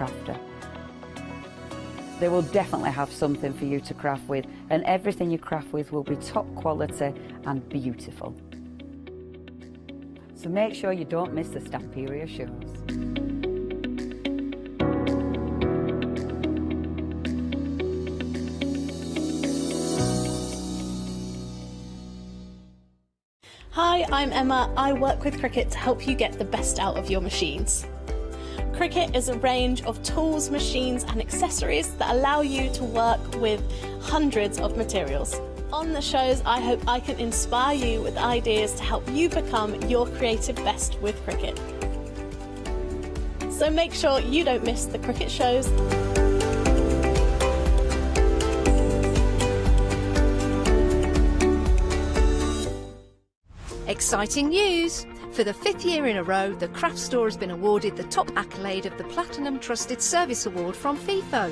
crafter. They will definitely have something for you to craft with, and everything you craft with will be top quality and beautiful. So make sure you don't miss the Stamperia shows. Hi, I'm Emma. I work with Cricut to help you get the best out of your machines. Cricut is a range of tools, machines and accessories that allow you to work with hundreds of materials. On the shows, I hope I can inspire you with ideas to help you become your creative best with Cricut. So make sure you don't miss the Cricut shows. Exciting news! For the 5th year in a row, the craft store has been awarded the top accolade of the Platinum Trusted Service Award from FIFO.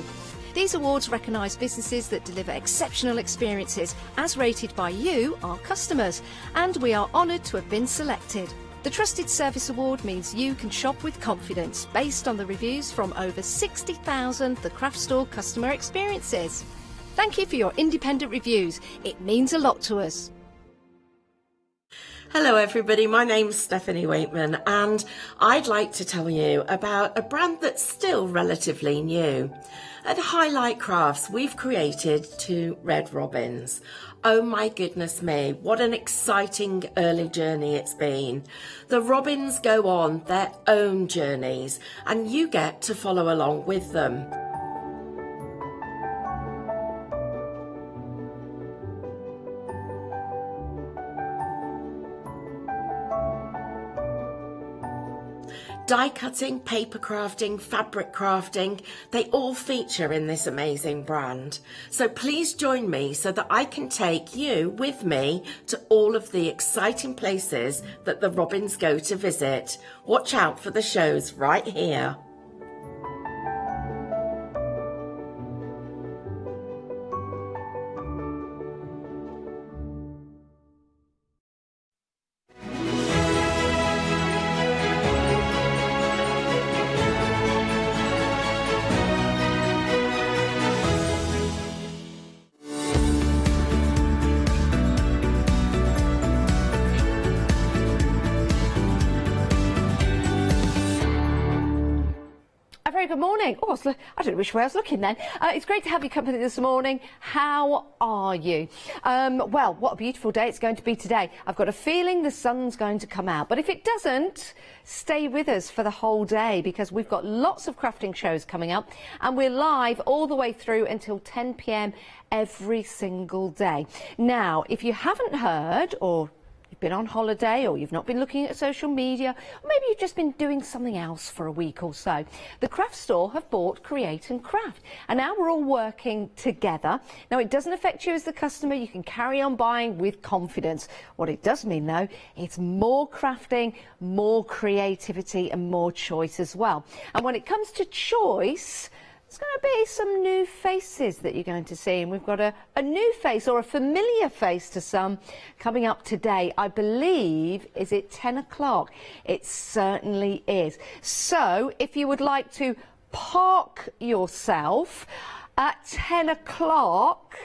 These awards recognise businesses that deliver exceptional experiences as rated by you, our customers, and we are honoured to have been selected. The Trusted Service Award means you can shop with confidence based on the reviews from over 60,000 The Craft Store customer experiences. Thank you for your independent reviews. It means a lot to us. Hello everybody, my name's Stephanie Waitman and I'd like to tell you about a brand that's still relatively new. At Highlight Crafts we've created 2 red robins. Oh my goodness me, what an exciting early journey it's been. The robins go on their own journeys and you get to follow along with them. Die cutting, paper crafting, fabric crafting, they all feature in this amazing brand. So please join me so that I can take you with me to all of the exciting places that the robins go to visit. Watch out for the shows right here. Good morning. Oh, I don't know which way I was looking then. It's great to have your company this morning. How are you? Well, what a beautiful day it's going to be today. I've got a feeling the sun's going to come out, but if it doesn't, stay with us for the whole day because we've got lots of crafting shows coming up and we're live all the way through until 10 p.m. every single day. Now, if you haven't heard or you've been on holiday or you've not been looking at social media, or maybe you've just been doing something else for a week or so, the craft store have bought Create and Craft and now we're all working together. Now it doesn't affect you as the customer, you can carry on buying with confidence. What it does mean though, it's more crafting, more creativity and more choice as well. And when it comes to choice, there's going to be some new faces that you're going to see, and we've got a new face or a familiar face to some coming up today. I believe, is it 10 o'clock? It certainly is. So if you would like to park yourself at 10 o'clock,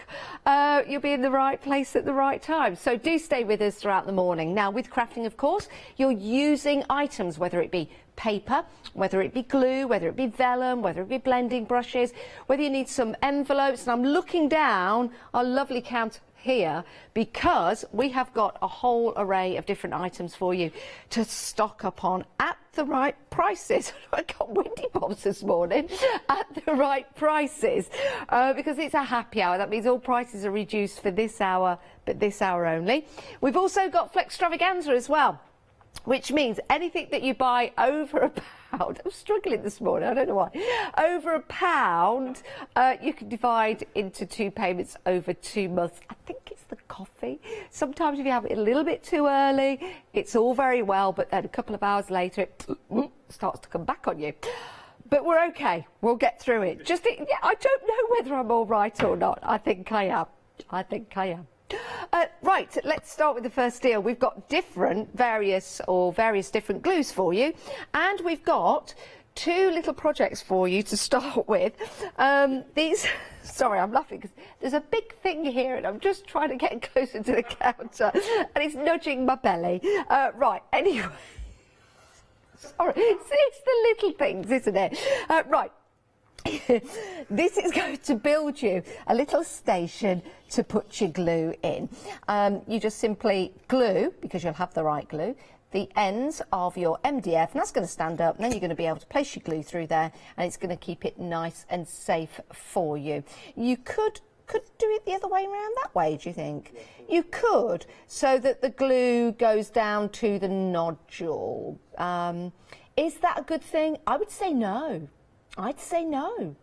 you'll be in the right place at the right time. So do stay with us throughout the morning. Now with crafting, of course, you're using items, whether it be paper, whether it be glue, whether it be vellum, whether it be blending brushes, whether you need some envelopes. And I'm looking down our lovely counter here because we have got a whole array of different items for you to stock up on at the right prices. I got windy bobs this morning. At the right prices because it's a happy hour. That means all prices are reduced for this hour, but this hour only. We've also got Flextravaganza as well, which means anything that you buy over a pound, I'm struggling this morning, I don't know why, over £1, you can divide into 2 payments over 2 months. I think it's the coffee. Sometimes if you have it a little bit too early, it's all very well, but then a couple of hours later, it starts to come back on you. But we're okay, we'll get through it. Yeah, I don't know whether I'm all right or not. I think I am. I think I am. Right, let's start with the first deal. We've got various different glues for you, and we've got 2 little projects for you to start with. These, sorry, I'm laughing because there's a big thing here and I'm just trying to get closer to the counter and it's nudging my belly. Right, anyway. Sorry, it's the little things, isn't it? Right. This is going to build you a little station to put your glue in. You just simply glue, because you'll have the right glue, the ends of your MDF, and that's going to stand up, and then you're going to be able to place your glue through there, and it's going to keep it nice and safe for you. You could do it the other way around that way, do you think? You could, so that the glue goes down to the nodule. Is that a good thing? I would say no. I'd say no.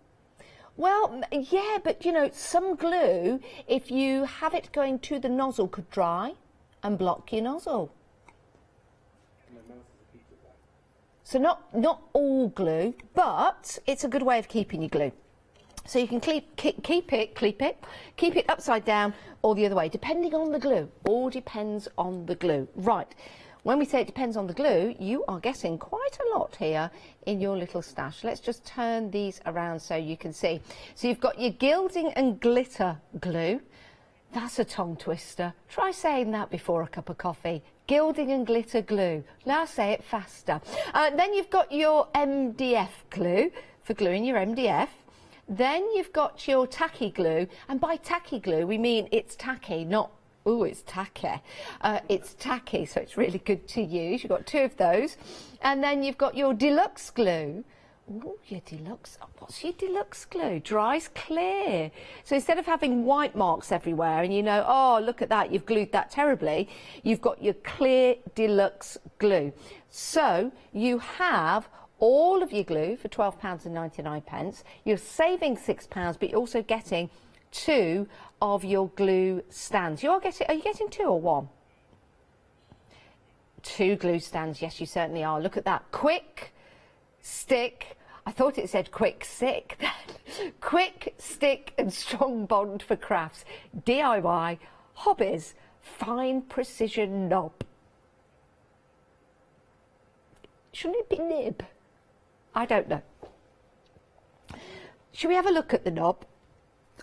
Well, yeah, but you know, some glue, if you have it going to the nozzle, could dry and block your nozzle. So not all glue, but it's a good way of keeping your glue. So you can keep it upside down or the other way, depending on the glue. All depends on the glue. Right. When we say it depends on the glue, you are getting quite a lot here in your little stash. Let's just turn these around so you can see. So you've got your gilding and glitter glue. That's a tongue twister. Try saying that before a cup of coffee. Gilding and glitter glue. Now say it faster. Then you've got your MDF glue for gluing your MDF. Then you've got your tacky glue. And by tacky glue, we mean it's tacky, not ooh, it's tacky. It's tacky, so it's really good to use. You've got 2 of those. And then you've got your deluxe glue. Ooh, your deluxe. What's your deluxe glue? Dries clear. So instead of having white marks everywhere and you know, oh, look at that, you've glued that terribly, you've got your clear deluxe glue. So you have all of your glue for £12.99. You're saving £6, but you're also getting 2 of your glue stands. Are you getting 2 or 1? 2 glue stands, yes, you certainly are. Look at that. Quick, stick. I thought it said quick, sick. Quick, stick and strong bond for crafts. DIY, hobbies, fine precision knob. Shouldn't it be nib? I don't know. Should we have a look at the knob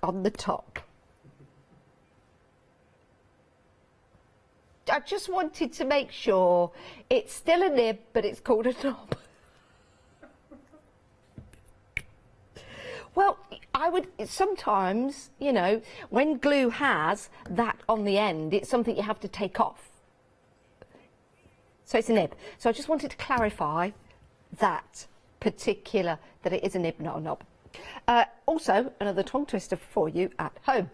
on the top? I just wanted to make sure it's still a nib, but it's called a knob. Well, I would sometimes, you know, when glue has that on the end, it's something you have to take off. So it's a nib. So I just wanted to clarify that it is a nib, not a knob. Also, another tongue twister for you at home.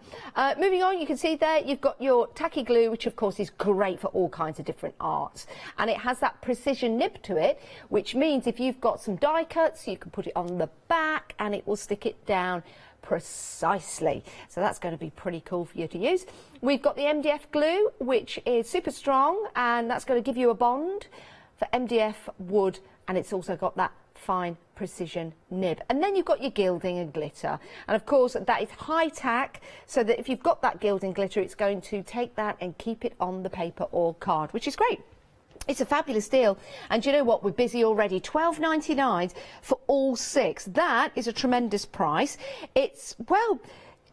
Moving on, you can see there you've got your tacky glue, which of course is great for all kinds of different arts. And it has that precision nib to it, which means if you've got some die cuts, you can put it on the back and it will stick it down precisely. So that's going to be pretty cool for you to use. We've got the MDF glue, which is super strong, and that's going to give you a bond for MDF wood, and it's also got that fine precision nib. And then you've got your gilding and glitter, and of course that is high tack, so that if you've got that gilding glitter, it's going to take that and keep it on the paper or card, which is great. It's a fabulous deal, and you know what, we're busy already. £12.99 for all 6. That is a tremendous price. It's, well,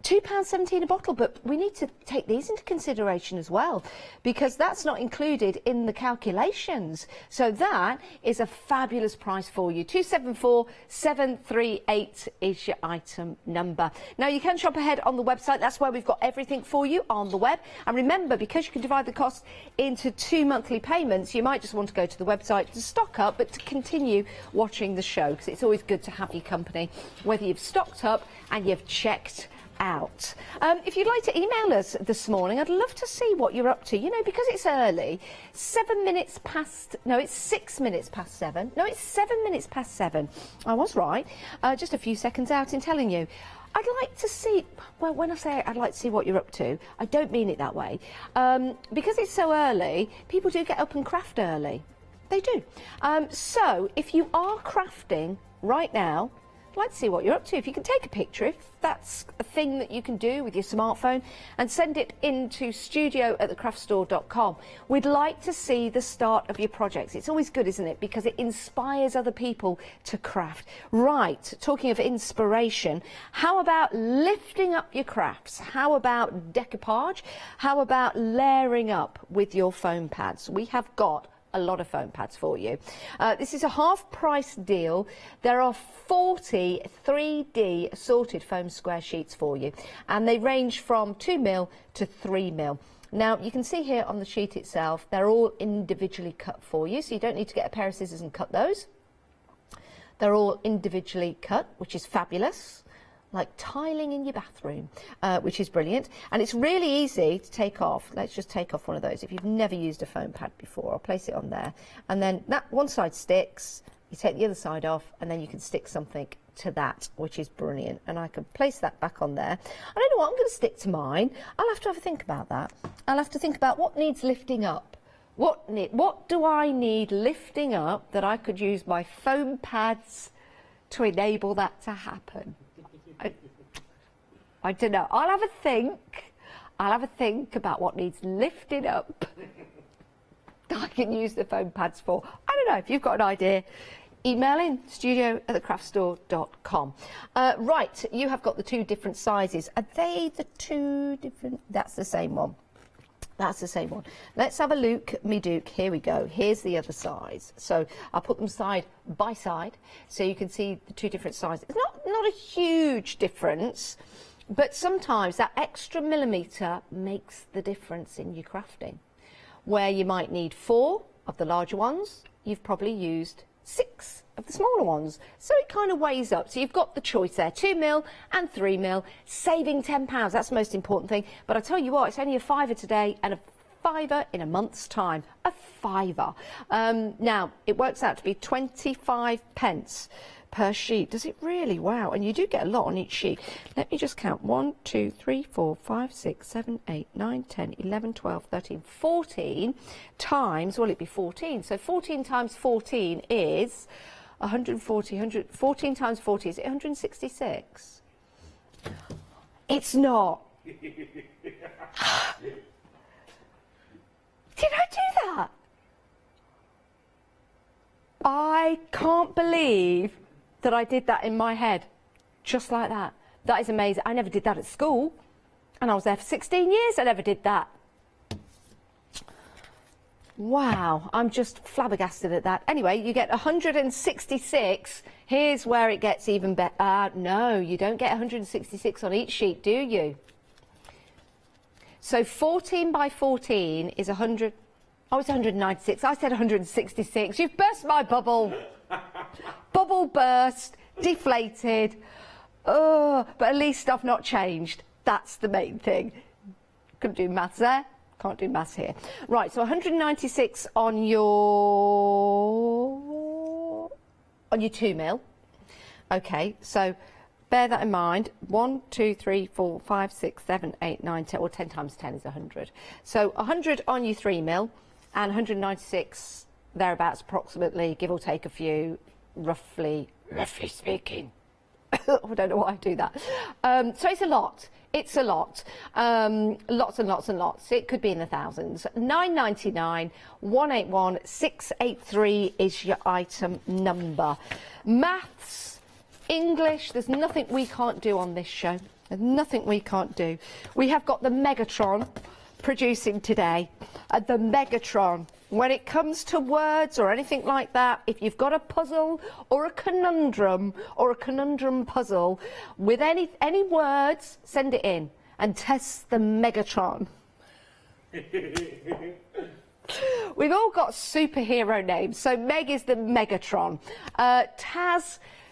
£2.17 a bottle, but we need to take these into consideration as well, because that's not included in the calculations. So that is a fabulous price for you. 274738 is your item number. Now you can shop ahead on the website. That's where we've got everything for you on the web. And remember, because you can divide the cost into 2 monthly payments, you might just want to go to the website to stock up, but to continue watching the show, because it's always good to have your company, whether you've stocked up and you've checked out. If you'd like to email us this morning, I'd love to see what you're up to. You know, because it's early, 7 minutes past, no, it's 6 minutes past 7. No, it's 7 minutes past 7. I was right. Just a few seconds out in telling you. I'd like to see, well, when I say I'd like to see what you're up to, I don't mean it that way. Because it's so early, people do get up and craft early. They do. So if you are crafting right now, I'd like to see what you're up to. If you can take a picture, if that's a thing that you can do with your smartphone, and send it into studio@thecraftstore.com. We'd like to see the start of your projects. It's always good, isn't it? Because it inspires other people to craft. Right, talking of inspiration, how about lifting up your crafts? How about decoupage? How about layering up with your foam pads? We have got a lot of foam pads for you. This is a half price deal. There are 40 3D assorted foam square sheets for you, and they range from 2mm to 3mm. Now you can see here on the sheet itself, they're all individually cut for you, so you don't need to get a pair of scissors and cut those. They're all individually cut, which is fabulous. Like tiling in your bathroom, which is brilliant. And it's really easy to take off. Let's just take off one of those. If you've never used a foam pad before, I'll place it on there. And then that one side sticks, you take the other side off, and then you can stick something to that, which is brilliant. And I can place that back on there. I don't know what I'm going to stick to mine. I'll have to have a think about that. I'll have to think about what needs lifting up. What do I need lifting up that I could use my foam pads to enable that to happen? I don't know. I'll have a think. I'll have a think about what needs lifting up that I can use the foam pads for. I don't know. If you've got an idea, email in studio@thecraftstore.com. Right, you have got the two different sizes. Are they the two different? That's the same one. That's the same one. Let's have a look, me Duke. Here we go. Here's the other size. So I'll put them side by side so you can see the two different sizes. It's not a huge difference, but sometimes that extra millimetre makes the difference in your crafting. Where you might need 4 of the larger ones, you've probably used 6 of the smaller ones. So it kind of weighs up. So you've got the choice there, 2mm and 3mm, saving £10. That's the most important thing. But I tell you what, it's only a £5 today and a £5 in a month's time. A £5. Now, it works out to be 25p per sheet. Does it really? Wow. And you do get a lot on each sheet. Let me just count. 1, 2, 3, 4, 5, 6, 7, 8, 9, 10, 11, 12, 13, 14 times, well, it'd be 14. So 14 times 14 is 140, 14 times 40, is it 166? It's not. Did I do that? I can't believe that I did that in my head, just like that. That is amazing. I never did that at school, and I was there for 16 years. I never did that. Wow, I'm just flabbergasted at that. Anyway, you get 166. Here's where it gets even better. No, you don't get 166 on each sheet, do you? So 14 by 14 is 100. Oh, it's 196. I said 166. You've burst my bubble. Bubble burst, deflated. Oh, but at least I've not changed. That's the main thing. Couldn't do maths there. Can't do maths here. Right, so 196 on your 2mm. Okay, so bear that in mind. 1, 2, 3, 4, 5, 6, 7, 8, 9, 10. Well, 10 times 10 is 100. So 100 on your 3mm and 196 thereabouts, approximately, give or take a few, roughly speaking. I don't know why I do that. So it's a lot. It's a lot. Lots and lots and lots. It could be in the thousands. £9.99, 181 683 is your item number. Maths, English, there's nothing we can't do on this show. There's nothing we can't do. We have got the Megatron producing today. The Megatron. When it comes to words or anything like that, if you've got a puzzle or a conundrum puzzle with any words, send it in and test the Megatron. We've all got superhero names, so Meg is the Megatron.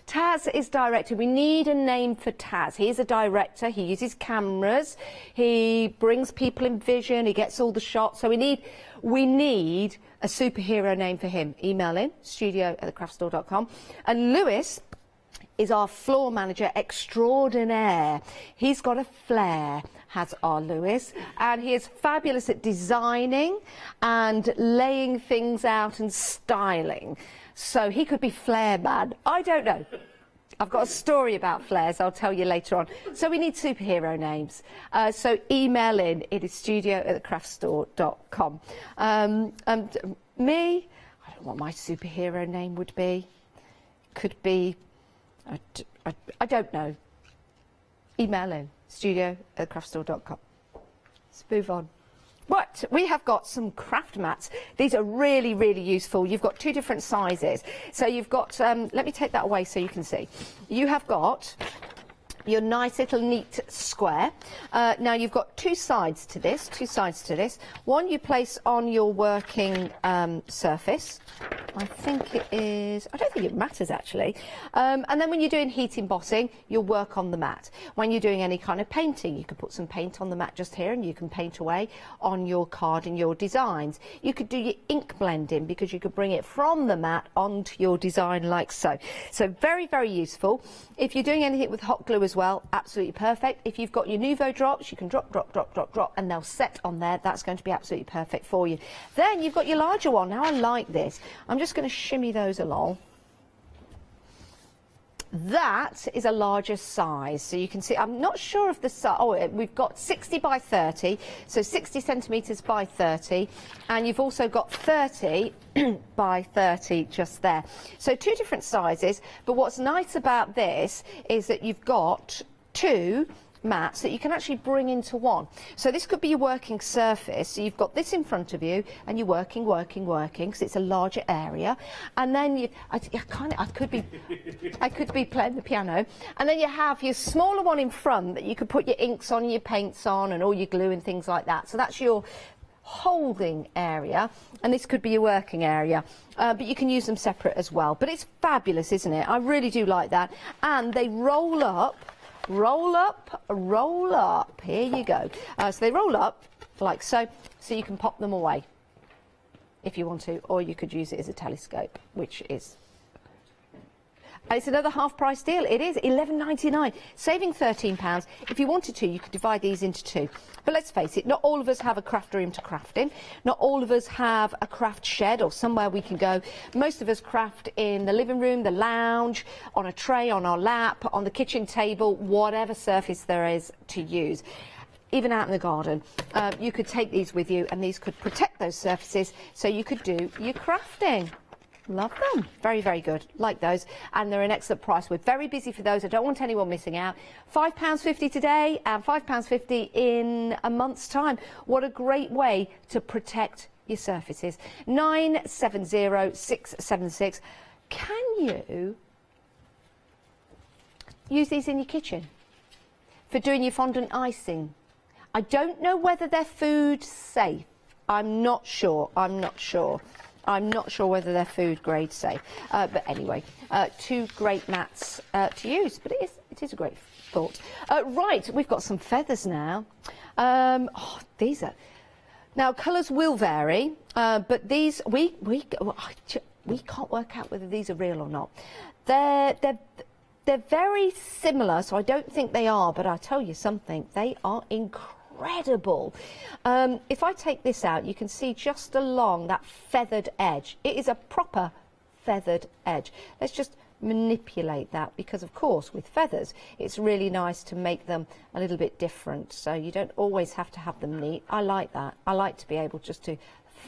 Taz is director. We need a name for Taz. He is a director. He uses cameras. He brings people in vision. He gets all the shots. So we need a superhero name for him. Email in studio@thecraftstore.com. And Lewis is our floor manager extraordinaire. He's got a flair, has our Lewis, and he is fabulous at designing and laying things out and styling. So he could be flair man. I don't know. I've got a story about flares, I'll tell you later on. So we need superhero names. So email in, it is studio@thecraftstore.com. Me, I don't know what my superhero name would be. Could be, I don't know. Email in, studio@thecraftstore.com. Let's move on. But we have got some craft mats. These are really, really useful. You've got two different sizes. So you've got, let me take that away so you can see. You have got your nice little neat square. Now you've got two sides to this. One you place on your working surface. I think it is, I don't think it matters actually. And then when you're doing heat embossing, you'll work on the mat. When you're doing any kind of painting, you could put some paint on the mat just here and you can paint away on your card and your designs. You could do your ink blending because you could bring it from the mat onto your design like so. So very, very useful. If you're doing anything with hot glue as well, absolutely perfect. If you've got your Nuvo drops, you can drop, and they'll set on there. That's going to be absolutely perfect for you. Then you've got your larger one. Now I like this. I'm just going to shimmy those along. That is a larger size, so you can see, I'm not sure of the size. Oh, we've got 60 by 30, so 60 centimetres by 30, and you've also got 30 by 30 just there. So two different sizes, but what's nice about this is that you've got two mats that you can actually bring into one. So this could be your working surface. So you've got this in front of you and you're working because it's a larger area. And then I could be playing the piano. And then you have your smaller one in front that you could put your inks on, your paints on and all your glue and things like that. So that's your holding area, and this could be your working area, but you can use them separate as well. But it's fabulous, isn't it? I really do like that. And they roll up. Here you go. So they roll up like so you can pop them away if you want to, or you could use it as a telescope, which is, and it's another half price deal. It is £11.99, saving £13. If you wanted to, you could divide these into two. But let's face it, not all of us have a craft room to craft in. Not all of us have a craft shed or somewhere we can go. Most of us craft in the living room, the lounge, on a tray, on our lap, on the kitchen table, whatever surface there is to use. Even out in the garden, you could take these with you, and these could protect those surfaces so you could do your crafting. Love them. Very, very good. Like those. And they're an excellent price. We're very busy for those. I don't want anyone missing out. £5.50 today and £5.50 in a month's time. What a great way to protect your surfaces. 970676. Can you use these in your kitchen for doing your fondant icing? I don't know whether they're food safe. I'm not sure whether they're food grade safe, but anyway, two great mats to use. But it is a great thought. Right, we've got some feathers now. These are now colours will vary, but these we can't work out whether these are real or not. They're very similar, so I don't think they are. But I'll tell you something, they are incredible. If I take this out, you can see just along that feathered edge. It is a proper feathered edge. Let's just manipulate that, because of course with feathers it's really nice to make them a little bit different, so you don't always have to have them neat. I like that. I like to be able just to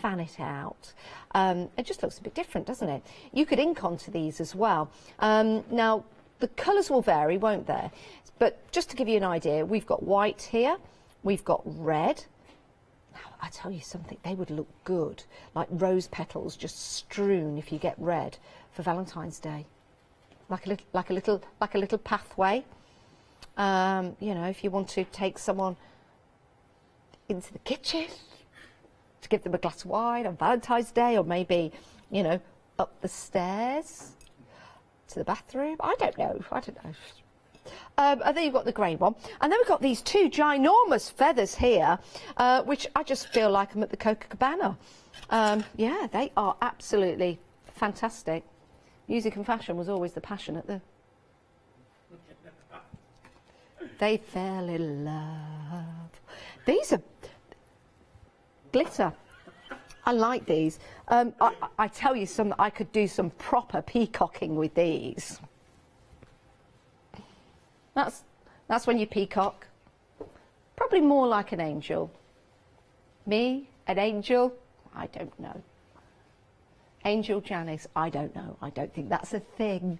fan it out. It just looks a bit different, doesn't it? You could ink onto these as well. Now the colours will vary, won't they? But just to give you an idea, we've got white here. We've got red. Now, I tell you something, they would look good, like rose petals just strewn if you get red for Valentine's Day, like a little pathway. You know, if you want to take someone into the kitchen to give them a glass of wine on Valentine's Day, or maybe, you know, up the stairs to the bathroom. I don't know. And then you've got the grey one, and then we've got these two ginormous feathers here, which I just feel like I'm at the Coca-Cabana. Yeah, they are absolutely fantastic. Music and fashion was always the passion at the... They fell in love. These are glitter. I like these. I tell you something, I could do some proper peacocking with these. That's when you peacock. Probably more like an angel. Me, an angel? I don't know. Angel Janice? I don't know. I don't think that's a thing.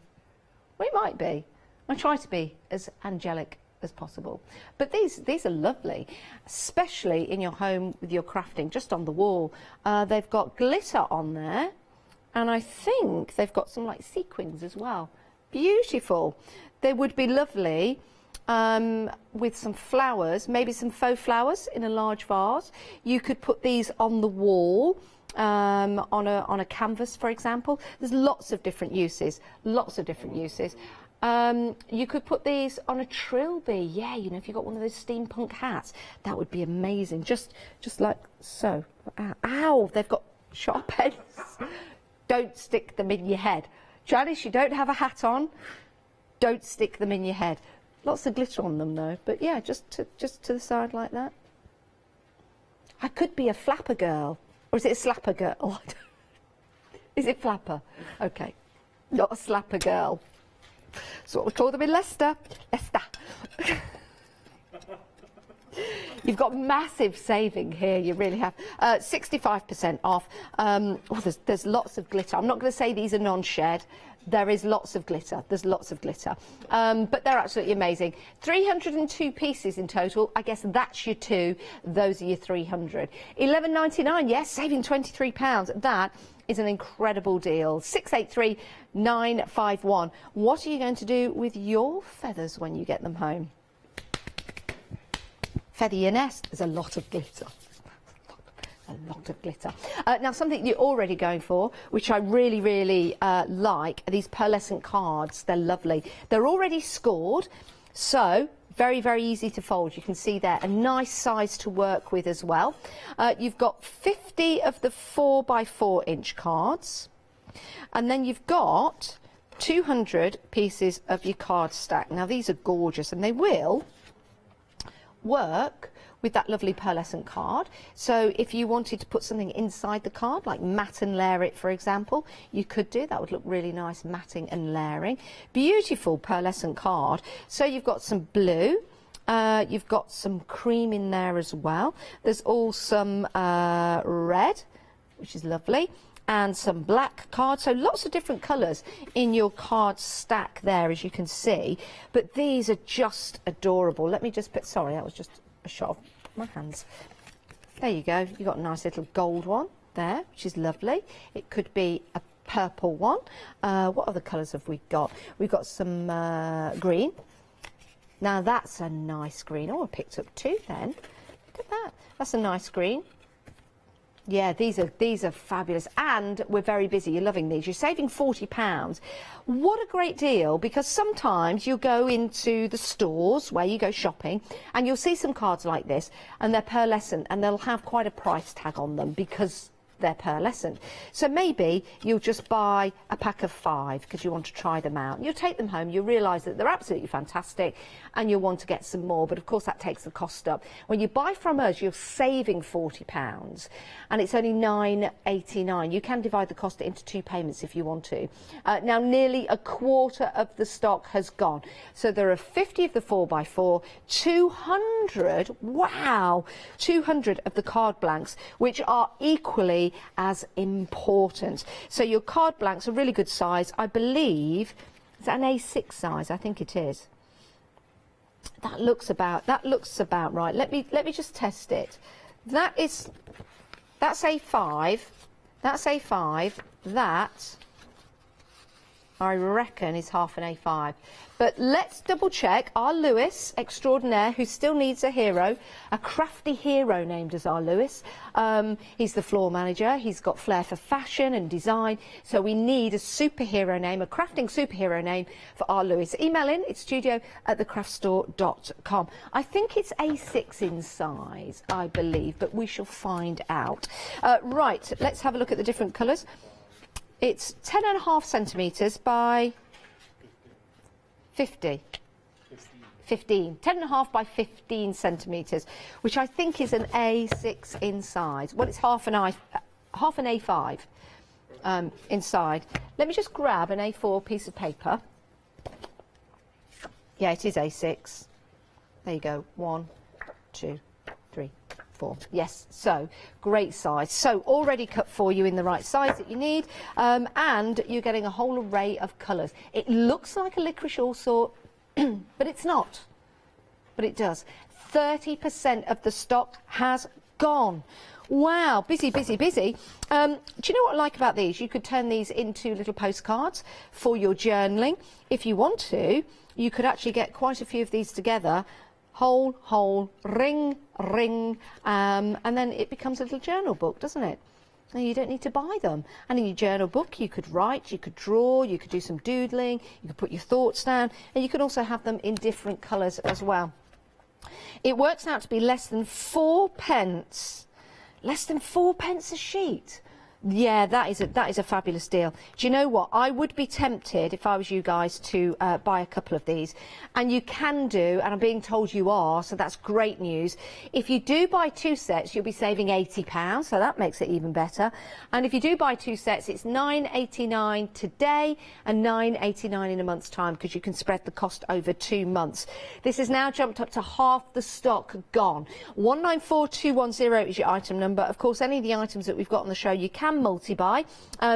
Well, it might be. I try to be as angelic as possible. But these are lovely, especially in your home with your crafting, just on the wall. They've got glitter on there, and I think they've got some like sequins as well. Beautiful. They would be lovely with some flowers, maybe some faux flowers in a large vase. You could put these on the wall. On a canvas, for example. There's lots of different uses, you could put these on a trilby. Yeah, you know, if you've got one of those steampunk hats, that would be amazing. Just like so. Ow, they've got sharp ends. Don't stick them in your head. Janice, you don't have a hat on. Don't stick them in your head. Lots of glitter on them though, but yeah, just to the side like that. I could be a flapper girl. Or is it a slapper girl? Is it flapper? Okay, not a slapper girl. That's what we call them in Leicester. Leicester. You've got massive saving here, you really have. 65% off. There's lots of glitter. I'm not going to say these are non-shed. There is lots of glitter. There's lots of glitter. But they're absolutely amazing. 302 pieces in total. I guess that's your two. Those are your 300. £11.99. Yes, saving £23. That is an incredible deal. 683-951. What are you going to do with your feathers when you get them home? Feather your nest. There's a lot of glitter. A lot of glitter. Now, something you're already going for, which I really, really like, are these pearlescent cards. They're lovely. They're already scored, so very, very easy to fold. You can see there, a nice size to work with as well. You've got 50 of the 4x4 inch cards, and then you've got 200 pieces of your card stack. Now, these are gorgeous, and they will work with that lovely pearlescent card. So if you wanted to put something inside the card, like mat and layer it, for example, you could do. That would look really nice, matting and layering. Beautiful pearlescent card. So you've got some blue, you've got some cream in there as well. There's all some red, which is lovely, and some black cards. So lots of different colours in your card stack there, as you can see. But these are just adorable. Let me just put, sorry, that was just a shot of my hands. There you go. You've got a nice little gold one there, which is lovely. It could be a purple one. What other colours have we got? We've got some green. Now that's a nice green. Oh, I picked up two then. Look at that. That's a nice green. Yeah, these are fabulous, and we're very busy. You're loving these. You're saving £40. What a great deal, because sometimes you go into the stores where you go shopping and you'll see some cards like this and they're pearlescent and they'll have quite a price tag on them because they're pearlescent. So maybe you'll just buy a pack of 5 because you want to try them out. You'll take them home, you'll realise that they're absolutely fantastic and you'll want to get some more, but of course that takes the cost up. When you buy from us, you're saving £40 and it's only £9.89. You can divide the cost into 2 payments if you want to. Now nearly a quarter of the stock has gone. So there are 50 of the 4x4, 200, wow, 200 of the card blanks, which are equally as important. So your card blanks are really good size. I believe, is that an A6 size? I think it is. That looks about right. Let me just test it. That's A5. That's A5. That I reckon is half an A5. But let's double check. Our Lewis extraordinaire, who still needs a hero, a crafty hero named as our Lewis. He's the floor manager. He's got flair for fashion and design. So we need a superhero name, a crafting superhero name for our Lewis. Email in, it's studio@thecraftstore.com. I think it's A6 in size, I believe, but we shall find out. Right, let's have a look at the different colours. It's 10.5 centimetres by 15. 10.5 by 15 centimetres, which I think is an A6 in size. Well, it's half an A5 inside. Let me just grab an A4 piece of paper. Yeah, it is A6. There you go. 1, 2, 3, 4. Yes, so great size. So already cut for you in the right size that you need, and you're getting a whole array of colours. It looks like a licorice allsort, but it's not. But it does. 30% of the stock has gone. Wow, busy, busy, busy. Do you know what I like about these? You could turn these into little postcards for your journaling. If you want to, you could actually get quite a few of these together. Hole, hole, ring, ring, and then it becomes a little journal book, doesn't it? And you don't need to buy them. And in your journal book, you could write, you could draw, you could do some doodling, you could put your thoughts down, and you could also have them in different colours as well. It works out to be less than 4p. Less than 4p a sheet. Yeah, that is a fabulous deal. Do you know what? I would be tempted, if I was you guys, to buy a couple of these. And you can do, and I'm being told you are, so that's great news. If you do buy 2 sets, you'll be saving £80, so that makes it even better. And if you do buy 2 sets, it's £9.89 today and £9.89 in a month's time, because you can spread the cost over 2 months. This has now jumped up to half the stock gone. 194210 is your item number. Of course, any of the items that we've got on the show, you can multi-buy.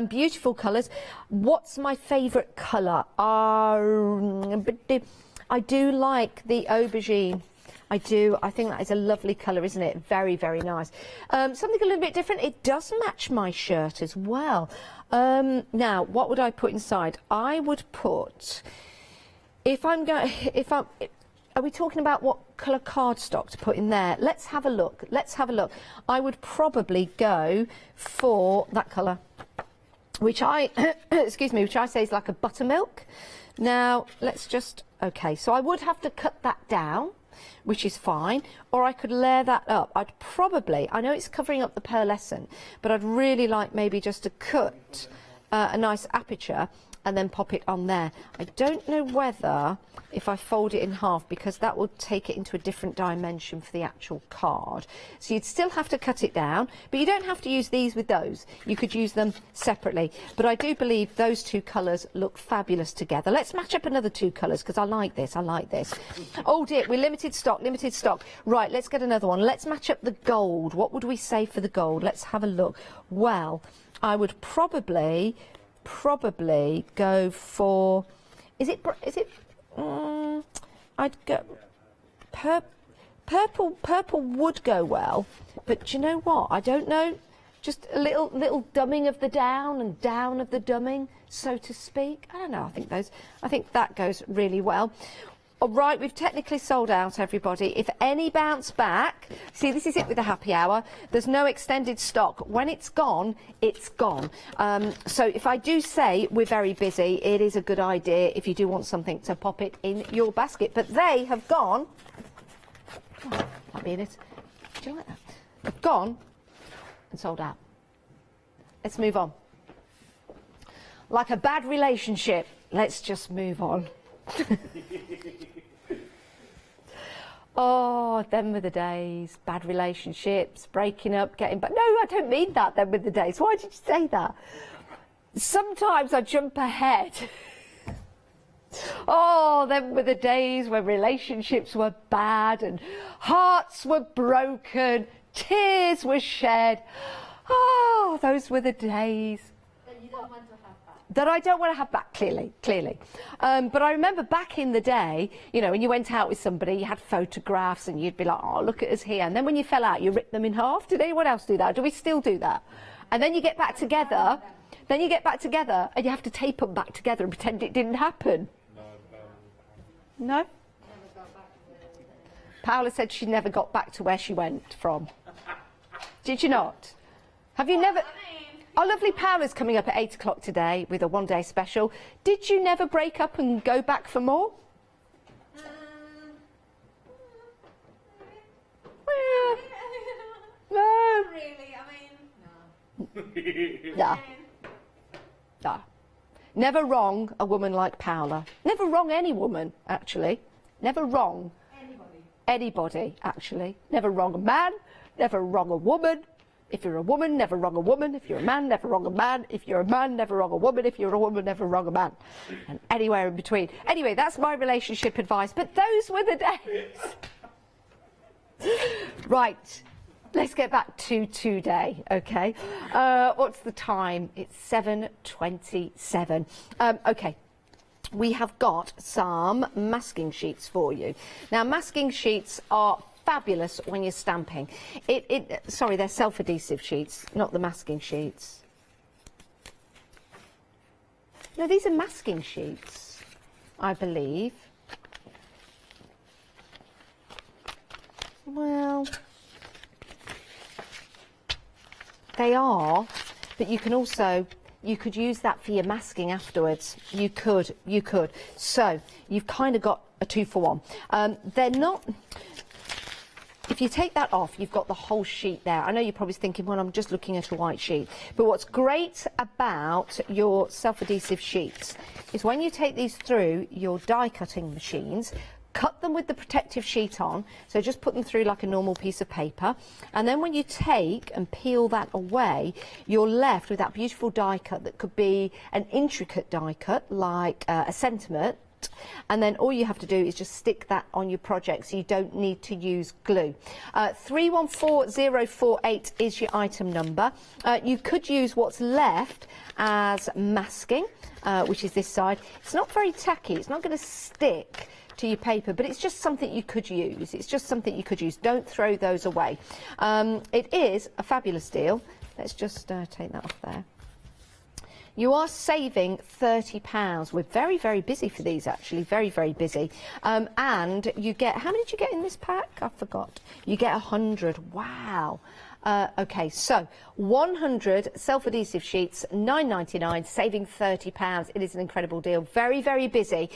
Beautiful colours. What's my favourite colour? I do like the aubergine. I do. I think that is a lovely colour, isn't it? Very, very nice. Something a little bit different. It does match my shirt as well. Now, what would I put inside? I would put, are we talking about what colour cardstock to put in there? Let's have a look. Let's have a look. I would probably go for that colour, which I, excuse me, which I say is like a buttermilk. Now, let's just, okay, so I would have to cut that down, which is fine, or I could layer that up. I'd probably, I know it's covering up the pearlescent, but I'd really like maybe just to cut a nice aperture and then pop it on there. I don't know whether, if I fold it in half, because that will take it into a different dimension for the actual card. So you'd still have to cut it down, but you don't have to use these with those. You could use them separately. But I do believe those 2 colours look fabulous together. Let's match up another 2 colours, because I like this, I like this. Oh dear, we're limited stock, limited stock. Right, let's get another one. Let's match up the gold. What would we say for the gold? Let's have a look. Well, I would probably go for, I'd go purple would go well, but do you know what, I don't know, just a little dumbing of the down and down of the dumbing, so to speak. I don't know, I think that goes really well. All right, we've technically sold out, everybody. If any bounce back, see, this is it with the happy hour. There's no extended stock. When it's gone, it's gone. So if I do say we're very busy, it is a good idea if you do want something to pop it in your basket. But they have gone. Oh, that'd be it. Do you like that? They've gone and sold out. Let's move on. Like a bad relationship, let's just move on. Oh, them were the days. Bad relationships, breaking up, getting back. No, I don't mean that, them were the days. Why did you say that? Sometimes I jump ahead. Oh, them were the days when relationships were bad and hearts were broken, tears were shed. Oh, those were the days. That I don't want to have back, clearly. But I remember back in the day, you know, when you went out with somebody, you had photographs and you'd be like, oh, look at us here. And then when you fell out, you ripped them in half. Did anyone else do that? Do we still do that? And then you get back together, and you have to tape them back together and pretend it didn't happen. No? Paola said she never got back to where she went from. Did you not? Have you never... Our lovely Paola's coming up at 8 o'clock today with a one-day special. Did you never break up and go back for more? No. Really, I mean, no. No. No. Never wrong a woman like Paola. Never wrong any woman, actually. Never wrong anybody, actually. Never wrong a man, never wrong a woman. If you're a woman, never wrong a woman. If you're a man, never wrong a man. If you're a man, never wrong a woman. If you're a woman, never wrong a man. And anywhere in between. Anyway, that's my relationship advice. But those were the days. Right. Let's get back to today, okay? What's the time? It's 7:27. Okay. We have got some masking sheets for you. Now, masking sheets are fabulous when you're stamping. Sorry, they're self-adhesive sheets, not the masking sheets. No, these are masking sheets, I believe. Well, they are, but you can also, you could use that for your masking afterwards. You could. So, you've kind of got a 2-for-1. They're not... If you take that off, you've got the whole sheet there. I know you're probably thinking, well, I'm just looking at a white sheet. But what's great about your self-adhesive sheets is when you take these through your die cutting machines, cut them with the protective sheet on, so just put them through like a normal piece of paper, and then when you take and peel that away, you're left with that beautiful die cut that could be an intricate die cut, like a centimetre, and then all you have to do is just stick that on your project, so you don't need to use glue. 314048 is your item number. You could use what's left as masking, which is this side. It's not very tacky, it's not going to stick to your paper, but it's just something you could use. It's just something you could use. Don't throw those away. It is a fabulous deal. Let's just take that off there. You are saving £30. We're very, very busy for these, actually. Very, very busy. And you get, how many did you get in this pack? I forgot. You get 100. Wow. Okay, so 100 self-adhesive sheets, £9.99, saving £30. It is an incredible deal. Very, very busy.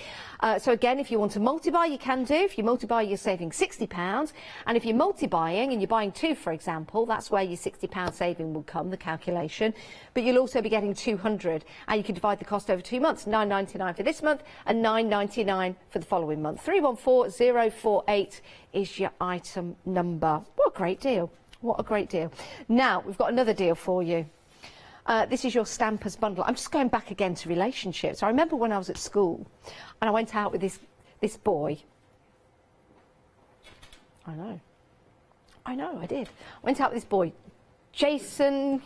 So again, if you want to multi-buy, you can do. If you multi-buy, you're saving £60. And if you're multi-buying and you're buying two, for example, that's where your £60 saving will come, the calculation. But you'll also be getting 200. And you can divide the cost over 2 months, £9.99 for this month and £9.99 for the following month. 314048 is your item number. What a great deal. What a great deal. Now, we've got another deal for you. This is your Stampers bundle. I'm just going back again to relationships. I remember when I was at school and I went out with this boy. I know, I did. I went out with this boy, Jason,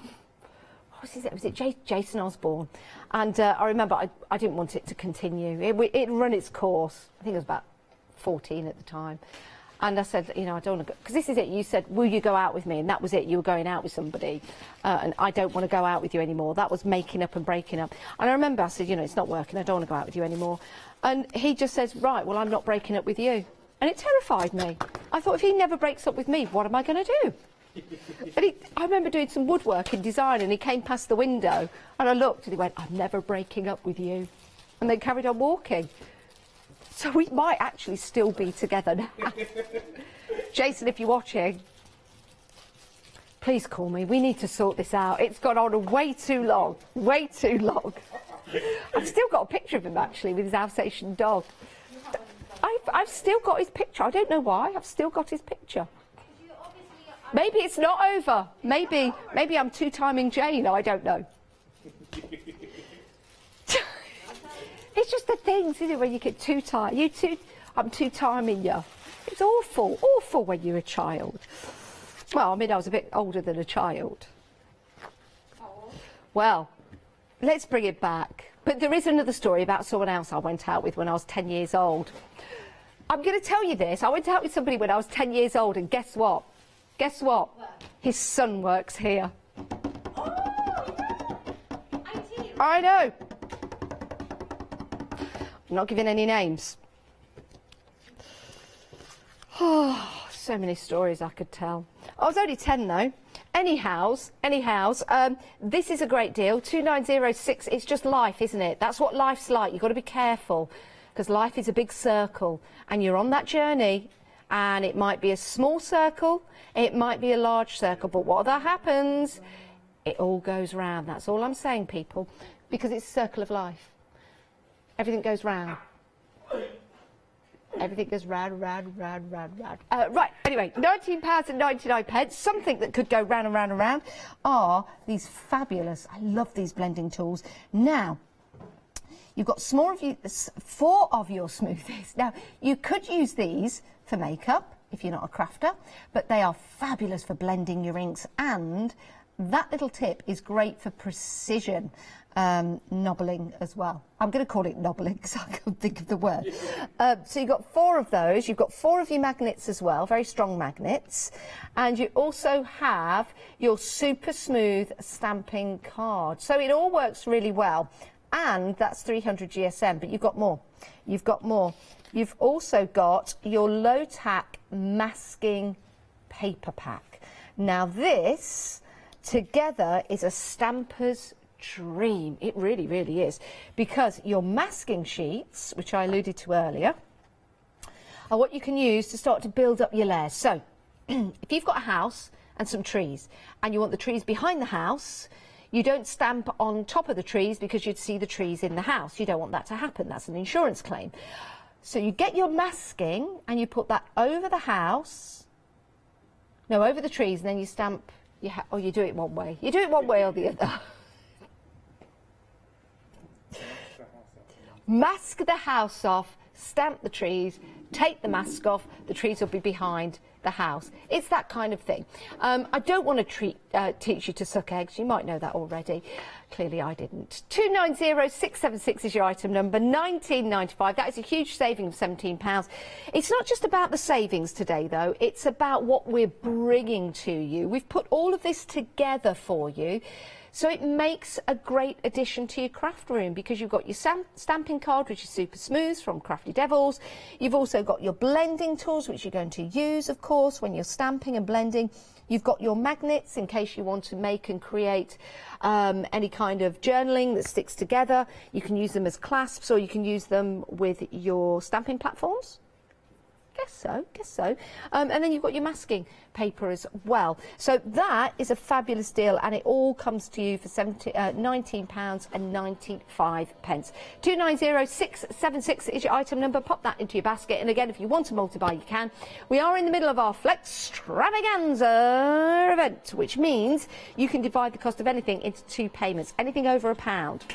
what was his name? Was it Jason Osborne? And I remember I didn't want it to continue. It run its course. I think I was about 14 at the time. And I said, you know, I don't want to go, because this is it. You said, will you go out with me? And that was it. You were going out with somebody. And I don't want to go out with you anymore. That was making up and breaking up. And I remember I said, you know, it's not working. I don't want to go out with you anymore. And he just says, right, well, I'm not breaking up with you. And it terrified me. I thought, if he never breaks up with me, what am I going to do? And I remember doing some woodwork in design, and he came past the window, and I looked, and he went, I'm never breaking up with you. And they carried on walking. So we might actually still be together now. Jason, if you're watching, please call me. We need to sort this out. It's gone on way too long. Way too long. I've still got a picture of him, actually, with his Alsatian dog. I've still got his picture. I don't know why. I've still got his picture. Maybe it's not over. Maybe I'm two-timing Jane. I don't know. It's just the things, isn't it, when you get too tired. I'm two-timing you. It's awful, awful when you're a child. Well, I mean, I was a bit older than a child. Well, let's bring it back. But there is another story about someone else I went out with when I was 10 years old. I'm going to tell you this. I went out with somebody when I was 10 years old, and guess what? Guess what? His son works here. Oh, IT. I know. I'm not giving any names. Oh, so many stories I could tell. I was only 10 though. Anyhow, this is a great deal. 2906. It's just life, isn't it? That's what life's like. You've got to be careful, because life is a big circle, and you're on that journey, and it might be a small circle, it might be a large circle, but what that happens, it all goes round. That's all I'm saying, people, because it's a circle of life. Everything goes round. Everything goes round, round, round, round, round. Right, anyway, £19.99. Something that could go round and round and round are these fabulous, I love these blending tools. Now, you've got 4 of your smoothies. Now, you could use these for makeup if you're not a crafter, but they are fabulous for blending your inks, and that little tip is great for precision knobbling as well. I'm going to call it knobbling because I can't think of the word. So you've got 4 of those. You've got 4 of your magnets as well, very strong magnets. And you also have your super smooth stamping card. So it all works really well. And that's 300 GSM, but you've got more. You've got more. You've also got your low-tack masking paper pack. Now this together is a stamper's dream. It really, really is, because your masking sheets, which I alluded to earlier, are what you can use to start to build up your layers. So if you've got a house and some trees and you want the trees behind the house, you don't stamp on top of the trees because you'd see the trees in the house. You don't want that to happen. That's an insurance claim. So you get your masking and you put that over the house, no, over the trees, and then you stamp, or you do it one way. You do it one way or the other. Mask the house off, stamp the trees, take the mask off, the trees will be behind the house. It's that kind of thing. I don't want to teach you to suck eggs. You might know that already. Clearly I didn't. 290676 is your item number, £19.95. That is a huge saving of £17. It's not just about the savings today, though. It's about what we're bringing to you. We've put all of this together for you. So it makes a great addition to your craft room, because you've got your stamping card, which is super smooth, from Crafty Devils. You've also got your blending tools, which you're going to use, of course, when you're stamping and blending. You've got your magnets in case you want to make and create any kind of journaling that sticks together. You can use them as clasps, or you can use them with your stamping platforms. Guess so. And then you've got your masking paper as well. So that is a fabulous deal, and it all comes to you for £19.95. 290676 is your item number. Pop that into your basket, and again, if you want to multi-buy, you can. We are in the middle of our Flex Extravaganza event, which means you can divide the cost of anything into 2 payments. Anything over £1. Do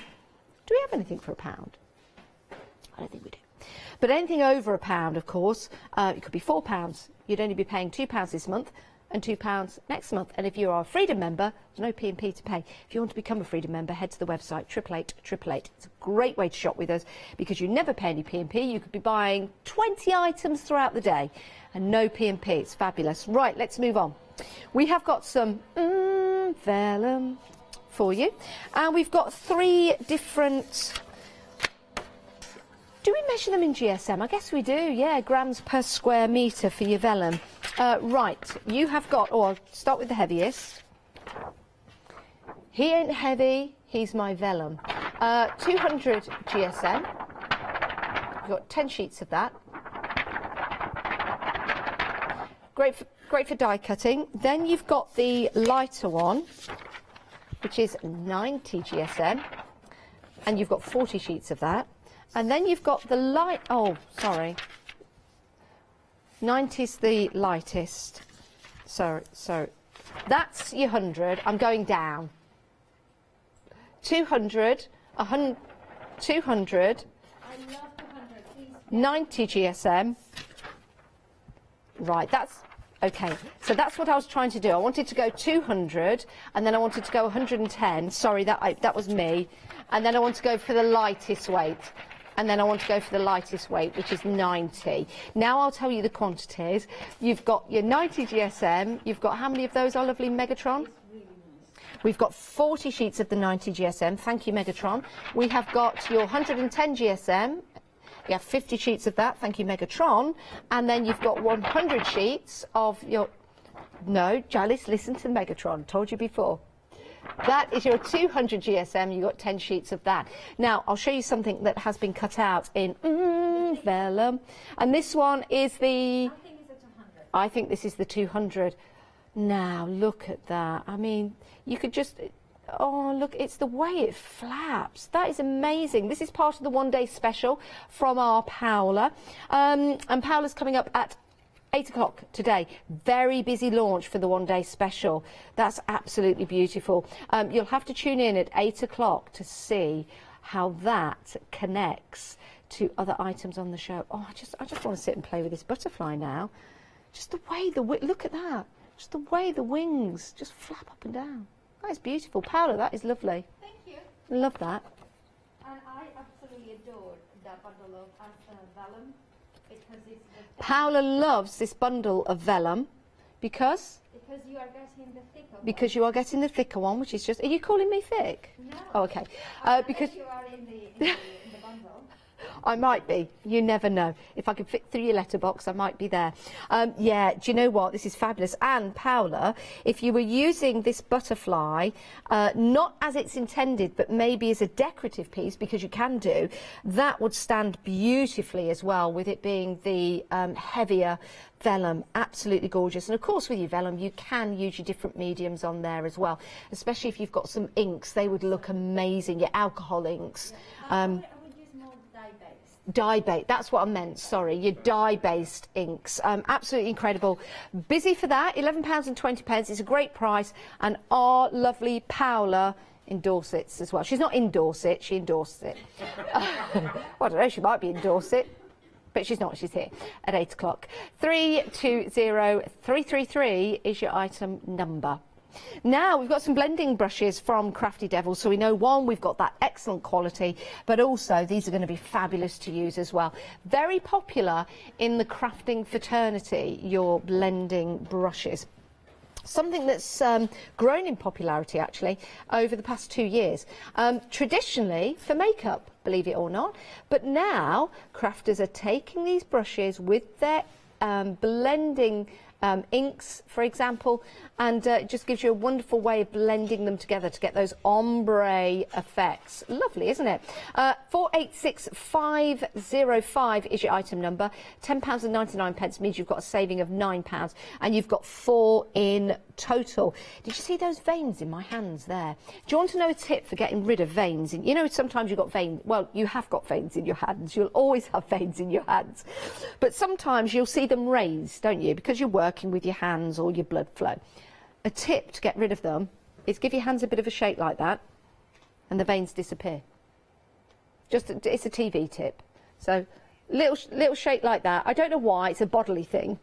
we have anything for £1? I don't think we do. But anything over £1, of course, it could be £4. You'd only be paying £2 this month and £2 next month. And if you are a Freedom member, there's no P&P to pay. If you want to become a Freedom member, head to the website 88888. It's a great way to shop with us, because you never pay any P&P. You could be buying 20 items throughout the day and no P&P. It's fabulous. Right, let's move on. We have got some vellum for you, and we've got 3 different. Do we measure them in GSM? I guess we do, yeah, grams per square metre for your vellum. Right, you have got, I'll start with the heaviest. He ain't heavy, he's my vellum. 200 GSM. You've got 10 sheets of that. Great for die cutting. Then you've got the lighter one, which is 90 GSM, and you've got 40 sheets of that. And then you've got the 90's the lightest. So that's your 100. I'm going down. 200, 100, 200, 90 GSM. Right, that's okay. So that's what I was trying to do. I wanted to go 200, and then I wanted to go 110. Sorry, that was me. And then I want to go for the lightest weight. And then I want to go for the lightest weight, which is 90. Now I'll tell you the quantities. You've got your 90 GSM. You've got how many of those, our lovely Megatron? We've got 40 sheets of the 90 GSM. Thank you, Megatron. We have got your 110 GSM. You have 50 sheets of that. Thank you, Megatron. And then you've got 100 sheets of your... No, Jalice, listen to Megatron. Told you before. That is your 200 GSM. You've got 10 sheets of that. Now, I'll show you something that has been cut out in vellum. And this one is the... I think this is the 200. Now, look at that. I mean, you could just... Oh, look, it's the way it flaps. That is amazing. This is part of the one-day special from our Paola. And Paola's coming up at 8 o'clock today. Very busy launch for the one-day special. That's absolutely beautiful. You'll have to tune in at 8 o'clock to see how that connects to other items on the show. Oh, I just want to sit and play with this butterfly now. Just the way look at that. Just the way the wings just flap up and down. That is beautiful. Paola, that is lovely. Thank you. Love that. And I absolutely adore that bundle of vellum because it's Paola loves this bundle of vellum because you are getting the thicker one. you are getting the thicker one, which is just. Are you calling me thick? No. Oh, okay. Because you are in the bundle. I might be. You never know. If I could fit through your letterbox, I might be there. Yeah, do you know what? This is fabulous. And Paola, if you were using this butterfly, not as it's intended, but maybe as a decorative piece, because you can do, that would stand beautifully as well, with it being the heavier vellum. Absolutely gorgeous. And of course, with your vellum, you can use your different mediums on there as well, especially if you've got some inks. They would look amazing, your alcohol inks. Dye-based, that's what I meant, sorry, your dye-based inks. Absolutely incredible. Busy for that, £11.20. It's a great price, and our lovely Paola endorses it as well. She's not in Dorset, she endorses it. Well, I don't know, she might be in Dorset, but she's not, she's here at 8 o'clock. 320333 is your item number. Now we've got some blending brushes from Crafty Devil, so we know, one, we've got that excellent quality, but also these are going to be fabulous to use as well. Very popular in the crafting fraternity, your blending brushes. Something that's grown in popularity actually over the past 2 years. Traditionally for makeup, believe it or not, but now crafters are taking these brushes with their blending inks, for example, and it just gives you a wonderful way of blending them together to get those ombre effects. Lovely, isn't it? 486505 is your item number. £10.99 means you've got a saving of £9, and you've got 4 in total. Did you see those veins in my hands there? Do you want to know a tip for getting rid of veins? You know, sometimes you've got veins. Well, you have got veins in your hands. You'll always have veins in your hands. But sometimes you'll see them raised, don't you? Because you're working with your hands or your blood flow. A tip to get rid of them is give your hands a bit of a shake like that, and the veins disappear. It's a TV tip. So little shake like that. I don't know why. It's a bodily thing.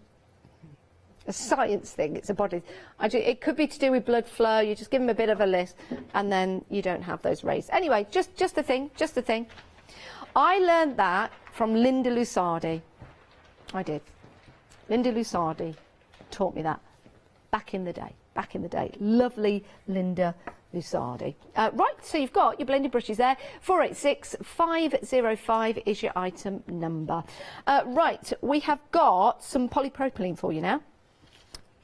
A science thing. It's a body. It could be to do with blood flow. You just give them a bit of a lift, and then you don't have those raised. Anyway, just a thing. Just a thing. I learned that from Linda Lusardi. I did. Linda Lusardi taught me that back in the day. Lovely Linda Lusardi. Right, so you've got your blended brushes there. 486505 is your item number. Right, we have got some polypropylene for you now.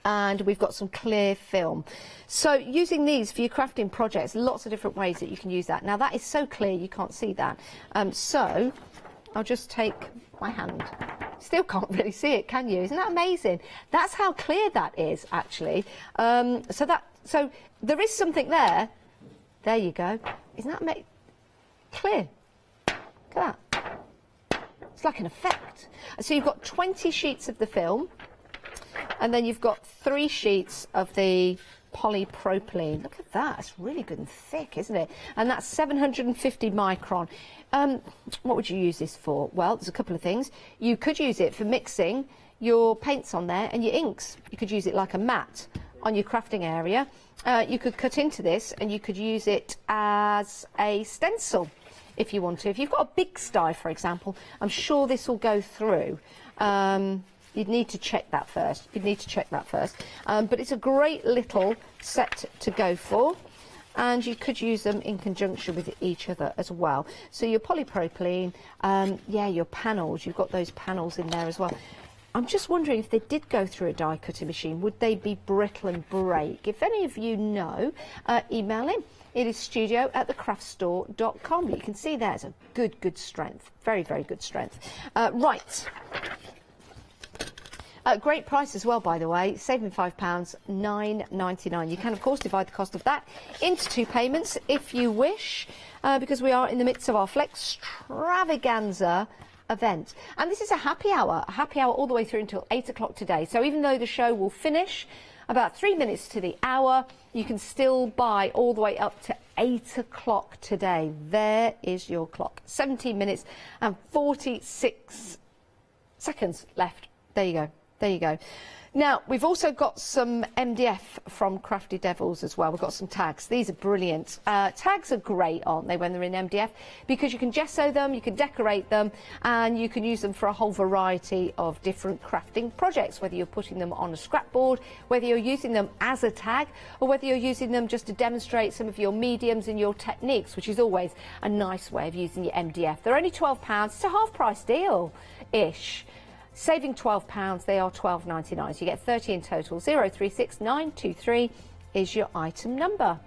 And we've got some clear film. So using these for your crafting projects, lots of different ways that you can use that. Now that is so clear you can't see that. So I'll just take my hand. Still can't really see it, can you? Isn't that amazing? That's how clear that is, actually. So there is something there. There you go. Isn't that clear? Look at that. It's like an effect. So you've got 20 sheets of the film, and then you've got 3 sheets of the polypropylene. Look at that. It's really good and thick, isn't it? And that's 750 micron. What would you use this for? Well, there's a couple of things. You could use it for mixing your paints on there and your inks. You could use it like a mat on your crafting area. You could cut into this and you could use it as a stencil if you want to. If you've got a big sty, for example, I'm sure this will go through. You'd need to check that first. But it's a great little set to go for. And you could use them in conjunction with each other as well. So your polypropylene, yeah, your panels, you've got those panels in there as well. I'm just wondering if they did go through a die cutting machine, would they be brittle and break? If any of you know, email in. It is studio@thecraftstore.com. You can see there's a good strength. Very, very good strength. Right. Great price as well, by the way, saving £5, £9.99. You can, of course, divide the cost of that into 2 payments if you wish, because we are in the midst of our Flextravaganza event. And this is a happy hour all the way through until 8 o'clock today. So even though the show will finish about 3 minutes to the hour, you can still buy all the way up to 8 o'clock today. There is your clock. 17 minutes and 46 seconds left. There you go. There you go. Now, we've also got some MDF from Crafty Devils as well. We've got some tags. These are brilliant. Tags are great, aren't they, when they're in MDF? Because you can gesso them, you can decorate them, and you can use them for a whole variety of different crafting projects, whether you're putting them on a scrapboard, whether you're using them as a tag, or whether you're using them just to demonstrate some of your mediums and your techniques, which is always a nice way of using your MDF. They're only £12. It's a half-price deal-ish. Saving £12, they are £12.99. So you get 30 in total. 036923 is your item number.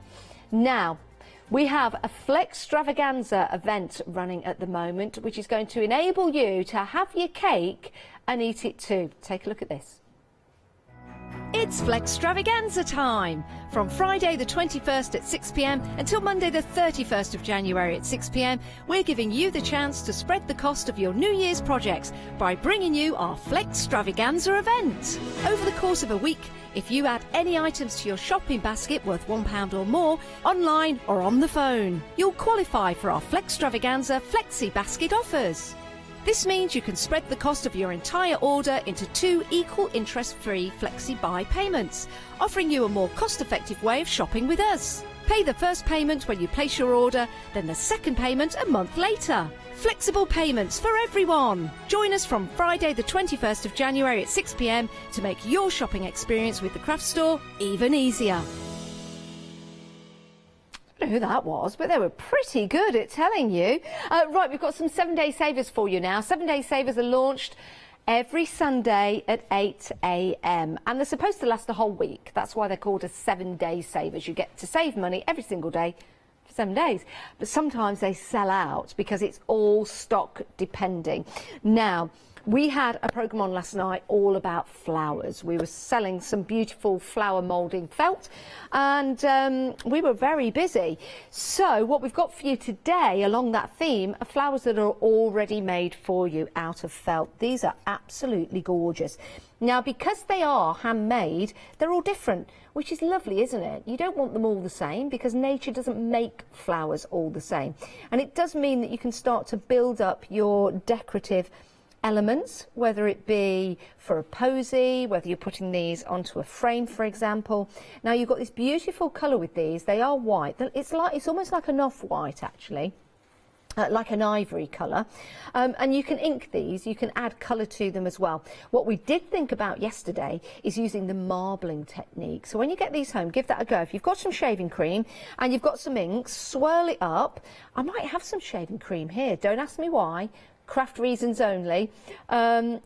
Now, we have a Flextravaganza event running at the moment, which is going to enable you to have your cake and eat it too. Take a look at this. It's Flextravaganza time! From Friday the 21st at 6 p.m. until Monday the 31st of January at 6 p.m, we're giving you the chance to spread the cost of your New Year's projects by bringing you our Flextravaganza event. Over the course of a week, if you add any items to your shopping basket worth £1 or more, online or on the phone, you'll qualify for our Flextravaganza Flexi Basket offers. This means you can spread the cost of your entire order into 2 equal interest-free flexi-buy payments, offering you a more cost-effective way of shopping with us. Pay the first payment when you place your order, then the second payment a month later. Flexible payments for everyone. Join us from Friday the 21st of January at 6 p.m. to make your shopping experience with the craft store even easier. I don't know who that was, but they were pretty good at telling you. Right, we've got some 7-day savers for you now. 7-day savers are launched every Sunday at 8 a.m. and they're supposed to last the whole week. That's why they're called a 7-day savers. You get to save money every single day for 7 days. But sometimes they sell out because it's all stock depending. Now, we had a programme on last night all about flowers. We were selling some beautiful flower moulding felt and we were very busy. So what we've got for you today along that theme are flowers that are already made for you out of felt. These are absolutely gorgeous. Now, because they are handmade, they're all different, which is lovely, isn't it? You don't want them all the same because nature doesn't make flowers all the same. And it does mean that you can start to build up your decorative elements, whether it be for a posy, whether you're putting these onto a frame, for example. Now, you've got this beautiful colour with these. They are white. It's almost like an off-white, actually. Like an ivory colour, and you can ink these, you can add colour to them as well. What we did think about yesterday is using the marbling technique. So when you get these home, give that a go. If you've got some shaving cream and you've got some inks, swirl it up. I might have some shaving cream here, don't ask me why. Craft reasons only.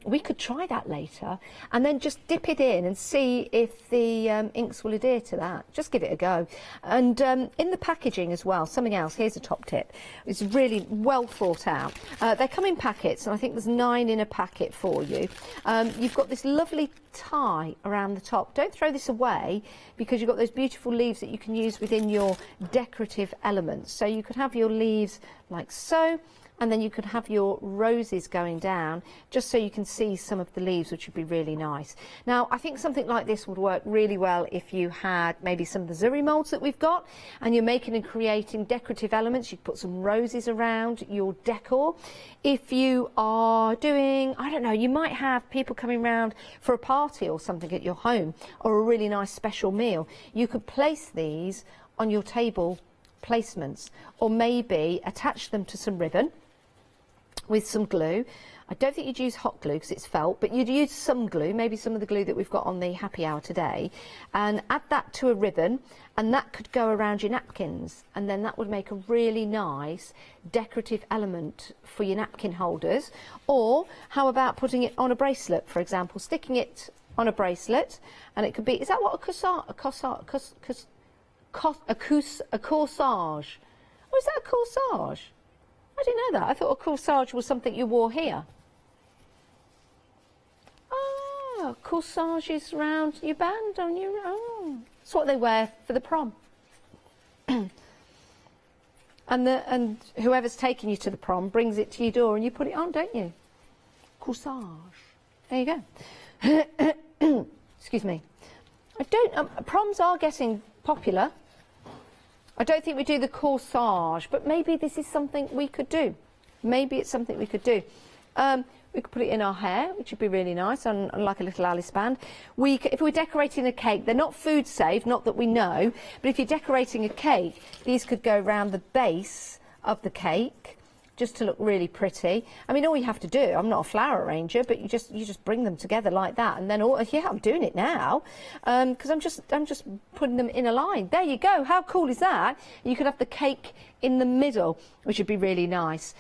We could try that later and then just dip it in and see if the inks will adhere to that. Just give it a go. And in the packaging as well, something else, here's a top tip. It's really well thought out. They come in packets and I think there's 9 in a packet for you. You've got this lovely tie around the top. Don't throw this away because you've got those beautiful leaves that you can use within your decorative elements. So you could have your leaves like so, and then you could have your roses going down just so you can see some of the leaves, which would be really nice. Now, I think something like this would work really well if you had maybe some of the zuri moulds that we've got and you're making and creating decorative elements. You could put some roses around your decor. If you are doing, I don't know, you might have people coming round for a party or something at your home or a really nice special meal. You could place these on your table placements or maybe attach them to some ribbon with some glue. I don't think you'd use hot glue because it's felt, but you'd use some glue, maybe some of the glue that we've got on the happy hour today, and add that to a ribbon, and that could go around your napkins, and then that would make a really nice decorative element for your napkin holders. Or how about putting it on a bracelet, for example, sticking it on a bracelet, and it could be, is that what a corsage? A corsage? Or is that a corsage? I didn't know that. I thought a corsage was something you wore here. Oh, Oh, corsages round your band on your... Oh, it's what they wear for the prom. And whoever's taking you to the prom brings it to your door and you put it on, don't you? Corsage. There you go. Excuse me. Proms are getting popular. I don't think we do the corsage, but maybe this is something we could do. Maybe it's something we could do. We could put it in our hair, which would be really nice, on like a little Alice band. If we're decorating a cake, they're not food safe, not that we know, but if you're decorating a cake, these could go around the base of the cake, just to look really pretty. I mean, all you have to do, I'm not a flower arranger, but you just bring them together like that, and then yeah, I'm doing it now, because I'm just putting them in a line. There you go. How cool is that? You could have the cake in the middle, which would be really nice.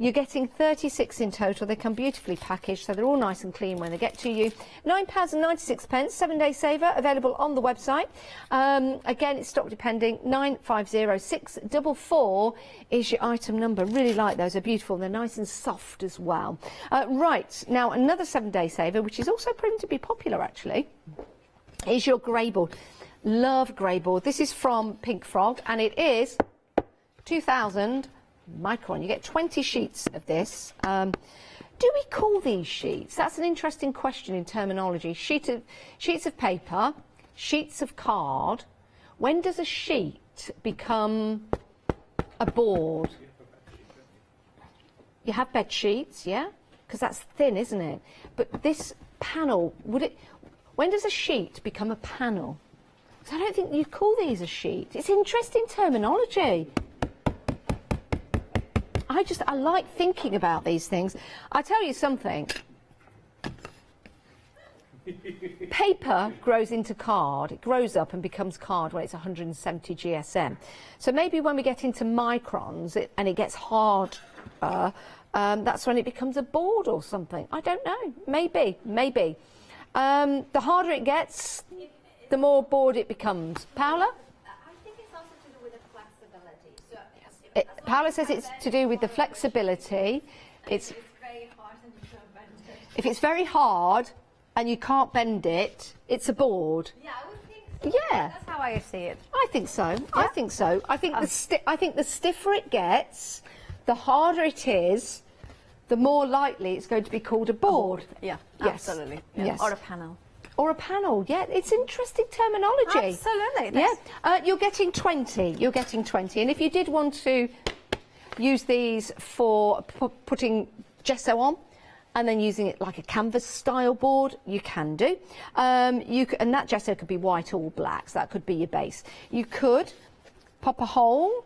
You're getting 36 in total. They come beautifully packaged, so they're all nice and clean when they get to you. £9.96, 7-day saver, available on the website. Again, it's stock depending. 950644 is your item number. Really like those. They're beautiful. They're nice and soft as well. Right, now another 7-day saver, which is also proven to be popular actually, is your grey board. Love grey board. This is from Pink Frog, and it is 2000 micron. You get 20 sheets of this. Do we call these sheets? That's an interesting question in terminology. Sheets of paper, sheets of card. When does a sheet become a board? You have bed sheets, yeah? Because that's thin, isn't it? But this panel, when does a sheet become a panel? Because I don't think you'd call these a sheet. It's interesting terminology. I like thinking about these things. I tell you something. Paper grows into card. It grows up and becomes card when it's 170 GSM. So maybe when we get into microns and it gets hard, that's when it becomes a board or something. I don't know. Maybe. The harder it gets, the more board it becomes. Paula? Paula says it's to do with the flexibility. If it's very hard and you can't bend it, it's a board. Yeah, I would think so. Yeah. That's how I see it. I think so. Yeah. I think so. I think the stiffer it gets, the harder it is, the more likely it's going to be called a board. Yeah, yes. absolutely. Yeah. Yes. Or a panel. Or a panel, yeah. It's interesting terminology. Absolutely. Yeah. You're getting 20. You're getting 20. And if you did want to use these for putting gesso on and then using it like a canvas style board, you can do. And that gesso could be white or black, so that could be your base. You could pop a hole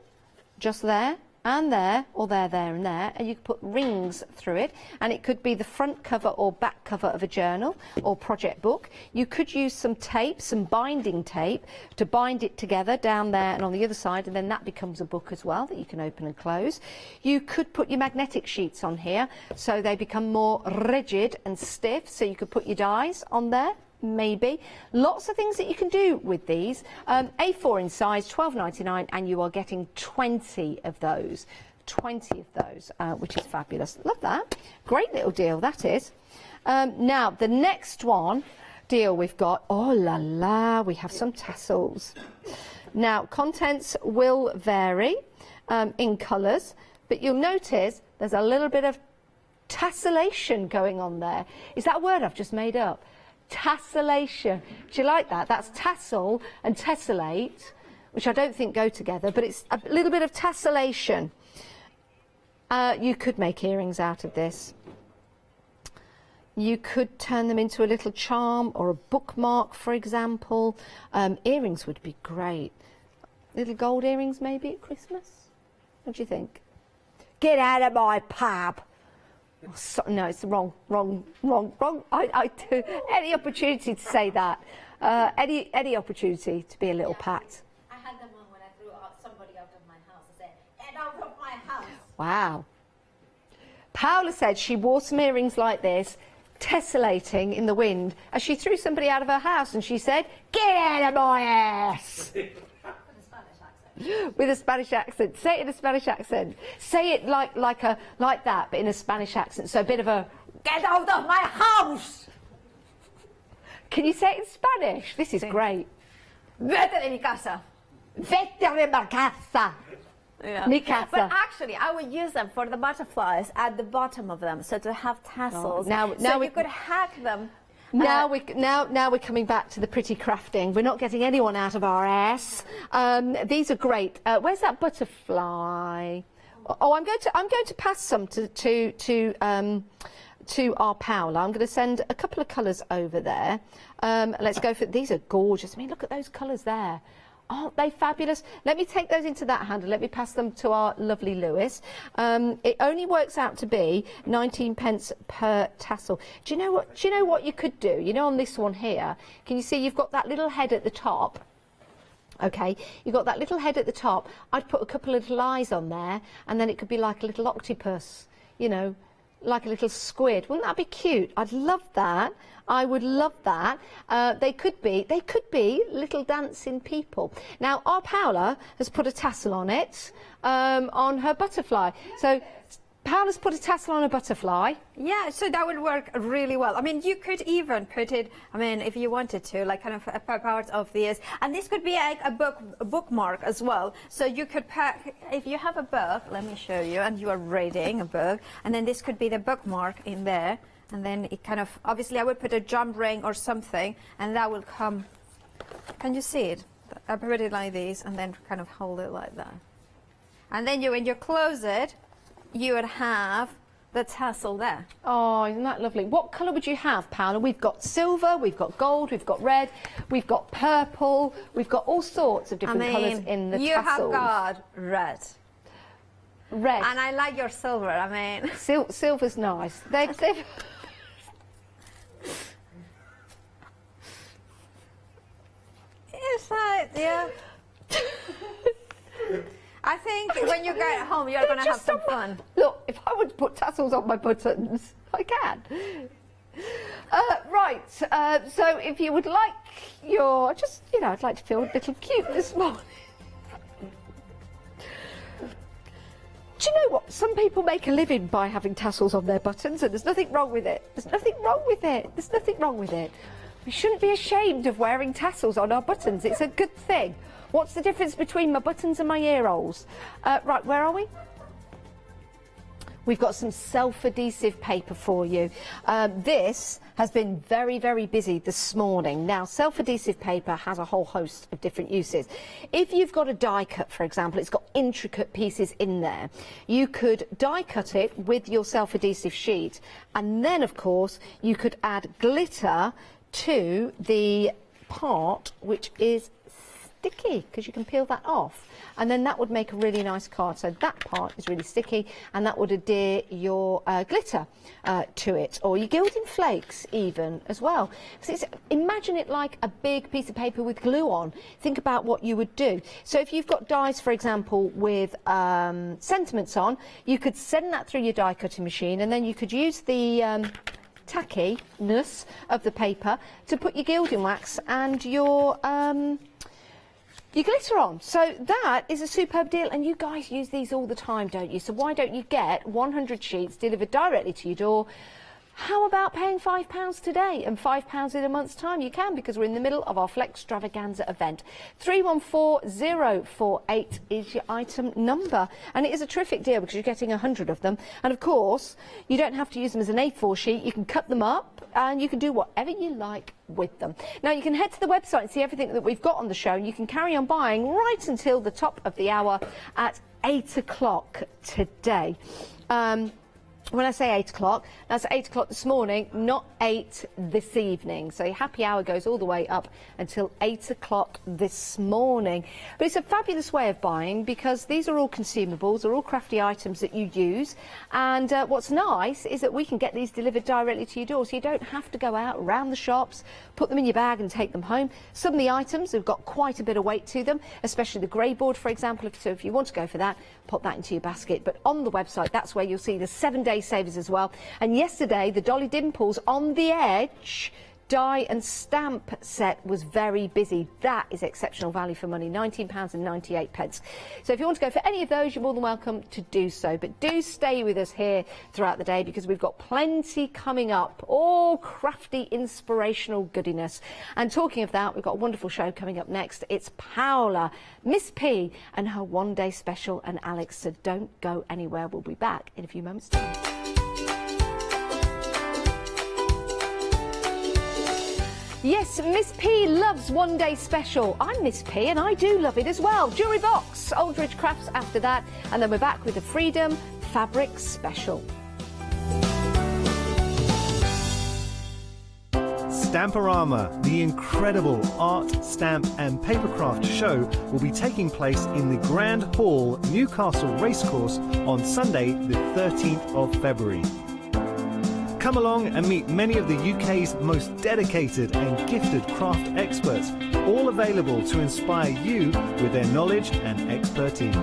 just there and there, or there, and there, and you could put rings through it, and it could be the front cover or back cover of a journal or project book. You could use some tape, some binding tape, to bind it together down there and on the other side, and then that becomes a book as well that you can open and close. You could put your magnetic sheets on here, so they become more rigid and stiff, so you could put your dies on there. Maybe. Lots of things that you can do with these. A4 in size, £12.99, and you are getting 20 of those. 20 of those, which is fabulous. Love that. Great little deal, that is. Now, the next deal we've got, oh la la, we have some tassels. Now, contents will vary in colours, but you'll notice there's a little bit of tassellation going on there. Is that a word I've just made up? Tassellation. Do you like that? That's tassel and tessellate, which I don't think go together, but it's a little bit of tassellation. You could make earrings out of this. You could turn them into a little charm or a bookmark, for example. Earrings would be great. Little gold earrings maybe at Christmas? What do you think? Get out of my pub. Oh, no, it's wrong. I do any opportunity to say that. Any opportunity to be a little pat. I had them on when I threw somebody out of my house. I said, "Get out of my house." Wow. Paula said she wore some earrings like this, tessellating in the wind, as she threw somebody out of her house, and she said, "Get out of my ass." With a Spanish accent. Say it in a Spanish accent. Say it like that, but in a Spanish accent. So a bit of a, "Get out of my house!" Can you say it in Spanish? This is great. Vete de mi casa. Vete de mi casa. Yeah. Mi casa. But actually, I would use them for the butterflies at the bottom of them, so to have tassels. Now you could hack them. Now we're coming back to the pretty crafting. We're not getting anyone out of our ass. These are great. Where's that butterfly? Oh, I'm going to pass some to our Paola. I'm going to send a couple of colours over there. Let's go for these. Are gorgeous. I mean, look at those colours there. Aren't they fabulous? Let me take those into that hand and let me pass them to our lovely Lewis. It only works out to be 19p per tassel. Do you know what you could do? You know, on this one here, can you see you've got that little head at the top? Okay, you've got that little head at the top. I'd put a couple of little eyes on there, and then it could be like a little octopus, you know, like a little squid. Wouldn't that be cute? I'd love that. I would love that. They could be little dancing people. Now, our Paola has put a tassel on it, on her butterfly. So Paola's put a tassel on a butterfly. Yeah, so that would work really well. I mean, you could even put it, I mean, if you wanted to, like kind of a part of this. And this could be like a bookmark as well. So you could pack, if you have a book, let me show you, and you are reading a book, and then this could be the bookmark in there. And then it kind of, obviously I would put a jump ring or something, and that will come, can you see it? I put it like this, and then kind of hold it like that. And then when you close it, you would have the tassel there. Oh, isn't that lovely? What colour would you have, Paola? We've got silver, we've got gold, we've got red, we've got purple, we've got all sorts of different colours in the tassels. You have got red. Red. And I like your silver, I mean. Silver's nice. It's like, yeah. I think when you get home, you're going to have some fun. Look, if I want to put tassels on my buttons, I can. Right, so if you would like your, just, you know, I'd like to feel a little cute this morning. Do you know what? Some people make a living by having tassels on their buttons, and there's nothing wrong with it. There's nothing wrong with it. There's nothing wrong with it. We shouldn't be ashamed of wearing tassels on our buttons. It's a good thing. What's the difference between my buttons and my ear holes? Right, where are we? We've got some self-adhesive paper for you. This has been very, very busy this morning. Now, self-adhesive paper has a whole host of different uses. If you've got a die cut, for example, it's got intricate pieces in there. You could die cut it with your self-adhesive sheet, and then, of course, you could add glitter to the part which is sticky, because you can peel that off, and then that would make a really nice card. So that part is really sticky, and that would adhere your glitter to it, or your gilding flakes even as well. So imagine it like a big piece of paper with glue on. Think about what you would do. So if you've got dies, for example, with sentiments on, you could send that through your die cutting machine, and then you could use the tackiness of the paper to put your gilding wax and your glitter on. So that is a superb deal, and you guys use these all the time, don't you? So why don't you get 100 sheets delivered directly to your door? How about paying £5 today and £5 in a month's time? You can, because we're in the middle of our Flextravaganza event. 314048 is your item number, and it is a terrific deal because you're getting 100 of them. And of course, you don't have to use them as an A4 sheet. You can cut them up and you can do whatever you like with them. Now, you can head to the website and see everything that we've got on the show, and you can carry on buying right until the top of the hour at 8 o'clock today. When I say 8 o'clock, that's 8 o'clock this morning, not 8 this evening. So your happy hour goes all the way up until 8 o'clock this morning. But it's a fabulous way of buying, because these are all consumables, they're all crafty items that you use. And what's nice is that we can get these delivered directly to your door, so you don't have to go out around the shops, put them in your bag and take them home. Some of the items have got quite a bit of weight to them, especially the grey board, for example. So if you want to go for that, pop that into your basket. But on the website, that's where you'll see the 7-day savers as well. And yesterday, the Dolly Dimples on the Edge die and stamp set was very busy. That is exceptional value for money, £19.98. So if you want to go for any of those, you're more than welcome to do so. But do stay with us here throughout the day because we've got plenty coming up, all crafty, inspirational goodiness. And talking of that, we've got a wonderful show coming up next. It's Paola, Miss P, and her one-day special, and Alex, so don't go anywhere. We'll be back in a few moments' time. Yes, Miss P loves One Day Special. I'm Miss P and I do love it as well. Jewellery box, Aldridge Crafts after that, and then we're back with the Freedom Fabric Special. Stamporama, the incredible art, stamp and papercraft show, will be taking place in the Grand Hall, Newcastle Racecourse on Sunday the 13th of February. Come along and meet many of the UK's most dedicated and gifted craft experts, all available to inspire you with their knowledge and expertise.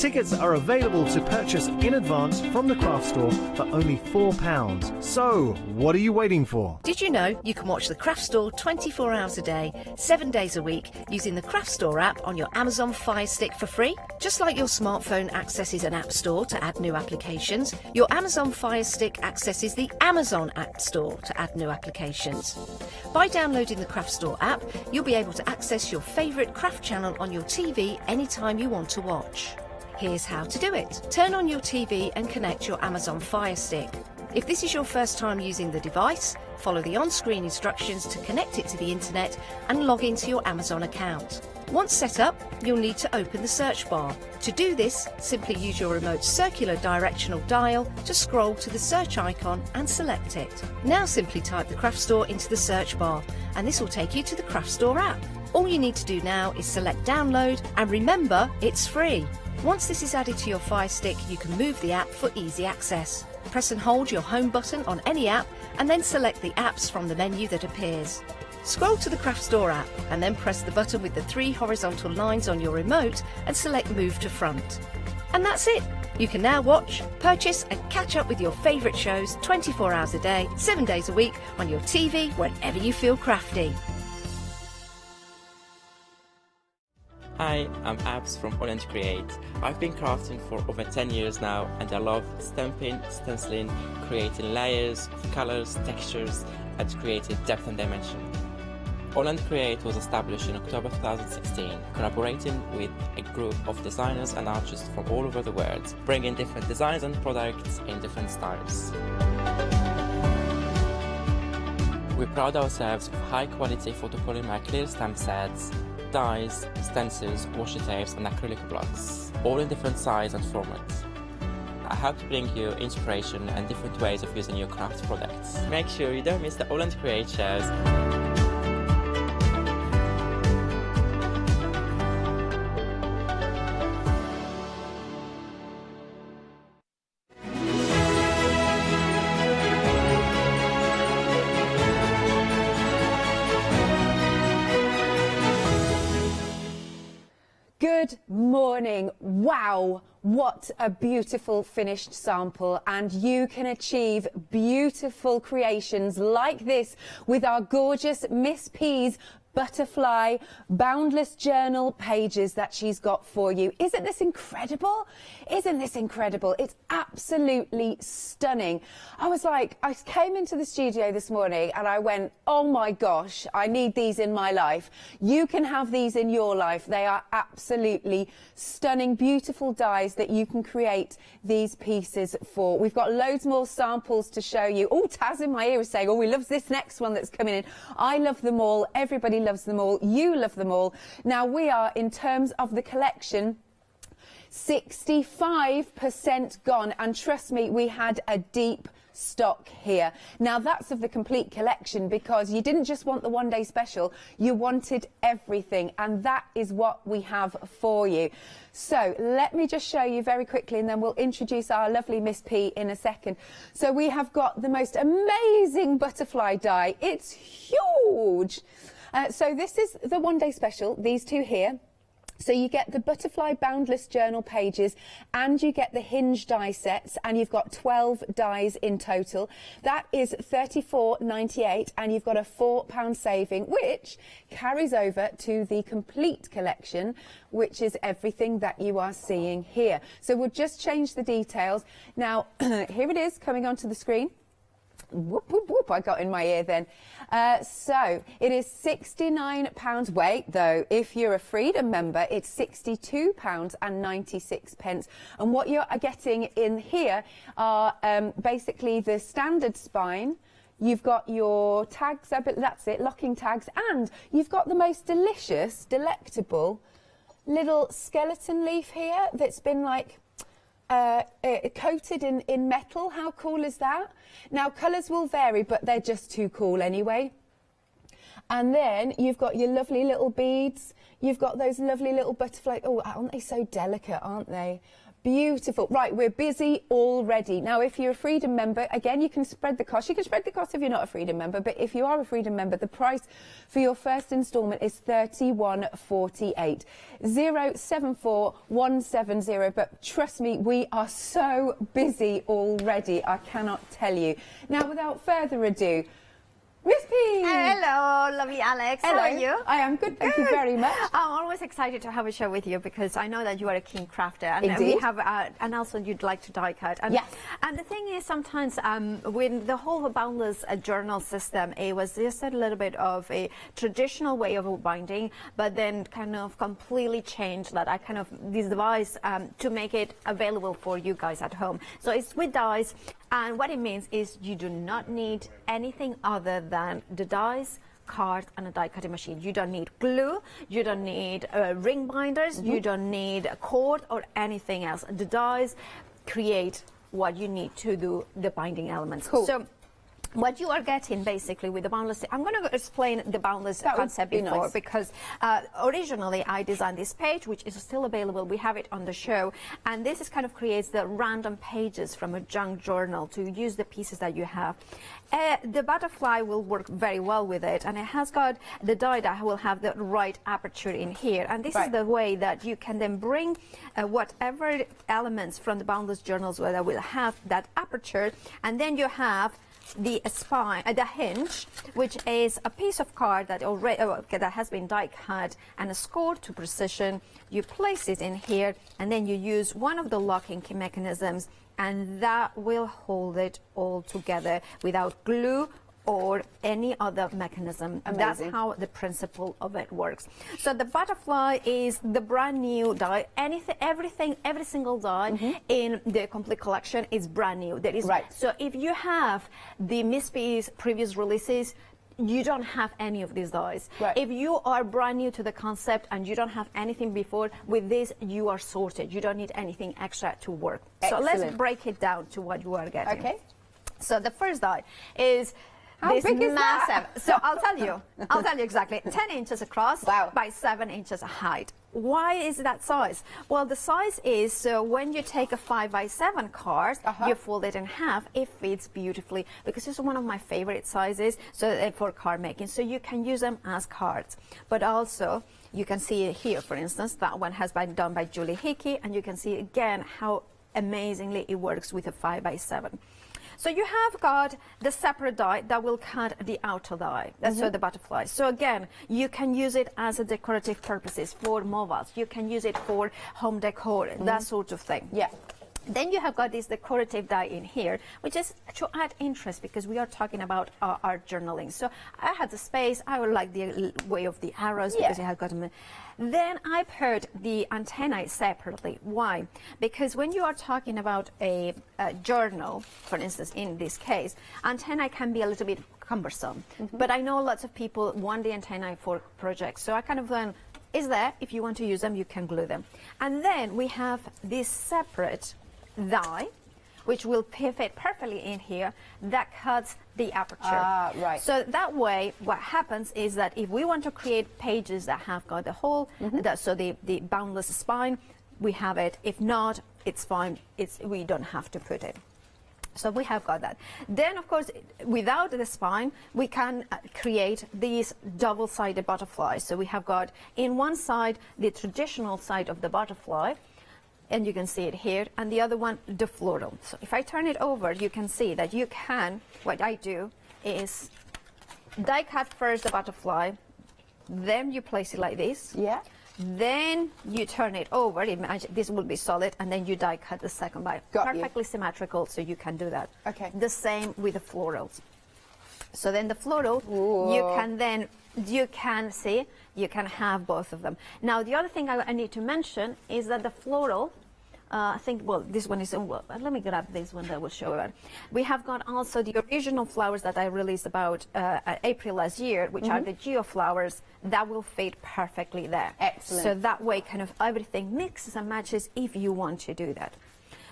Tickets are available to purchase in advance from the craft store for only £4. So, what are you waiting for? Did you know you can watch the Craft Store 24 hours a day, 7 days a week using the Craft Store app on your Amazon Fire Stick for free? Just like your smartphone accesses an app store to add new applications, your Amazon Fire Stick accesses the Amazon App Store to add new applications. By downloading the Craft Store app, you'll be able to access your favourite craft channel on your TV anytime you want to watch. Here's how to do it. Turn on your TV and connect your Amazon Fire Stick. If this is your first time using the device, follow the on-screen instructions to connect it to the internet and log into your Amazon account. Once set up, you'll need to open the search bar. To do this, simply use your remote circular directional dial to scroll to the search icon and select it. Now simply type the Craft Store into the search bar and this will take you to the Craft Store app. All you need to do now is select download and remember it's free. Once this is added to your Fire Stick, you can move the app for easy access. Press and hold your home button on any app and then select the apps from the menu that appears. Scroll to the Craft Store app and then press the button with the 3 horizontal lines on your remote and select Move to Front. And that's it! You can now watch, purchase and catch up with your favourite shows 24 hours a day, 7 days a week on your TV whenever you feel crafty. Hi, I'm Abs from AALL Create. I've been crafting for over 10 years now and I love stamping, stenciling, creating layers, colors, textures and creating depth and dimension. AALL Create was established in October 2016, collaborating with a group of designers and artists from all over the world, bringing different designs and products in different styles. We pride ourselves of high quality photopolymer clear stamp sets, dies, stencils, washi tapes and acrylic blocks, all in different size and formats. I hope to bring you inspiration and different ways of using your craft products. Make sure you don't miss the AALL Create shows. Good morning. Wow, what a beautiful finished sample, and you can achieve beautiful creations like this with our gorgeous Miss P's butterfly boundless journal pages that she's got for you. Isn't this incredible? Isn't this incredible? It's absolutely stunning. I came into the studio this morning and I went, oh my gosh, I need these in my life. You can have these in your life. They are absolutely stunning, beautiful dies that you can create these pieces for. We've got loads more samples to show you. Oh, Taz in my ear is saying, oh, we love this next one that's coming in. I love them all. Everybody loves them all. You love them all. Now we are, in terms of the collection, 65% gone, and trust me, we had a deep stock here. Now that's of the complete collection because you didn't just want the one day special, you wanted everything, and that is what we have for you. So let me just show you very quickly and then we'll introduce our lovely Miss P in a second. So we have got the most amazing butterfly die. It's huge. So this is the one day special, these two here. So you get the butterfly boundless journal pages and you get the hinge die sets, and you've got 12 dies in total. That is $34.98, and you've got a £4 saving, which carries over to the complete collection, which is everything that you are seeing here. So we'll just change the details. Now, here it is coming onto the screen. Whoop, whoop, whoop, I got in my ear then. So it is £69. Wait, though, if you're a Freedom member, it's £62.96. And what you're getting in here are basically the standard spine. You've got your tags, that's it, locking tags, and you've got the most delicious, delectable little skeleton leaf here that's been like coated in metal. How cool is that? Now, colours will vary, but they're just too cool anyway. And then you've got your lovely little beads. You've got those lovely little butterfly. Oh, aren't they so delicate, aren't they? Beautiful. Right, we're busy already. Now, if you're a Freedom member, again, you can spread the cost. You can spread the cost if you're not a Freedom member, but if you are a Freedom member, the price for your first instalment is $31.48. 074170. But trust me, we are so busy already. I cannot tell you. Now, without further ado, Miss P! Hello, lovely Alex. Hello. How are you? I am good, thank you very much. I'm always excited to have a show with you because I know that you are a keen crafter, and Indeed. we have, and also you'd like to die cut. And, yes. And the thing is, sometimes with the whole boundless journal system, it was just a little bit of a traditional way of binding, but then kind of completely changed that. I kind of this device to make it available for you guys at home. So it's with dies. And what it means is you do not need anything other than the dies, cards, and a die cutting machine. You don't need glue, you don't need ring binders, you don't need a cord or anything else. The dies create what you need to do the binding elements. Cool. So what you are getting basically with the boundless, I'm going to explain the boundless concept before, nice. Because originally I designed this page, which is still available. We have it on the show, and this is kind of creates the random pages from a junk journal to use the pieces that you have. The butterfly will work very well with it, and it has got the die that will have the right aperture in here, and this is the way that you can then bring whatever elements from the boundless journals that will have that aperture, and then you have the spine, the hinge, which is a piece of card that already that has been die cut and scored to precision. You place it in here, and then you use one of the locking mechanisms, and that will hold it all together without glue or any other mechanism. Amazing. That's how the principle of it works. So the butterfly is the brand new die. Every single die in the complete collection is brand new. There is So if you have the Miss P's previous releases, you don't have any of these dies. If you are brand new to the concept and you don't have anything before, with this you are sorted. You don't need anything extra to work. Excellent. So let's break it down to what you are getting. Okay. So the first die is How this big is massive. that? So I'll tell you exactly. 10 inches across by 7 inches height. Why is that size? Well, the size is so when you take a 5x7 card, you fold it in half. It fits beautifully because it's one of my favorite sizes. So for card making, so you can use them as cards, but also you can see it here. For instance, that one has been done by Julie Hickey, and you can see again how amazingly it works with a 5x7. So you have got the separate die that will cut the outer die, so the butterfly. So again, you can use it as a decorative purposes for mobiles. You can use it for home decor, that sort of thing. Yeah. Then you have got this decorative die in here, which is to add interest because we are talking about art journaling. So I had the space. I would like the way of the arrows because it had got them. Then I put the antennae separately. Why? Because when you are talking about a journal, for instance, in this case, antennae can be a little bit cumbersome. But I know lots of people want the antennae for projects. So I kind of then is there. If you want to use them, you can glue them. And then we have this separate die, which will fit perfectly in here, that cuts the aperture. So that way, what happens is that if we want to create pages that have got the whole, so the boundless spine, we have it. If not, it's fine. We don't have to put it. So we have got that. Then, of course, without the spine, we can create these double-sided butterflies. So we have got in one side the traditional side of the butterfly, and you can see it here, and the other one the floral. So if I turn it over, you can see that you can, what I do is die cut first the butterfly, then you place it like this. Yeah. Then you turn it over, imagine this will be solid, and then you die cut the second bite. Got you. Perfectly symmetrical, so you can do that. Okay. The same with the florals. So then the floral, Ooh. you can see, you can have both of them. Now the other thing I need to mention is that the floral, I think, well, this one is, well, let me grab this one that will show it. We have got also the original flowers that I released about April last year, which are the geo flowers that will fit perfectly there. Excellent. So that way kind of everything mixes and matches if you want to do that.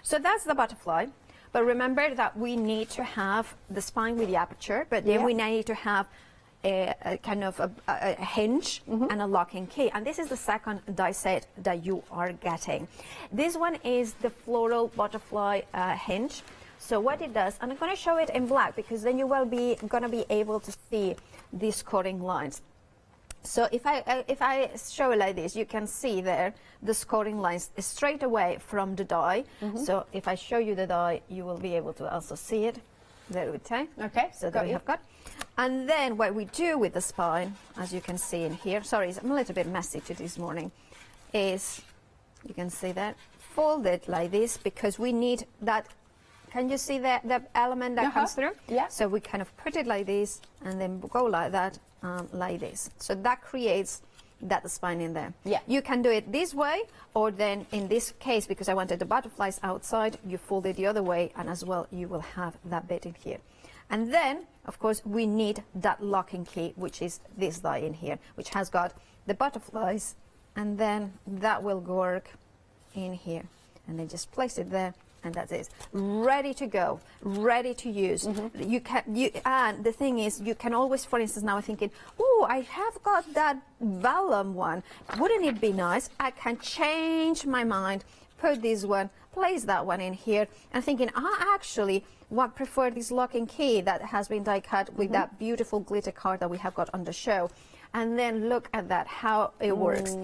So that's the butterfly. But remember that we need to have the spine with the aperture, but then we need to have a kind of a hinge and a locking key. And this is the second die set that you are getting. This one is the floral butterfly hinge. So what it does, and I'm going to show it in black because then you will be going to be able to see these scoring lines. So if I show it like this, you can see there the scoring lines straight away from the die. So if I show you the die, you will be able to also see it. There we go. Okay. So there we have got. And then what we do with the spine, as you can see in here, sorry, I'm a little bit messy to this morning, is you can see that fold it like this because we need that. Can you see the element that comes through? Yeah. So we kind of put it like this and then go like that, like this. So that creates that spine in there. Yeah. You can do it this way, or then in this case, because I wanted the butterflies outside, you fold it the other way, and as well you will have that bit in here. And then, of course, we need that locking key, which is this die in here, which has got the butterflies, and then that will work in here. And then just place it there, and that's it. Ready to go, ready to use. And the thing is, you can always, for instance, now I'm thinking, oh, I have got that Vellum one. Wouldn't it be nice? I can change my mind, put this one, place that one in here, and thinking, I actually prefer this locking key that has been die cut with that beautiful glitter card that we have got on the show. And then look at that, how it works.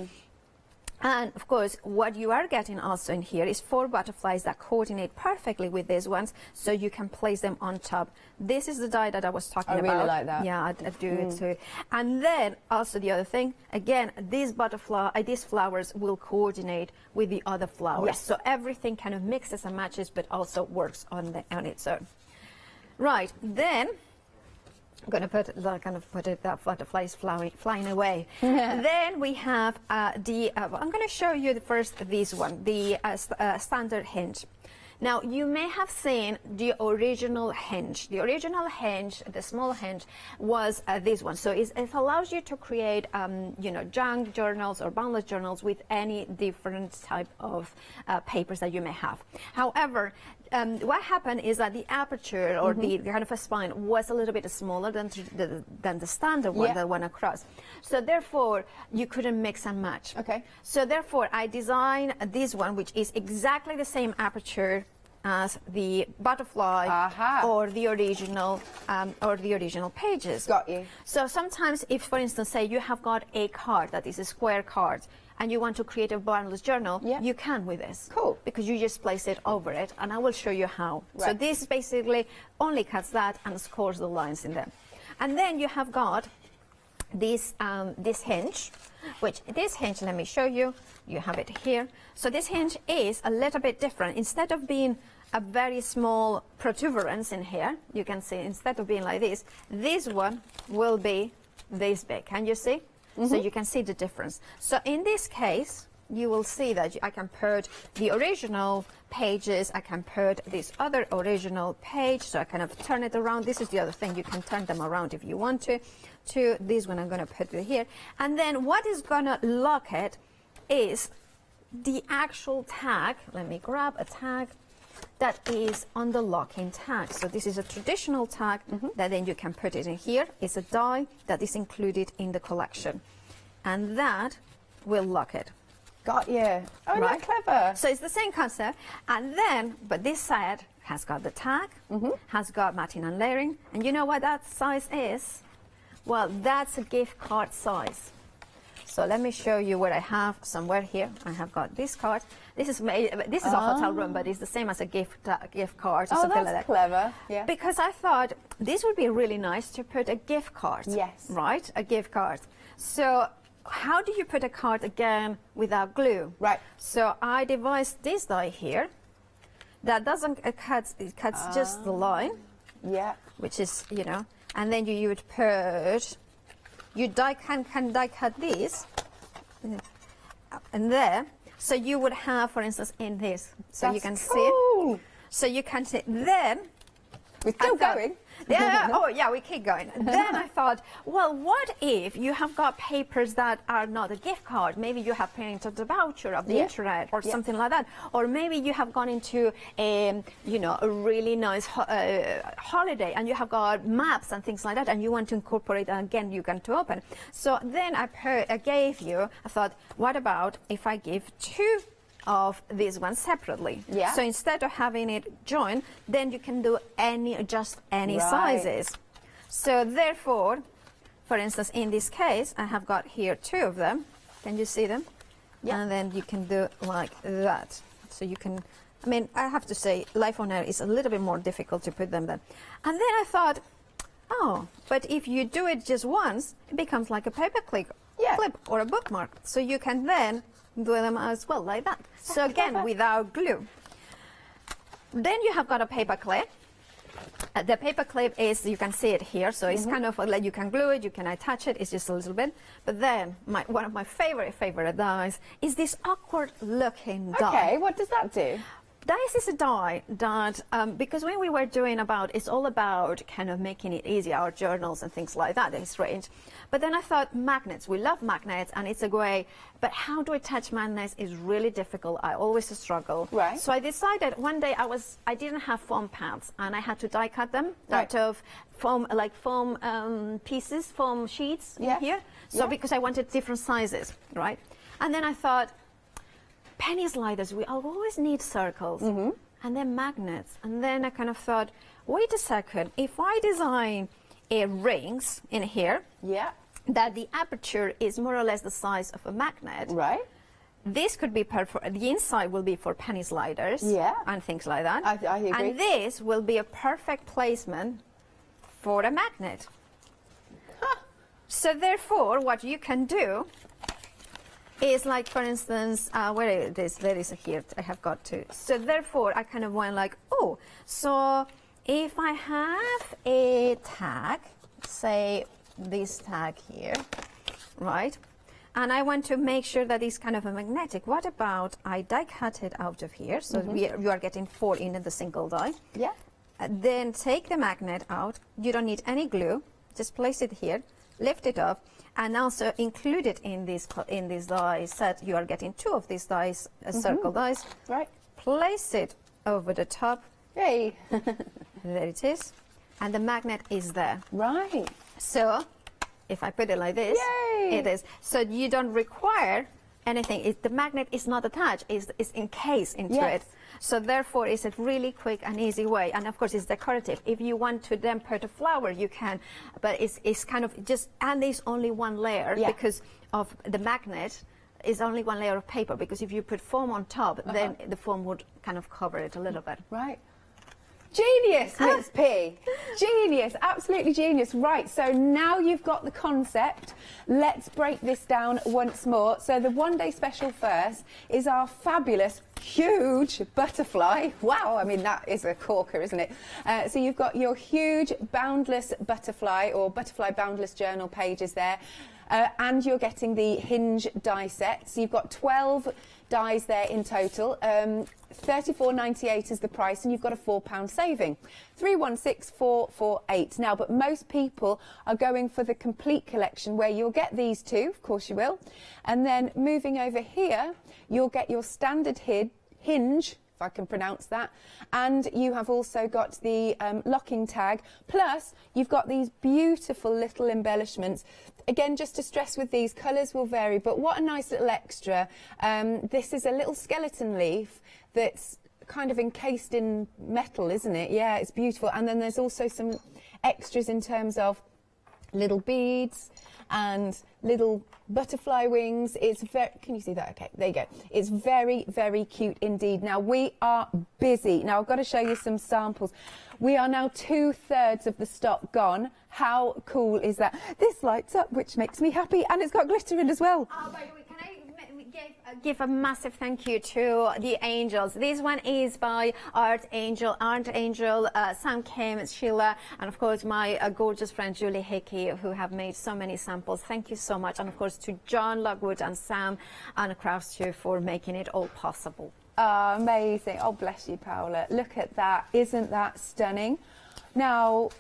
And of course, what you are getting also in here is 4 butterflies that coordinate perfectly with these ones, so you can place them on top. This is the die that I was talking about. I really like that. Yeah, I do it too. And then also the other thing, again, these flowers will coordinate with the other flowers. Yes. So everything kind of mixes and matches, but also works on its own. Right, then I'm going to put that butterflies flying away. Then we have I'm going to show you first this one, the standard hinge. Now, you may have seen the original hinge. The original hinge, the small hinge, was this one. So it allows you to create, junk journals or boundless journals with any different type of papers that you may have. However, what happened is that the aperture or the kind of a spine was a little bit smaller than the standard one that went across. So therefore, you couldn't mix and match. Okay. So therefore, I designed this one, which is exactly the same aperture as the butterfly or the original pages. Got you. So sometimes, if for instance, say you have got a card that is a square card, and you want to create a boundless journal, you can with this. Cool. Because you just place it over it, and I will show you how. Right. So this basically only cuts that and scores the lines in there. And then you have got this hinge, let me show you. You have it here. So this hinge is a little bit different. Instead of being a very small protuberance in here, you can see, instead of being like this one will be this big. Can you see? So you can see the difference. So in this case, you will see that I can put the original pages, I can put this other original page, so I kind of turn it around. This is the other thing, you can turn them around if you want to this one I'm going to put it here. And then what is going to lock it is the actual tag. Let me grab a tag that is on the locking tag. So this is a traditional tag that then you can put it in here. It's a die that is included in the collection, and that will lock it. Got you. Oh, Right. that's clever. So it's the same concept, and then, but this side has got the tag, has got matting and layering. And you know what that size is? Well, that's a gift card size. So let me show you what I have somewhere here. I have got this card. This is a hotel room, but it's the same as a gift card. Or something like that. Clever. Yeah. Because I thought this would be really nice to put a gift card. Yes. Right? A gift card. So how do you put a card again without glue? Right. So I devised this die here. That doesn't it cuts just the line. Yeah. Which is, you know, and then you would put, you can die cut these and there. So you would have, for instance, in this. So you can see it. So you can see. Then we're still going. Yeah. Oh, yeah. We keep going. Then I thought, well, what if you have got papers that are not a gift card? Maybe you have printed a voucher of the internet or something like that, or maybe you have gone into a really nice holiday and you have got maps and things like that, and you want to incorporate. And again, you can to open. So then I thought, what about if I give two of these ones separately? Yeah. So instead of having it joined, then you can do just any sizes. So therefore, for instance, in this case, I have got here two of them. Can you see them? Yeah. And then you can do like that. So you can, I mean, I have to say, Life on Air is a little bit more difficult to put them there. And then I thought, oh, but if you do it just once, it becomes like a paper clip or a bookmark. So you can then do them as well, like that. So again, without glue. Then you have got a paper clip. The paper clip is, you can see it here, so it's kind of like you can glue it, you can attach it, it's just a little bit. But then, one of my favorite dies is this awkward looking die. Okay, what does that do? Dice is a die that, because when we were doing it's all about kind of making it easy, our journals and things like that, it's strange. But then I thought magnets, we love magnets and it's a way, but how to attach magnets is really difficult. I always struggle. Right. So I decided one day I didn't have foam pads and I had to die cut them out of foam, like foam pieces, foam sheets here. So because I wanted different sizes, right? And then I thought, penny sliders, we always need circles and then magnets. And then I kind of thought, wait a second, if I design rings in here, that the aperture is more or less the size of a magnet, right? This could be the inside will be for penny sliders, and things like that. I agree. And this will be a perfect placement for a magnet. So therefore, what you can do is, like, for instance, where it is, there is here, I have got two. So therefore, I kind of went like, oh, so if I have a tag, say this tag here, right? And I want to make sure that it's kind of a magnetic. What about I die cut it out of here, so you are getting 4 in the single die. Yeah. Then take the magnet out. You don't need any glue. Just place it here, lift it up, and also include it in this die set. You are getting 2 of these dies, circle dies. Right. Place it over the top. Hey. There it is. And the magnet is there. Right. So if I put it like this, it is. So you don't require anything. The magnet is not attached. It's encased into it. So therefore, it's a really quick and easy way. And of course, it's decorative. If you want to then put a flower, you can. But it's kind of just, and there's only one layer because of the magnet. Is only one layer of paper, because if you put foam on top, then the foam would kind of cover it a little bit. Right. Genius, Miss P. Genius, absolutely genius. Right, so now you've got the concept. Let's break this down once more. So the one-day special first is our fabulous, huge butterfly. Wow, I mean, that is a corker, isn't it? So you've got your huge boundless butterfly, or butterfly boundless journal pages there. And you're getting the hinge die set. So you've got 12 dies there in total. $34.98 is the price, and you've got a £4 saving. 316448. Now, but most people are going for the complete collection, where you'll get these two, of course you will. And then moving over here, you'll get your standard hinge, if I can pronounce that, and you have also got the locking tag, plus you've got these beautiful little embellishments. Again, just to stress with these, colours will vary, but what a nice little extra. This is a little skeleton leaf that's kind of encased in metal, isn't it? Yeah, it's beautiful. And then there's also some extras in terms of little beads and little butterfly wings. It's very, can you see that? Okay, there you go. It's very, very cute indeed. Now we are busy. Now I've got to show you some samples. We are now 2/3 of the stock gone. How cool is that? This lights up, which makes me happy, and it's got glitter in as well. By the way, can I give a massive thank you to the angels. This one is by Art Angel, Sam Kim, Sheila, and of course my gorgeous friend Julie Hickey, who have made so many samples. Thank you so much. And of course to John Lockwood and Sam and Crafts2 for making it all possible. Oh, amazing. Oh, bless you, Paola. Look at that. Isn't that stunning? Now,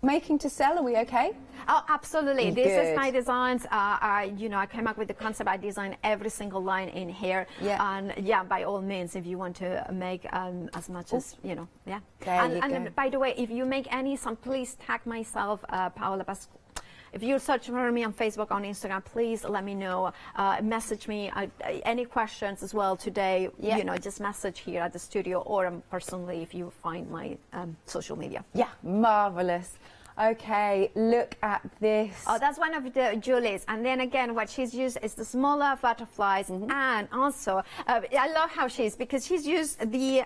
making to sell, are we okay? Oh, absolutely. This Good. is my designs. I came up with the concept. I designed every single line in here. Yeah. And yeah, by all means, if you want to make as much as, yeah. There you and go. by the way, if you make any, please tag myself, Paola Bas. If you search for me on Facebook, on Instagram, please let me know. Message me any questions as well today. Yeah. Just message here at the studio or personally if you find my social media. Yeah, marvellous. Okay, look at this. Oh, that's one of the Julie's. And then again, what she's used is the smaller butterflies. And also, I love how because she's used the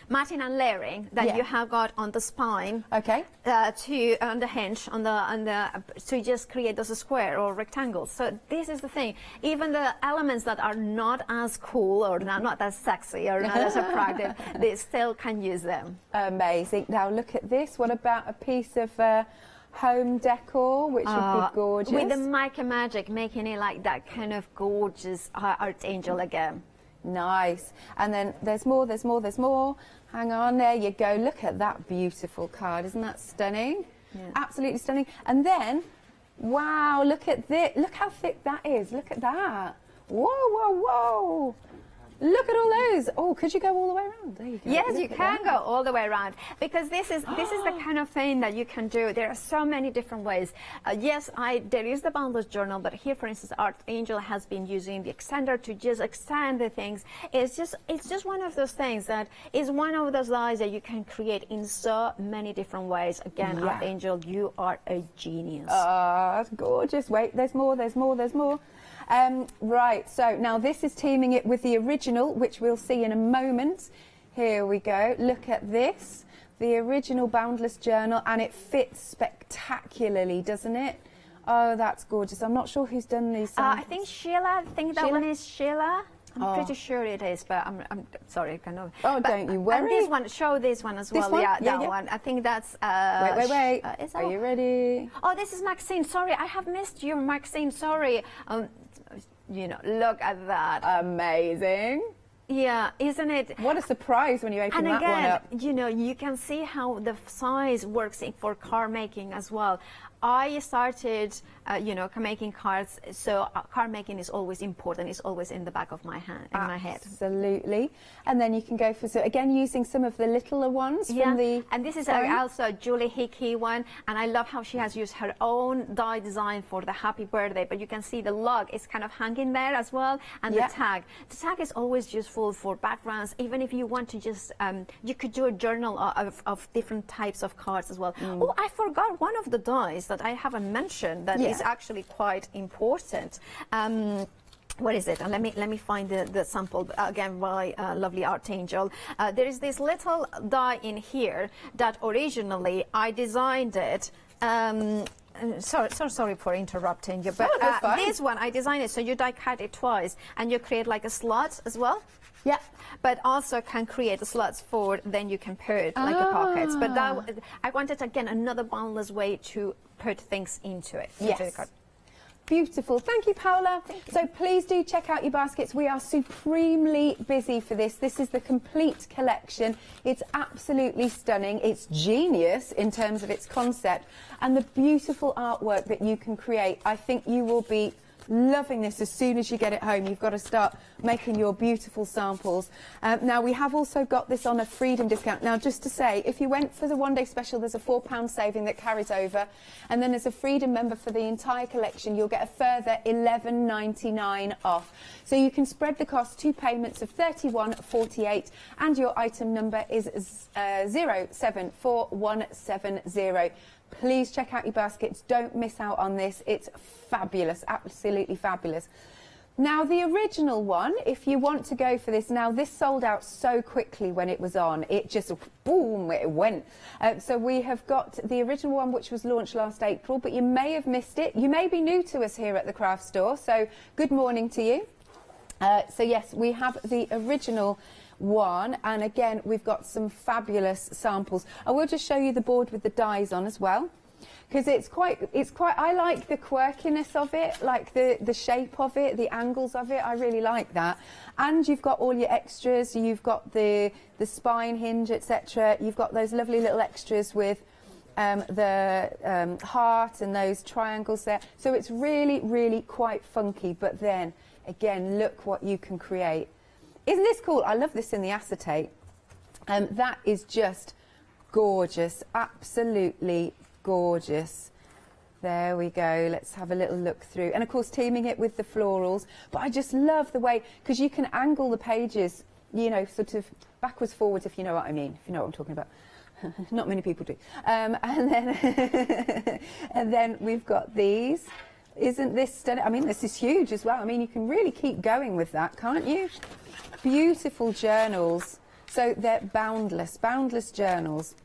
matting and layering that you have got on the spine. Okay. On the hinge, to just create those square or rectangles. So this is the thing. Even the elements that are not as cool or not as sexy or not as attractive, they still can use them. Amazing. Now look at this. What about a piece of home decor, which would be gorgeous? With the Mica Magic, making it like that kind of gorgeous Art Angel again. Nice. And then there's more, there's more, there's more. Hang on, there you go. Look at that beautiful card. Isn't that stunning? Yeah. Absolutely stunning. And then, wow, look at this. Look how thick that is. Look at that. Whoa, whoa, whoa. Look at all those. Oh, could you go all the way around? There you go. Yes, Look you at can that. go all the way around because this is the kind of thing that you can do. There are so many different ways. Yes, there is the boundless journal, but here, for instance, Art Angel has been using the extender to just extend the things. It's just one of those things that is one of those dies that you can create in so many different ways. Again, Art Angel, you are a genius. Oh, that's gorgeous. Wait, there's more, there's more, there's more. Right, so now this is teaming it with the original, which we'll see in a moment. Here we go. Look at this. The original Boundless Journal, and it fits spectacularly, doesn't it? Oh, that's gorgeous. I'm not sure who's done these samples. I think Sheila. I think that one is Sheila. I'm pretty sure it is, but I'm sorry, kind of. Oh, don't you worry. And this one, show this one as well. One? Yeah, Yeah, that yeah. one. I think that's. Wait. Are you ready? Oh, this is Maxine. Sorry, I have missed you, Maxine. Sorry. Look at that. Amazing. Yeah, isn't it? What a surprise when you open that one up. And again, you can see how the size works for card making as well. I started, making cards, so card making is always important. It's always in the back of my head. Absolutely. And then you can go for, so again, using some of the littler ones from the... And this is also a Julie Hickey one, and I love how she has used her own die design for the happy birthday, but you can see the log is kind of hanging there as well, and the tag. The tag is always useful for backgrounds, even if you want to just, you could do a journal of different types of cards as well. Oh, I forgot one of the dies that I haven't mentioned that is actually quite important. What is it? And let me find the sample again by lovely Art Angel. There is this little die in here that originally I designed it. Sorry for interrupting you, but this one I designed it so you die cut it twice and you create like a slot as well. Yeah, but also can create the slots for, then you can put like a pockets. But that, I wanted again another boundless way to put things into it. Yes. Into the card. Beautiful. Thank you, Paola. So please do check out your baskets. We are supremely busy for this. This is the complete collection. It's absolutely stunning. It's genius in terms of its concept and the beautiful artwork that you can create. I think you will be loving this. As soon as you get it home, you've got to start making your beautiful samples. Now, we have also got this on a freedom discount. Now, just to say, if you went for the one-day special, there's a £4 saving that carries over. And then as a freedom member for the entire collection, you'll get a further £11.99 off. So you can spread the cost, 2 payments of £31.48, and your item number is 074170. Please check out your baskets. Don't miss out on this. It's fabulous, absolutely fabulous. Now, the original one, if you want to go for this, now this sold out so quickly when it was on. It just, boom, it went. So we have got the original one, which was launched last April, but you may have missed it. You may be new to us here at the craft store, so good morning to you. So yes, we have the original one, and again we've got some fabulous samples. I will just show you the board with the dies on as well, because it's quite I like the quirkiness of it, like the shape of it, the angles of it. I really like that. And you've got all your extras. You've got the spine hinge, etc. You've got those lovely little extras with the heart and those triangles there. So it's really, really quite funky. But then again, look what you can create. Isn't this cool? I love this in the acetate. That is just gorgeous, absolutely gorgeous. There we go. Let's have a little look through. And of course, teaming it with the florals. But I just love the way, because you can angle the pages, you know, sort of backwards, forwards, if you know what I mean, if you know what I'm talking about. Not many people do. And then, and then we've got these. Isn't this stunning? I mean, this is huge as well. I mean, you can really keep going with that, can't you? Beautiful journals. So they're boundless journals.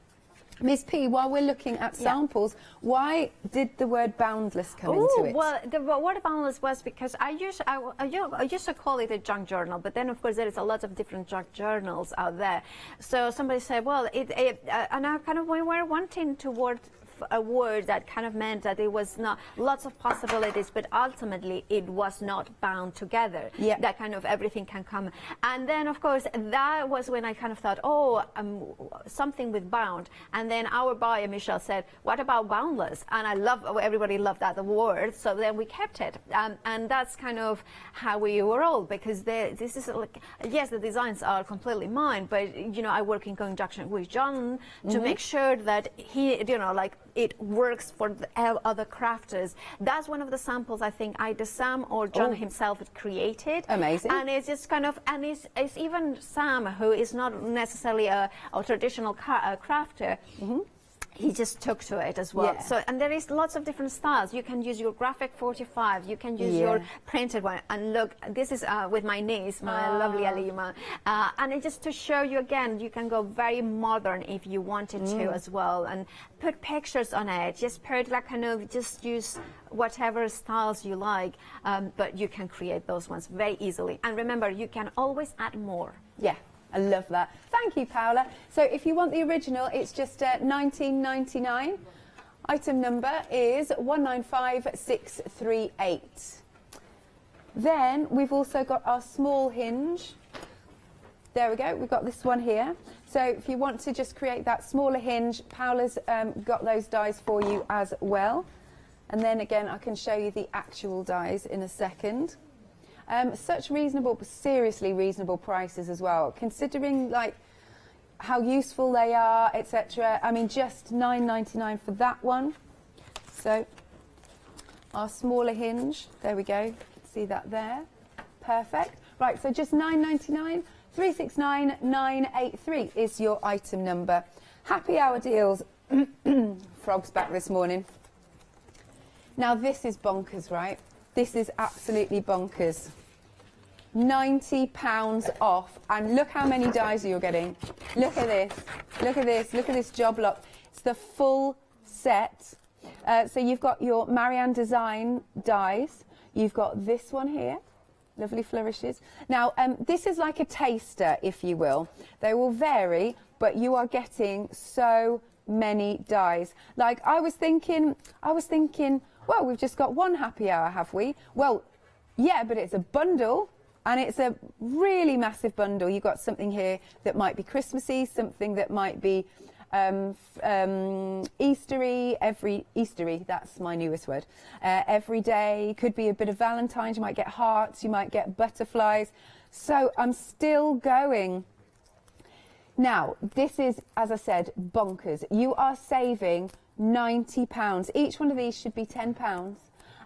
Ms. P, while we're looking at samples, why did the word boundless come into it? Well, the word boundless was because I used to call it a junk journal, but then of course there is a lot of different junk journals out there. So somebody said, well, and I kind of, we were wanting toward a word that kind of meant that it was not lots of possibilities, but ultimately it was not bound together. Yeah. That kind of everything can come. And then of course that was when I kind of thought, oh, something with bound. And then our buyer Michelle said, what about boundless? And everybody loved that word, so then we kept it. And that's kind of how we were all, because this is like, yes, the designs are completely mine, but you know, I work in conjunction with John to make sure that he, you know, like it works for the other crafters. That's one of the samples I think either Sam or John himself created. Amazing. And it's just kind of, and it's even Sam, who is not necessarily a traditional crafter. He just took to it as well. Yeah. So, and there is lots of different styles. You can use your graphic 45, you can use your printed one. And look, this is with my niece, my lovely Alima. And it just to show you again, you can go very modern if you wanted to as well. And put pictures on it, just put like kind of, just use whatever styles you like. But you can create those ones very easily. And remember, you can always add more. Yeah. I love that. Thank you, Paola. So if you want the original, it's just £19.99. Item number is 195638. Then we've also got our small hinge. There we go. We've got this one here. So if you want to just create that smaller hinge, Paola's got those dies for you as well. And then again, I can show you the actual dies in a second. Such reasonable, seriously reasonable prices as well, considering like how useful they are, etc. I mean, just £9.99 for that one. So our smaller hinge, there we go. See that there? Perfect. Right, so just £9.99. 369983 is your item number. Happy hour deals. Frog's back this morning. Now this is bonkers, right? This is absolutely bonkers. £90 off, and look how many dies you're getting. Look at this. Look at this. Look at this job lot. It's the full set. So you've got your Marianne Design dies. You've got this one here. Lovely flourishes. Now, this is like a taster, if you will. They will vary, but you are getting so many dies. Like, I was thinking, well, we've just got one happy hour, have we? Well, yeah, but it's a bundle, and it's a really massive bundle. You've got something here that might be Christmassy, something that might be Eastery, that's my newest word. Every day, could be a bit of Valentine's, you might get hearts, you might get butterflies. So I'm still going. Now, this is, as I said, bonkers. You are saving £90. Each one of these should be £10.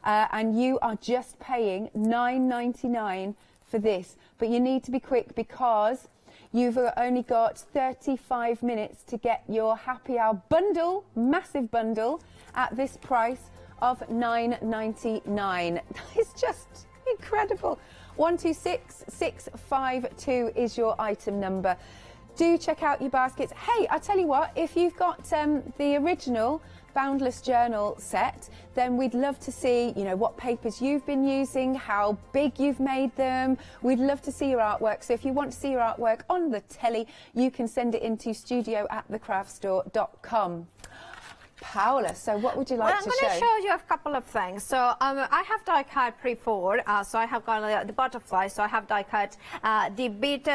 And you are just paying £9.99 for this. But you need to be quick because you've only got 35 minutes to get your happy hour bundle, massive bundle, at this price of £9.99. It's just incredible. 126652 is your item number. Do check out your baskets. Hey, I tell you what, if you've got the original Boundless Journal set, then we'd love to see, you know, what papers you've been using, how big you've made them. We'd love to see your artwork. So if you want to see your artwork on the telly, you can send it into studio@thecraftstore.com. Paola, so what would you like to show? I'm going to show you a couple of things. So I have die cut before, so I have got the butterfly, so I have die cut the big,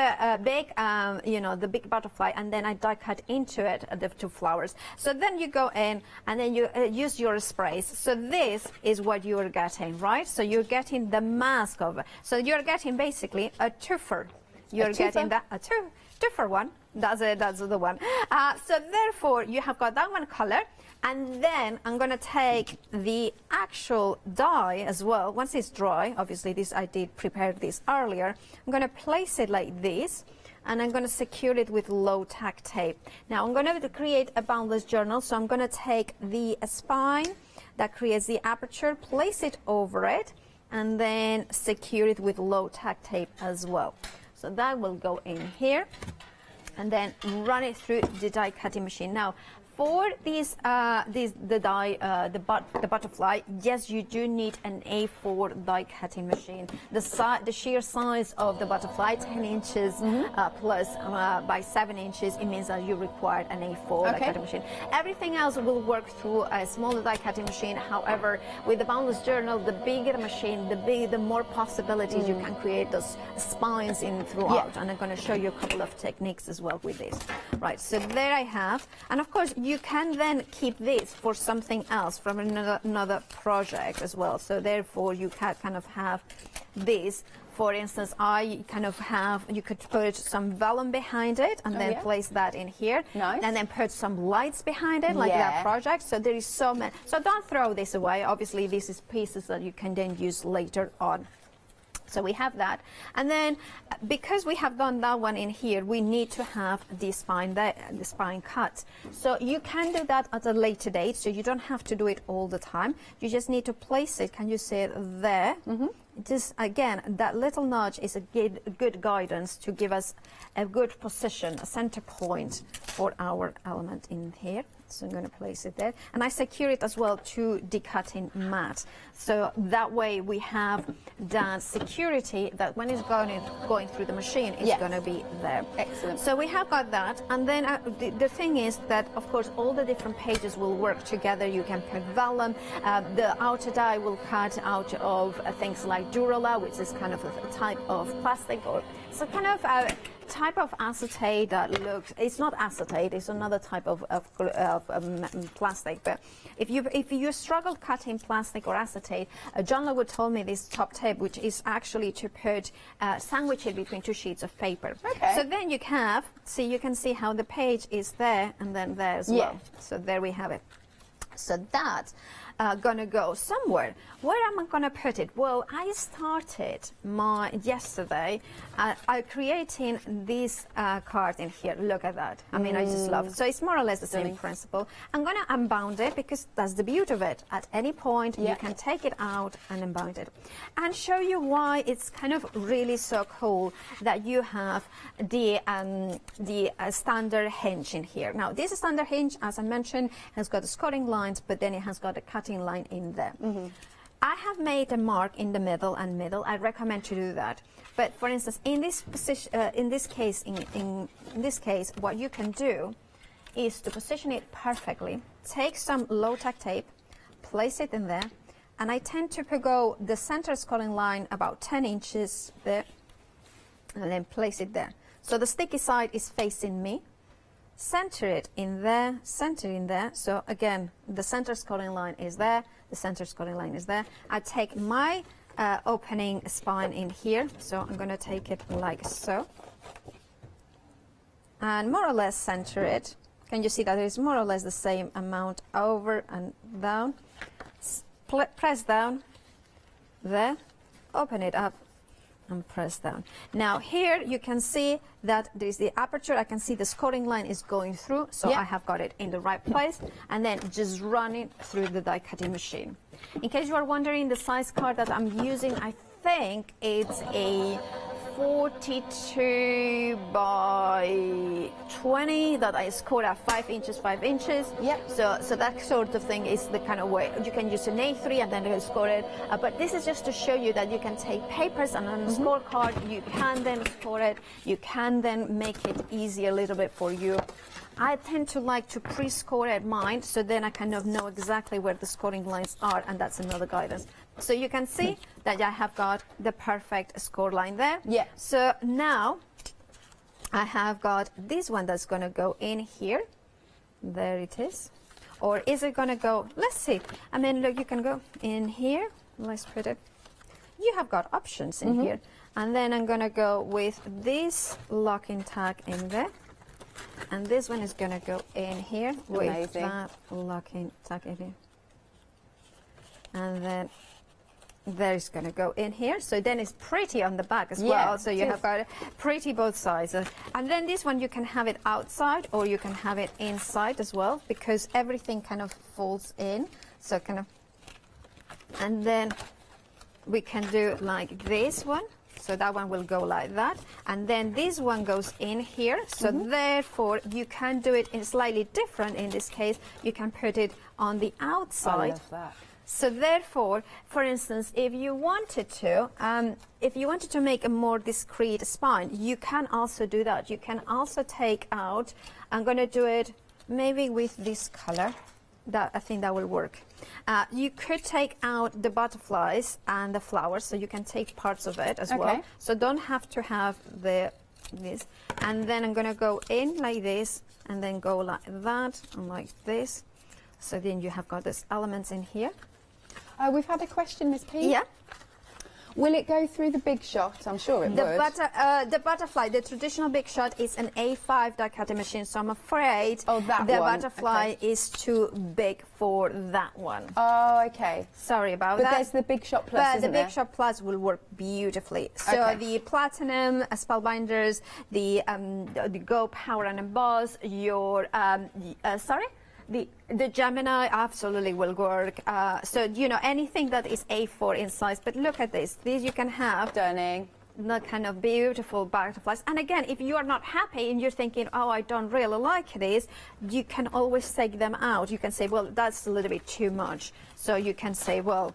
you know, the big butterfly, and then I die cut into it the two flowers. So then you go in and then you use your sprays. So this is what you're getting, right? So you're getting the mask of it. So you're getting basically a twofer. You're getting a twofer one. That's it, that's the one. So therefore you have got that one color. And then I'm going to take the actual die as well. Once it's dry, obviously this I did prepare this earlier. I'm going to place it like this, and I'm going to secure it with low tack tape. Now I'm going to create a boundless journal, so I'm going to take the spine that creates the aperture, place it over it, and then secure it with low tack tape as well. So that will go in here, and then run it through the die cutting machine. Now, for the butterfly, yes, you do need an A4 die cutting machine. The sheer size of the butterfly, 10 inches plus by 7 inches, it means that you require an A4 die cutting machine. Everything else will work through a smaller die cutting machine. However, with the Boundless Journal, the bigger the machine, the more possibilities you can create those spines in throughout. And I'm going to show you a couple of techniques as well with this. Right, so there I have, and of course you can then keep this for something else from another project as well. So therefore you can kind of have this. For instance, I kind of have, you could put some vellum behind it and then place that in here. Nice. And then put some lights behind it, like that project. So there is so many. So don't throw this away. Obviously, this is pieces that you can then use later on. So we have that, and then because we have done that one in here, we need to have the spine cut. So you can do that at a later date, so you don't have to do it all the time. You just need to place it. Can you see it there? Just again, that little nudge is a good guidance to give us a good position, a center point for our element in here. So I'm going to place it there, and I secure it as well to the cutting mat. So that way we have that security that when it's going through the machine, it's going to be there. Excellent. So we have got that, and then the thing is that of course all the different pages will work together. You can put vellum. The outer die will cut out of things like Durala, which is kind of a type of plastic, or it's a kind of type of acetate that looks, it's not acetate, it's another type of plastic. But if you struggle cutting plastic or acetate, John Lowood told me this top tip, which is actually to put sandwich it between two sheets of paper. So then you have, see, you can see how the page is there and then there as well. So there we have it. So that's gonna go somewhere. Where am I gonna put it? Well, I started yesterday creating this card in here. Look at that. I mean, I just love it. So it's more or less the same principle. I'm gonna unbound it because that's the beauty of it. At any point, you can take it out and unbound it, and show you why it's kind of really so cool that you have the standard hinge in here. Now, this standard hinge, as I mentioned, has got the scoring lines, but then it has got a cutting line in there. I have made a mark in the middle and middle. I recommend to do that. But for instance, in this position, in this case, what you can do is to position it perfectly. Take some low tack tape, place it in there, and I tend to go the center scoring line about 10 inches there, and then place it there. So the sticky side is facing me. center it in there, center in there. So again, the center scoring line is there, the center scoring line is there. I take my opening spine in here, so I'm going to take it like so. And more or less center it. Can you see that it's more or less the same amount over and down? Press down, there, open it up, and press down. Now here you can see that there is the aperture. I can see the scoring line is going through, so I have got it in the right place, and then just run it through the die cutting machine. In case you are wondering, the size card that I'm using, I think it's a 42 by 20 that I scored at 5 inches, 5 inches. Yep. So that sort of thing is the kind of way you can use an A3 and then score it. But this is just to show you that you can take papers and on a scorecard, you can then score it. You can then make it easy a little bit for you. I tend to like to pre-score at mine, so then I kind of know exactly where the scoring lines are, and that's another guidance. So you can see that I have got the perfect score line there. Yeah. So now I have got this one that's going to go in here. There it is. Or is it going to go, let's see. I mean, look, you can go in here. Let's put it. You have got options in here. And then I'm going to go with this locking tag in there. And this one is going to go in here with that locking tag in here. And then there's going to go in here. So then it's pretty on the back as well. So you have got pretty both sides. And then this one you can have it outside or you can have it inside as well, because everything kind of folds in. So kind of, and then we can do like this one. So that one will go like that. And then this one goes in here. So therefore, you can do it in slightly different. In this case, you can put it on the outside. I love that. So therefore, for instance, if you wanted to make a more discreet spine, you can also do that. You can also take out, I'm going to do it maybe with this color. That I think that will work. You could take out the butterflies and the flowers, so you can take parts of it as well. So don't have to have this. And then I'm going to go in like this, and then go like that, and like this. So then you have got these elements in here. We've had a question, Miss P. Yeah. Will it go through the big shot? I'm sure it would. The butterfly, the traditional big shot is an A5 die cutting machine, so I'm afraid the butterfly is too big for that one. Oh, okay. Sorry about that. But there's the Big Shot Plus, isn't there? The Big Shot Plus will work beautifully. So the platinum spellbinders, the Go Power and Emboss, your the Gemini absolutely will work. So, you know, anything that is A4 in size. But look at this. These you can have. Stunning. The kind of beautiful butterflies. And again, if you are not happy and you're thinking, oh, I don't really like this, you can always take them out. You can say, well, that's a little bit too much. So you can say, well,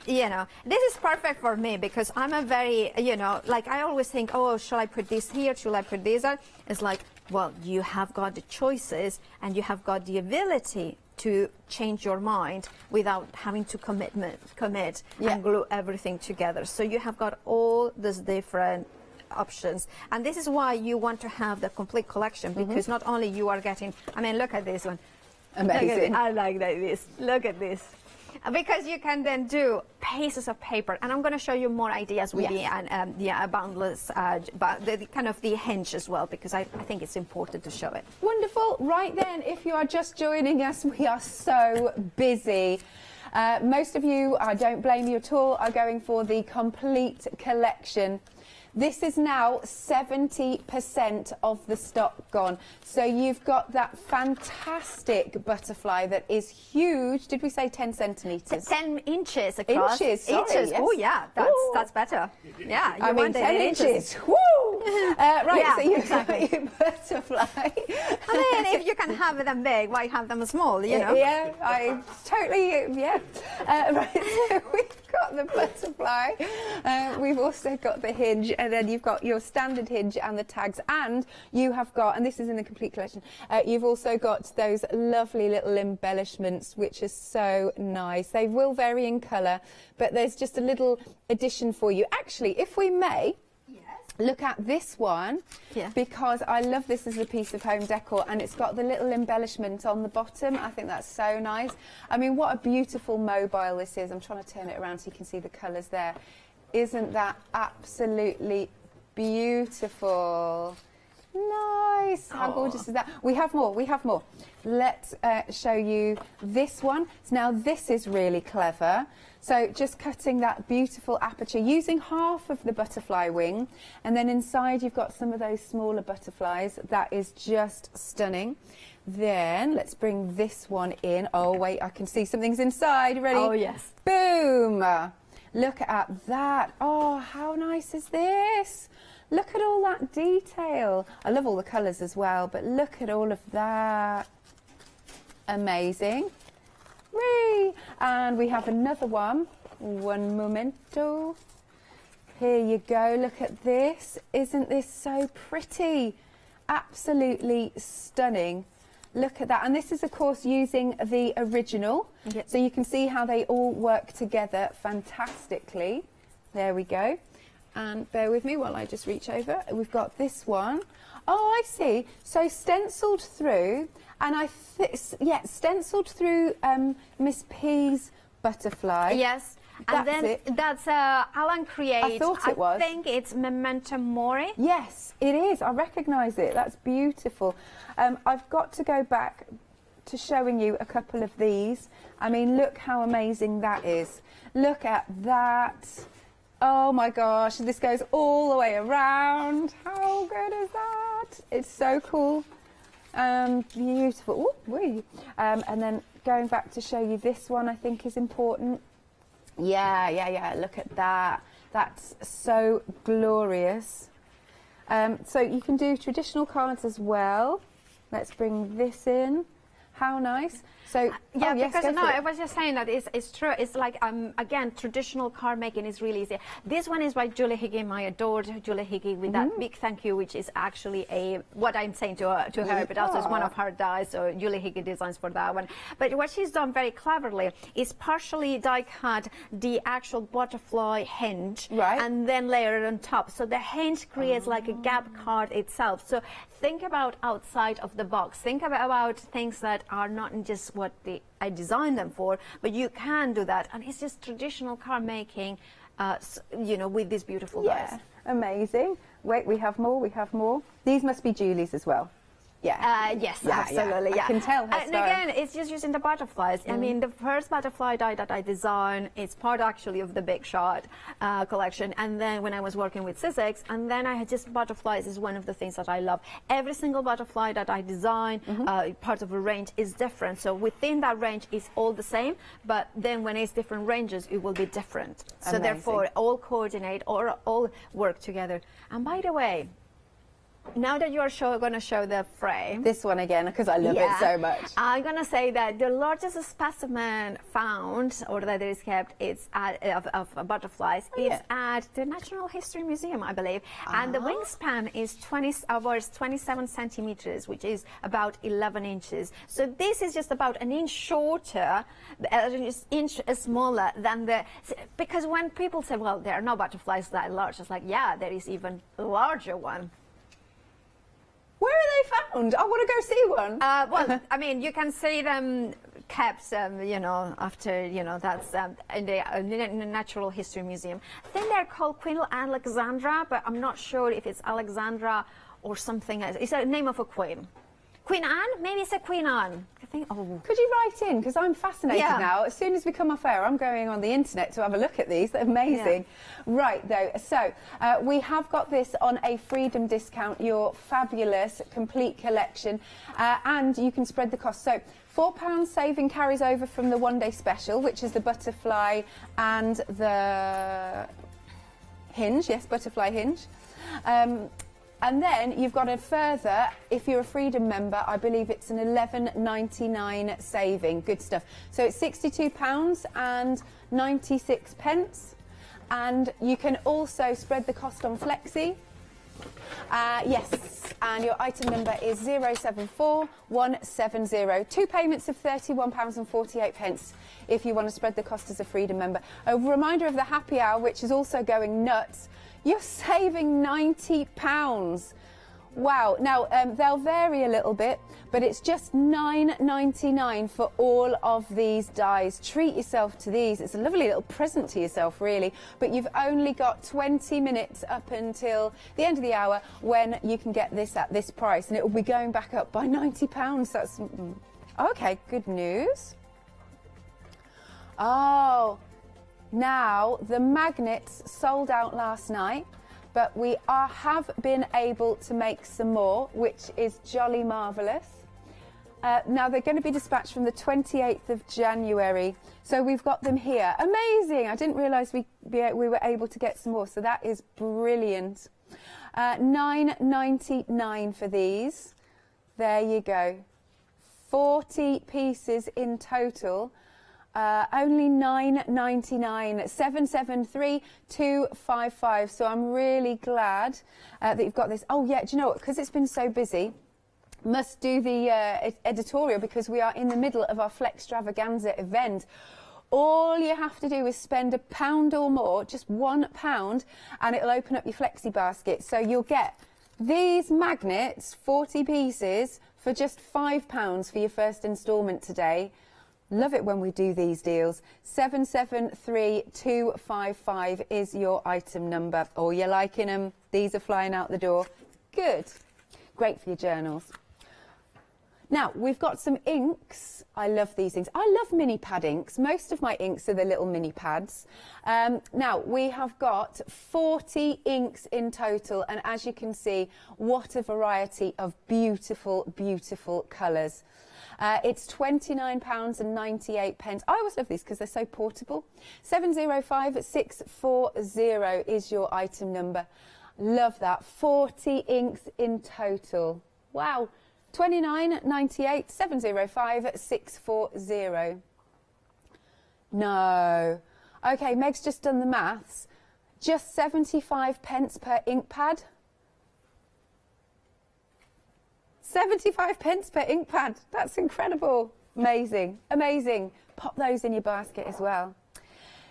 you know, this is perfect for me because I'm a very, you know, like I always think, oh, shall I put this here? Shall I put this on? It's like, well, you have got the choices and you have got the ability to change your mind without having to commit and glue everything together. So you have got all these different options. And this is why you want to have the complete collection, because not only you are getting, I mean, look at this one. Amazing. I like this. Look at this. Because you can then do pieces of paper, and I'm going to show you more ideas with the boundless, but the kind of the hinge as well, because I think it's important to show it. Wonderful. Right then, if you are just joining us, we are so busy. Most of you, I don't blame you at all, are going for the complete collection. This is now 70% of the stock gone. So you've got that fantastic butterfly that is huge. Did we say 10 centimetres? 10 inches across. Inches, sorry, inches. yes. Oh, yeah, that's better. Yeah, you I mean, 10 inches. Woo! Right, yeah, so you've got your butterfly. I mean, if you can have them big, why have them small, you know? Yeah, I totally, right, so we've got the butterfly. We've also got the hinge, and then you've got your standard hinge and the tags, and you have got, and this is in the complete collection, you've also got those lovely little embellishments, which are so nice. They will vary in colour, but there's just a little addition for you. Actually, if we may, Look at this one, because I love this as a piece of home decor, and it's got the little embellishment on the bottom. I think that's so nice. I mean, what a beautiful mobile this is. I'm trying to turn it around so you can see the colours there. Isn't that absolutely beautiful? Nice. How gorgeous is that? We have more. We have more. Let's show you this one. So now this is really clever. So just cutting that beautiful aperture using half of the butterfly wing, and then inside you've got some of those smaller butterflies. That is just stunning. Then let's bring this one in. Oh wait, I can see something's inside. Ready? Oh yes. Boom. Look at that. Oh, how nice is this? Look at all that detail. I love all the colours as well, but look at all of that. Amazing. Whee! And we have another one. One momento. Here you go. Look at this. Isn't this so pretty? Absolutely stunning. Look at that. And this is, of course, using the original. Yep. So you can see how they all work together fantastically. There we go. And bear with me while I just reach over. We've got this one. Oh, I see. So stenciled through, and stenciled through Miss P's butterfly. Yes. And That's then it. that's AALL Create. I thought it was. I think it's Memento Mori. Yes, it is. I recognise it. That's beautiful. I've got to go back to showing you a couple of these. I mean, look how amazing that is. Look at that. Oh my gosh, this goes all the way around. How good is that? It's so cool. Beautiful. Ooh, wee. And then going back to show you this one, I think is important. Yeah. Look at that. That's so glorious. So you can do traditional cards as well. Let's bring this in. How nice. So Yeah, oh, yes, because go for it. I was just saying that it's true. It's like again, traditional card making is really easy. This one is by Julie Hickey, my adored Julie Hickey, with that big thank you, which is actually what I'm saying to her, but also it's one of her dies. So Julie Hickey designs for that one. But what she's done very cleverly is partially die cut the actual butterfly hinge, Right. and then layer it on top. So the hinge creates like a gap card itself. So think about outside of the box. Think about things that are not just what I designed them for, but you can do that, and it's just traditional card making, with these beautiful dies. Amazing. Wait, we have more. We have more. These must be Julie's as well. Yes, absolutely. I can tell her And style. again, it's just using the butterflies. I mean, the first butterfly die that I designed, it's part actually of the Big Shot collection. And then when I was working with Sussex, and then I had just butterflies is one of the things that I love. Every single butterfly that I design, part of a range, is different. So within that range is all the same, but then when it's different ranges, it will be different. So Amazing. therefore, all coordinate or all work together. And by the way, now that you're going to show the frame. This one again, because I love it so much. I'm going to say that the largest specimen found, or that is kept, of butterflies, is at the Natural History Museum, I believe. And the wingspan is 27 centimeters, which is about 11 inches. So this is just about an inch shorter, an inch smaller than because when people say, well, there are no butterflies that large, it's like, yeah, there is even a larger one. Where are they found? I want to go see one. Well, I mean, you can see them kept, after, that's in the Natural History Museum. I think they're called Queen Alexandra, but I'm not sure if it's Alexandra or something else. It's a name of a queen. Queen Anne? Maybe it's a Queen Anne. I think. Oh. Could you write in? Because I'm fascinated now. As soon as we come off air, I'm going on the internet to have a look at these. They're amazing. Yeah. Right, though. So we have got this on a freedom discount, your fabulous complete collection, and you can spread the cost. So £4 saving carries over from the one-day special, which is the butterfly and the hinge. Yes, butterfly hinge. And then you've got a further, if you're a Freedom member, I believe it's an £11.99 saving. Good stuff. So it's £62 and 96 pence. And you can also spread the cost on Flexi. Yes, and your item number is 074170. 2 payments of £31.48 if you want to spread the cost as a Freedom member. A reminder of the happy hour, which is also going nuts. You're saving £90. Wow. Now, they'll vary a little bit, but it's just $9.99 for all of these dies. Treat yourself to these. It's a lovely little present to yourself, really. But you've only got 20 minutes up until the end of the hour when you can get this at this price. And it will be going back up by £90. That's... Okay, good news. Oh, now the magnets sold out last night. But we have been able to make some more, which is jolly marvellous. Now, they're going to be dispatched from the 28th of January. So we've got them here. Amazing. I didn't realise we were able to get some more. So that is brilliant. $9.99 for these. There you go. 40 pieces in total. Only $9.99, 773-255. So I'm really glad that you've got this. Oh yeah, do you know what? Because it's been so busy, must do the editorial because we are in the middle of our Flextravaganza event. All you have to do is spend £1 or more, just £1, and it'll open up your flexi basket. So you'll get these magnets, 40 pieces, for just £5 for your first instalment today. Love it when we do these deals. 773-255 is your item number. Oh, you're liking them. These are flying out the door. Good. Great for your journals. Now, we've got some inks. I love these inks. I love mini pad inks. Most of my inks are the little mini pads. Now, we have got 40 inks in total. And as you can see, what a variety of beautiful, beautiful colours. It's £29.98. I always love these because they're so portable. 705-640 is your item number. Love that. 40 inks in total. Wow. £29.98, 705-640. No. Okay, Meg's just done the maths. Just 75 pence per ink pad. 75 pence per ink pad. That's incredible. Amazing. Amazing. Pop those in your basket as well.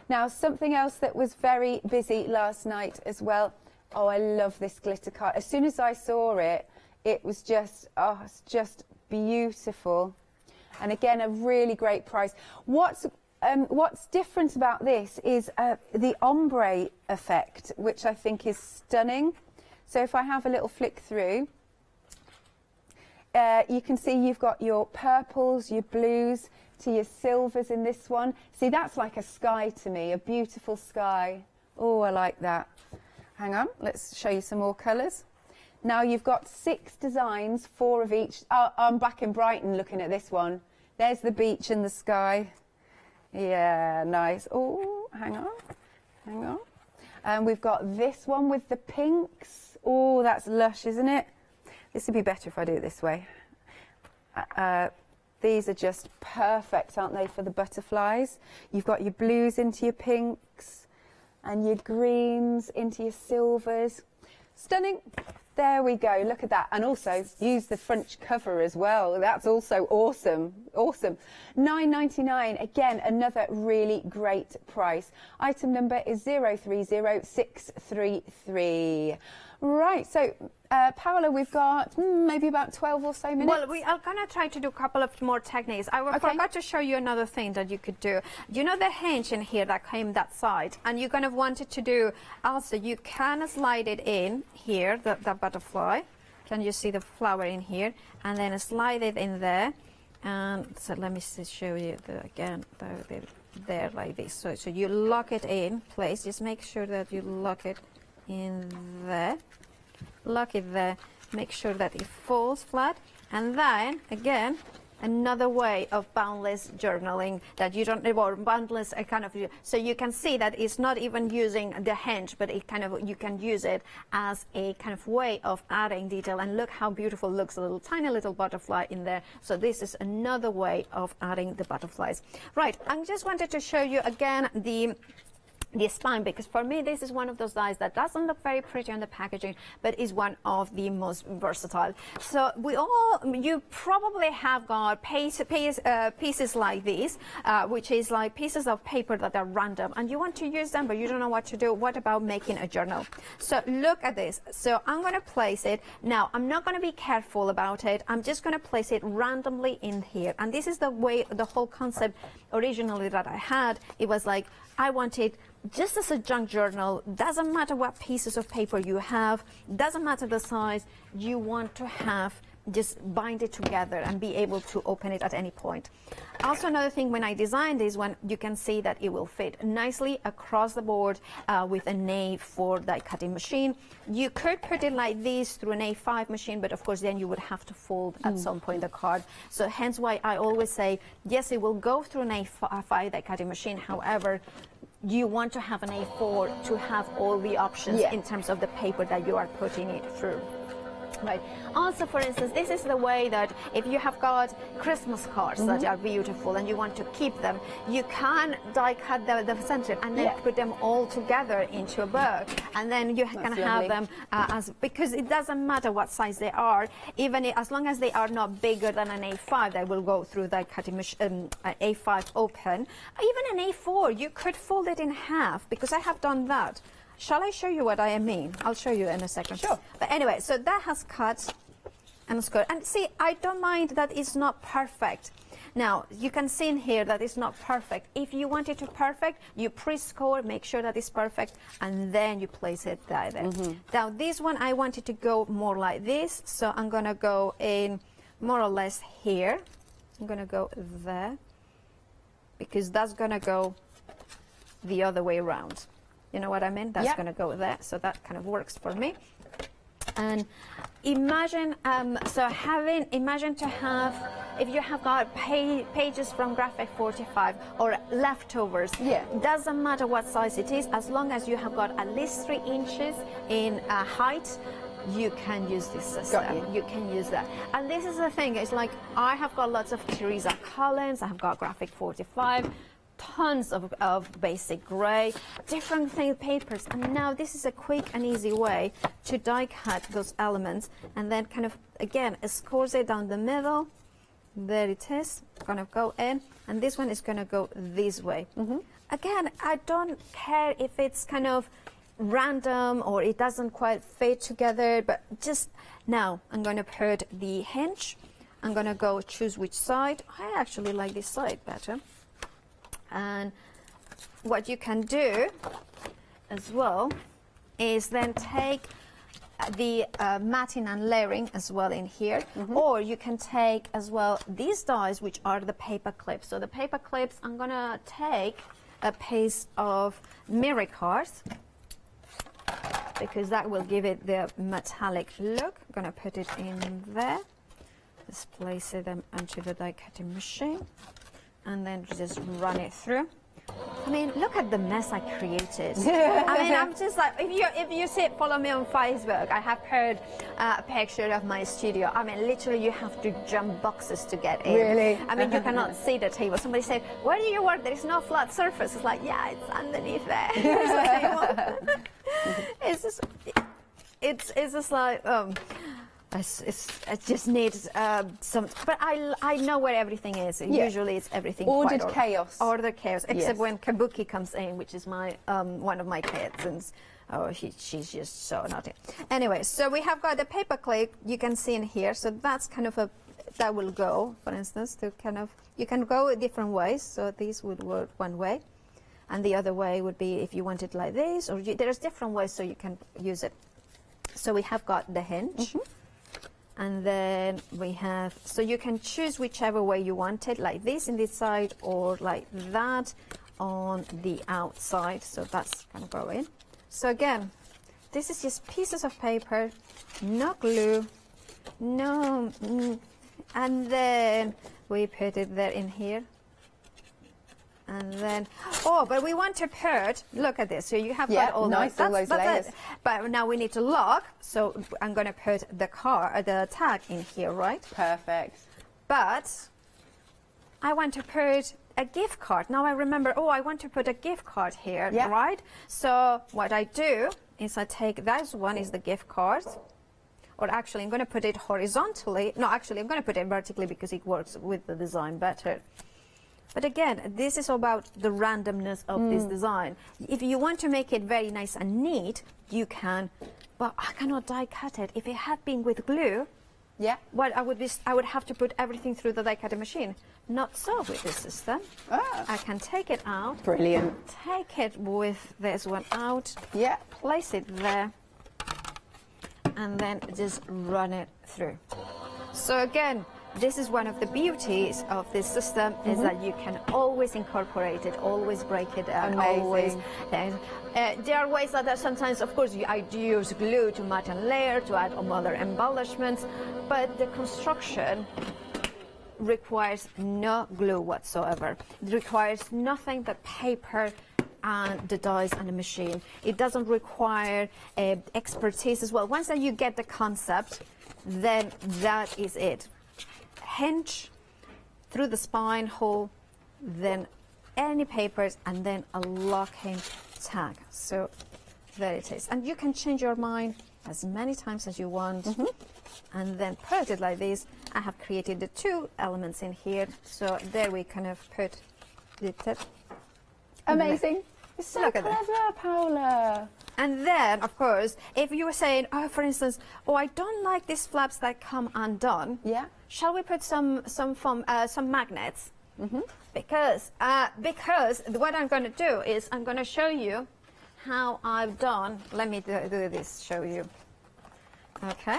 Now, something else that was very busy last night as well. Oh, I love this glitter card. As soon as I saw it, it was just, oh, it's just beautiful. And again, a really great price. What's different about this is the ombre effect, which I think is stunning. So if I have a little flick through, you can see you've got your purples, your blues, to your silvers in this one. See, that's like a sky to me, a beautiful sky. Oh, I like that. Hang on, let's show you some more colours. Now you've got 6 designs, 4 of each. I'm back in Brighton looking at this one. There's the beach and the sky. Yeah, nice. Oh, hang on, hang on. And we've got this one with the pinks. Oh, that's lush, isn't it? This would be better if I do it this way. These are just perfect, aren't they, for the butterflies? You've got your blues into your pinks and your greens into your silvers. Stunning. There we go. Look at that. And also use the French cover as well. That's also awesome. Awesome. $9.99. Again, another really great price. Item number is 030633. Right. So, Paola, we've got maybe about 12 or so minutes. Well, we are going to try to do a couple of more techniques. I forgot to show you another thing that you could do. You know the hinge in here that came that side, and you kind of wanted to do also, you can slide it in here, the butterfly. Can you see the flower in here? And then slide it in there. And so let me show you again, there like this. So you lock it in place. Just make sure that you lock it in there. Lock it there, make sure that it falls flat, and then again another way of boundless journaling that you don't, or boundless kind of, so you can see that it's not even using the hinge, but it kind of, you can use it as a kind of way of adding detail. And look how beautiful looks a little tiny little butterfly in there. So this is another way of adding the butterflies. Right, I just wanted to show you again the the spine, because for me this is one of those dies that doesn't look very pretty on the packaging, but is one of the most versatile. So you probably have got pieces like these, which is like pieces of paper that are random, and you want to use them but you don't know what to do. What about making a journal? So look at this. So I'm going to place it now. I'm not going to be careful about it. I'm just going to place it randomly in here, and this is the way the whole concept originally that I had. It was like I wanted just as a junk journal, doesn't matter what pieces of paper you have, doesn't matter the size, you want to have just bind it together and be able to open it at any point. Also, another thing, when I designed this one, you can see that it will fit nicely across the board with an A4 die cutting machine. You could put it like this through an A5 machine, but of course then you would have to fold at some point the card. So hence why I always say, yes, it will go through an A5 die cutting machine. However, you want to have an A4 to have all the options in terms of the paper that you are putting it through. Right. Also, for instance, this is the way that if you have got Christmas cards that are beautiful and you want to keep them, you can die cut the center and then put them all together into a book, and then you can have them because it doesn't matter what size they are, even as long as they are not bigger than an A5, they will go through the cutting machine. A5 open, even an A4, you could fold it in half, because I have done that. Shall I show you what I mean? I'll show you in a second. Sure. But anyway, so that has cut and scored. And see, I don't mind that it's not perfect. Now, you can see in here that it's not perfect. If you want it to perfect, you pre-score, make sure that it's perfect, and then you place it there. Now, this one, I want it to go more like this. So I'm going to go in more or less here. I'm going to go there, because that's going to go the other way around. You know what I mean? That's going to go there. So that kind of works for me. And imagine, imagine to have, if you have got pages from Graphic 45 or leftovers, doesn't matter what size it is, as long as you have got at least 3 inches in height, you can use this system. You can use that. And this is the thing, it's like I have got lots of Teresa Collins, I have got Graphic 45, tons of basic grey, different papers, and now this is a quick and easy way to die cut those elements, and then kind of again scores it down the middle. There it is, gonna go in, and this one is gonna go this way. Again, I don't care if it's kind of random or it doesn't quite fit together, but just now I'm gonna put the hinge. I'm gonna go choose which side. I actually like this side better. And what you can do as well is then take the matting and layering as well in here, or you can take as well these dies, which are the paper clips. So the paper clips, I'm gonna take a piece of mirror cards, because that will give it the metallic look. I'm gonna put it in there, just place them onto the die cutting machine, and then just run it through. I mean, look at the mess I created. I mean, I'm just like, if you follow me on Facebook, I have put a picture of my studio. I mean, literally, you have to jump boxes to get in. Really? I mean, you cannot see the table. Somebody said, "Where do you work? There is no flat surface." It's like, yeah, it's underneath there. It's just like. It just needs some, but I know where everything is. Usually it's everything ordered chaos. Ordered chaos, except when Kabuki comes in, which is my one of my kids, and she's just so naughty. Anyway, so we have got the paper clip. You can see in here. So that's kind of that will go, for instance, to kind of, you can go different ways. So these would work one way, and the other way would be if you want it like this, or there's different ways so you can use it. So we have got the hinge. And then we have, so you can choose whichever way you want it, like this in this side or like that on the outside. So that's going to go in. So again, this is just pieces of paper, no glue, no, and then we put it there in here. And then, but we want to put, look at this. So you have got all nice, all those layers. But now we need to lock. So I'm going to put the tag in here, right? Perfect. But I want to put a gift card. Now I remember, oh, I want to put a gift card here, Yeah. right? So what I do is I take, that one is the gift card. Or actually, I'm going to put it horizontally. No, actually, I'm going to put it vertically because it works with the design better. But again, this is about the randomness of this design. If you want to make it very nice and neat, you can, but I cannot die cut it. If it had been with glue, Yeah. what I would have to put everything through the die cutting machine. Not so with this system. Ah. I can take it out, Brilliant. take it with this one out, Yeah. place it there, and then just run it through. So again, this is one of the beauties of this system, is that you can always incorporate it, always break it down, Amazing. always. There are ways that sometimes, of course, I do use glue to mat and layer, to add other embellishments, but the construction requires no glue whatsoever. It requires nothing but paper and the dies and the machine. It doesn't require expertise as well. Once that you get the concept, then that is it. Hinge through the spine hole, then any papers, and then a locking tag. So there it is. And you can change your mind as many times as you want. And then put it like this. I have created the two elements in here. So there we kind of put it. Amazing. It's so Look at clever, that. Paola. And then, of course, if you were saying, oh, for instance, oh, I don't like these flaps that come undone. Yeah. Shall we put some magnets? Because what I'm going to do is I'm going to show you how I've done. Let me do this. Show you. Okay.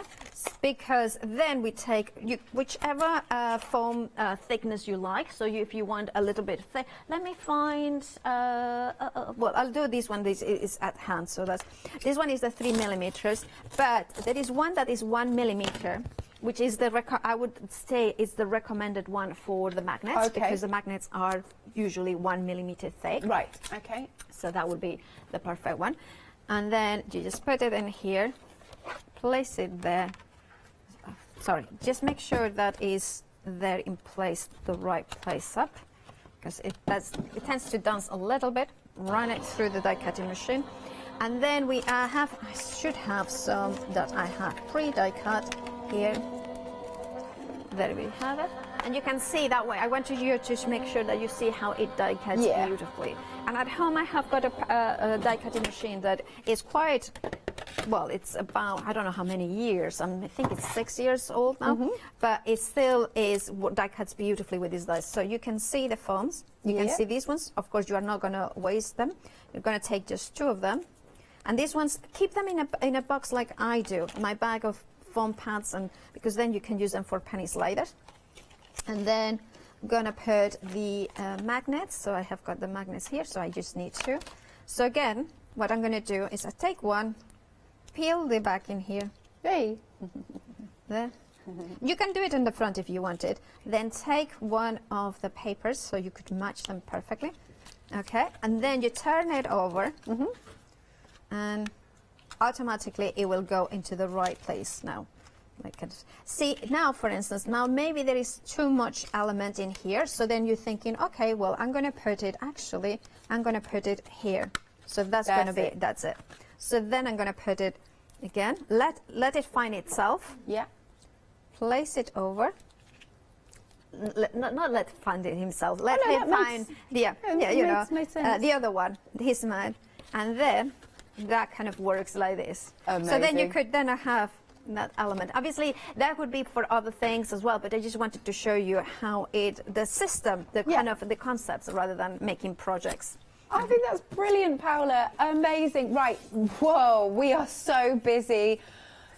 Because then we take whichever foam thickness you like. So if you want a little bit thick, let me find. Well, I'll do this one. This is at hand. So this one is the 3 millimeters. But there is one that is 1 millimeter, which is I would say is the recommended one for the magnets, Okay. because the magnets are usually 1 millimeter thick. Right. Okay. So that would be the perfect one. And then you just put it in here, place it there. Sorry, just make sure that is there in place, the right place up, because it tends to dance a little bit. Run it through the die cutting machine. And then I should have some that I have pre-die cut here. There we have it. And you can see that way. I want you to make sure that you see how it die cuts beautifully. And at home I have got a die cutting machine that is quite, well, it's about, I don't know how many years. I think it's 6 years old now. But it still is die cuts beautifully with these dies. So you can see the foams. You can see these ones. Of course, you are not going to waste them. You're going to take just 2 of them. And these ones, keep them in a box like I do, my bag of foam pads, and because then you can use them for penny sliders. And then I'm gonna put the magnets. So I have got the magnets here, so I just need 2. So again, what I'm gonna do is I take one, peel the back in here. Hey. There. You can do it in the front if you wanted. Then take one of the papers, so you could match them perfectly. Okay, and then you turn it over, and automatically it will go into the right place now. See, now for instance, now maybe there is too much element in here, so then you're thinking, okay, well, I'm going to put it here. So that's going to be, that's it. So then I'm going to put it again, let it find itself. Yeah. Place it over. Not let find it himself. Let him find the other one, his man, and then that kind of works like this. Amazing. So then you could then have that element. Obviously, that would be for other things as well, but I just wanted to show you how the system, kind of the concepts, rather than making projects. I think that's brilliant, Paola. Amazing. Right. Whoa, we are so busy.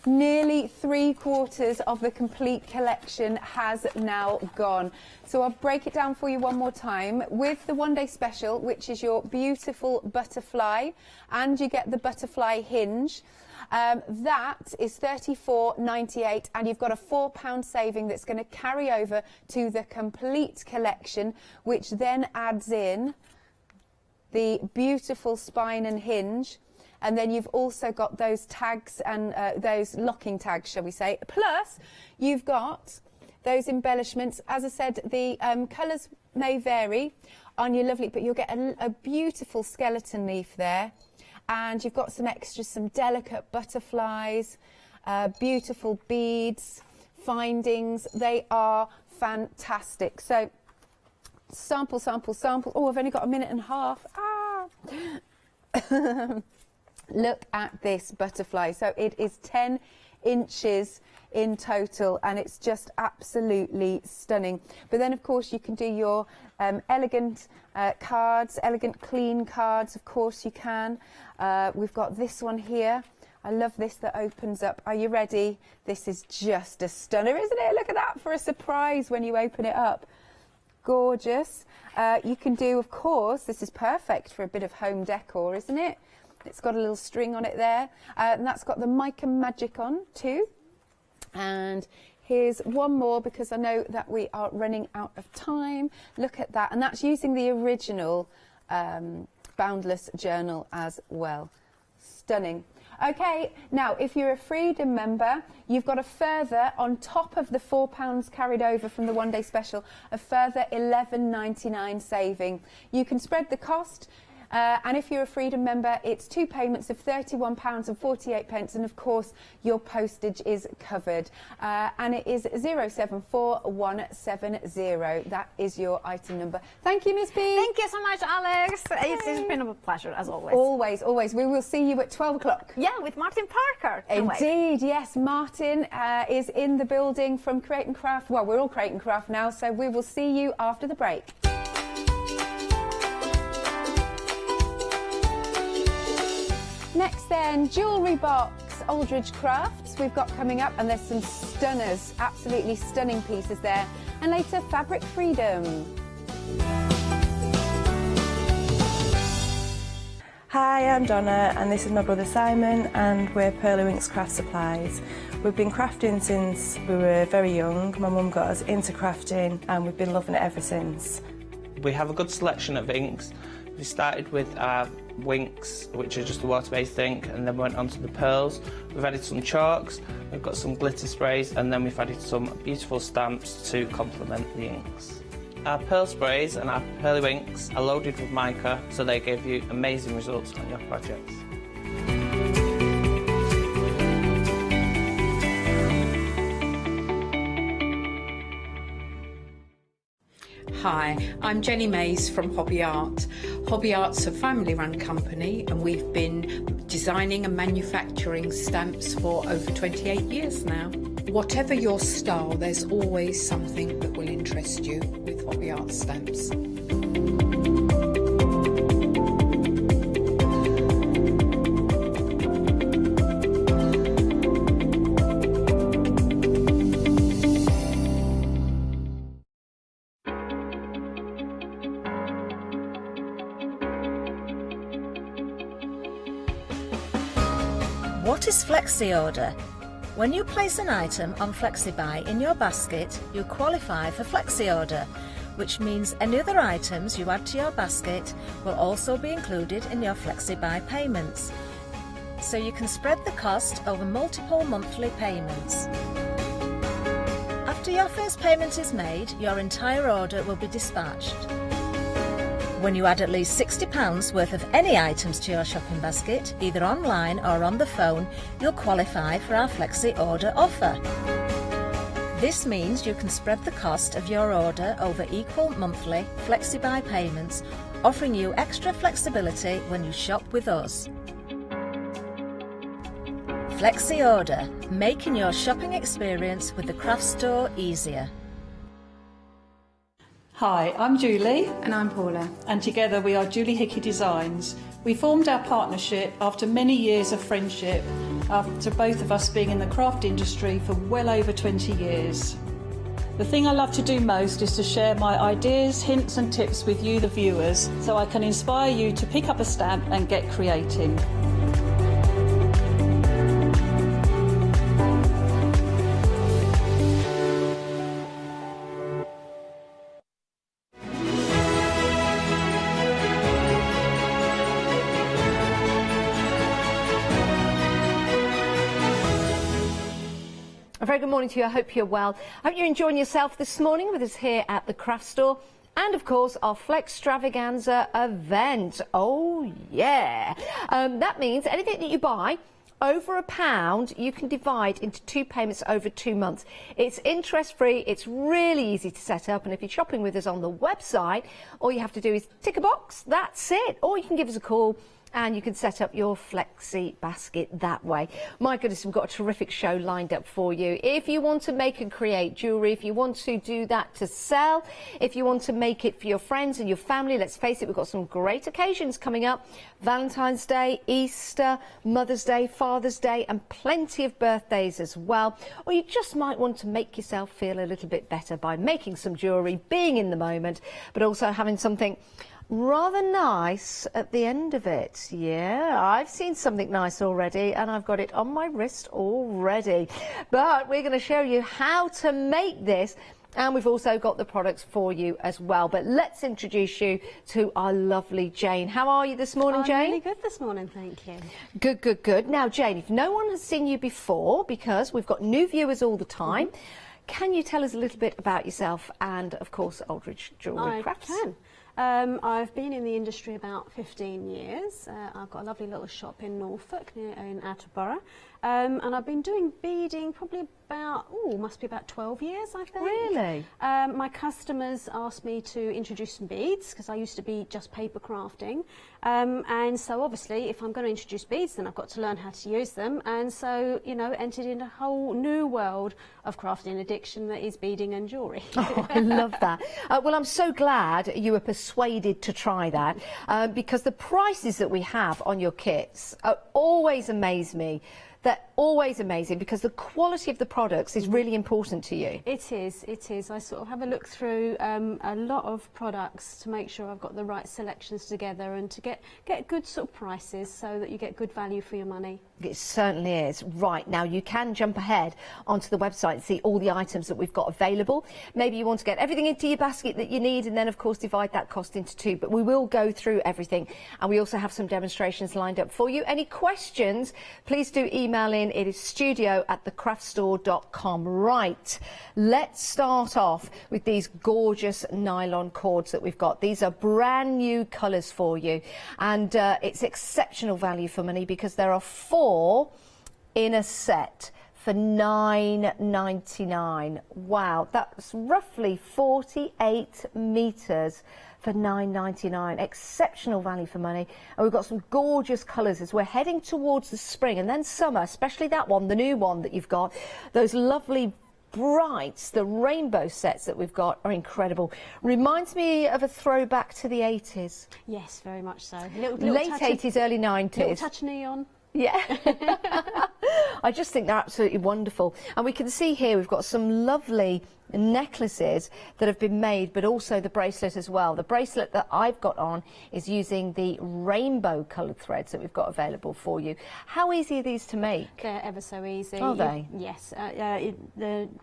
Nearly 3/4 of the complete collection has now gone. So I'll break it down for you one more time. With the one-day special, which is your beautiful butterfly, and you get the butterfly hinge, that is $34.98, and you've got a £4 saving that's going to carry over to the complete collection, which then adds in the beautiful spine and hinge. And then you've also got those tags and those locking tags, shall we say. Plus, you've got those embellishments. As I said, the colours may vary on your lovely, but you'll get a beautiful skeleton leaf there. And you've got some extras, some delicate butterflies, beautiful beads, findings. They are fantastic. So sample, sample, sample. Oh, I've only got a minute and a half. Look at this butterfly. So it is 10 inches in total, and it's just absolutely stunning. But then, of course, you can do your elegant cards, elegant clean cards. Of course you can. We've got this one here. I love this that opens up. Are you ready? This is just a stunner, isn't it? Look at that for a surprise when you open it up. Gorgeous. You can do, of course, this is perfect for a bit of home decor, isn't it? It's got a little string on it there, and that's got the mica magic on too. And here's one more, because I know that we are running out of time. Look at that, and that's using the original Boundless journal as well. Stunning. Okay, now if you're a Freedom member, you've got a further, on top of the £4 carried over from the one-day special, a further £11.99 saving. You can spread the cost. And if you're a Freedom member, it's 2 payments of £31.48, and of course your postage is covered. And it is 074170. That is your item number. Thank you, Miss B. Thank you so much, Alex. It's been a pleasure, as always. Always, always. We will see you at 12 o'clock. Yeah, with Martin Parker. Indeed, yes. Martin is in the building from Create and Craft. Well, we're all Create and Craft now, so we will see you after the break. Next then, jewellery box, Aldridge Crafts we've got coming up, and there's some stunners, absolutely stunning pieces there. And later, Fabric Freedom. Hi, I'm Donna, and this is my brother Simon, and we're Pearlescent Craft Supplies. We've been crafting since we were very young. My mum got us into crafting, and we've been loving it ever since. We have a good selection of inks. We started with our Winks, which are just a water-based ink, and then went on to the pearls. We've added some chalks, we've got some glitter sprays, and then we've added some beautiful stamps to complement the inks. Our pearl sprays and our pearly inks are loaded with mica, so they give you amazing results on your projects. Hi, I'm Jenny Mays from Hobby Art. Hobby Art's a family-run company, and we've been designing and manufacturing stamps for over 28 years now. Whatever your style, there's always something that will interest you with Hobby Art stamps. What is Flexi Order? When you place an item on FlexiBuy in your basket, you qualify for Flexi Order, which means any other items you add to your basket will also be included in your FlexiBuy payments. So you can spread the cost over multiple monthly payments. After your first payment is made, your entire order will be dispatched. When you add at least £60 worth of any items to your shopping basket, either online or on the phone, you'll qualify for our Flexi Order offer. This means you can spread the cost of your order over equal monthly FlexiBuy payments, offering you extra flexibility when you shop with us. Flexi Order, making your shopping experience with the craft store easier. Hi, I'm Julie. And I'm Paula. And together we are Julie Hickey Designs. We formed our partnership after many years of friendship, after both of us being in the craft industry for well over 20 years. The thing I love to do most is to share my ideas, hints and tips with you, the viewers, so I can inspire you to pick up a stamp and get creating. A very good morning to you. I hope you're well. I hope you're enjoying yourself this morning with us here at the craft store. and of course our Flextravaganza event. Oh yeah, that means anything that you buy over £1, you can divide into 2 payments over 2 months. It's interest free, it's really easy to set up, and if you're shopping with us on the website, all you have to do is tick a box, that's it. Or you can give us a call and you can set up your flexi basket that way. My goodness, we've got a terrific show lined up for you. If you want to make and create jewellery, if you want to do that to sell, if you want to make it for your friends and your family, let's face it, we've got some great occasions coming up. Valentine's Day, Easter, Mother's Day, Father's Day, and plenty of birthdays as well. Or you just might want to make yourself feel a little bit better by making some jewellery, being in the moment, but also having something rather nice at the end of it. Yeah, I've seen something nice already and I've got it on my wrist already. But we're going to show you how to make this, and we've also got the products for you as well. But let's introduce you to our lovely Jane. How are you this morning, Jane? I'm really good this morning, thank you. Good, good, good. Now, Jane, if no one has seen you before, because we've got new viewers all the time, can you tell us a little bit about yourself and, of course, Aldridge Jewellery Crafts? I can. I've been in the industry about 15 years. I've got a lovely little shop in Norfolk, in Attleborough. And I've been doing beading probably about, must be about 12 years, I think. Really? My customers asked me to introduce some beads, because I used to be just paper crafting. And so obviously, if I'm going to introduce beads, then I've got to learn how to use them. And so, you know, entered in a whole new world of crafting addiction that is beading and jewellery. Oh, I love that. Well, I'm so glad you were persuaded to try that, because the prices that we have on your kits always amaze me. They're always amazing because the quality of the products is really important to you. It is, it is. I sort of have a look through a lot of products to make sure I've got the right selections together and to get good sort of prices so that you get good value for your money. It certainly is. Right, now you can jump ahead onto the website and see all the items that we've got available. Maybe you want to get everything into your basket that you need and then of course divide that cost into 2, but we will go through everything, and we also have some demonstrations lined up for you. Any questions, please do email in. It is studio@thecraftstore.com. Right, let's start off with these gorgeous nylon cords that we've got. These are brand new colours for you, and it's exceptional value for money because there are 4 in a set for $9.99. Wow, that's roughly 48 metres for $9.99. Exceptional value for money. And we've got some gorgeous colours as we're heading towards the spring and then summer, especially that one, the new one that you've got. Those lovely brights, the rainbow sets that we've got are incredible. Reminds me of a throwback to the 80s. Yes, very much so. Late 80s, early 90s. Little touch of neon. Yeah. I just think they're absolutely wonderful. And we can see here we've got some lovely necklaces that have been made, but also the bracelet as well. The bracelet that I've got on is using the rainbow coloured threads that we've got available for you. How easy are these to make? They're ever so easy. Are they? Yes.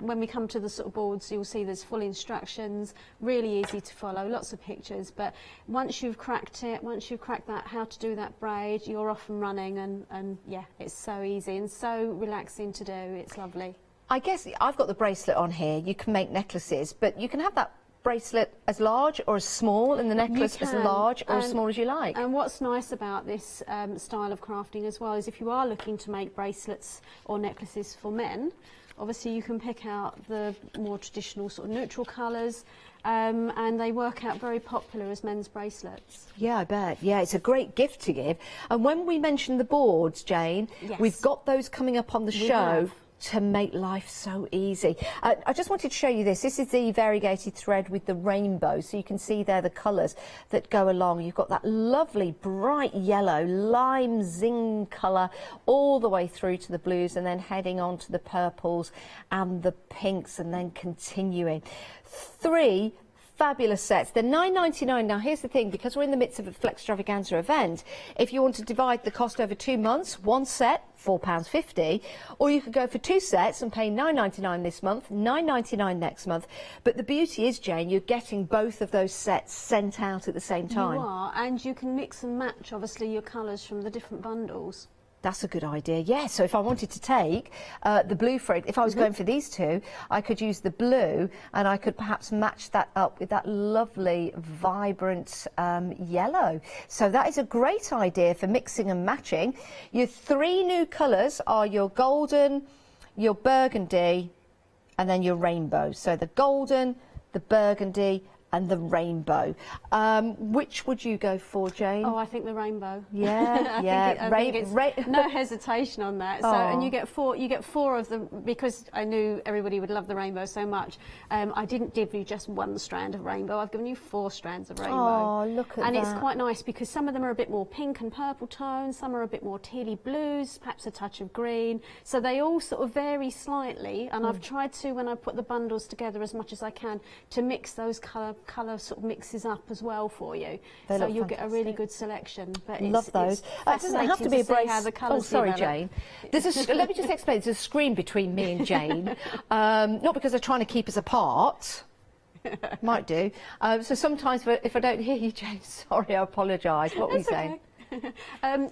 When we come to the sort of boards, you'll see there's full instructions, really easy to follow, lots of pictures, but once you've cracked it, once you've cracked that, how to do that braid, you're off and running, and yeah, it's so easy and so relaxing to do. It's lovely. I guess I've got the bracelet on here. You can make necklaces, but you can have that bracelet as large or as small and the necklace as large or as small as you like. And what's nice about this style of crafting as well is if you are looking to make bracelets or necklaces for men, obviously you can pick out the more traditional sort of neutral colours, and they work out very popular as men's bracelets. Yeah, I bet. Yeah, it's a great gift to give. And when we mention the boards, Jane, we've got those coming up on the show to make life so easy. I just wanted to show you this. This is the variegated thread with the rainbow, so you can see there the colours that go along. You've got that lovely bright yellow, lime zing colour all the way through to the blues, and then heading on to the purples and the pinks, and then continuing. 3 fabulous sets. They're $9.99. Now here's the thing, because we're in the midst of a Flextravaganza event, if you want to divide the cost over 2 months, 1 set £4.50, or you could go for 2 sets and pay $9.99 this month, $9.99 next month. But the beauty is, Jane, you're getting both of those sets sent out at the same time. You are, and you can mix and match obviously your colours from the different bundles. That's a good idea. Yeah, so if I wanted to take the blue for it, if I was going for these two, I could use the blue and I could perhaps match that up with that lovely, vibrant yellow. So that is a great idea for mixing and matching. Your three new colours are your golden, your burgundy, and then your rainbow. So the golden, the burgundy, and the rainbow. Which would you go for, Jane? Oh, I think the rainbow. Yeah, no hesitation on that. So, and you get four of them, because I knew everybody would love the rainbow so much. I didn't give you just one strand of rainbow. I've given you 4 strands of rainbow. Oh, look at that. And it's quite nice because some of them are a bit more pink and purple tones, some are a bit more tealy blues, perhaps a touch of green. So they all sort of vary slightly. And I've tried to, when I put the bundles together as much as I can, to mix those colour sort of mixes up as well for you. So you'll get a really good selection. But love those. It doesn't have to be a bracelet. Oh, sorry, Jane. Let me just explain. There's a screen between me and Jane. Not because they're trying to keep us apart. Might do. So sometimes if I don't hear you, Jane, sorry, I apologise. What were you saying?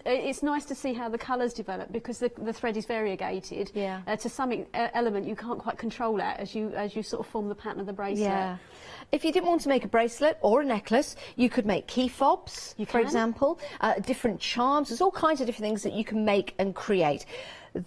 It's nice to see how the colours develop, because the thread is variegated. Yeah. To some element, you can't quite control that as you sort of form the pattern of the bracelet. Yeah. If you didn't want to make a bracelet or a necklace, you could make key fobs, for example, different charms. There's all kinds of different things that you can make and create.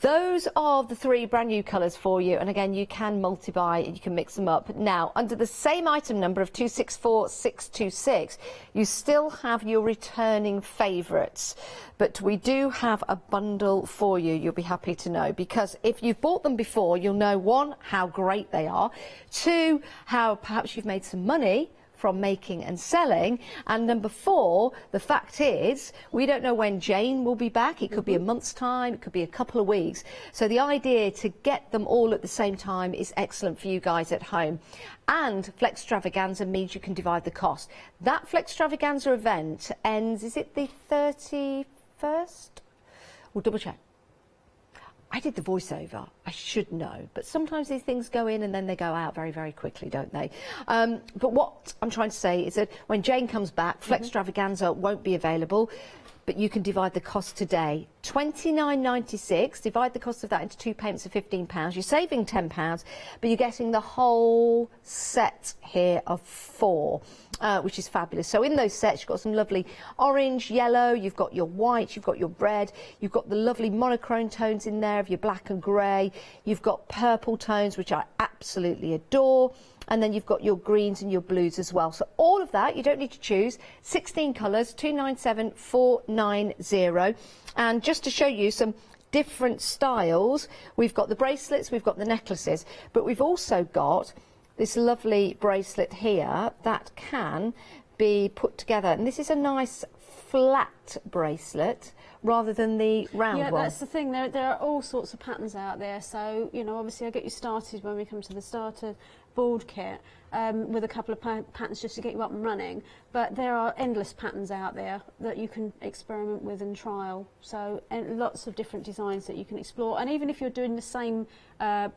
Those are the 3 brand new colours for you, and again, you can multi-buy and you can mix them up. Now, under the same item number of 264626, you still have your returning favourites, but we do have a bundle for you, you'll be happy to know, because if you've bought them before, you'll know, 1, how great they are, 2, how perhaps you've made some money from making and selling, and number 4, the fact is we don't know when Jane will be back. It could be a month's time, it could be a couple of weeks, so the idea to get them all at the same time is excellent for you guys at home. And Flextravaganza means you can divide the cost. That Flextravaganza event ends, is it the 31st? We'll double check. I did the voiceover, I should know, but sometimes these things go in and then they go out very, very quickly, don't they? But what I'm trying to say is that when Jane comes back, Flextravaganza won't be available, but you can divide the cost today. £29.96, divide the cost of that into 2 payments of £15. You're saving £10, but you're getting the whole set here of 4. Which is fabulous. So in those sets, you've got some lovely orange, yellow, you've got your white, you've got your red, you've got the lovely monochrome tones in there of your black and grey, you've got purple tones, which I absolutely adore, and then you've got your greens and your blues as well. So all of that, you don't need to choose, 16 colours, 297490. And just to show you some different styles, we've got the bracelets, we've got the necklaces, but we've also got this lovely bracelet here that can be put together, and this is a nice flat bracelet rather than the round one. Yeah, that's the thing. There are all sorts of patterns out there. So, you know, obviously I'll get you started when we come to the starter board kit with a couple of patterns just to get you up and running. But there are endless patterns out there that you can experiment with and trial. So, and lots of different designs that you can explore. And even if you're doing the same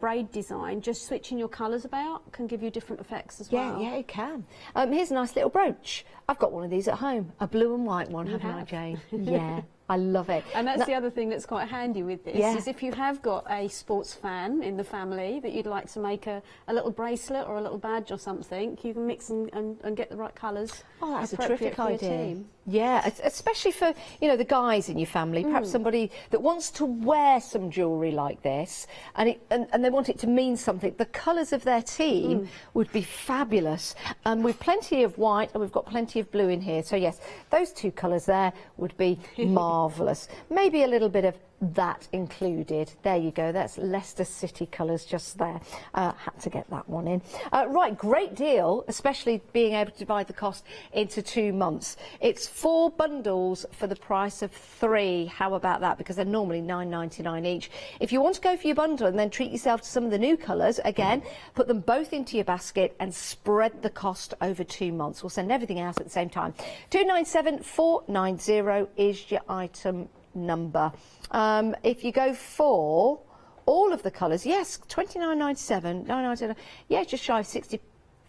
braid design, just switching your colours about can give you different effects as well. Yeah, it can. Here's a nice little brooch. I've got one of these at home, a blue and white one, haven't I, Jane? Yeah. I love it. And that's the other thing that's quite handy with this, is if you have got a sports fan in the family that you'd like to make a little bracelet or a little badge or something, you can mix and get the right colours. Oh, that's a terrific idea. Yeah, especially for, you know, the guys in your family, perhaps somebody that wants to wear some jewellery like this and they want it to mean something. The colours of their team would be fabulous. We've plenty of white and we've got plenty of blue in here. So yes, those 2 colours there would be marvellous. Maybe a little bit of that included. There you go, that's Leicester City colours just there. Had to get that one in. Right, great deal, especially being able to divide the cost into 2 months. It's 4 bundles for the price of 3. How about that? Because they're normally £9.99 each. If you want to go for your bundle and then treat yourself to some of the new colours, again, put them both into your basket and spread the cost over 2 months. We'll send everything out at the same time. 297490 is your item number. If you go for all of the colours, yes, £29.97, £9.99, yeah, just shy of 60,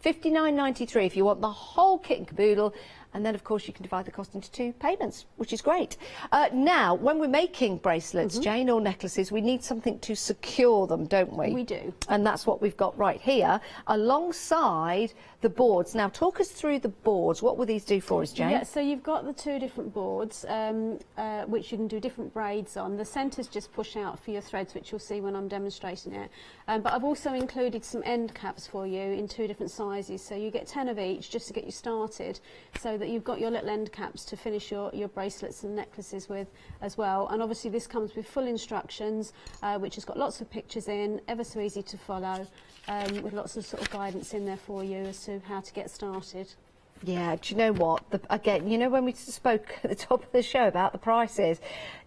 £59.93 if you want the whole kit and caboodle, and then of course you can divide the cost into 2 payments, which is great. Now, when we're making bracelets, Jane, or necklaces, we need something to secure them, don't we? We do. And that's what we've got right here, alongside the boards. Now, talk us through the boards. What will these do for us, Jane? Yeah, so you've got the 2 different boards, which you can do different braids on. The centres just push out for your threads, which you'll see when I'm demonstrating it. But I've also included some end caps for you in 2 different sizes, so you get 10 of each just to get you started, so that you've got your little end caps to finish your bracelets and necklaces with as well. And obviously this comes with full instructions, which has got lots of pictures in, ever so easy to follow, with lots of sort of guidance in there for you as to how to get started. Yeah, do you know what? Again, you know when we spoke at the top of the show about the prices,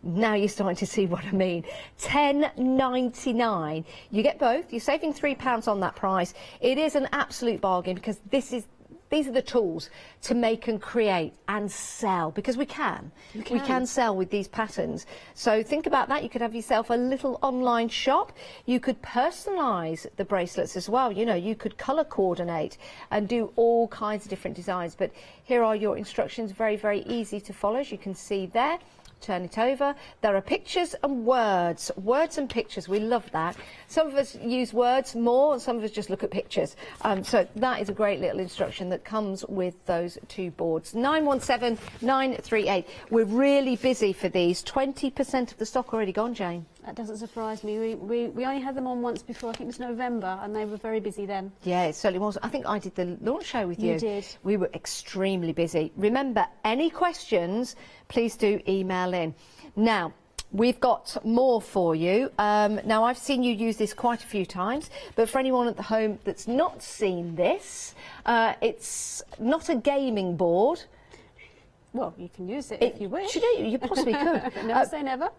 now you're starting to see what I mean. £10.99. You get both. You're saving £3 on that price. It is an absolute bargain, because these are the tools to make and create and sell, because we can sell with these patterns. So think about that. You could have yourself a little online shop. You could personalise the bracelets as well. You know, you could colour coordinate and do all kinds of different designs. But here are your instructions, very, very easy to follow, as you can see there. Turn it over. There are pictures and words and pictures. We love that. Some of us use words more, and some of us just look at pictures. So that is a great little instruction that comes with those 2 boards. 917938. We're really busy for these. 20% of the stock already gone, Jane. That doesn't surprise me. We only had them on once before, I think it was November, and they were very busy then. Yeah, it certainly was. I think I did the launch show with you. You did. We were extremely busy. Remember, any questions, please do email in. Now, we've got more for you. Now, I've seen you use this quite a few times, but for anyone at the home that's not seen this, it's not a gaming board. Well, you can use it if you wish. You possibly could. Never say never.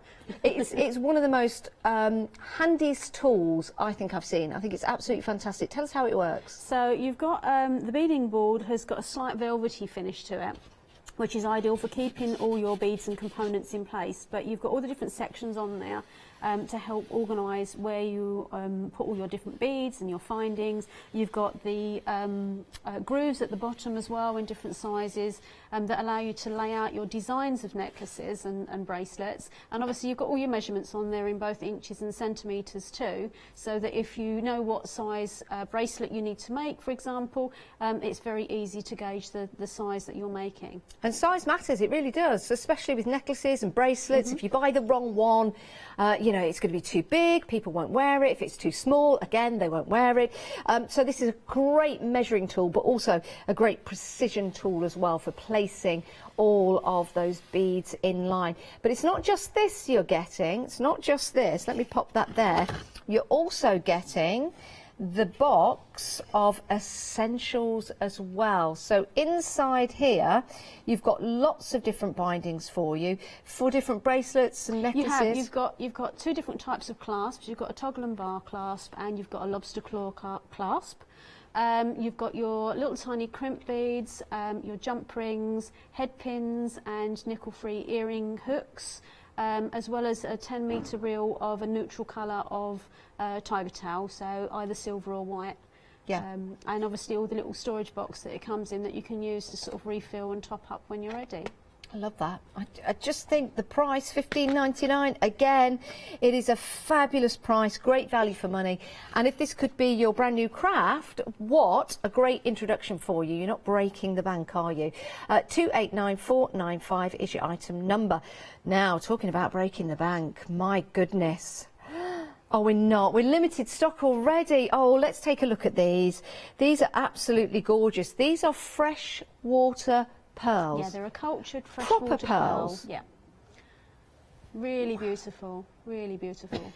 It's one of the most handiest tools I think I've seen. I think it's absolutely fantastic. Tell us how it works. So you've got the beading board has got a slight velvety finish to it, which is ideal for keeping all your beads and components in place. But you've got all the different sections on there to help organise where you put all your different beads and your findings. You've got the grooves at the bottom as well in different sizes that allow you to lay out your designs of necklaces and bracelets. And obviously you've got all your measurements on there in both inches and centimetres too, so that if you know what size bracelet you need to make, for example, it's very easy to gauge the size that you're making. And size matters, it really does, especially with necklaces and bracelets. If you buy the wrong one, you know, it's going to be too big, people won't wear it. If it's too small, again, they won't wear it. So this is a great measuring tool, but also a great precision tool as well for placing all of those beads in line. But it's not just this you're getting, it's not just this. Let me pop that there. You're also getting the box of essentials as well. So inside here you've got lots of different bindings for you for different bracelets and necklaces. You've got 2 different types of clasps. You've got a toggle and bar clasp, and you've got a lobster claw clasp. You've got your little tiny crimp beads, your jump rings, head pins and nickel-free earring hooks, as well as a 10-metre reel of a neutral colour of tiger tail, so either silver or white. Yeah. And obviously all the little storage box that it comes in that you can use to sort of refill and top up when you're ready. I love that. I just think the price, $15.99, again, it is a fabulous price, great value for money. And if this could be your brand new craft, what a great introduction for you. You're not breaking the bank, are you? 289495 is your item number. Now, talking about breaking the bank, my goodness. Oh, we're not. We're limited stock already. Oh, let's take a look at these. These are absolutely gorgeous. These are freshwater pearls. Yeah, they're a cultured freshwater proper pearls. Yeah. Really beautiful, really beautiful.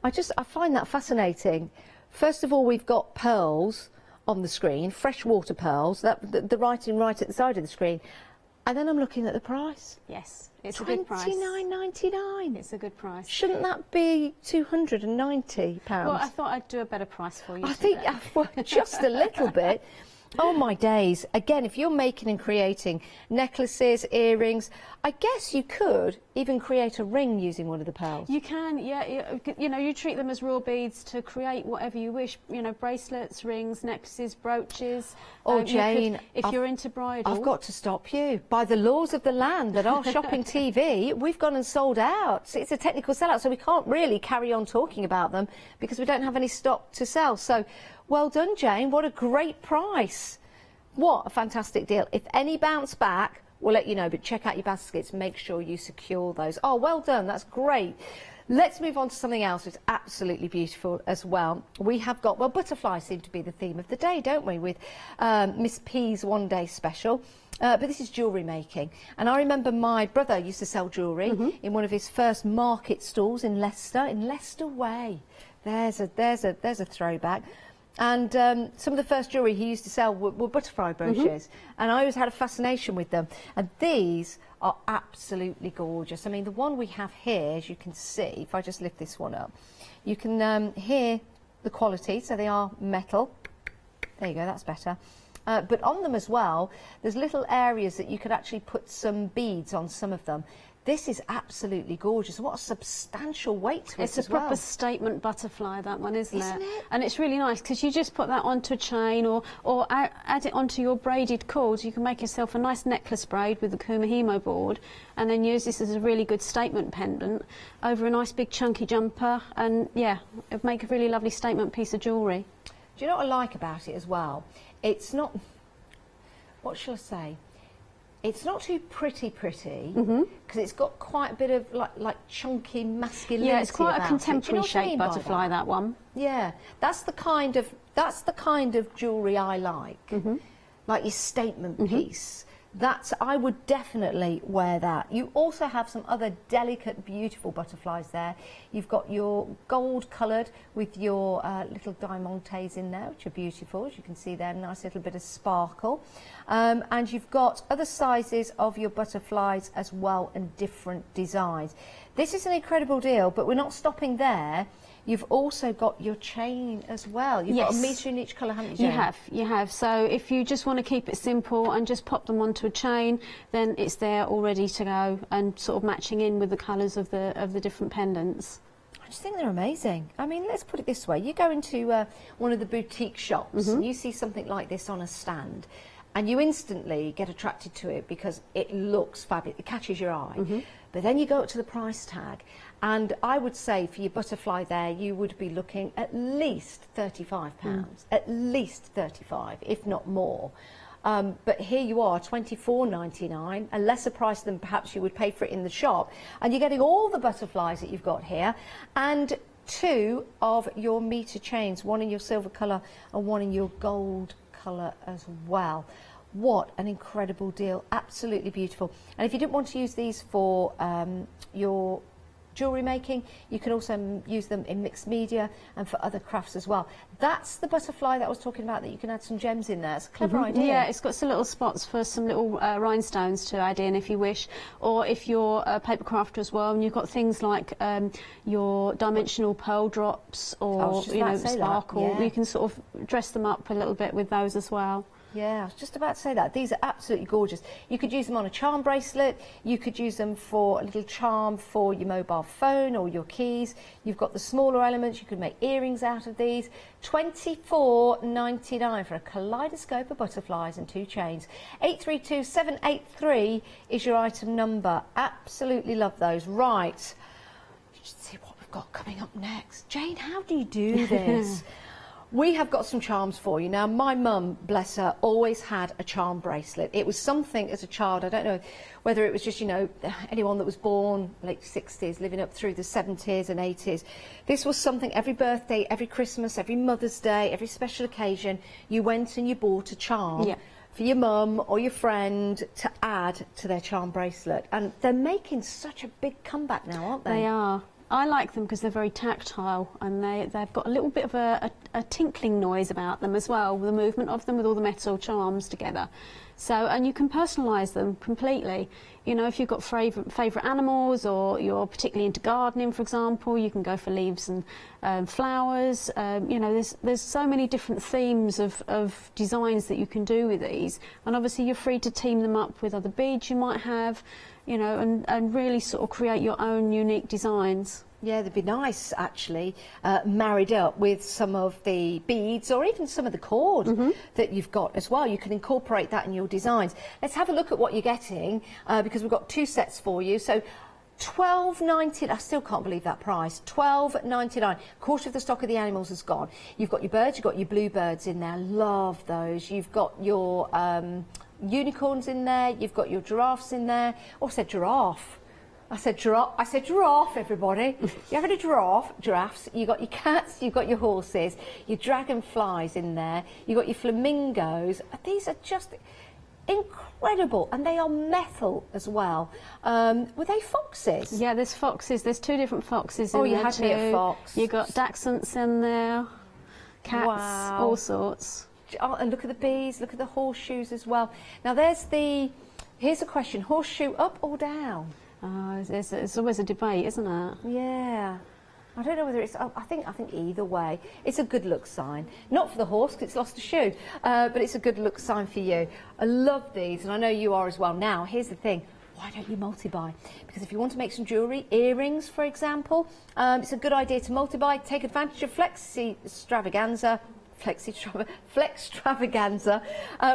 I find that fascinating. First of all, we've got pearls on the screen, freshwater pearls, the writing right at the side of the screen. And then I'm looking at the price. Yes, it's a good price. $29.99. It's a good price. Shouldn't that be £290? Well, I thought I'd do a better price for you. I think, well, just a little bit. Oh my days. Again, if you're making and creating necklaces, earrings, I guess you could even create a ring using one of the pearls. You can, yeah. You know, you treat them as raw beads to create whatever you wish. You know, bracelets, rings, necklaces, brooches. Oh, Jane, if you're into bridal. I've got to stop you. By the laws of the land that are shopping TV, we've gone and sold out. It's a technical sellout, so we can't really carry on talking about them because we don't have any stock to sell. So, well done, Jane. What a great price. What a fantastic deal. If any bounce back, we'll let you know, but check out your baskets. Make sure you secure those. Oh, well done. That's great. Let's move on to something else that's absolutely beautiful as well. We have got, well, butterflies seem to be the theme of the day, don't we, with Miss P's One Day Special. But this is jewellery making. And I remember my brother used to sell jewellery in one of his first market stalls in Leicester Way. There's a throwback. And some of the first jewellery he used to sell were butterfly brooches. And I always had a fascination with them. And these are absolutely gorgeous. I mean, the one we have here, as you can see, if I just lift this one up, you can hear the quality. So they are metal. There you go, that's better. But on them as well, there's little areas that you could actually put some beads on some of them. This is absolutely gorgeous. What a substantial weight to it as well. It's a proper statement butterfly, that one, isn't it? And it's really nice because you just put that onto a chain or add it onto your braided cords. You can make yourself a nice necklace braid with the Kumahimo board and then use this as a really good statement pendant over a nice big chunky jumper, and yeah, it'd make a really lovely statement piece of jewellery. Do you know what I like about it as well? It's not, what shall I say? It's not too pretty, because it's got quite a bit of like chunky masculinity. Yeah, it's quite a contemporary shaped shaped butterfly, that one. Yeah, that's the kind of jewellery I like. Like your statement piece. I would definitely wear that. You also have some other delicate, beautiful butterflies there. You've got your gold coloured with your little diamantes in there, which are beautiful, as you can see there, nice little bit of sparkle. And you've got other sizes of your butterflies as well, and different designs. This is an incredible deal, but we're not stopping there. You've also got your chain as well. You've got a metre in each colour, haven't you, Jane? You have. So if you just want to keep it simple and just pop them onto a chain, then it's there all ready to go and sort of matching in with the colours of the different pendants. I just think they're amazing. I mean, let's put it this way. You go into one of the boutique shops and you see something like this on a stand, and you instantly get attracted to it because it looks fabulous. It catches your eye. But then you go up to the price tag, and I would say for your butterfly there, you would be looking at least £35, at least 35, if not more. But here you are, £24.99, a lesser price than perhaps you would pay for it in the shop, and you're getting all the butterflies that you've got here, and 2 of your metre chains, one in your silver colour and one in your gold colour as well. What an incredible deal, absolutely beautiful. And if you didn't want to use these for your jewellery making, you can also use them in mixed media and for other crafts as well. That's the butterfly that I was talking about, that you can add some gems in there. It's a clever idea. Yeah, it's got some little spots for some little rhinestones to add in if you wish, or if you're a paper crafter as well and you've got things like your dimensional pearl drops or sparkle, you can sort of dress them up a little bit with those as well. Yeah, I was just about to say that. These are absolutely gorgeous. You could use them on a charm bracelet. You could use them for a little charm for your mobile phone or your keys. You've got the smaller elements. You could make earrings out of these. £24.99 for a kaleidoscope of butterflies and 2 chains. 832783 is your item number. Absolutely love those. Right. Let's see what we've got coming up next. Jane, how do you do this? We have got some charms for you. Now, my mum, bless her, always had a charm bracelet. It was something as a child, I don't know whether it was just, you know, anyone that was born late 60s, living up through the 70s and 80s. This was something every birthday, every Christmas, every Mother's Day, every special occasion, you went and you bought a charm for your mum or your friend to add to their charm bracelet. And they're making such a big comeback now, aren't they? They are. I like them because they're very tactile, and they've got a little bit of a tinkling noise about them as well, with the movement of them with all the metal charms together. So, and you can personalise them completely. You know, if you've got favourite animals, or you're particularly into gardening, for example, you can go for leaves and flowers. You know, there's so many different themes of designs that you can do with these, and obviously you're free to team them up with other beads you might have, you know, and really sort of create your own unique designs. Yeah, they'd be nice, actually, married up with some of the beads or even some of the cord that you've got as well. You can incorporate that in your designs. Let's have a look at what you're getting, because we've got 2 sets for you. So $12.90. I still can't believe that price. $12.99. A quarter of the stock of the animals is gone. You've got your birds, you've got your bluebirds in there. Love those. You've got your unicorns in there. You've got your giraffes in there. Oh, I said giraffe. I said giraffe, everybody. You're having a giraffes, you've got your cats, you've got your horses, your dragonflies in there, you've got your flamingos. These are just incredible, and they are metal as well. Were they foxes? Yeah, there's foxes. There's 2 different foxes in there. Oh, you had me at fox. You've got dachshunds in there, cats, wow. all sorts. Oh, and look at the bees, look at the horseshoes as well. Now here's a question, horseshoe up or down? It's always a debate, isn't it? Yeah. I don't know whether it's... I think either way. It's a good look sign. Not for the horse, because it's lost a shoe, but it's a good look sign for you. I love these, and I know you are as well. Now, here's the thing. Why don't you multi-buy? Because if you want to make some jewellery, earrings, for example, it's a good idea to multi-buy. Take advantage of Flex Extravaganza,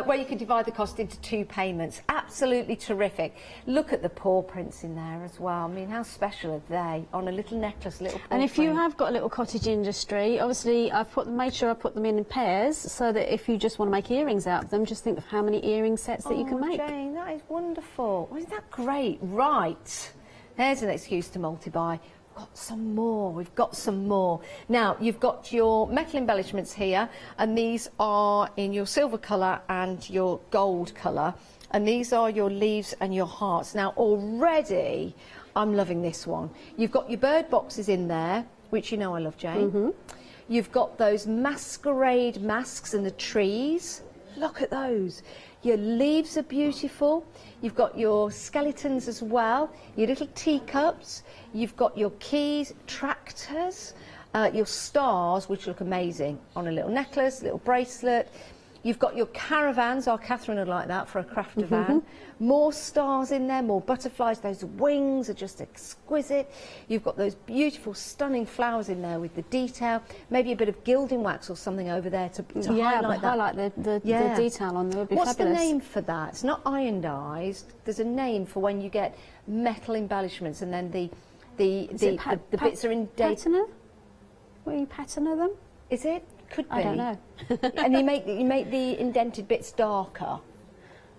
where you can divide the cost into 2 payments. Absolutely terrific. Look at the paw prints in there as well. I mean, how special are they on a little necklace, little paw And if print. you have got a little cottage industry, obviously I've made sure I put them in pairs, so that if you just want to make earrings out of them, just think of how many earring sets that you can make. Jane, that is wonderful. Isn't that great? Right. There's an excuse to multi-buy. We've got some more. Now, you've got your metal embellishments here, and these are in your silver colour and your gold colour, and these are your leaves and your hearts. Now, already, I'm loving this one. You've got your bird boxes in there, which you know I love, Jane. You've got those masquerade masks and the trees. Look at those. Your leaves are beautiful. You've got your skeletons as well, your little teacups. You've got your keys, tractors, your stars, which look amazing on a little necklace, little bracelet. You've got your caravans. Our Catherine would like that for a crafter van. More stars in there, more butterflies. Those wings are just exquisite. You've got those beautiful, stunning flowers in there with the detail. Maybe a bit of gilding wax or something over there to highlight that. Highlight the detail on them would be What's fabulous. the name for that? It's not ironized. There's a name for when you get metal embellishments and then the bits are indented. Patina? Will you patina them? Is it? Could be. I don't know. And you make the indented bits darker.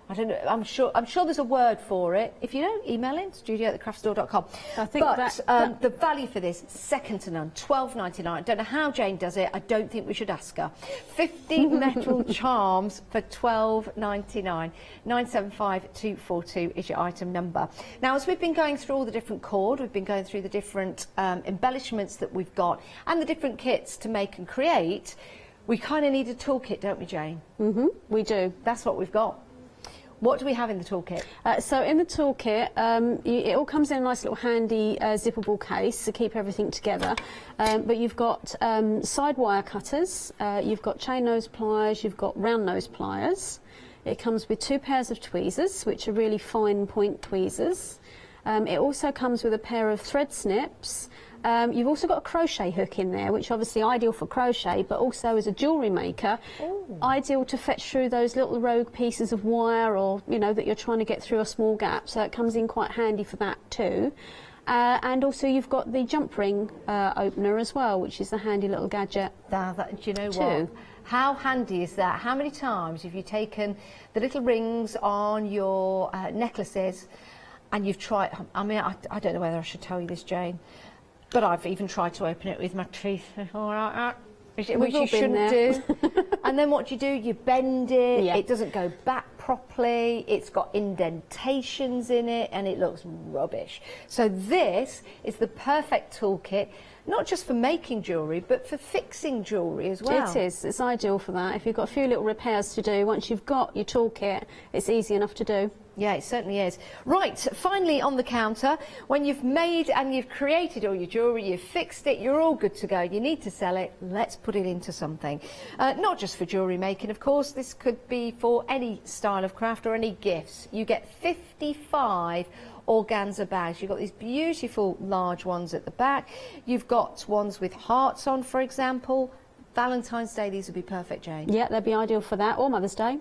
I don't know. I'm sure there's a word for it. If you don't, email in studio@thecraftstore.com. I think the value for this, second to none, $12.99. I don't know how Jane does it. I don't think we should ask her. 50 metal charms for $12.99. 975242 is your item number. Now, as we've been going through all the different cord, we've been going through the different embellishments that we've got and the different kits to make and create, we kind of need a toolkit, don't we, Jane? We do. That's what we've got. What do we have in the toolkit? So in the toolkit, it all comes in a nice little handy zippable case to keep everything together. But you've got side wire cutters, you've got chain nose pliers, you've got round nose pliers. It comes with 2 pairs of tweezers, which are really fine point tweezers. It also comes with a pair of thread snips. You've also got a crochet hook in there, which obviously ideal for crochet, but also as a jewellery maker, ideal to fetch through those little rogue pieces of wire, or that you're trying to get through a small gap. So it comes in quite handy for that too. And also you've got the jump ring opener as well, which is a handy little gadget. Do you know what? How handy is that? How many times have you taken the little rings on your necklaces and you've tried? I mean, I don't know whether I should tell you this, Jane, but I've even tried to open it with my teeth, which you shouldn't do. And then what do? You bend it, it doesn't go back properly, it's got indentations in it, and it looks rubbish. So this is the perfect toolkit. not just for making jewellery, but for fixing jewellery as well. It is. It's ideal for that. If you've got a few little repairs to do, once you've got your toolkit, it's easy enough to do. Yeah, it certainly is. Right, finally on the counter, when you've made and you've created all your jewellery, you've fixed it, you're all good to go. You need to sell it. Let's put it into something. Not just for jewellery making, of course. This could be for any style of craft or any gifts. You get 55 organza bags. You've got these beautiful large ones at the back. You've got ones with hearts on, for example. Valentine's Day, these would be perfect, Jane. Yeah, they'd be ideal for that, or Mother's Day.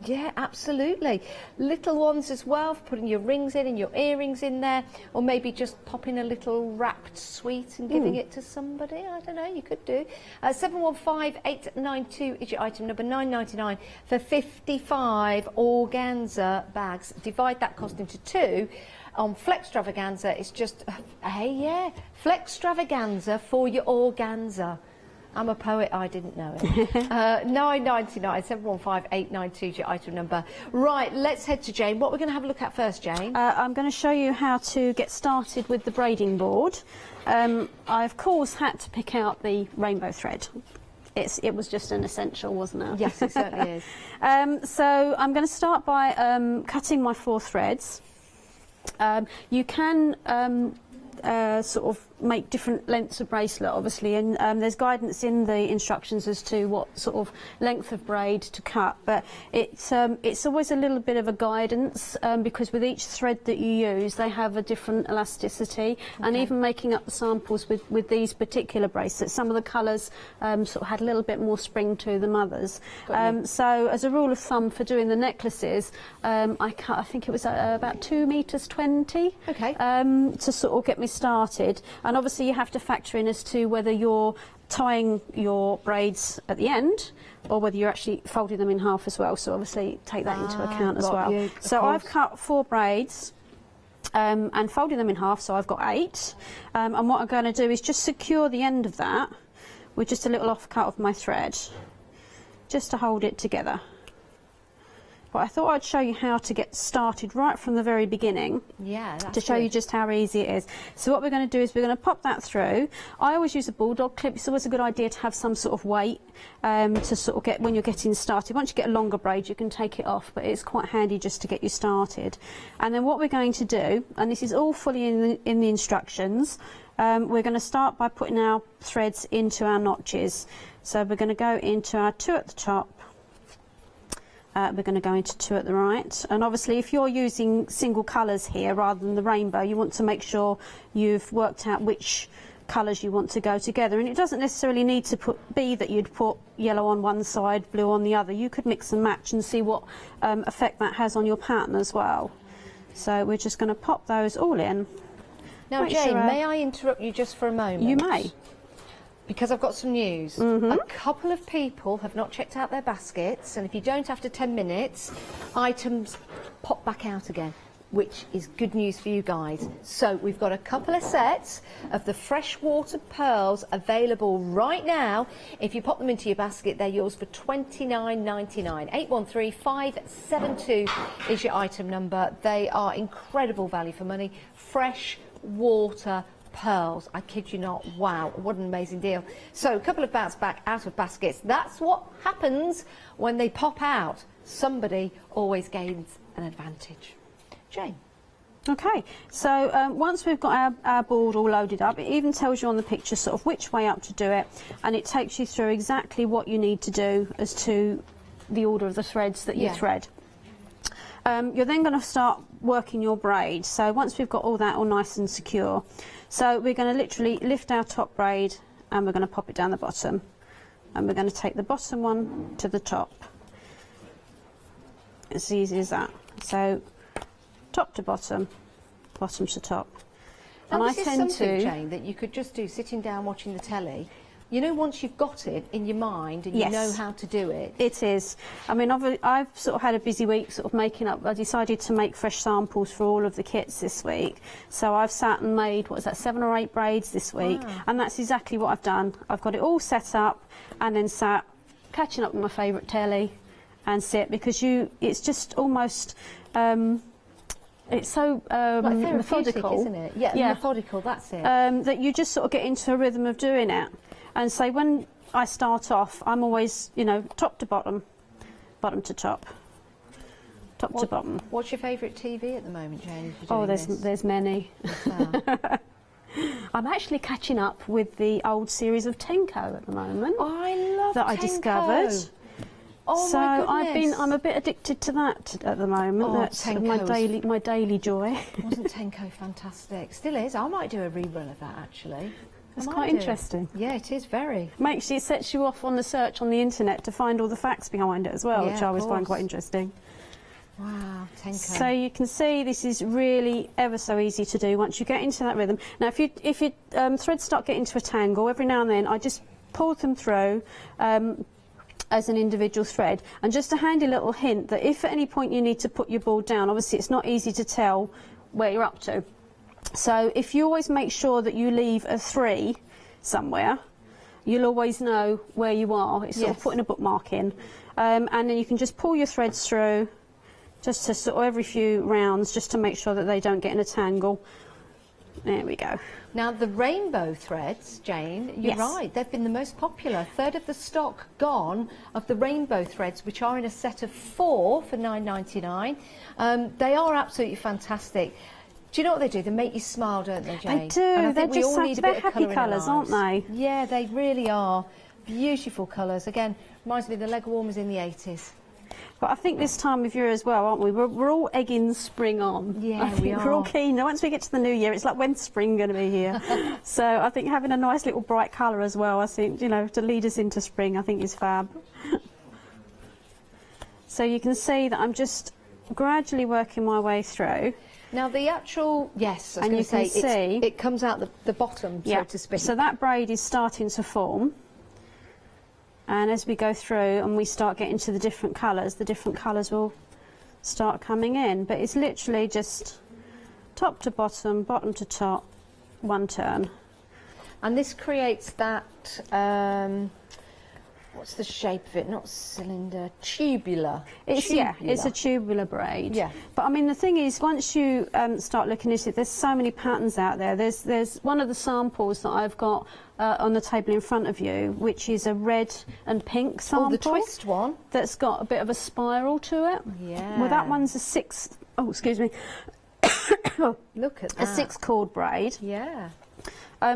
Yeah, absolutely. Little ones as well, for putting your rings in and your earrings in there, or maybe just popping a little wrapped sweet and giving it to somebody. I don't know, you could do. 715892 is your item number, $9.99 for 55 organza bags. Divide that cost into two. On Flextravaganza, it's just, Flextravaganza for your organza. I'm a poet, I didn't know it. $9.99, 715892 is your item number. Right, let's head to Jane. What we're going to have a look at first, Jane? I'm going to show you how to get started with the braiding board. I, of course, had to pick out the rainbow thread. It was just an essential, wasn't it? Yes, it certainly is. So I'm going to start by cutting my 4 threads. You can sort of make different lengths of bracelet, obviously, and there's guidance in the instructions as to what sort of length of braid to cut, but it's always a little bit of a guidance because with each thread that you use they have a different elasticity, and even making up the samples with these particular bracelets, some of the colours sort of had a little bit more spring to them others. So as a rule of thumb for doing the necklaces, I cut, I think it was about 2 meters 20 to sort of get me started. And obviously you have to factor in as to whether you're tying your braids at the end or whether you're actually folding them in half as well. So obviously take that into account as well. So I've cut 4 braids and folded them in half, so I've got 8. And what I'm going to do is just secure the end of that with just a little offcut of my thread, just to hold it together. But I thought I'd show you how to get started right from the very beginning. Yeah, that's to show you just how easy it is. So what we're going to do is we're going to pop that through. I always use a bulldog clip. It's always a good idea to have some sort of weight to sort of get when you're getting started. Once you get a longer braid, you can take it off, but it's quite handy just to get you started. And then what we're going to do, and this is all fully in the instructions, we're going to start by putting our threads into our notches. So we're going to go into our 2 at the top. We're going to go into 2 at the right, and obviously if you're using single colours here rather than the rainbow, you want to make sure you've worked out which colours you want to go together, and it doesn't necessarily need to be that you'd put yellow on one side, blue on the other. You could mix and match and see what effect that has on your pattern as well. So we're just going to pop those all in. Now Jane, may I interrupt you just for a moment? You may. Because I've got some news. A couple of people have not checked out their baskets, and if you don't after 10 minutes, items pop back out again, which is good news for you guys. So we've got a couple of sets of the freshwater pearls available right now. If you pop them into your basket, they're yours for $29.99. 813572 is your item number. They are incredible value for money. Freshwater pearls, I kid you not. Wow, what an amazing deal. So a couple of bounce back out of baskets. That's what happens when they pop out. Somebody always gains an advantage. Jane. Okay, so once we've got our board all loaded up, it even tells you on the picture sort of which way up to do it, and it takes you through exactly what you need to do as to the order of the threads that you thread. You're then going to start working your braid. So once we've got all that all nice and secure, so we're going to literally lift our top braid and we're going to pop it down the bottom, and we're going to take the bottom one to the top. It's easy as that. So top to bottom, bottom to top. And this is something, Jane, that you could just do sitting down watching the telly. You know, once you've got it in your mind and you know how to do it. It is. I mean, I've sort of had a busy week sort of making up. I decided to make fresh samples for all of the kits this week. So I've sat and made, what is that, 7 or 8 braids this week. Wow. And that's exactly what I've done. I've got it all set up and then sat catching up with my favourite telly and sit, because it's just almost... it's so like methodical, isn't it? Yeah, methodical, that's it. That you just sort of get into a rhythm of doing it. And so when I start off, I'm always, you know, top to bottom, bottom to top, top to bottom. What's your favourite TV at the moment, Jane? Oh, there's many. I'm actually catching up with the old series of Tenko at the moment. I love that Tenko. I discovered. Oh so my goodness. I'm a bit addicted to that at the moment. Oh, That's my daily joy. Wasn't Tenko fantastic? Still is. I might do a rerun of that actually. It's quite interesting. Yeah, it is very. It sets you off on the search on the internet to find all the facts behind it as well, Yeah, which I always find course. quite interesting. Wow, Tenko. So you can see this is really ever so easy to do once you get into that rhythm. Now, if your threads start getting to a tangle, every now and then I just pull them through as an individual thread. And just a handy little hint that if at any point you need to put your board down, obviously it's not easy to tell where you're up to. So if you always make sure that you leave a 3 somewhere, you'll always know where you are. It's sort of putting a bookmark in. And then you can just pull your threads through, just to sort of every few rounds, just to make sure that they don't get in a tangle. There we go. Now the rainbow threads, Jane, you're Yes. right, they've been the most popular. 1/3 of the stock gone of the rainbow threads, which are in a set of 4 for $9.99. They are absolutely fantastic. Do you know what they do? They make you smile, don't they, Jane? They do. And I They're think we just all need a they're bit of happy colour in our colours, aren't lives. they? Yeah, they really are. Beautiful colours. Again, reminds me of the leg warmers in the 80s. But I think this time of year as well, aren't we? We're all egging spring on. Yeah, I think we are. We're all keen. Now, once we get to the new year, it's like, when's spring going to be here? So I think having a nice little bright colour as well, I think, you know, to lead us into spring, I think is fab. So you can see that I'm just gradually working my way through. Now the actual, yes, I was And going you to can say, see- it comes out the bottom, so to speak. So that braid is starting to form. And as we go through and we start getting to the different colours will start coming in. But it's literally just top to bottom, bottom to top, one turn. And this creates that, what's the shape of it? Not cylinder, tubular. It's a tubular braid. Yeah. But I mean, the thing is, once you start looking at it, there's so many patterns out there. There's one of the samples that I've got on the table in front of you, which is a red and pink sample. Oh, the twist one. That's got a bit of a spiral to it. Yeah. Well, that one's a 6. Oh, excuse me. Look at that. A 6 cord braid. Yeah.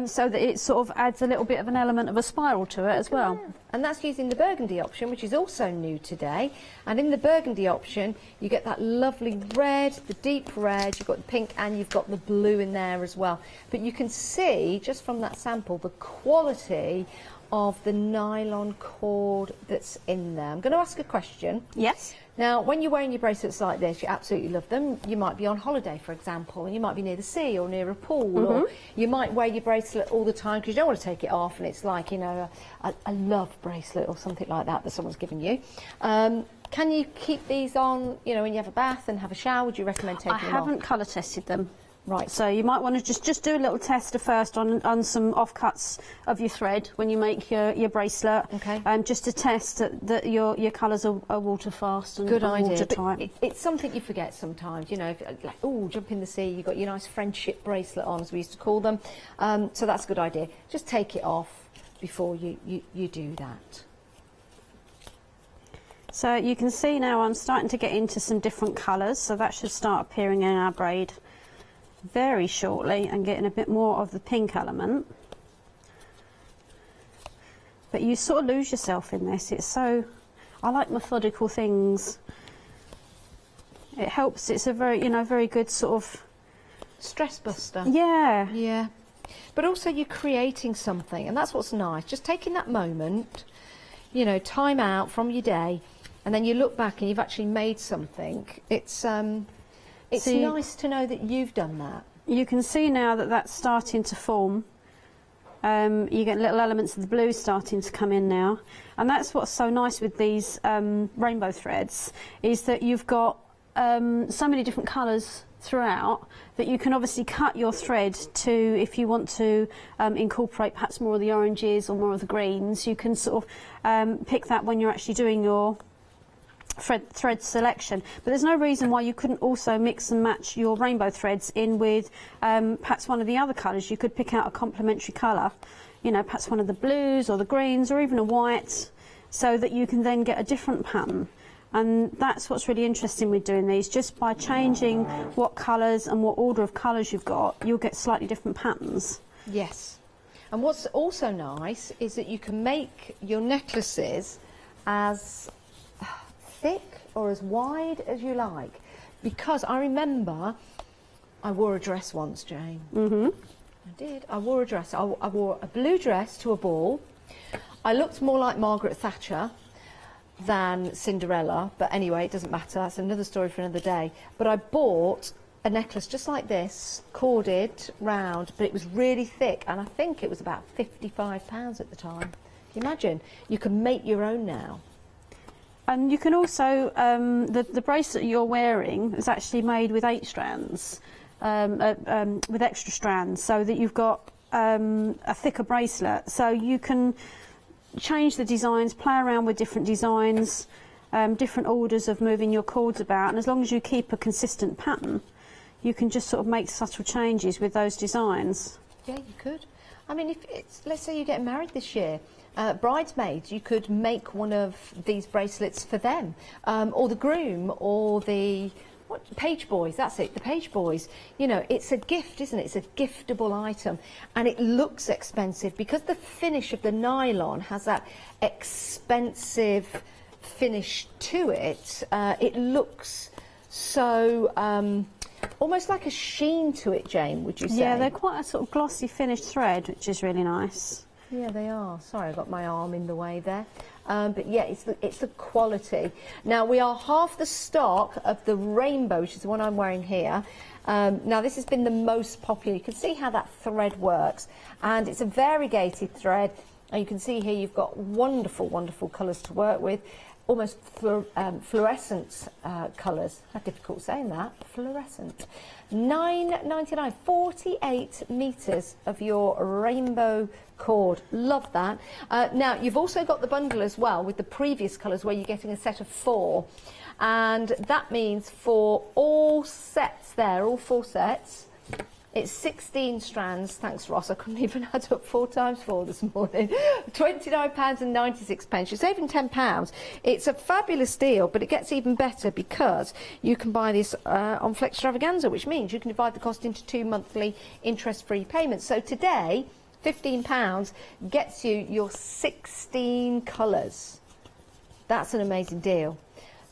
So that it sort of adds a little bit of an element of a spiral to it as well. And that's using the burgundy option, which is also new today. And in the burgundy option, you get that lovely red, the deep red, you've got the pink and you've got the blue in there as well. But you can see, just from that sample, the quality of the nylon cord that's in there. I'm going to ask a question. Yes. Now, when you're wearing your bracelets like this, you absolutely love them. You might be on holiday, for example, and you might be near the sea or near a pool, or you might wear your bracelet all the time because you don't want to take it off, and it's like, you know, a love bracelet or something like that someone's given you. Can you keep these on, you know, when you have a bath and have a shower? Would you recommend taking them off? I haven't colour tested them. Right. So you might want to just do a little tester first on some offcuts of your thread when you make your bracelet. Okay. Just to test that your colours are water fast and Good idea. watertight. But it's something you forget sometimes, you know, if, like, oh, jump in the sea, you've got your nice friendship bracelet on, as we used to call them. So that's a good idea. Just take it off before you do that. So you can see now I'm starting to get into some different colours, so that should start appearing in our braid very shortly and getting a bit more of the pink element. But you sort of lose yourself in this. It's so, I like methodical things. It helps. It's a very, you know, very good sort of stress buster. Yeah. Yeah. But also you're creating something, and that's what's nice. Just taking that moment, you know, time out from your day, and then you look back and you've actually made something. It's nice to know that you've done that. You can see now that that's starting to form. You get little elements of the blue starting to come in now. And that's what's so nice with these rainbow threads, is that you've got so many different colours throughout that you can obviously cut your thread to, if you want to incorporate perhaps more of the oranges or more of the greens, you can sort of pick that when you're actually doing your thread selection, but there's no reason why you couldn't also mix and match your rainbow threads in with perhaps one of the other colours. You could pick out a complementary colour, you know, perhaps one of the blues or the greens or even a white, so that you can then get a different pattern. And that's what's really interesting with doing these. Just by changing what colours and what order of colours you've got, you'll get slightly different patterns. Yes. And what's also nice is that you can make your necklaces as thick or as wide as you like. Because I remember I wore a dress once, Jane. Mm-hmm. I did. I wore a dress. I wore a blue dress to a ball. I looked more like Margaret Thatcher than Cinderella, but anyway, it doesn't matter. That's another story for another day. But I bought a necklace just like this, corded round, but it was really thick, and I think it was about £55 at the time. Can you imagine? You can make your own now. And you can also, the bracelet you're wearing is actually made with 8 strands, with extra strands, so that you've got a thicker bracelet. So you can change the designs, play around with different designs, different orders of moving your cords about, and as long as you keep a consistent pattern, you can just sort of make subtle changes with those designs. Yeah, you could. I mean, if it's, let's say you're getting married this year, bridesmaids, you could make one of these bracelets for them, or the groom, or the page boys. That's it, the page boys. You know, it's a gift, isn't it? It's a giftable item, and it looks expensive because the finish of the nylon has that expensive finish to it. It looks so almost like a sheen to it, Jane, would you say? Yeah, they're quite a sort of glossy finished thread, which is really nice. Yeah, they are. Sorry, I got my arm in the way there. But yeah, it's the quality. Now, we are half the stock of the rainbow, which is the one I'm wearing here. Now, this has been the most popular. You can see how that thread works. And it's a variegated thread. And you can see here you've got wonderful, wonderful colours to work with. Almost fluorescent colours. How difficult saying that. Fluorescent. $9.99, 48 metres of your rainbow cord. Love that. Now, you've also got the bundle as well with the previous colours where you're getting a set of 4. And that means for all sets there, all 4 sets, it's 16 strands. Thanks, Ross. I couldn't even add up 4 times 4 this morning. £29.96. You're saving £10. It's a fabulous deal, but it gets even better because you can buy this on Flextravaganza, which means you can divide the cost into 2 monthly interest-free payments. So today, £15 gets you your 16 colours. That's an amazing deal.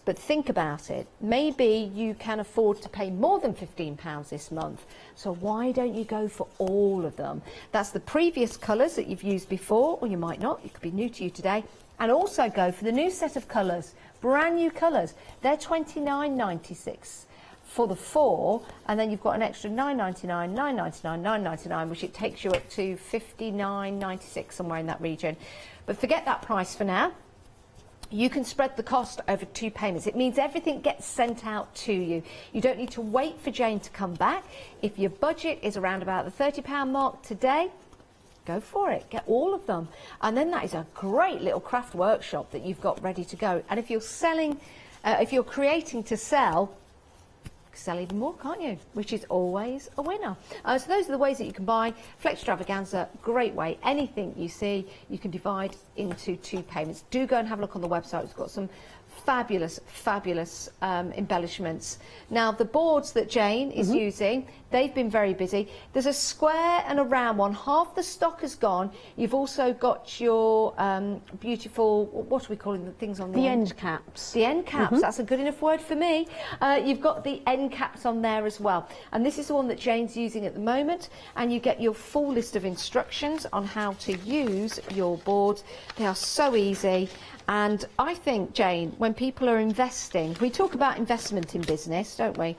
But think about it. Maybe you can afford to pay more than £15 this month. So why don't you go for all of them? That's the previous colours that you've used before, or you might not. It could be new to you today. And also go for the new set of colours, brand new colours. They're £29.96 for the 4, and then you've got an extra £9.99, £9.99, £9.99, which it takes you up to £59.96, somewhere in that region. But forget that price for now. You can spread the cost over 2 payments. It means everything gets sent out to you. You don't need to wait for Jane to come back. If your budget is around about the £30 mark today, go for it. Get all of them. And then that is a great little craft workshop that you've got ready to go. And if you're selling, if you're creating to sell even more, can't you? Which is always a winner. So those are the ways that you can buy. Flextravaganza, great way. Anything you see, you can divide into 2 payments. Do go and have a look on the website. It's got some fabulous, fabulous embellishments. Now, the boards that Jane is using, they've been very busy. There's a square and a round one. Half the stock is gone. You've also got your beautiful, what are we calling the things on the end? End caps. The end caps, that's a good enough word for me. You've got the end caps on there as well. And this is the one that Jane's using at the moment. And you get your full list of instructions on how to use your boards. They are so easy. And I think, Jane, when people are investing, we talk about investment in business, don't we?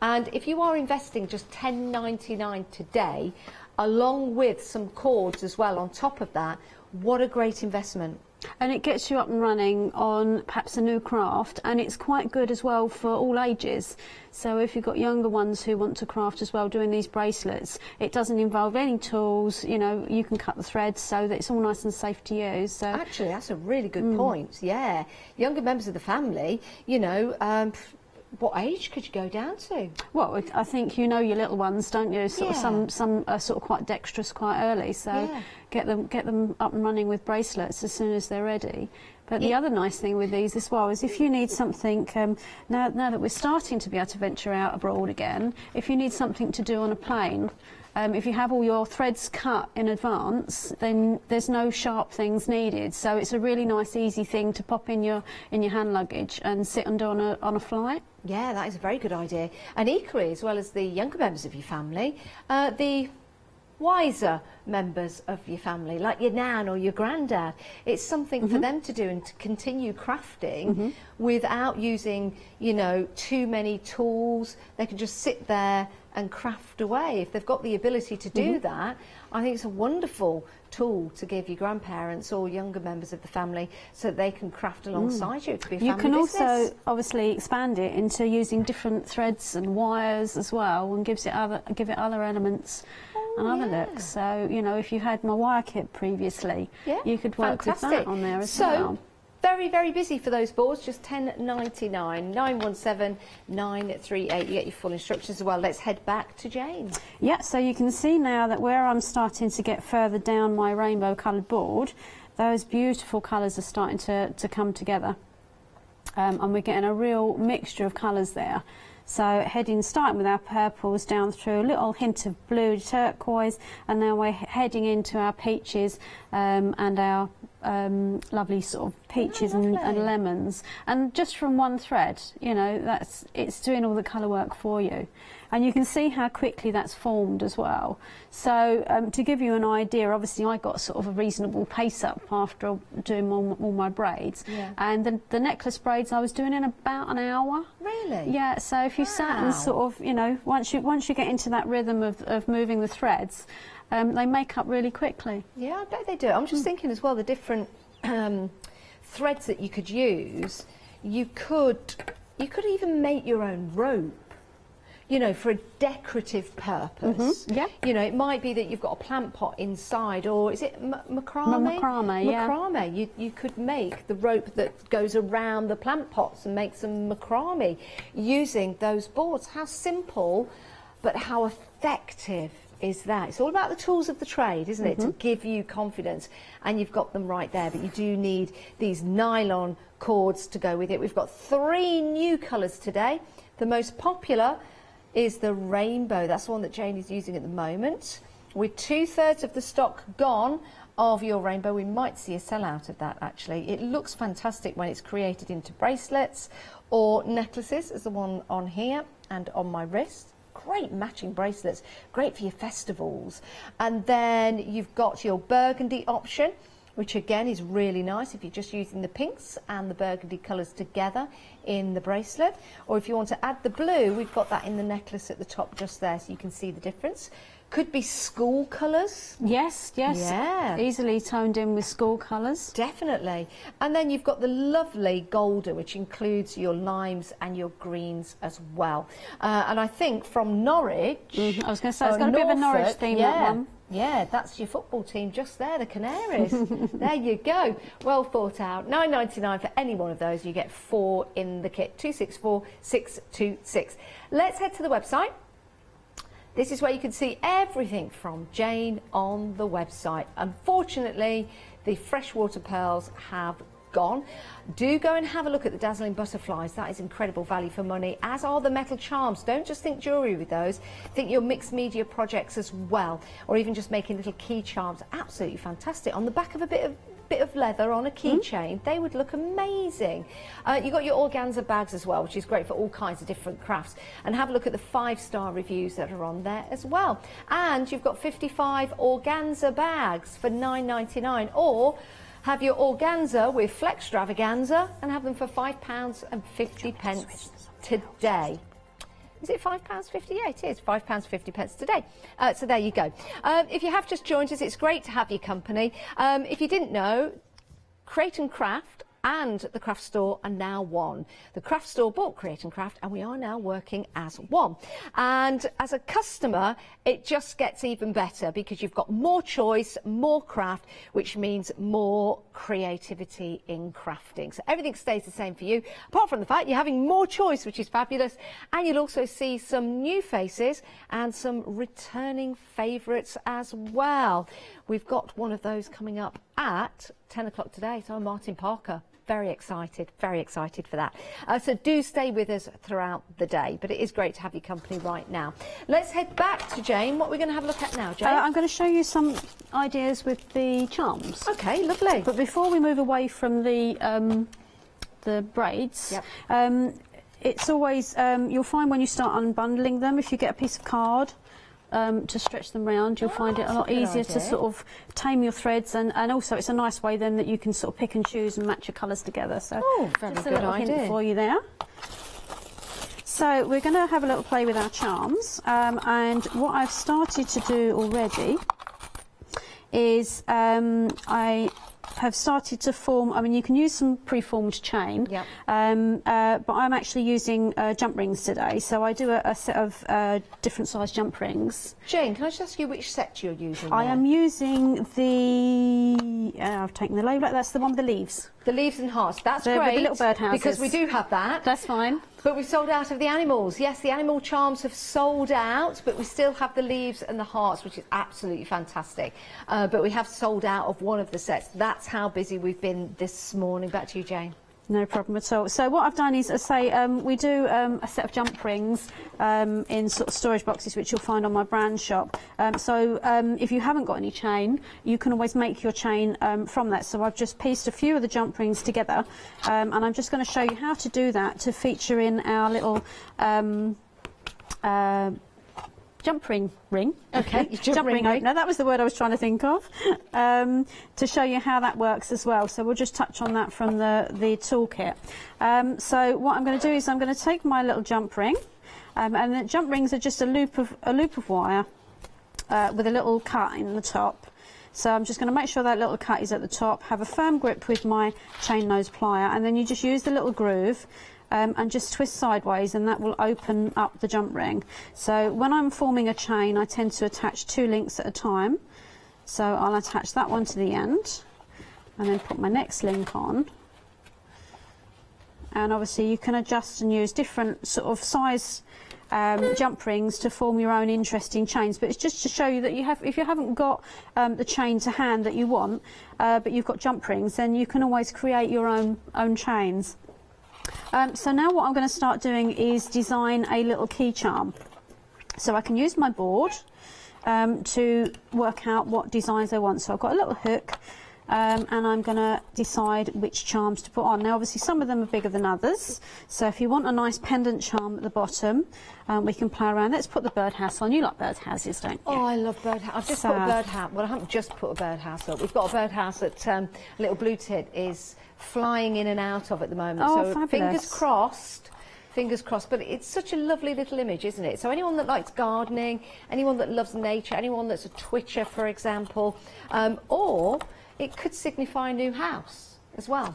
And if you are investing just $10.99 today, along with some cords as well on top of that, what a great investment. And it gets you up and running on perhaps a new craft, and it's quite good as well for all ages. So if you've got younger ones who want to craft as well, doing these bracelets, it doesn't involve any tools, you know, you can cut the threads so that it's all nice and safe to use. So actually, that's a really good point, yeah. Younger members of the family, you know, what age could you go down to? Well, I think you know your little ones, don't you? Sort of some are sort of quite dexterous quite early, so get them up and running with bracelets as soon as they're ready. But the other nice thing with these as well is if you need something, now that we're starting to be able to venture out abroad again, if you need something to do on a plane, if you have all your threads cut in advance, then there's no sharp things needed. So it's a really nice, easy thing to pop in your hand luggage and sit and do on a flight. Yeah, that is a very good idea. And equally, as well as the younger members of your family, the wiser members of your family, like your nan or your granddad, it's something for them to do and to continue crafting without using, you know, too many tools. They can just sit there and craft away. If they've got the ability to do that, I think it's a wonderful tool to give your grandparents or younger members of the family so that they can craft alongside you. It could be a family You can business. also obviously expand it into using different threads and wires as well, and give it other elements and other looks. So, you know, if you had my wire kit previously, you could work with that on there as well. Very, very busy for those boards, just £10.99, 917 938. You get your full instructions as well. Let's head back to Jane. Yeah, so you can see now that where I'm starting to get further down my rainbow coloured board, those beautiful colours are starting to come together. And we're getting a real mixture of colours there. So starting with our purples down through a little hint of blue turquoise, and now we're heading into our peaches and our lovely sort of peaches and lemons, and just from one thread, you know, it's doing all the colour work for you. And you can see how quickly that's formed as well. So to give you an idea, obviously I got sort of a reasonable pace up after doing all my braids. And the necklace braids I was doing in about an hour. Really? Yeah, so if you sat and sort of, you know, once you get into that rhythm of moving the threads, they make up really quickly. Yeah, I bet they do. I'm just thinking as well, the different threads that you could use. You could even make your own rope, you know, for a decorative purpose. You know, it might be that you've got a plant pot inside, or is it macrame? Macrame. You could make the rope that goes around the plant pots and make some macrame using those boards. How simple, but how effective is that? It's all about the tools of the trade, isn't it, to give you confidence, and you've got them right there, but you do need these nylon cords to go with it. We've got 3 new colours today. The most popular is the rainbow. That's the one that Jane is using at the moment. With 2/3 of the stock gone of your rainbow, we might see a sellout of that actually. It looks fantastic when it's created into bracelets or necklaces, as the one on here and on my wrist. Great matching bracelets, great for your festivals. And then you've got your burgundy option, which again is really nice if you're just using the pinks and the burgundy colours together in the bracelet. Or if you want to add the blue, we've got that in the necklace at the top just there, so you can see the difference. Could be school colours. Yes. Yeah. Easily toned in with school colours. Definitely. And then you've got the lovely golden, which includes your limes and your greens as well. And I think from Norwich... I was going to say, it's got a bit of a Norwich theme, that one. Yeah, that's your football team just there, the Canaries. There you go. Well thought out. £9.99 for any one of those. You get 4 in the kit. 264 626. Let's head to the website. This is where you can see everything from Jane on the website. Unfortunately, the freshwater pearls have gone. Do go and have a look at the dazzling butterflies. That is incredible value for money, as are the metal charms. Don't just think jewellery with those. Think your mixed media projects as well, or even just making little key charms. Absolutely fantastic. On the back of a bit of leather on a keychain, they would look amazing. You've got your organza bags as well, which is great for all kinds of different crafts. And have a look at the 5-star reviews that are on there as well. And you've got 55 organza bags for £9.99, or have your organza with Flextravaganza and have them for £5.50 today. Is it £5.50? Yeah, it is £5.50 today. So there you go. If you have just joined us, it's great to have your company. If you didn't know, Create and Craft and the craft store are now one. The craft store bought Create and Craft and we are now working as one. And as a customer, it just gets even better because you've got more choice, more craft, which means more creativity in crafting. So everything stays the same for you, apart from the fact you're having more choice, which is fabulous. And you'll also see some new faces and some returning favourites as well. We've got one of those coming up at 10 o'clock today. So I'm Martin Parker. Very excited for that. So do stay with us throughout the day, but it is great to have your company right now. Let's head back to Jane. What are we going to have a look at now, Jane? I'm going to show you some ideas with the charms. Okay, lovely. But before we move away from the braids, it's always, you'll find when you start unbundling them, if you get a piece of card, to stretch them round, you'll find it a lot easier to sort of tame your threads, and also it's a nice way then that you can sort of pick and choose and match your colours together. So very just good a little idea hint for you there. So we're going to have a little play with our charms, and what I've started to do already is I have started to form, I mean you can use some pre-formed chain, but I'm actually using jump rings today, so I do a set of different size jump rings. Jane, can I just ask you which set you're using? I am using the, I've taken the label, that's the one with the leaves. The leaves and hearts, that's With great, the little birdhouses. because we do have that. That's fine. But we've sold out of the animals. Yes, the animal charms have sold out, but we still have the leaves and the hearts, which is absolutely fantastic. But we have sold out of one of the sets. That's how busy we've been this morning. Back to you, Jane. No problem at all. So what I've done is, I say, we do a set of jump rings in sort of storage boxes, which you'll find on my brand shop. If you haven't got any chain, you can always make your chain from that. So I've just pieced a few of the jump rings together, and I'm just going to show you how to do that to feature in our little jump ring. Okay, jump ring opener. That was the word I was trying to think of. To show you how that works as well. So we'll just touch on that from the toolkit. So what I'm going to do is I'm going to take my little jump ring, and the jump rings are just a loop of wire with a little cut in the top. So I'm just going to make sure that little cut is at the top, have a firm grip with my chain nose plier, and then you just use the little groove and just twist sideways, and that will open up the jump ring. So when I'm forming a chain, I tend to attach 2 links at a time. So I'll attach that one to the end and then put my next link on. And obviously you can adjust and use different sort of size jump rings to form your own interesting chains, but it's just to show you that if you haven't got the chain to hand that you want, but you've got jump rings, then you can always create your own chains. So now what I'm going to start doing is design a little key charm. So I can use my board to work out what designs I want. So I've got a little hook, and I'm going to decide which charms to put on. Now obviously some of them are bigger than others, so if you want a nice pendant charm at the bottom, we can play around. Let's put the birdhouse on. You like birdhouses, don't you? Oh, I love birdhouse. I've just put a birdhouse. Well, I haven't just put a birdhouse up. We've got a birdhouse that Little Blue Tit is flying in and out of at the moment. Oh, so fabulous. Fingers crossed, but it's such a lovely little image, isn't it? So anyone that likes gardening, anyone that loves nature, anyone that's a twitcher, for example, or it could signify a new house as well.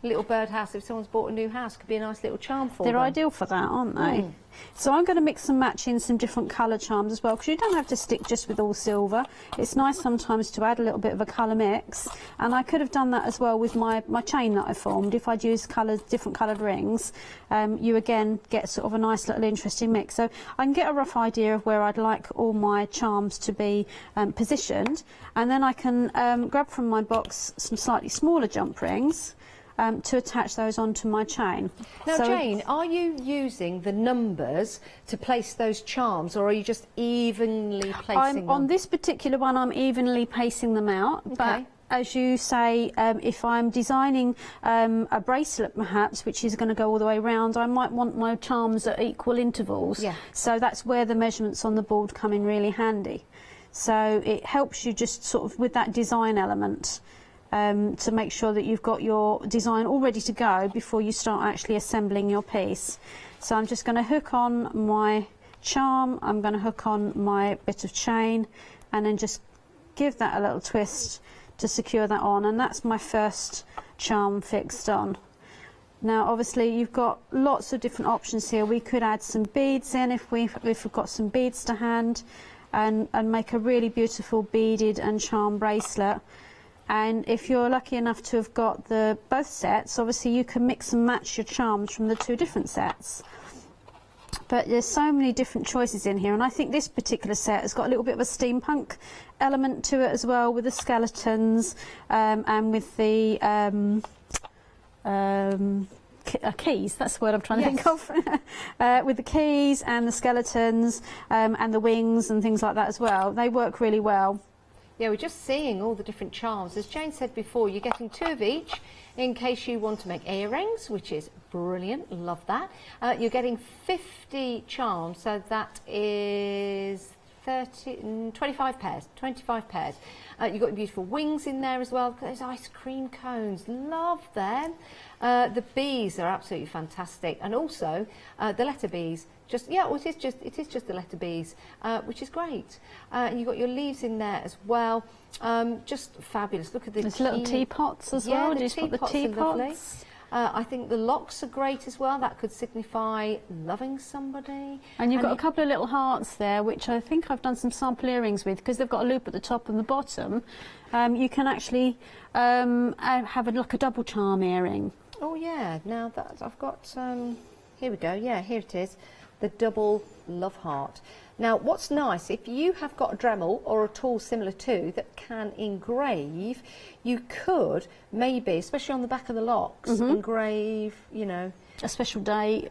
A little birdhouse, if someone's bought a new house, could be a nice little charm for them. They're ideal for that, aren't they? So I'm going to mix and match in some different colour charms as well, because you don't have to stick just with all silver. It's nice sometimes to add a little bit of a colour mix, and I could have done that as well with my chain that I formed. If I'd used different coloured rings, you again get sort of a nice little interesting mix. So I can get a rough idea of where I'd like all my charms to be positioned, and then I can grab from my box some slightly smaller jump rings to attach those onto my chain. Now, Jane, are you using the numbers to place those charms, or are you just evenly placing them? On this particular one, I'm evenly pacing them out. Okay. But as you say, if I'm designing a bracelet perhaps, which is going to go all the way around, I might want my charms at equal intervals. Yeah. So that's where the measurements on the board come in really handy. So it helps you just sort of with that design element. To make sure that you've got your design all ready to go before you start actually assembling your piece. So I'm just going to hook on my charm, I'm going to hook on my bit of chain, and then just give that a little twist to secure that on, and that's my first charm fixed on. Now obviously you've got lots of different options here. We could add some beads in if we've got some beads to hand, and make a really beautiful beaded and charm bracelet. And if you're lucky enough to have got both sets, obviously you can mix and match your charms from the two different sets. But there's so many different choices in here, and I think this particular set has got a little bit of a steampunk element to it as well, with the skeletons and with the keys. That's the word I'm trying to think of. With the keys and the skeletons and the wings and things like that as well. They work really well. Yeah, we're just seeing all the different charms. As Jane said before, you're getting 2 of each in case you want to make earrings, which is brilliant, love that. You're getting 50 charms, so that is 25 pairs. You've got beautiful wings in there as well. Those ice cream cones, love them. The bees are absolutely fantastic, and also the letter bees. It is just the letter bees, which is great. And you've got your leaves in there as well. Just fabulous. Look at the little teapots as well. The Just put the teapots. I think the locks are great as well. That could signify loving somebody. And you've got a couple of little hearts there, which I think I've done some sample earrings with, because they've got a loop at the top and the bottom. You can actually have like a double charm earring. Oh yeah, now that I've got, here we go, yeah, here it is, the double love heart. Now what's nice, if you have got a Dremel or a tool similar to that can engrave, you could maybe, especially on the back of the locks, engrave, you know, a special date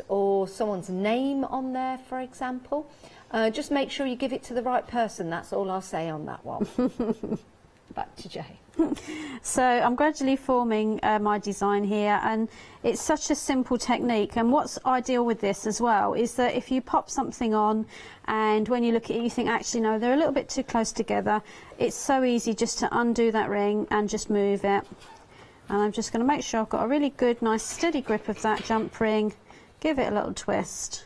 or someone's name on there, for example. Just make sure you give it to the right person, that's all I'll say on that one. Back to Jay. So I'm gradually forming my design here, and it's such a simple technique. And what's ideal with this as well is that if you pop something on and when you look at it you think, actually no, they're a little bit too close together, it's so easy just to undo that ring and just move it. And I'm just going to make sure I've got a really good, nice, steady grip of that jump ring, give it a little twist.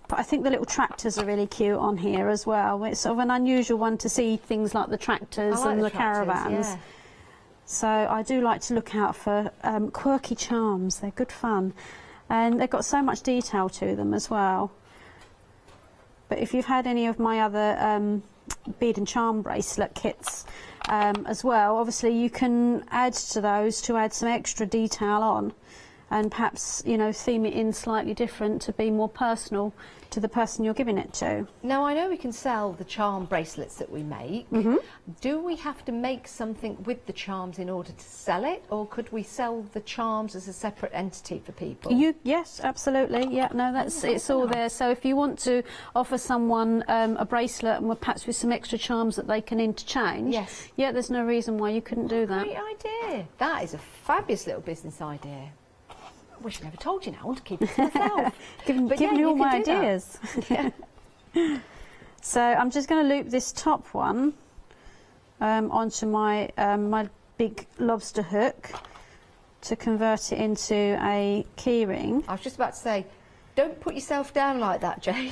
But I think the little tractors are really cute on here as well. It's sort of an unusual one to see things like the tractors and the caravans. Yeah. So I do like to look out for quirky charms. They're good fun. And they've got so much detail to them as well. But if you've had any of my other bead and charm bracelet kits as well, obviously you can add to those to add some extra detail on. And perhaps, you know, theme it in slightly different to be more personal to the person you're giving it to. Now, I know we can sell the charm bracelets that we make. Do we have to make something with the charms in order to sell it, or could we sell the charms as a separate entity for people? Yes, absolutely. Yeah, no, it's all there. So if you want to offer someone a bracelet and perhaps with some extra charms that they can interchange, yeah, there's no reason why you couldn't do that. Great idea. That is a fabulous little business idea. I wish I never told you now. I want to keep it to myself. Giving you all my ideas. So I'm just going to loop this top one onto my my big lobster hook to convert it into a key ring. I was just about to say, don't put yourself down like that, Jane.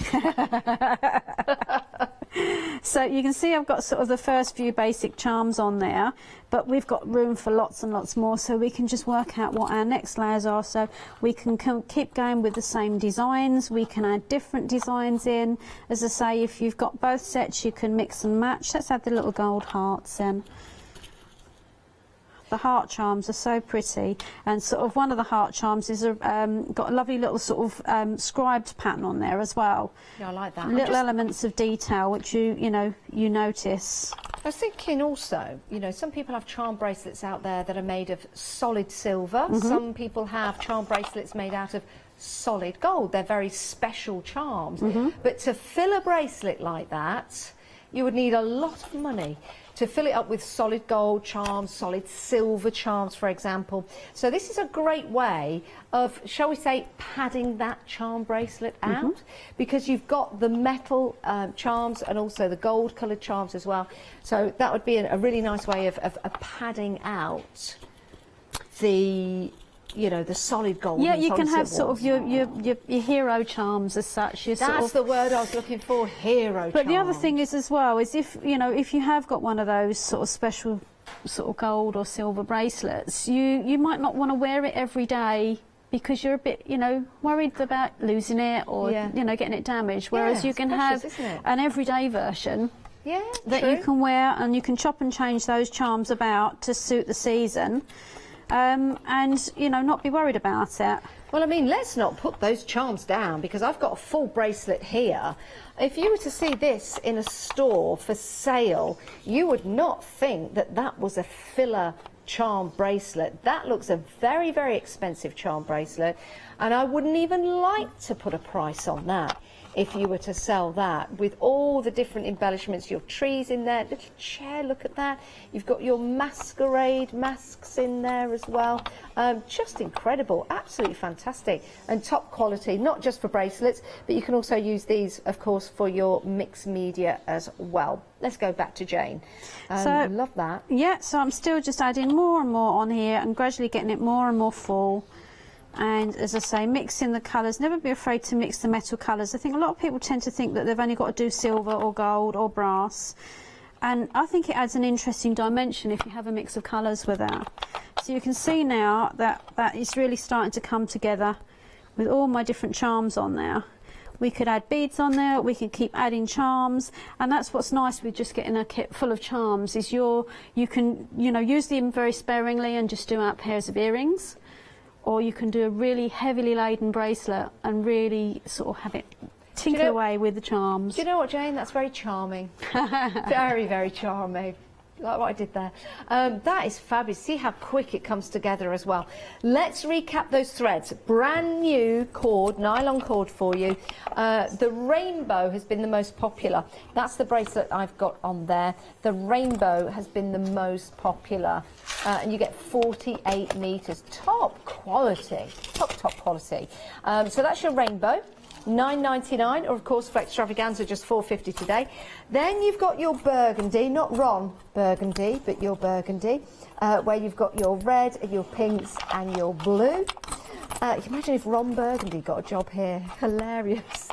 So you can see I've got sort of the first few basic charms on there, but we've got room for lots and lots more, so we can just work out what our next layers are. So we can keep going with the same designs, we can add different designs in. As I say, if you've got both sets you can mix and match. Let's add the little gold hearts in. The heart charms are so pretty, and sort of one of the heart charms is got a lovely little sort of scribed pattern on there as well. Yeah, I like that. Little elements of detail which you notice. I was thinking also, you know, some people have charm bracelets out there that are made of solid silver. Some people have charm bracelets made out of solid gold. They're very special charms. But to fill a bracelet like that, you would need a lot of money to fill it up with solid gold charms, solid silver charms, for example. So this is a great way of, shall we say, padding that charm bracelet out, because you've got the metal charms and also the gold coloured charms as well. So that would be a really nice way of padding out the you know, the solid gold. Yeah, and you can solid have silver sort of ones. your hero charms as such. Your That's sort of, the word I was looking for, hero But the other charms. thing is as well is if you have got one of those sort of special sort of gold or silver bracelets, you might not want to wear it every day because you're a bit worried about losing it or getting it damaged. Whereas you can have an everyday version. Yeah, that you can wear, and you can chop and change those charms about to suit the season, and not be worried about it. Well, I mean, let's not put those charms down, because I've got a full bracelet here. If you were to see this in a store for sale, you would not think that that was a filler charm bracelet. That looks a very, very expensive charm bracelet, and I wouldn't even like to put a price on that. If you were to sell that with all the different embellishments, your trees in there, little chair, look at that. You've got your masquerade masks in there as well. Just incredible, absolutely fantastic, and top quality, not just for bracelets, but you can also use these, of course, for your mixed media as well. Let's go back to Jane. Love that. Yeah, so I'm still just adding more and more on here and gradually getting it more and more full. And as I say, mixing the colours. Never be afraid to mix the metal colours. I think a lot of people tend to think that they've only got to do silver or gold or brass. And I think it adds an interesting dimension if you have a mix of colours with that. So you can see now that is really starting to come together with all my different charms on there. We could add beads on there, we could keep adding charms, and that's what's nice with just getting a kit full of charms is you can use them very sparingly and just do out pairs of earrings. Or you can do a really heavily laden bracelet and really sort of have it tinkle away with the charms. Do you know what, Jane? That's very charming. Very, very charming. Like what I did there. That is fabulous. See how quick it comes together as well. Let's recap those threads. Brand new cord, nylon cord for you. The rainbow has been the most popular. That's the bracelet I've got on there. The rainbow has been the most popular. And you get 48 metres. Top quality. Top quality. So that's your rainbow. £9.99, or of course for extravaganza just £4.50 today. Then you've got your burgundy, not Ron Burgundy, but your burgundy, where you've got your red, your pinks and your blue. You can imagine if Ron Burgundy got a job here. Hilarious.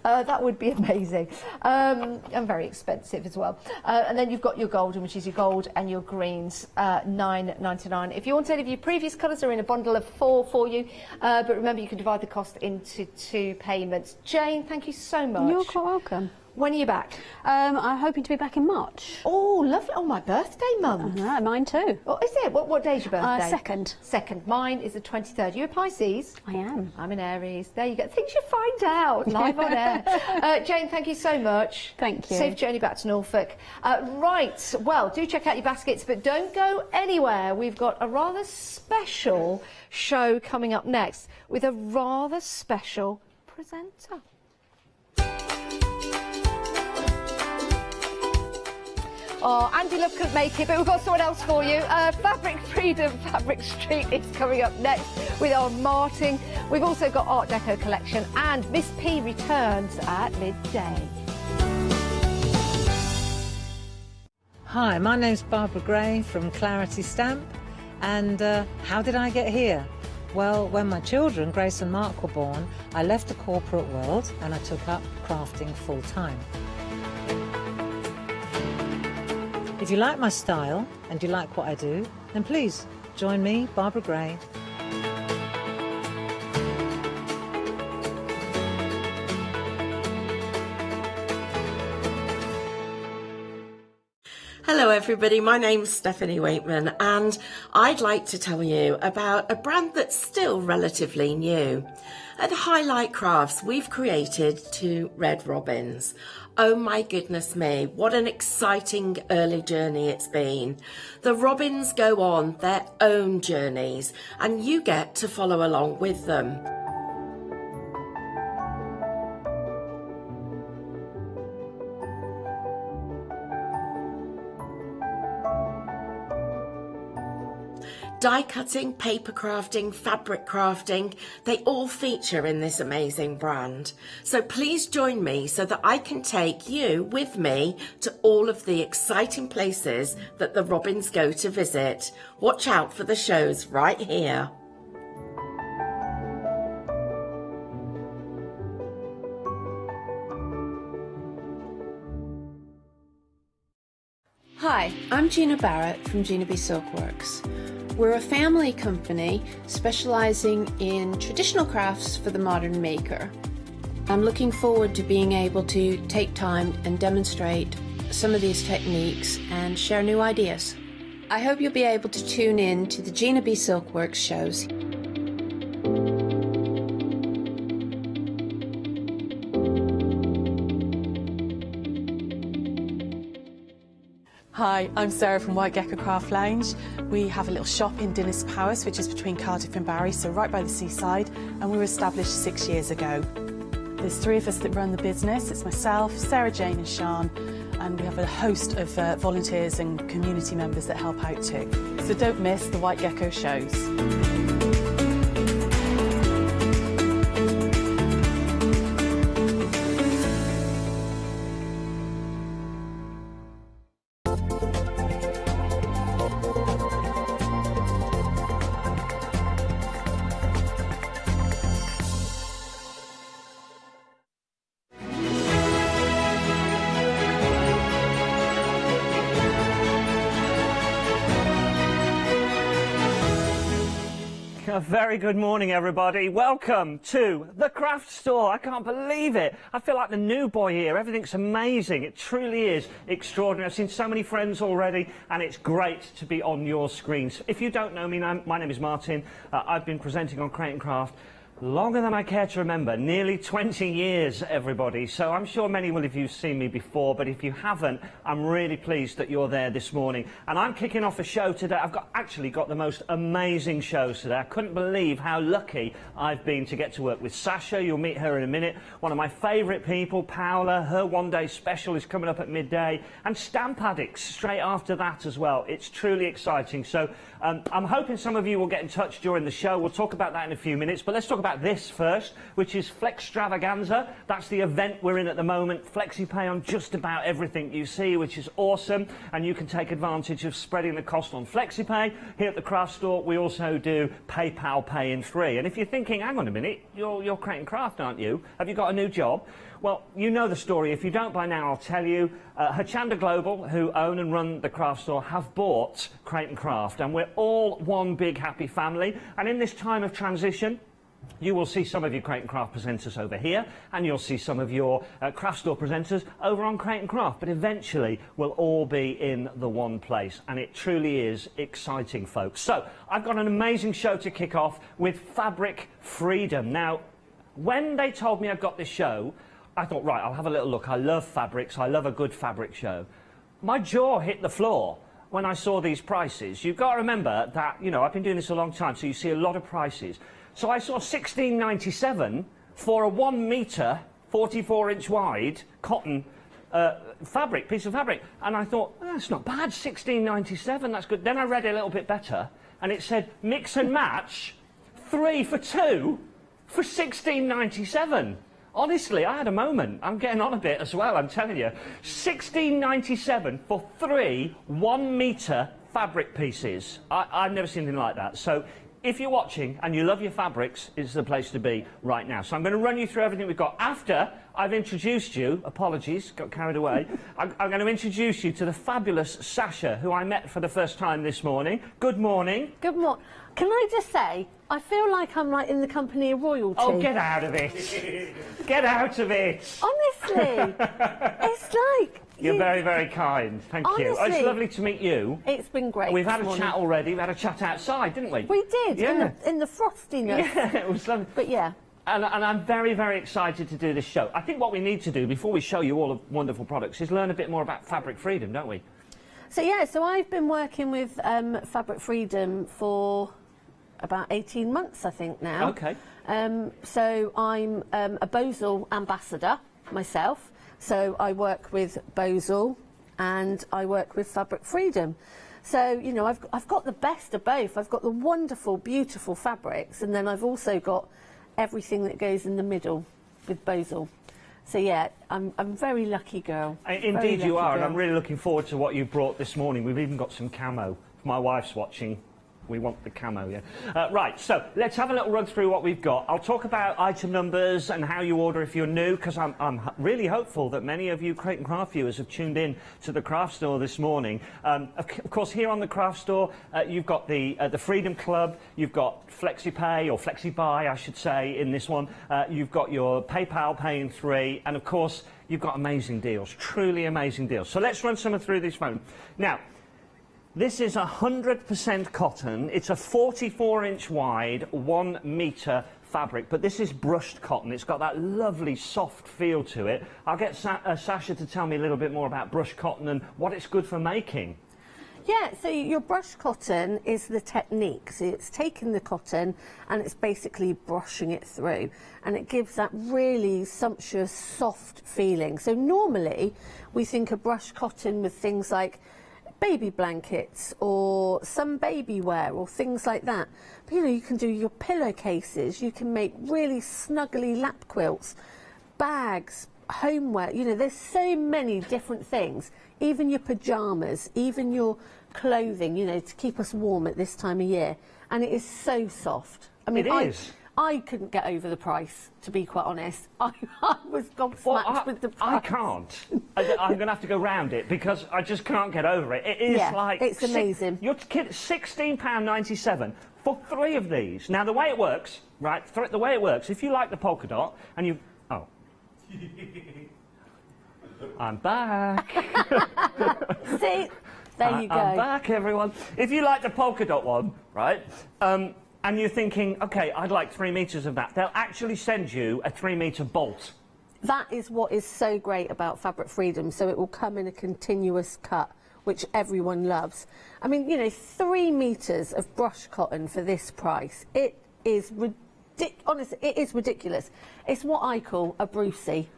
That would be amazing. And very expensive as well. And then you've got your golden, which is your gold and your greens, £9.99. If you want any of your previous colours, are in a bundle of 4 for you. But remember, you can divide the cost into 2 payments. Jane, thank you so much. You're quite welcome. When are you back? I'm hoping to be back in March. Oh, lovely. Oh, my birthday month. Mine too. Oh, is it? What day's your birthday? 2nd. 2nd. Mine is the 23rd. You a Pisces? I am. I'm an Aries. There you go. Things you find out live on air. Jane, thank you so much. Thank you. Safe journey back to Norfolk. Right. Well, do check out your baskets, but don't go anywhere. We've got a rather special show coming up next with a rather special presenter. Oh, Andy Love couldn't make it, but we've got someone else for you. Fabric Freedom Fabric Street is coming up next with our Martin. We've also got Art Deco collection, and Miss P returns at midday. Hi, my name's Barbara Gray from Clarity Stamp, and how did I get here? Well, when my children, Grace and Mark, were born, I left the corporate world and I took up crafting full-time. If you like my style and you like what I do, then please join me, Barbara Gray. Hello everybody, my name's Stephanie Waitman and I'd like to tell you about a brand that's still relatively new. At Highlight Crafts we've created 2 red robins. Oh my goodness me, what an exciting early journey it's been. The robins go on their own journeys and you get to follow along with them. Die cutting, paper crafting, fabric crafting, they all feature in this amazing brand. So please join me so that I can take you with me to all of the exciting places that the robins go to visit. Watch out for the shows right here. Hi, I'm Gina Barrett from Gina B Silkworks. We're a family company specialising in traditional crafts for the modern maker. I'm looking forward to being able to take time and demonstrate some of these techniques and share new ideas. I hope you'll be able to tune in to the Gina B Silkworks shows. Hi, I'm Sarah from White Gecko Craft Lounge. We have a little shop in Dinas Powys, which is between Cardiff and Barry, so right by the seaside, and we were established 6 years ago. There's 3 of us that run the business. It's myself, Sarah Jane and Sian, and we have a host of volunteers and community members that help out too. So don't miss the White Gecko shows. A very good morning, everybody. Welcome to the craft store. I can't believe it. I feel like the new boy here. Everything's amazing. It truly is extraordinary. I've seen so many friends already, and it's great to be on your screens. If you don't know me, my name is Martin. I've been presenting on Create and Craft longer than I care to remember, nearly 20 years, everybody. So I'm sure many will of you have seen me before, but if you haven't, I'm really pleased that you're there this morning. And I'm kicking off a show today. I've actually got the most amazing shows today. I couldn't believe how lucky I've been to get to work with Sasha. You'll meet her in a minute. One of my favourite people, Paola. Her one-day special is coming up at midday. And Stamp Addicts straight after that as well. It's truly exciting. So I'm hoping some of you will get in touch during the show. We'll talk about that in a few minutes, but let's talk about this first, which is Flextravaganza. That's the event we're in at the moment. FlexiPay on just about everything you see, which is awesome, and you can take advantage of spreading the cost on FlexiPay. Here at the craft store, we also do PayPal Pay in 3. And if you're thinking, hang on a minute, you're Create and Craft, aren't you? Have you got a new job? Well, you know the story. If you don't by now, I'll tell you. Hachanda Global, who own and run the craft store, have bought Create and Craft, and we're all one big happy family. And in this time of transition, you will see some of your Create and Craft presenters over here, and you'll see some of your craft store presenters over on Create and Craft, but eventually we'll all be in the one place, and it truly is exciting, folks. So I've got an amazing show to kick off with Fabric Freedom. Now, when they told me I've got this show, I thought, right, I'll have a little look. I love fabrics. I love a good fabric show. My jaw hit the floor when I saw these prices. You've got to remember that, you know, I've been doing this a long time, so you see a lot of prices. So I saw $16.97 for a 1 metre, 44-inch wide cotton fabric, piece of fabric. And I thought, oh, that's not bad, $16.97, that's good. Then I read it a little bit better, and it said, mix and match, 3 for 2 for $16.97. Honestly, I had a moment. I'm getting on a bit as well, I'm telling you. $16.97 for 3 1 metre fabric pieces. I've never seen anything like that. So if you're watching and you love your fabrics, it's the place to be right now. So I'm going to run you through everything we've got. After I've introduced you, apologies, got carried away, I'm going to introduce you to the fabulous Sasha, who I met for the first time this morning. Good morning. Good morning. Can I just say, I feel like I'm like in the company of royalty. Oh, get out of it. Get out of it. Honestly, it's like... You're very, very kind. Thank you. Oh, it's lovely to meet you. It's been great. We've had a chat already. We had a chat outside, didn't we? We did, yeah. in the frostiness. Yeah, it was lovely. But yeah. And I'm very, very excited to do this show. I think what we need to do, before we show you all the wonderful products, is learn a bit more about Fabric Freedom, don't we? So yeah, so I've been working with Fabric Freedom for about 18 months, I think, now. Okay. So I'm a Bozal ambassador myself. So I work with Bozal and I work with Fabric Freedom. So, you know, I've got the best of both. I've got the wonderful, beautiful fabrics, and then I've also got everything that goes in the middle with Bozal. So yeah, I'm a very lucky girl. Indeed you are, and I'm really looking forward to what you brought this morning. We've even got some camo. My wife's watching. We want the camo, yeah. Right, so let's have a little run through what we've got. I'll talk about item numbers and how you order if you're new, because I'm really hopeful that many of you Create and Craft viewers have tuned in to the craft store this morning. Of course, here on the craft store, you've got the Freedom Club, you've got FlexiPay, or FlexiBuy, I should say, in this one. You've got your PayPal Pay in 3, and of course, you've got amazing deals, truly amazing deals. So let's run some through this phone. Now, this is 100% cotton. It's a 44-inch wide, 1 metre fabric, but this is brushed cotton. It's got that lovely soft feel to it. I'll get Sasha to tell me a little bit more about brushed cotton and what it's good for making. Yeah, so your brushed cotton is the technique. So it's taking the cotton and it's basically brushing it through, and it gives that really sumptuous, soft feeling. So normally we think of brushed cotton with things like baby blankets or some baby wear or things like that. But, you know, you can do your pillowcases, you can make really snuggly lap quilts, bags, homeware. You know, there's so many different things. Even your pyjamas, even your clothing, you know, to keep us warm at this time of year. And it is so soft. I mean, I couldn't get over the price, to be quite honest. I was gobsmacked with the price. I can't. I'm going to have to go round it because I just can't get over it. It is like... it's amazing. You're kidding, £16.97 for 3 of these. Now, the way it works, right, the way it works, if you like the polka dot and you... Oh. I'm back. See? There you go. I'm back, everyone. If you like the polka dot one, right, and you're thinking, OK, I'd like 3 metres of that, they'll actually send you a 3-metre bolt. That is what is so great about Fabric Freedom. So it will come in a continuous cut, which everyone loves. I mean, you know, 3 metres of brush cotton for this price. It is honestly, it is ridiculous. It's what I call a Brucey.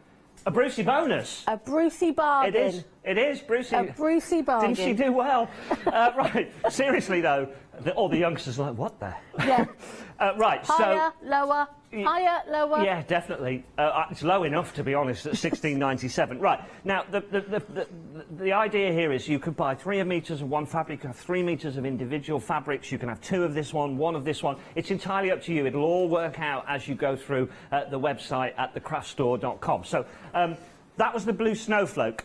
A Brucey bonus. A Brucey bargain. It is, Brucey. A Brucey bargain. Didn't she do well? Right, seriously though, all the youngsters are like, what the? Yeah. Right, higher, lower, higher, lower. Yeah, definitely. It's low enough, to be honest, at £16.97. Right, now, the idea here is you could buy 3 metres of one fabric, you can have 3 metres of individual fabrics, you can have 2 of this one, 1 of this one. It's entirely up to you. It'll all work out as you go through the website at thecraftstore.com. So, that was the blue snowflake.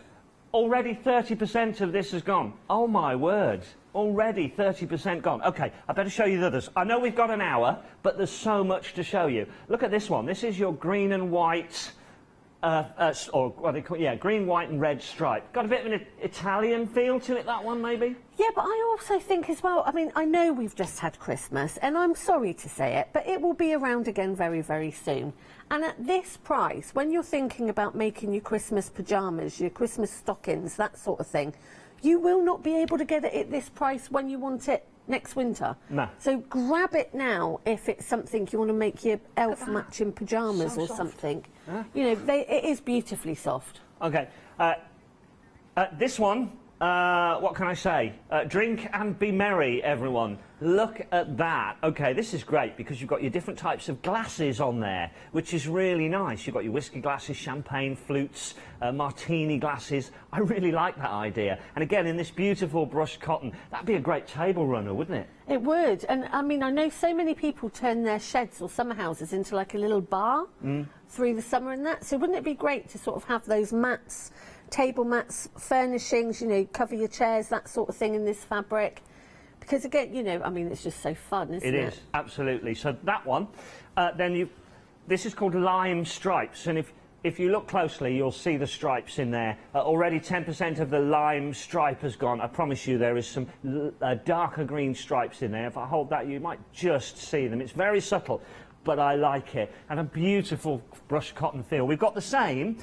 Already 30% of this has gone. Oh, my word. Already 30% gone. OK, I better show you the others. I know we've got an hour, but there's so much to show you. Look at this one. This is your green and white, or what they call, yeah, green, white and red stripe. Got a bit of an Italian feel to it, that one, maybe? Yeah, but I also think as well, I mean, I know we've just had Christmas, and I'm sorry to say it, but it will be around again very, very soon. And at this price, when you're thinking about making your Christmas pyjamas, your Christmas stockings, that sort of thing, you will not be able to get it at this price when you want it next winter. No. So grab it now if it's something you want to make your elf matching pyjamas or something. Huh? You know, it is beautifully soft. OK. This one, what can I say? Drink and be merry, everyone. Look at that. OK, this is great because you've got your different types of glasses on there, which is really nice. You've got your whiskey glasses, champagne flutes, martini glasses. I really like that idea. And again, in this beautiful brushed cotton, that'd be a great table runner, wouldn't it? It would. And I mean, I know so many people turn their sheds or summer houses into like a little bar through the summer and that. So wouldn't it be great to sort of have those mats, table mats, furnishings, you know, cover your chairs, that sort of thing in this fabric? Because again, you know, I mean, it's just so fun, isn't it? It is, absolutely. So that one, this is called lime stripes, and if you look closely, you'll see the stripes in there. Already 10% of the lime stripe has gone. I promise you there is some darker green stripes in there. If I hold that, you might just see them. It's very subtle, but I like it. And a beautiful brushed cotton feel. We've got the same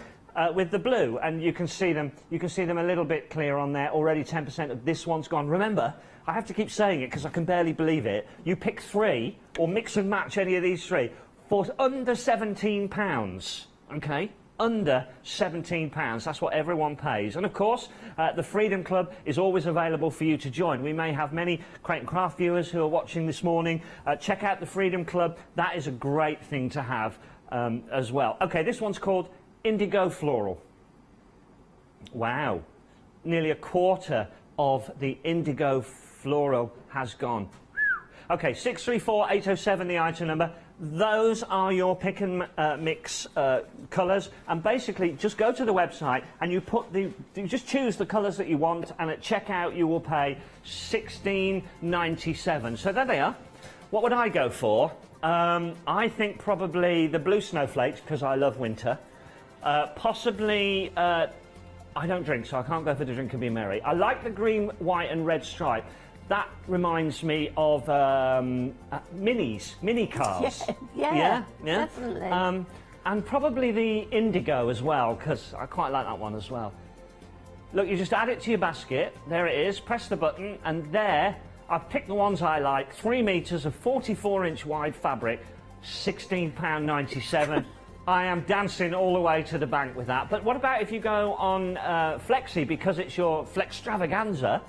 with the blue, and you can see them a little bit clear on there. Already 10% of this one's gone. Remember, I have to keep saying it because I can barely believe it. You pick 3 or mix and match any of these 3 for under £17. OK? Under £17. That's what everyone pays. And of course, the Freedom Club is always available for you to join. We may have many Create and Craft viewers who are watching this morning. Check out the Freedom Club. That is a great thing to have as well. OK, this one's called Indigo Floral. Wow. Nearly a quarter of the indigo floral has gone. Okay, 634-807, the item number. Those are your pick and mix colours, and basically just go to the website and you just choose the colours that you want, and at checkout you will pay $16.97. So there they are. What would I go for? I think probably the blue snowflakes, because I love winter. Possibly, I don't drink, so I can't go for the drink and be merry. I like the green, white and red stripe. That reminds me of minis, mini cars. Yeah, definitely. And probably the indigo as well, because I quite like that one as well. Look, you just add it to your basket. There it is. Press the button, and there, I've picked the ones I like. 3 metres of 44-inch wide fabric, £16.97. I am dancing all the way to the bank with that. But what about if you go on Flexi, because it's your Flextravaganza?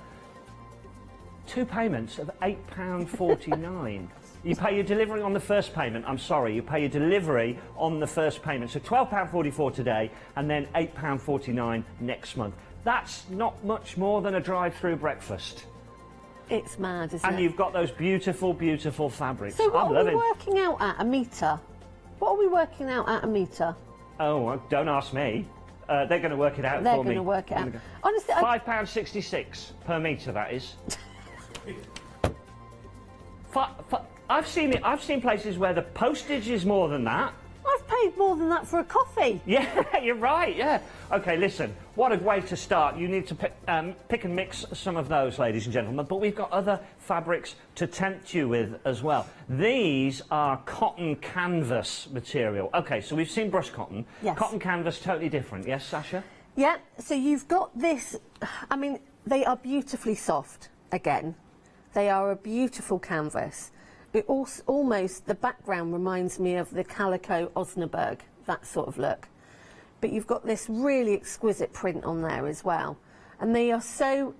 2 payments of £8.49. You pay your delivery on the first payment. I'm sorry, you pay your delivery on the first payment. So £12.44 today, and then £8.49 next month. That's not much more than a drive-through breakfast. It's mad, isn't it? And you've got those beautiful, beautiful fabrics. So what I'm are loving. we working out at a metre? What are we working out at a metre? Oh, well, don't ask me. They're going to work it out They're for me. going to work it out. Honestly, £5.66 per metre, that is. I've seen places where the postage is more than that. I've paid more than that for a coffee. Yeah, you're right, yeah. OK, listen, what a way to start. You need to pick and mix some of those, ladies and gentlemen, but we've got other fabrics to tempt you with as well. These are cotton canvas material. OK, so we've seen brush cotton. Yes. Cotton canvas, totally different. Yes, Sasha? Yeah, so you've got this, I mean, they are beautifully soft, again. They are a beautiful canvas. It also, almost, the background reminds me of the Calico Osnaburg, that sort of look. But you've got this really exquisite print on there as well. And they are so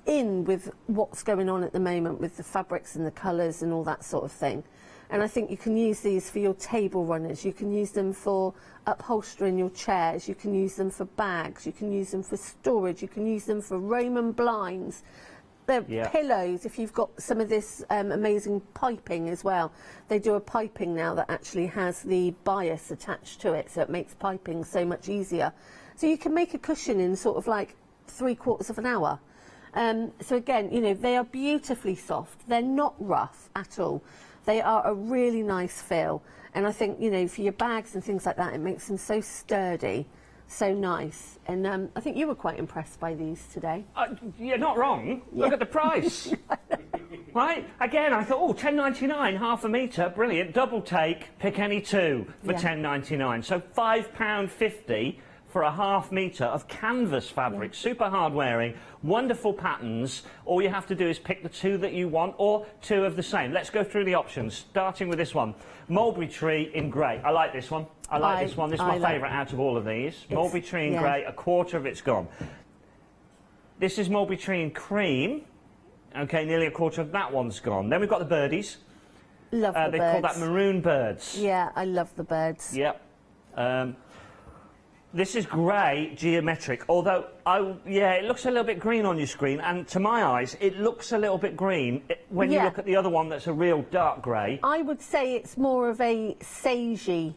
in with what's going on at the moment with the fabrics and the colours and all that sort of thing. And I think you can use these for your table runners, you can use them for upholstering your chairs, you can use them for bags, you can use them for storage, you can use them for Roman blinds. They're pillows, if you've got some of this amazing piping as well. They do a piping now that actually has the bias attached to it, so it makes piping so much easier. So you can make a cushion in sort of like 3/4 of an hour. So again, you know, they are beautifully soft. They're not rough at all. They are a really nice feel. And I think, you know, for your bags and things like that, it makes them so sturdy. So nice. And I think you were quite impressed by these today. You're not wrong. Look at the price. Right? Again, I thought, oh, £10.99, half a metre, brilliant. Double take, pick any two for £10.99. So £5.50 for a half metre of canvas fabric, super hard wearing, wonderful patterns. All you have to do is pick the two that you want, or two of the same. Let's go through the options, starting with this one. Mulberry tree in grey. I like this one. I like this one. This is my favourite out of all of these. Mulberry tree in grey, a quarter of it's gone. This is mulberry tree in cream. OK, nearly a quarter of that one's gone. Then we've got the birdies. Love the birds. They call that maroon birds. Yeah, I love the birds. Yep. This is grey geometric, although, it looks a little bit green on your screen, and to my eyes, it looks a little bit green when you look at the other one that's a real dark grey. I would say it's more of a sagey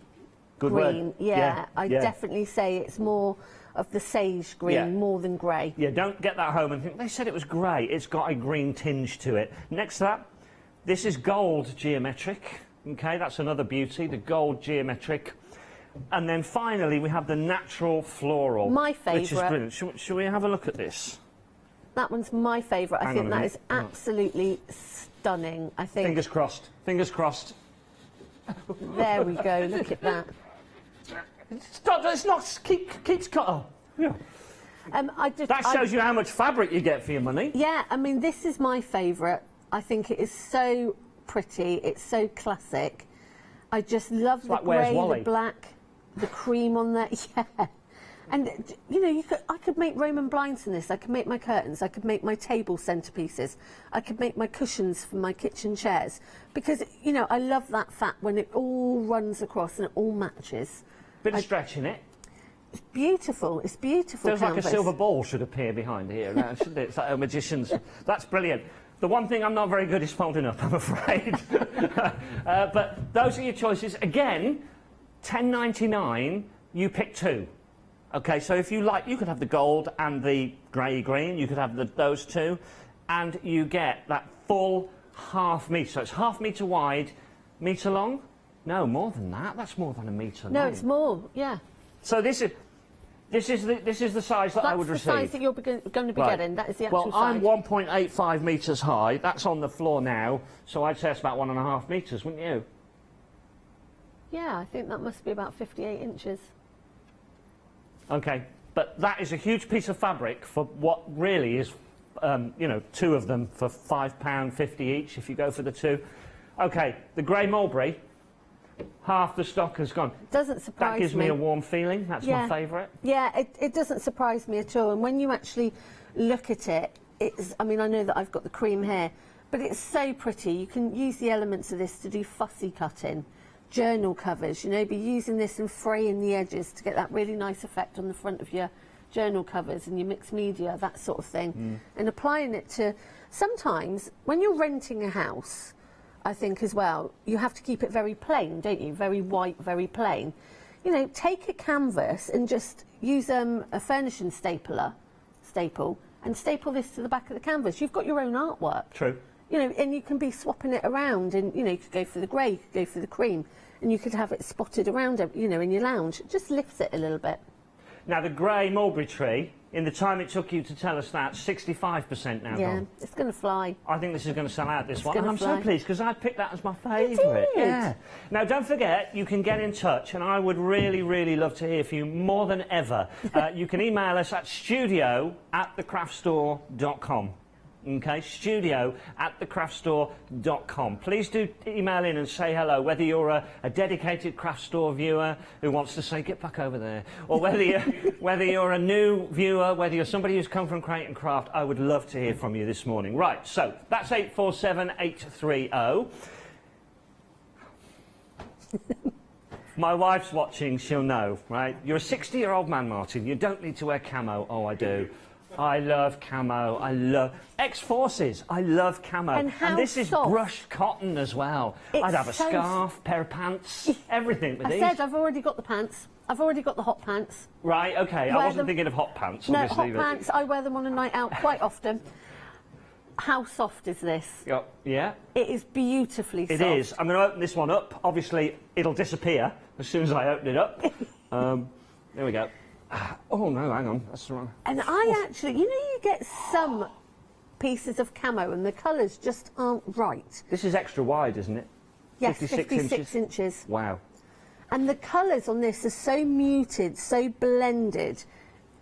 green. Word. Yeah, I definitely say it's more of the sage green more than grey. Yeah, don't get that home and think, they said it was grey. It's got a green tinge to it. Next to that, this is gold geometric. OK, that's another beauty, the gold geometric. And then finally, we have the natural floral. My favourite. Which is brilliant. Should we have a look at this? That one's my favourite. I think that is absolutely stunning. I think. Fingers crossed. Fingers crossed. There we go. Look at that. Stop! Let's not keeps cut. Oh. Yeah. That shows you how much fabric you get for your money. Yeah, I mean, this is my favourite. I think it is so pretty. It's so classic. I just love the grey, the black, the cream on there. Yeah. And, you know, I could make Roman blinds in this. I could make my curtains. I could make my table centerpieces. I could make my cushions for my kitchen chairs. Because, you know, I love that fat when it all runs across and it all matches. Bit of stretch in it. It's beautiful. It's beautiful. Feels like a silver ball should appear behind here, shouldn't it? It's like a magician's. That's brilliant. The one thing I'm not very good is folding up, I'm afraid. But those are your choices. Again, $10.99, you pick two. Okay, so if you like, you could have the gold and the grey-green, you could have those two, and you get that full half metre. So it's half metre wide, metre long? No, more than that. That's more than a metre long. No, it's more, yeah. So this is the size that I would receive. That's the size that you're going to be getting. That is the actual size. Well, I'm 1.85 metres high. That's on the floor now, so I'd say it's about 1.5 metres, wouldn't you? Yeah, I think that must be about 58 inches. Okay, but that is a huge piece of fabric for what really is, you know, two of them for £5.50 each if you go for the two. Okay, the grey mulberry, half the stock has gone. Doesn't surprise me. That gives me a warm feeling. That's my favourite. Yeah, it doesn't surprise me at all. And when you actually look at it, it's, I mean, I know that I've got the cream here, but it's so pretty. You can use the elements of this to do fussy cutting. Journal covers, you know, be using this and fraying the edges to get that really nice effect on the front of your journal covers and your mixed media, that sort of thing. And applying it to, sometimes when you're renting a house, I think as well, you have to keep it very plain, don't you? Very white, very plain. You know, take a canvas and just use a furnishing staple, and staple this to the back of the canvas. You've got your own artwork. True. You know, and you can be swapping it around, and, you know, you could go for the grey, you could go for the cream, and you could have it spotted around, you know, in your lounge. It just lifts it a little bit. Now, the grey mulberry tree, in the time it took you to tell us that, 65% now Yeah, gone. it's going to fly. I think this is going to sell out, this It's one. And gonna I'm fly. so pleased, because I picked that as my favourite. You did? Yeah. Now, don't forget, you can get in touch, and I would really, really love to hear from you more than ever. You can email us at studio@thecraftstore.com. Okay, studio@thecraftstore.com. Please do email in and say hello, whether you're a dedicated craft store viewer who wants to say, get back over there, or whether you're a new viewer, whether you're somebody who's come from Create and Craft. I would love to hear from you this morning. Right, so that's 847-830. If my wife's watching, she'll know, right? You're a 60-year-old man, Martin. You don't need to wear camo. Oh, I do. I love camo. I love ex-forces. I love camo. And how this is soft. brushed cotton as well. It's I'd have a so scarf, pair of pants, everything with I these. said I've already got the pants. I've already got the hot pants. Right, okay. I Wear wasn't them- thinking of hot pants, No, obviously. hot pants, I wear them on a night out quite often. How soft is this? Yeah. It is beautifully soft. It is. I'm going to open this one up. Obviously, it'll disappear as soon as I open it up. There we go. Oh, no, hang on. That's the wrong... And I actually, you know, you get some pieces of camo and the colours just aren't right. This is extra wide, isn't it? Yes, 56 inches. Wow. And the colours on this are so muted, so blended.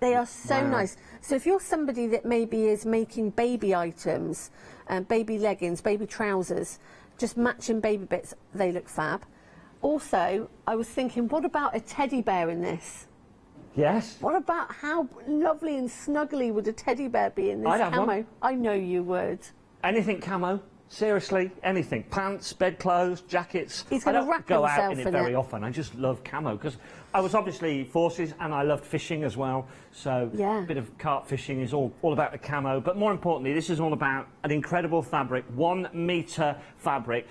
They are so Wow. nice. So if you're somebody that maybe is making baby items, baby leggings, baby trousers, just matching baby bits, they look fab. Also, I was thinking, what about a teddy bear in this? Yes. What about how lovely and snuggly would a teddy bear be in this I'd have camo? one. I know you would. Anything camo. Seriously, anything. Pants, bedclothes, jackets. He's I gonna don't wrap go out himself in it in very it. often. I just love camo because I was obviously forces and I loved fishing as well. So Yeah. a bit of carp fishing is all about the camo. But more importantly, this is all about an incredible fabric, 1 metre fabric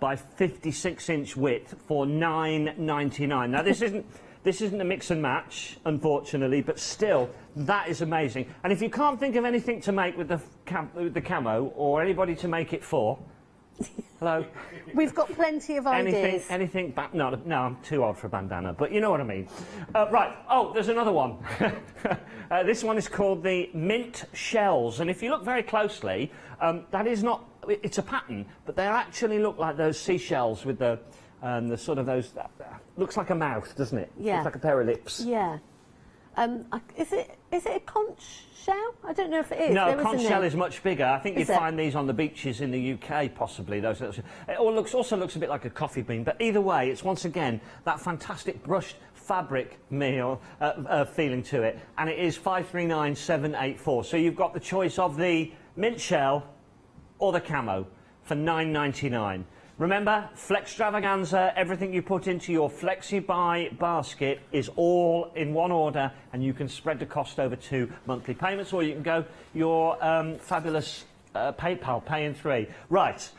by 56-inch width for $9.99. Now this isn't. This isn't a mix and match, unfortunately, but still, that is amazing. And if you can't think of anything to make with the camo, or anybody to make it for, hello? We've got plenty of ideas. Anything, no, I'm too old for a bandana, but you know what I mean. Right, oh, there's another one. This one is called the mint shells, and if you look very closely, that is not, it's a pattern, but they actually look like those seashells with the sort of those, looks like a mouth, doesn't it? Yeah. Looks like a pair of lips. Yeah. Is it a conch shell? I don't know if it is. No, There conch isn't shell it? is much bigger. I think you Is it? find these on the beaches in the UK, possibly. Those. It also looks a bit like a coffee bean. But either way, it's once again that fantastic brushed fabric feeling to it, and it is 539784. So you've got the choice of the mint shell or the camo for $9.99. Remember, Flextravaganza, everything you put into your Flexi-Buy basket is all in one order, and you can spread the cost over 2 monthly payments, or you can go your fabulous PayPal, pay in 3. Right,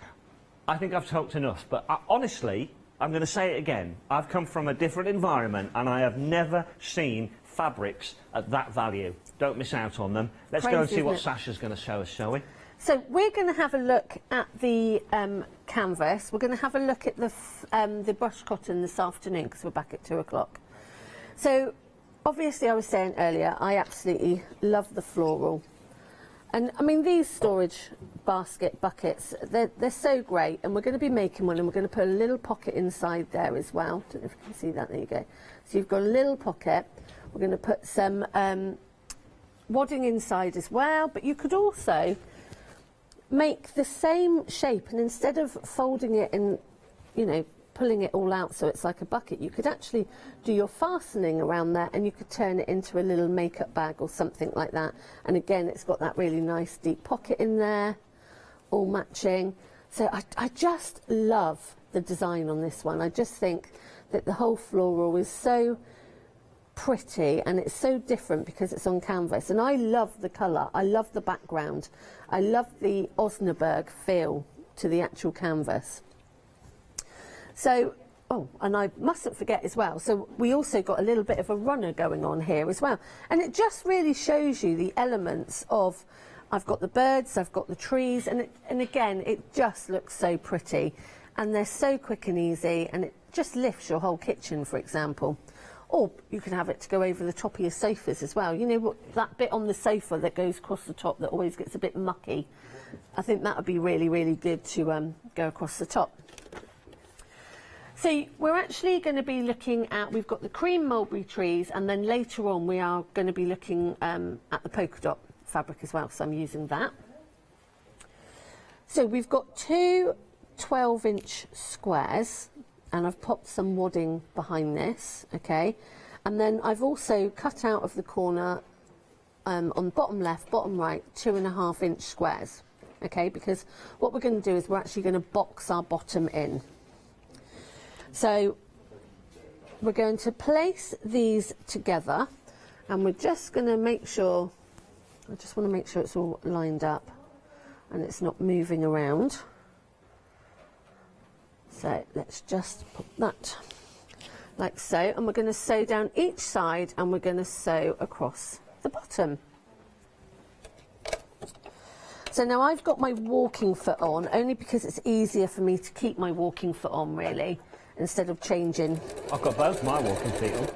I think I've talked enough, but honestly, I'm going to say it again. I've come from a different environment and I have never seen fabrics at that value. Don't miss out on them. Let's go and see what Sasha's going to show us, shall we? So we're going to have a look at the canvas. We're going to have a look at the brush cotton this afternoon because we're back at 2 o'clock. So obviously I was saying earlier, I absolutely love the floral. And I mean, these storage buckets, they're so great, and we're going to be making one, and we're going to put a little pocket inside there as well. Don't know if you can see that. There you go. So you've got a little pocket. We're going to put some wadding inside as well, but you could also make the same shape, and instead of folding it and, you know, pulling it all out so it's like a bucket, you could actually do your fastening around there, and you could turn it into a little makeup bag or something like that. And again, it's got that really nice deep pocket in there, all matching. So I just love the design on this one. I just think that the whole floral is so pretty, and it's so different because it's on canvas, and I love the colour, I love the background, I love the Osnaburg feel to the actual canvas. So, oh, and I mustn't forget as well, so we also got a little bit of a runner going on here as well, and it just really shows you the elements of, I've got the birds, I've got the trees, and again, it just looks so pretty, and they're so quick and easy, and it just lifts your whole kitchen, for example. Or you can have it to go over the top of your sofas as well. You know what, that bit on the sofa that goes across the top that always gets a bit mucky. I think that would be really, really good to go across the top. So we're actually going to be looking at, we've got the cream mulberry trees, and then later on we are going to be looking at the polka dot fabric as well, so I'm using that. So we've got two 12-inch squares, and I've popped some wadding behind this, okay, and then I've also cut out of the corner on bottom left, bottom right, 2.5-inch squares, okay, because what we're going to do is we're actually going to box our bottom in. So we're going to place these together, and we're just going to make sure, I just want to make sure it's all lined up and it's not moving around. So let's just put that like so, and we're going to sew down each side, and we're going to sew across the bottom. So now I've got my walking foot on, only because it's easier for me to keep my walking foot on, really, instead of changing. I've got both my walking feet on.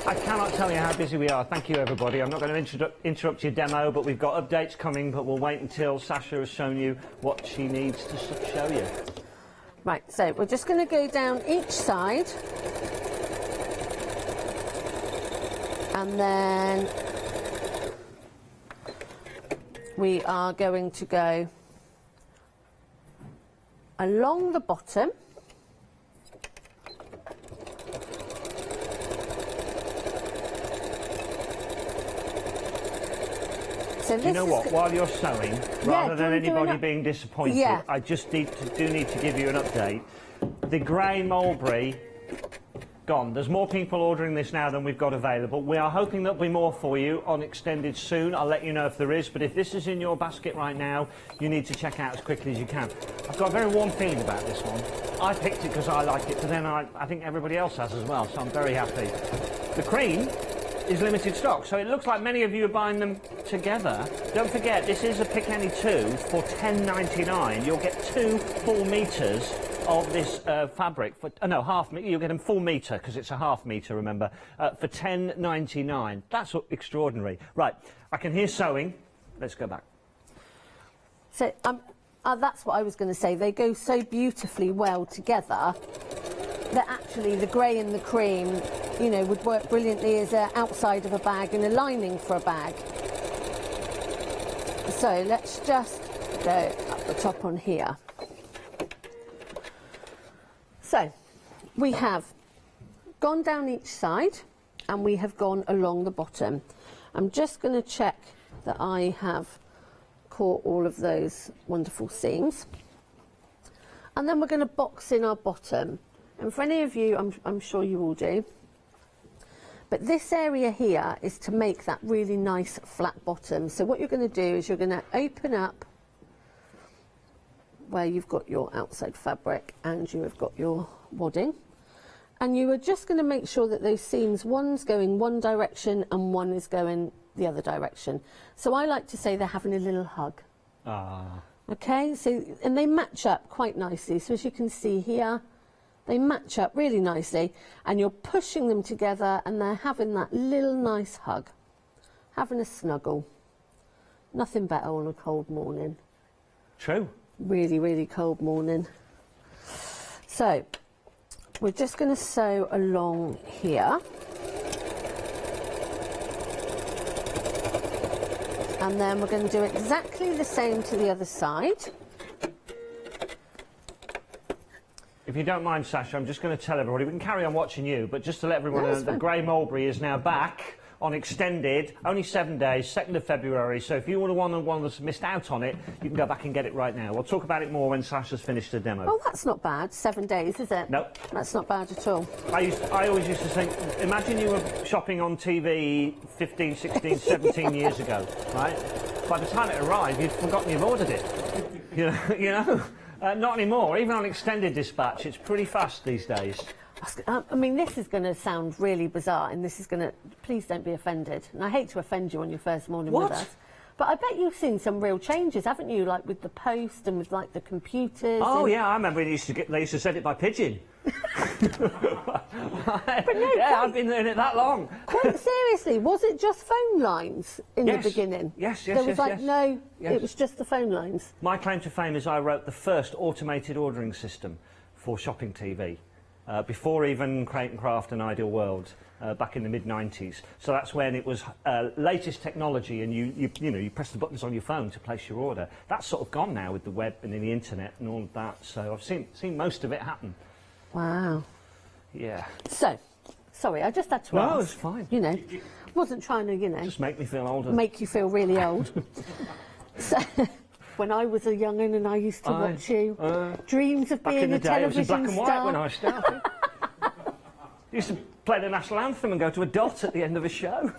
I cannot tell you how busy we are. Thank you, everybody. I'm not going to interrupt your demo, but we've got updates coming, but we'll wait until Sasha has shown you what she needs to show you. Right, so we're just going to go down each side, and then we are going to go along the bottom. So you know what, while you're sewing, rather than anybody being disappointed, I just do need to give you an update. The grey mulberry, gone. There's more people ordering this now than we've got available. We are hoping there'll be more for you on extended soon. I'll let you know if there is, but if this is in your basket right now, you need to check out as quickly as you can. I've got a very warm feeling about this one. I picked it because I like it, but then I think everybody else has as well, so I'm very happy. The cream is limited stock, so it looks like many of you are buying them together. Don't forget, this is a pick any two for $10.99. You'll get 2 full meters of this fabric for no, half meter. You'll get a full meter because it's a half meter, remember, for $10.99. That's extraordinary. Right, I can hear sewing. Let's go back. So that's what I was going to say. They go so beautifully well together that actually the grey and the cream, you know, would work brilliantly as an outside of a bag and a lining for a bag. So let's just go up the top on here. So we have gone down each side and we have gone along the bottom. I'm just going to check that I have caught all of those wonderful seams. And then we're going to box in our bottom. And for any of you, I'm sure you all do, But this area here is to make that really nice flat bottom. So what you're going to do is you're going to open up where you've got your outside fabric and you have got your wadding. And you are just going to make sure that those seams, one's going one direction and one is going the other direction. So I like to say they're having a little hug. Ah. Okay, so, and they match up quite nicely. So as you can see here, they match up really nicely, and you're pushing them together and they're having that little nice hug, having a snuggle. Nothing better on a cold morning. True. Really, really cold morning. So we're just going to sew along here. And then we're going to do exactly the same to the other side. If you don't mind, Sasha, I'm just going to tell everybody, we can carry on watching you, but just to let everyone know that Grey Mulberry is now back on extended, only 7 days, 2nd of February, so if you want one that's missed out on it, you can go back and get it right now. We'll talk about it more when Sasha's finished the demo. Oh, that's not bad. 7 days, is it? No. That's not bad at all. I always used to think, imagine you were shopping on TV 15, 16, 17 years ago, right? By the time it arrived, you'd forgotten you've ordered it. You know? Not anymore. Even on extended dispatch, it's pretty fast these days. I mean, this is going to sound really bizarre, and this is going to... Please don't be offended. And I hate to offend you on your first morning with us. But I bet you've seen some real changes, haven't you? Like with the post and with like the computers. Oh yeah, I remember they used to send it by pigeon. But no, I've been doing it that long. Quite seriously, was it just phone lines in the beginning? Yes. There was no, it was just the phone lines. My claim to fame is I wrote the first automated ordering system for shopping TV. Before even Create and Craft and Ideal World, back in the mid-90s. So that's when it was latest technology, and you press the buttons on your phone to place your order. That's sort of gone now with the web and the internet and all of that. So I've seen most of it happen. Wow. Yeah. So, sorry, I just had to ask. No, it's fine. You know, wasn't trying to, just make me feel older. Make you feel really old. So, when I was a young'un and I used to watch you, dreams of being a television star. Back in the day, it was in black and white when I started. Used to play the national anthem and go to a dot at the end of a show.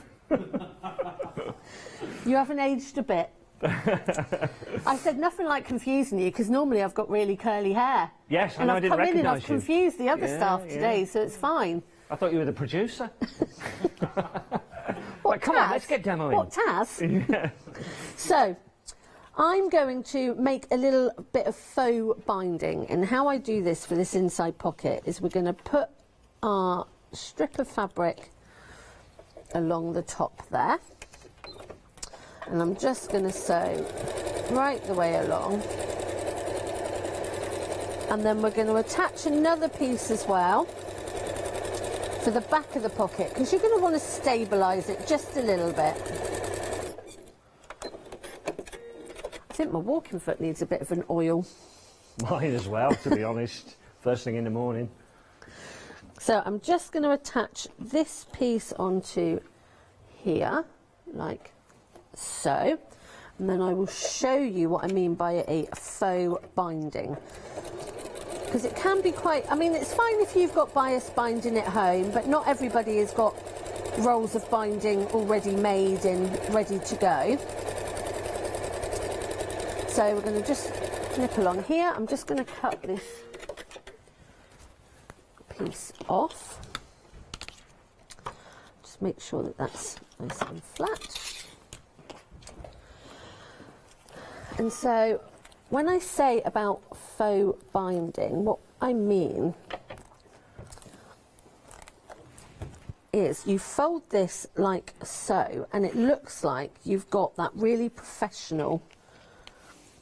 You haven't aged a bit. I said nothing like confusing you, because normally I've got really curly hair. Yes, and I didn't recognise you. And I've confused the other staff today, so it's fine. I thought you were the producer. Come on, let's get demoing. What, Taz? Yeah. So, I'm going to make a little bit of faux binding, and how I do this for this inside pocket is we're going to put our strip of fabric along the top there, and I'm just going to sew right the way along, and then we're going to attach another piece as well to the back of the pocket, because you're going to want to stabilise it just a little bit. I think my walking foot needs a bit of an oil. Mine as well, to be honest. First thing in the morning. So I'm just going to attach this piece onto here, like so. And then I will show you what I mean by a faux binding. Because it can be quite... I mean, it's fine if you've got bias binding at home, but not everybody has got rolls of binding already made and ready to go. So we're going to just nip along here. I'm just going to cut this piece off. Just make sure that that's nice and flat. And so when I say about faux binding, what I mean is you fold this like so, and it looks like you've got that really professional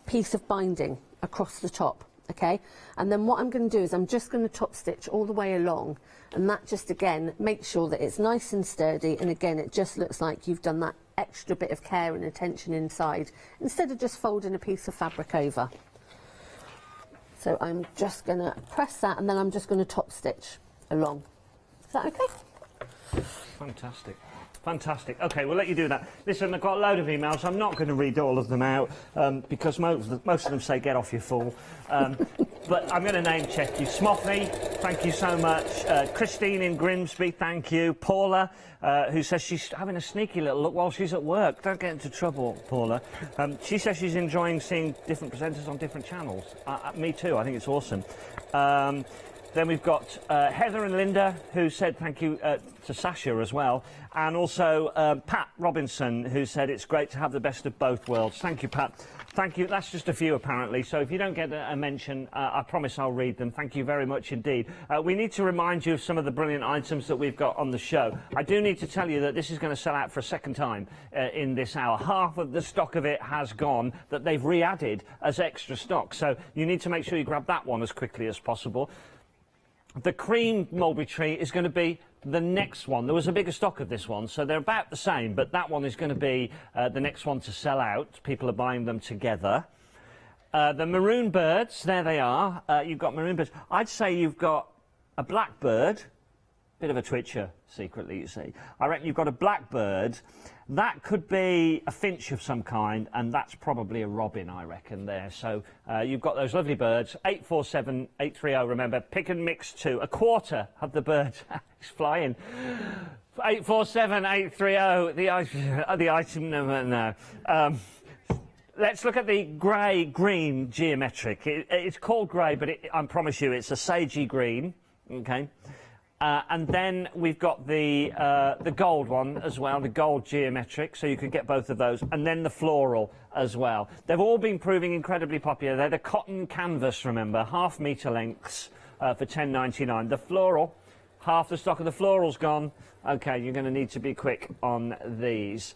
piece of binding across the top, okay? And then what I'm going to do is I'm just going to top stitch all the way along, and that just again makes sure that it's nice and sturdy, and again it just looks like you've done that extra bit of care and attention inside instead of just folding a piece of fabric over. So I'm just going to press that, and then I'm just going to top stitch along. Is that okay? Fantastic. Fantastic. OK, we'll let you do that. Listen, I've got a load of emails. I'm not going to read all of them out because most of them say get off your fool. But I'm going to name check you. Smoffy, thank you so much. Christine in Grimsby, thank you. Paula, who says she's having a sneaky little look while she's at work. Don't get into trouble, Paula. She says she's enjoying seeing different presenters on different channels. Me too, I think it's awesome. Then we've got Heather and Linda, who said thank you to Sasha as well. And also Pat Robinson, who said it's great to have the best of both worlds. Thank you, Pat. Thank you. That's just a few, apparently. So if you don't get a mention, I promise I'll read them. Thank you very much indeed. We need to remind you of some of the brilliant items that we've got on the show. I do need to tell you that this is going to sell out for a second time in this hour. Half of the stock of it has gone that they've re-added as extra stock. So you need to make sure you grab that one as quickly as possible. The cream mulberry tree is going to be the next one. There was a bigger stock of this one, so they're about the same, but that one is going to be the next one to sell out. People are buying them together. The maroon birds, there they are. You've got maroon birds. I'd say you've got a blackbird, bit of a twitcher secretly, you see. I reckon you've got a blackbird. That could be a finch of some kind, and that's probably a robin, I reckon, there. So you've got those lovely birds. 847 830, remember, pick and mix two. A quarter of the birds. It's flying. 847 830, the item number now. Let's look at the grey-green geometric. It's called grey, but I promise you it's a sagey green, OK? And then we've got the gold one as well, the gold geometric, so you can get both of those, and then the floral as well. They've all been proving incredibly popular. They're the cotton canvas, remember, half-metre lengths for £10.99. The floral, half the stock of the floral's gone. OK, you're going to need to be quick on these.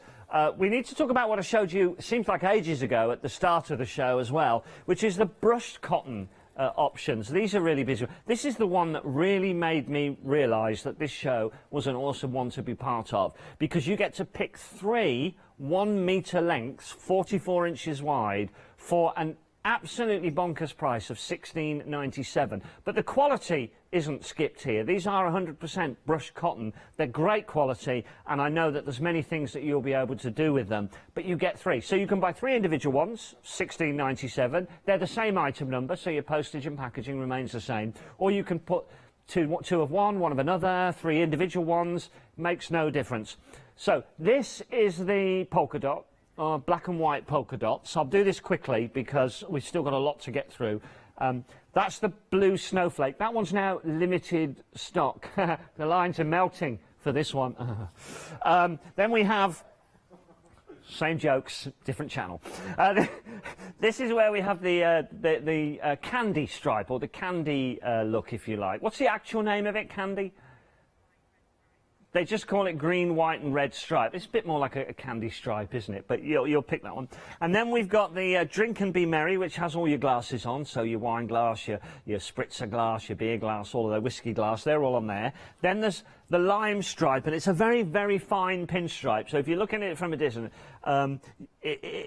We need to talk about what I showed you, seems like ages ago, at the start of the show as well, which is the brushed cotton options. These are really busy. This is the one that really made me realise that this show was an awesome one to be part of, because you get to pick 3 1-metre lengths, 44 inches wide, for an absolutely bonkers price of £16.97. But the quality isn't skipped here. These are 100% brushed cotton. They're great quality, and I know that there's many things that you'll be able to do with them, but you get 3. So you can buy 3 individual ones, £16.97. They're the same item number, so your postage and packaging remains the same. Or you can put two of one of another, 3 individual ones. Makes no difference. So this is the polka dot. Black and white polka dots. I'll do this quickly because we've still got a lot to get through. That's the blue snowflake. That one's now limited stock. The lines are melting for this one. Then we have, same jokes, different channel. This is where we have the candy stripe, or the candy look, if you like. What's the actual name of it, Candy? They just call it green, white and red stripe. It's a bit more like a candy stripe, isn't it? But you'll pick that one. And then we've got the Drink and Be Merry, which has all your glasses on. So your wine glass, your spritzer glass, your beer glass, all of the whiskey glass, they're all on there. Then there's the lime stripe, and it's a very, very fine pinstripe. So if you're looking at it from a distance,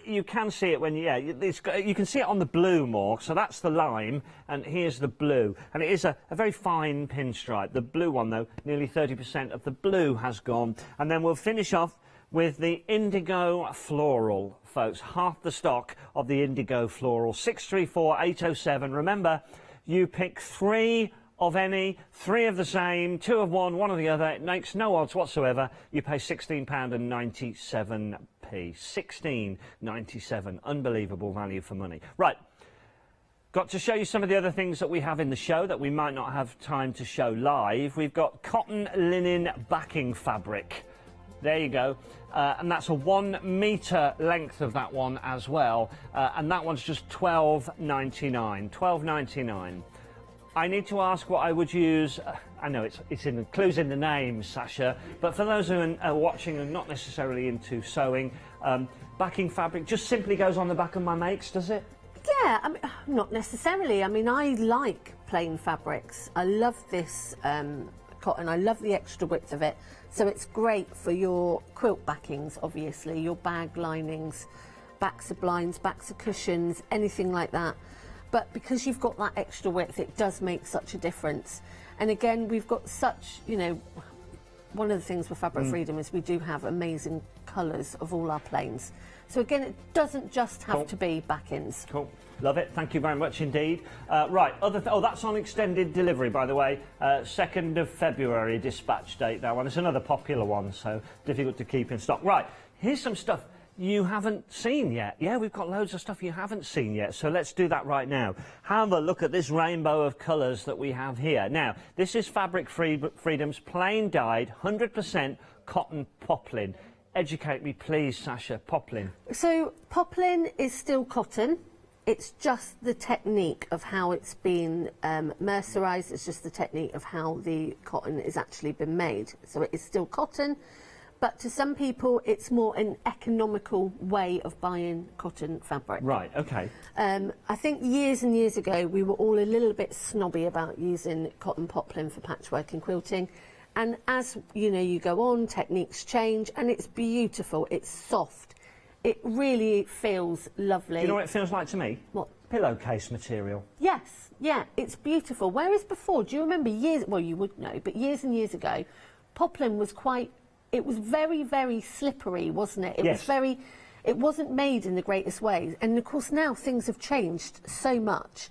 you can see it when, you can see it on the blue more. So that's the lime, and here's the blue. And it is a very fine pinstripe. The blue one, though, nearly 30% of the blue has gone. And then we'll finish off with the indigo floral, folks. Half the stock of the indigo floral. 634 807. Remember, you pick 3 of any, 3 of the same, 2 of one of the other. It makes no odds whatsoever. You pay £16.97. £16.97. Unbelievable value for money. Right. Got to show you some of the other things that we have in the show that we might not have time to show live. We've got cotton linen backing fabric. There you go. And that's a 1-metre length of that one as well. And that one's just £12.99. £12.99. I need to ask what I would use. I know it's in the clues in the name, Sasha, but for those who are watching and not necessarily into sewing, backing fabric just simply goes on the back of my makes, does it? Yeah, I mean, not necessarily. I mean, I like plain fabrics. I love this cotton. I love the extra width of it. So it's great for your quilt backings, obviously, your bag linings, backs of blinds, backs of cushions, anything like that. But because you've got that extra width, it does make such a difference. And again, we've got such, one of the things with Fabric Freedom is we do have amazing colours of all our planes. So again, it doesn't just have to be back-ins. Cool. Love it. Thank you very much indeed. Right. Oh, that's on extended delivery, by the way. 2nd of February dispatch date, that one. It's another popular one, so difficult to keep in stock. Right. Here's some stuff you haven't seen yet. Yeah, we've got loads of stuff you haven't seen yet, so let's do that right now. Have a look at this rainbow of colours that we have here. Now, this is Fabric Freedom's plain dyed 100% cotton poplin. Educate me, please, Sasha. Poplin. So poplin is still cotton. It's just the technique of how it's been mercerised. It's just the technique of how the cotton is actually been made. So it is still cotton, but to some people it's more an economical way of buying cotton fabric. Right, okay. I think years and years ago we were all a little bit snobby about using cotton poplin for patchwork and quilting. And as you know, you go on, techniques change, and it's beautiful. It's soft. It really feels lovely. Do you know what it feels like to me? What? Pillowcase material. Yes, yeah, it's beautiful. Whereas before, do you remember years, well, you would know, but years and years ago, poplin was quite, it was very, very slippery, wasn't it? It Yes. was very, it wasn't made in the greatest ways. And of course now things have changed so much.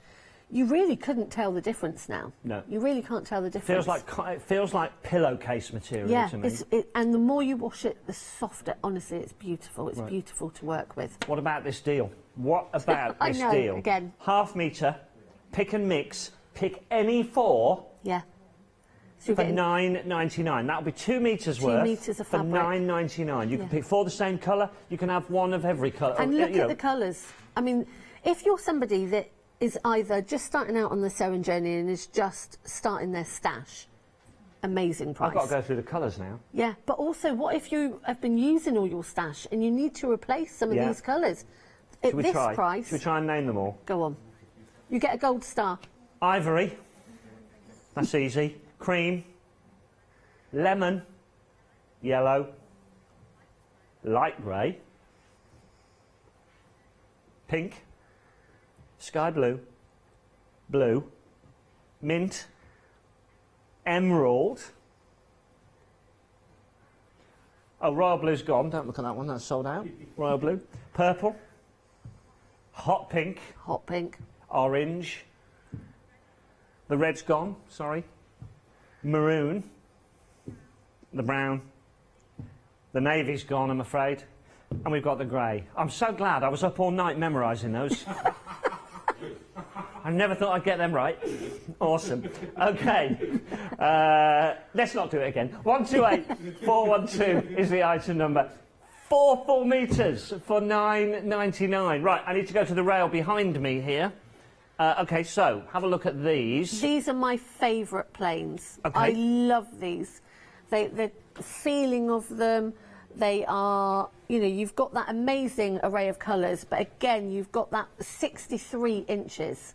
You really couldn't tell the difference now. No. You really can't tell the difference. It feels like pillowcase material Yeah, to me. and the more you wash it, the softer. Honestly, it's beautiful. It's Right. beautiful to work with. What about this deal? What about I this know, deal? again. Half metre, pick and mix, pick any four. Yeah. For £9.99. That'll be 2 metres worth. 2 metres of for fabric. £9.99. You can Yeah. pick 4 the same colour. You can have 1 of every colour. And look you at know. the colours. I mean, if you're somebody that is either just starting out on the sewing journey and is just starting their stash, amazing price. I've got to go through the colours now. Yeah, but also, what if you have been using all your stash and you need to replace some of Yeah. these colours? Should At we this try? price, Should we try and name them all? go on. You get a gold star. Ivory. That's easy. Cream. Lemon. Yellow. Light grey. Pink. Sky blue. Blue. Mint. Emerald. Oh, royal blue's gone. Don't look at that one. That's sold out. Royal blue. Purple. Hot pink. Hot pink. Orange. The red's gone. Sorry. Maroon. The brown. The navy's gone, I'm afraid. And we've got the grey. I'm so glad I was up all night memorising those. I never thought I'd get them right. Awesome. Okay. Let's not do it again. 128412 is the item number. 4 full metres for £9.99. Right, I need to go to the rail behind me here. OK, so have a look at these. These are my favourite planes. Okay. I love these. The feeling of them, they are, you know, you've got that amazing array of colours, but again, you've got that 63 inches.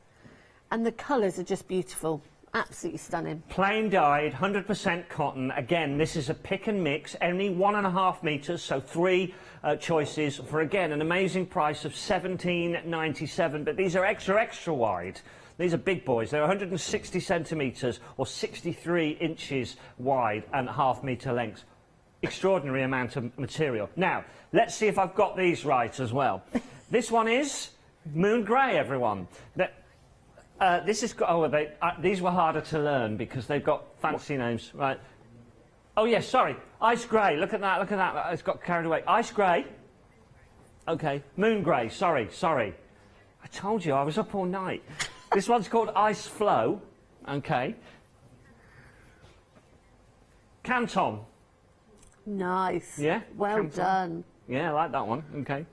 And the colours are just beautiful. Absolutely stunning. Plain dyed, 100% cotton. Again, this is a pick and mix, only 1.5 metres, so 3 choices for, again, an amazing price of £17.97. But these are extra wide. These are big boys. They're 160 centimetres or 63 inches wide and ½ metre length. Extraordinary amount of material. Now, let's see if I've got these right as well. This one is moon grey, everyone. This is these were harder to learn because they've got fancy names, right? Oh yes, sorry, ice grey. Look at that. Look at that. It's got carried away. Ice grey. Okay, moon grey. Sorry. I told you I was up all night. This one's called ice flow. Okay. Canton. Nice. Yeah. Well Canton. done. Yeah, I like that one. Okay.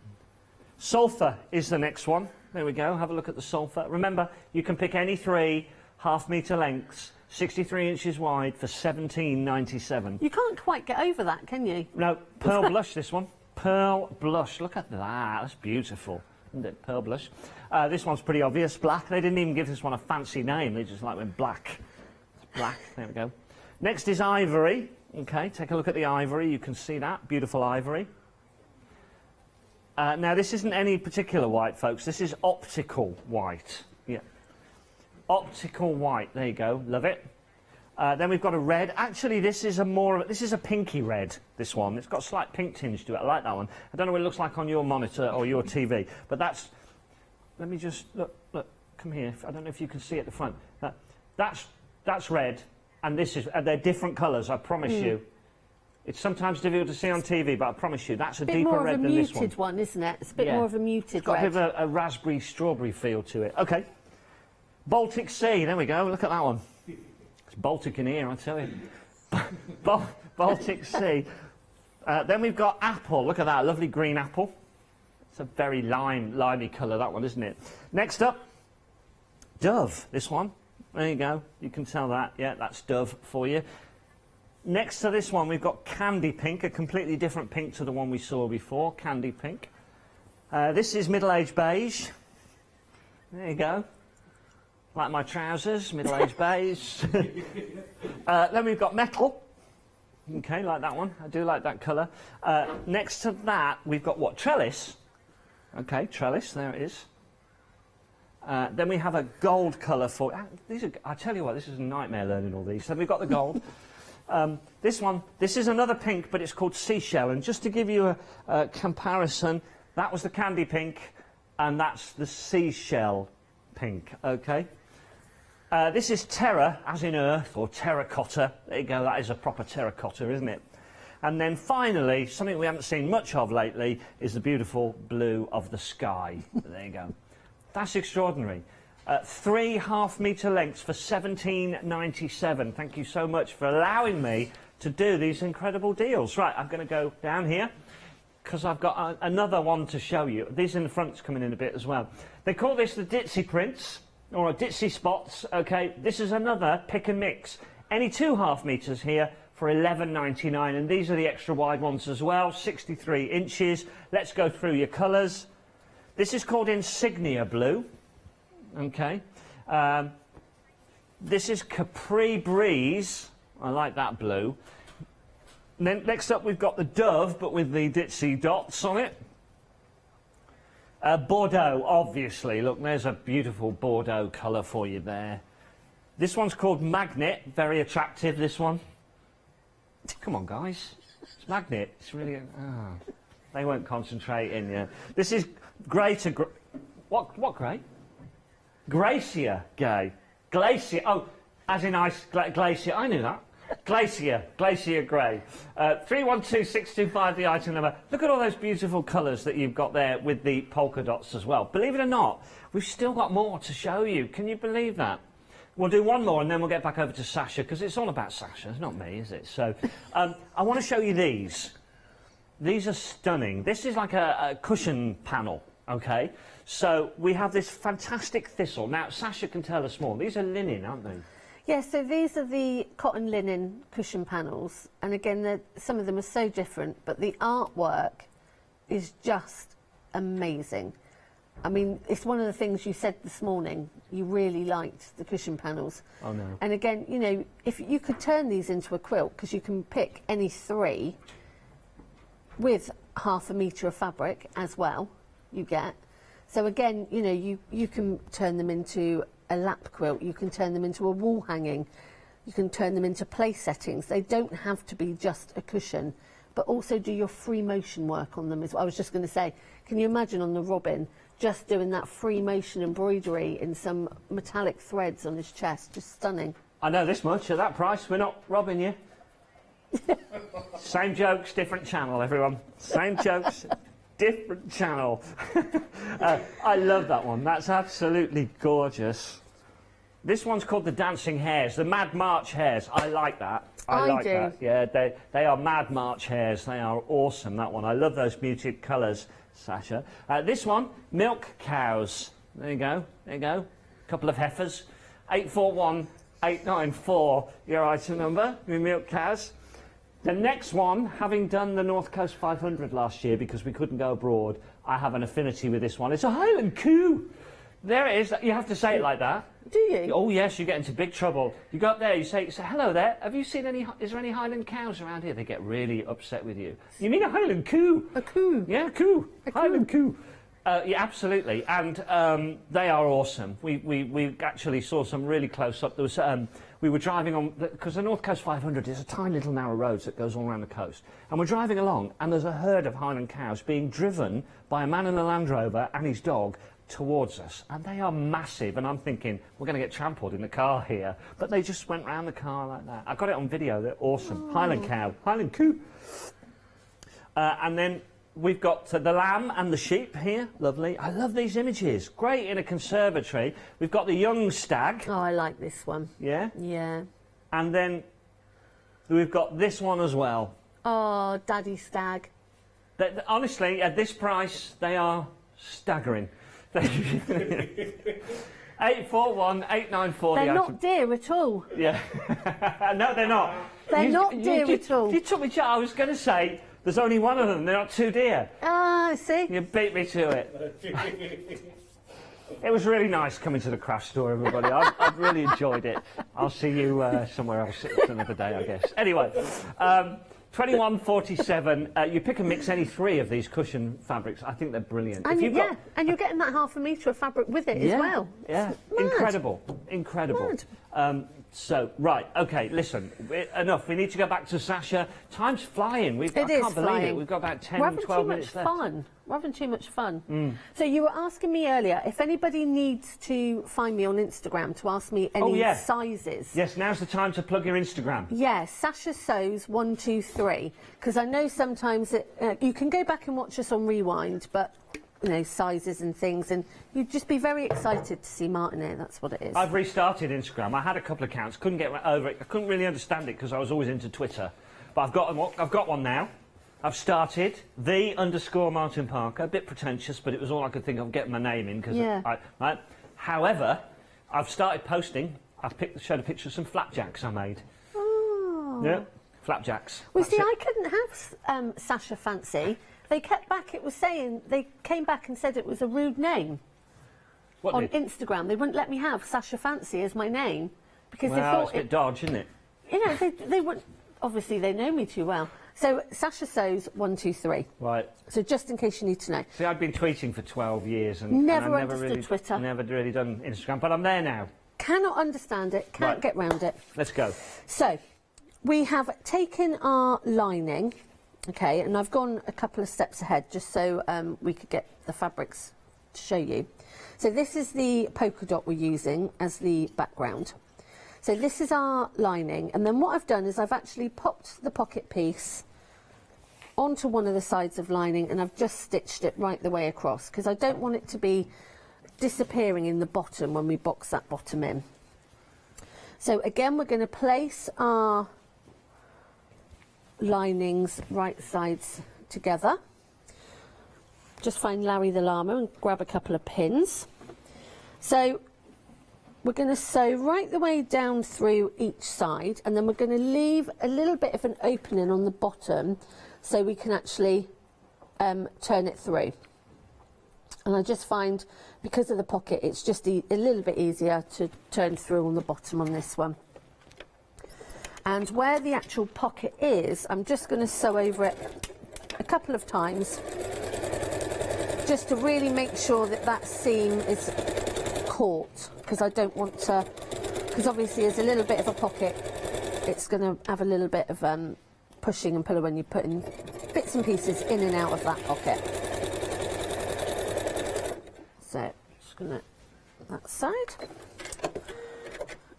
Sulphur is the next one. There we go. Have a look at the sulphur. Remember, you can pick any 3 ½ metre lengths, 63 inches wide for £17.97. You can't quite get over that, can you? No, pearl blush, this one. Pearl blush. Look at that. That's beautiful, isn't it? Pearl blush. This one's pretty obvious. Black. They didn't even give this one a fancy name. They just went black. It's black. There we go. Next is ivory. Okay, take a look at the ivory. You can see that. Beautiful ivory. Now, this isn't any particular white, folks. This is optical white. Yeah. Optical white. There you go. Love it. Then we've got a red. Actually, this is a pinky red, this one. It's got a slight pink tinge to it. I like that one. I don't know what it looks like on your monitor or your TV, but that's... Let me just... Look, come here. I don't know if you can see at the front. That's red, and this is... they're different colours, I promise you. It's sometimes difficult to see on TV, but I promise you, that's a deeper red than this one. It's a bit more of a muted one, isn't it? It's a bit more of a muted It's got red. a bit of a raspberry, strawberry feel to it. OK. Baltic Sea, there we go. Look at that one. It's Baltic in here, I tell you. Baltic Sea. Then we've got apple. Look at that, lovely green apple. It's a very limey colour, that one, isn't it? Next up, dove, this one. There you go. You can tell that. Yeah, that's dove for you. Next to this one, we've got candy pink, a completely different pink to the one we saw before, candy pink. This is middle-aged beige. There you go. Like my trousers, middle-aged beige. Then we've got metal. Okay, like that one. I do like that colour. Next to that, we've got what? Trellis. Okay, trellis, there it is. Then we have a gold colour for... I tell you what, this is a nightmare learning all these. So we've got the gold. This is another pink, but it's called seashell. And just to give you a comparison, that was the candy pink, and that's the seashell pink, OK? This is terra, as in earth, or terracotta. There you go, that is a proper terracotta, isn't it? And then finally, something we haven't seen much of lately is the beautiful blue of the sky. There you go. That's extraordinary. 3 half-metre lengths for £17.97. Thank you so much for allowing me to do these incredible deals. Right, I'm going to go down here because I've got another one to show you. These in the front's coming in a bit as well. They call this the Ditzy prints, or Ditzy spots. Okay, this is another pick and mix. Any 2 half-metres here for £11.99, and these are the extra wide ones as well, 63 inches. Let's go through your colours. This is called Insignia Blue. Okay, this is Capri Breeze. I like that blue. And then next up we've got the Dove, but with the Ditzy dots on it. Bordeaux, obviously. Look, there's a beautiful Bordeaux colour for you there. This one's called Magnet. Very attractive, this one. Come on, guys. It's Magnet. It's really... they won't concentrate in you. This is grey to... What grey? Glacier Gay. Glacier, oh, as in ice, glacier, I knew that. Glacier Grey. 312625, the item number. Look at all those beautiful colours that you've got there with the polka dots as well. Believe it or not, we've still got more to show you. Can you believe that? We'll do one more and then we'll get back over to Sasha, because it's all about Sasha, it's not me, is it? So, I want to show you these. These are stunning. This is like a cushion panel, okay? So we have this fantastic thistle. Now, Sasha can tell us more. These are linen, aren't they? Yeah, so these are the cotton linen cushion panels. And again, some of them are so different, but the artwork is just amazing. I mean, it's one of the things you said this morning. You really liked the cushion panels. Oh, no. And again, you know, if you could turn these into a quilt, because you can pick any 3 with half a metre of fabric as well, you get. So again, you know, you can turn them into a lap quilt, you can turn them into a wall hanging, you can turn them into place settings. They don't have to be just a cushion, but also do your free motion work on them as well. I was just going to say, can you imagine on the Robin just doing that free motion embroidery in some metallic threads on his chest? Just stunning. I know this much, at that price, we're not robbing you. Same jokes, different channel, everyone. Same jokes, different channel. I love that one. That's absolutely gorgeous. This one's called the Dancing Hares, the Mad March Hares. I like that. I like that. Yeah, they are Mad March Hares. They are awesome, that one. I love those muted colours, Sasha. This one, Milk Cows. There you go. There you go. Couple of heifers. 841894, your item number, your Milk Cows. The next one, having done the North Coast 500 last year because we couldn't go abroad, I have an affinity with this one. It's a Highland Coo. There it is. You have to say it like that. Do you? Oh, yes, you get into big trouble. You go up there, you say, hello there, have you seen any, is there any Highland cows around here? They get really upset with you. You mean a Highland Coo? A coo? Yeah, a coo. Highland Coo. Yeah, absolutely. And they are awesome. We actually saw some really close up. There was we were driving on, because the North Coast 500 is a tiny little narrow road that goes all around the coast, and we're driving along and there's a herd of Highland cows being driven by a man in a Land Rover and his dog towards us, and they are massive, and I'm thinking we're going to get trampled in the car here, but they just went round the car like that. I got it on video. They're awesome. Oh. Highland cow, Highland coo. And then we've got the lamb and the sheep here. Lovely. I love these images. Great in a conservatory. We've got the young stag. Oh, I like this one. Yeah? Yeah. And then we've got this one as well. Oh, Daddy Stag. Honestly, at this price, they are staggering. 841 894. They're not dear at all. Yeah. No, they're not. They're not dear at all. You took me. I was going to say there's only one of them. They're not too dear. Ah, see. You beat me to it. It was really nice coming to the craft store, everybody. I've really enjoyed it. I'll see you somewhere else another day, I guess. Anyway. 21.47. You pick and mix any three of these cushion fabrics. I think they're brilliant. And and you're getting that half a metre of fabric with it as well. Yeah, incredible, incredible. So, right, okay, listen, enough. We need to go back to Sasha. Time's flying. I can't believe it. We've got about 10, 12 minutes left. We're having too much fun. So you were asking me earlier if anybody needs to find me on Instagram to ask me any sizes. Yes, now's the time to plug your Instagram. Yes, Sasha Sews 123, because I know sometimes you can go back and watch us on Rewind, but you know, sizes and things, and you'd just be very excited to see Martin here. That's what it is. I've restarted Instagram. I had a couple of accounts, couldn't get over it. I couldn't really understand it because I was always into Twitter, but I've got one now. I've started _Martin Parker. A bit pretentious, but it was all I could think of getting my name in. Right. However, I've started posting. I've showed a picture of some flapjacks I made. Oh. Yeah, flapjacks. Well, see, I couldn't have Sasha Fancy. They kept back. It was saying they came back and said it was a rude name. What on did? Instagram? They wouldn't let me have Sasha Fancy as my name because they Well, thought it's a bit dodge, isn't it? You know, they would. Obviously, they know me too well. So Sasha Sews 123. Right. So just in case you need to know. See, I've been tweeting for 12 years and Never I've understood Twitter. Never really done Instagram, but I'm there now. Cannot understand it. Can't get round it. Let's go. So we have taken our lining, okay, and I've gone a couple of steps ahead just so we could get the fabrics to show you. So this is the polka dot we're using as the background. So this is our lining, and then what I've done is I've actually popped the pocket piece onto one of the sides of lining, and I've just stitched it right the way across because I don't want it to be disappearing in the bottom when we box that bottom in. So again, we're going to place our linings right sides together. Just find Larry the llama and grab a couple of pins. So we're going to sew right the way down through each side, and then we're going to leave a little bit of an opening on the bottom so we can actually turn it through. And I just find, because of the pocket, it's just a little bit easier to turn through on the bottom on this one. And where the actual pocket is, I'm just going to sew over it a couple of times just to really make sure that that seam is caught, because I don't want to, because obviously there's a little bit of a pocket, it's going to have a little bit of pushing and pulling when you're putting bits and pieces in and out of that pocket. So just going to that side,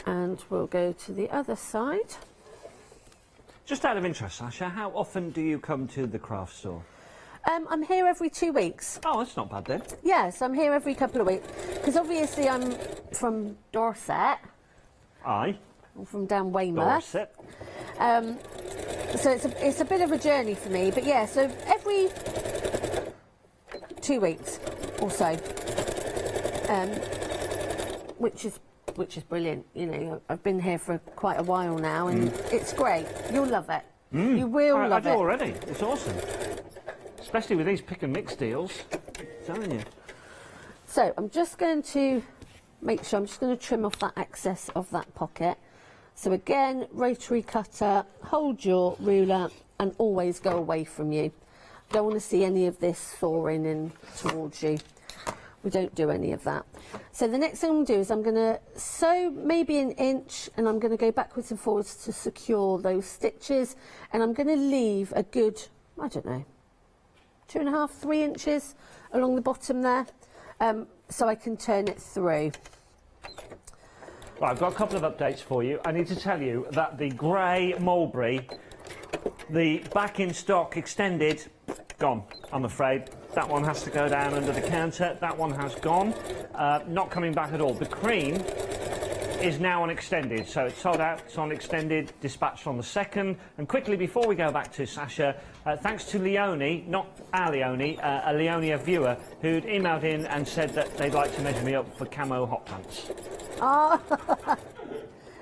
and we'll go to the other side. Just out of interest, Sasha, how often do you come to the craft store? I'm here every 2 weeks. Oh, that's not bad then. Yes, I'm here every couple of weeks, because obviously I'm from Dorset. Aye. I'm from down Weymouth. Dorset. So it's a bit of a journey for me, but yeah, so every 2 weeks or so, which is brilliant. You know, I've been here for quite a while now, and it's great. You'll love it. You will love it. I do already. It's awesome. Especially with these pick and mix deals, I'm telling you. So I'm just going to make sure, I'm just going to trim off that excess of that pocket. So again, rotary cutter, hold your ruler and always go away from you. Don't want to see any of this soaring in towards you. We don't do any of that. So the next thing I'm going to do is I'm going to sew maybe an inch, and I'm going to go backwards and forwards to secure those stitches, and I'm going to leave a good, I don't know, 2.5, 3 inches along the bottom there, so I can turn it through. Right, I've got a couple of updates for you. I need to tell you that the grey mulberry, the back in stock extended, gone, I'm afraid. That one has to go down under the counter. That one has gone. Not coming back at all. The cream is now on extended, so it's sold out. It's on extended, dispatched on the 2nd. And quickly, before we go back to Sasha, thanks to Leonie, not our Leonie, a Leonia viewer, who'd emailed in and said that they'd like to measure me up for camo hot pants. Ah,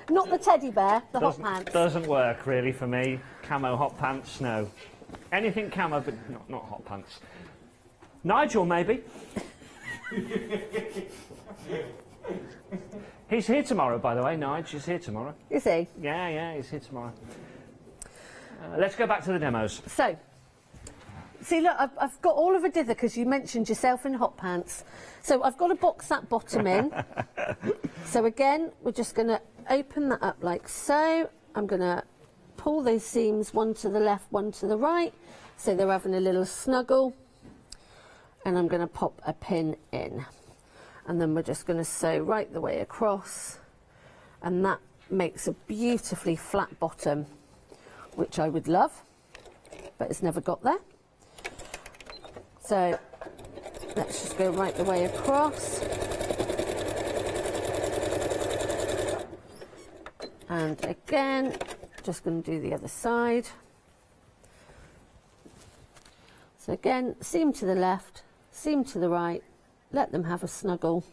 not the teddy bear, the hot pants. Doesn't work really for me. Camo hot pants, no. Anything camo, but not hot pants. Nigel, maybe. He's here tomorrow, by the way. Nigel is here tomorrow. Is he? Yeah, he's here tomorrow. Let's go back to the demos. So, see, look, I've got all of a dither because you mentioned yourself in hot pants. So I've got to box that bottom in. So again, we're just going to open that up like so. I'm going to pull those seams, one to the left, one to the right, so they're having a little snuggle. And I'm going to pop a pin in. And then we're just going to sew right the way across. And that makes a beautifully flat bottom, which I would love, but it's never got there. So let's just go right the way across. And again, just going to do the other side. So again, seam to the left, seam to the right, let them have a snuggle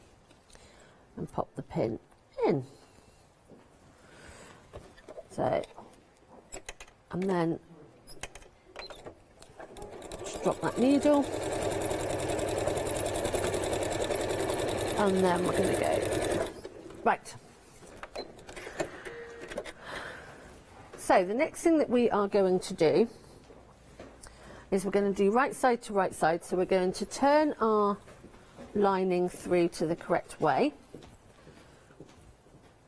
and pop the pin in. So, and then just drop that needle, and then we're going to go, right. So the next thing that we are going to do is we're going to do right side to right side. So we're going to turn our lining through to the correct way.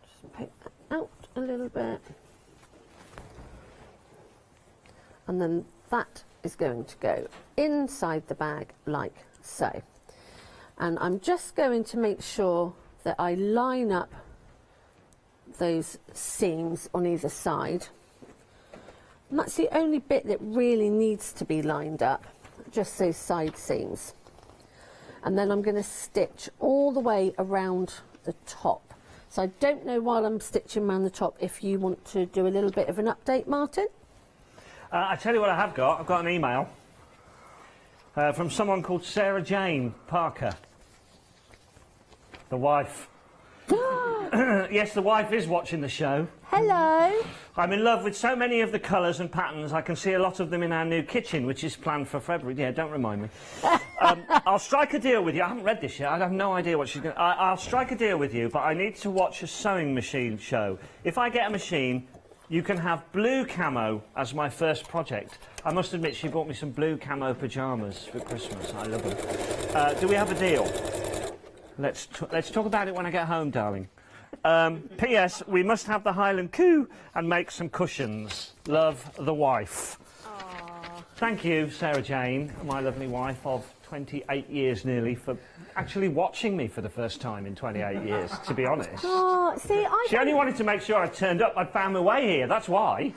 Just pick that out a little bit. And then that is going to go inside the bag like so. And I'm just going to make sure that I line up those seams on either side. And that's the only bit that really needs to be lined up, just those side seams. And then I'm going to stitch all the way around the top. So I don't know while I'm stitching around the top if you want to do a little bit of an update, Martin? I tell you what I have got. I've got an email from someone called Sarah Jane Parker, the wife. Yes, the wife is watching the show. Hello. I'm in love with so many of the colours and patterns. I can see a lot of them in our new kitchen, which is planned for February. Yeah, don't remind me. I'll strike a deal with you. I haven't read this yet. I have no idea what she's going to... I'll strike a deal with you, but I need to watch a sewing machine show. If I get a machine, you can have blue camo as my first project. I must admit, she bought me some blue camo pyjamas for Christmas. I love them. Do we have a deal? Let's talk about it when I get home, darling. P.S. We must have the Highland Coo and make some cushions. Love, the wife. Aww. Thank you, Sarah Jane, my lovely wife of 28 years nearly, for actually watching me for the first time in 28 years, to be honest. Oh, see, She only wanted to make sure I turned up, I'd found my way here, that's why.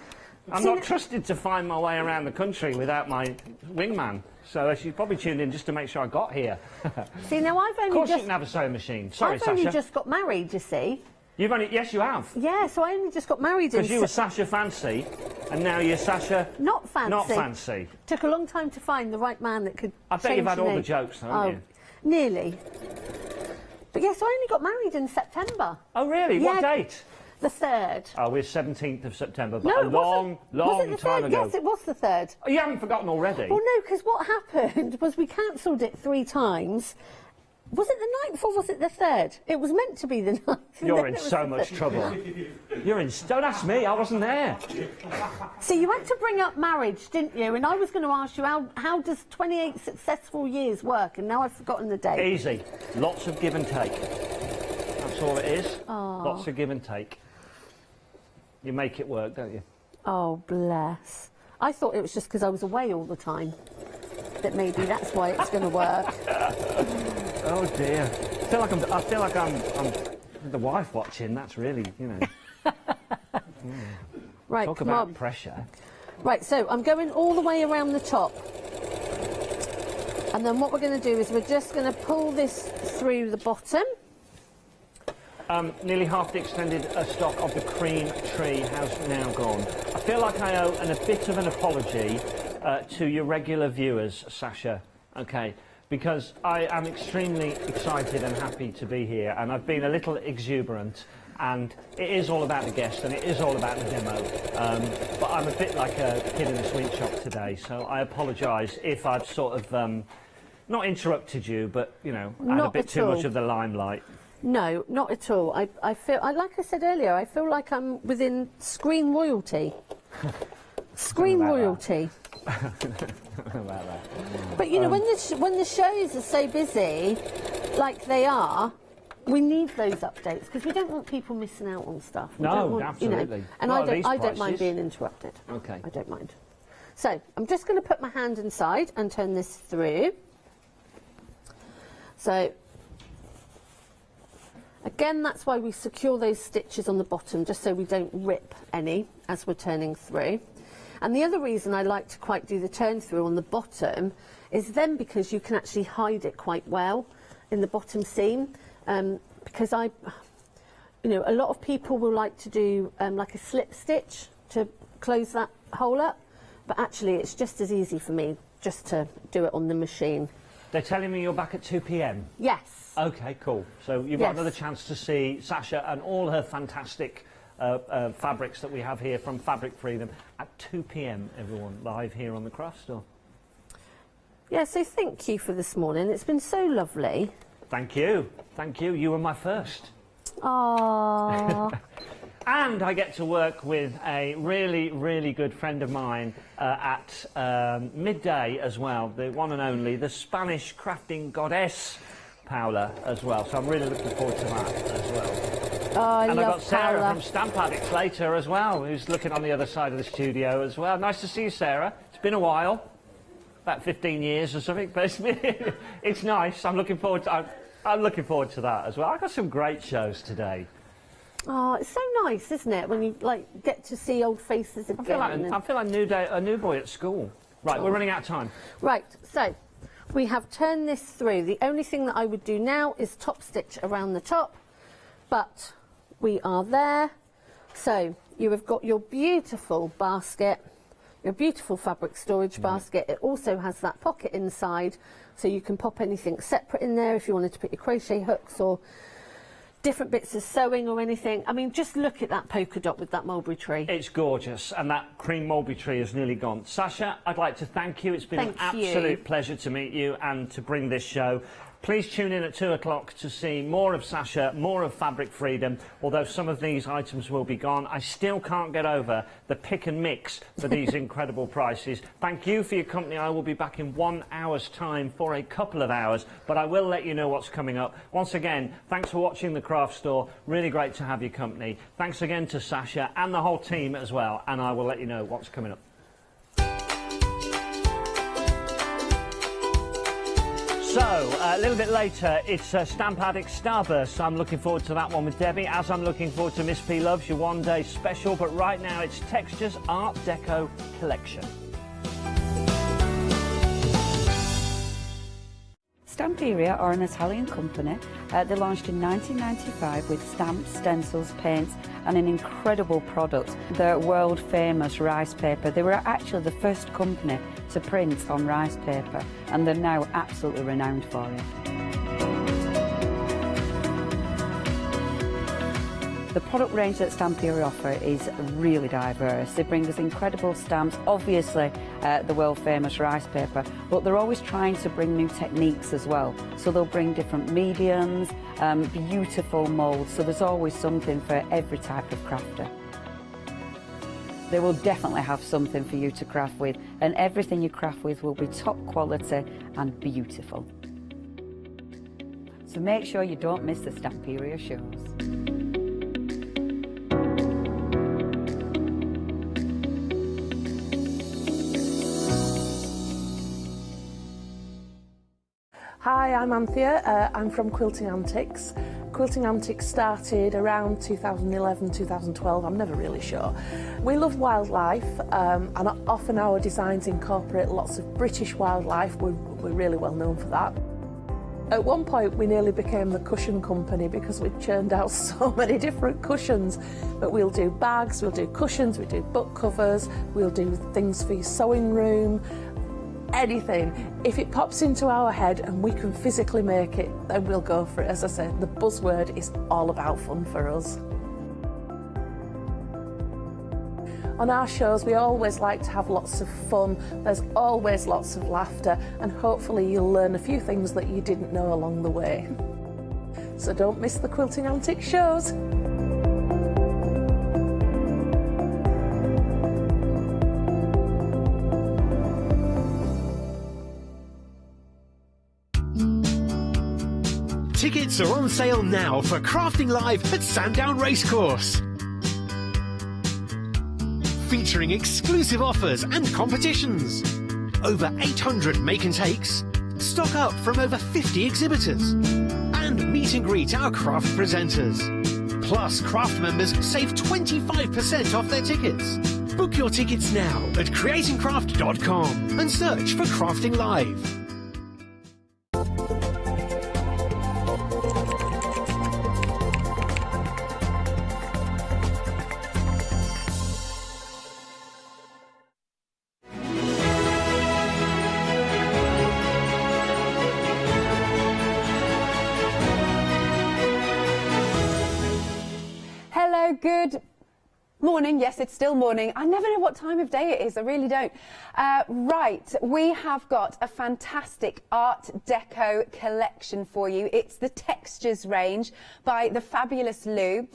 I'm not trusted to find my way around the country without my wingman. So she's probably tuned in just to make sure I got here. See, now I've only Of course just... you can have a sewing machine. Sorry, I've only Sasha. just got married, you see. You've only... Yes, you have. Yeah, so I only just got married in... Because you were Sasha Fancy, and now you're Sasha... Not fancy. Not fancy. Took a long time to find the right man that could I bet you've had all the jokes, haven't you? Nearly. But yes, I only got married in September. Oh, really? Yeah, What date? The 3rd. Oh, we're 17th of September, but No, a it long wasn't the time 3rd? ago. Yes, it was the 3rd. Oh, you haven't forgotten already? Well, no, because what happened was we cancelled it 3 times. Was it the 9th or was it the 3rd? It was meant to be the 9th. You're in so much trouble. You're in... Don't ask me, I wasn't there. So you had to bring up marriage, didn't you? And I was going to ask you, how does 28 successful years work? And now I've forgotten the date. Easy. Lots of give and take. That's all it is. Oh. Lots of give and take. You make it work, don't you? Oh, bless. I thought it was just because I was away all the time. That maybe that's why it's going to work. Oh dear. I feel like I'm the wife watching. That's really, you know. Right, Talk come about on. pressure. Right, so I'm going all the way around the top. And then what we're going to do is we're just going to pull this through the bottom. Nearly half the extended stock of the cream tree has now gone. I feel like I owe a bit of an apology to your regular viewers, Sasha, okay, because I am extremely excited and happy to be here, and I've been a little exuberant, and it is all about the guest and it is all about the demo, but I'm a bit like a kid in a sweet shop today, so I apologise if I've sort of not interrupted you, but, you know, had a bit too much of the limelight. No, not at all. I feel, like I said earlier, I feel like I'm within screen royalty. Screen royalty. About that. But you know, when the shows are so busy, like they are, we need those updates because we don't want people missing out on stuff. We don't want, absolutely. You know, and I don't mind being interrupted. Okay. I don't mind. So I'm just going to put my hand inside and turn this through. So again, that's why we secure those stitches on the bottom, just so we don't rip any as we're turning through. And the other reason I like to quite do the turn through on the bottom is then because you can actually hide it quite well in the bottom seam. Because a lot of people will like to do like a slip stitch to close that hole up, but actually it's just as easy for me just to do it on the machine. They're telling me you're back at 2 p.m. Yes. Okay, cool. So you've got another chance to see Sasha and all her fantastic fabrics that we have here from Fabric Freedom at 2 p.m, everyone, live here on the Craft Store. Yeah, so thank you for this morning. It's been so lovely. Thank you. Thank you. You were my first. Aww. And I get to work with a really, really good friend of mine at midday as well, the one and only, the Spanish crafting goddess, Paula, as well. So I'm really looking forward to that as well. Oh, I and love I've got Sarah Paula. from Stamp Addicts later as well, who's looking on the other side of the studio as well. Nice to see you, Sarah. It's been a while, about 15 years or something, but it's nice. I'm looking forward to that as well. I've got some great shows today. Oh, it's so nice, isn't it, when you get to see old faces again? I feel like a new boy at school. Right, we're running out of time. Right, so we have turned this through. The only thing that I would do now is top stitch around the top, but we are there. So you have got your beautiful basket, your beautiful fabric storage basket. It also has that pocket inside, so you can pop anything separate in there if you wanted to put your crochet hooks or different bits of sewing or anything. I mean, just look at that polka dot with that mulberry tree. It's gorgeous, and that cream mulberry tree has nearly gone. Sasha, I'd like to thank you. It's been an absolute pleasure to meet you and to bring this show. Please tune in at 2 o'clock to see more of Sasha, more of Fabric Freedom. Although some of these items will be gone, I still can't get over the pick and mix for these incredible prices. Thank you for your company. I will be back in 1 hour's time for a couple of hours, but I will let you know what's coming up. Once again, thanks for watching the Craft Store. Really great to have your company. Thanks again to Sasha and the whole team as well, and I will let you know what's coming up. So, a little bit later, it's Stamp Addicts Starburst. I'm looking forward to that one with Debbie, as I'm looking forward to Miss P Loves, your one-day special. But right now, it's Textures Art Deco Collection. Stamperia are an Italian company. They launched in 1995 with stamps, stencils, paints and an incredible product, the world famous rice paper. They were actually the first company to print on rice paper, and they're now absolutely renowned for it. The product range that Stamperia offer is really diverse. They bring us incredible stamps, obviously the world famous rice paper, but they're always trying to bring new techniques as well. So they'll bring different mediums, beautiful moulds, so there's always something for every type of crafter. They will definitely have something for you to craft with, and everything you craft with will be top quality and beautiful. So make sure you don't miss the Stamperia shows. Hi, I'm Anthea. I'm from Quilting Antics. Quilting Antics started around 2011, 2012, I'm never really sure. We love wildlife and often our designs incorporate lots of British wildlife. We're really well known for that. At one point we nearly became the cushion company because we churned out so many different cushions. But we'll do bags, we'll do cushions, we do book covers, we'll do things for your sewing room, anything. If it pops into our head and we can physically make it, then we'll go for it. As I said, the buzzword is all about fun for us. On our shows, we always like to have lots of fun. There's always lots of laughter, and hopefully you'll learn a few things that you didn't know along the way. So don't miss the Quilting Antics shows. Tickets are on sale now for Crafting Live at Sandown Racecourse. Featuring exclusive offers and competitions. Over 800 make and takes. Stock up from over 50 exhibitors. And meet and greet our craft presenters. Plus, craft members save 25% off their tickets. Book your tickets now at creatingcraft.com and search for Crafting Live. Good morning. Yes, it's still morning. I never know what time of day it is. I really don't. Right, we have got a fantastic Art Deco collection for you. It's the Textures range by the fabulous Lou.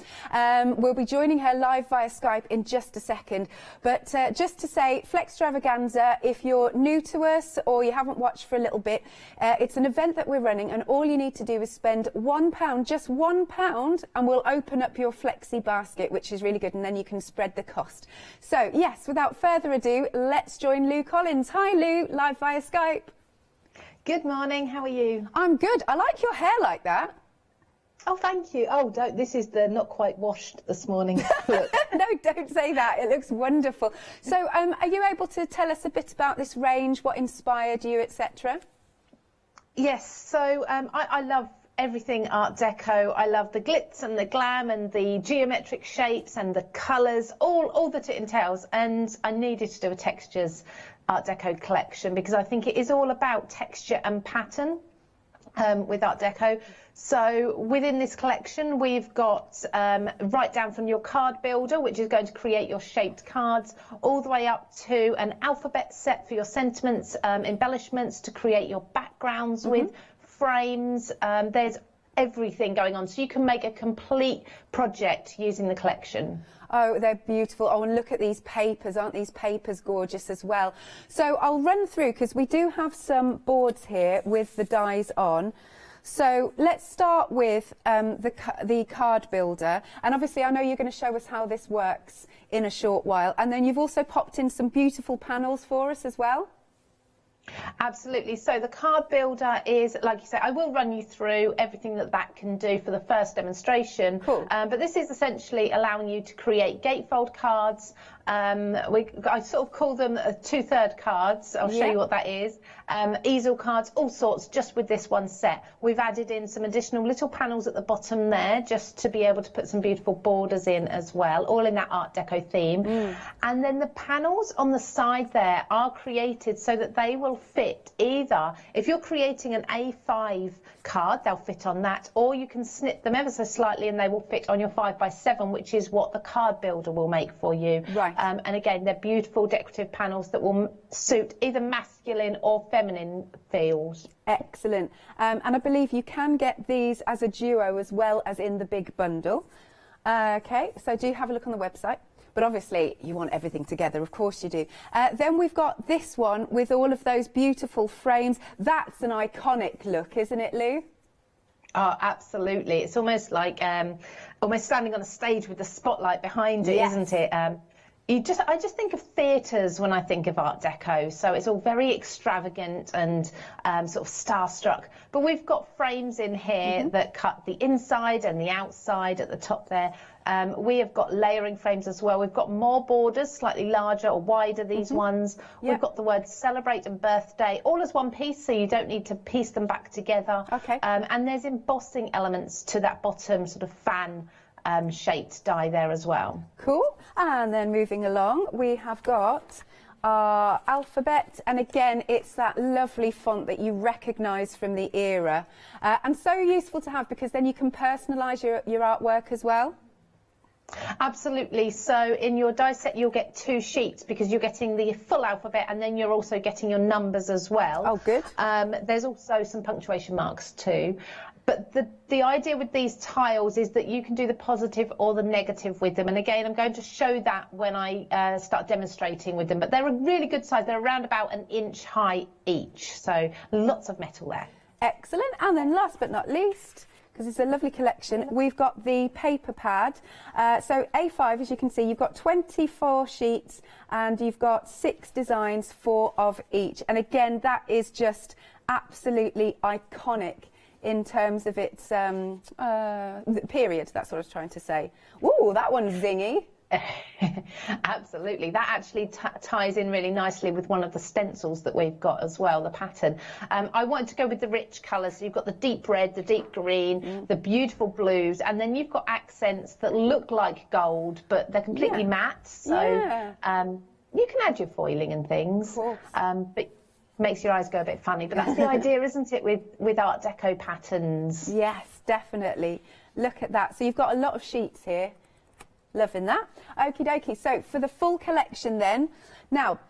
We'll be joining her live via Skype in just a second. But just to say, Flextravaganza, if you're new to us or you haven't watched for a little bit, it's an event that we're running, and all you need to do is spend £1, just £1, and we'll open up your Flexi basket, which is really good, and then you can spread the cost. So yes, without further ado, let's join Lou Collins. Hi Lou, live via Skype. Good morning, how are you? I'm good. I like your hair like that. Oh, thank you. Oh, this is the not quite washed this morning look. No, don't say that. It looks wonderful. So are you able to tell us a bit about this range, what inspired you, etc.? Yes, so I love everything Art Deco. I love the glitz and the glam and the geometric shapes and the colours, all that it entails. And I needed to do a textures Art Deco collection because I think it is all about texture and pattern with Art Deco. So within this collection, we've got right down from your card builder, which is going to create your shaped cards, all the way up to an alphabet set for your sentiments, embellishments to create your backgrounds with, frames. There's everything going on, so you can make a complete project using the collection. Oh, they're beautiful. Oh, and look at these papers. Aren't these papers gorgeous as well? So I'll run through, because we do have some boards here with the dies on. So let's start with the card builder. And obviously I know you're going to show us how this works in a short while. And then you've also popped in some beautiful panels for us as well. Absolutely. So the card builder is, like you say, I will run you through everything that can do for the first demonstration. Cool. But this is essentially allowing you to create gatefold cards. I sort of call them 2/3 cards. I'll show you what that is. Easel cards, all sorts, just with this one set. We've added in some additional little panels at the bottom there, just to be able to put some beautiful borders in as well, all in that Art Deco theme. And then the panels on the side there are created so that they will fit either. If you're creating an A5 card, they'll fit on that, or you can snip them ever so slightly and they will fit on your 5x7, which is what the card builder will make for you. Right. And again, they're beautiful decorative panels that will suit either masculine or feminine feels. Excellent. And I believe you can get these as a duo as well as in the big bundle. Okay, so do have a look on the website. But obviously, you want everything together. Of course you do. Then we've got this one with all of those beautiful frames. That's an iconic look, isn't it, Lou? Oh, absolutely. It's almost like almost standing on a stage with the spotlight behind it, yes. Isn't it? I just think of theatres when I think of Art Deco, so it's all very extravagant and sort of starstruck. But we've got frames in here that cut the inside and the outside at the top there. We have got layering frames as well. We've got more borders, slightly larger or wider, these ones. Yeah. We've got the words celebrate and birthday, all as one piece, so you don't need to piece them back together. Okay. And there's embossing elements to that bottom sort of fan shaped die there as well. Cool. And then moving along, we have got our alphabet, and again it's that lovely font that you recognise from the era, and so useful to have because then you can personalise your artwork as well. Absolutely. So in your die set you'll get 2 sheets because you're getting the full alphabet and then you're also getting your numbers as well. Oh, good. There's also some punctuation marks too. But the idea with these tiles is that you can do the positive or the negative with them. And again, I'm going to show that when I start demonstrating with them. But they're a really good size. They're around about 1 inch high each. So lots of metal there. Excellent. And then last but not least, because it's a lovely collection, we've got the paper pad. So A5, as you can see, you've got 24 sheets and you've got 6 designs, 4 of each. And again, that is just absolutely iconic in terms of its period, that's what I was trying to say. Ooh, that one's zingy. Absolutely. That actually ties in really nicely with one of the stencils that we've got as well, the pattern. I wanted to go with the rich colours. So you've got the deep red, the deep green, the beautiful blues, and then you've got accents that look like gold, but they're completely matte. So you can add your foiling and things. But makes your eyes go a bit funny, but that's the idea, isn't it, with Art Deco patterns? Yes, definitely. Look at that. So you've got a lot of sheets here. Loving that. Okie dokie. So for the full collection then, now,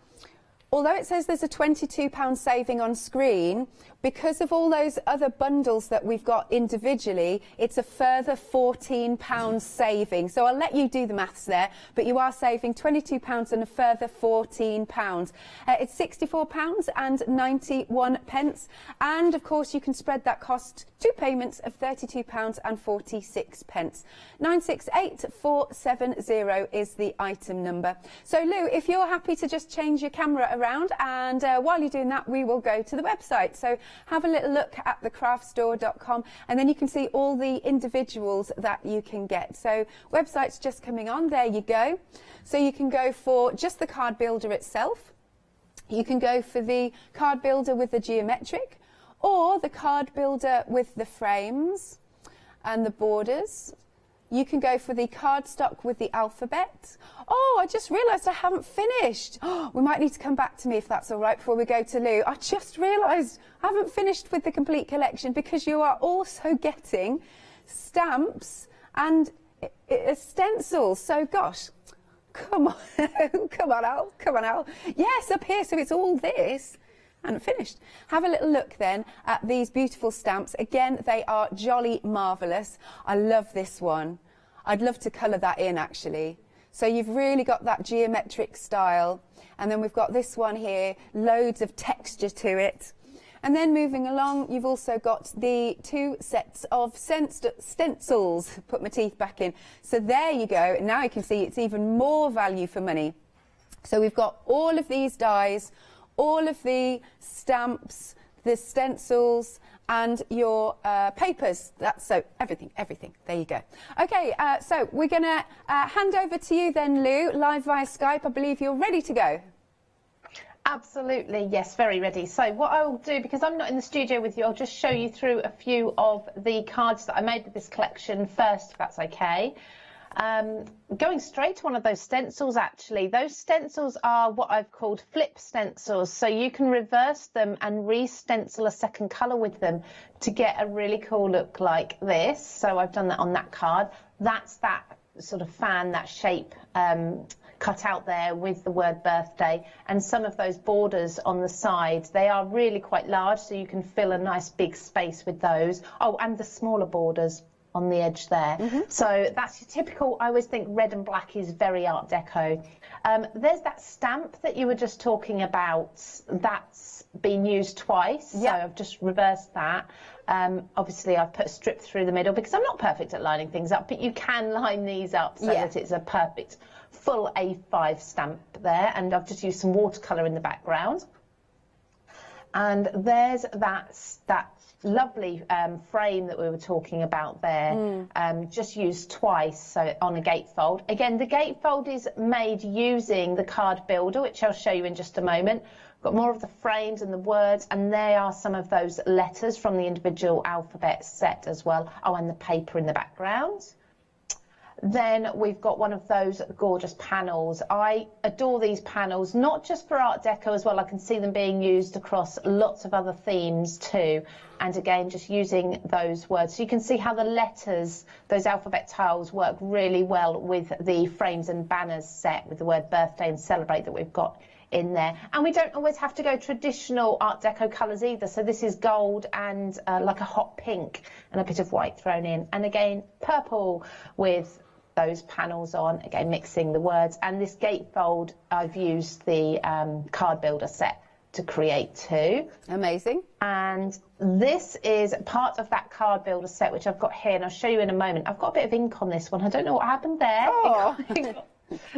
although it says there's a £22 saving on screen, because of all those other bundles that we've got individually, it's a further £14 saving. So I'll let you do the maths there, but you are saving £22 and a further £14. It's £64.91. And of course, you can spread that cost 2 payments of £32.46. 968470 is the item number. So Lou, if you're happy to just change your camera around, and while you're doing that, we will go to the website. So have a little look at thecraftstore.com, and then you can see all the individuals that you can get. So website's just coming on, there you go. So you can go for just the card builder itself. You can go for the card builder with the geometric, or the card builder with the frames and the borders. You can go for the cardstock with the alphabet. Oh, I just realised I haven't finished. Oh, we might need to come back to me if that's all right before we go to Lou. I just realised I haven't finished with the complete collection because you are also getting stamps and stencils. So, gosh, come on, come on, Al, come on, Al. Yes, up here, so it's all this. And finished. Have a little look then at these beautiful stamps. Again, they are jolly marvellous. I love this one. I'd love to colour that in actually. So you've really got that geometric style. And then we've got this one here, loads of texture to it. And then moving along, you've also got the 2 sets of stencils. Put my teeth back in. So there you go. Now you can see it's even more value for money. So we've got all of these dies, all of the stamps, the stencils, and your papers. That's so everything. There you go. Okay, so we're going to hand over to you then, Lou, live via Skype. I believe you're ready to go. Absolutely, yes, very ready. So what I'll do, because I'm not in the studio with you, I'll just show you through a few of the cards that I made with this collection first, if that's okay. Going straight to one of those stencils, actually. Those stencils are what I've called flip stencils, so you can reverse them and re-stencil a second colour with them to get a really cool look like this. So I've done that on that card. That's that sort of fan, that shape cut out there with the word birthday, and some of those borders on the side, they are really quite large, so you can fill a nice big space with those. Oh, and the smaller borders on the edge there. So that's your typical, I always think red and black is very Art Deco. There's that stamp that you were just talking about, that's been used twice, so I've just reversed that. Obviously I've put a strip through the middle because I'm not perfect at lining things up, but you can line these up so that it's a perfect full A5 stamp there, and I've just used some watercolour in the background. And there's that lovely frame that we were talking about there, just used twice, so on a gatefold. Again, the gatefold is made using the card builder, which I'll show you in just a moment. Got more of the frames and the words, and there are some of those letters from the individual alphabet set as well. Oh, and the paper in the background. Then we've got one of those gorgeous panels. I adore these panels, not just for Art Deco as well. I can see them being used across lots of other themes too. And again, just using those words. So you can see how the letters, those alphabet tiles, work really well with the frames and banners set with the word birthday and celebrate that we've got in there. And we don't always have to go traditional Art Deco colours either. So this is gold and like a hot pink and a bit of white thrown in. And again, purple with those panels on, again mixing the words. And this gatefold, I've used the card builder set to create too. Amazing. And this is part of that card builder set, which I've got here, and I'll show you in a moment. I've got a bit of ink on this one. I don't know what happened there. Oh.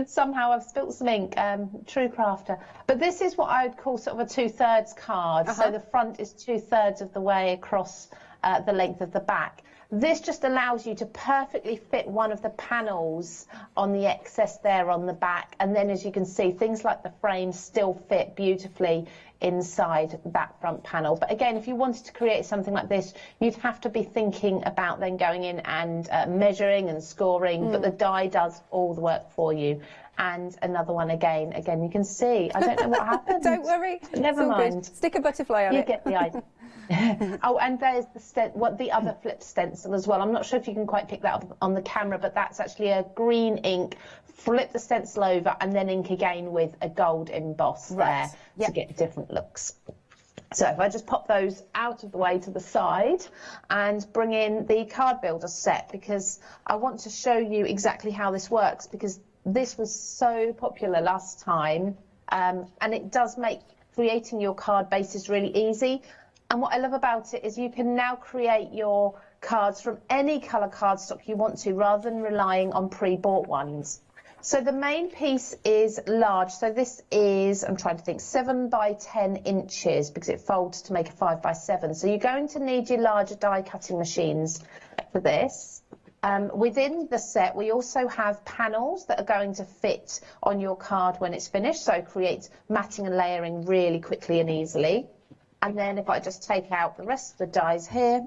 Somehow I've spilt some ink, true crafter. But this is what I would call sort of a 2/3 card. So the front is 2/3 of the way across the length of the back. This just allows you to perfectly fit one of the panels on the excess there on the back, and then as you can see, things like the frames still fit beautifully inside that front panel. But again, if you wanted to create something like this, you'd have to be thinking about then going in and measuring and scoring, but the die does all the work for you. And another one again, you can see, I don't know what happened. Don't worry. Never mind. Stick a butterfly on it. You get the idea. Oh, and there's the other flip stencil as well. I'm not sure if you can quite pick that up on the camera, but that's actually a green ink. Flip the stencil over and then ink again with a gold emboss there to get different looks. So if I just pop those out of the way to the side and bring in the card builder set, because I want to show you exactly how this works, because this was so popular last time, and it does make creating your card bases really easy. And what I love about it is you can now create your cards from any colour cardstock you want to, rather than relying on pre-bought ones. So the main piece is large. So this is, I'm trying to think, 7 by 10 inches, because it folds to make a 5 by 7. So you're going to need your larger die cutting machines for this. Within the set, we also have panels that are going to fit on your card when it's finished, so create matting and layering really quickly and easily. And then if I just take out the rest of the dies here,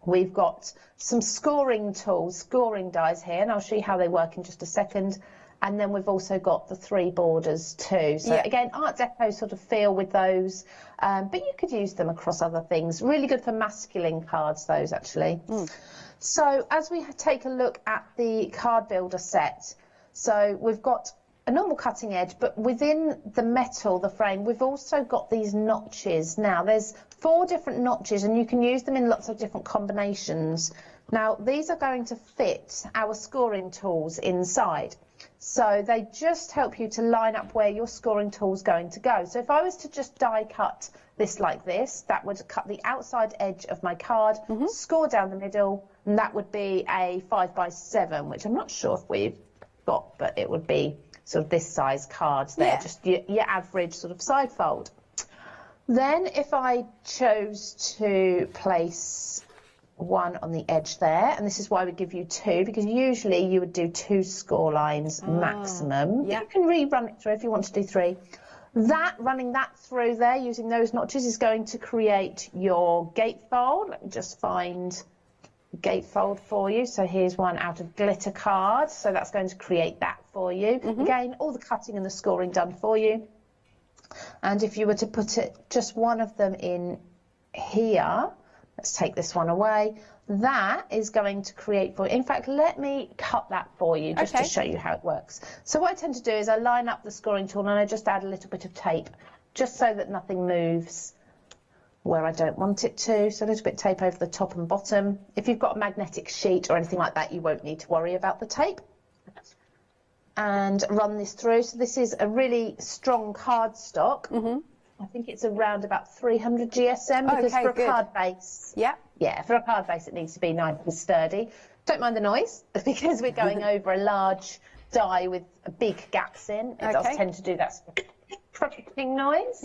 we've got some scoring tools, scoring dies here, and I'll show you how they work in just a second. And then we've also got the 3 borders too. So again, Art Deco sort of feel with those, but you could use them across other things. Really good for masculine cards, those actually. So as we take a look at the card builder set, so we've got a normal cutting edge, but within the metal, the frame, we've also got these notches. Now there's 4 different notches, and you can use them in lots of different combinations. Now these are going to fit our scoring tools inside. So they just help you to line up where your scoring tool's going to go. So if I was to just die cut this like this, that would cut the outside edge of my card, score down the middle, and that would be a 5 by 7, which I'm not sure if we've got, but it would be sort of this size cards there, just your average sort of side fold. Then if I chose to place one on the edge there, and this is why we give you 2, because usually you would do 2 score lines maximum. You can rerun it through if you want to do 3. Running that through there using those notches is going to create your gatefold. Let me just find gatefold for you. So here's one out of glitter card. So that's going to create that for you. Again, all the cutting and the scoring done for you. And if you were to put it, just one of them in here, let's take this one away, that is going to create for you. In fact, let me cut that for you just to show you how it works. So what I tend to do is I line up the scoring tool and I just add a little bit of tape, just so that nothing moves where I don't want it to. So a little bit of tape over the top and bottom. If you've got a magnetic sheet or anything like that, you won't need to worry about the tape. And run this through. So this is a really strong cardstock. I think it's around about 300 GSM, because for a card base, for a card base it needs to be nice and sturdy. Don't mind the noise, because we're going over a large die with big gaps in. It does tend to do that cracking noise.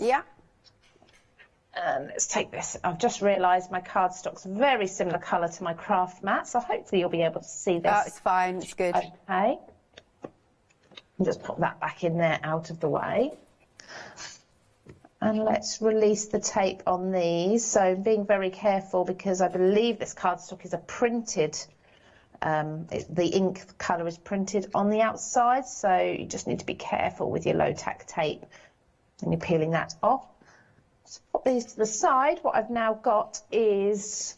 And let's take this. I've just realised my cardstock's very similar colour to my craft mat, so hopefully you'll be able to see this. Oh, it's fine. It's good. Okay. And just pop that back in there out of the way. And let's release the tape on these. So being very careful, because I believe this cardstock is a printed, the ink colour is printed on the outside, so you just need to be careful with your low tack tape when you're peeling that off. So put these to the side. What I've now got is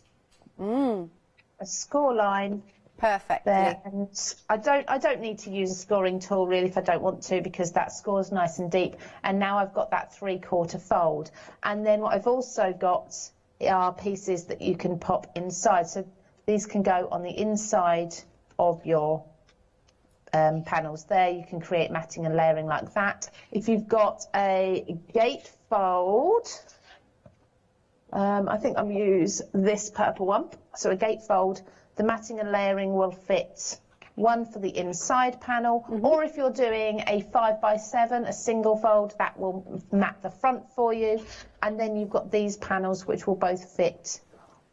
a score line. Perfect. There, and I don't need to use a scoring tool really if I don't want to, because that scores nice and deep. And now I've got that 3/4 fold. And then what I've also got are pieces that you can pop inside. So these can go on the inside of your panels there. You can create matting and layering like that. If you've got a gatefold, I think I'll use this purple one. So a gatefold. The matting and layering will fit one for the inside panel, or if you're doing a 5x7, a single fold, that will mat the front for you. And then you've got these panels which will both fit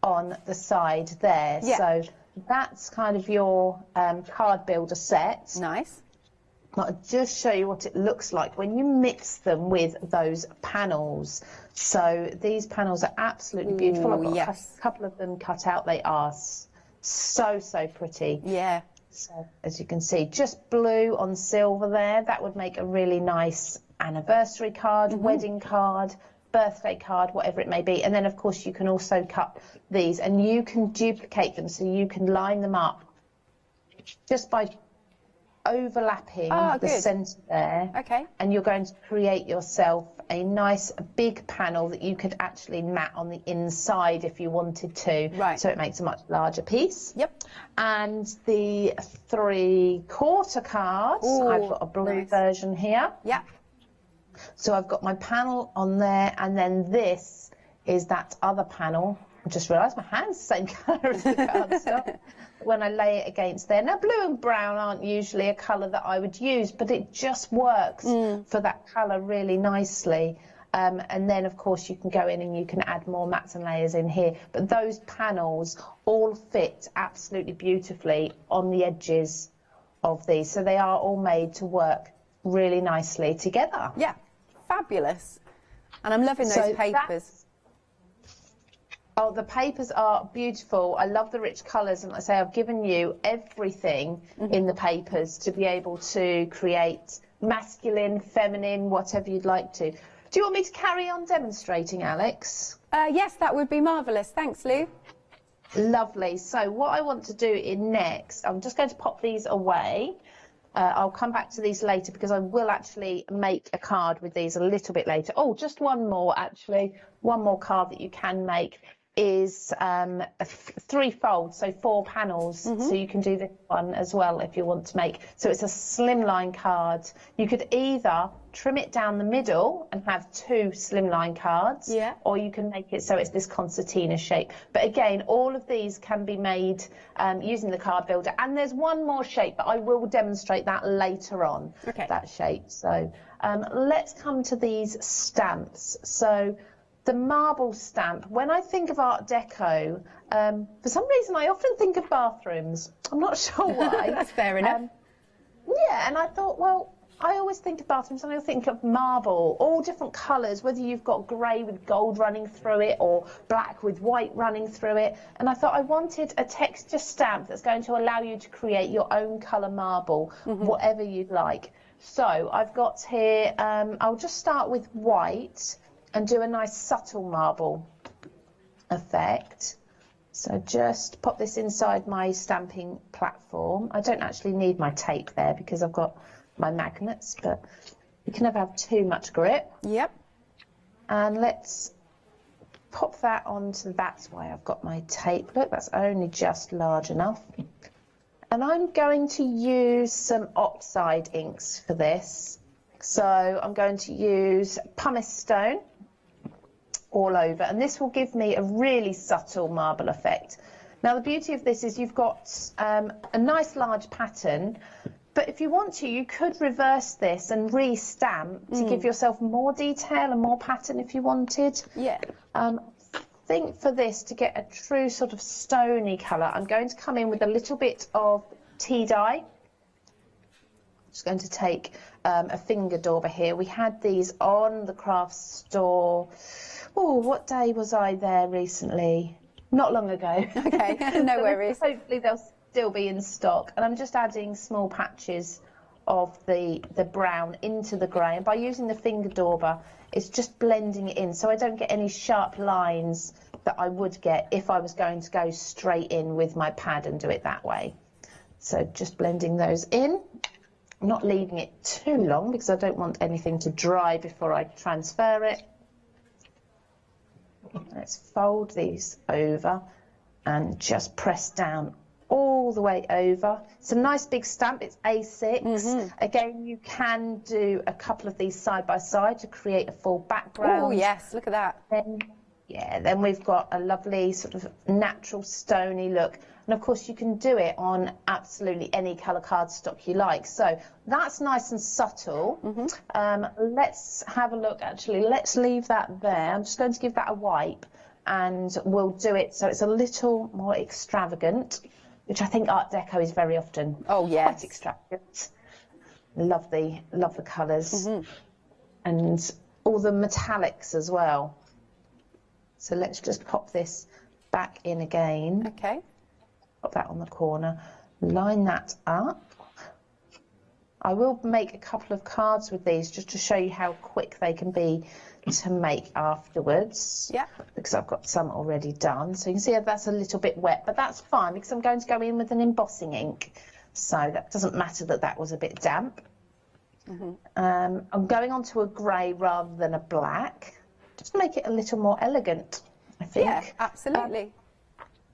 on the side there. So that's kind of your card builder set. Nice. I'll just show you what it looks like when you mix them with those panels. So these panels are absolutely beautiful. I've got a couple of them cut out. They are so pretty. So as you can see, just blue on silver there. That would make a really nice anniversary card, wedding card, birthday card, whatever it may be. And then of course you can also cut these, and you can duplicate them, so you can line them up just by overlapping the centre there. And you're going to create yourself a nice big panel that you could actually mat on the inside if you wanted to. So it makes a much larger piece. And the 3/4 cards, I've got a blue version here. So I've got my panel on there, and then this is that other panel. I just realised my hand's the same colour as the cardstock. When I lay it against there. Now, blue and brown aren't usually a colour that I would use, but it just works for that colour really nicely. And then, of course, you can go in and you can add more mats and layers in here. But those panels all fit absolutely beautifully on the edges of these. So they are all made to work really nicely together. Fabulous. And I'm loving those papers. Oh, the papers are beautiful. I love the rich colours, and like I say, I've given you everything in the papers to be able to create masculine, feminine, whatever you'd like to. Do you want me to carry on demonstrating, Alex? Yes, that would be marvellous. Thanks, Lou. Lovely. So what I want to do next, I'm just going to pop these away. I'll come back to these later, because I will actually make a card with these a little bit later. Oh, just one more, actually. One more card that you can make is a 3-fold, so 4 panels. So you can do this one as well if you want to make. So it's a slimline card. You could either trim it down the middle and have 2 slimline cards, or you can make it so it's this concertina shape. But again, all of these can be made using the card builder. And there's one more shape, but I will demonstrate that later on, that shape. So let's come to these stamps. So the marble stamp, when I think of Art Deco, for some reason I often think of bathrooms. I'm not sure why. That's fair enough. Yeah, and I thought, well, I always think of bathrooms and I think of marble, all different colours, whether you've got grey with gold running through it or black with white running through it. And I thought I wanted a texture stamp that's going to allow you to create your own colour marble, whatever you'd like. So I've got here, I'll just start with white and do a nice subtle marble effect. So just pop this inside my stamping platform. I don't actually need my tape there because I've got my magnets, but you can never have too much grip. Yep. And let's pop that onto, that's why I've got my tape. Look, that's only just large enough. And I'm going to use some oxide inks for this. So I'm going to use pumice stone all over, and this will give me a really subtle marble effect. Now the beauty of this is you've got a nice large pattern, but if you want to, you could reverse this and re-stamp to give yourself more detail and more pattern if you wanted. Yeah. I think for this, to get a true sort of stony colour, I'm going to come in with a little bit of tea dye. Just going to take a finger dauber here. We had these on the craft store. Oh, what day was I there recently? Not long ago. Okay, no worries. Hopefully they'll still be in stock. And I'm just adding small patches of the brown into the grey. And by using the finger dauber, it's just blending it in so I don't get any sharp lines that I would get if I was going to go straight in with my pad and do it that way. So just blending those in. I'm not leaving it too long because I don't want anything to dry before I transfer it. Let's fold these over and just press down all the way over. It's a nice big stamp, it's A6. Again, you can do a couple of these side by side to create a full background. Oh yes, look at that. Then we've got a lovely sort of natural stony look. And of course you can do it on absolutely any colour cardstock you like. So that's nice and subtle. Let's have a look actually. Let's leave that there. I'm just going to give that a wipe and we'll do it so it's a little more extravagant, which I think Art Deco is very often quite extravagant. Love the colours and all the metallics as well. So let's just pop this back in again. Okay. Pop that on the corner, line that up. I will make a couple of cards with these just to show you how quick they can be to make afterwards. Yeah. Because I've got some already done. So you can see that's a little bit wet, but that's fine because I'm going to go in with an embossing ink. So that doesn't matter that that was a bit damp. I'm going on to a grey rather than a black. Just to make it a little more elegant, I think. Yeah, absolutely.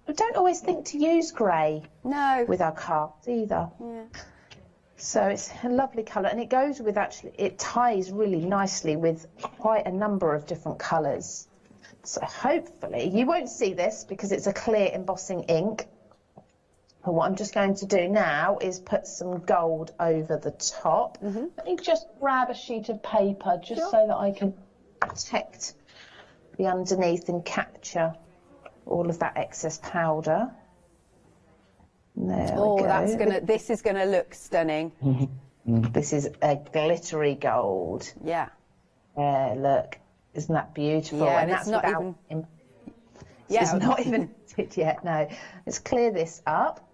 We don't always think to use grey with our cards either. Yeah. So it's a lovely colour and it goes with it ties really nicely with quite a number of different colours. So hopefully, you won't see this because it's a clear embossing ink. But what I'm just going to do now is put some gold over the top. Let me just grab a sheet of paper just so that I can protect the underneath and capture all of that excess powder. There we go. This is gonna look stunning. This is a glittery gold. Yeah. Yeah, look, isn't that beautiful? Yeah, and it's not even. It's not even it yet. No, let's clear this up.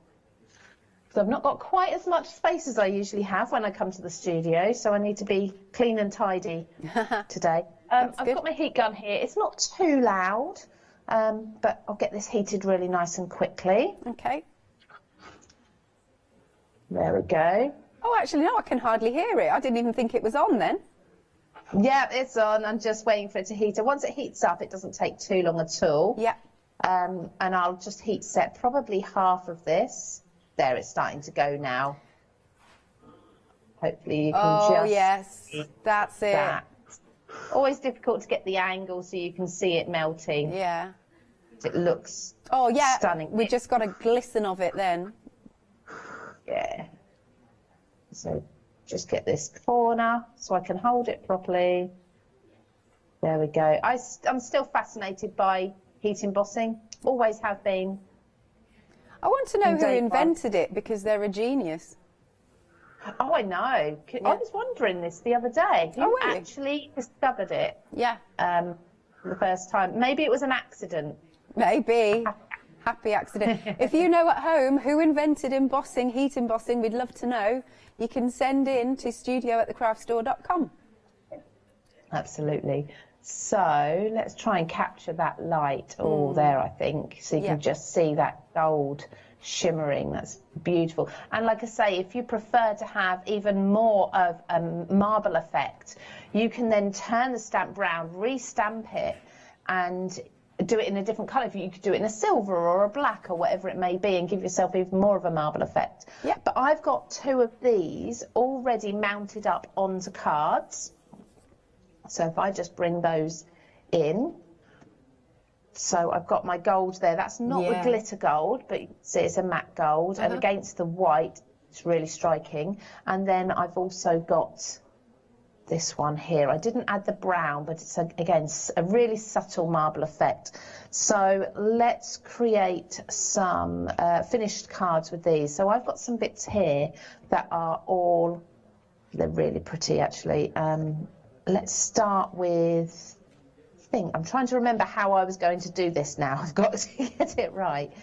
So I've not got quite as much space as I usually have when I come to the studio, so I need to be clean and tidy today. I've got my heat gun here. It's not too loud, but I'll get this heated really nice and quickly. Okay. There we go. Oh, actually, no, I can hardly hear it. I didn't even think it was on then. Yeah, it's on. I'm just waiting for it to heat. And once it heats up, it doesn't take too long at all. Yeah. And I'll just heat set probably half of this. There, it's starting to go now. Hopefully you can just... Oh, yes, that's it. Always difficult to get the angle so you can see it melting. Yeah. It looks stunning. We just got a glisten of it then. Yeah. So just get this corner so I can hold it properly. There we go. I'm still fascinated by heat embossing. Always have been. I want to know who invented it because they're a genius. Oh, I know. I was wondering this the other day. You actually discovered it. Yeah. For the first time. Maybe it was an accident. Maybe. Happy accident. If you know at home who invented embossing, heat embossing, we'd love to know. You can send in to studio@thecraftstore.com. Absolutely. So let's try and capture that light all there, I think, so you can just see that gold shimmering. That's beautiful. And like I say, if you prefer to have even more of a marble effect, you can then turn the stamp round, re-stamp it, and do it in a different colour. You could do it in a silver or a black or whatever it may be, and give yourself even more of a marble effect. Yeah. But I've got 2 of these already mounted up onto cards. So if I just bring those in, so I've got my gold there. That's not the glitter gold, but you can see it's a matte gold, and against the white, it's really striking. And then I've also got this one here. I didn't add the brown, but it's again a really subtle marble effect. So let's create some finished cards with these. So I've got some bits here that are all, they're really pretty actually. Let's start with, I'm trying to remember how I was going to do this now. I've got to get it right.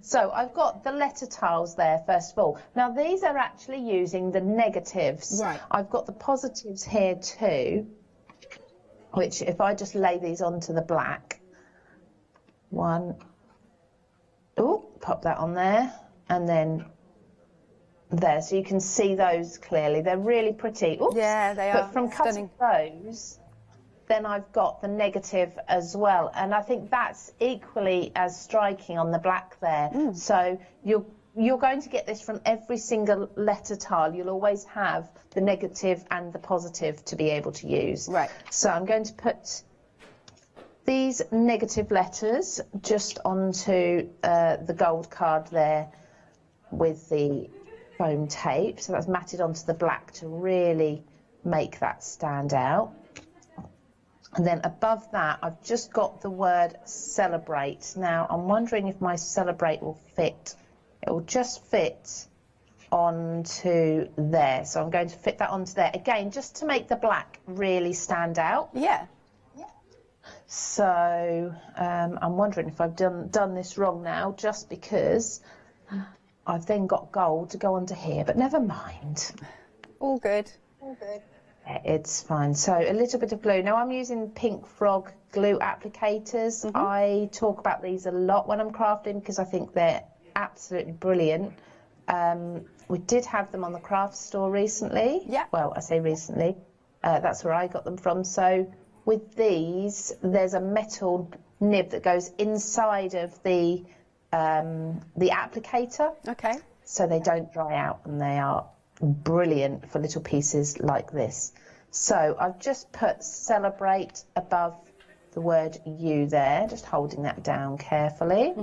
So I've got the letter tiles there first of all. Now these are actually using the negatives. Right. I've got the positives here too, which if I just lay these onto the black, pop that on there, and then there, so you can see those clearly. They're really pretty. Oops. Yeah, they are. But from cutting those, then I've got the negative as well, and I think that's equally as striking on the black there. So you're going to get this from every single letter tile. You'll always have the negative and the positive to be able to use. Right. So I'm going to put these negative letters just onto the gold card there with the foam tape. So that's matted onto the black to really make that stand out. And then above that, I've just got the word celebrate. Now, I'm wondering if my celebrate will fit. It will just fit onto there. So I'm going to fit that onto there. Again, just to make the black really stand out. Yeah. So I'm wondering if I've done this wrong now, just because I've then got gold to go onto here, but never mind. All good. It's fine. So a little bit of glue. Now I'm using Pink Frog glue applicators. I talk about these a lot when I'm crafting because I think they're absolutely brilliant. We did have them on the craft store recently. Yeah. Well, I say recently. That's where I got them from. So with these, there's a metal nib that goes inside of the applicator. Okay. So they don't dry out, and they are brilliant for little pieces like this. So I've just put celebrate above the word you there, just holding that down carefully.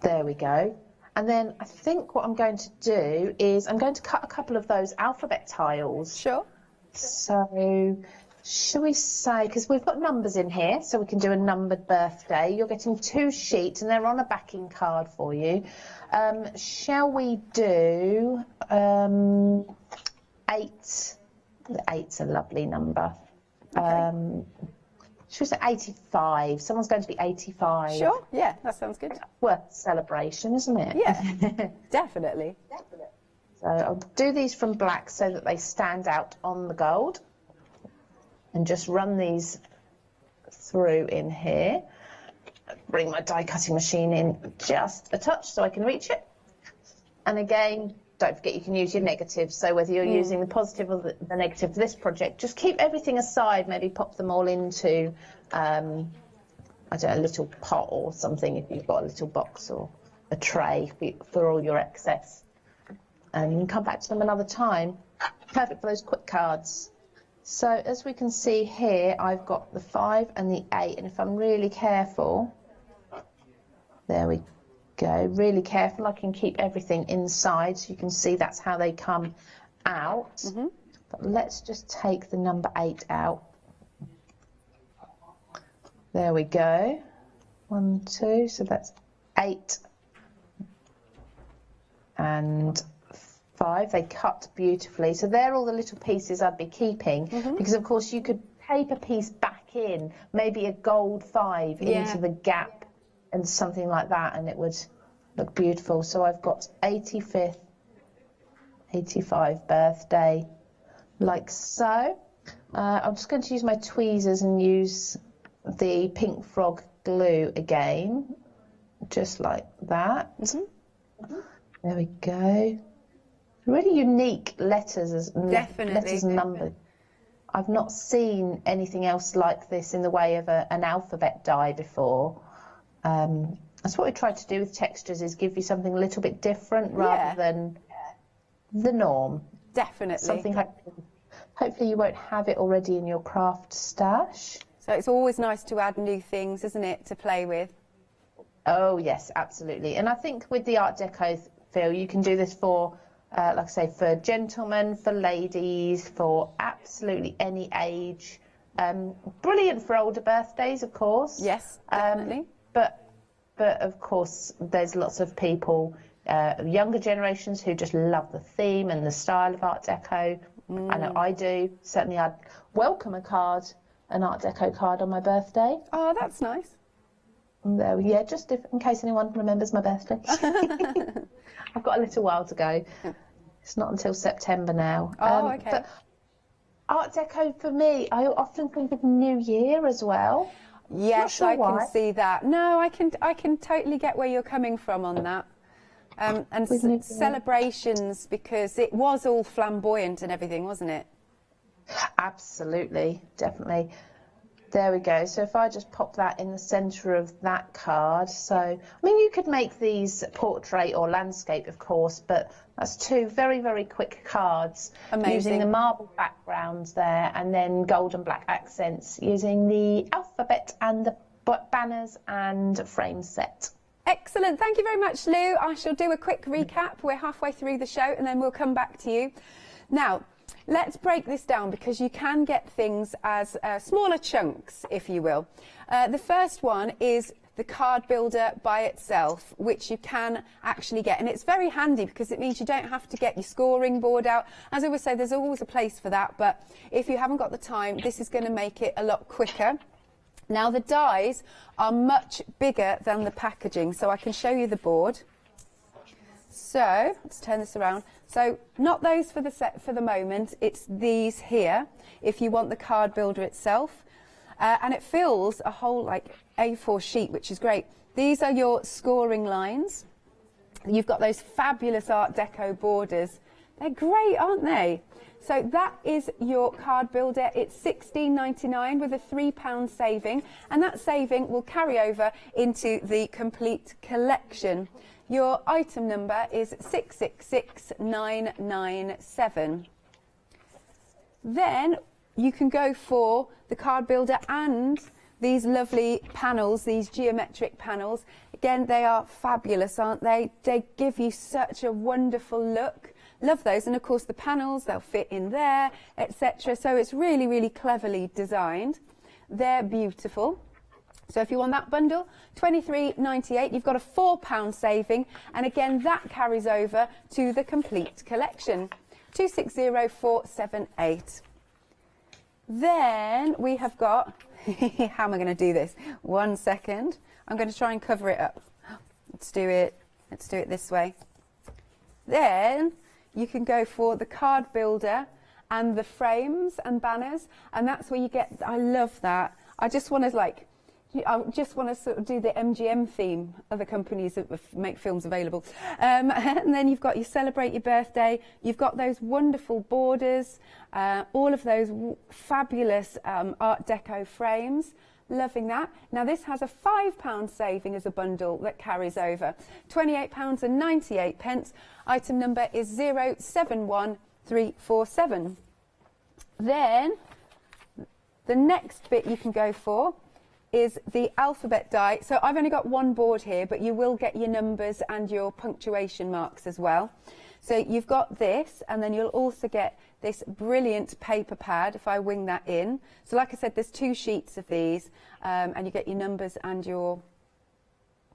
There we go. And then I think what I'm going to do is I'm going to cut a couple of those alphabet tiles. Sure. So shall we say, because we've got numbers in here, so we can do a numbered birthday. You're getting 2 sheets and they're on a backing card for you. Shall we do 8? 8's a lovely number. Okay. Should we say 85? Someone's going to be 85. Sure, yeah, that sounds good. Worth celebration, isn't it? Yeah, definitely. So I'll do these from black so that they stand out on the gold. And just run these through in here. Bring my die cutting machine in just a touch so I can reach it. And again, don't forget you can use your negatives. So whether you're using the positive or the negative for this project, just keep everything aside. Maybe pop them all into, I don't know, a little pot or something if you've got a little box or a tray for all your excess. And you can come back to them another time. Perfect for those quick cards. So as we can see here, I've got the 5 and the 8, and if I'm really careful, there we go, really careful, I can keep everything inside, so you can see that's how they come out. But let's just take the number 8 out. There we go. 1, 2, so that's 8 and They cut beautifully. So they're all the little pieces I'd be keeping, because of course you could tape a piece back in, maybe a gold 5 into the gap and something like that, and it would look beautiful. So I've got 85th birthday, like so. I'm just going to use my tweezers and use the Pink Frog glue again, just like that. There we go. Really unique letters, letters and numbers. I've not seen anything else like this in the way of an alphabet die before. That's what we try to do with textures, is give you something a little bit different rather than the norm. Definitely. Something hopefully you won't have it already in your craft stash. So it's always nice to add new things, isn't it, to play with? Oh yes, absolutely. And I think with the Art Deco feel, you can do this for, like I say, for gentlemen, for ladies, for absolutely any age. Brilliant for older birthdays, of course. Yes, definitely. But of course, there's lots of people, younger generations, who just love the theme and the style of Art Deco. I know I do. Certainly, I'd welcome an Art Deco card on my birthday. Oh, that's nice. There, yeah, just in case anyone remembers my birthday. I've got a little while to go. It's not until September now. Oh, okay. But Art Deco for me, I often think of New Year as well. Yes, I can see that. No, I can totally get where you're coming from on that. And celebrations, because it was all flamboyant and everything, wasn't it? Absolutely, definitely. There we go. So if I just pop that in the centre of that card. So, I mean, you could make these portrait or landscape, of course, but that's two very, very quick cards. Amazing. Using the marble background there, and then gold and black accents, using the alphabet and the banners and frame set. Excellent. Thank you very much, Lou. I shall do a quick recap. We're halfway through the show and then we'll come back to you. Now, let's break this down, because you can get things as smaller chunks, if you will. The first one is the card builder by itself, which you can actually get. And it's very handy because it means you don't have to get your scoring board out. As I always say, there's always a place for that. But if you haven't got the time, this is going to make it a lot quicker. Now, the dies are much bigger than the packaging, so I can show you the board. So let's turn this around. So not those for the set for the moment, it's these here if you want the card builder itself. And it fills a whole like A4 sheet, which is great. These are your scoring lines. You've got those fabulous Art Deco borders. They're great, aren't they? So that is your card builder. It's £16.99 with a £3 saving, and that saving will carry over into the complete collection. Your item number is 666997. Then you can go for the card builder and these lovely panels, these geometric panels. Again, they are fabulous, aren't they? They give you such a wonderful look. Love those. And of course the panels, they'll fit in there, etc. So it's really, really cleverly designed. They're beautiful. So if you want that bundle, £23.98, you've got a £4 saving, and again that carries over to the complete collection, 260478. Then we have got, how am I going to do this? 1 second. I'm going to try and cover it up. Let's do it this way. Then you can go for the card builder and the frames and banners, and that's where you get, I love that. I just want to sort of do the MGM theme of the companies that make films available. And then you've got your celebrate your birthday. You've got those wonderful borders, all of those fabulous Art Deco frames. Loving that. Now this has a £5 saving as a bundle that carries over. £28.98. Item number is 071347. Then the next bit you can go for is the alphabet die. So I've only got one board here, but you will get your numbers and your punctuation marks as well. So you've got this, and then you'll also get this brilliant paper pad if I wing that in. So like I said, there's 2 sheets of these, and you get your numbers and your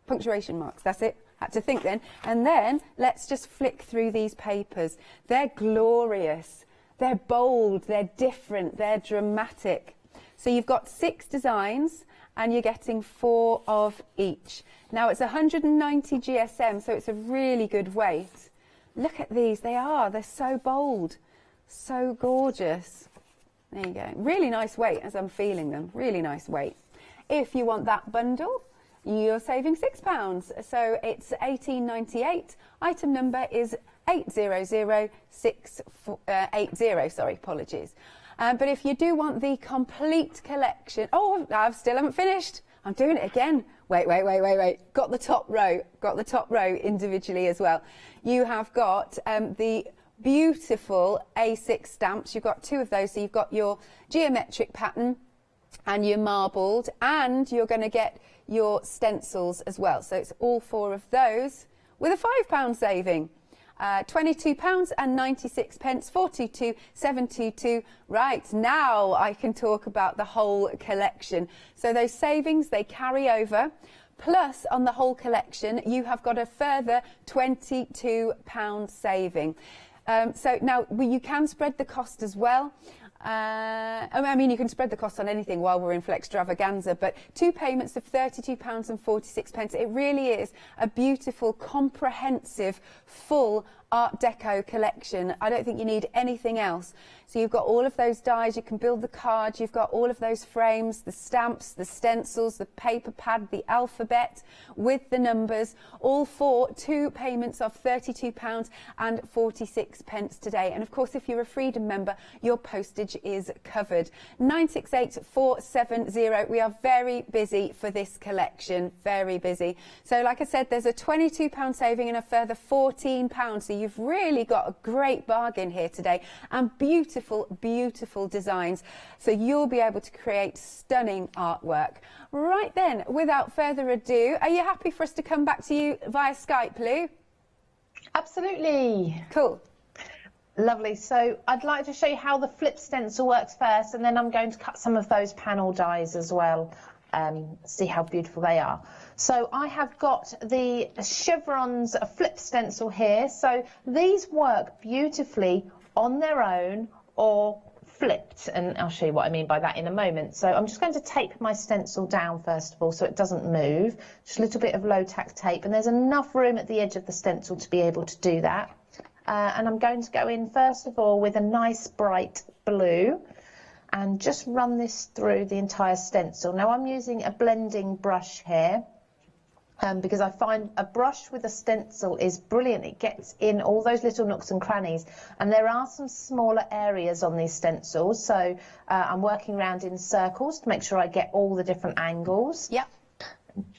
punctuation marks. That's it. Had to think then. And then let's just flick through these papers. They're glorious. They're bold. They're different. They're dramatic. So you've got 6 designs and you're getting 4 of each. Now it's 190 GSM, so it's a really good weight. Look at these. They're so bold. So gorgeous. There you go. Really nice weight as I'm feeling them. Really nice weight. If you want that bundle, you're saving £6. So it's £18.98. Item number is 800680. Sorry, apologies. But if you do want the complete collection, oh, I still haven't finished. I'm doing it again. Wait. Got the top row. Got the top row individually as well. You have got the beautiful A6 stamps. You've got 2 of those. So you've got your geometric pattern and your marbled, and you're going to get your stencils as well. So it's all 4 of those with a £5 saving. £22.96, 422,722. Right, now I can talk about the whole collection. So those savings, they carry over. Plus, on the whole collection, you have got a further £22 saving. So now you can spread the cost as well. I mean, you can spread the cost on anything while we're in Flextravaganza, but 2 payments of £32.46. It really is a beautiful, comprehensive, full Art Deco collection. I don't think you need anything else. So you've got all of those dies, you can build the cards, you've got all of those frames, the stamps, the stencils, the paper pad, the alphabet with the numbers, all for 2 payments of £32.46 today. And of course, if you're a Freedom member, your postage is covered. 968470. We are very busy for this collection, very busy. So like I said, there's a £22 saving and a further £14. So you've really got a great bargain here today, and beautiful designs. So you'll be able to create stunning artwork. Right then, without further ado, are you happy for us to come back to you via Skype, Lou? Absolutely. Cool. Lovely. So I'd like to show you how the flip stencil works first, and then I'm going to cut some of those panel dies as well. See how beautiful they are. So I have got the chevrons flip stencil here. So these work beautifully on their own or flipped, and I'll show you what I mean by that in a moment. So I'm just going to tape my stencil down first of all so it doesn't move. Just a little bit of low tack tape, and there's enough room at the edge of the stencil to be able to do that. And I'm going to go in first of all with a nice bright blue and just run this through the entire stencil. Now I'm using a blending brush here because I find a brush with a stencil is brilliant. It gets in all those little nooks and crannies, and there are some smaller areas on these stencils, so I'm working around in circles to make sure I get all the different angles. Yep.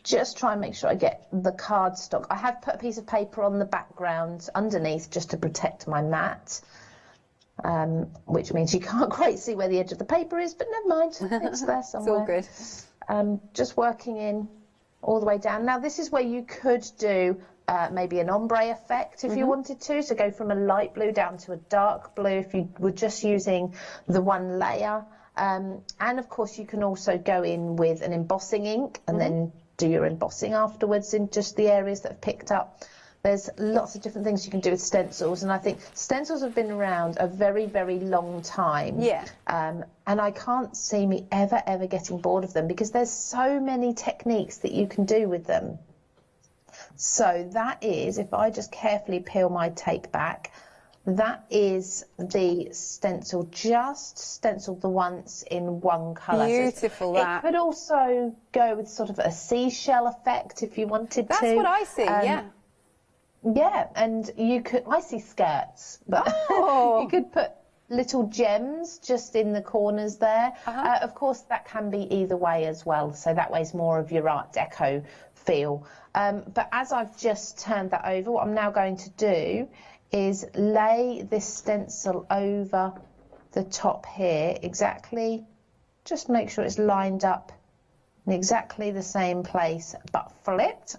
Just try and make sure I get the cardstock. I have put a piece of paper on the background underneath just to protect my mat. Which means you can't quite see where the edge of the paper is, but never mind, it's there somewhere. It's all good. Just working in all the way down. Now this is where you could do maybe an ombre effect if you wanted to, so go from a light blue down to a dark blue if you were just using the one layer. And of course you can also go in with an embossing ink and then do your embossing afterwards in just the areas that have picked up. There's lots of different things you can do with stencils, and I think stencils have been around a very, very long time. Yeah. And I can't see me ever getting bored of them because there's so many techniques that you can do with them. So that is, if I just carefully peel my tape back, that is the stencil, just stenciled the once in one colour. Beautiful, so that. It could also go with sort of a seashell effect if you wanted to. That's what I see, yeah. Yeah, and you could, I see skirts, but you could put little gems just in the corners there. Of course, that can be either way as well, so that way's more of your Art Deco feel. But as I've just turned that over, what I'm now going to do is lay this stencil over the top here, exactly, just make sure it's lined up in exactly the same place, but flipped.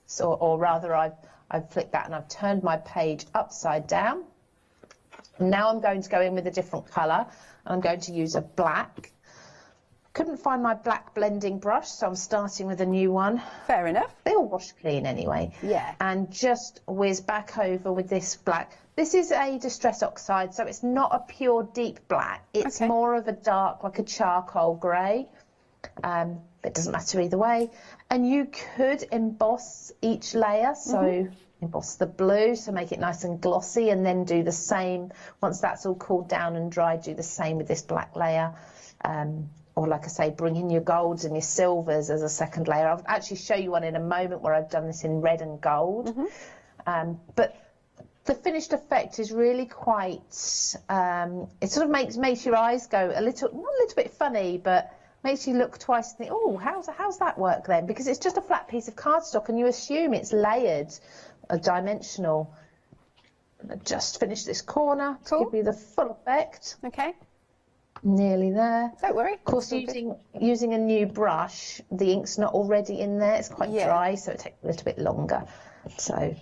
So, or rather, I've flicked that and I've turned my page upside down. Now I'm going to go in with a different colour. I'm going to use a black. Couldn't find my black blending brush, so I'm starting with a new one. Fair enough. They all wash clean anyway. Yeah. And just whiz back over with this black. This is a distress oxide, so it's not a pure deep black. It's more of a dark, like a charcoal grey. It doesn't matter either way. And you could emboss each layer, so emboss the blue, so make it nice and glossy, and then do the same. Once that's all cooled down and dried, do the same with this black layer. Or like I say, bring in your golds and your silvers as a second layer. I'll actually show you one in a moment where I've done this in red and gold. But the finished effect is really quite, it sort of makes your eyes go a little, not a little bit funny, but makes you look twice and think, oh, how's that work then? Because it's just a flat piece of cardstock and you assume it's layered, dimensional. I just finished this corner to give you the full effect. Okay. Nearly there. Don't worry. Of course, using a new brush, the ink's not already in there. It's quite dry, so it takes a little bit longer. So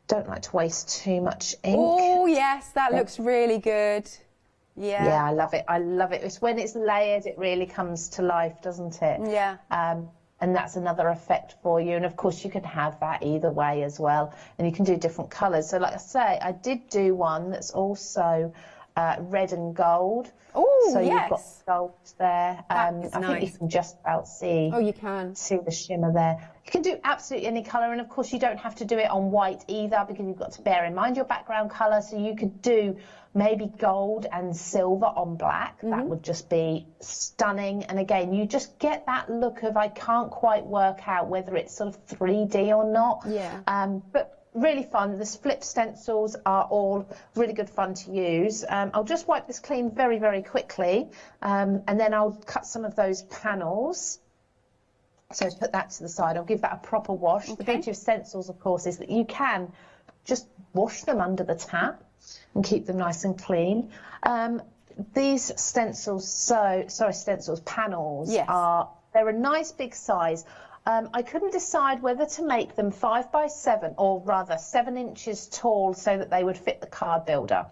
don't like to waste too much ink. Oh, yes, that looks really good. Yeah. Yeah, I love it. I love it. It's when it's layered, it really comes to life, doesn't it? Yeah. And that's another effect for you. And of course, you can have that either way as well. And you can do different colours. So like I say, I did do one that's also red and gold. Oh, so yes. you've got gold there. I think you can just about see. Oh, you can. See the shimmer there. You can do absolutely any colour, and of course you don't have to do it on white either, because you've got to bear in mind your background colour. So you could do maybe gold and silver on black. That would just be stunning. And again, you just get that look of, I can't quite work out whether it's sort of 3D or not. Yeah. But really fun. The split stencils are all really good fun to use. I'll just wipe this clean very, very quickly, and then I'll cut some of those panels. So put that to the side. I'll give that a proper wash. The beauty of stencils, of course, is that you can just wash them under the tap and keep them nice and clean. These stencils, panels, they're a nice big size. I couldn't decide whether to make them 5 by 7, or rather 7 inches tall, so that they would fit the card builder,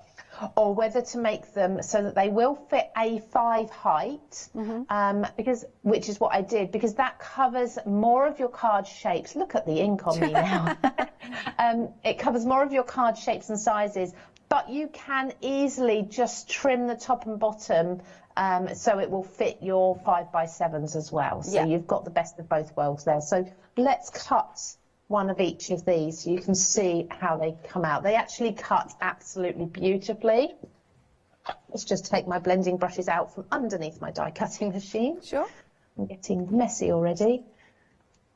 or whether to make them so that they will fit A5 height, which is what I did, because that covers more of your card shapes. Look at the ink on me now. It covers more of your card shapes and sizes, but you can easily just trim the top and bottom so it will fit your 5 by 7s as well. So you've got the best of both worlds there. So let's cut one of each of these so you can see how they come out. They actually cut absolutely beautifully. Let's just take my blending brushes out from underneath my die cutting machine. Sure. I'm getting messy already.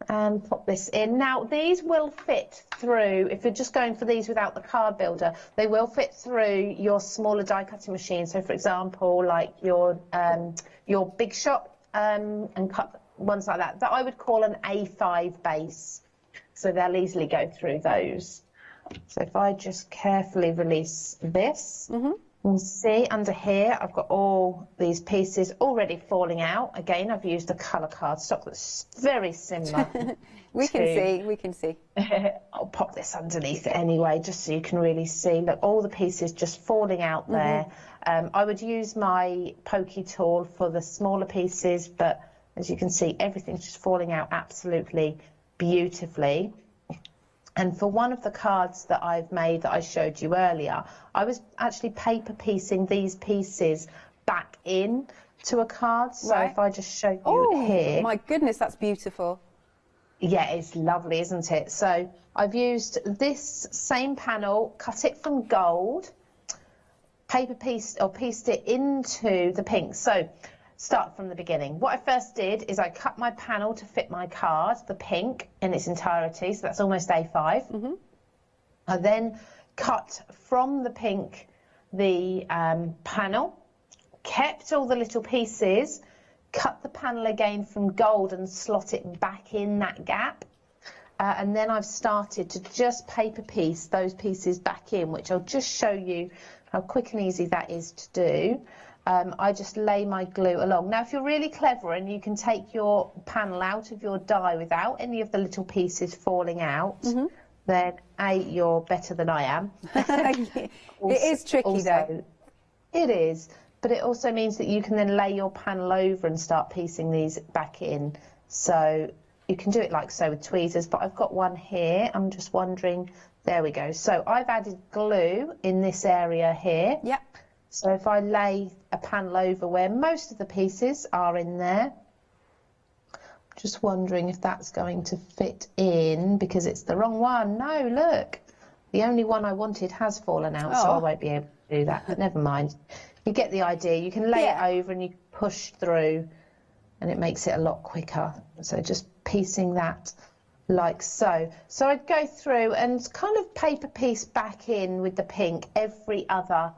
And pop this in. Now, these will fit through, if you're just going for these without the card builder, they will fit through your smaller die cutting machine. So, for example, like your Big Shot and cut ones like that I would call an A5 base. So they'll easily go through those. So if I just carefully release this, you'll see under here I've got all these pieces already falling out. Again, I've used a colour cardstock that's very similar. We can see. I'll pop this underneath it anyway, just so you can really see. Look, all the pieces just falling out there. I would use my pokey tool for the smaller pieces, but as you can see, everything's just falling out absolutely beautifully. And for one of the cards that I've made that I showed you earlier, I was actually paper piecing these pieces back in to a card. So if I just show you here. My goodness, that's beautiful. Yeah, it's lovely, isn't it? So I've used this same panel, cut it from gold, pieced it into the pink. So start from the beginning. What I first did is I cut my panel to fit my card, the pink, in its entirety, so that's almost A5. I then cut from the pink the panel, kept all the little pieces, cut the panel again from gold and slot it back in that gap. And then I've started to just paper piece those pieces back in, which I'll just show you how quick and easy that is to do. I just lay my glue along. Now, if you're really clever and you can take your panel out of your die without any of the little pieces falling out, then A, you're better than I am. It is tricky though. It is. but it also means that you can then lay your panel over and start piecing these back in. So you can do it like so with tweezers, but I've got one here. I'm just wondering, there we go. So I've added glue in this area here. Yep. So if I lay a panel over where most of the pieces are in there, just wondering if that's going to fit in because it's the wrong one. No, look, the only one I wanted has fallen out, so I won't be able to do that, but never mind. You get the idea. You can lay it over and you push through and it makes it a lot quicker. So just piecing that like so. So I'd go through and kind of paper piece back in with the pink every other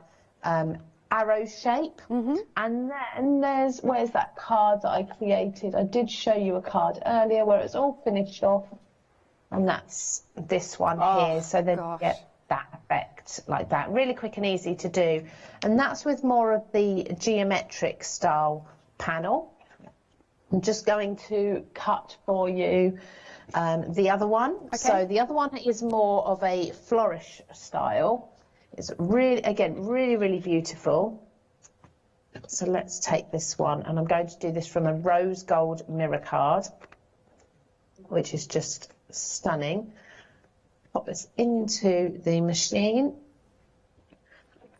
arrow shape. And then where's that card that I created? I did show you a card earlier where it's all finished off, and that's this one here. So then you get that effect like that, really quick and easy to do. And that's with more of the geometric style panel. I'm just going to cut for you the other one. So the other one is more of a flourish style. It's really, again, really, really beautiful. So let's take this one, and I'm going to do this from a rose gold mirror card, which is just stunning. Pop this into the machine.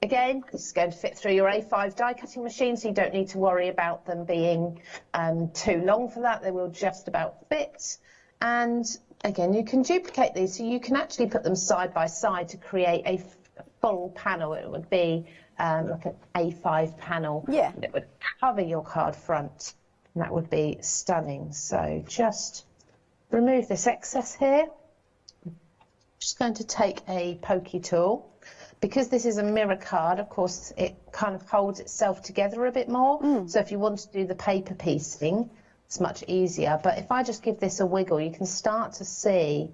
Again, this is going to fit through your A5 die cutting machine, so you don't need to worry about them being too long for that. They will just about fit. And again, you can duplicate these, so you can actually put them side by side to create a full panel. It would be like an A5 panel. Yeah. It would cover your card front, and that would be stunning. So just remove this excess here. Just going to take a pokey tool. Because this is a mirror card, of course, it kind of holds itself together a bit more. So if you want to do the paper piecing, it's much easier. But if I just give this a wiggle, you can start to see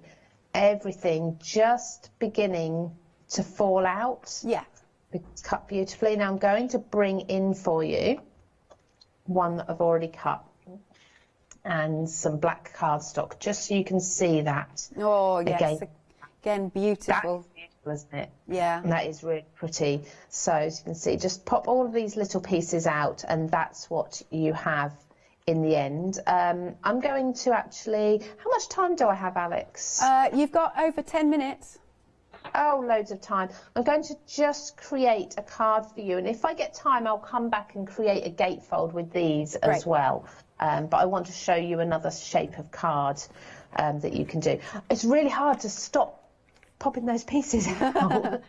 everything just beginning to fall out. Yeah. It's cut beautifully. Now I'm going to bring in for you one that I've already cut and some black cardstock, just so you can see that. Oh, yes. Again, beautiful. That's beautiful, isn't it? Yeah. And that is really pretty. So as you can see, just pop all of these little pieces out, and that's what you have in the end. I'm going to actually... How much time do I have, Alex? You've got over 10 minutes. Oh, loads of time. I'm going to just create a card for you, and if I get time, I'll come back and create a gatefold with these as well. But I want to show you another shape of card that you can do. It's really hard to stop popping those pieces out.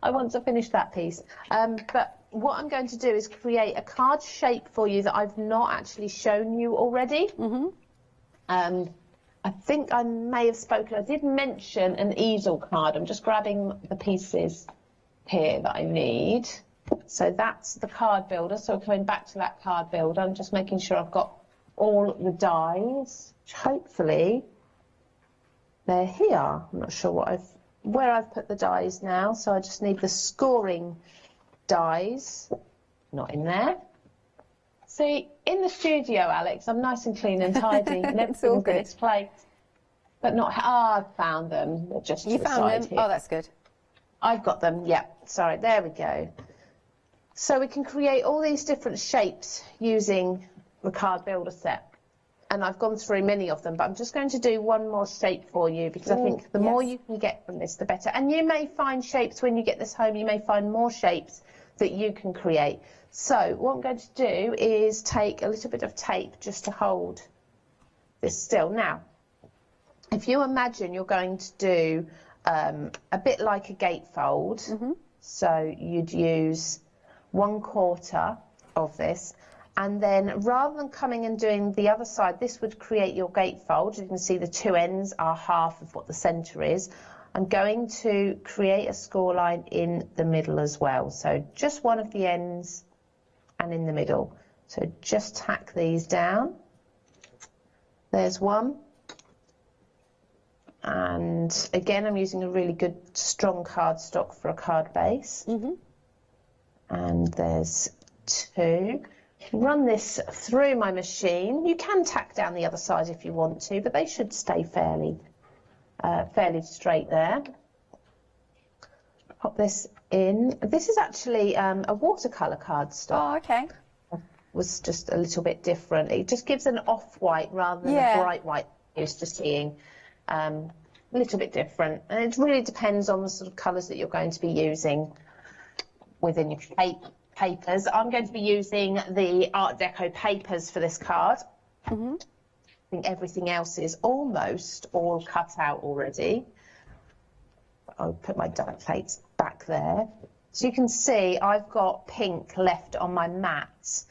I want to finish that piece. But what I'm going to do is create a card shape for you that I've not actually shown you already. I think I may have spoken, I did mention an easel card. I'm just grabbing the pieces here that I need. So that's the card builder. So coming back to that card builder, I'm just making sure I've got all the dies, which hopefully they're here. I'm not sure where I've put the dies now. So I just need the scoring dies, not in there. See, in the studio, Alex, I'm nice and clean and tidy, and everything's in its place. But not. I've found them. They're just you found them. Here. Oh, that's good. I've got them. Yeah. Sorry. There we go. So we can create all these different shapes using the card builder set, and I've gone through many of them. But I'm just going to do one more shape for you because I think the more you can get from this, the better. And you may find shapes when you get this home. You may find more shapes that you can create. So what I'm going to do is take a little bit of tape just to hold this still. Now, if you imagine you're going to do a bit like a gatefold, so you'd use 1/4 of this, and then rather than coming and doing the other side, this would create your gatefold. You can see the two ends are half of what the centre is. I'm going to create a score line in the middle as well. So just one of the ends and in the middle. So just tack these down. There's one. And again, I'm using a really good strong cardstock for a card base. And there's two. Run this through my machine. You can tack down the other side if you want to, but they should stay fairly straight there. pop this in. This is actually a watercolour cardstock. Oh, okay. Was just a little bit different. It just gives an off-white rather than a bright white you're used to seeing. A little bit different. And it really depends on the sort of colours that you're going to be using within your papers. I'm going to be using the Art Deco papers for this card. I think everything else is almost all cut out already. I'll put my die plates back there. So you can see I've got pink left on my mat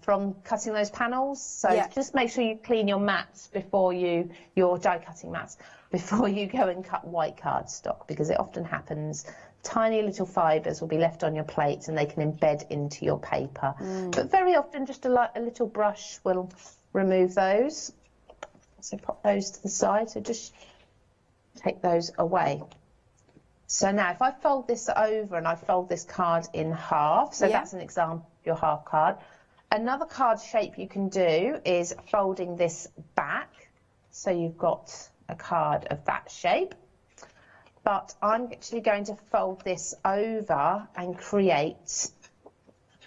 from cutting those panels. So just make sure you clean your mats before your die cutting mats, before you go and cut white cardstock, because it often happens. Tiny little fibres will be left on your plates and they can embed into your paper. But very often just a little brush will remove those. So pop those to the side, so just take those away. So now if I fold this over and I fold this card in half, so that's an example of your half card. Another card shape you can do is folding this back, so you've got a card of that shape. But I'm actually going to fold this over and create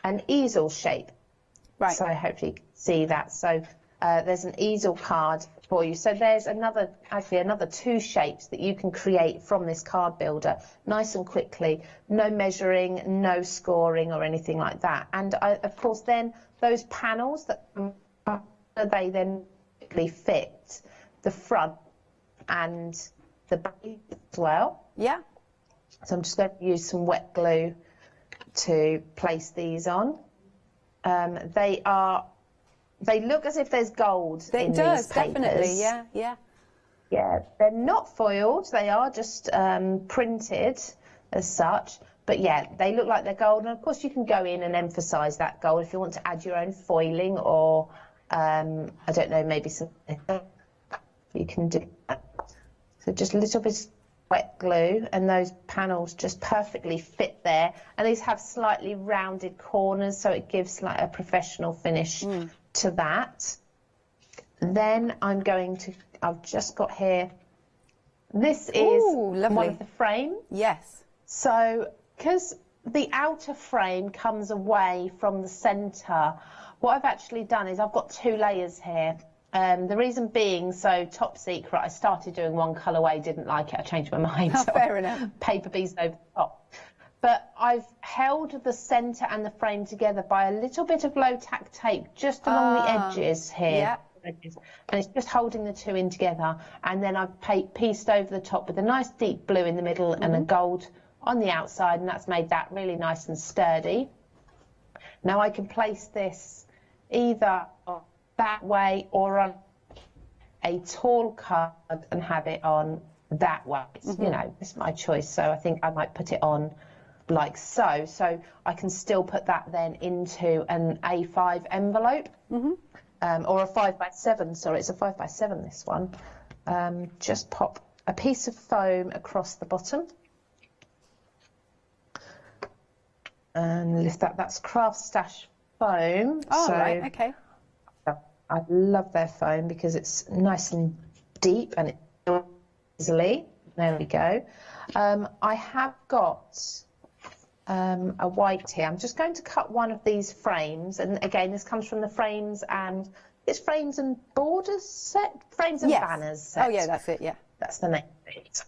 an easel shape. Right. So hopefully you can see that. So there's an easel card for you. So there's another two shapes that you can create from this card builder nice and quickly. No measuring, no scoring or anything like that. And of course then those panels, they then fit the front and the back as well. Yeah. So I'm just going to use some wet glue to place these on. They look as if there's gold in these papers. Definitely, yeah. Yeah, they're not foiled, they are just printed as such. But yeah, they look like they're gold, and of course you can go in and emphasise that gold if you want to add your own foiling or, I don't know, maybe some, you can do that. So just a little bit of wet glue, and those panels just perfectly fit there. And these have slightly rounded corners, so it gives like a professional finish to that. Then I'm going to, I've just got here, this is one of the frame. Yes. So, because the outer frame comes away from the centre, what I've actually done is I've got two layers here. The reason being, so top secret, I started doing one colourway, didn't like it, I changed my mind. Oh, fair enough. Paper beads over the top. But I've held the centre and the frame together by a little bit of low tack tape just along the edges here. And it's just holding the two in together. And then I've pieced over the top with a nice deep blue in the middle and a gold on the outside, and that's made that really nice and sturdy. Now I can place this either that way or on a tall card and have it on that way. You know, it's my choice, so I think I might put it on like so. So I can still put that then into an A5 envelope, or a 5x7, sorry, it's a 5x7 this one. Just pop a piece of foam across the bottom. And lift that, that's Craft Stash foam. Oh, right, okay. I love their foam because it's nice and deep and it easily. There we go. I have got a white here. I'm just going to cut one of these frames, and again, this comes from the frames and it's frames and borders set, frames and banners set. Oh yeah, that's it. Yeah, that's the name of it.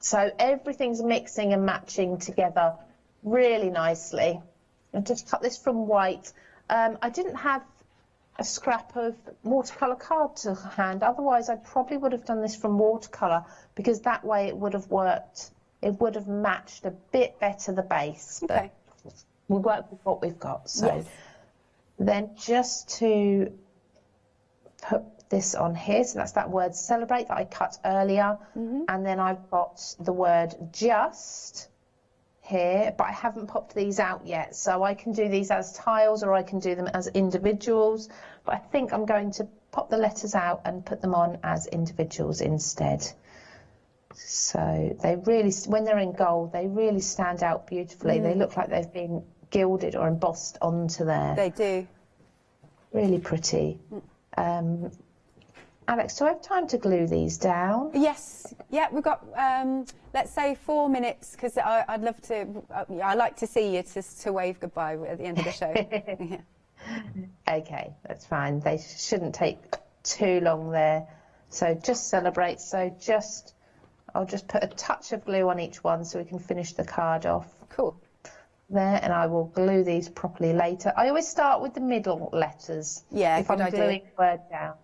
So everything's mixing and matching together really nicely. I'll just cut this from white. I didn't have a scrap of watercolour card to hand, otherwise I probably would have done this from watercolour, because that way it would have worked, it would have matched a bit better the base. Okay. But we'll work with what we've got. So then just to put this on here, so that's that word celebrate that I cut earlier, and then I've got the word just here, but I haven't popped these out yet, so I can do these as tiles or I can do them as individuals, but I think I'm going to pop the letters out and put them on as individuals instead. So they really, when they're in gold, they really stand out beautifully. They look like they've been gilded or embossed onto there. They do. Really pretty. Alex, do I have time to glue these down? Yes, yeah, we've got, let's say 4 minutes, because I'd love to, I like to see you to wave goodbye at the end of the show. Yeah. Okay, that's fine. They shouldn't take too long there. So just celebrate. So I'll just put a touch of glue on each one so we can finish the card off. Cool. There, and I will glue these properly later. I always start with the middle letters. Yeah, if I'm good idea. gluing a word down.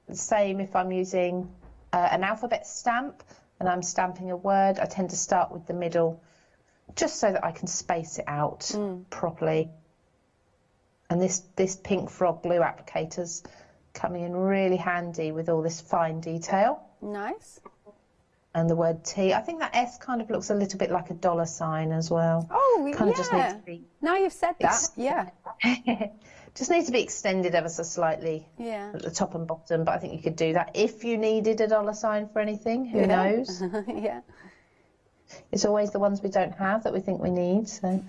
The same if I'm using an alphabet stamp and I'm stamping a word, I tend to start with the middle just so that I can space it out properly. And this pink frog glue applicator's coming in really handy with all this fine detail. Nice. And the word T. I think that S kind of looks a little bit like a dollar sign as well. Oh, kind yeah. of just needs to be Now you've said that, yeah. Just needs to be extended ever so slightly at the top and bottom, but I think you could do that if you needed a dollar sign for anything. Who knows? Yeah. It's always the ones we don't have that we think we need. So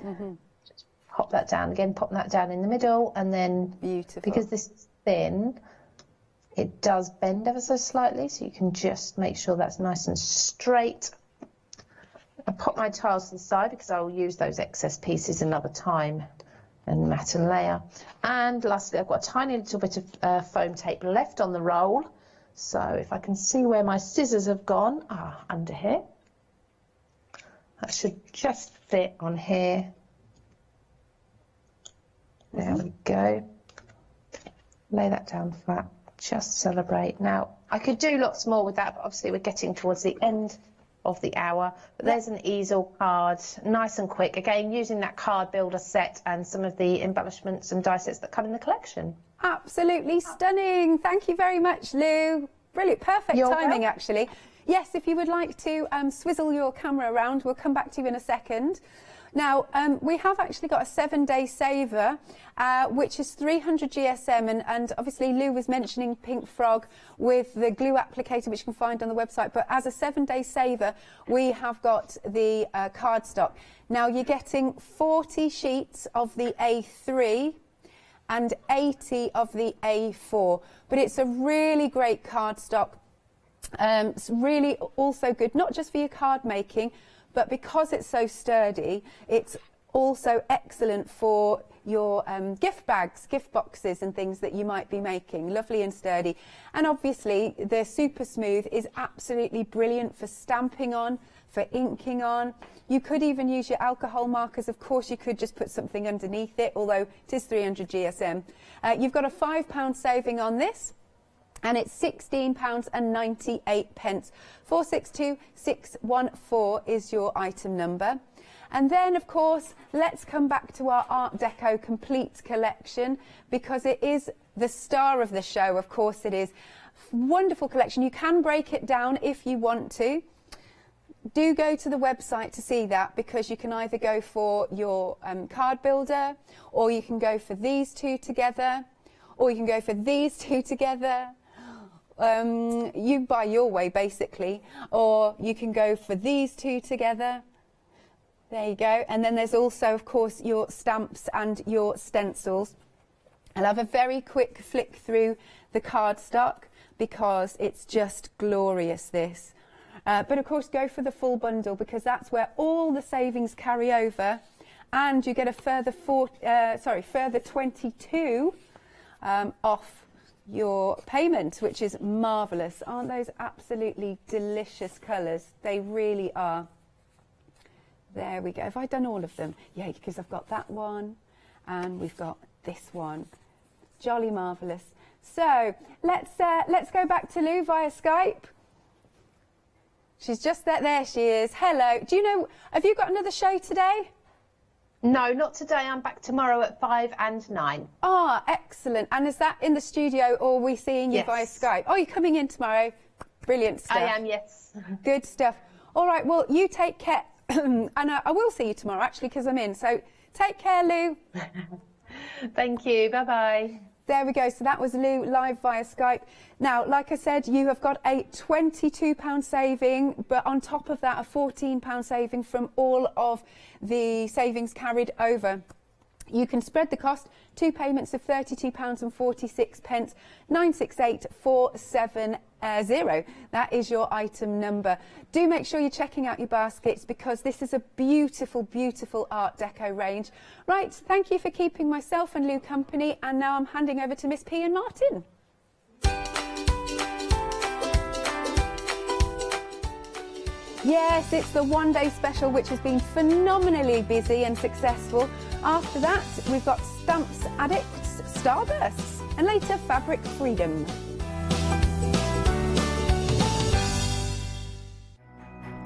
just pop that down again, pop that down in the middle, and then because this is thin, it does bend ever so slightly, so you can just make sure that's nice and straight. I pop my tiles to the side because I will use those excess pieces another time and mat and layer. And lastly, I've got a tiny little bit of foam tape left on the roll. So if I can see where my scissors have gone, under here. That should just fit on here. There we go. Lay that down flat. Just celebrate. Now, I could do lots more with that, but obviously we're getting towards the end of the hour. But there's an easel card, nice and quick. Again, using that card builder set and some of the embellishments and die sets that come in the collection. Absolutely stunning. Thank you very much, Lou. Brilliant. Perfect timing, actually. Yes, if you would like to swizzle your camera around, we'll come back to you in a second. Now, we have actually got a 7-day saver, which is 300 GSM, and obviously Lou was mentioning Pink Frog with the glue applicator, which you can find on the website, but as a 7-day saver, we have got the cardstock. Now, you're getting 40 sheets of the A3 and 80 of the A4, but it's a really great cardstock. It's really also good, not just for your card making, but because it's so sturdy, it's also excellent for your gift bags, gift boxes and things that you might be making. Lovely and sturdy. And obviously the Super Smooth is absolutely brilliant for stamping on, for inking on. You could even use your alcohol markers. Of course, you could just put something underneath it, although it is 300 GSM. You've got a £5 saving on this. And it's £16.98. 462614 is your item number. And then, of course, let's come back to our Art Deco Complete collection, because it is the star of the show. Of course it is. Wonderful collection. You can break it down if you want to. Do go to the website to see that, because you can either go for your card builder, or you can go for these two together, or you can go for these two together. You buy your way, basically, or you can go for these two together. There you go. And then there's also, of course, your stamps and your stencils. I'll have a very quick flick through the cardstock because it's just glorious, this. But of course, go for the full bundle, because that's where all the savings carry over, and you get a further further 22 off your payment, which is marvellous. Aren't those absolutely delicious colours? They really are. There we go. Have I done all of them? Yeah, because I've got that one and we've got this one. Jolly marvellous. So let's go back to Lou via Skype. She's just there. There she is. Hello. Do you know, have you got another show today? No, not today. I'm back tomorrow at 5 and 9. Ah, excellent. And is that in the studio, or are we seeing you via Skype? Oh, you're coming in tomorrow. Brilliant stuff. I am, yes. Good stuff. All right, well, you take care. And I will see you tomorrow, actually, because I'm in. So take care, Lou. Thank you. Bye-bye. There we go. So that was Lou live via Skype. Now, like I said, you have got a £22 saving, but on top of that, a £14 saving from all of the savings carried over. You can spread the cost, 2 payments of £32.46, 968470. That is your item number. Do make sure you're checking out your baskets because this is a beautiful, beautiful Art Deco range. Right, thank you for keeping myself and Lou company, and now I'm handing over to Miss P and Martin. Yes, it's the one-day special which has been phenomenally busy and successful. After that, we've got Stamps Addicts, Starbursts, and later Fabric Freedom.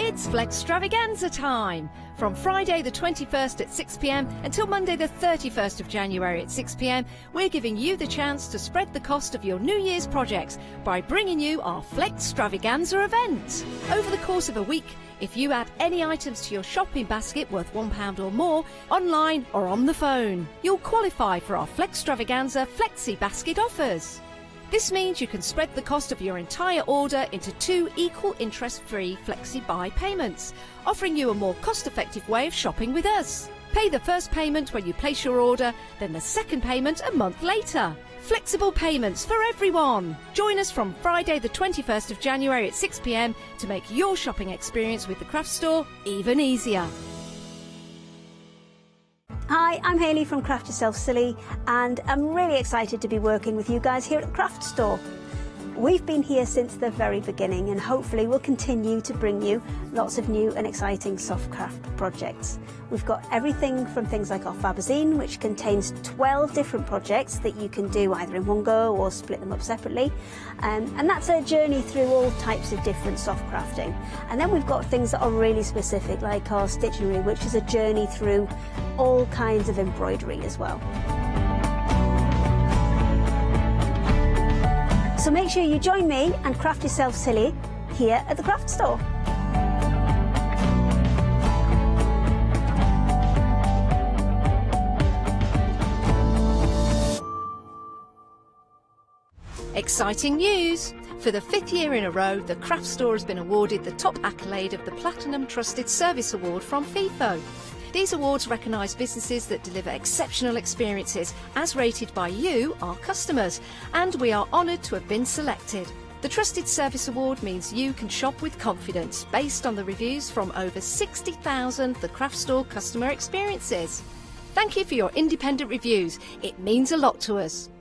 It's Flextravaganza time! From Friday the 21st at 6 p.m. until Monday the 31st of January at 6 p.m, we're giving you the chance to spread the cost of your New Year's projects by bringing you our Flextravaganza event. Over the course of a week, if you add any items to your shopping basket worth £1 or more, online or on the phone, you'll qualify for our Flextravaganza Flexi Basket offers. This means you can spread the cost of your entire order into 2 equal interest-free Flexi Buy payments, offering you a more cost-effective way of shopping with us. Pay the first payment when you place your order, then the second payment a month later. Flexible payments for everyone. Join us from Friday the 21st of January at 6 p.m. to make your shopping experience with the craft store even easier. Hi, I'm Hayley from Craft Yourself Silly, and I'm really excited to be working with you guys here at the Craft Store. We've been here since the very beginning, and hopefully we'll continue to bring you lots of new and exciting soft craft projects. We've got everything from things like our Fabazine, which contains 12 different projects that you can do either in one go or split them up separately. And that's a journey through all types of different soft crafting. And then we've got things that are really specific, like our Stitchery, which is a journey through all kinds of embroidery as well. So make sure you join me and craft yourself silly here at the Craft Store. Exciting news! For the 5th year in a row, the Craft Store has been awarded the top accolade of the Platinum Trusted Service Award from FIFO. These awards recognise businesses that deliver exceptional experiences as rated by you, our customers, and we are honoured to have been selected. The Trusted Service Award means you can shop with confidence based on the reviews from over 60,000 The Craft Store customer experiences. Thank you for your independent reviews. It means a lot to us.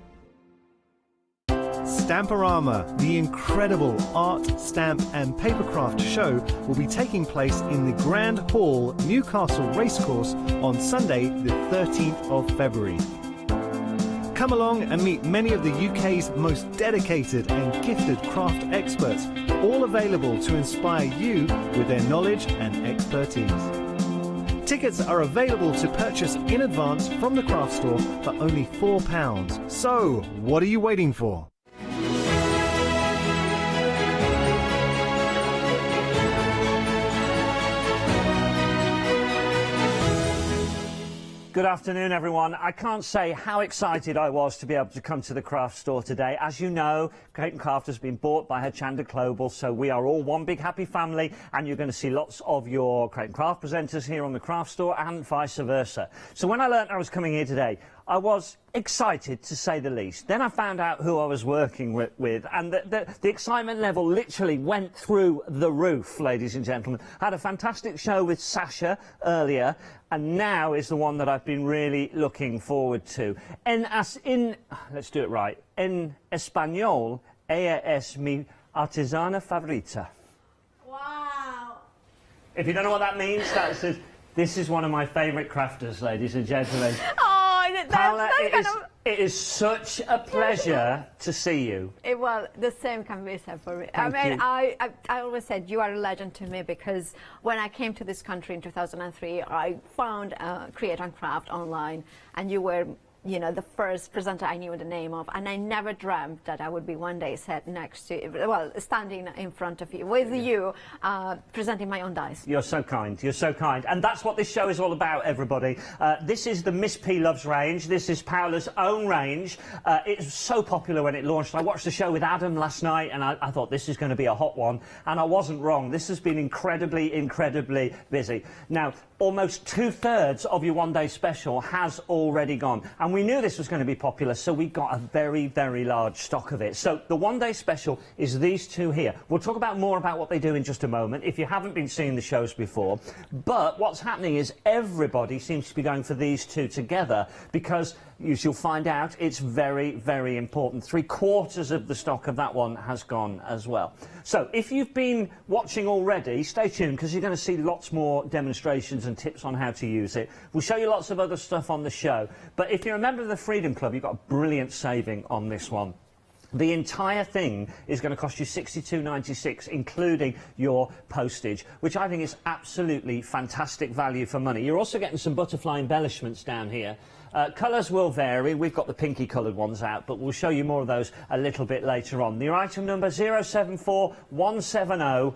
Stamporama, the incredible art, stamp and papercraft show, will be taking place in the Grand Hall, Newcastle Racecourse on Sunday the 13th of February. Come along and meet many of the UK's most dedicated and gifted craft experts, all available to inspire you with their knowledge and expertise. Tickets are available to purchase in advance from the Craft Store for only £4. So, what are you waiting for? Good afternoon, everyone. I can't say how excited I was to be able to come to the Craft Store today. As you know, Create & Craft has been bought by Hochanda Global, so we are all one big happy family, and you're going to see lots of your Create & Craft presenters here on the Craft Store and vice versa. So when I learnt I was coming here today, I was excited, to say the least. Then I found out who I was working with and the excitement level literally went through the roof, ladies and gentlemen. I had a fantastic show with Sasha earlier, and now is the one that I've been really looking forward to. Let's do it right. En español, ella es mi artesana favorita. Wow! If you don't know what that means, that says, this is one of my favourite crafters, ladies and gentlemen. Paola, it is such a pleasure to see you. Well, the same can be said for me. Thank you. I always said you are a legend to me because when I came to this country in 2003, I found Create & Craft online, and you were you know, the first presenter I knew the name of, and I never dreamt that I would be one day sat next to, well, standing in front of you, with you, presenting my own dies. You're so kind, you're so kind. And that's what this show is all about, everybody. This is the Miss P Loves range. This is Paola's own range. It was so popular when it launched. I watched the show with Adam last night, and I thought this is going to be a hot one, and I wasn't wrong. This has been incredibly, incredibly busy. Now, almost 2/3 of your one-day special has already gone, and we knew this was going to be popular, so we got a very, very large stock of it. So the one-day special is these two here. We'll talk about more about what they do in just a moment, if you haven't been seeing the shows before. But what's happening is everybody seems to be going for these two together, because as you'll find out, it's very, very important. 3/4 of the stock of that one has gone as well. So if you've been watching already, stay tuned, because you're going to see lots more demonstrations and tips on how to use it. We'll show you lots of other stuff on the show. But if you're a member of the Freedom Club, you've got a brilliant saving on this one. The entire thing is going to cost you £62.96, including your postage, which I think is absolutely fantastic value for money. You're also getting some butterfly embellishments down here. Colours will vary. We've got the pinky coloured ones out, but we'll show you more of those a little bit later on. Your item number 074170.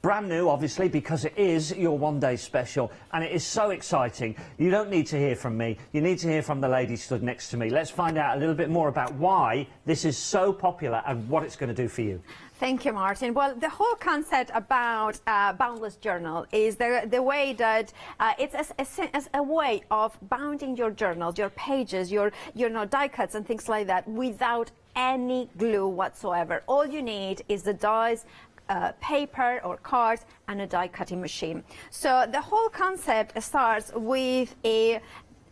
Brand new, obviously, because it is your one-day special, and it is so exciting. You don't need to hear from me. You need to hear from the lady stood next to me. Let's find out a little bit more about why this is so popular and what it's going to do for you. Thank you, Martin. Well, the whole concept about boundless journal is the way that it's as a way of bounding your journals, your pages, your die cuts and things like that without any glue whatsoever. All you need is the dies, paper or cards, and a die cutting machine. So the whole concept starts with a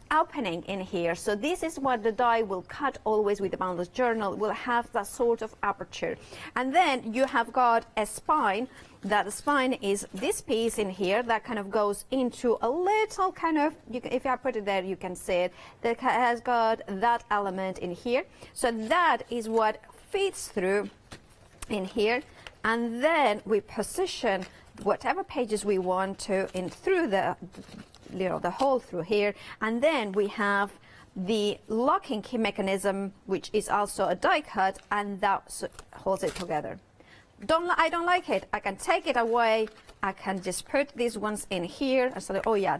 opening in here. So this is what the die will cut always with the boundless journal, will have that sort of aperture. And then you have got a spine. That spine is this piece in here that kind of goes into a little kind of, if I put it there you can see it, that has got that element in here. So that is what feeds through in here. And then we position whatever pages we want to in through the hole through here, and then we have the locking key mechanism, which is also a die cut, and that holds it together. I don't like it. I can take it away. I can just put these ones in here. So, oh yeah,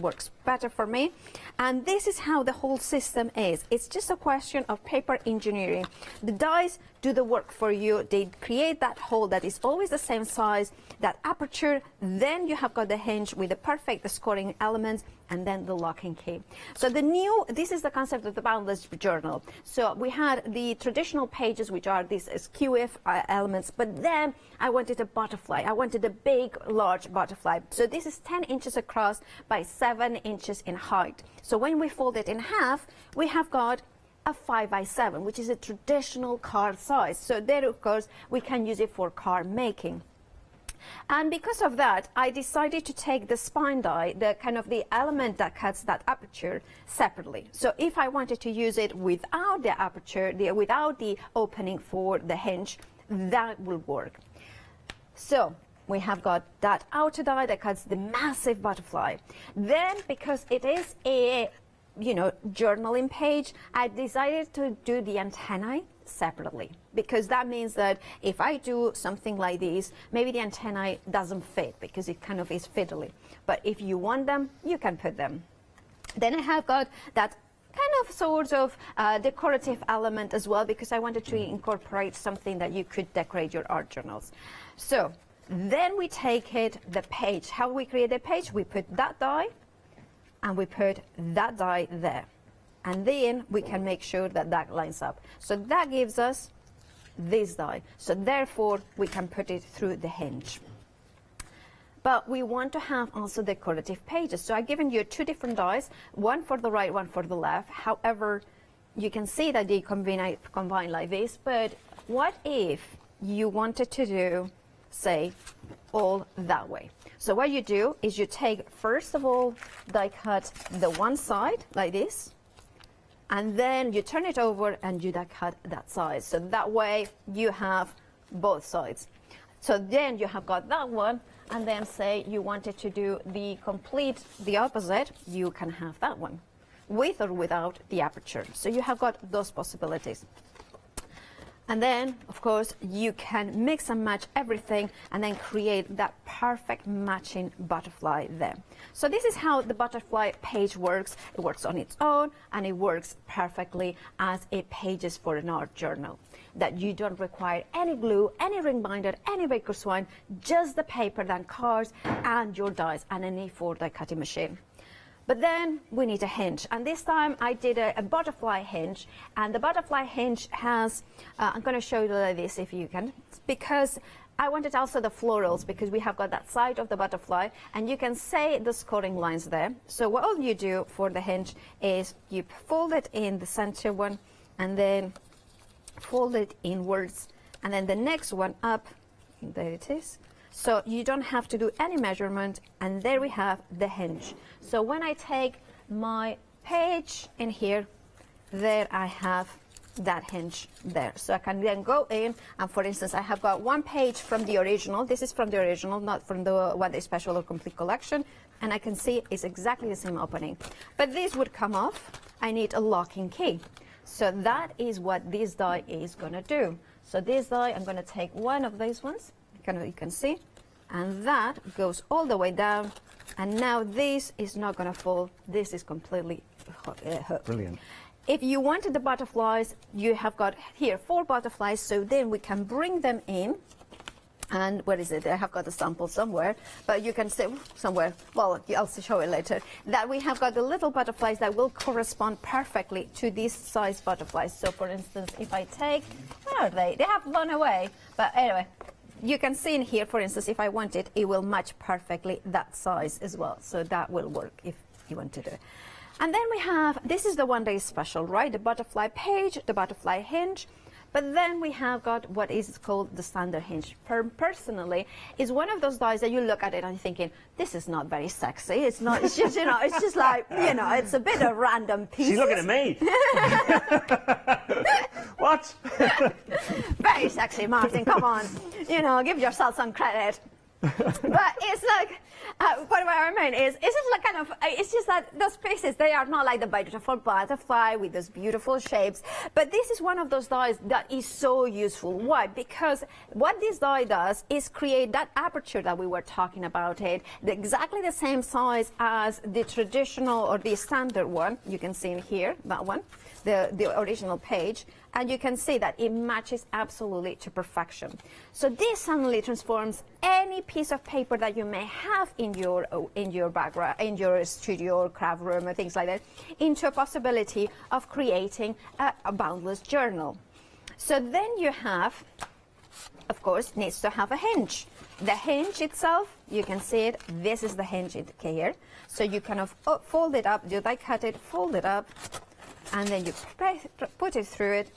works better for me. And this is how the whole system is. It's just a question of paper engineering. The dies do the work for you. They create that hole that is always the same size, that aperture. Then you have got the hinge with the perfect scoring elements, and then the locking key. So this is the concept of the boundless journal. So we had the traditional pages, which are these SQF elements, but then I wanted a butterfly. I wanted a big, large butterfly. So this is 10 inches across by 7 inches in height. So when we fold it in half, we have got a 5x7, which is a traditional card size. So there, of course, we can use it for card making. And because of that, I decided to take the spine die, the kind of the element that cuts that aperture, separately. So if I wanted to use it without the aperture, without the opening for the hinge, that will work. So we have got that outer die that cuts the massive butterfly. Then, because it is a journaling page, I decided to do the antennae separately, because that means that if I do something like this, maybe the antennae doesn't fit because it kind of is fiddly. But if you want them, you can put them. Then I have got that kind of sort of decorative element as well, because I wanted to incorporate something that you could decorate your art journals. So then we take the page. How we create a page? We put that die and we put that die there. And then we can make sure that that lines up. So that gives us this die. So therefore, we can put it through the hinge. But we want to have also decorative pages. So I've given you 2 different dies, one for the right, one for the left. However, you can see that they combine like this. But what if you wanted to do, say, all that way? So what you do is you take, first of all, die cut the one side like this, and then you turn it over and you die cut that side. So that way you have both sides. So then you have got that one, and then say you wanted to do the opposite, you can have that one. with or without the aperture. So you have got those possibilities. And then, of course, you can mix and match everything and then create that perfect matching butterfly there. So this is how the butterfly page works. It works on its own, and it works perfectly as a pages for an art journal. That you don't require any glue, any ring binder, any baker's twine, just the paper and cards and your dies and an A4 die cutting machine. But then we need a hinge, and this time I did a butterfly hinge, and the butterfly hinge has, I'm going to show you like this if you can, because I wanted also the florals, because we have got that side of the butterfly, and you can see the scoring lines there. So what all you do for the hinge is you fold it in the center one, and then fold it inwards, and then the next one up, there it is. So you don't have to do any measurement, and there we have the hinge. So when I take my page in here, there I have that hinge there. So I can then go in, and for instance, I have got one page from the original. This is from the original, not from the one day special or complete collection, and I can see it's exactly the same opening. But this would come off. I need a locking key. So that is what this die is going to do. So this die, I'm going to take one of these ones. You can see, and that goes all the way down, and now this is not going to fall. This is completely hooked. Brilliant. If you wanted the butterflies, you have got here 4 butterflies, so then we can bring them in. And where is it? I have got a sample somewhere, but you can see somewhere, well, I'll show it later, that we have got the little butterflies that will correspond perfectly to these size butterflies. So for instance, if I take, where are they? They have run away, but anyway, you can see in here, for instance, if I want it, it will match perfectly that size as well. So that will work if you want to do it. And then we have, this is the one day special, right? The butterfly page, the butterfly hinge. But then we have got what is called the standard hinge. Personally, is one of those dies that you look at it and you're thinking, this is not very sexy. It's not, it's just, you know, it's just like, you know, it's a bit of random pieces. She's looking at me. What? Very sexy, Martin, come on. You know, give yourself some credit. But it's like, what I mean is it like kind of, it's just that those pieces, they are not like the beautiful butterfly with those beautiful shapes, but this is one of those dies that is so useful. Why? Because what this die does is create that aperture that we were talking about, exactly the same size as the traditional or the standard one. You can see in here, that one, the original page, and you can see that it matches absolutely to perfection. So this suddenly transforms any piece of paper that you may have in your background, in your studio or craft room or things like that, into a possibility of creating a boundless journal. So then you have, of course, needs to have a hinge. The hinge itself, you can see it, this is the hinge here. So you kind of fold it up, you die cut it, fold it up, and then you put it through it,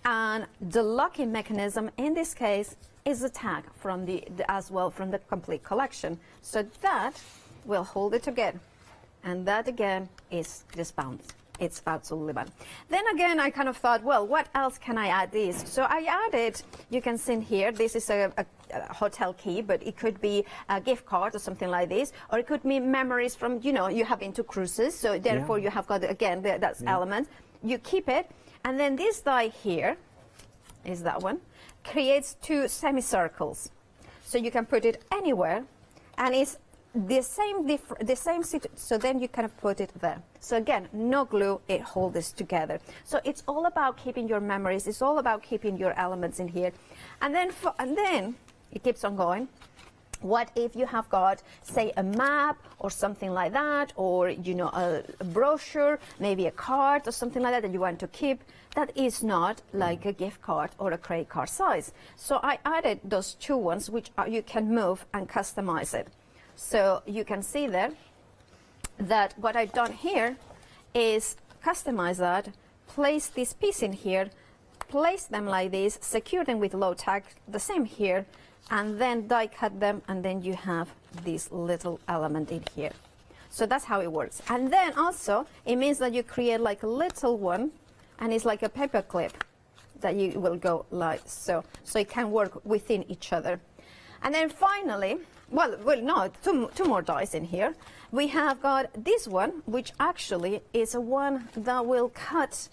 and the locking mechanism in this case is a tag from as well from the complete collection. So that will hold it together, and that again is just bound. It's absolutely bound. Then again, I kind of thought, well, what else can I add this? So I added, you can see here, this is a hotel key, but it could be a gift card or something like this, or it could be memories from, you know, you have been to cruises, so therefore you have got, again, that's element. You keep it, and then this die here, is that one, creates 2 semicircles. So you can put it anywhere, and it's the same, so then you kind of put it there. So again, no glue, it holds this together. So it's all about keeping your memories, it's all about keeping your elements in here. And then it keeps on going. What if you have got, say, a map or something like that, or, you know, a brochure, maybe a card or something like that you want to keep, that is not like a gift card or a credit card size. So I added those 2 ones, which you can move and customize it. So you can see there that what I've done here is customize that, place this piece in here, place them like this, secure them with low tag, the same here, and then die cut them, and then you have this little element in here. So that's how it works. And then also it means that you create like a little one, and it's like a paper clip that you will go like so. So it can work within each other. And then finally, well, no, two more dies in here. We have got this one, which actually is a one that will cut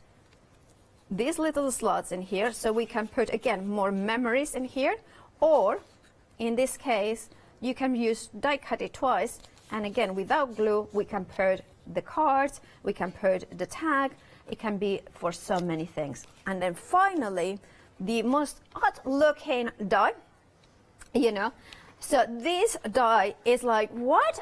these little slots in here, so we can put, again, more memories in here, or in this case, you can use die cut it twice, and again, without glue, we can put the cards, we can put the tag. It can be for so many things. And then finally, the most odd looking die, you know. So this die is like, what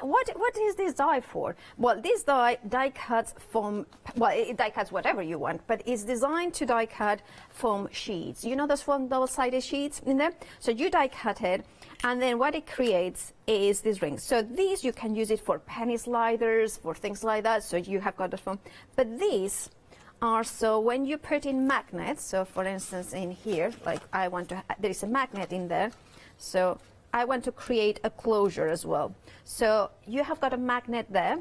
is this die for? Well, this die cuts from, well, it die cuts whatever you want, but it's designed to die cut from sheets. You know those from double-sided sheets in there? So you die cut it, and then what it creates is this ring. So these, you can use it for penny sliders, for things like that. So you have got this one. But these are, so when you put in magnets, so for instance in here, like I want to, there is a magnet in there. So I want to create a closure as well. So you have got a magnet there.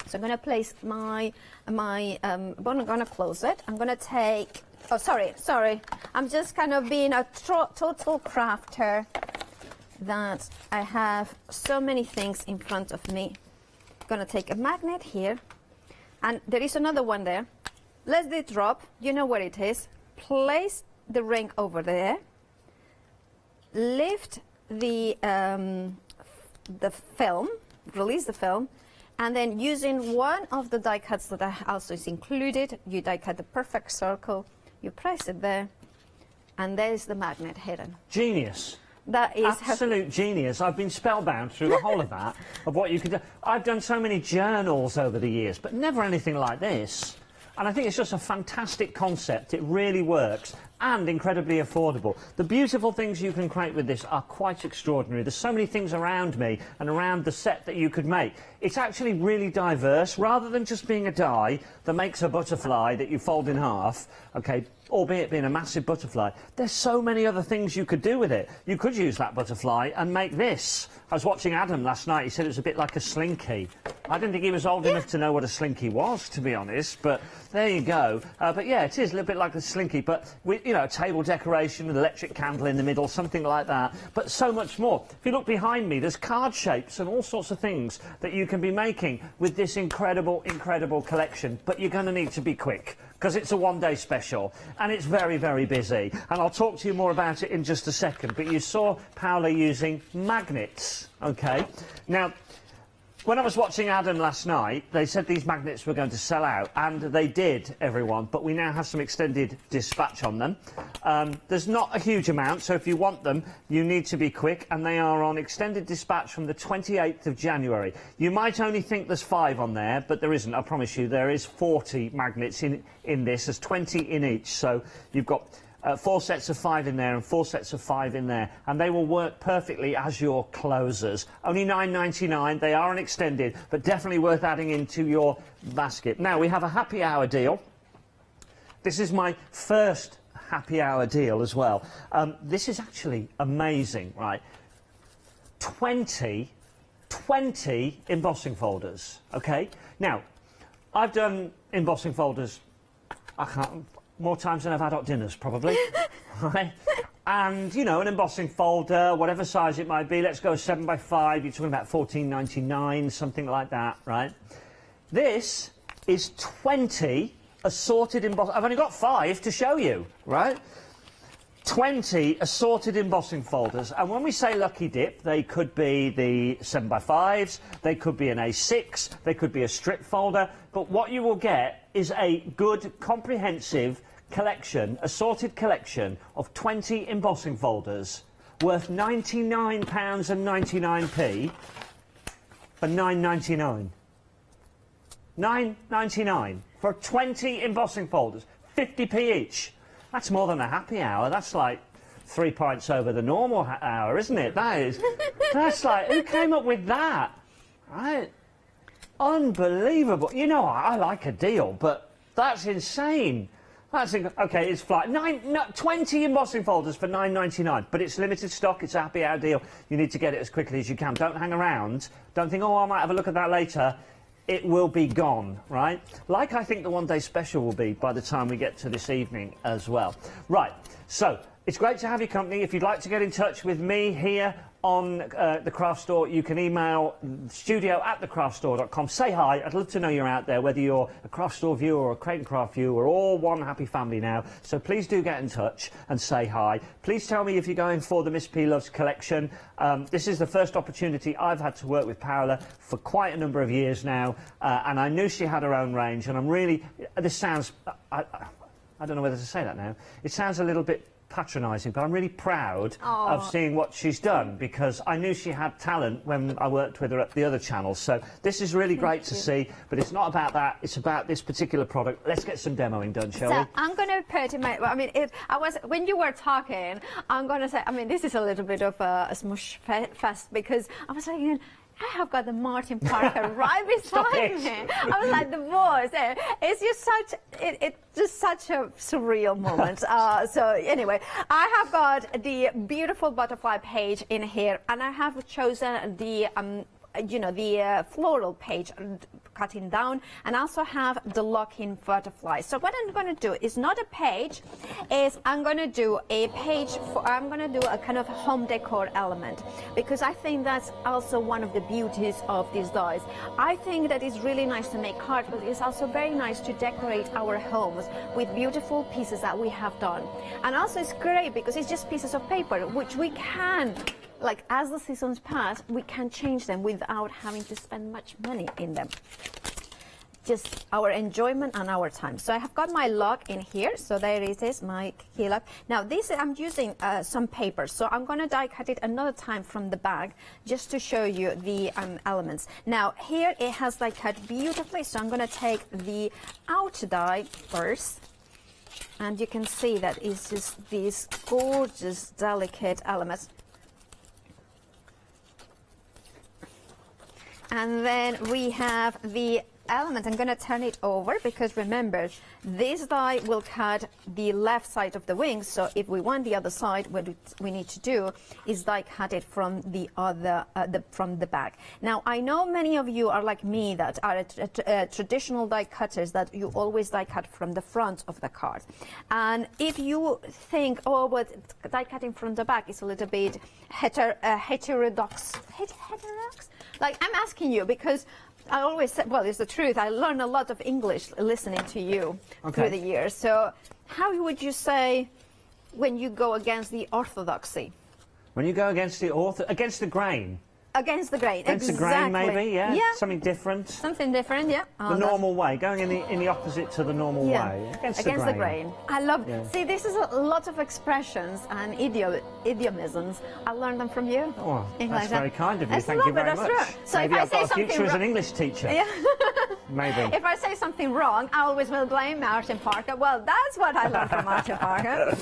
So I'm going to place I'm going to close it. I'm going to take, oh, sorry. I'm just kind of being a total crafter that I have so many things in front of me. I'm going to take a magnet here, and there is another one there. Let it drop. You know where it is. Place the ring over there. Lift the film, release the film, and then using one of the die cuts that also is included, you die cut the perfect circle, you press it there, and there's the magnet hidden. Genius. That is absolute genius. I've been spellbound through the whole of that, of what you could do. I've done so many journals over the years, but never anything like this. And I think it's just a fantastic concept. It really works, and incredibly affordable. The beautiful things you can create with this are quite extraordinary. There's so many things around me and around the set that you could make. It's actually really diverse, rather than just being a die that makes a butterfly that you fold in half, okay, albeit being a massive butterfly. There's so many other things you could do with it. You could use that butterfly and make this. I was watching Adam last night. He said it was a bit like a slinky. I didn't think he was old enough to know what a slinky was, to be honest, but there you go. But yeah, it is a little bit like a slinky, but with, you know, a table decoration with an electric candle in the middle, something like that, but so much more. If you look behind me, there's card shapes and all sorts of things that you can be making with this incredible collection, but you're going to need to be quick, because it's a one-day special, and it's very, very busy. And I'll talk to you more about it in just a second, but you saw Paola using magnets, okay? Now, when I was watching Adam last night, they said these magnets were going to sell out, and they did, everyone, but we now have some extended dispatch on them. There's not a huge amount, so if you want them, you need to be quick, and they are on extended dispatch from the 28th of January. You might only think there's 5 on there, but there isn't, I promise you. There is 40 magnets in this. There's 20 in each, so you've got 4 sets of 5 in there and 4 sets of 5 in there, and they will work perfectly as your closers. Only $9.99. They are an extended, but definitely worth adding into your basket. Now, we have a happy hour deal. This is my first happy hour deal as well. This is actually amazing, right? 20 embossing folders, okay? Now, I've done embossing folders, more times than I've had hot dinners, probably. Right? And, you know, an embossing folder, whatever size it might be, let's go 7 by 5, you're talking about $14.99, something like that, right? This is 20 assorted embossing... I've only got 5 to show you, right? 20 assorted embossing folders, and when we say lucky dip, they could be the 7 by 5s, they could be an A6, they could be a strip folder, but what you will get is a good, comprehensive collection, assorted collection of 20 embossing folders worth £99.99 for $9.99. $9.99 for 20 embossing folders, 50p each. That's more than a happy hour. That's like 3 pints over the normal hour, isn't it? That's like, who came up with that? Right? Unbelievable. You know, I like a deal, but that's insane. Okay, it's flat. 20 embossing folders for $9.99, but it's limited stock. It's a happy hour deal. You need to get it as quickly as you can. Don't hang around. Don't think, oh, I might have a look at that later. It will be gone, right? Like I think the one-day special will be by the time we get to this evening as well. Right, so it's great to have your company. If you'd like to get in touch with me here on the craft store, you can email studio@thecraftstore.com. Say hi. I'd love to know you're out there, whether you're a craft store viewer or a Create and Craft viewer. We're all one happy family now, so please do get in touch and say hi. Please tell me if you're going for the Miss P Loves collection. This is the first opportunity I've had to work with Paola for quite a number of years now, and I knew she had her own range, and I'm really... This sounds... I don't know whether to say that now. It sounds a little bit patronising, but I'm really proud of seeing what she's done, because I knew she had talent when I worked with her at the other channels. So this is really great to see, but it's not about that, it's about this particular product. Let's get some demoing done, shall we? So I'm going to put in my, I mean, when you were talking, I'm going to say, I mean, this is a little bit of a smush fest, because I was like, I have got the Martin Parker right beside me. I was like, the voice. It's just such a surreal moment. So anyway, I have got the beautiful butterfly page in here, and I have chosen the the floral page cutting down, and also have the lock-in butterfly. So what I'm going to do is not a page, is I'm going to do a page for, I'm going to do a kind of home decor element, because I think that's also one of the beauties of these dies. I think that it's really nice to make cards, but it's also very nice to decorate our homes with beautiful pieces that we have done. And also it's great because it's just pieces of paper which we can, like, as the seasons pass, we can change them without having to spend much money in them. Just our enjoyment and our time. So I have got my lock in here. So there it is, my key lock. Now this, I'm using some paper. So I'm going to die cut it another time from the bag, just to show you the elements. Now here it has die cut beautifully. So I'm going to take the outer die first. And you can see that it's just these gorgeous, delicate elements. And then we have the element. I'm going to turn it over, because remember, this die will cut the left side of the wings. So if we want the other side, what we need to do is die cut it from the other, from the back. Now, I know many of you are like me, that are traditional die cutters, that you always die cut from the front of the card. And if you think, oh, but die cutting from the back is a little bit heterodox. Like, I'm asking you because I always said, well, it's the truth. I learned a lot of English listening to you through the years. So how would you say when you go against the orthodoxy? When you go against the grain? Against the grain, against the grain, maybe, yeah? Something different. Something different, yeah. The normal way, going in the opposite to the normal way. Against the grain. I love. See, this is a lot of expressions and idiomisms. I learned them from you. Oh, that's very kind of you. Thank you very much. True. So maybe I've got a future as an English teacher. Yeah. Maybe. If I say something wrong, I always will blame Martin Parker. Well, that's what I learned from Martin Parker.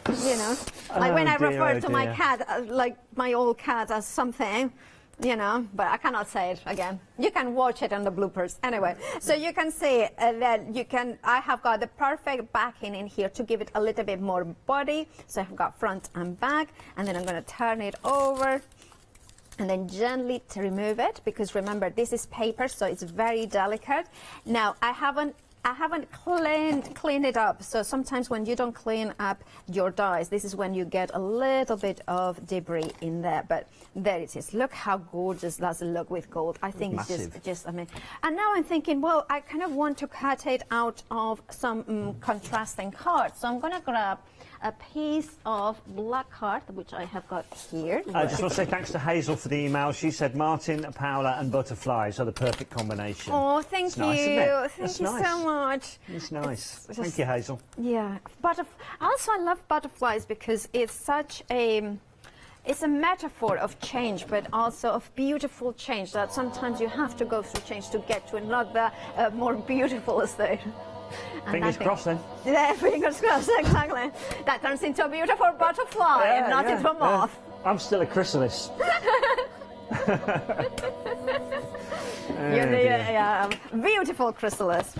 You know, like when I refer to my cat, like my old cat, as something, you know, but I cannot say it again. You can watch it on the bloopers. Anyway, so you can see that you can, I have got the perfect backing in here to give it a little bit more body. So I've got front and back, and then I'm going to turn it over and then gently to remove it, because remember, this is paper, so it's very delicate. Now, I haven't cleaned it up. So sometimes when you don't clean up your dies, this is when you get a little bit of debris in there. But there it is. Look how gorgeous does it look with gold. I think it's just amazing. And now I'm thinking, well, I kind of want to cut it out of some contrasting cards. So I'm going to grab a piece of black card, which I have got here. I just want to say thanks to Hazel for the email. She said Martin, Paola and butterflies are the perfect combination. Oh, thank you. Thank you so much. It's nice. Thank you, Hazel. Yeah. Also, I love butterflies because it's such a... It's a metaphor of change, but also of beautiful change, that sometimes you have to go through change to get to another more beautiful state. Fingers crossed then. Yeah, fingers crossed, exactly. That turns into a beautiful butterfly and not into a moth. I'm still a chrysalis. Beautiful chrysalis.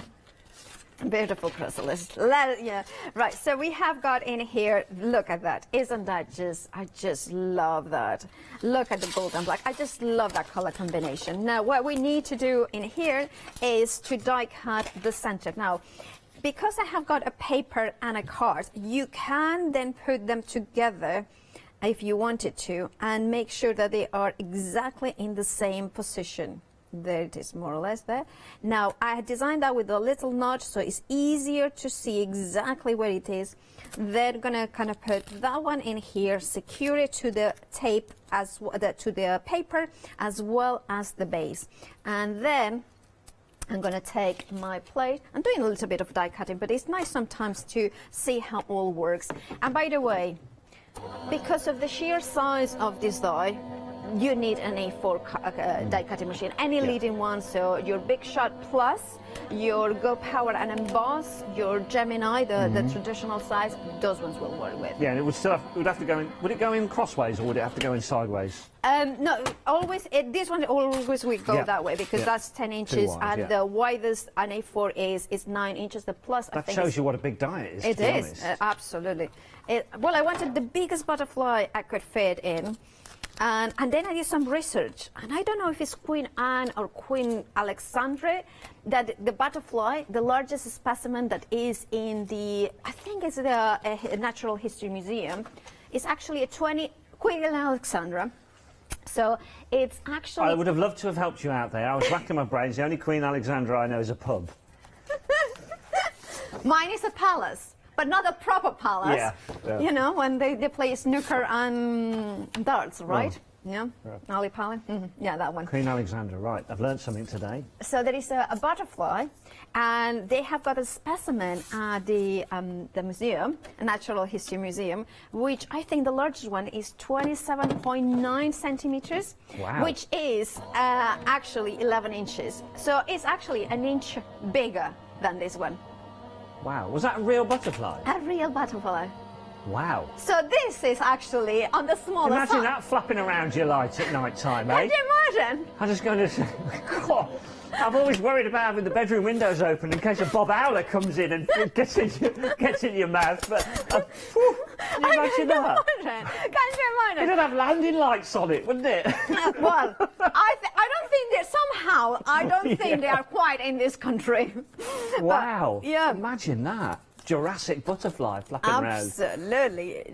Beautiful chrysalis. Right, so we have got in here, look at that. Isn't that just, I just love that. Look at the gold and black. I just love that color combination. Now, what we need to do in here is to die cut the center. Now, because I have got a paper and a card, you can then put them together if you wanted to, and make sure that they are exactly in the same position. There it is, more or less there. Now, I had designed that with a little notch, so it's easier to see exactly where it is. Then gonna kind of put that one in here, secure it to the tape, to the paper, as well as the base. And then I'm going to take my plate. I'm doing a little bit of die cutting, but it's nice sometimes to see how all works. And by the way, because of the sheer size of this die, you need an A4 die cutting machine, any leading one. So your Big Shot Plus, your Go Power and Emboss, your Gemini, the traditional size, those ones will work with. Yeah, and it would still have to go in. Would it go in crossways or would it have to go in sideways? No, always. This one always will go that way because that's 10 inches, wide, and the widest an A4 is 9 inches. The Plus, I that think, shows you what a big die it is. It is absolutely. Well, I wanted the biggest butterfly I could fit in. And then I did some research, and I don't know if it's Queen Anne or Queen Alexandra, that the butterfly, the largest specimen that is in the, I think it's the Natural History Museum, is actually a Queen Alexandra. So it's actually... I would have loved to have helped you out there. I was racking my brains. The only Queen Alexandra I know is a pub. Mine is a palace. But not a proper palace. Yeah. You know, when they play snooker and darts, right? Oh. Yeah. Ali Pali. Yeah, that one. Queen Alexandra, right. I've learned something today. So there is a butterfly, and they have got a specimen at the museum, a Natural History Museum, which I think the largest one is 27.9 centimeters, which is actually 11 inches. So it's actually an inch bigger than this one. Wow, was that a real butterfly? A real butterfly. Wow. So this is actually on the smaller side. Imagine that flapping around your light at night time, eh? Can you imagine? I'm just going to say, God, I've always worried about having the bedroom windows open in case a Bob Howler comes in and gets in your mouth. But can you imagine that? Can you imagine? It'd have landing lights on it, wouldn't it? Well, I don't think that somehow. I don't think they are quite in this country. Wow. But, yeah. Imagine that. Jurassic butterfly flapping around.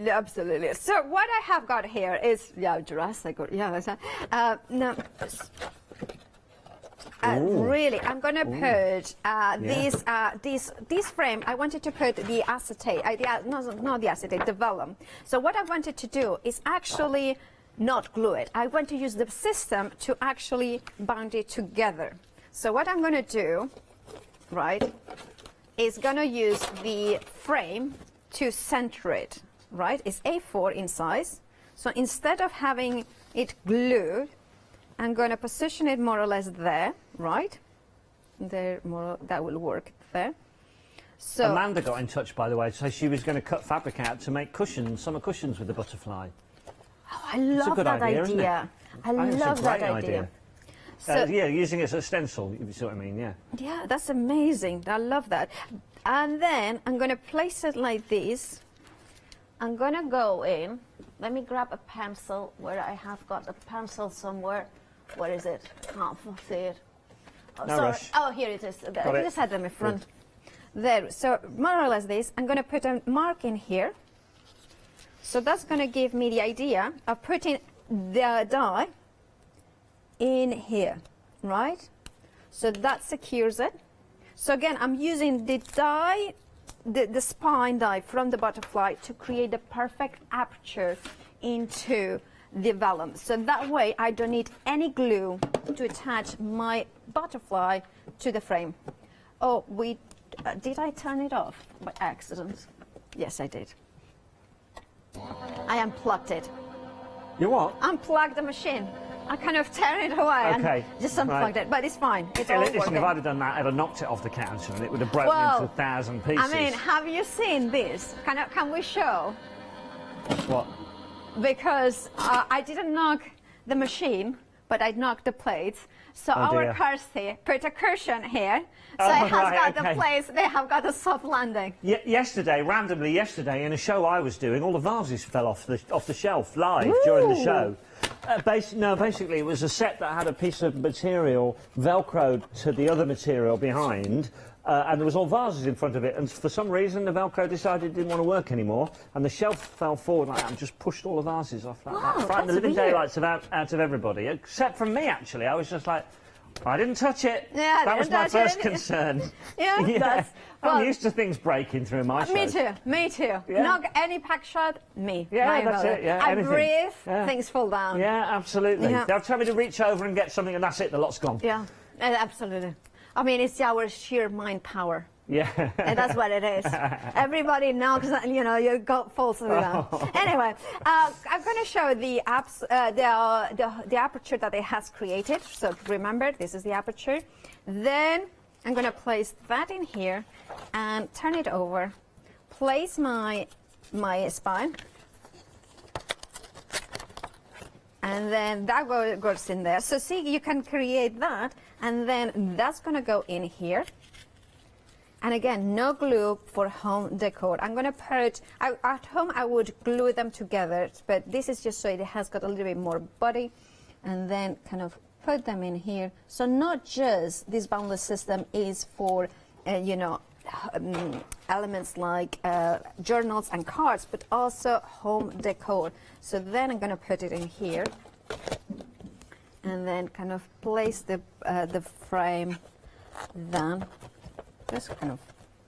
Absolutely. So what I have got here is Jurassic. No. Really, I'm going to put this frame. I wanted to put the acetate, not the acetate, the vellum. So what I wanted to do is actually not glue it. I want to use the system to actually bind it together. So what I'm going to do, right, is going to use the frame to center it, right? It's A4 in size. So instead of having it glued, I'm going to position it more or less there, right? There, that will work there. So Amanda got in touch, by the way, to say she was going to cut fabric out to make cushions, summer cushions with the butterfly. Oh, I love that idea. I love that idea. So, yeah, using it as a stencil, you see what I mean, yeah. Yeah, that's amazing. I love that. And then I'm going to place it like this. I'm going to go in. Let me grab a pencil where I have got a pencil somewhere. Where is it? Can't see it. Oh, no sorry. rush. Oh, here it is. I just had them in front. There. So more or less this. I'm going to put a mark in here. So that's going to give me the idea of putting the die in here, right? So that secures it. So again, I'm using the die, the spine die from the butterfly to create the perfect aperture into the vellum. So that way I don't need any glue to attach my butterfly to the frame. Oh, did I turn it off by accident? Yes, I did. I unplugged it. You what? Unplugged the machine. I kind of turned it away and just unplugged it, but it's fine. It's all listen, working. if I'd have done that, I'd have knocked it off the counter and it would have broken into 1,000 pieces. I mean, have you seen this? Can we show? What? Because I didn't knock the machine, but I knocked the plates. So our Kirsty put a cushion here, so it has got the plates, they have got a soft landing. Randomly yesterday, in a show I was doing, all the vases fell off the shelf live during the show. No, basically it was a set that had a piece of material velcroed to the other material behind, and there was all vases in front of it, and for some reason the velcro decided it didn't want to work anymore, and the shelf fell forward like that and just pushed all the vases off like that. Frightened the living daylights out of everybody, except from me actually. I was just like, I didn't touch it. Yeah, that was my first concern. Yeah, I'm used to things breaking through my shows. Me too. Yeah. Knock any pack shut, me. Yeah, that's it. Yeah, I anything. breathe, things fall down. Yeah, absolutely. Yeah. They'll tell me to reach over and get something, and that's it. The lot's gone. Yeah, absolutely. I mean, it's our sheer mind power. Yeah. And that's what it is. Everybody knocks, you know, you falls down. Anyway, I'm going to show the aperture that it has created. So remember, this is the aperture. Then I'm going to place that in here and turn it over. Place my spine. And then that goes in there. So see, you can create that, and then that's going to go in here. And again, no glue for home decor. I'm going to put, at home I would glue them together, but this is just so it has got a little bit more body, and then kind of put them in here. So not just this boundless system is for, you know, elements like journals and cards, but also home decor. So then I'm going to put it in here, and then kind of place the frame down. Just kind of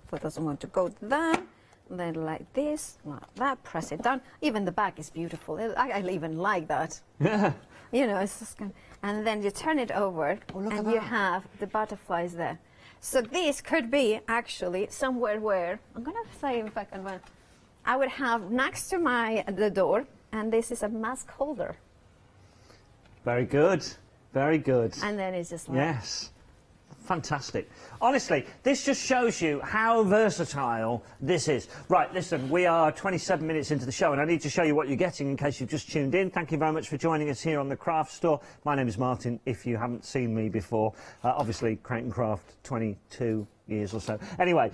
put us want to go down, then like this, like that, press it down. Even the back is beautiful. I even like that. Yeah. You know, it's just kind of, and then you turn it over, and you have the butterflies there. So this could be actually somewhere where, I'm going to say if I can, I would have next to the door, and this is a mask holder. Very good. Very good. And then it's just like... Yes. Fantastic. Honestly, this just shows you how versatile this is. Right, listen, we are 27 minutes into the show, and I need to show you what you're getting in case you've just tuned in. Thank you very much for joining us here on the Craft Store. My name is Martin, if you haven't seen me before. Obviously, Create and Craft, 22 years or so. Anyway,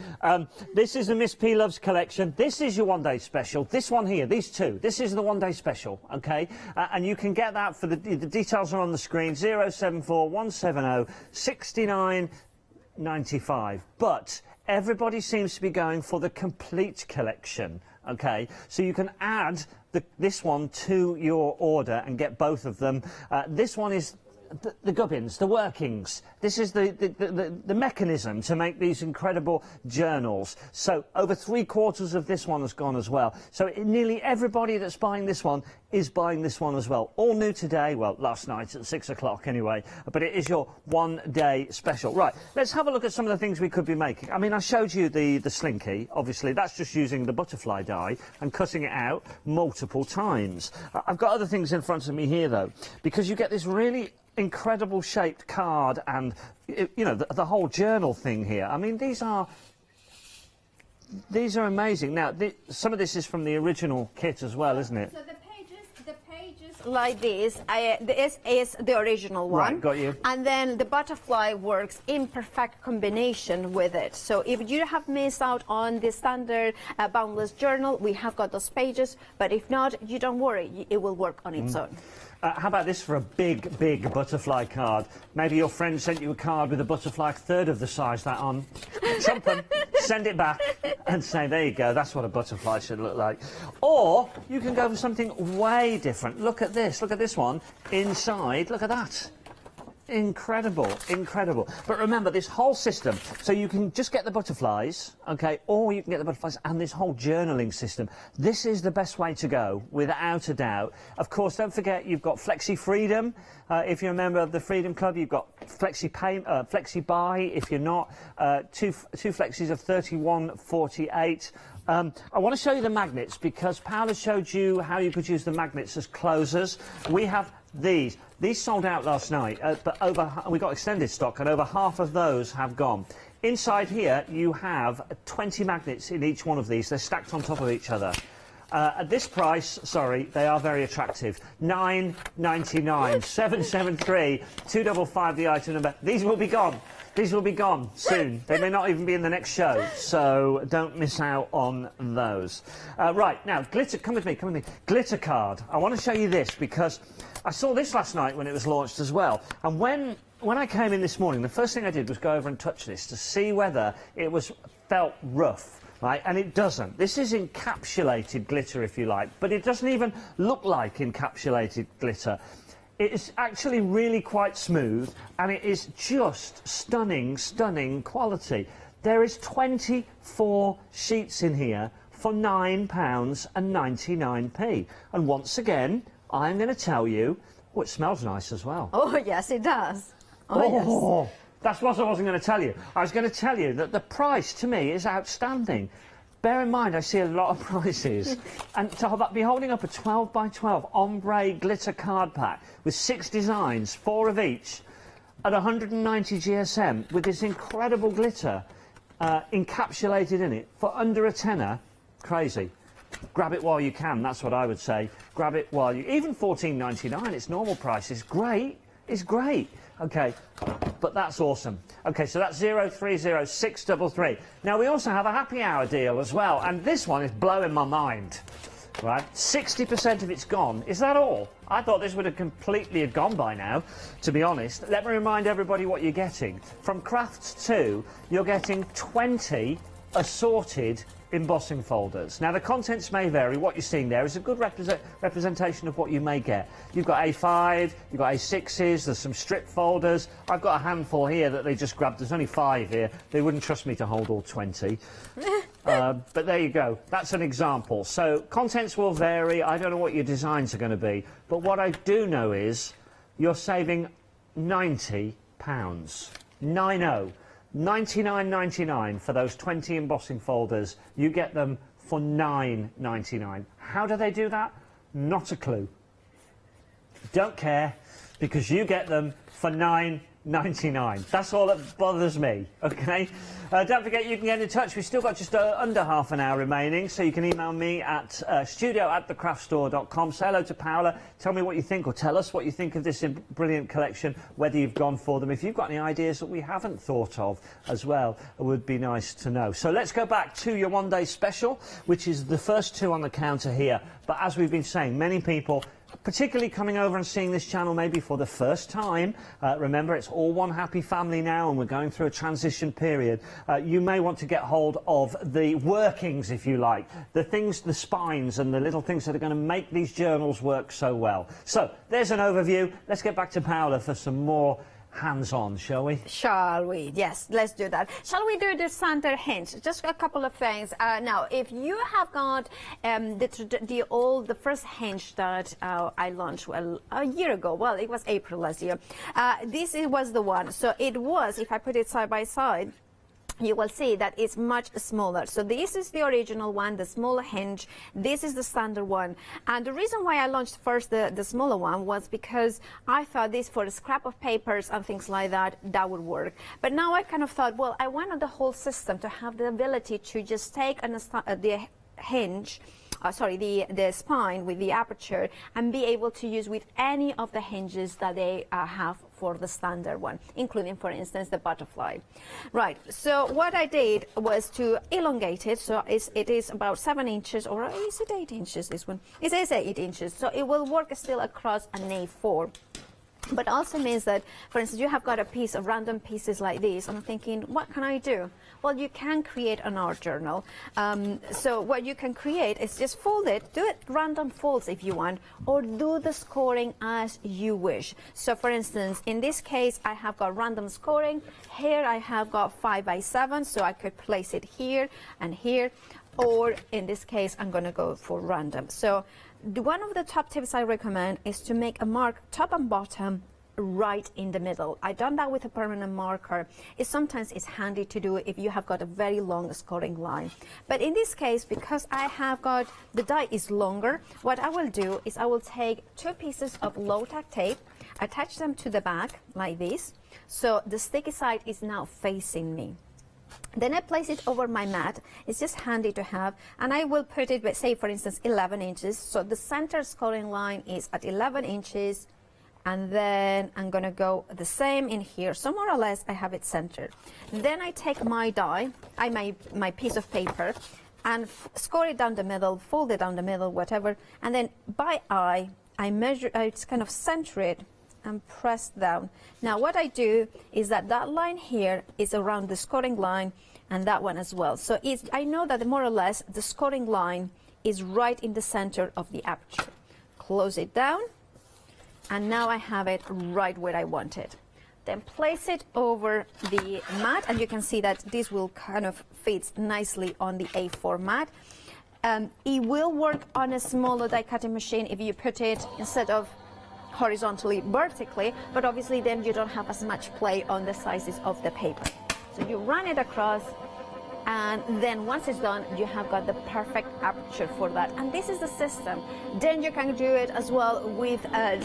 this is the Miss P Loves collection. This is your one-day special. This one here, these two, this is the one-day special, okay? And you can get that for the details are on the screen, 074 170 6995. But everybody seems to be going for the complete collection, okay? So you can add this one to your order and get both of them. This one is the gubbins, the workings. This is the mechanism to make these incredible journals. So over 3/4 of this one has gone as well. So nearly everybody that's buying this one is buying this one as well. All new today, well, last night at 6 o'clock anyway, but it is your one-day special. Right, let's have a look at some of the things we could be making. I mean, I showed you the slinky, obviously. That's just using the butterfly die and cutting it out multiple times. I've got other things in front of me here, though, because you get this really incredible shaped card and, you know, the whole journal thing here. I mean, these are amazing. Now, some of this is from the original kit as well, isn't it? So the pages like this is the original one. Right, got you. And then the butterfly works in perfect combination with it. So if you have missed out on the standard boundless journal, we have got those pages. But if not, you don't worry, it will work on its own. How about this for a big, big butterfly card? Maybe your friend sent you a card with a butterfly 1/3 of the size that on. Chump them, send it back, and say, there you go, that's what a butterfly should look like. Or you can go for something way different. Look at this one. Inside, look at that. Incredible, incredible. But remember, this whole system, so you can just get the butterflies, okay, or you can get the butterflies and this whole journaling system. This is the best way to go, without a doubt. Of course, don't forget, you've got Flexi Freedom. If you're a member of the Freedom Club, you've got Flexi Buy. If you're not, two Flexis of £31.48. I want to show you the magnets, because Paola showed you how you could use the magnets as closers. We have these. These sold out last night, but we got extended stock, and over half of those have gone. Inside here, you have 20 magnets in each one of these. They're stacked on top of each other. At this price, sorry, they are very attractive. £9.99, 773 255 the item number. These will be gone. These will be gone soon. They may not even be in the next show, so don't miss out on those. Right, now, glitter, come with me. Glitter card. I want to show you this because I saw this last night when it was launched as well. And when I came in this morning, the first thing I did was go over and touch this to see whether it felt rough. Right, and it doesn't. This is encapsulated glitter, if you like, but it doesn't even look like encapsulated glitter. It is actually really quite smooth, and it is just stunning, stunning quality. There is 24 sheets in here for £9.99. And once again, I'm going to tell you, oh, it smells nice as well. Oh, yes, it does. Oh, yes. That's what I wasn't going to tell you. I was going to tell you that the price, to me, is outstanding. Bear in mind, I see a lot of prices. And to be holding up a 12 by 12 ombre glitter card pack with 6 designs, 4 of each, at 190 GSM, with this incredible glitter encapsulated in it for under a tenner, crazy. Grab it while you can, that's what I would say. Grab it while you... Even £14.99, its normal price is great. It's great. OK, but that's awesome. OK, so that's 030633. Now, we also have a happy hour deal as well, and this one is blowing my mind. Right, 60% of it's gone. Is that all? I thought this would have completely gone by now, to be honest. Let me remind everybody what you're getting. From Crafts 2, you're getting 20 assorted embossing folders. Now, the contents may vary. What you're seeing there is a good representation of what you may get. You've got A5, you've got A6s, there's some strip folders. I've got a handful here that they just grabbed. There's only 5 here. They wouldn't trust me to hold all 20. But there you go. That's an example. So contents will vary. I don't know what your designs are going to be. But what I do know is you're saving £90. 90. £99.99 for those 20 embossing folders. You get them for £9.99. How do they do that? Not a clue. Don't care, because you get them for £9.99. That's all that bothers me, OK? Don't forget, you can get in touch. We've still got just under half an hour remaining, so you can email me at studio@thecraftstore.com. Say hello to Paola. Tell me what you think, or tell us what you think of this brilliant collection, whether you've gone for them. If you've got any ideas that we haven't thought of as well, it would be nice to know. So let's go back to your one-day special, which is the first 2 on the counter here. But as we've been saying, many people, particularly coming over and seeing this channel maybe for the first time, remember, it's all one happy family now, and we're going through a transition period. You may want to get hold of the workings, if you like, the things, the spines and the little things that are going to make these journals work so well. So there's an overview. Let's get back to Paola for some more hands-on, shall we? Shall we? Yes, let's do that. Shall we do the center hinge? Just a couple of things. Now, if you have got the first hinge that I launched a year ago, well, it was April last year. This was the one. So it was, if I put it side by side, you will see that it's much smaller. So this is the original one, the smaller hinge. This is the standard one. And the reason why I launched first the smaller one was because I thought this, for a scrap of papers and things like that, that would work. But now I kind of thought, well, I wanted the whole system to have the ability to just take the hinge, the spine with the aperture, and be able to use with any of the hinges that they have for the standard one, including, for instance, the butterfly. Right, so what I did was to elongate it, so it is about 7 inches, or is it 8 inches, this one? It is 8 inches, so it will work still across an A4. But also means that, for instance, you have got a piece of random pieces like this, and I'm thinking, what can I do? Well, you can create an art journal. So what you can create is just fold it, do it random folds if you want, or do the scoring as you wish. So for instance, in this case, I have got random scoring. Here I have got 5 by 7, so I could place it here and here, or in this case, I'm going to go for random. So one of the top tips I recommend is to make a mark top and bottom right in the middle. I've done that with a permanent marker. Sometimes it's handy to do if you have got a very long scoring line. But in this case, because I have got the die is longer, what I will do is I will take 2 pieces of low-tack tape, attach them to the back like this, so the sticky side is now facing me. Then I place it over my mat. It's just handy to have, and I will put it, say for instance, 11 inches. So the center scoring line is at 11 inches, and then I'm gonna go the same in here, so more or less I have it centered. Then I take my die, my piece of paper, and score it down the middle, fold it down the middle, whatever, and then by eye I measure, I just kind of center it and press down. Now what I do is that line here is around the scoring line, and that one as well. So I know that more or less the scoring line is right in the center of the aperture. Close it down, and now I have it right where I want it. Then place it over the mat, and you can see that this will kind of fit nicely on the A4 mat. It will work on a smaller die cutting machine if you put it instead of horizontally, vertically, but obviously then you don't have as much play on the sizes of the paper. So you run it across, and then once it's done, you have got the perfect aperture for that. And this is the system. Then you can do it as well with,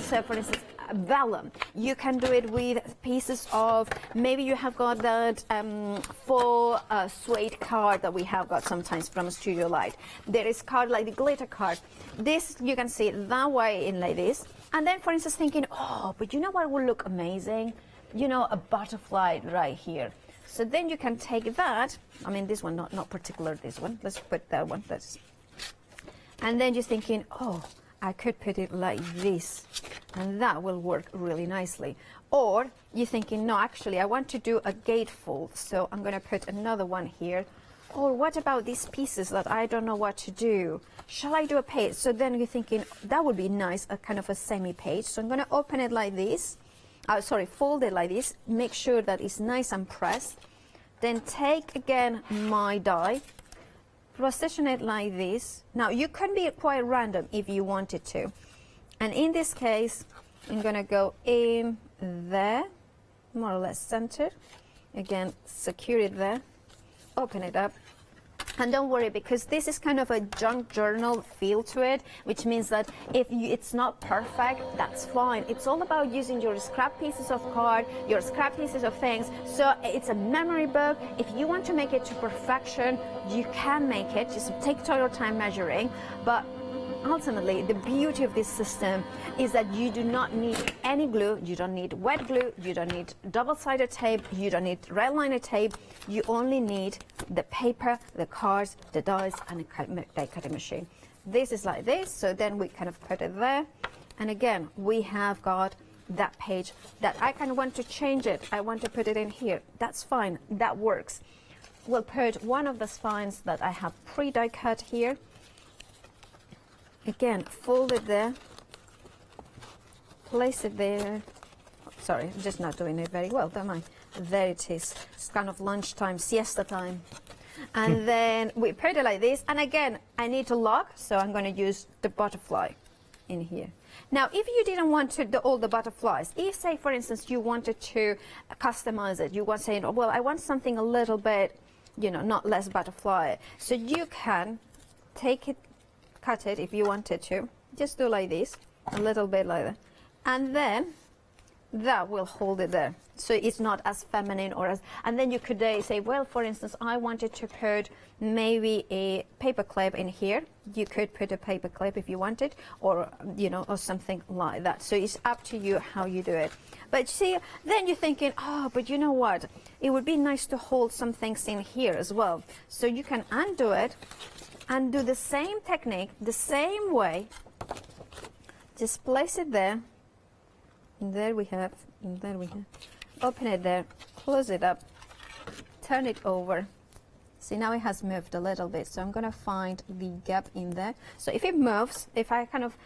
say for instance, vellum. You can do it with pieces of, maybe you have got that faux suede card that we have got sometimes from Studio Light. There is card like the glitter card. This, you can see it that way in like this. And then, for instance, thinking, oh, but you know what will look amazing? You know, a butterfly right here. So then you can take that, I mean this one, not particular this one, let's put that one, and then you're thinking, oh, I could put it like this, and that will work really nicely. Or you're thinking, no, actually I want to do a gatefold, so I'm going to put another one here. Or what about these pieces that I don't know what to do? Shall I do a page? So then you're thinking, that would be nice, a kind of a semi-page. So I'm going to open it like this. Fold it like this, make sure that it's nice and pressed. Then take again my die, position it like this. Now you can be quite random if you wanted to. And in this case, I'm gonna go in there, more or less centered. Again, secure it there, open it up. And don't worry, because this is kind of a junk journal feel to it, which means that if it's not perfect, that's fine. It's all about using your scrap pieces of card, your scrap pieces of things. So it's a memory book. If you want to make it to perfection, you can make it. Just take your time measuring. But ultimately, the beauty of this system is that you do not need any glue, you don't need wet glue, you don't need double-sided tape, you don't need red liner tape. You only need the paper, the cards, the dies, and a die cutting machine. This is like this, so then we kind of put it there. And again, we have got that page that I kind of want to change it. I want to put it in here. That's fine, that works. We'll put one of the spines that I have pre-die cut here. Again, fold it there, place it there. Sorry, I'm just not doing it very well, don't I? There it is. It's kind of lunchtime, siesta time. And then we put it like this. And again, I need to lock, so I'm going to use the butterfly in here. Now, if you didn't want to all the butterflies, if, say, for instance, you wanted to customize it, you want to say, well, I want something a little bit, you know, not less butterfly. So you can take it, cut it if you wanted to, just do like this, a little bit like that, and then that will hold it there, so it's not as feminine or as. And then you could say, well, for instance, I wanted to put maybe a paper clip in here. You could put a paper clip if you wanted, or you know, or something like that. So it's up to you how you do it. But see, then you're thinking, oh, but you know what, it would be nice to hold some things in here as well. So you can undo it and do the same technique, the same way. Just place it there. And there we have, and there we have. Open it there, close it up, turn it over. See, now it has moved a little bit, so I'm going to find the gap in there. So if it moves, if I kind of,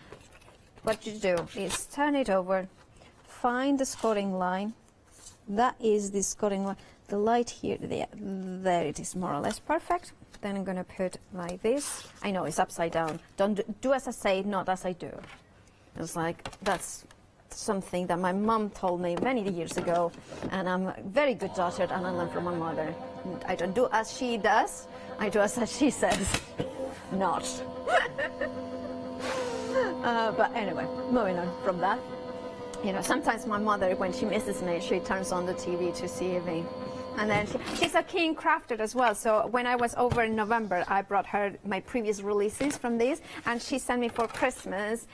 what you do is turn it over, find the scoring line. That is the scoring line. The light here, there it is, more or less perfect. Then I'm going to put like this. I know it's upside down. Don't do as I say, not as I do. It's like, that's something that my mom told me many years ago, and I'm a very good daughter, and I learned from my mother. I don't do as she does, I do as she says. Not. But anyway, moving on from that. You know, sometimes my mother, when she misses me, she turns on the TV to see me. And then she's a keen crafter as well. So when I was over in November, I brought her my previous releases from these, and she sent me for Christmas.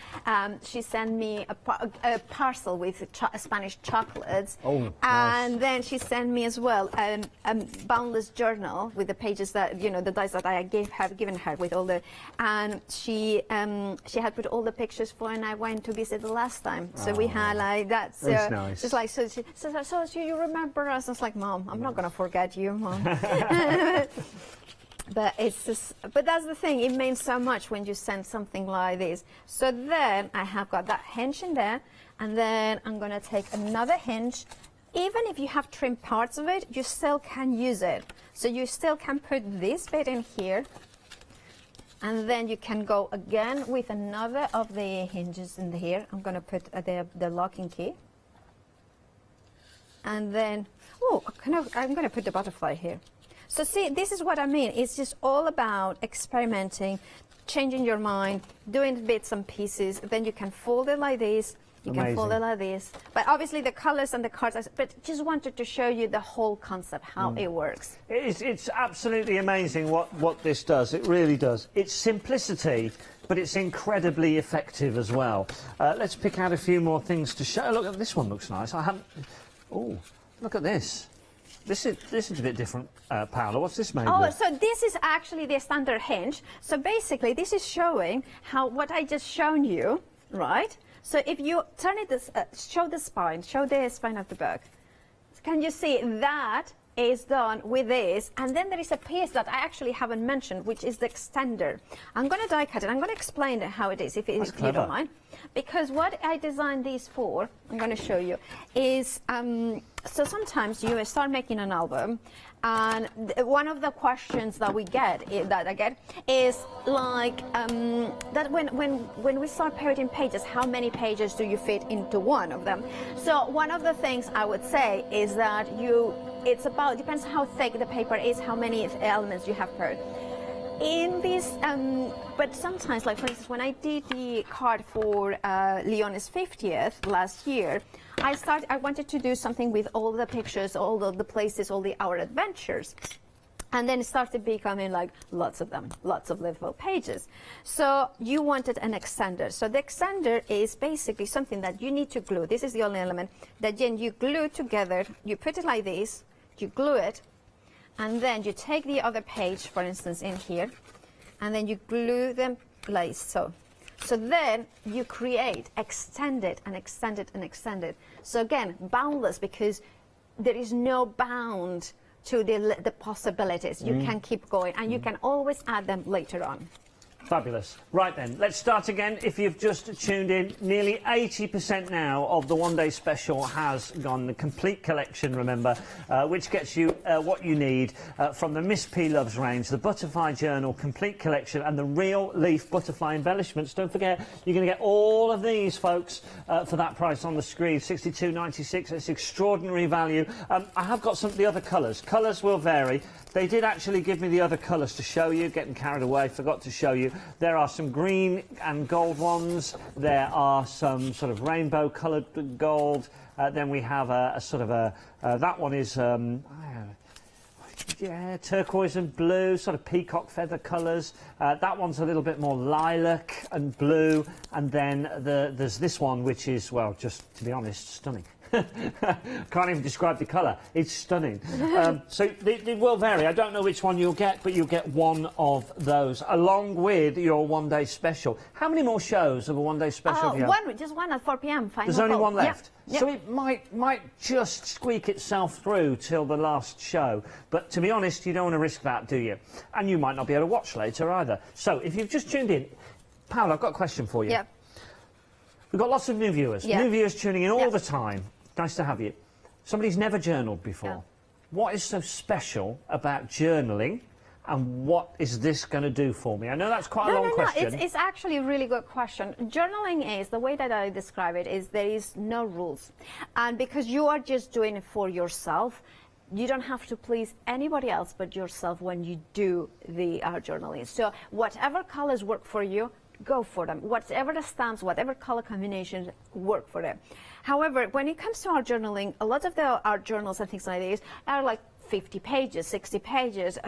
She sent me a parcel with Spanish chocolates. Oh, and then she sent me as well a boundless journal with the pages that the dies that I have given her with all the, and she had put all the pictures for, and I went to visit the last time. So we had like that. So that's nice. just like so you remember us? I was like, Mom, I'm not gonna forget you, Mom. But it's just, but that's the thing, it means so much when you send something like this. So then I have got that hinge in there, and then I'm gonna take another hinge. Even if you have trimmed parts of it, you still can use it. So you still can put this bit in here, and then you can go again with another of the hinges in here. I'm gonna put the locking key. And then, I'm gonna put the butterfly here. So see, this is what I mean. It's just all about experimenting, changing your mind, doing bits and pieces. Then you can fold it like this. You can fold it like this. But obviously the colors and the cards, but just wanted to show you the whole concept, how it works. It's absolutely amazing what this does. It really does. It's simplicity, but it's incredibly effective as well. Let's pick out a few more things to show. Look, this one looks nice. Oh, look at this. This is a bit different, Paola. What's this made with? So this is actually the standard hinge. So basically, this is showing how what I just shown you, right? So if you turn it, show the spine of the book. Can you see that is done with this? And then there is a piece that I actually haven't mentioned, which is the extender. I'm going to die cut it. I'm going to explain how it is, if you don't mind. Because what I designed these for, I'm going to show you, is so sometimes you start making an album, and one of the questions that I get is like that when we start printing pages, how many pages do you fit into one of them? So one of the things I would say is that depends how thick the paper is, how many elements you have per. In this, but sometimes, like for instance, when I did the card for Leone's 50th last year, I wanted to do something with all the pictures, all the places, all our adventures. And then it started becoming like lots of them, lots of little pages. So you wanted an extender. So the extender is basically something that you need to glue. This is the only element that then you glue together. You put it like this, you glue it, and then you take the other page, for instance, in here, and then you glue them like so. So then you create, extend it and extend it and extend it. So again, boundless, because there is no bound to the possibilities. You can keep going, and you can always add them later on. Fabulous. Right then, let's start again. If you've just tuned in, nearly 80% now of the one-day special has gone. The complete collection, remember, which gets you what you need from the Miss P Loves range, the Butterfly Journal complete collection, and the Real Leaf Butterfly embellishments. Don't forget, you're going to get all of these, folks, for that price on the screen, £62.96. It's extraordinary value. I have got some of the other colours. Colours will vary. They did actually give me the other colours to show you. Getting carried away, forgot to show you. There are some green and gold ones. There are some sort of rainbow coloured gold. Then we have a sort of that one is turquoise and blue, sort of peacock feather colours. That one's a little bit more lilac and blue. And then there's this one, which is, well, just to be honest, stunning. Can't even describe the colour. It's stunning. So it will vary. I don't know which one you'll get, but you'll get one of those, along with your one-day special. How many more shows of a one-day special do you have? Just one at 4 p.m. There's only one left. Yep. So it might just squeak itself through till the last show. But to be honest, you don't want to risk that, do you? And you might not be able to watch later either. So if you've just tuned in, Paola, I've got a question for you. Yep. We've got lots of new viewers. Yep. New viewers tuning in all the time. Nice to have you. Somebody's never journaled before. No. What is so special about journaling, and what is this going to do for me? I know that's quite a long question. It's actually a really good question. Journaling is, the way that I describe it, is there is no rules. And because you are just doing it for yourself, you don't have to please anybody else but yourself when you do the journaling. So whatever colors work for you, go for them. Whatever the stamps, whatever color combinations work for them. However, when it comes to art journaling, a lot of the art journals and things like this are like 50 pages, 60 pages,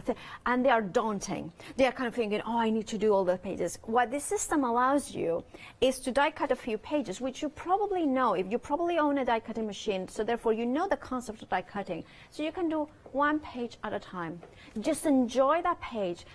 and they are daunting. They are kind of thinking, oh, I need to do all the pages. What this system allows you is to die cut a few pages, which you probably know. If you probably own a die cutting machine, so therefore you know the concept of die cutting. So you can do one page at a time. Just enjoy that page,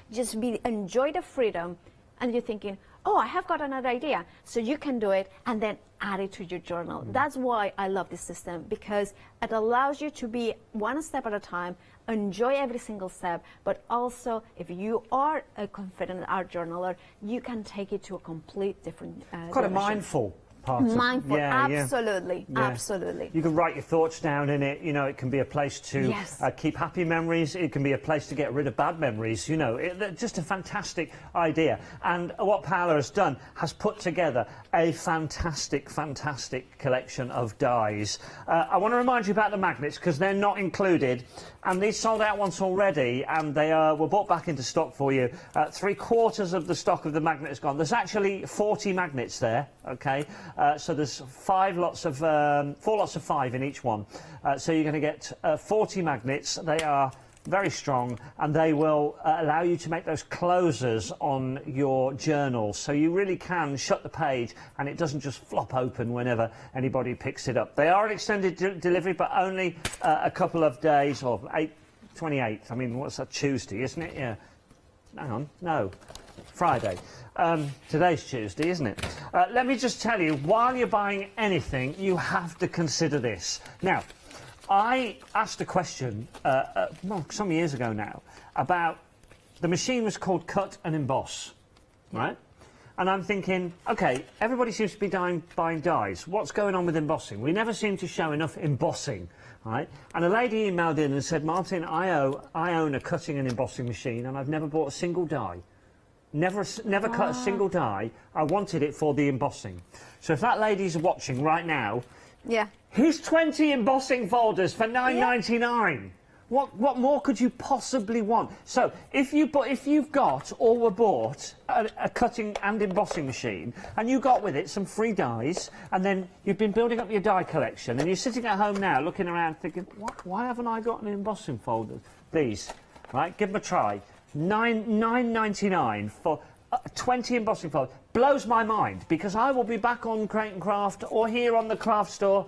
enjoy the freedom, and you're thinking, oh, I have got another idea. So you can do it and then add it to your journal. That's why I love this system, because it allows you to be one step at a time, enjoy every single step, but also if you are a confident art journaler, you can take it to a complete different Quite a direction. mindful part of Mindful, yeah, absolutely, yeah. absolutely. You can write your thoughts down in it. You know, it can be a place to keep happy memories. It can be a place to get rid of bad memories. You know, just a fantastic idea. And what Paola has done has put together a fantastic, fantastic collection of dies. I want to remind you about the magnets because they're not included. And these sold out once already, and they were brought back into stock for you. 3/4 of the stock of the magnet is gone. There's actually 40 magnets there, okay? So there's 4 lots of 5 in each one. So you're going to get 40 magnets. They are very strong, and they will allow you to make those closers on your journal, so you really can shut the page and it doesn't just flop open whenever anybody picks it up. They are an extended delivery, but only a couple of days, or 28th. I mean, what's that, Tuesday, isn't it? Yeah. Hang on, no, Friday. Today's Tuesday, isn't it? Let me just tell you, while you're buying anything, you have to consider this. Now, I asked a question well, some years ago now about the machine was called Cut and Emboss, right? And I'm thinking, OK, everybody seems to be buying dies. What's going on with embossing? We never seem to show enough embossing, right? And a lady emailed in and said, Martin, I own a cutting and embossing machine and I've never bought a single die. Never cut a single die. I wanted it for the embossing. So if that lady's watching right now, here's 20 embossing folders for $9.99. What more could you possibly want? So if you've got or were bought a cutting and embossing machine, and you got with it some free dies, and then you've been building up your die collection, and you're sitting at home now looking around thinking, why haven't I got an embossing folder? These, right? Give them a try. $9.99 for 20 embossing folders. Blows my mind, because I will be back on Create and Craft or here on the Craft Store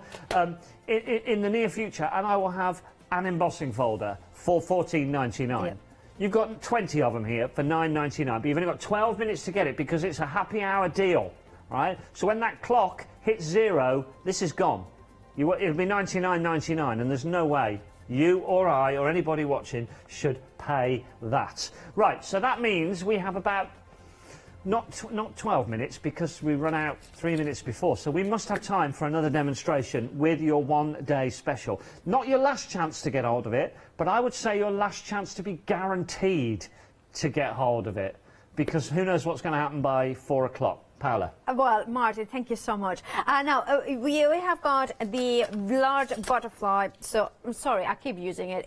in the near future, and I will have an embossing folder for $14.99. Yep. You've got 20 of them here for $9.99, but you've only got 12 minutes to get it because it's a happy hour deal, right? So when that clock hits 0, this is gone. It'll be $99.99, and there's no way you or I or anybody watching should pay that. Right, so that means we have about not 12 minutes, because we run out 3 minutes before, so we must have time for another demonstration with your one-day special. Not your last chance to get hold of it, but I would say your last chance to be guaranteed to get hold of it, because who knows what's going to happen by 4 o'clock. Paola. Well, Martin, thank you so much. Now, we have got the large butterfly. So, I'm sorry, I keep using it.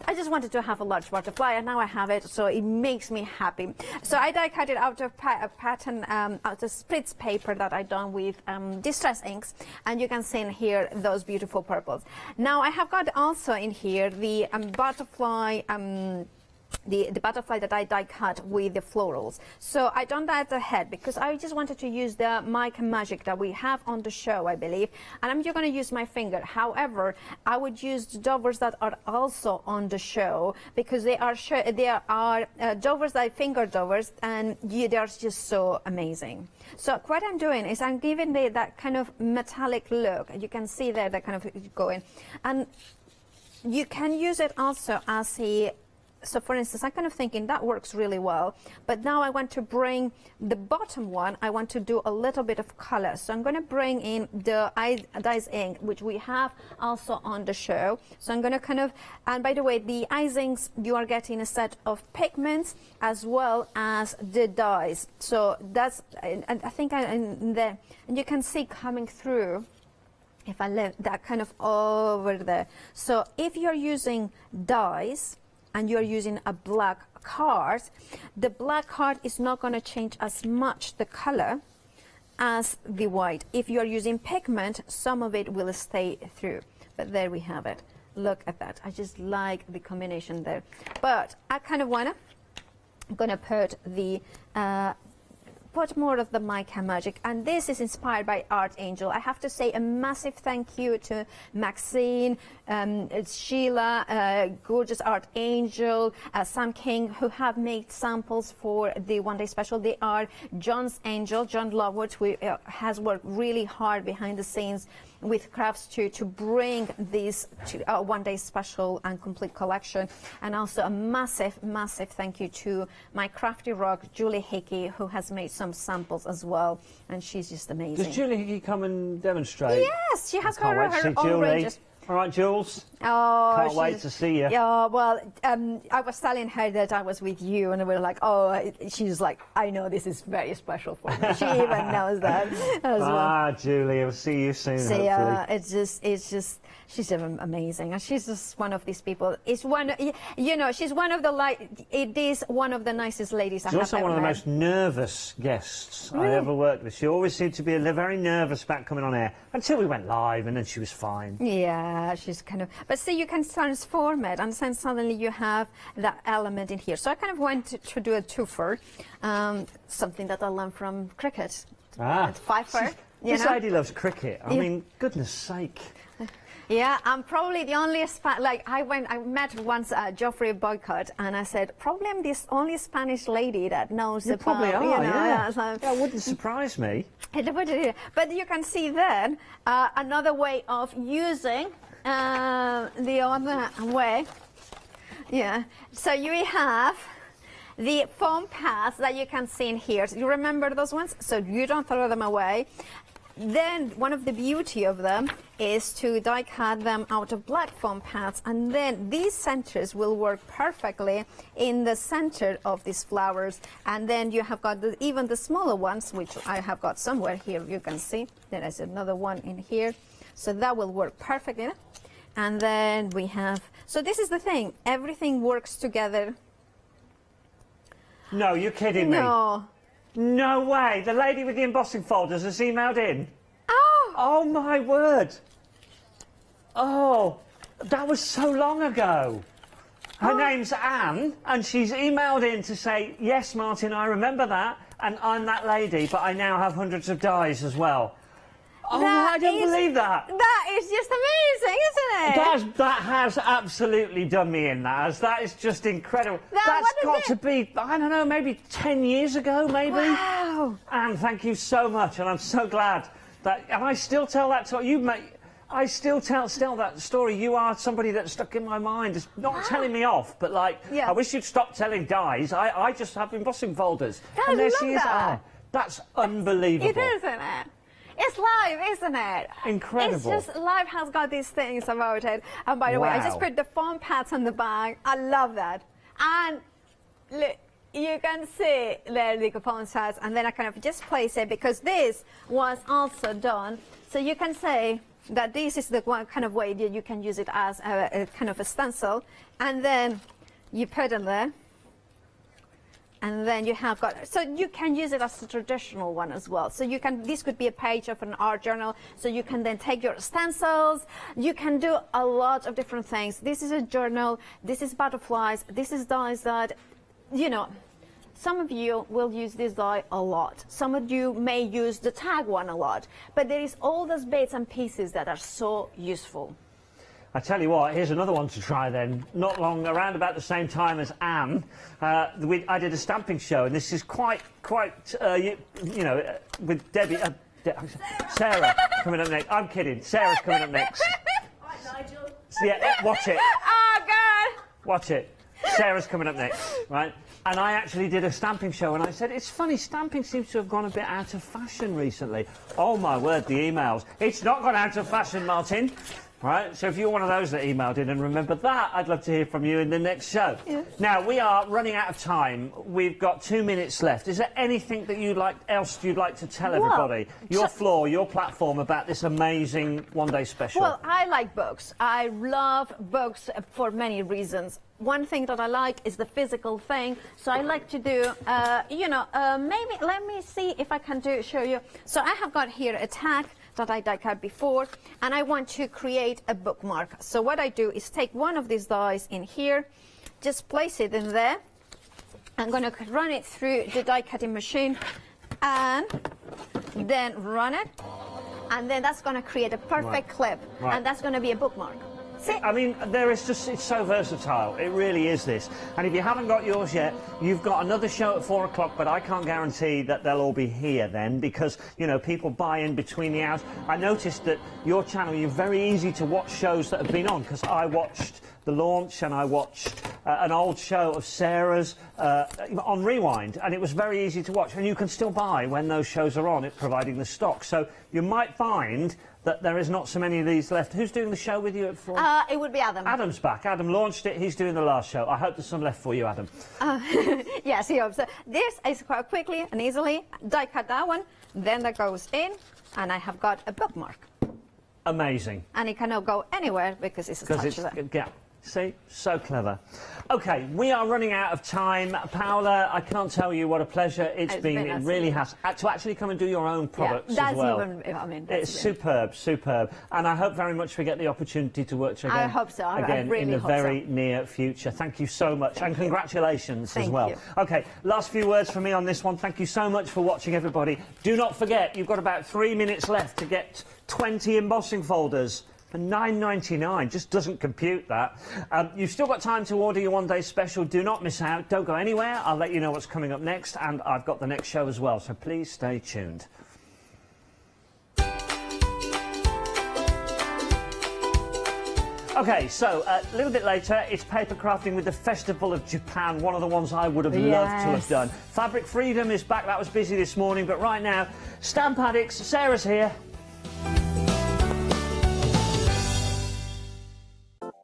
I just wanted to have a large butterfly, and now I have it, so it makes me happy. So I die cut it out of a pattern, out of spritz paper that I done with distress inks, and you can see in here those beautiful purples. Now I have got also in here the butterfly. The butterfly that I die cut with the florals. So I done that ahead because I just wanted to use the Mica Magic that we have on the show, I believe, and I'm just going to use my finger. However, I would use the dovers that are also on the show, because they are dovers, like finger dovers, and they are just so amazing. So what I'm doing is I'm giving that kind of metallic look. You can see there that kind of going, and you can use it also as a. So for instance, I'm kind of thinking that works really well, but now I want to bring the bottom one, I want to do a little bit of color. So I'm going to bring in the Ice Ink, which we have also on the show. So I'm going to kind of, and by the way, the Ice Inks, you are getting a set of pigments as well as the dyes. So that's, and I think and you can see coming through, if I left that kind of over there. So if you're using dyes, and you're using a black card, the black card is not going to change as much the color as the white. If you're using pigment, some of it will stay through. But there we have it. look at that. I just like the combination there. But I kind of I'm gonna put the put more of the mica magic, and this is inspired by Art Angel. I have to say a massive thank you to Maxine, Sheila, gorgeous Art Angel, Sam King, who have made samples for the one day special. They are John's Angel, John Lovewood, who has worked really hard behind the scenes with crafts to bring this to one day special and complete collection. And also a massive thank you to my crafty rock Julie Hickey, who has made some samples as well, and she's just amazing. Does Julie Hickey come and demonstrate? Yes, she has her own Julie. ranges. All right, Jules. Oh, can't wait to see you. Yeah, well, I was telling her that I was with you, and we were like, oh, she's like, I know this is very special for me. She even knows that as well. Julie, I'll see you soon. So hopefully. it's just, she's amazing, and she's just one of these people. It's one, she's one of the it is one of the nicest ladies I have ever met. She's also one of the most nervous guests I ever worked with. She always seemed to be very nervous about coming on air until we went live, and then she was fine. Yeah, she's kind of. But see, you can transform it, and then suddenly you have that element in here. So I kind of went to do a twofer, something that I learned from Cricut. Pfeiffer. This lady loves Cricut. I mean, goodness sake. Yeah, I'm probably the only I met once Geoffrey Boycott, and I said, probably I'm the only Spanish lady that knows about. Probably are, yeah. So, that wouldn't surprise me. But you can see then another way of using the other way. Yeah. So you have the foam pads that you can see in here. You remember those ones? So you don't throw them away. Then one of the beauty of them is to die cut them out of black foam pads, and then these centers will work perfectly in the center of these flowers. And then you have got even the smaller ones, which I have got somewhere here, you can see. There is another one in here, so that will work perfectly. And then we have, so this is the thing, everything works together. No, you're kidding me. No way! The lady with the embossing folders has emailed in. Oh! Oh my word! Oh, that was so long ago. Her name's Anne, and she's emailed in to say, yes, Martin, I remember that, and I'm that lady, but I now have hundreds of dies as well. Oh, I don't believe that. That is just amazing, isn't it? That has absolutely done me in, that is just incredible. That's got to be, I don't know, maybe 10 years ago, maybe? Wow. Anne, thank you so much, and I'm so glad that, and I still tell that story, I still tell that story. You are somebody that's stuck in my mind. It's not telling me off, but I wish you'd stop telling dies. I just have embossing folders. And there she is. Oh, that's unbelievable. It is, isn't it? It's live, isn't it? Incredible. It's just, live has got these things about it. And by the way, I just put the foam pads on the bag. I love that. And look, you can see there the foam pads, and then I kind of just place it because this was also done. So you can say that this is the one kind of way that you can use it as a kind of a stencil. And then you put it there. And then you have got, so you can use it as a traditional one as well. So you can, this could be a page of an art journal. So you can then take your stencils. You can do a lot of different things. This is a journal. This is butterflies. This is dies that, some of you will use this die a lot. Some of you may use the tag one a lot. But there is all those bits and pieces that are so useful. I tell you what, here's another one to try then. Not long, around about the same time as Anne, I did a stamping show, and this is quite, with Debbie, Sarah coming up next. I'm kidding, Sarah's coming up next. Right, Nigel. Yeah, watch it. Oh, God. Watch it. Sarah's coming up next, right? And I actually did a stamping show, and I said, it's funny, stamping seems to have gone a bit out of fashion recently. Oh, my word, the emails. It's not gone out of fashion, Martin. Right, so if you're one of those that emailed in and remember that, I'd love to hear from you in the next show. Yeah. Now, we are running out of time. We've got 2 minutes left. Is there anything that you'd like to tell everybody? Your floor, your platform about this amazing one-day special. Well, I like books. I love books for many reasons. One thing that I like is the physical thing. So I like to do, maybe let me see if I can show you. So I have got here a tag. that I die cut before, and I want to create a bookmark. So what I do is take one of these dies in here, just place it in there. I'm going to run it through the die cutting machine and then run it, and then that's going to create a perfect clip, and that's going to be a bookmark. I mean, it's so versatile. It really is this. And if you haven't got yours yet, you've got another show at 4 o'clock, but I can't guarantee that they'll all be here then, because, you know, people buy in between the hours. I noticed that your channel, you're very easy to watch shows that have been on, because I watched the launch and I watched an old show of Sarah's on Rewind, and it was very easy to watch. And you can still buy when those shows are on, it providing the stock. So you might find that there is not so many of these left. Who's doing the show with you at 4? It would be Adam. Adam's back. Adam launched it. He's doing the last show. I hope there's some left for you, Adam. Yes, he hopes. So this is quite quickly and easily die cut that one, then that goes in, and I have got a bookmark. Amazing. And it cannot go anywhere because it's attached to that. Yeah. See, so clever. Okay, we are running out of time. Paola, I can't tell you what a pleasure it's been. It really has. To actually come and do your own products as well. It's superb, superb. And I hope very much we get the opportunity to work together I hope so. again really in the very near future. Thank you so much, and congratulations as well. Okay, last few words from me on this one. Thank you so much for watching, everybody. Do not forget, you've got about 3 minutes left to get 20 embossing folders. For £9.99, just doesn't compute that. You've still got time to order your one-day special. Do not miss out. Don't go anywhere. I'll let you know what's coming up next, and I've got the next show as well, so please stay tuned. Okay, so a little bit later, it's paper crafting with the Festival of Japan, one of the ones I would have loved to have done. Fabric Freedom is back. That was busy this morning, but right now, Stamp Addicts, Sarah's here.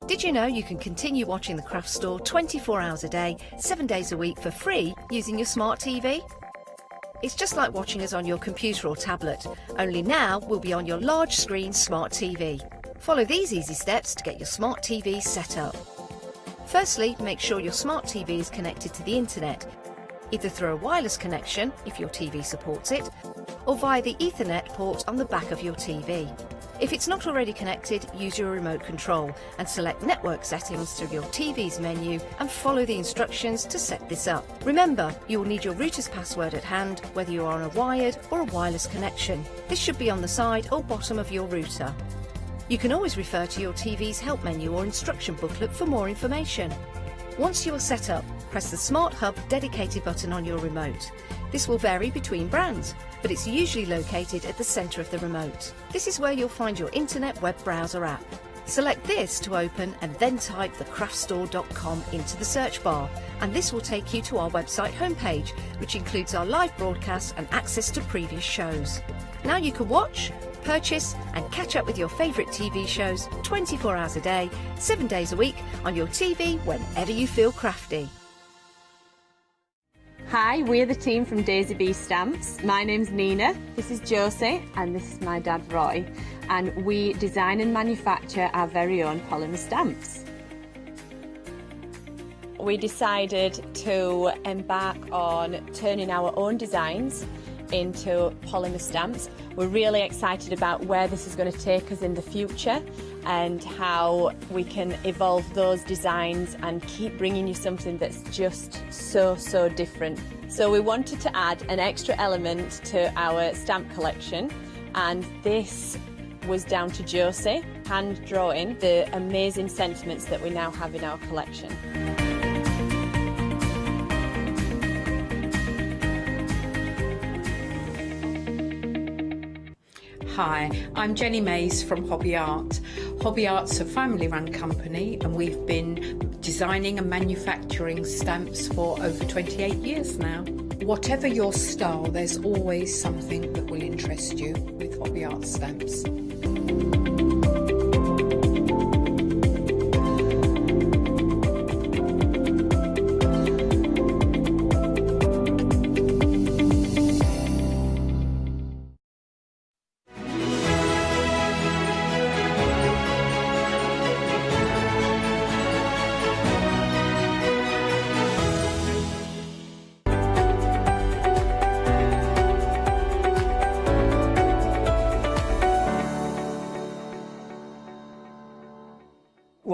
Did you know you can continue watching the Craft Store 24 hours a day, 7 days a week for free using your smart TV? It's just like watching us on your computer or tablet, only now we'll be on your large screen smart TV. Follow these easy steps to get your smart TV set up. Firstly, make sure your smart TV is connected to the internet, either through a wireless connection, if your TV supports it, or via the Ethernet port on the back of your TV. If it's not already connected, use your remote control and select network settings through your TV's menu and follow the instructions to set this up. Remember, you will need your router's password at hand, whether you are on a wired or a wireless connection. This should be on the side or bottom of your router. You can always refer to your TV's help menu or instruction booklet for more information. Once you are set up, press the Smart Hub dedicated button on your remote. This will vary between brands, but it's usually located at the centre of the remote. This is where you'll find your internet web browser app. Select this to open and then type thecraftstore.com into the search bar, and this will take you to our website homepage, which includes our live broadcasts and access to previous shows. Now you can watch, purchase and catch up with your favourite TV shows 24 hours a day, 7 days a week on your TV whenever you feel crafty. Hi, we're the team from Daisy Bee Stamps. My name's Nina, this is Josie, and this is my dad Roy. And we design and manufacture our very own polymer stamps. We decided to embark on turning our own designs into polymer stamps. We're really excited about where this is going to take us in the future and how we can evolve those designs and keep bringing you something that's just so different. So we wanted to add an extra element to our stamp collection, and this was down to Josie, hand drawing the amazing sentiments that we now have in our collection. Hi, I'm Jenny Mays from Hobby Art. Hobby Art's a family-run company, and we've been designing and manufacturing stamps for over 28 years now. Whatever your style, there's always something that will interest you with Hobby Art stamps.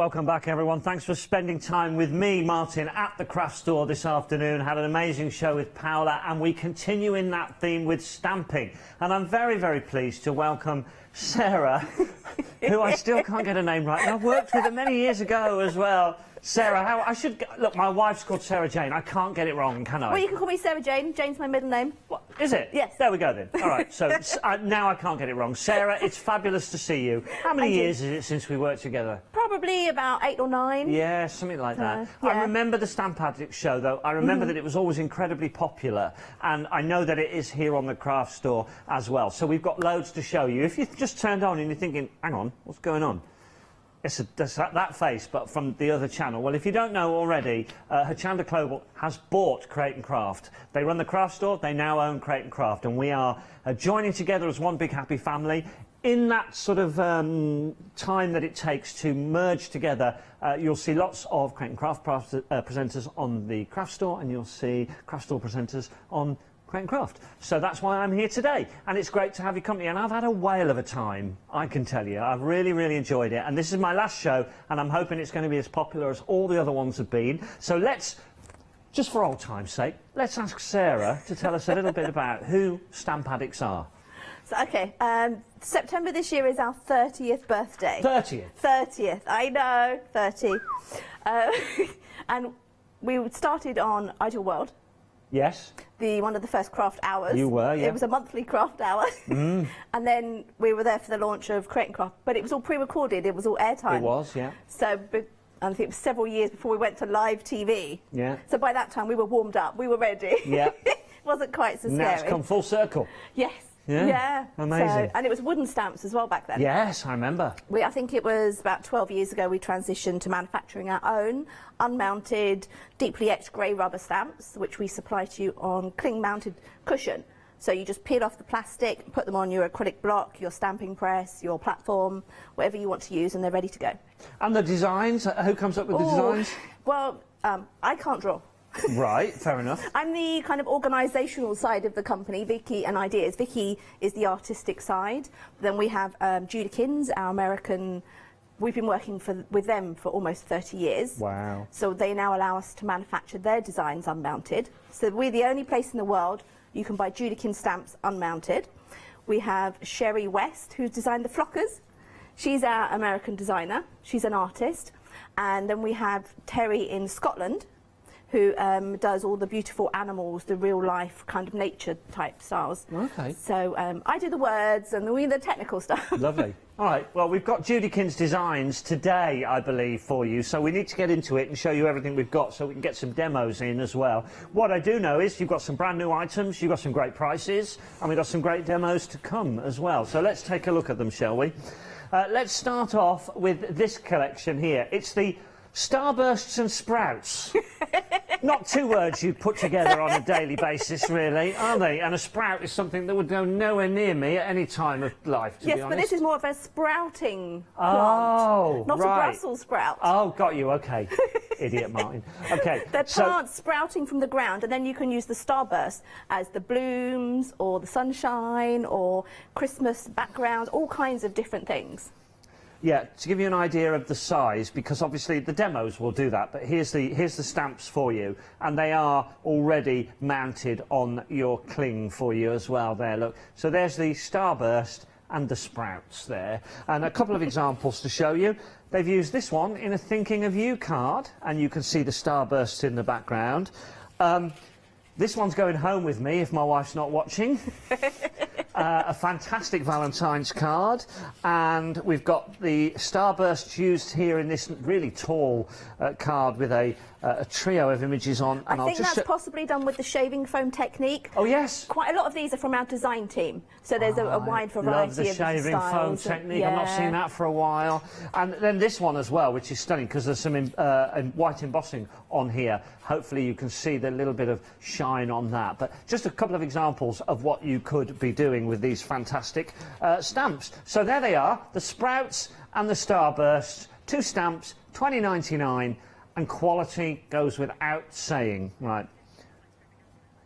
Welcome back, everyone. Thanks for spending time with me, Martin, at the craft store this afternoon. Had an amazing show with Paola, and we continue in that theme with stamping. And I'm very, very pleased to welcome Sarah, who I still can't get her name right. And I've worked with her many years ago as well. Sarah, how I should look. My wife's called Sarah Jane. I can't get it wrong, can I? Well, you can call me Sarah Jane. Jane's my middle name. What is it? Yes. There we go then. All right. So now I can't get it wrong. Sarah, it's fabulous to see you. How many years is it since we worked together? Probably about 8 or 9. Yeah, something like that. Yeah. I remember the Stamp Addict show, though. I remember that it was always incredibly popular, and I know that it is here on the craft store as well. So we've got loads to show you. If you just turned on and you're thinking, hang on, what's going on? It's that face, but from the other channel. Well, if you don't know already, Hochanda Global has bought Create and Craft. They run the craft store, they now own Create and Craft, and we are joining together as one big happy family. In that sort of time that it takes to merge together, you'll see lots of Create and Craft presenters on the craft store, and you'll see craft store presenters on Create and Craft. So that's why I'm here today, and it's great to have your company, and I've had a whale of a time, I can tell you. I've really, really enjoyed it, and this is my last show, and I'm hoping it's going to be as popular as all the other ones have been. So let's, just for old time's sake, let's ask Sarah to tell us a little bit about who Stamp Addicts are. So, okay, September this year is our 30th birthday. 30th? 30th, I know, 30. And we started on Ideal World. Yes. One of the first craft hours. You were, yeah. It was a monthly craft hour. And then we were there for the launch of Create and Craft, but it was all pre-recorded, it was all airtime. It was, yeah. So, I think it was several years before we went to live TV. Yeah. So by that time we were warmed up, we were ready. Yeah. It wasn't quite so scary. Now it's come full circle. Yes. Yeah. Yeah. Amazing. So, and it was wooden stamps as well back then. Yes, I remember. I think it was about 12 years ago we transitioned to manufacturing our own unmounted, deeply etched grey rubber stamps, which we supply to you on cling-mounted cushion. So you just peel off the plastic, put them on your acrylic block, your stamping press, your platform, whatever you want to use, and they're ready to go. And the designs? Who comes up with the designs? Well, I can't draw. Right, fair enough. I'm the kind of organisational side of the company, Vicky and Ideas. Vicky is the artistic side. Then we have Judikins, our American. We've been working with them for almost 30 years. Wow. So they now allow us to manufacture their designs unmounted. So we're the only place in the world you can buy Judikin stamps unmounted. We have Sherry West, who's designed the flockers. She's our American designer. She's an artist. And then we have Terry in Scotland, who does all the beautiful animals, the real life kind of nature type styles. Okay. So I do the words and the technical stuff. Lovely. All right, well, we've got Judikins designs today, I believe, for you, so we need to get into it and show you everything we've got so we can get some demos in as well. What I do know is you've got some brand new items, you've got some great prices, and we've got some great demos to come as well. So let's take a look at them, shall we? Let's start off with this collection here. It's the Starbursts and Sprouts. Not two words you'd put together on a daily basis, really, are they? And a sprout is something that would go nowhere near me at any time of life, to be honest. Yes, but this is more of a sprouting plant, not right. a Brussels sprout. Oh, got you, OK. Idiot Martin. OK. They're plants sprouting from the ground, and then you can use the starburst as the blooms or the sunshine or Christmas backgrounds, all kinds of different things. Yeah, to give you an idea of the size, because obviously the demos will do that, but here's the stamps for you, and they are already mounted on your cling for you as well there, look. So there's the Starburst and the Sprouts there, and a couple of examples to show you. They've used this one in a Thinking of You card, and you can see the Starbursts in the background. This one's going home with me if my wife's not watching. A fantastic Valentine's card, and we've got the Starbursts used here in this really tall card with a trio of images on. And I think that's possibly done with the shaving foam technique. Oh yes. Quite a lot of these are from our design team, so there's a wide variety of love the shaving foam technique. Yeah. I've not seen that for a while. And then this one as well, which is stunning because there's some white embossing on here. Hopefully you can see the little bit of shine on that. But just a couple of examples of what you could be doing with these fantastic stamps. So there they are, the Sprouts and the Starbursts, 2 stamps, $20.99, and quality goes without saying. Right.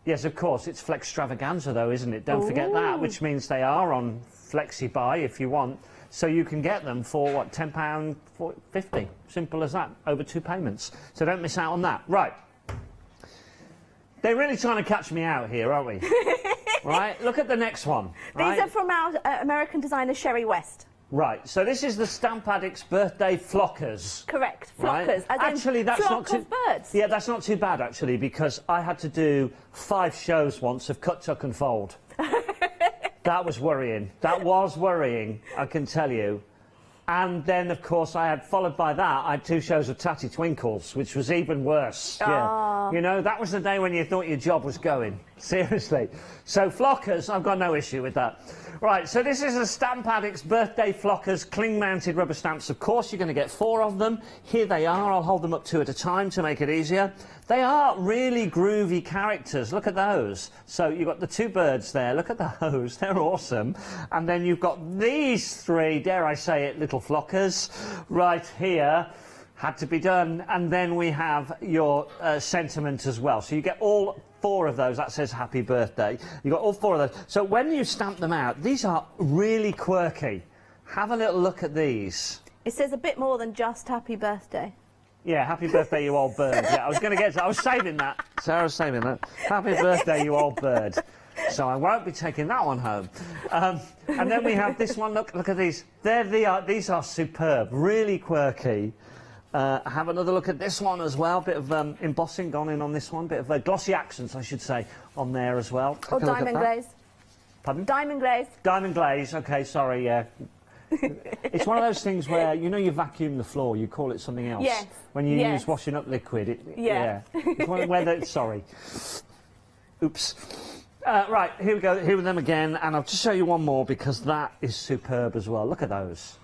Yes, of course, it's Flextravaganza though, isn't it? Don't forget that, which means they are on Flexi Buy if you want. So you can get them for, what, £10.50? Simple as that, over 2 payments. So don't miss out on that. Right. They're really trying to catch me out here, aren't we? Right, look at the next one. These are from our American designer Sherry West. Right, so this is the Stamp Addict's birthday flockers. Correct, Right? flockers. As Actually, in that's flock not too. of birds. Yeah, that's not too bad actually, because I had to do 5 shows once of cut, tuck, and fold. That was worrying. That was worrying, I can tell you. And then, of course, followed by that, I had 2 shows of Tatty Twinkles, which was even worse. Yeah. You know, that was the day when you thought your job was going. Seriously. So, flockers, I've got no issue with that. Right, so this is a Stamp Addict's birthday flockers, cling-mounted rubber stamps. Of course, you're going to get 4 of them. Here they are. I'll hold them up 2 at a time to make it easier. They are really groovy characters. Look at those. So you've got the 2 birds there. Look at those. They're awesome. And then you've got these 3, dare I say it, little flockers right here. Had to be done. And then we have your sentiment as well. So you get all 4 of those. That says happy birthday. You've got all 4 of those. So when you stamp them out, these are really quirky. Have a little look at these. It says a bit more than just happy birthday. Yeah, happy birthday, you old bird. Yeah, I was going to get. I was saving that. Sarah's saving that. Happy birthday, you old bird. So I won't be taking that one home. And then we have this one. Look at these. These are superb. Really quirky. Have another look at this one as well. Bit of embossing gone in on this one. Bit of glossy accents, I should say, on there as well. Or diamond glaze. Pardon? Diamond glaze. Diamond glaze. Okay, sorry. Yeah. It's one of those things where, you know, you vacuum the floor, you call it something else. Yes. When you use washing up liquid. It's one where sorry. Oops. Right, here we go. Here with them again, and I'll just show you one more because that is superb as well. Look at those.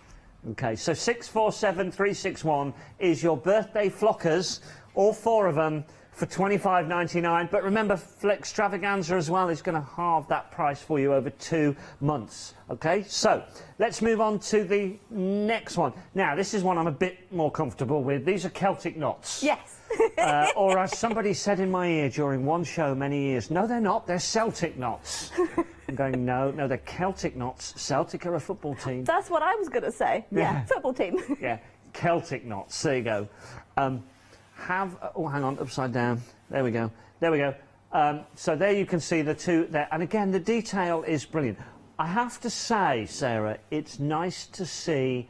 Okay, so 647361 is your birthday flockers, all 4 of them, for £25.99. But remember, Flextravaganza as well is going to halve that price for you over 2 months. Okay, so let's move on to the next one. Now, this is one I'm a bit more comfortable with. These are Celtic knots. Yes. Or as somebody said in my ear during one show many years, no, they're not. They're Celtic knots. I'm going, no, they're Celtic knots. Celtic are a football team. That's what I was going to say. Yeah, football team. Yeah, Celtic knots. There you go. Oh, hang on, upside down. There we go. There we go. So there you can see the 2 there. And again, the detail is brilliant. I have to say, Sarah, it's nice to see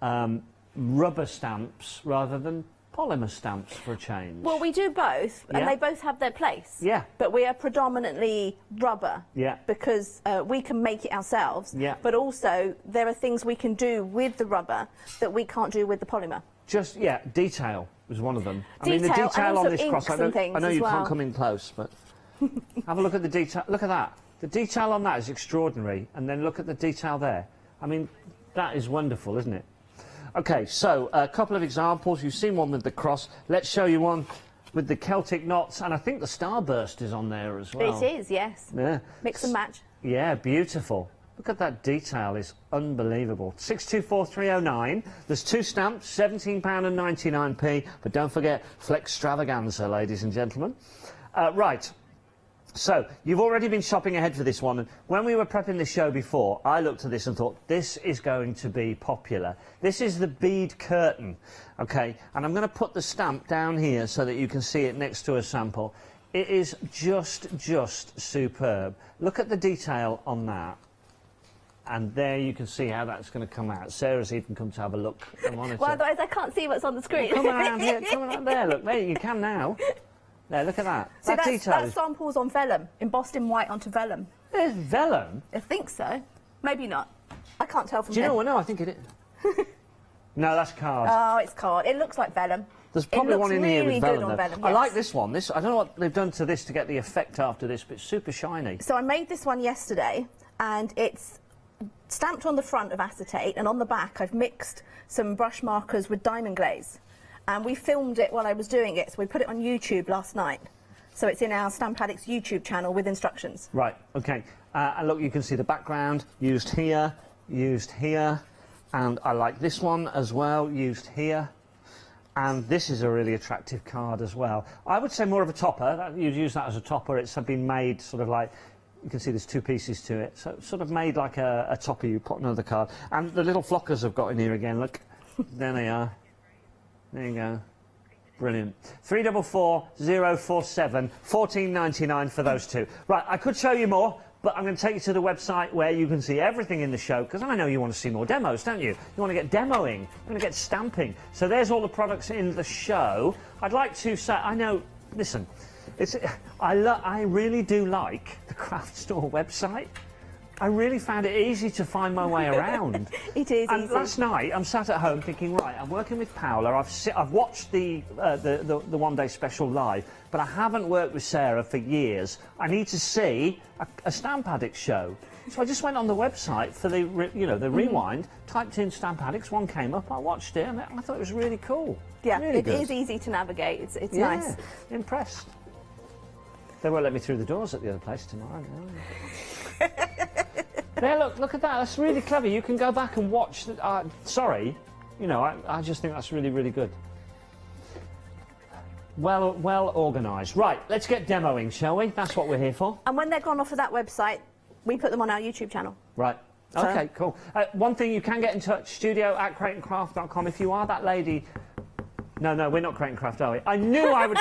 rubber stamps rather than polymer stamps for a change. Well, we do both, and they both have their place. Yeah. But we are predominantly rubber. Yeah. Because we can make it ourselves. Yeah. But also, there are things we can do with the rubber that we can't do with the polymer. Just, detail was one of them. I mean, the Detail, detail and on also this cross, inks and things I know as you well. can't come in close, but have a look at the detail. Look at that. The detail on that is extraordinary. And then look at the detail there. I mean, that is wonderful, isn't it? Okay, so a couple of examples. You've seen one with the cross. Let's show you one with the Celtic knots. And I think the starburst is on there as well. It is, yes. Yeah. Mix and match. Yeah, beautiful. Look at that detail, it's unbelievable. 624309. There's 2 stamps, £17.99p. But don't forget, Flextravaganza, ladies and gentlemen. Right. So, you've already been shopping ahead for this one, and when we were prepping this show before, I looked at this and thought, this is going to be popular. This is the bead curtain, okay? And I'm going to put the stamp down here so that you can see it next to a sample. It is just superb. Look at the detail on that. And there you can see how that's going to come out. Sarah's even come to have a look at the monitor. Well, otherwise I can't see what's on the screen. Well, come around here, come around there, look, there, you can now. There, look at that. So that detail that sample's on vellum, embossed in white onto vellum. There's vellum? I think so. Maybe not. I can't tell from Do you know here. what? No, I think it is. No, that's card. Oh, it's card. It looks like vellum. There's probably one in here really with vellum, good on though. vellum, I yes. like this one. I don't know what they've done to this to get the effect after this, but it's super shiny. So I made this one yesterday, and it's stamped on the front of acetate, and on the back I've mixed some brush markers with diamond glaze. And we filmed it while I was doing it, so we put it on YouTube last night. So it's in our Stamp Addicts YouTube channel with instructions. Right, OK. And look, you can see the background used here, and I like this one as well, used here. And this is a really attractive card as well. I would say more of a topper. You'd use that as a topper. It's been made sort of like You can see there's two pieces to it, so it's sort of made like a toppy. You put another card, and the little flockers I've got in here again. Look, there they are. There you go. Brilliant. 344047, $14.99 for those two. Right, I could show you more, but I'm going to take you to the website where you can see everything in the show, because I know you want to see more demos, don't you? You want to get demoing, you want to get stamping. So there's all the products in the show. I'd like to say, I know, listen, I really do like the Craft Store website. I really found it easy to find my way around. It is and easy. Last night, I'm sat at home thinking, right, I'm working with Paola. I've watched the one-day special live, but I haven't worked with Sarah for years. I need to see a Stamp Addicts show. So I just went on the website for the rewind, typed in Stamp Addicts, one came up, I watched it, and I thought it was really cool. Yeah, really it good. is easy to navigate. It's Yeah, nice. Impressed. They won't let me through the doors at the other place tomorrow. No. There, look at that. That's really clever. You can go back and watch. Sorry, I just think that's really, really good. Well organised. Right, let's get demoing, shall we? That's what we're here for. And when they're gone off of that website, we put them on our YouTube channel. Right. Okay, cool. One thing, you can get in touch, studio@createandcraft.com. If you are that lady... No, we're not Create and Craft, are we? I knew I would...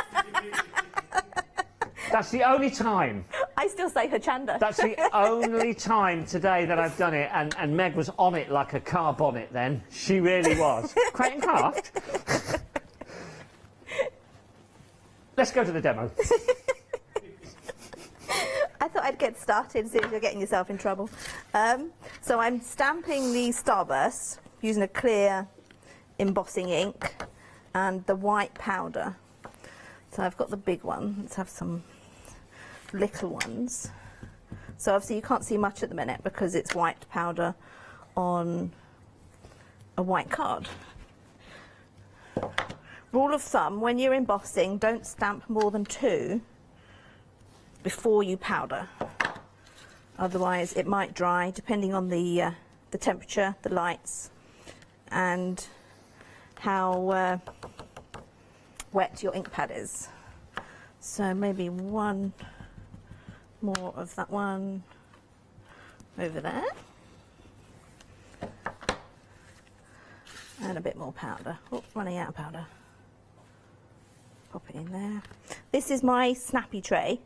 That's the only time. I still say Hochanda. That's the only time today that I've done it, and Meg was on it like a car bonnet then. She really was. Create and Craft? Let's go to the demo. I thought I'd get started as soon as you're getting yourself in trouble. So I'm stamping the starbursts using a clear embossing ink and the white powder. So I've got the big one. Let's have some little ones. So obviously you can't see much at the minute because it's white powder on a white card. Rule of thumb, when you're embossing, don't stamp more than 2 before you powder. Otherwise it might dry, depending on the temperature, the lights, and how wet your ink pad is. So maybe 1 more of that one over there, and a bit more powder. Oh, running out of powder. Pop it in there. This is my snappy tray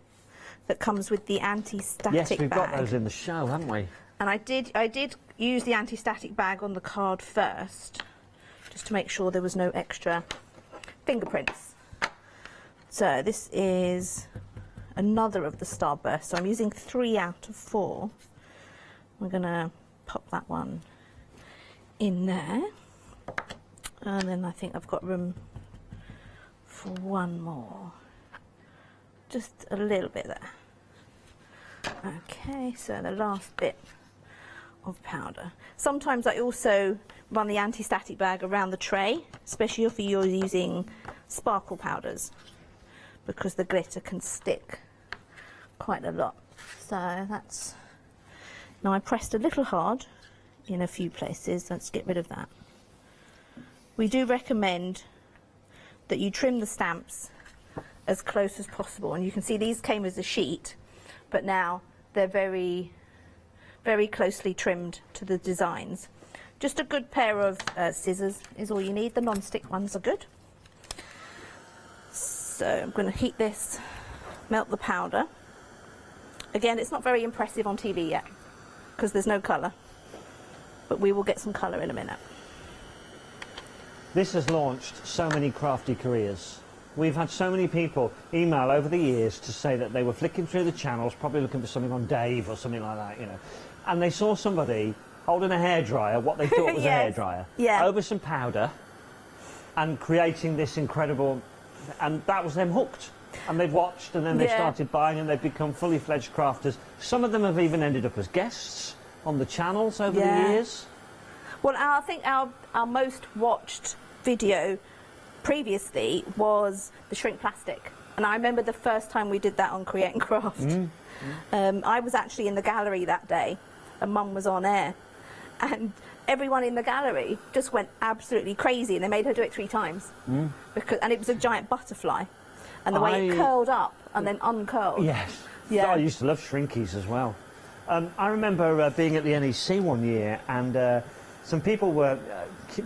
that comes with the anti-static bag. Yes, we've got those in the show, haven't we? And I did use the anti-static bag on the card first, just to make sure there was no extra fingerprints. So this is another of the starbursts. So I'm using 3 out of 4. We're going to pop that one in there. And then I think I've got room for 1 more. Just a little bit there. Okay, so the last bit of powder. Sometimes I also run the anti-static bag around the tray, especially if you're using sparkle powders, because the glitter can stick quite a lot. So that's... Now I pressed a little hard in a few places. Let's get rid of that. We do recommend that you trim the stamps as close as possible, and you can see these came as a sheet, but now they're very, very closely trimmed to the designs. Just a good pair of scissors is all you need. The non-stick ones are good. So I'm going to heat this, melt the powder. Again, it's not very impressive on TV yet because there's no colour, but we will get some colour in a minute. This has launched so many crafty careers. We've had so many people email over the years to say that they were flicking through the channels, probably looking for something on Dave or something like that, and they saw somebody holding a hairdryer, what they thought was Yes. a hairdryer, Yeah. over some powder, and creating this incredible, and that was them hooked. And they've watched, and then they started buying, and they've become fully fledged crafters. Some of them have even ended up as guests on the channels over the years. Well, I think our most watched video previously was the shrink plastic, and I remember the first time we did that on Create and Craft. I was actually in the gallery that day, and Mum was on air, and everyone in the gallery just went absolutely crazy, and they made her do it 3 times and it was a giant butterfly, and the way it curled up and then uncurled. Yes. Yeah. I used to love shrinkies as well. I remember being at the NEC one year, and some people were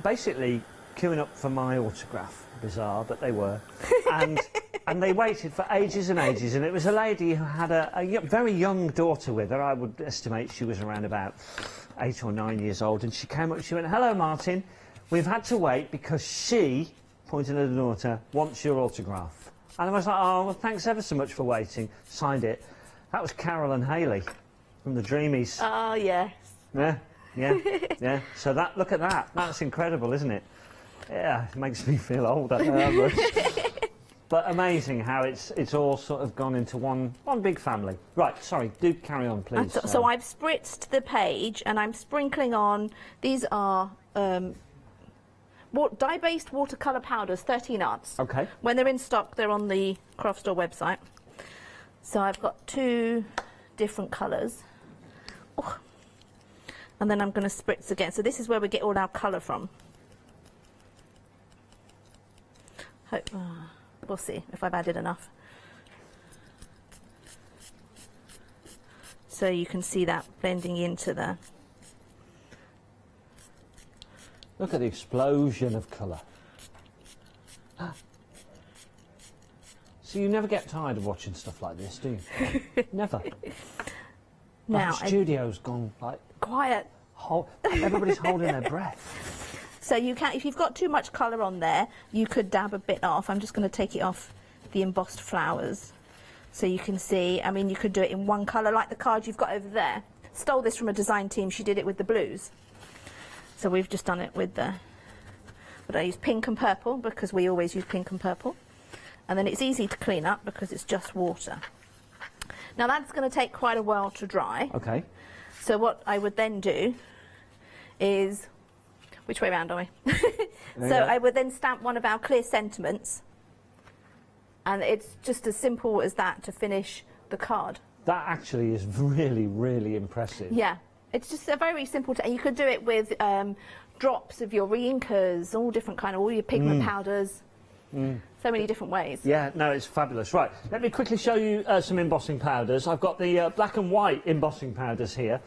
basically queuing up for my autograph. Bizarre, but they were. And they waited for ages and ages, and it was a lady who had a very young daughter with her. I would estimate she was around about 8 or 9 years old, and she came up and she went, "Hello, Martin. We've had to wait because she," pointing at her daughter, "wants your autograph." And I was like, "Oh, well, thanks ever so much for waiting." Signed it. That was Carol and Haley from the Dreamies. Oh, yes. Yeah, yeah, yeah. So look at that. That's incredible, isn't it? Yeah, it makes me feel old. I don't know, but amazing how it's all sort of gone into one big family. Right, sorry, do carry on, please. So I've spritzed the page and I'm sprinkling on, these are dye-based watercolour powders, 13 Arts. Okay. When they're in stock, they're on the craft store website. So I've got 2 different colours. Oh. And then I'm going to spritz again. So this is where we get all our colour from. We'll see if I've added enough. So you can see that blending into the... Look at the explosion of colour. So you never get tired of watching stuff like this, do you? Never. Now, the studio's gone like... Quiet. Everybody's holding their breath. So you can, if you've got too much colour on there, you could dab a bit off. I'm just going to take it off the embossed flowers. So you can see, I mean, you could do it in one colour, like the card you've got over there. Stole this from a design team, she did it with the blues. So we've just done it with the, but I use pink and purple because we always use pink and purple. And then it's easy to clean up because it's just water. Now that's going to take quite a while to dry. Okay. So what I would then do is, which way round are we? So I would then stamp one of our clear sentiments, and it's just as simple as that to finish the card. That actually is really, really impressive. Yeah, it's just a very simple, and you could do it with drops of your re-inkers, all different kind of, all your pigment powders. So many different ways. Yeah, no, it's fabulous. Right, let me quickly show you some embossing powders. I've got the black and white embossing powders here,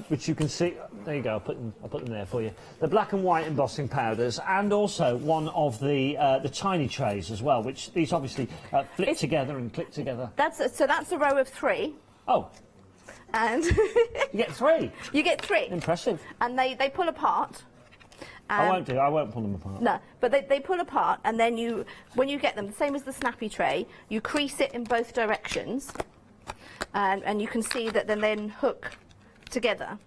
which you can see. There you go, I'll put them there for you. The black and white embossing powders, and also one of the tiny trays as well, which these obviously flip together and click together. So that's a row of 3. Oh. And you get 3. You get 3. Impressive. And they pull apart. I won't pull them apart. No, but they pull apart, and then when you get them, the same as the snappy tray, you crease it in both directions, and you can see that then hook together.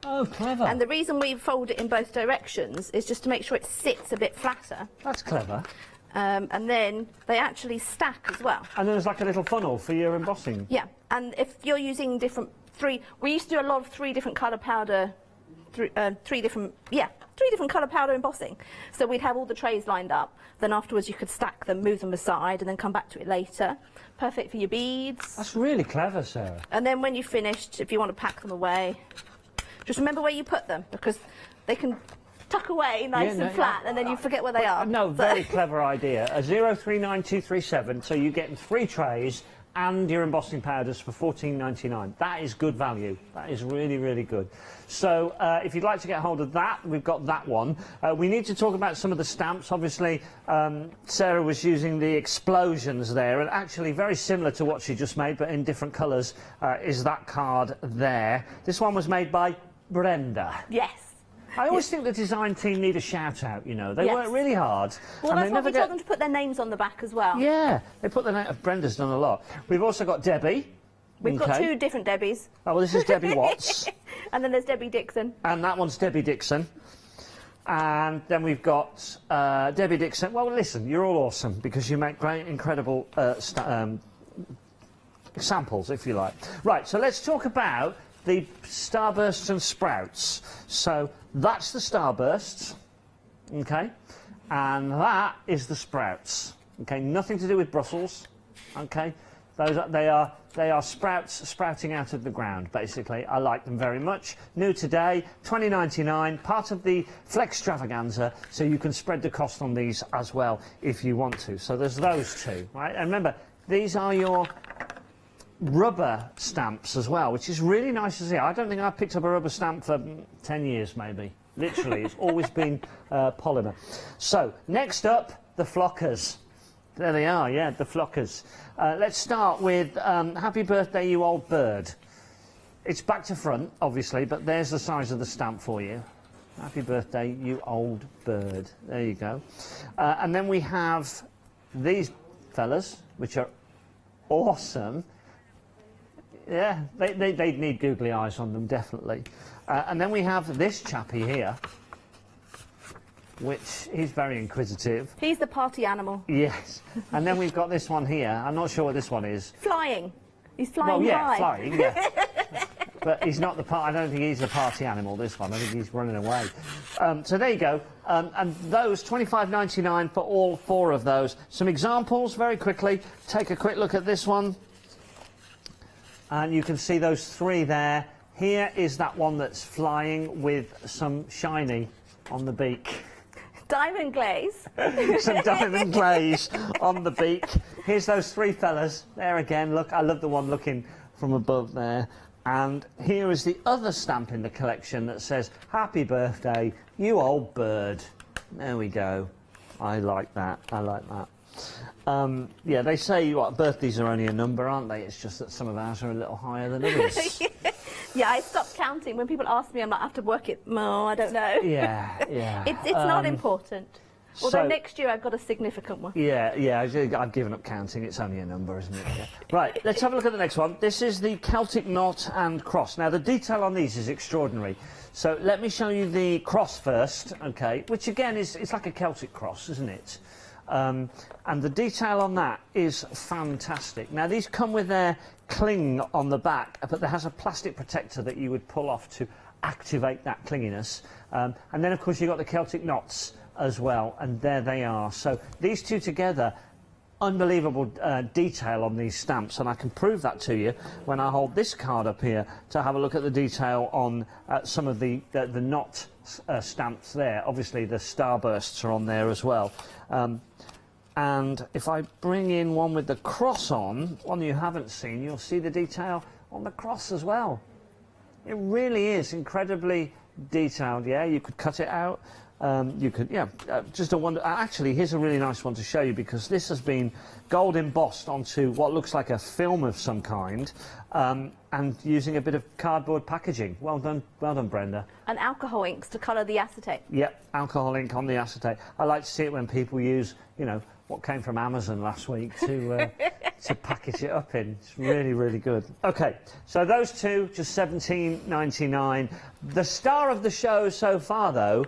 Oh, clever. And the reason we fold it in both directions is just to make sure it sits a bit flatter. That's clever. And then they actually stack as well. And then there's like a little funnel for your embossing. Yeah, and if you're using we used to do a lot of 3 different colour powder, 3 different colour powder embossing. So we'd have all the trays lined up, then afterwards you could stack them, move them aside, and then come back to it later. Perfect for your beads. That's really clever, Sarah. And then when you've finished, if you want to pack them away, just remember where you put them, because they can tuck away nice and flat, and then you forget where they are. No, very clever idea. A 039237, so you get 3 trays and your embossing powders for $14.99. That is good value. That is really, really good. So if you'd like to get hold of that, we've got that one. We need to talk about some of the stamps. Obviously, Sarah was using the explosions there, and actually very similar to what she just made, but in different colours, is that card there. This one was made by Brenda. Yes. I always think the design team need a shout out, you know. They work really hard. Well, that's why we told them to put their names on the back as well. Yeah, they put their name. Brenda's done a lot. We've also got Debbie. We've got 2 different Debbies. Oh, well, this is Debbie Watts. And then there's Debbie Dixon. And that one's Debbie Dixon. And then we've got Debbie Dixon. Well, listen, you're all awesome because you make great, incredible samples, if you like. Right, so let's talk about the starbursts and sprouts. So that's the starbursts, okay, and that is the sprouts. Okay, nothing to do with Brussels. Okay, they are sprouts sprouting out of the ground. Basically, I like them very much. New today, $20.99, part of the Flextravaganza. So you can spread the cost on these as well if you want to. So there's those 2, right? And remember, these are your rubber stamps as well, which is really nice to see. I don't think I've picked up a rubber stamp for 10 years maybe. Literally, it's always been polymer. So, next up, the flockers. There they are, yeah, the flockers. Let's start with Happy Birthday You Old Bird. It's back to front, obviously, but there's the size of the stamp for you. Happy birthday, you old bird. There you go. And then we have these fellas, which are awesome. Yeah, they need googly eyes on them, definitely. And then we have this chappie here, which he's very inquisitive. He's the party animal. Yes. And then we've got this one here. I'm not sure what this one is. Flying. He's flying well, yeah, high. flying, yeah. But he's not the I don't think he's the party animal, this one. I think he's running away. So there you go. And those, $25.99 for all 4 of those. Some examples, very quickly. Take a quick look at this one. And you can see those 3 there. Here is that one that's flying with some shiny on the beak. Diamond glaze. Some diamond glaze on the beak. Here's those 3 fellas. There again, look, I love the one looking from above there. And here is the other stamp in the collection that says, Happy Birthday, you old bird. There we go. I like that. I like that. Yeah, they say what, birthdays are only a number, aren't they? It's just that some of ours are a little higher than others. Yeah, I stopped counting. When people ask me, I'm like, I have to work it. No, I don't know. Yeah, yeah. It's not important. Although so, next year I've got a significant one. Yeah, yeah, I've given up counting. It's only a number, isn't it? Yeah. Right, let's have a look at the next one. This is the Celtic knot and cross. Now, the detail on these is extraordinary. So let me show you the cross first, okay, which again is it's like a Celtic cross, isn't it? And the detail on that is fantastic. Now, these come with their cling on the back, but there has a plastic protector that you would pull off to activate that clinginess. And then, of course, you've got the Celtic knots as well, and there they are. So these two together, unbelievable detail on these stamps, and I can prove that to you when I hold this card up here to have a look at the detail on some of the knot stamps there. Obviously the starbursts are on there as well. And if I bring in one with the cross on, one you haven't seen, you'll see the detail on the cross as well. It really is incredibly detailed. Yeah, you could cut it out. You could, yeah, just a wonder. Actually, here's a really nice one to show you, because this has been gold embossed onto what looks like a film of some kind, and using a bit of cardboard packaging. Well done, Brenda. And alcohol inks to colour the acetate. Yep, alcohol ink on the acetate. I like to see it when people use, you know, what came from Amazon last week to to package it up in. It's really, really good. Okay, so those two, just $17.99. The star of the show so far, though,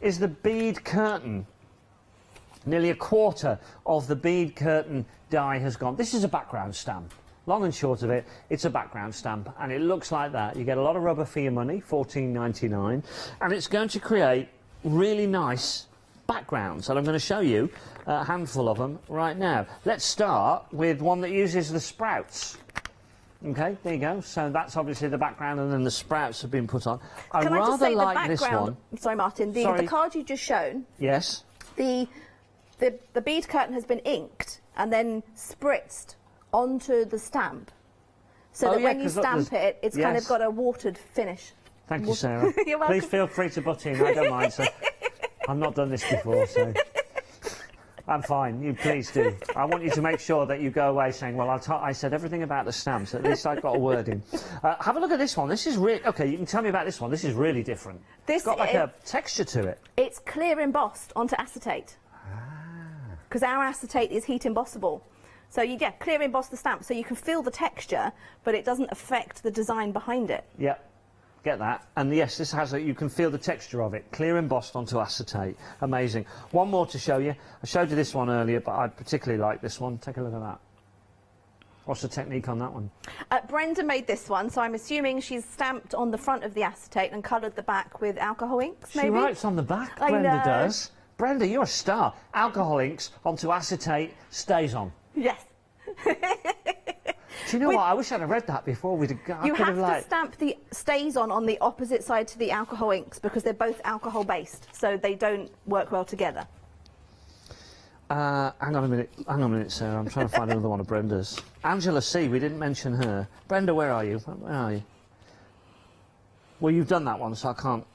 is the bead curtain. Nearly a quarter of the bead curtain die has gone. This is a background stamp. Long and short of it, it's a background stamp, and it looks like that. You get a lot of rubber for your money, $14.99, and it's going to create really nice backgrounds, and I'm going to show you a handful of them right now. Let's start with one that uses the sprouts. Okay, there you go. So that's obviously the background, and then the sprouts have been put on. I rather like this one. Sorry, Martin. The card you've just shown. Yes. The bead curtain has been inked and then spritzed onto the stamp, so that when you stamp it, it's kind of got a watered finish. Thank you, Sarah. You're welcome. Please feel free to butt in. I don't mind. So I've not done this before, so I'm fine. You please do. I want you to make sure that you go away saying, well, I said everything about the stamps. At least I got a word in. Have a look at this one. This is really... OK, you can tell me about this one. This is really different. It's got like a texture to it. It's clear embossed onto acetate. Because our acetate is heat embossable. So you clear emboss the stamp, so you can feel the texture, but it doesn't affect the design behind it. Yep. Get that. And yes, this has you can feel the texture of it. Clear embossed onto acetate. Amazing. One more to show you. I showed you this one earlier, but I particularly like this one. Take a look at that. What's the technique on that one? Brenda made this one, so I'm assuming she's stamped on the front of the acetate and coloured the back with alcohol inks, maybe? She writes on the back, Brenda does. Brenda, you're a star. Alcohol inks onto acetate, stays on. Yes. Do you know what? I wish I'd have read that before we'd have... You have to stamp the stays on the opposite side to the alcohol inks, because they're both alcohol based, so they don't work well together. Hang on a minute, Sarah. I'm trying to find another one of Brenda's. Angela C. We didn't mention her. Brenda, where are you? Where are you? Well, you've done that one, so I can't.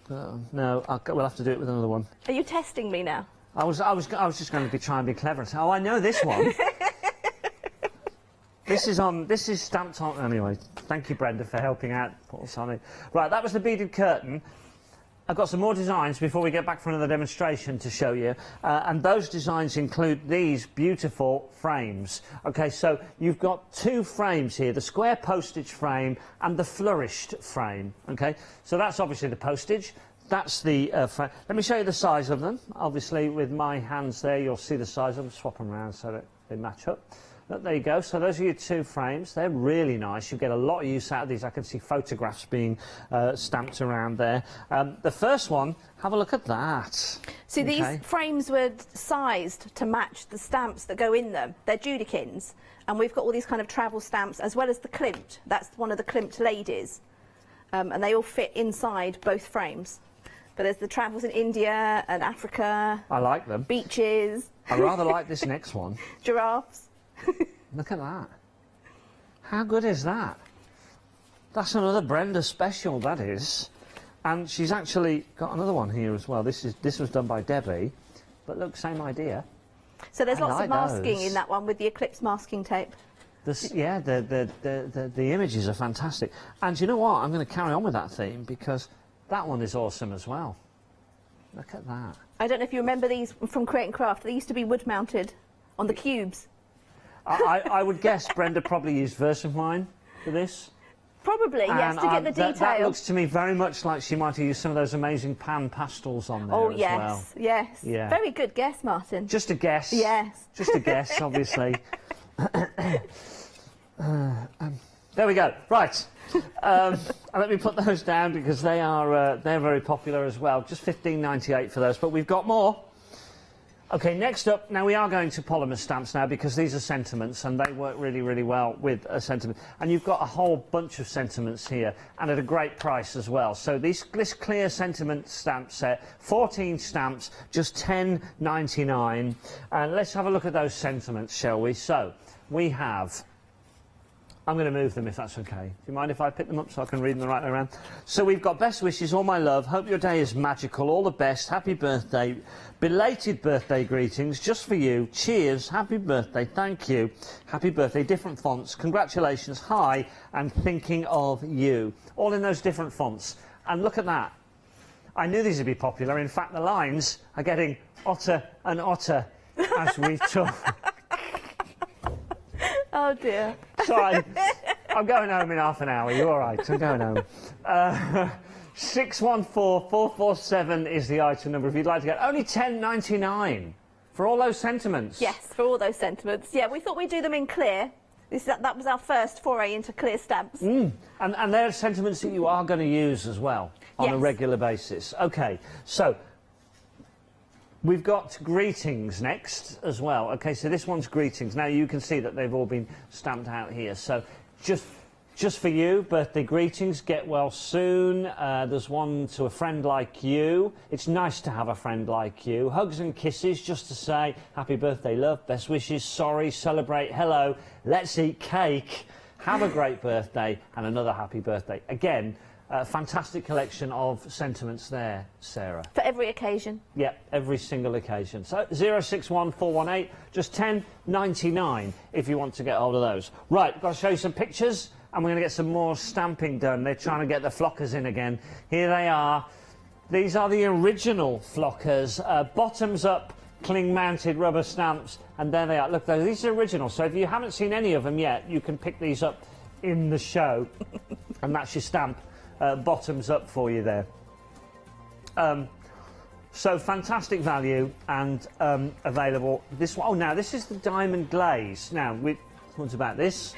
No, we'll have to do it with another one. Are you testing me now? I was just going to try and be clever and say, oh, I know this one. This is stamped on. Anyway, thank you, Brenda, for helping out. Right, that was the beaded curtain. I've got some more designs before we get back for another demonstration to show you, and those designs include these beautiful frames. Okay, so you've got two frames here, the square postage frame and the flourished frame. Okay, so that's obviously the postage. That's the frame. Let me show you the size of them. Obviously, with my hands there, you'll see the size of them. Swap them around so that they match up. But there you go. So those are your two frames. They're really nice. You get a lot of use out of these. I can see photographs being stamped around there. The first one, have a look at that. See, these frames were sized to match the stamps that go in them. They're Judikins, and we've got all these kind of travel stamps as well as the Klimt. That's one of the Klimt ladies, and they all fit inside both frames. But there's the travels in India and Africa. I like them. Beaches. I rather like this next one. Giraffes. Look at that. How good is that? That's another Brenda special, that is. And she's actually got another one here as well. This was done by Debbie, but look, same idea. So there's lots of masking in that one with the Eclipse masking tape. Yeah, the images are fantastic. And you know what? I'm going to carry on with that theme because that one is awesome as well. Look at that. I don't know if you remember these from Create and Craft. They used to be wood mounted on the cubes. I would guess Brenda probably used Versafine for this. Probably, yes, to get the detail. That looks to me very much like she might have used some of those amazing pan pastels on there as well. Yes, yes. Yeah. Very good guess, Martin. Just a guess. Yes. Just a guess, obviously. There we go. Right. Let me put those down because they're very popular as well. Just $15.98 for those, but we've got more. Okay, next up, now we are going to polymer stamps now because these are sentiments and they work really, really well with a sentiment. And you've got a whole bunch of sentiments here and at a great price as well. So this clear sentiment stamp set, 14 stamps, just $10.99. And let's have a look at those sentiments, shall we? So we have... I'm going to move them if that's okay. Do you mind if I pick them up so I can read them the right way around? So we've got best wishes, all my love, hope your day is magical, all the best, happy birthday, belated birthday greetings, just for you, cheers, happy birthday, thank you, happy birthday, different fonts, congratulations, hi, and thinking of you. All in those different fonts. And look at that. I knew these would be popular. In fact, the lines are getting otter and otter as we talk. Oh dear. Sorry, I'm going home in half an hour. You all right? I'm going home. 614447 is the item number if you'd like to get. Only $10.99 for all those sentiments. Yes, for all those sentiments. Yeah, we thought we'd do them in clear. That was our first foray into clear stamps. And they're sentiments that you are going to use as well on a regular basis. Okay, so we've got greetings next as well. Okay, so this one's greetings. Now you can see that they've all been stamped out here. So just for you, birthday greetings, get well soon. There's one to a friend like you. It's nice to have a friend like you. Hugs and kisses just to say happy birthday, love, best wishes, sorry, celebrate, hello, let's eat cake, have a great birthday, and another happy birthday. Again, fantastic collection of sentiments there, Sarah. For every occasion. Yeah, every single occasion. So 061418, just $10.99 if you want to get hold of those. Right, I've got to show you some pictures and we're going to get some more stamping done. They're trying to get the flockers in again. Here they are. These are the original flockers, bottoms up, cling mounted rubber stamps, and there they are. Look, these are original, so if you haven't seen any of them yet, you can pick these up in the show and that's your stamp. Bottoms up for you there. So fantastic value and available. This one, oh, now this is the diamond glaze. Now, what's about this?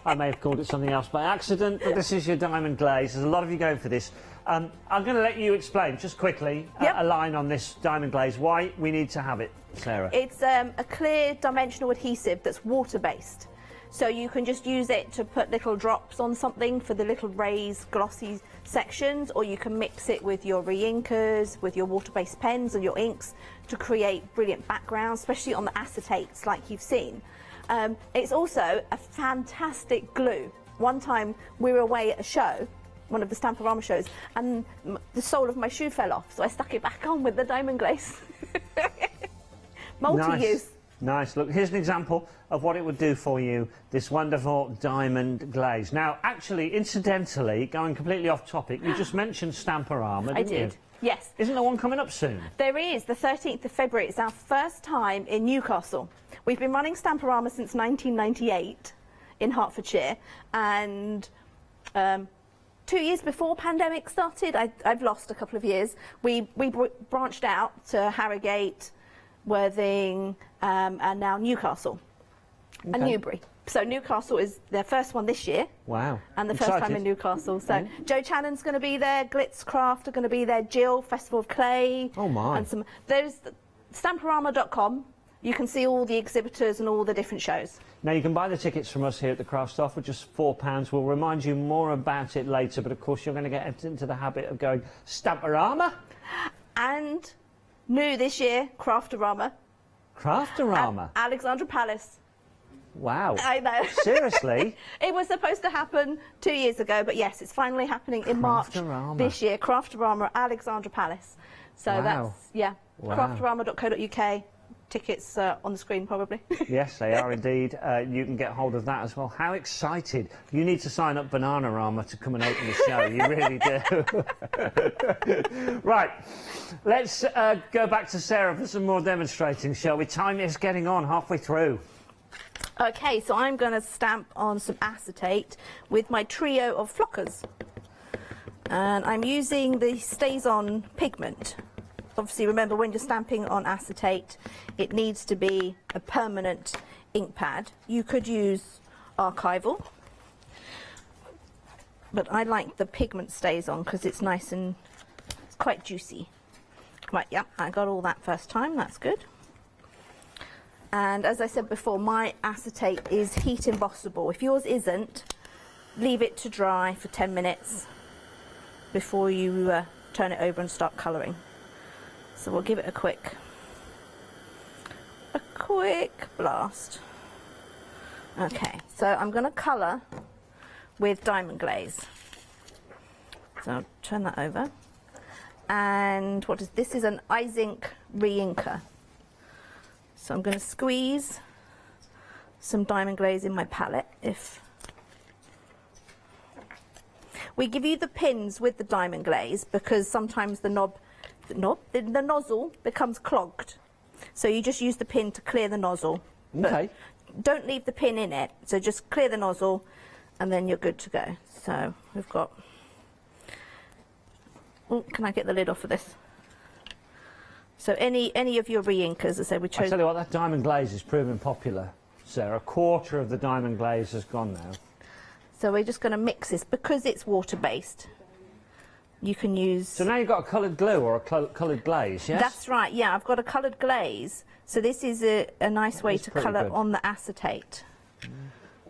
I may have called it something else by accident, but this is your diamond glaze. There's a lot of you going for this. I'm going to let you explain just quickly a line on this diamond glaze. Why we need to have it, Sarah? It's a clear dimensional adhesive that's water-based. So you can just use it to put little drops on something for the little raised glossy sections, or you can mix it with your re-inkers, with your water-based pens and your inks to create brilliant backgrounds, especially on the acetates like you've seen. It's also a fantastic glue. One time we were away at a show, one of the Stamporama shows, and the sole of my shoe fell off, so I stuck it back on with the diamond glaze. Multi-use. Nice. Look, here's an example of what it would do for you, this wonderful diamond glaze. Now, actually, incidentally, going completely off topic, you just mentioned Stamporama, didn't you? I did. Yes. Isn't there one coming up soon? There is, the 13th of February. It's our first time in Newcastle. We've been running Stamporama since 1998 in Hertfordshire, and 2 years before pandemic started, I've lost a couple of years, we branched out to Harrogate, Worthing, and now Newcastle and Newbury. So Newcastle is their first one this year. Wow. And the first time in Newcastle. So Joe Channon's going to be there, Glitzcraft are going to be there, Jill, Festival of Clay. Oh my. And there's Stamporama.com. You can see all the exhibitors and all the different shows. Now, you can buy the tickets from us here at the Craft Store for just £4. We'll remind you more about it later, but of course you're going to get into the habit of going Stamporama. And new this year, Craftorama. Craftorama? Alexandra Palace. Wow. I know. Seriously? It was supposed to happen 2 years ago, but yes, it's finally happening in March this year. Craftorama at Alexandra Palace. So that's, yeah, craftorama.co.uk. Tickets on the screen, probably. Yes, they are indeed. You can get hold of that as well. How excited. You need to sign up Bananarama to come and open the show. You really do. Right, let's go back to Sarah for some more demonstrating, shall we? Time is getting on, halfway through. Okay, so I'm going to stamp on some acetate with my trio of flockers. And I'm using the Stays-On pigment. Obviously, remember, when you're stamping on acetate, it needs to be a permanent ink pad. You could use archival, but I like the pigment Stays-On because it's nice and it's quite juicy. Right, yeah, I got all that first time, that's good. And as I said before, my acetate is heat embossable. If yours isn't, leave it to dry for 10 minutes before you turn it over and start colouring. So we'll give it a quick blast. Okay, so I'm going to colour with diamond glaze. So I'll turn that over. And what is this? Is an iZink re-inker. So I'm going to squeeze some diamond glaze in my palette. We give you the pins with the diamond glaze because sometimes the nozzle becomes clogged. So you just use the pin to clear the nozzle. Okay. But don't leave the pin in it. So just clear the nozzle and then you're good to go. So we've got... Oh, can I get the lid off of this? So any of your re-inkers, as I say, we chose... I tell you what, that diamond glaze is proving popular, Sarah. A quarter of the diamond glaze has gone now. So we're just going to mix this. Because it's water-based, you can use... So now you've got a coloured glue or a coloured glaze, yes? That's right, yeah, I've got a coloured glaze. So this is a nice way to colour on the acetate.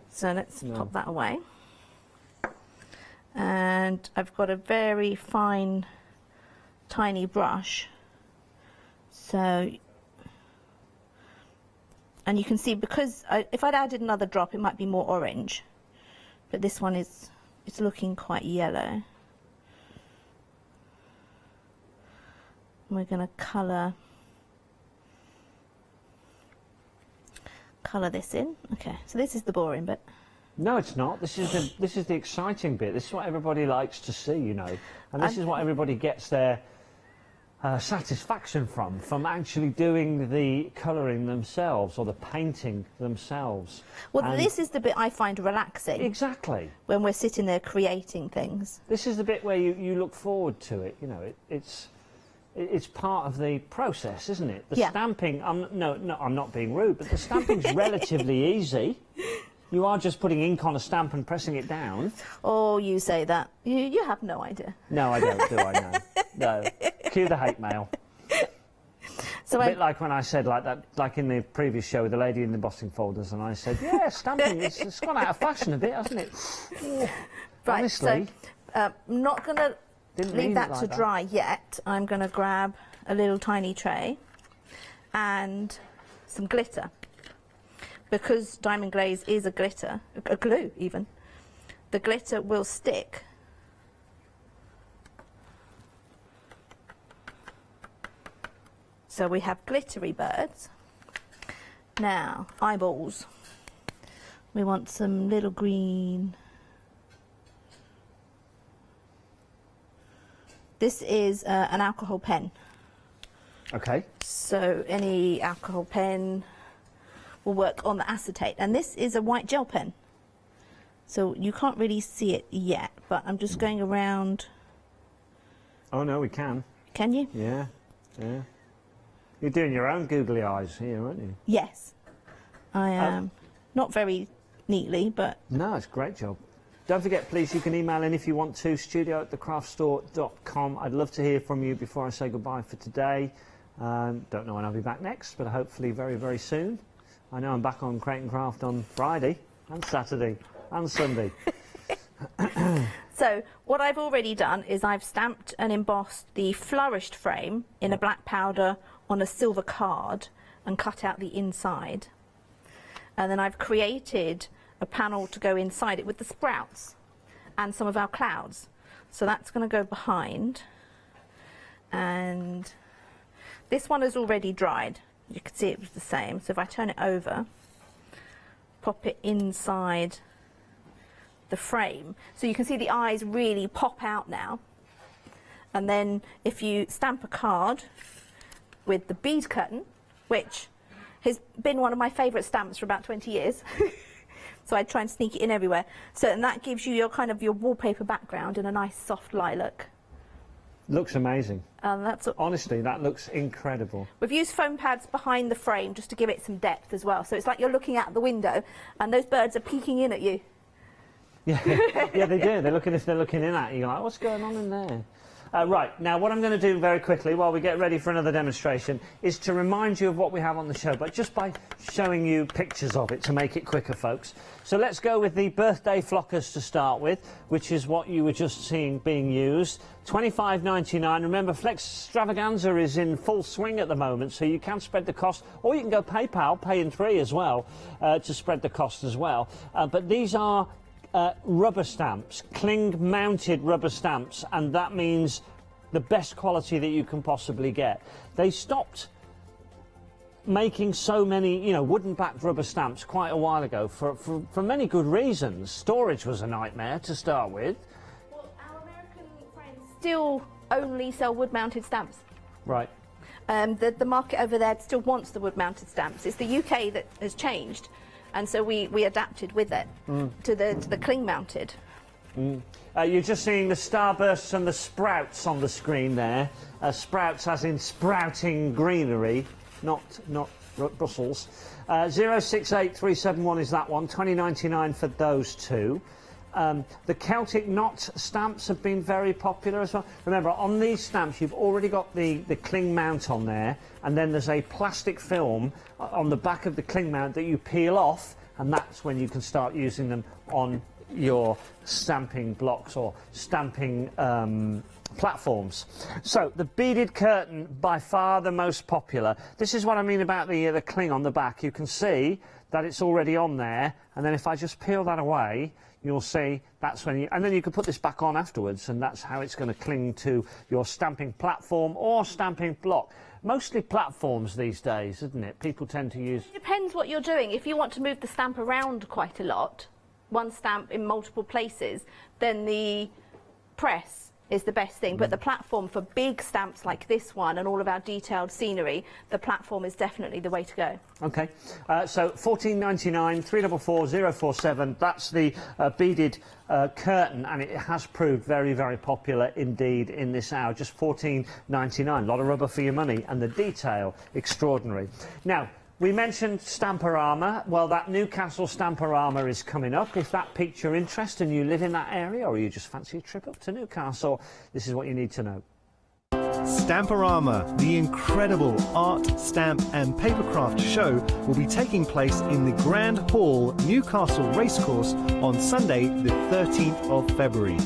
So let's pop that away. And I've got a very fine, tiny brush. So, and you can see, because if I'd added another drop, it might be more orange. But this one it's looking quite yellow. We're going to colour this in. Okay, so this is the boring bit. No, it's not. This is the exciting bit. This is what everybody likes to see, you know, and this is what everybody gets their satisfaction from actually doing the colouring themselves or the painting themselves. Well, and this is the bit I find relaxing. Exactly. When we're sitting there creating things. This is the bit where you look forward to it. You know, it's part of the process, isn't it? The stamping. No, I'm not being rude, but the stamping's relatively easy. You are just putting ink on a stamp and pressing it down. Oh, you say that. You have no idea. No, I don't, do I? No. No. Cue the hate mail. So a bit like when I said like that, like in the previous show with the lady in the embossing folders, and I said, yeah, stamping, it's gone out of fashion a bit, hasn't it? Yeah. Right, Honestly. so I'm not going to leave that to dry yet. I'm going to grab a little tiny tray and some glitter. Because diamond glaze is a glue even, the glitter will stick. So we have glittery birds. Now, eyeballs. We want some little green. This is an alcohol pen. Okay. So any alcohol pen will work on the acetate. And this is a white gel pen. So you can't really see it yet, but I'm just going around. Oh no, we can. Can you? Yeah, yeah. You're doing your own googly eyes here, aren't you? Yes. I am. Not very neatly, but... No, it's a great job. Don't forget, please, you can email in if you want to, studio@thecraftstore.com. I'd love to hear from you before I say goodbye for today. Don't know when I'll be back next, but hopefully very, very soon. I know I'm back on Create and Craft on Friday and Saturday and Sunday. So what I've already done is I've stamped and embossed the flourished frame in a black powder on a silver card and cut out the inside. And then I've created a panel to go inside it with the sprouts and some of our clouds. So that's going to go behind. And this one is already dried. You can see it was the same. So if I turn it over, pop it inside the frame, so you can see the eyes really pop out now. And then if you stamp a card with the bead curtain, which has been one of my favourite stamps for about 20 years, so I try and sneak it in everywhere. So and that gives you your kind of your wallpaper background in a nice soft lilac. Looks amazing. That's honestly, that looks incredible. We've used foam pads behind the frame just to give it some depth as well. So it's like you're looking out the window and those birds are peeking in at you. Yeah, yeah, they do. They're looking, if they're looking in at you, you're like, what's going on in there? Right, now what I'm going to do very quickly while we get ready for another demonstration is to remind you of what we have on the show, but just by showing you pictures of it to make it quicker, folks. So let's go with the birthday flockers to start with, which is what you were just seeing being used. $25.99. Remember, Flex Extravaganza is in full swing at the moment, so you can spread the cost, or you can go PayPal, pay in 3 as well, to spread the cost as well. But these are rubber stamps, cling mounted rubber stamps, and that means the best quality that you can possibly get. They stopped making so many, you know, wooden backed rubber stamps quite a while ago for many good reasons. Storage was a nightmare to start with. Well, our American friends still only sell wood mounted stamps. Right. The market over there still wants the wood mounted stamps. It's the UK that has changed. And so we adapted with it to the cling mounted. You're just seeing the starbursts and the sprouts on the screen there. Sprouts as in sprouting greenery, not Brussels. 068371 is that one, $20.99 for those two. The Celtic knot stamps have been very popular as well. Remember, on these stamps you've already got the cling mount on there, and then there's a plastic film on the back of the cling mount that you peel off, and that's when you can start using them on your stamping blocks or stamping platforms. So the beaded curtain, by far the most popular. This is what I mean about the cling on the back. You can see that it's already on there, and then if I just peel that away, you'll see that's when you, and then you can put this back on afterwards, and that's how it's going to cling to your stamping platform or stamping block. Mostly platforms these days, isn't it? People tend to use... It depends what you're doing. If you want to move the stamp around quite a lot, one stamp in multiple places, then the press is the best thing. But the platform for big stamps like this one and all of our detailed scenery, the platform is definitely the way to go. OK, so $14.99, 344047, that's the beaded curtain, and it has proved very, very popular indeed in this hour. Just $14.99, a lot of rubber for your money, and the detail extraordinary. Now, we mentioned Stamperama. Well, that Newcastle Stamperama is coming up. If that piqued your interest and you live in that area, or you just fancy a trip up to Newcastle, this is what you need to know. Stamporama, the incredible art, stamp and papercraft show, will be taking place in the Grand Hall, Newcastle Racecourse on Sunday the 13th of February.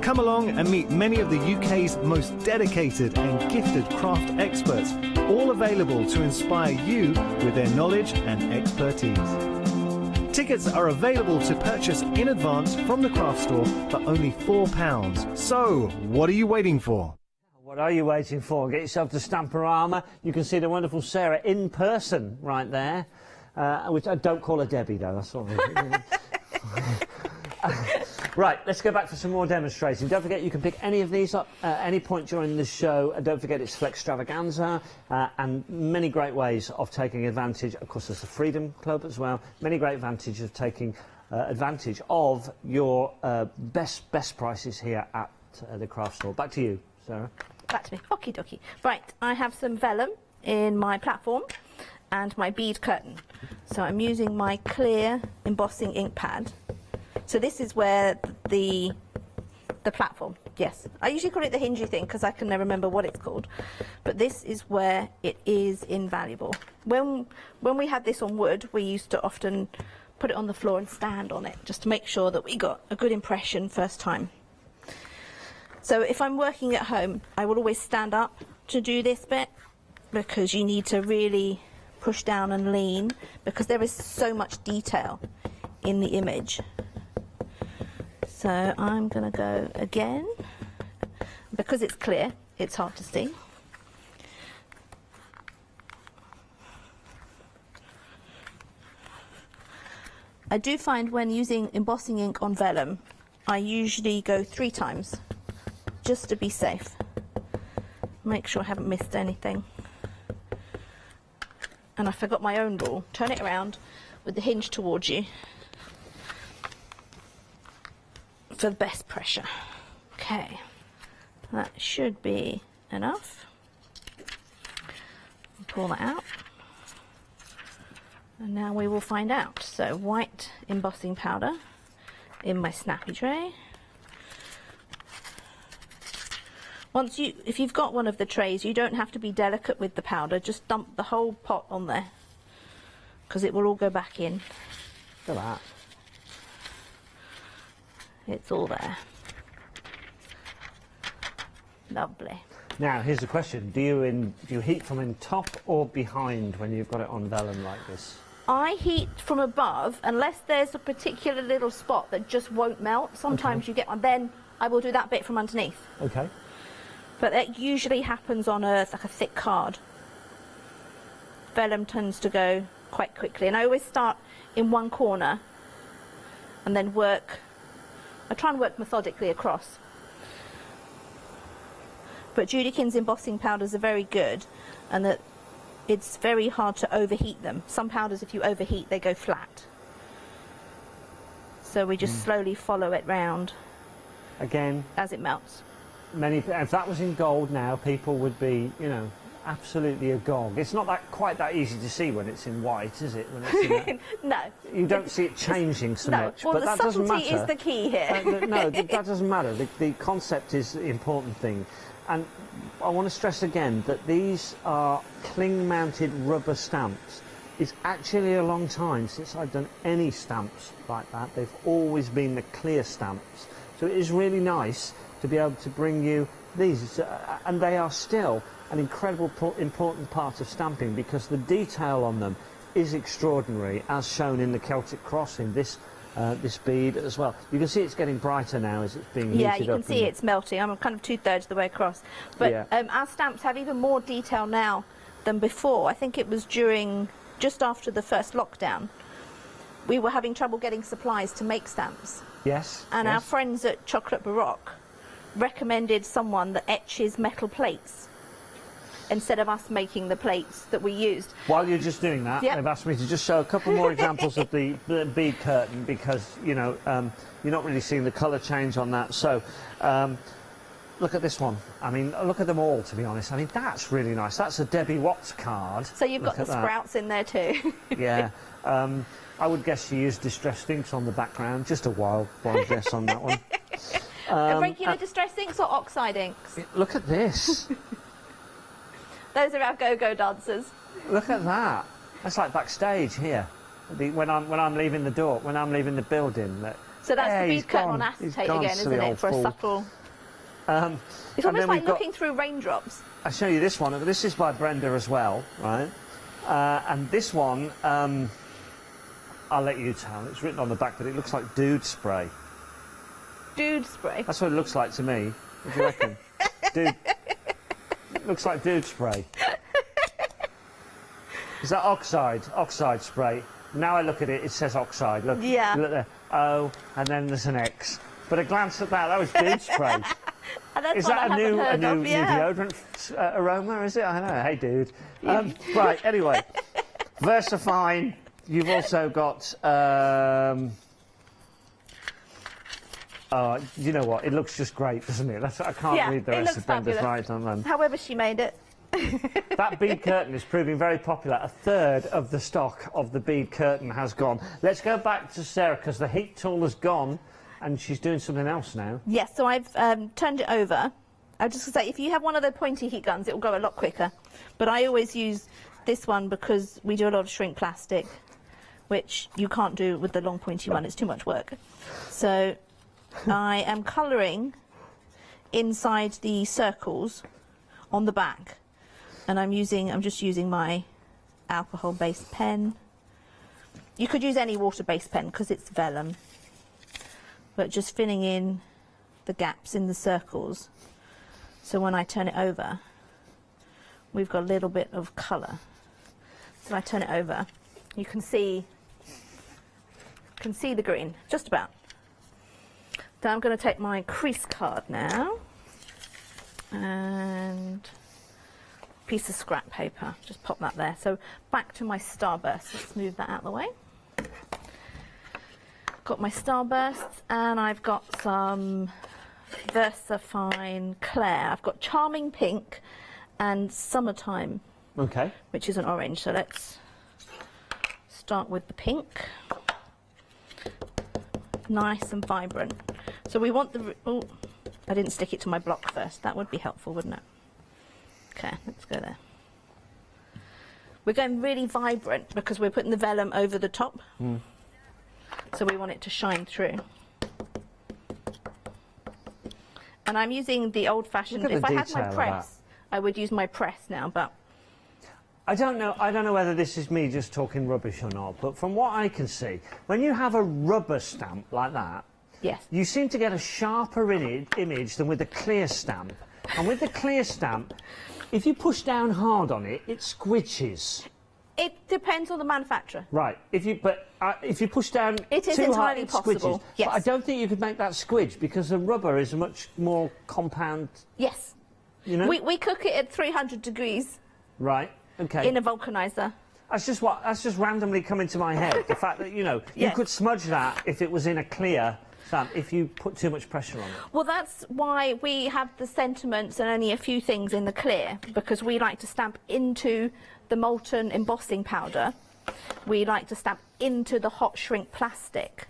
Come along and meet many of the UK's most dedicated and gifted craft experts, all available to inspire you with their knowledge and expertise. Tickets are available to purchase in advance from the craft store for only £4. So, what are you waiting for? What are you waiting for? Get yourself to Stamporama. You can see the wonderful Sarah in person right there. Which I don't call her Debbie, though. That's all right. Right, let's go back for some more demonstrating. Don't forget you can pick any of these up at any point during the show. And don't forget it's Flextravaganza and many great ways of taking advantage. Of course, there's the Freedom Club as well. Many great advantages of taking advantage of your best prices here at the craft store. Back to you, Sarah. Back to me. Okie dokie. Right, I have some vellum in my platform and my bead curtain. So I'm using my clear embossing ink pad. So this is where the platform, yes. I usually call it the hingey thing because I can never remember what it's called. But this is where it is invaluable. When we had this on wood, we used to often put it on the floor and stand on it just to make sure that we got a good impression first time. So if I'm working at home, I will always stand up to do this bit because you need to really push down and lean because there is so much detail in the image. So I'm going to go again. Because it's clear, it's hard to see. I do find when using embossing ink on vellum, I usually go 3 times, just to be safe. Make sure I haven't missed anything. And I forgot my own rule. Turn it around with the hinge towards you for the best pressure. Okay, that should be enough. Pull that out. And now we will find out. So white embossing powder in my snappy tray. If you've got one of the trays, you don't have to be delicate with the powder. Just dump the whole pot on there because it will all go back in. Look at that. It's all there. Lovely. Now, here's the question. Do you heat from in top or behind when you've got it on vellum like this? I heat from above unless there's a particular little spot that just won't melt. Sometimes you get one. Then I will do that bit from underneath. Okay. But that usually happens on like a thick card. Vellum tends to go quite quickly. And I always start in one corner and then work. I try and work methodically across. But Judikins embossing powders are very good, and that it's very hard to overheat them. Some powders, if you overheat, they go flat. So we just slowly follow it round. Again, as it melts. If that was in gold now, people would be, you know, absolutely agog. It's not quite that easy to see when it's in white, is it? When it's in no. You don't see it changing so much, well, but the that doesn't matter. subtlety is the key here. No, that doesn't matter. The concept is the important thing. And I want to stress again that these are cling-mounted rubber stamps. It's actually a long time since I've done any stamps like that. They've always been the clear stamps. So it is really nice to be able to bring you these. And they are still an incredible important part of stamping because the detail on them is extraordinary, as shown in the Celtic cross in this bead as well. You can see it's getting brighter now as it's being heated up. Yeah, you can see it's melting. I'm kind of 2/3 the way across. But our stamps have even more detail now than before. I think it was just after the first lockdown. We were having trouble getting supplies to make stamps. Yes. And our friends at Chocolate Baroque recommended someone that etches metal plates instead of us making the plates that we used. While you're just doing that, they've asked me to just show a couple more examples of the bead curtain because, you know, you're not really seeing the colour change on that. So, look at this one. I mean, look at them all, to be honest. I mean, that's really nice. That's a Debbie Watts card. So you've got the sprouts in there too. Yeah. I would guess you used distressed inks on the background. Just a wild guess on that one. Regular distress inks or oxide inks? Look at this. Those are our go-go dancers. Look at that. That's like backstage here. When I'm leaving the door, when I'm leaving the building. So that's the bead curtain on acetate again, isn't it? For a subtle. It's almost like looking through raindrops. I'll show you this one. This is by Brenda as well, right? And this one, I'll let you tell. It's written on the back, but it looks like dude spray. Dude spray? That's what it looks like to me. What do you reckon? Dude. It looks like dude spray. Is that oxide? Oxide spray. Now I look at it, it says oxide. Look, yeah. Look there. O, and then there's an X. But a glance at that was dude spray. Is that a new deodorant aroma, is it? I don't know. Hey, dude. Right, anyway. VersaFine. You've also got... you know what? It looks just great, doesn't it? I can't read the rest of Brenda's right on them. However she made it. That bead curtain is proving very popular. A third of the stock of the bead curtain has gone. Let's go back to Sarah, because the heat tool has gone and she's doing something else now. Yes, so I've turned it over. I was just going to say, if you have one of the pointy heat guns, it will go a lot quicker. But I always use this one because we do a lot of shrink plastic, which you can't do with the long pointy one. It's too much work. So I am colouring inside the circles on the back. And I'm just using my alcohol-based pen. You could use any water-based pen because it's vellum. But just filling in the gaps in the circles. So when I turn it over, we've got a little bit of colour. So when I turn it over, you can see the green, just about. So I'm going to take my crease card now. And piece of scrap paper, just pop that there. So back to my starburst. Let's move that out of the way. Got my starbursts, and I've got some VersaFine Claire. I've got Charming Pink and Summertime, which is an orange. So let's start with the pink. Nice and vibrant. So we want the... Oh, I didn't stick it to my block first. That would be helpful, wouldn't it? Okay, let's go there. We're going really vibrant because we're putting the vellum over the top. So we want it to shine through. And I'm using the old-fashioned... If I had my press, I would use my press now, but... I don't know whether this is me just talking rubbish or not, but from what I can see, when you have a rubber stamp like that, yes, you seem to get a sharper image than with a clear stamp. And with the clear stamp, if you push down hard on it, it squidges. It depends on the manufacturer. Right. If you push down it is too hard, entirely it possible. Squidges. Yes. But I don't think you could make that squidge because the rubber is a much more compound. Yes. You know. We cook it at 300 degrees. Right. Okay. In a vulcanizer. That's just randomly come into my head. The fact that you could smudge that if it was in a clear stamp if you put too much pressure on it. Well, that's why we have the sentiments and only a few things in the clear, because we like to stamp into the molten embossing powder. We like to stamp into the hot shrink plastic.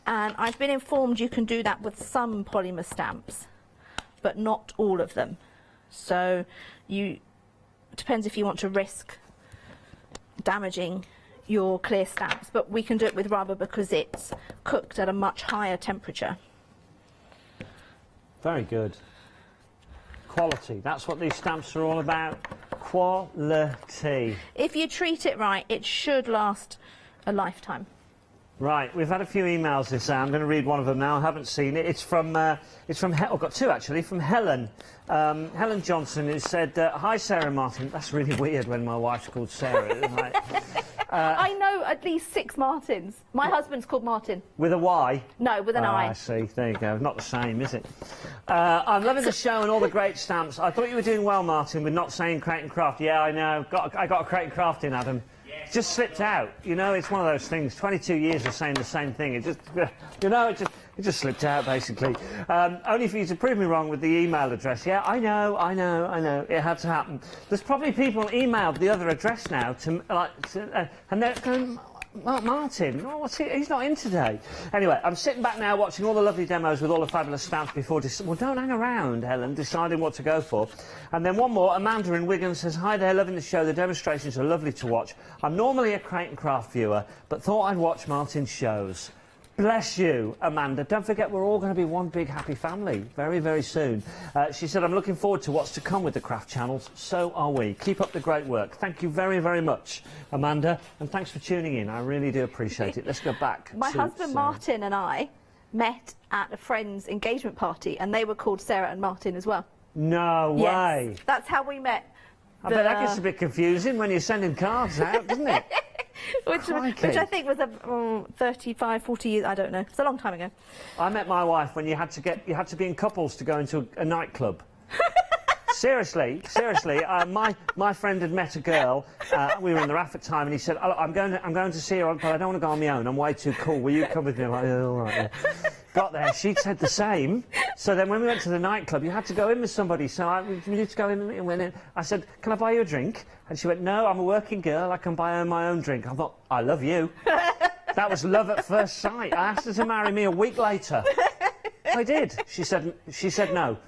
And I've been informed you can do that with some polymer stamps, but not all of them. So it depends if you want to risk damaging your clear stamps, but we can do it with rubber because it's cooked at a much higher temperature. Very good. Quality. That's what these stamps are all about. Quality. If you treat it right, it should last a lifetime. Right, we've had a few emails this hour. I'm going to read one of them now. I haven't seen it. It's from I've got two actually, from Helen. Helen Johnson has said, "Hi Sarah and Martin." That's really weird when my wife's called Sarah. Like, I know at least 6 Martins. My husband's called Martin. With a Y? No, with an I. I see. There you go. Not the same, is it? I'm loving the show and all the great stamps. I thought you were doing well, Martin, with not saying Create and Craft. Yeah, I know. I got a Create and Craft in, Adam. Just slipped out. You know, it's one of those things. 22 years of saying the same thing. It just slipped out, basically. Only for you to prove me wrong with the email address. Yeah, I know. It had to happen. There's probably people emailed the other address now and they're going, Martin, oh, he's not in today. Anyway, I'm sitting back now watching all the lovely demos with all the fabulous stamps before... Well, don't hang around, Helen, deciding what to go for. And then one more, Amanda in Wigan says, hi there, loving the show. The demonstrations are lovely to watch. I'm normally a Create and Craft viewer, but thought I'd watch Martin's shows. Bless you, Amanda. Don't forget, we're all going to be one big happy family very, very soon. She said, I'm looking forward to what's to come with the craft channels. So are we. Keep up the great work. Thank you very, very much, Amanda. And thanks for tuning in. I really do appreciate it. Let's go back. My husband Sarah. Martin and I met at a friend's engagement party, and they were called Sarah and Martin as well. No way. Yes, that's how we met. I bet that gets a bit confusing when you're sending cards out, doesn't it? which I think was 35, 40 years, I don't know. It's a long time ago. I met my wife when you had to be in couples to go into a nightclub. Seriously, my friend had met a girl. We were in the RAF at the time, and he said, oh, I'm going to see her, but I don't want to go on my own. I'm way too cool. Will you come with me? I'm like, oh, all right. Yeah. Got there, she'd said the same. So then when we went to the nightclub, you had to go in with somebody. So we need to go in and went in. I said, can I buy you a drink? And she went, no, I'm a working girl. I can buy her my own drink. I thought, I love you. That was love at first sight. I asked her to marry me a week later. I did. She said no.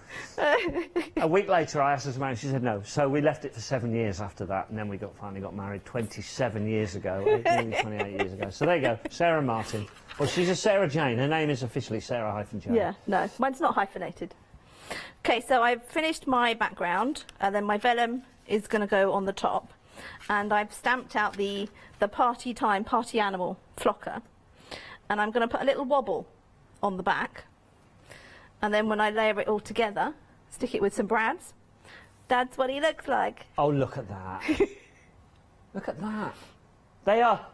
A week later, I asked her to marry. She said no. So we left it for 7 years after that, and then we finally got married 27 years ago, nearly 28 years ago. So there you go, Sarah and Martin. Well, she's a Sarah Jane. Her name is officially Sarah-Jane. Yeah, no, mine's not hyphenated. Okay, so I've finished my background, and then my vellum is going to go on the top, and I've stamped out the party time, party animal flocker, and I'm going to put a little wobble on the back. And then when I layer it all together, stick it with some brads. That's what he looks like. Oh, look at that. Look at that. They are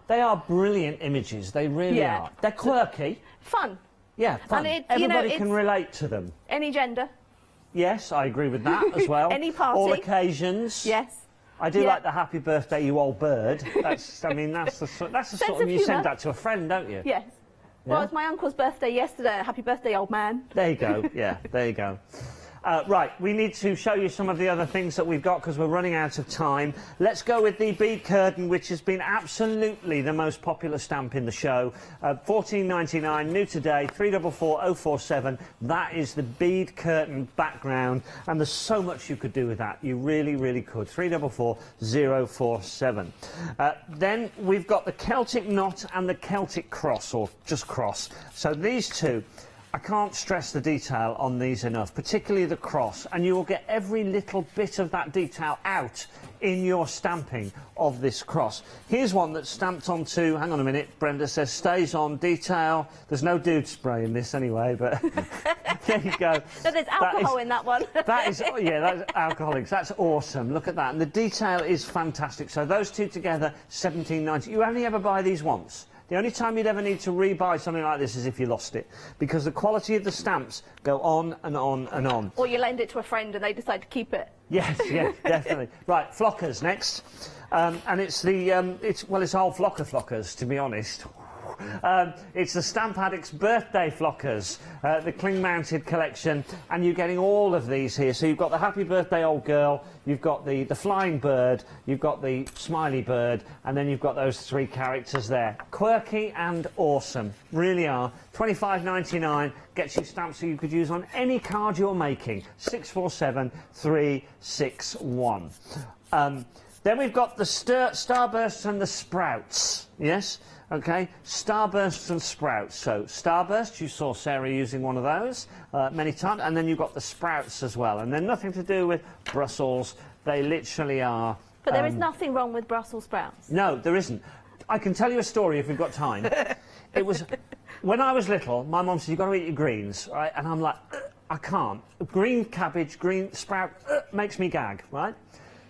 brilliant images. They really are. They're quirky. Fun. Yeah, fun. And Everybody can relate to them. Any gender. Yes, I agree with that as well. Any party. All occasions. Yes. I do like the happy birthday, you old bird. That's, I mean, that's the sort of you send that to a friend, don't you? Yes. Yeah. Well, it was my uncle's birthday yesterday. Happy birthday, old man. There you go. Yeah, there you go. Right, we need to show you some of the other things that we've got because we're running out of time. Let's go with the bead curtain, which has been absolutely the most popular stamp in the show. $14.99, new today, 344047. That is the bead curtain background, and there's so much you could do with that. You really, really could. 344047. Then we've got the Celtic knot and the Celtic cross, or just cross. So these two. I can't stress the detail on these enough, particularly the cross, and you will get every little bit of that detail out in your stamping of this cross. Here's one that's stamped onto, hang on a minute, Brenda says, stays on detail. There's no dude spray in this anyway, but there you go. No, there's alcohol in that one. That is, oh yeah, that's alcoholics. That's awesome. Look at that. And the detail is fantastic. So those two together, $17.90. You only ever buy these once. The only time you'd ever need to rebuy something like this is if you lost it, because the quality of the stamps go on and on and on. Or you lend it to a friend and they decide to keep it. Yes, yeah, definitely. Right, flockers next, and it's the it's all flockers to be honest. It's the Stamp Addict's birthday flockers, the cling-mounted collection, and you're getting all of these here. So you've got the Happy Birthday Old Girl, you've got the flying bird, you've got the smiley bird, and then you've got those three characters there. Quirky and awesome, really are. $25.99 gets you stamps so you could use on any card you're making. 647361. Then we've got the Starbursts and the Sprouts, yes? Okay, Starbursts and Sprouts. So Starburst, you saw Sarah using one of those many times, and then you've got the Sprouts as well. And they're nothing to do with Brussels. They literally are. But there is nothing wrong with Brussels sprouts. No, there isn't. I can tell you a story if we've got time. It was when I was little. My mum said you've got to eat your greens, right? And I'm like, I can't. Green cabbage, green sprout makes me gag, right?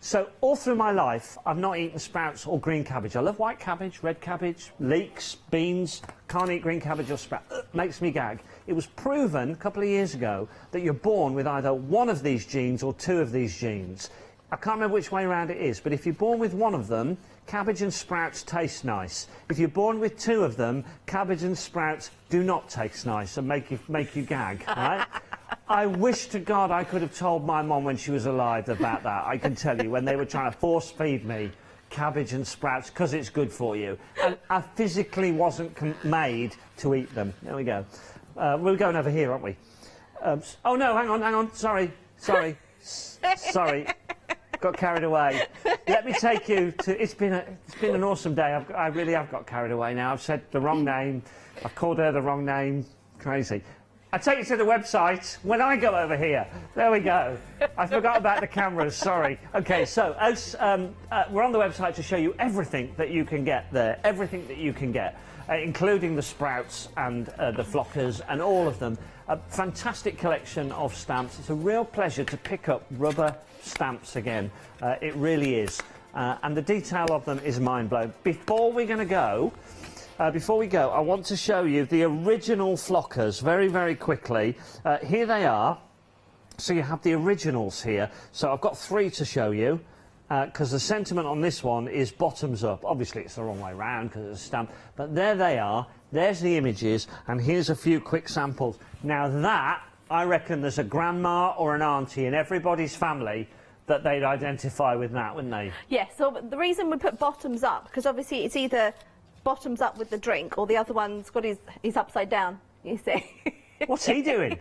So all through my life, I've not eaten sprouts or green cabbage. I love white cabbage, red cabbage, leeks, beans. Can't eat green cabbage or sprout. Makes me gag. It was proven a couple of years ago that you're born with either one of these genes or two of these genes. I can't remember which way around it is, but if you're born with one of them, cabbage and sprouts taste nice. If you're born with two of them, cabbage and sprouts do not taste nice and make you gag, right? I wish to God I could have told my mum when she was alive about that. I can tell you, when they were trying to force feed me cabbage and sprouts because it's good for you. And I physically wasn't made to eat them. There we go. We're going over here, aren't we? Oh no, hang on, sorry. Got carried away. Let me take you to. It's been an awesome day. I really have got carried away now. I've said the wrong name. I've called her the wrong name. Crazy. I take you to the website when I go over here. There we go. I forgot about the cameras. Sorry. Okay, so we're on the website to show you everything that you can get there. Everything that you can get, including the sprouts and the flockers and all of them. A fantastic collection of stamps. It's a real pleasure to pick up rubber stamps again. It really is. And the detail of them is mind-blowing. Before we go, I want to show you the original flockers very, very quickly. Here they are. So you have the originals here. So I've got 3 to show you. Because the sentiment on this one is bottoms up. Obviously it's the wrong way round because it's a stamp, but there they are. There's the images, and here's a few quick samples. Now that, I reckon there's a grandma or an auntie in everybody's family that they'd identify with that, wouldn't they? Yeah, so the reason we put bottoms up, because obviously it's either bottoms up with the drink or the other one's got his upside down, you see. What's he doing?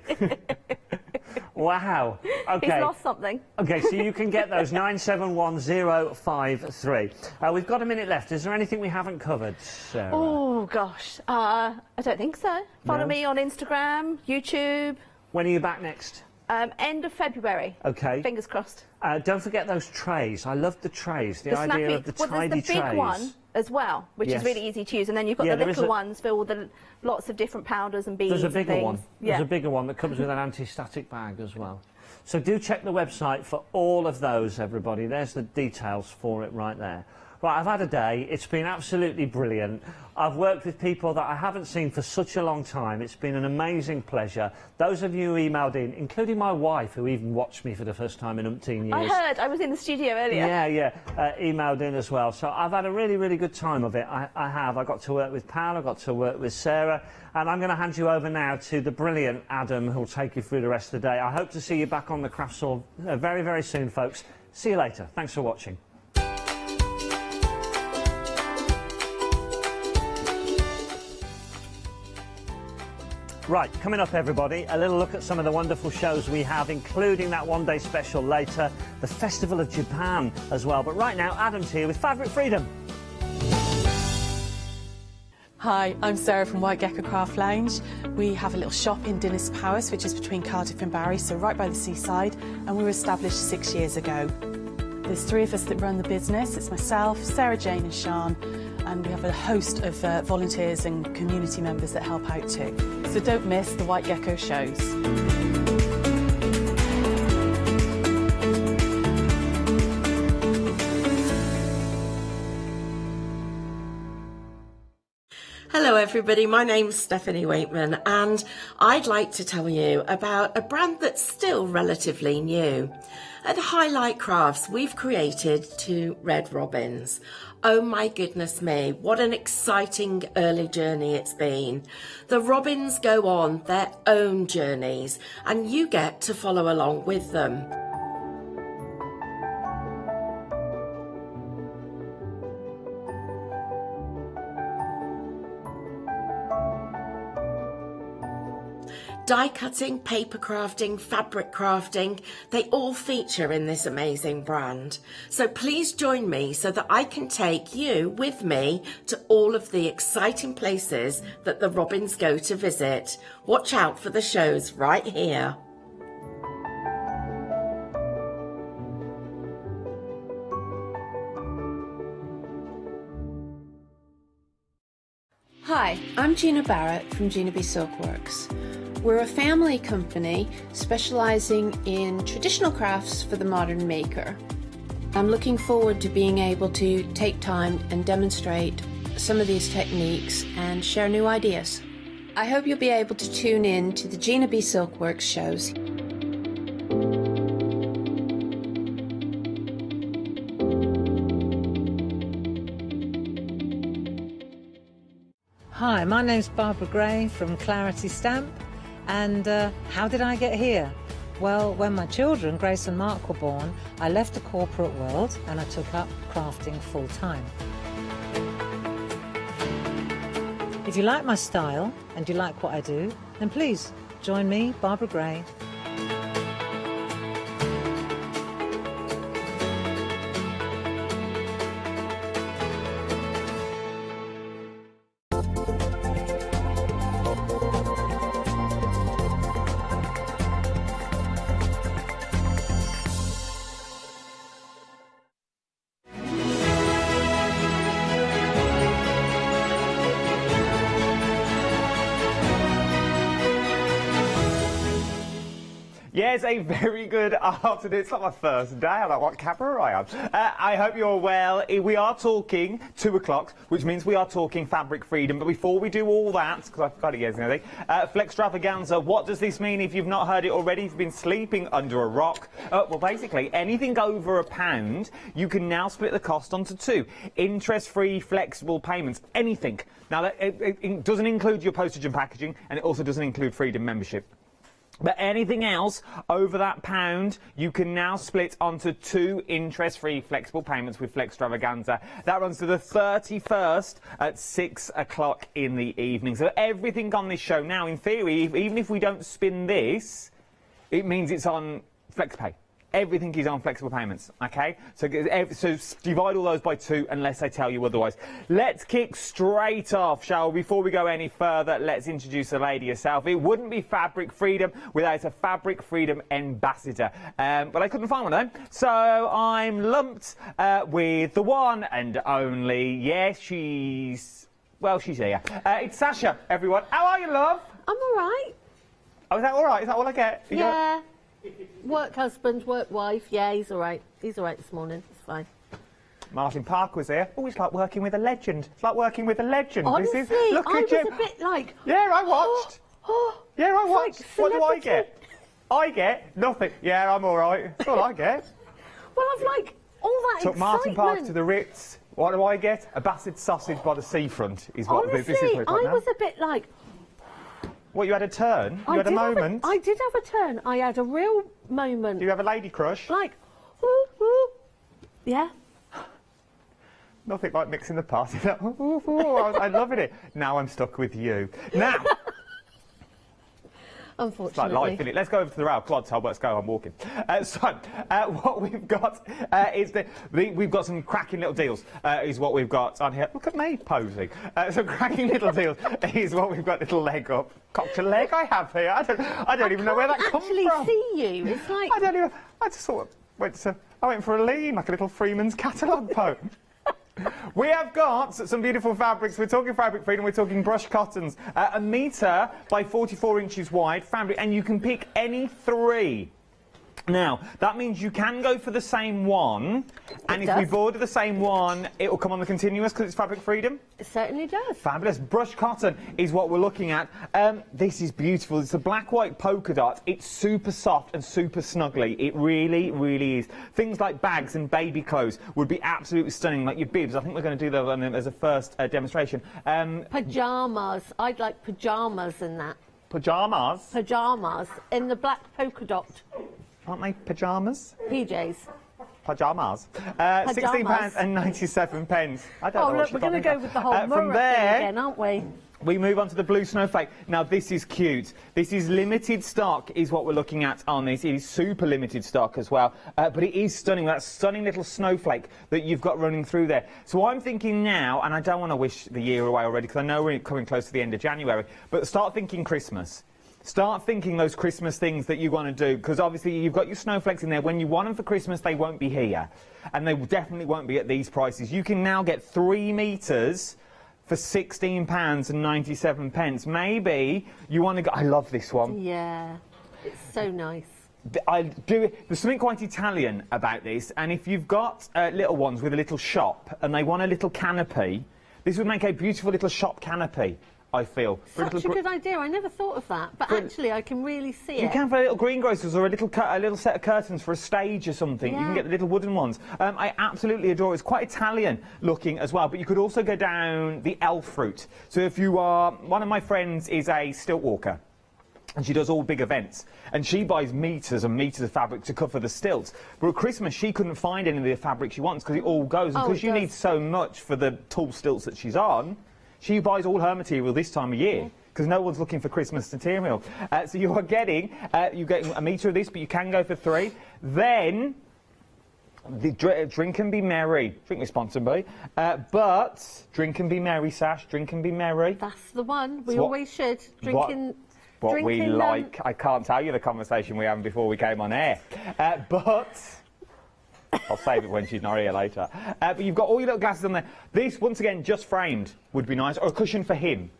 Wow. Okay. He's lost something. Okay, so you can get those 971053. We've got a minute left. Is there anything we haven't covered, Sarah? Oh, gosh. I don't think so. Follow me on Instagram, YouTube. When are you back next? End of February. Okay. Fingers crossed. Don't forget those trays. I love the trays. The idea snappy, of the well, tidy there's the big trays. one as well, which Yes. is really easy to use, and then you've got the little ones for all the lots of different powders and beads. There's a bigger and one. things. There's Yeah. a bigger one that comes with an anti-static bag as well. So do check the website for all of those, everybody. There's the details for it right there. Right, I've had a day. It's been absolutely brilliant. I've worked with people that I haven't seen for such a long time. It's been an amazing pleasure. Those of you who emailed in, including my wife, who even watched me for the first time in umpteen years. I heard. I was in the studio earlier. Yeah, emailed in as well. So I've had a really, really good time of it. I have. I got to work with Pal, I got to work with Sarah, and I'm going to hand you over now to the brilliant Adam, who'll take you through the rest of the day. I hope to see you back on the craft store very, very soon, folks. See you later. Thanks for watching. Right, coming up, everybody, a little look at some of the wonderful shows we have, including that one-day special later, the Festival of Japan as well. But right now, Adam's here with Fabric Freedom. Hi, I'm Sarah from White Gecko Craft Lounge. We have a little shop in Dinas Powys, which is between Cardiff and Barry, so right by the seaside, and we were established 6 years ago. There's 3 of us that run the business. It's myself, Sarah Jane and Sian, and we have a host of volunteers and community members that help out too. So don't miss the White Gecko shows. Hello everybody, my name's Stephanie Waitman, and I'd like to tell you about a brand that's still relatively new. At Highlight Crafts, we've created 2 red robins. Oh my goodness me, what an exciting early journey it's been. The robins go on their own journeys, and you get to follow along with them. Die cutting, paper crafting, fabric crafting, they all feature in this amazing brand. So please join me so that I can take you with me to all of the exciting places that the robins go to visit. Watch out for the shows right here. Hi, I'm Gina Barrett from Gina B Silkworks. We're a family company specialising in traditional crafts for the modern maker. I'm looking forward to being able to take time and demonstrate some of these techniques and share new ideas. I hope you'll be able to tune in to the Gina B Silkworks shows. Hi, my name's Barbara Gray from Clarity Stamp, and how did I get here? Well, when my children, Grace and Mark, were born, I left the corporate world and I took up crafting full time. If you like my style and you like what I do, then please join me, Barbara Gray. Yes, a very good afternoon. It's not my first day. I don't know what camera I am. I hope you're well. We are talking 2 o'clock, which means we are talking fabric freedom. But before we do all that, because I've got it years and everything, Flextravaganza, what does this mean if you've not heard it already? If you've been sleeping under a rock? Well, basically, anything over £1, you can now split the cost onto 2. Interest-free, flexible payments, anything. Now, it doesn't include your postage and packaging, and it also doesn't include Freedom membership. But anything else over that £1, you can now split onto 2 interest-free flexible payments with Flextravaganza. That runs to the 31st at 6 o'clock in the evening. So everything on this show now, in theory, even if we don't spin this, it means it's on FlexPay. Everything is on flexible payments, okay? So divide all those by 2 unless I tell you otherwise. Let's kick straight off, shall we? Before we go any further, let's introduce the lady herself. It wouldn't be Fabric Freedom without a Fabric Freedom ambassador. But I couldn't find one of them, so I'm lumped with the one and only, yes, she's here. It's Sasha, everyone. How are you, love? I'm all right. Oh, is that all right? Is that all I get? Yeah. Work husband, work wife. Yeah, he's all right. He's all right this morning. It's fine. Martin Parker was there. Oh, it's like working with a legend. It's like working with a legend. Honestly, look I at was a bit like... Yeah, I watched. Yeah, I watched. Like what do I get? I get nothing. Yeah, I'm all right. That's all I get. Well, I've like all that Took excitement. Martin Parker to the Ritz. What do I get? A Bassett sausage by the seafront is what Honestly, this is. What I now. was a bit like... What, you had a turn? You had a moment? I did have a turn. I had a real moment. Do you have a lady crush? Like, ooh, ooh. Yeah. Nothing like mixing the party. I'm loving it. Now I'm stuck with you. Now... Unfortunately. It's like life, isn't it? Let's go over to the rail. Clods, let's go. I'm walking. What we've got is we've got some cracking little deals. Is what we've got on here. Look at me posing. Some cracking little deals is what we've got. Little leg up, cocktail leg. I have here. I don't even know where that comes from. I can't actually see you. It's like I don't even. I just sort of went for a lean, like a little Freeman's catalogue poem. We have got some beautiful fabrics. We're talking fabric freedom. We're talking brush cottons, 1 metre by 44 inches wide fabric, and you can pick any 3. Now, that means you can go for the same one, and if we order the same one, it will come on the continuous because it's fabric freedom. It certainly does. Fabulous. Brush cotton is what we're looking at. This is beautiful. It's a black-white polka dot. It's super soft and super snuggly. It really, really is. Things like bags and baby clothes would be absolutely stunning, like your bibs. I think we're going to do that as a first demonstration. Pyjamas. I'd like pyjamas in that. Pyjamas? Pyjamas in the black polka dot. Aren't they pyjamas? PJs. Pyjamas. £16.97. I don't know look, what we're going to go with the whole from there, thing again, aren't we? We move on to the blue snowflake. Now, this is cute. This is limited stock, is what we're looking at on this. It is super limited stock as well. But it is stunning. That stunning little snowflake that you've got running through there. So I'm thinking now, and I don't want to wish the year away already, because I know we're coming close to the end of January, but start thinking Christmas. Start thinking those Christmas things that you want to do, because obviously you've got your snowflakes in there. When you want them for Christmas, they won't be here. And they definitely won't be at these prices. You can now get 3 metres for £16.97. Maybe you want to go... I love this one. Yeah, it's so nice. There's something quite Italian about this, and if you've got little ones with a little shop and they want a little canopy, this would make a beautiful little shop canopy. I feel. Such a good idea. I never thought of that, but actually I can really see it. You can for little greengrocers or a little set of curtains for a stage or something. Yeah. You can get the little wooden ones. I absolutely adore it. It's quite Italian looking as well, but you could also go down the elf route. So if you are... One of my friends is a stilt walker. And she does all big events, and she buys meters and meters of fabric to cover the stilts. But at Christmas, she couldn't find any of the fabric she wants because it all goes. And because you need so much for the tall stilts that she's on, she buys all her material this time of year because no one's looking for Christmas material. So you're getting a metre of this, but you can go for 3. Then the drink and be merry. Drink responsibly, but drink and be merry, Sash. Drink and be merry. That's the one. We always should. What we like. I can't tell you the conversation we had before we came on air. But I'll save it when she's not here later. But you've got all your little glasses on there. This, once again, just framed would be nice. Or a cushion for him.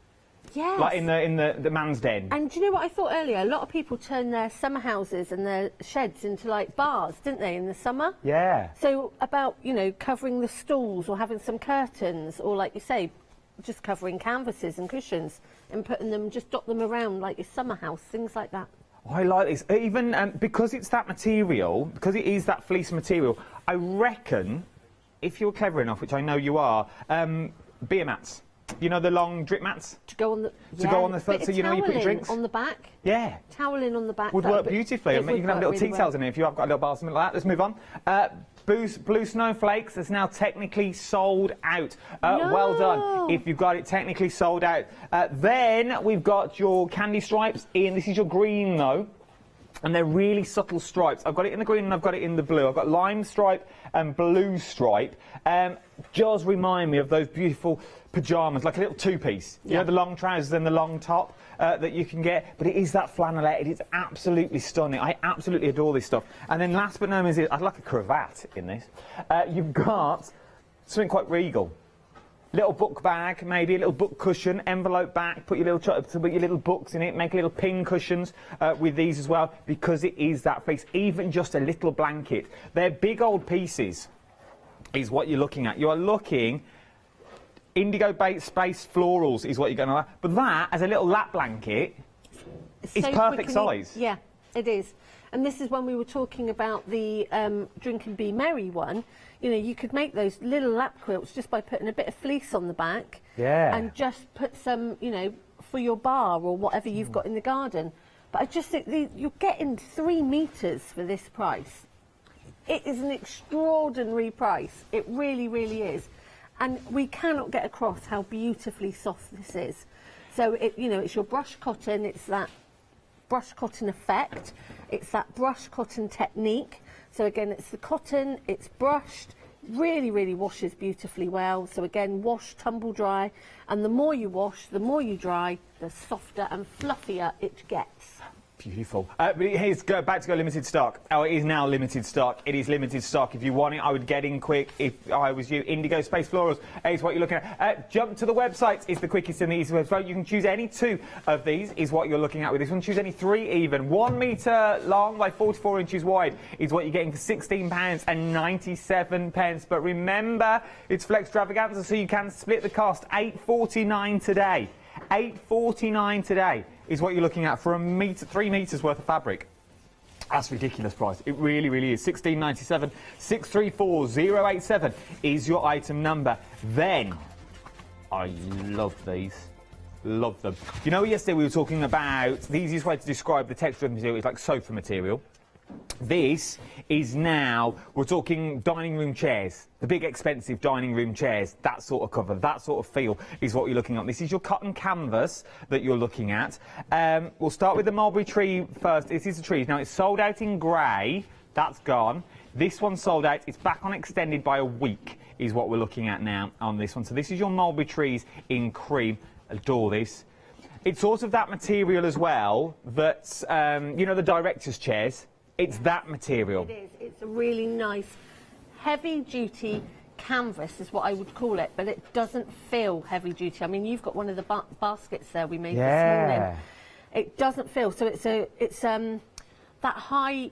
Yes. Like in the man's den. And do you know what I thought earlier? A lot of people turn their summer houses and their sheds into like bars, didn't they, in the summer? Yeah. So about, you know, covering the stalls or having some curtains or, like you say, just covering canvases and cushions and putting them, just dot them around like your summer house, things like that. I like this. Even because it's that material, because it is that fleece material, I reckon, if you're clever enough, which I know you are, beer mats. You know, the long drip mats? To go on the foot, so you know you put your drinks? on the back. Yeah. Toweling on the back. Would work beautifully. I mean, you can have little tea towels in it if you have got a little bar, something like that. Let's move on. Blue Snowflakes is now technically sold out. Well done if you've got it technically sold out. Then we've got your candy stripes in. This is your green, though. And they're really subtle stripes. I've got it in the green and I've got it in the blue. I've got lime stripe and blue stripe. Does remind me of those beautiful pyjamas, like a little two-piece. You know, the long trousers and the long top that you can get. But it is that flannelette. It is absolutely stunning. I absolutely adore this stuff. And then last but not least, I'd like a cravat in this. You've got something quite regal. Little book bag, maybe a little book cushion, envelope back, put your little books in it, make little pin cushions with these as well, because it is that fleece. Even just a little blanket. They're big old pieces, is what you're looking at. You are looking indigo space florals is what you're going to like. But that, as a little lap blanket, is perfect size. Yeah, it is. And this is when we were talking about the Drink and Be Merry one. You know, you could make those little lap quilts just by putting a bit of fleece on the back. Yeah. And just put some, you know, for your bar or whatever you've got in the garden. But I just think you're getting 3 meters for this price. It is an extraordinary price. It really, really is. And we cannot get across how beautifully soft this is. So, you know, it's your brush cotton, it's that brush cotton effect, it's that brush cotton technique. So again, it's the cotton, it's brushed, really, really washes beautifully well. So again, wash, tumble dry, and the more you wash, the more you dry, the softer and fluffier it gets. Beautiful. But it is back to go limited stock. Oh, it is now limited stock. It is limited stock. If you want it, I would get in quick. If I was you, Indigo Space Florals is what you're looking at. Jump to the website. It's the quickest and the easiest website. You can choose any 2 of these is what you're looking at with this one. Choose any 3 even. 1 metre long by 44 inches wide is what you're getting for £16.97. But remember, it's Flextravaganza, so you can split the cost. $8.49 today. $8.49 today is what you're looking at for 3 metres worth of fabric. That's a ridiculous price. It really, really is. $16.97. 634087 is your item number. Then, I love these. Love them. You know, yesterday we were talking about the easiest way to describe the texture of the material is like sofa material. This is now, we're talking dining room chairs, the big expensive dining room chairs, that sort of cover, that sort of feel is what you're looking at. This is your cotton canvas that you're looking at. We'll start with the mulberry tree first. This is the trees. Now, it's sold out in grey. That's gone. This one's sold out. It's back on extended by a week is what we're looking at now on this one. So this is your mulberry trees in cream. Adore this. It's sort of that material as well that, you know, the director's chairs. It's that material. It is. It's a really nice, heavy-duty canvas is what I would call it, but it doesn't feel heavy-duty. I mean, you've got one of the baskets there we made this morning. It doesn't feel. So it's that high,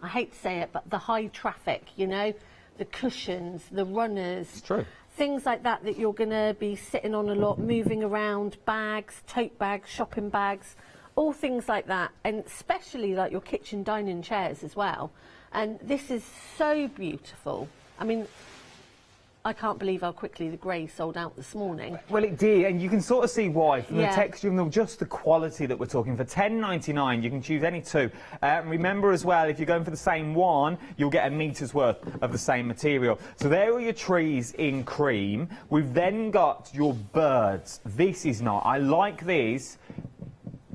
I hate to say it, but the high traffic, you know, the cushions, the runners. It's true. Things like that you're going to be sitting on a lot, moving around, bags, tote bags, shopping bags. All things like that, and especially like your kitchen dining chairs as well. And this is so beautiful. I mean, I can't believe how quickly the grey sold out this morning. Well, it did, and you can sort of see why from Yeah. the texture and just the quality that we're talking. For £10.99, you can choose any two. Remember as well, if you're going for the same one, you'll get a metre's worth of the same material. So there are your trees in cream. We've then got your birds. This is not. I like these.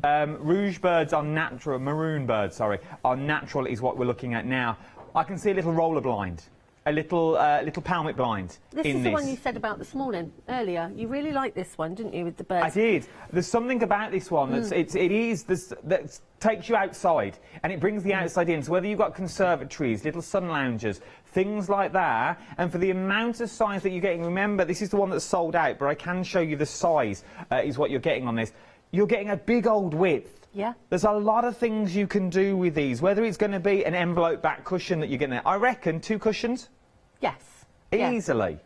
Rouge birds are natural. Maroon birds, sorry, are natural is what we're looking at now. I can see a little roller blind. A little palmet blind This in is the one you said about this morning, earlier. You really liked this one, didn't you, with the birds? I did. There's something about this one that's that takes you outside and it brings the outside in. So whether you've got conservatories, little sun loungers, things like that, and for the amount of size that you're getting, remember this is the one that's sold out, but I can show you the size is what you're getting on this. You're getting a big old width. Yeah. There's a lot of things you can do with these, whether it's going to be an envelope back cushion that you're getting there. I reckon 2 cushions. Yes. Easily.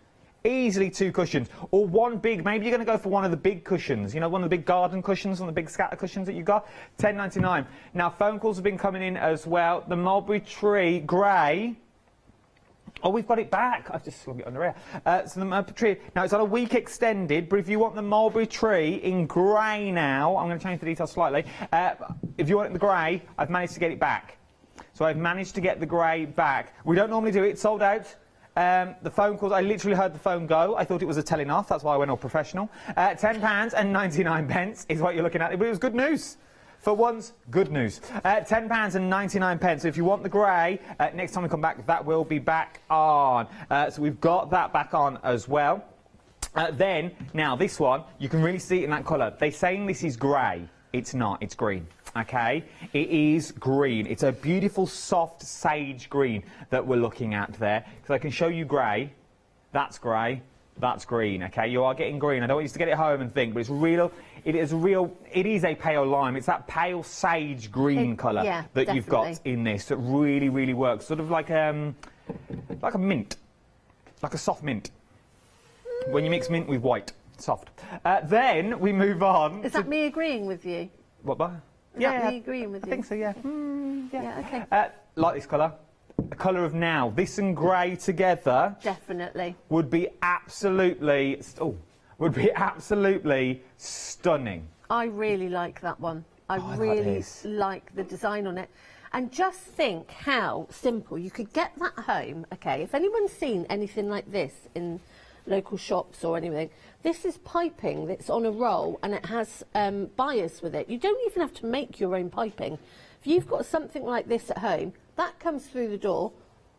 Easily 2 cushions. Or one big, maybe you're going to go for one of the big cushions, you know, one of the big garden cushions, one of the big scatter cushions that you've got. £10.99. Now, phone calls have been coming in as well. The mulberry tree grey. Oh, we've got it back. I've just swung it under here. So the mulberry tree. Now, it's on a week extended, but if you want the mulberry tree in grey now, I'm going to change the details slightly. If you want it in the grey, I've managed to get it back. So I've managed to get the grey back. We don't normally do it. It's sold out. The phone calls, I literally heard the phone go. I thought it was a telling off. That's why I went all professional. £10.99 is what you're looking at. But it was good news. For once, good news. £10.99. So if you want the grey, next time we come back, that will be back on. So we've got that back on as well. Now this one, you can really see it in that colour. They're saying this is grey. It's not, it's green. Okay, it is green. It's a beautiful, soft sage green that we're looking at there. Because I can show you grey. That's grey. That's green. Okay, you are getting green. I don't want you to get it home and think, but it's real. It is a pale lime. It's that pale sage green colour that you've got in this that really, really works. Sort of like a mint, like a soft mint. When you mix mint with white, soft. Then we move on. Is that me agreeing with you? What, bar? Is that me agreeing with you? I think so, yeah. Yeah, okay. Like this colour. The colour of now. This and grey together. Definitely. Would be absolutely stunning. I really like that one. I really like the design on it. And just think how simple you could get that home. Okay, if anyone's seen anything like this in local shops or anything, this is piping that's on a roll and it has bias with it. You don't even have to make your own piping. If you've got something like this at home, that comes through the door,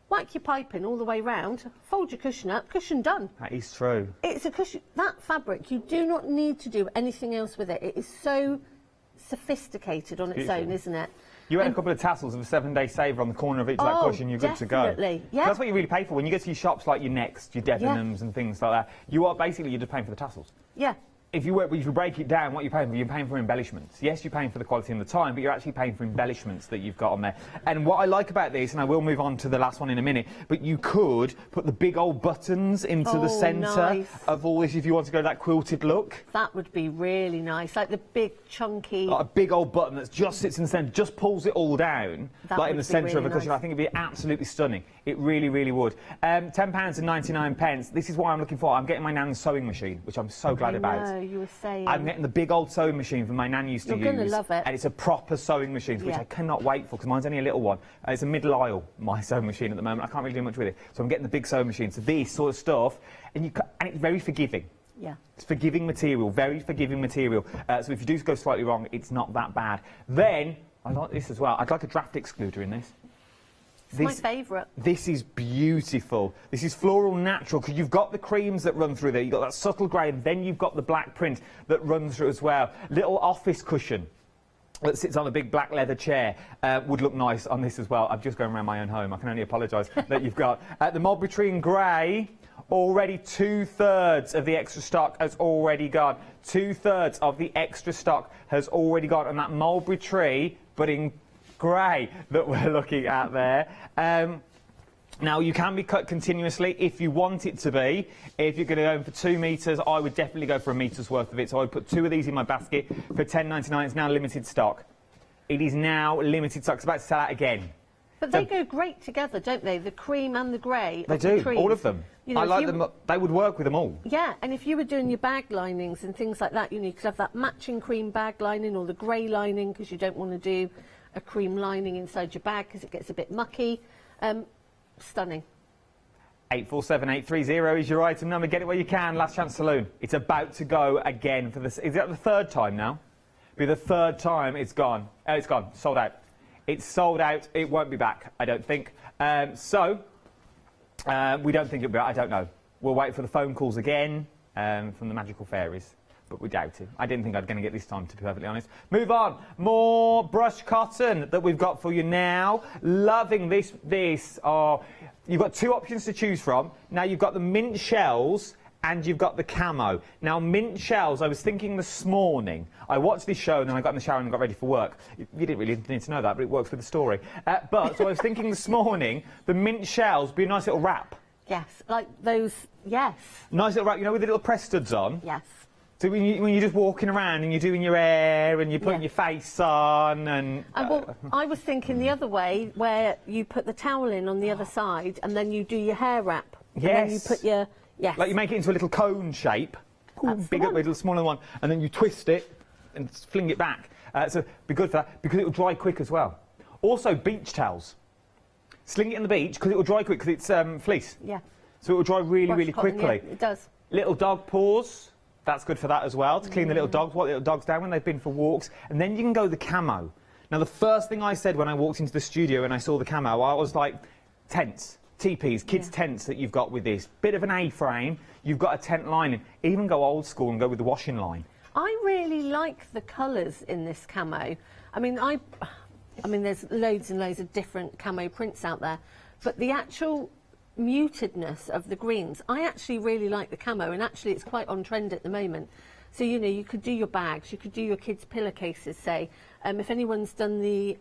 whack your piping all the way round, fold your cushion up, cushion done. That is true. It's a cushion. That fabric, you do not need to do anything else with it. It is so sophisticated on its own, isn't it? You had a couple of tassels of a 7-day saver on the corner of each of that cushion, you're good to go. Definitely, yeah. That's what you really pay for when you go to your shops like your Next, your Debenhams and things like that. You're just paying for the tassels. Yeah. If you break it down, what you're paying for embellishments. Yes, you're paying for the quality and the time, but you're actually paying for embellishments that you've got on there. And what I like about this, and I will move on to the last one in a minute, but you could put the big old buttons into the centre of all this if you want to go that quilted look. That would be really nice, like the big chunky... Like a big old button that just sits in the centre, just pulls it all down, like in the centre of a cushion. I think it'd be absolutely stunning. It really, really would. £10.99. This is what I'm looking for. I'm getting my nan's sewing machine, which I'm so glad about. No, you were saying. I'm getting the big old sewing machine that my nan used to use. You're going to love it. And it's a proper sewing machine, which I cannot wait for, because mine's only a little one. It's a middle aisle, my sewing machine at the moment. I can't really do much with it. So I'm getting the big sewing machine. So this sort of stuff, and it's very forgiving. Yeah. It's forgiving material, very forgiving material. So if you do go slightly wrong, it's not that bad. Then, I like this as well. I'd like a draft excluder in this. It's my favourite. This is beautiful. This is floral natural, because you've got the creams that run through there. You've got that subtle grey, and then you've got the black print that runs through as well. Little office cushion that sits on a big black leather chair would look nice on this as well. I'm just going around my own home. I can only apologise that you've got the mulberry tree in grey. Already 2/3 of the extra stock has already gone. 2/3 of the extra stock has already gone on that mulberry tree, but in grey that we're looking at there. Now, you can be cut continuously if you want it to be. If you're going to go for 2 metres, I would definitely go for a metre's worth of it. So I would put 2 of these in my basket for £10.99. It's now limited stock. It is now limited stock. It's about to sell out again. But they go great together, don't they? The cream and the grey. They do, all of them. You know, I if like you- them. They would work with them all. Yeah, and if you were doing your bag linings and things like that, you know, you could have that matching cream bag lining or the grey lining because you don't want to do a cream lining inside your bag because it gets a bit mucky. Stunning. 847830 is your item number. Get it where you can. Last Chance Saloon. It's about to go again for this. Is that the third time now? Be the third time it's gone. It's gone. Sold out. It's sold out. It won't be back, I don't think. We don't think it'll be back. I don't know. We'll wait for the phone calls again from the magical fairies. But we doubt it. I didn't think I was going to get this time, to be perfectly honest. Move on. More brushed cotton that we've got for you now. Loving this. You've got two options to choose from. Now you've got the mint shells and you've got the camo. Now mint shells, I was thinking this morning, I watched this show and then I got in the shower and got ready for work. You didn't really need to know that, but it works with the story. So I was thinking this morning, the mint shells be a nice little wrap. Yes, like those, yes. Nice little wrap, you know, with the little press studs on. Yes. So when you're just walking around and you're doing your hair and you're putting your face on and... well, I was thinking the other way, where you put the towel in on the other side and then you do your hair wrap. Yes. And then you put your... Yes. Like you make it into a little cone shape. Bigger, with a little smaller one. And then you twist it and fling it back. So be good for that because it will dry quick as well. Also, beach towels. Sling it in the beach because it will dry quick because it's fleece. Yeah. So it will dry really, Brush really cotton, quickly. yeah, it does. Little dog paws. That's good for that as well, to clean the little dogs, wipe the little dogs down when they've been for walks. And then you can go the camo. Now, the first thing I said when I walked into the studio and I saw the camo, I was like, tents, teepees, kids' tents that you've got with this. Bit of an A-frame, you've got a tent lining. Even go old school and go with the washing line. I really like the colours in this camo. I mean, there's loads and loads of different camo prints out there, but the actual mutedness of the greens, I actually really like the camo, and actually it's quite on trend at the moment. So, you know, you could do your bags, you could do your kids' pillowcases, say. If anyone's done the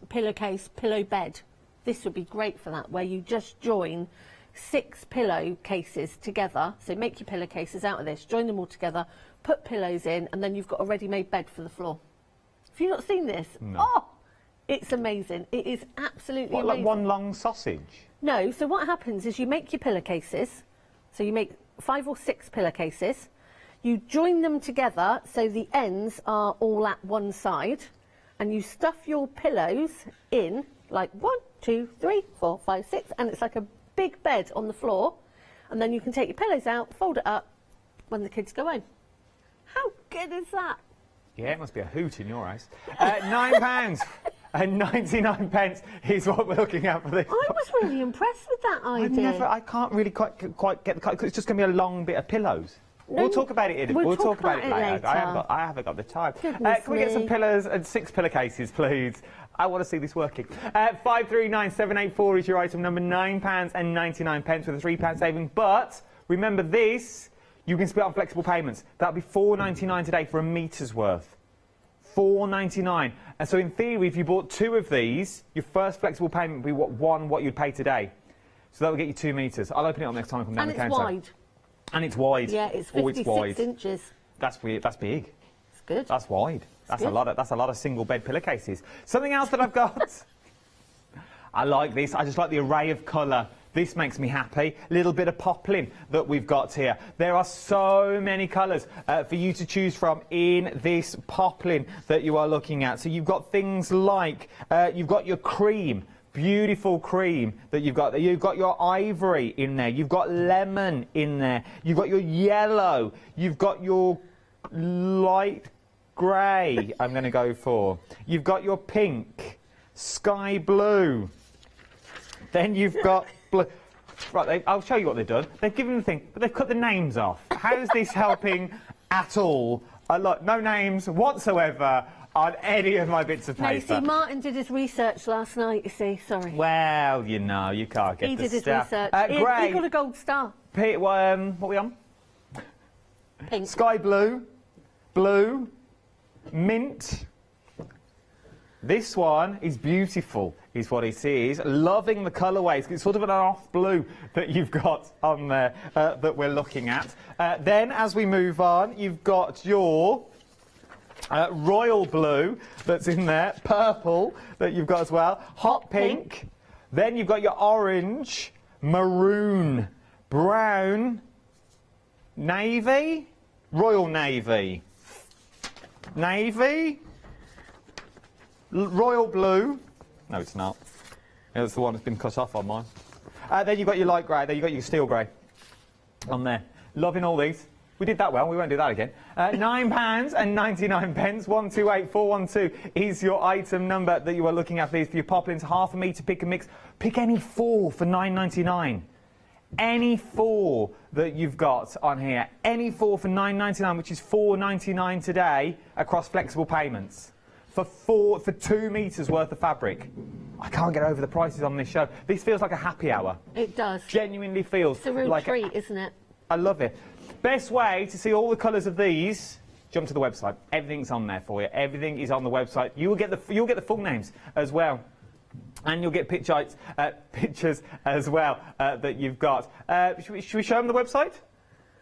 pillowcase, pillow bed, this would be great for that, where you just join 6 pillowcases together. So make your pillowcases out of this, join them all together, put pillows in, and then you've got a ready-made bed for the floor. Have you not seen this? No. Oh, it's amazing. It is absolutely amazing. Like one long sausage? No, so what happens is you make your pillowcases, so you make 5 or 6 pillowcases, you join them together so the ends are all at one side, and you stuff your pillows in like 1, 2, 3, 4, 5, 6, and it's like a big bed on the floor, and then you can take your pillows out, fold it up when the kids go home. How good is that? Yeah, it must be a hoot in your eyes. £9 and 99 pence is what we're looking at for this. I was really impressed with that idea. I can't really quite get the colour, because it's just going to be a long bit of pillows. No, we'll talk about it. we'll talk about it later. later. I haven't got the time. Can we get some me. pillows and 6 pillowcases, please? I want to see this working. 539784 is your item number. £9 and 99 pence with a £3 saving. But remember this, you can split on flexible payments. That'll be £4.99 today for a metre's worth. £4.99. And so in theory, if you bought 2 of these, your first flexible payment would be what you'd pay today. So that will get you 2 metres. I'll open it up next time I come down the counter. And it's wide. And it's wide. Yeah, it's Oh, 56 it's wide. inches. That's weird. That's big. It's good. That's wide. That's good. a lot of single bed pillowcases. Something else that I've got. I like this. I just like the array of colour. This makes me happy. Little bit of poplin that we've got here. There are so many colours for you to choose from in this poplin that you are looking at. So you've got things like you've got your cream. Beautiful cream that you've got there. You've got your ivory in there. You've got lemon in there. You've got your yellow. You've got your light grey, I'm going to go for. You've got your pink, sky blue. Then you've got blue. Right, I'll show you what they've done. They've given the thing, but they've cut the names off. How is this helping at all? No names whatsoever on any of my bits of No, paper. you see, Martin did his research last night, you see, sorry. Well, you know, you can't get He the did his stuff. research. He Grey. got a gold star. What are we on? Pink. Sky blue, blue, mint. This one is beautiful, is what it is. Loving the colourways. It's sort of an off blue that you've got on there that we're looking at. Then, as we move on, you've got your royal blue that's in there, purple that you've got as well, hot pink. Then you've got your orange, maroon, brown, navy, royal navy, navy, royal blue. No, it's not. It's the one that's been cut off on mine. Then you've got your light grey. Then you've got your steel grey on there. Loving all these. We did that well. We won't do that again. £9.99. 128412 is your item number that you are looking at. These for your poplins. Half a metre pick and mix. Pick any 4 for £9.99. Any 4 that you've got on here. Any 4 for £9.99, which is £4.99 today across flexible payments. For 2 metres worth of fabric. I can't get over the prices on this show. This feels like a happy hour. It does. Genuinely feels It's a real like treat, isn't it? I love it. Best way to see all the colours of these, jump to the website. Everything's on there for you. Everything is on the website. You'll get the full names as well. And you'll get pictures as well that you've got. Should we show them the website?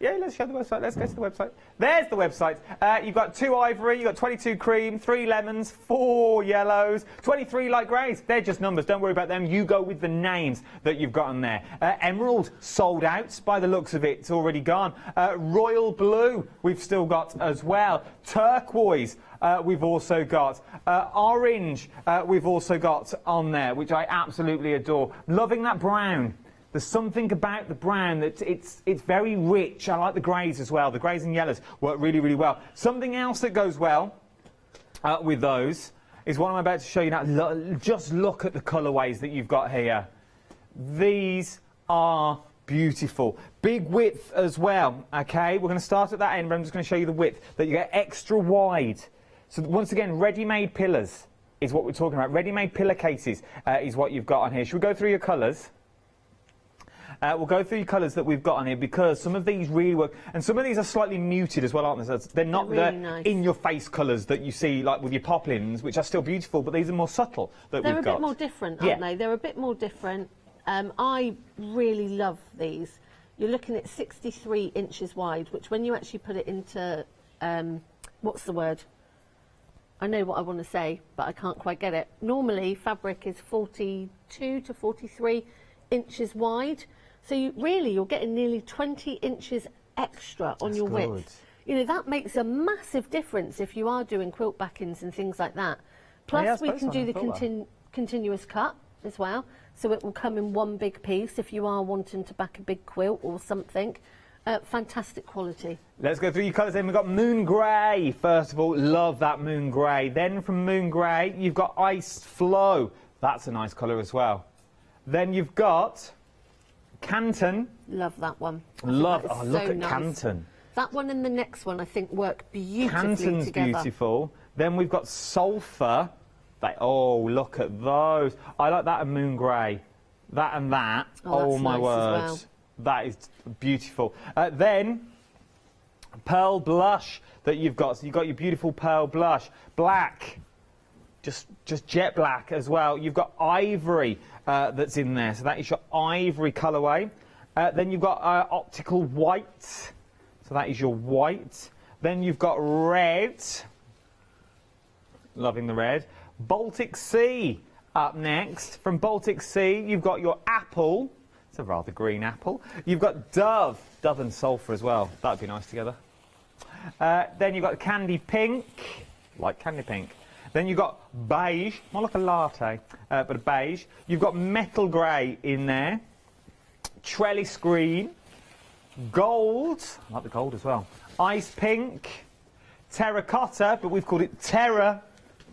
Yeah, let's show the website. Let's go to the website. There's the website. You've got 2 ivory, you've got 22 cream, 3 lemons, 4 yellows, 23 light greys. They're just numbers. Don't worry about them. You go with the names that you've got on there. Emerald, sold out by the looks of it. It's already gone. Royal blue, we've still got as well. Turquoise, we've also got. Orange, we've also got on there, which I absolutely adore. Loving that brown. There's something about the brown that it's very rich. I like the greys as well. The greys and yellows work really, really well. Something else that goes well with those is what I'm about to show you now. Just look at the colourways that you've got here. These are beautiful. Big width as well, okay? We're going to start at that end, but I'm just going to show you the width that you get extra wide. So once again, ready-made pillars is what we're talking about. Ready-made pillar cases is what you've got on here. Should we go through your colours? We'll go through the colours that we've got on here because some of these really work, and some of these are slightly muted as well, aren't they? So they're not really the nice. in-your-face colours that you see, like with your poplins, which are still beautiful, but these are more subtle that They're we've a got. bit more different, aren't they? They're a bit more different. I really love these. You're looking at 63 inches wide, which when you actually put it into, what's the word? I know what I want to say, but I can't quite get it. Normally, fabric is 42 to 43 inches wide. So you're getting nearly 20 inches extra on your width. You know, that makes a massive difference if you are doing quilt backings and things like that. Plus, we can do the continuous cut as well. So it will come in one big piece if you are wanting to back a big quilt or something. Fantastic quality. Let's go through your colours then. We've got moon grey. First of all, love that moon grey. Then from moon grey, you've got ice flow. That's a nice colour as well. Then you've got Canton. Love that one. Look so at nice. Canton. That one and the next one, I think, work beautifully Canton's together. beautiful. Then we've got sulphur. Oh, look at those. I like that and moon grey. That and that. Oh, my nice word. as well. That is beautiful. Then pearl blush that you've got. So you've got your beautiful pearl blush. Black. Just jet black as well. You've got ivory that's in there. So that is your ivory colourway. Then you've got optical white. So that is your white. Then you've got red. Loving the red. Baltic Sea up next. From Baltic Sea, you've got your apple. It's a rather green apple. You've got dove. Dove and sulphur as well. That would be nice together. Then you've got candy pink. Like candy pink. Then you've got beige, more like a latte, but a beige. You've got metal grey in there, trellis green, gold, I like the gold as well, ice pink, terracotta, but we've called it terra,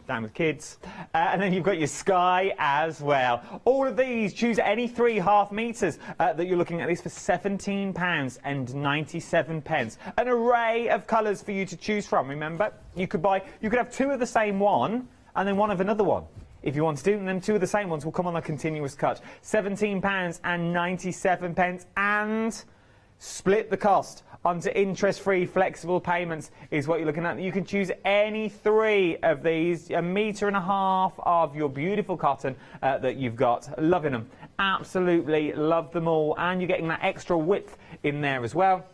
down with kids, and then you've got your sky as well. All of these, choose any 3.5 metres that you're looking at. These for £17.97. An array of colours for you to choose from. Remember, you could have 2 of the same one and then 1 of another one if you want to do, and then 2 of the same ones will come on a continuous cut. £17.97 and split the cost onto interest-free flexible payments is what you're looking at. You can choose any 3 of these, 1.5 metres of your beautiful cotton that you've got. Loving them. Absolutely love them all. And you're getting that extra width in there as well.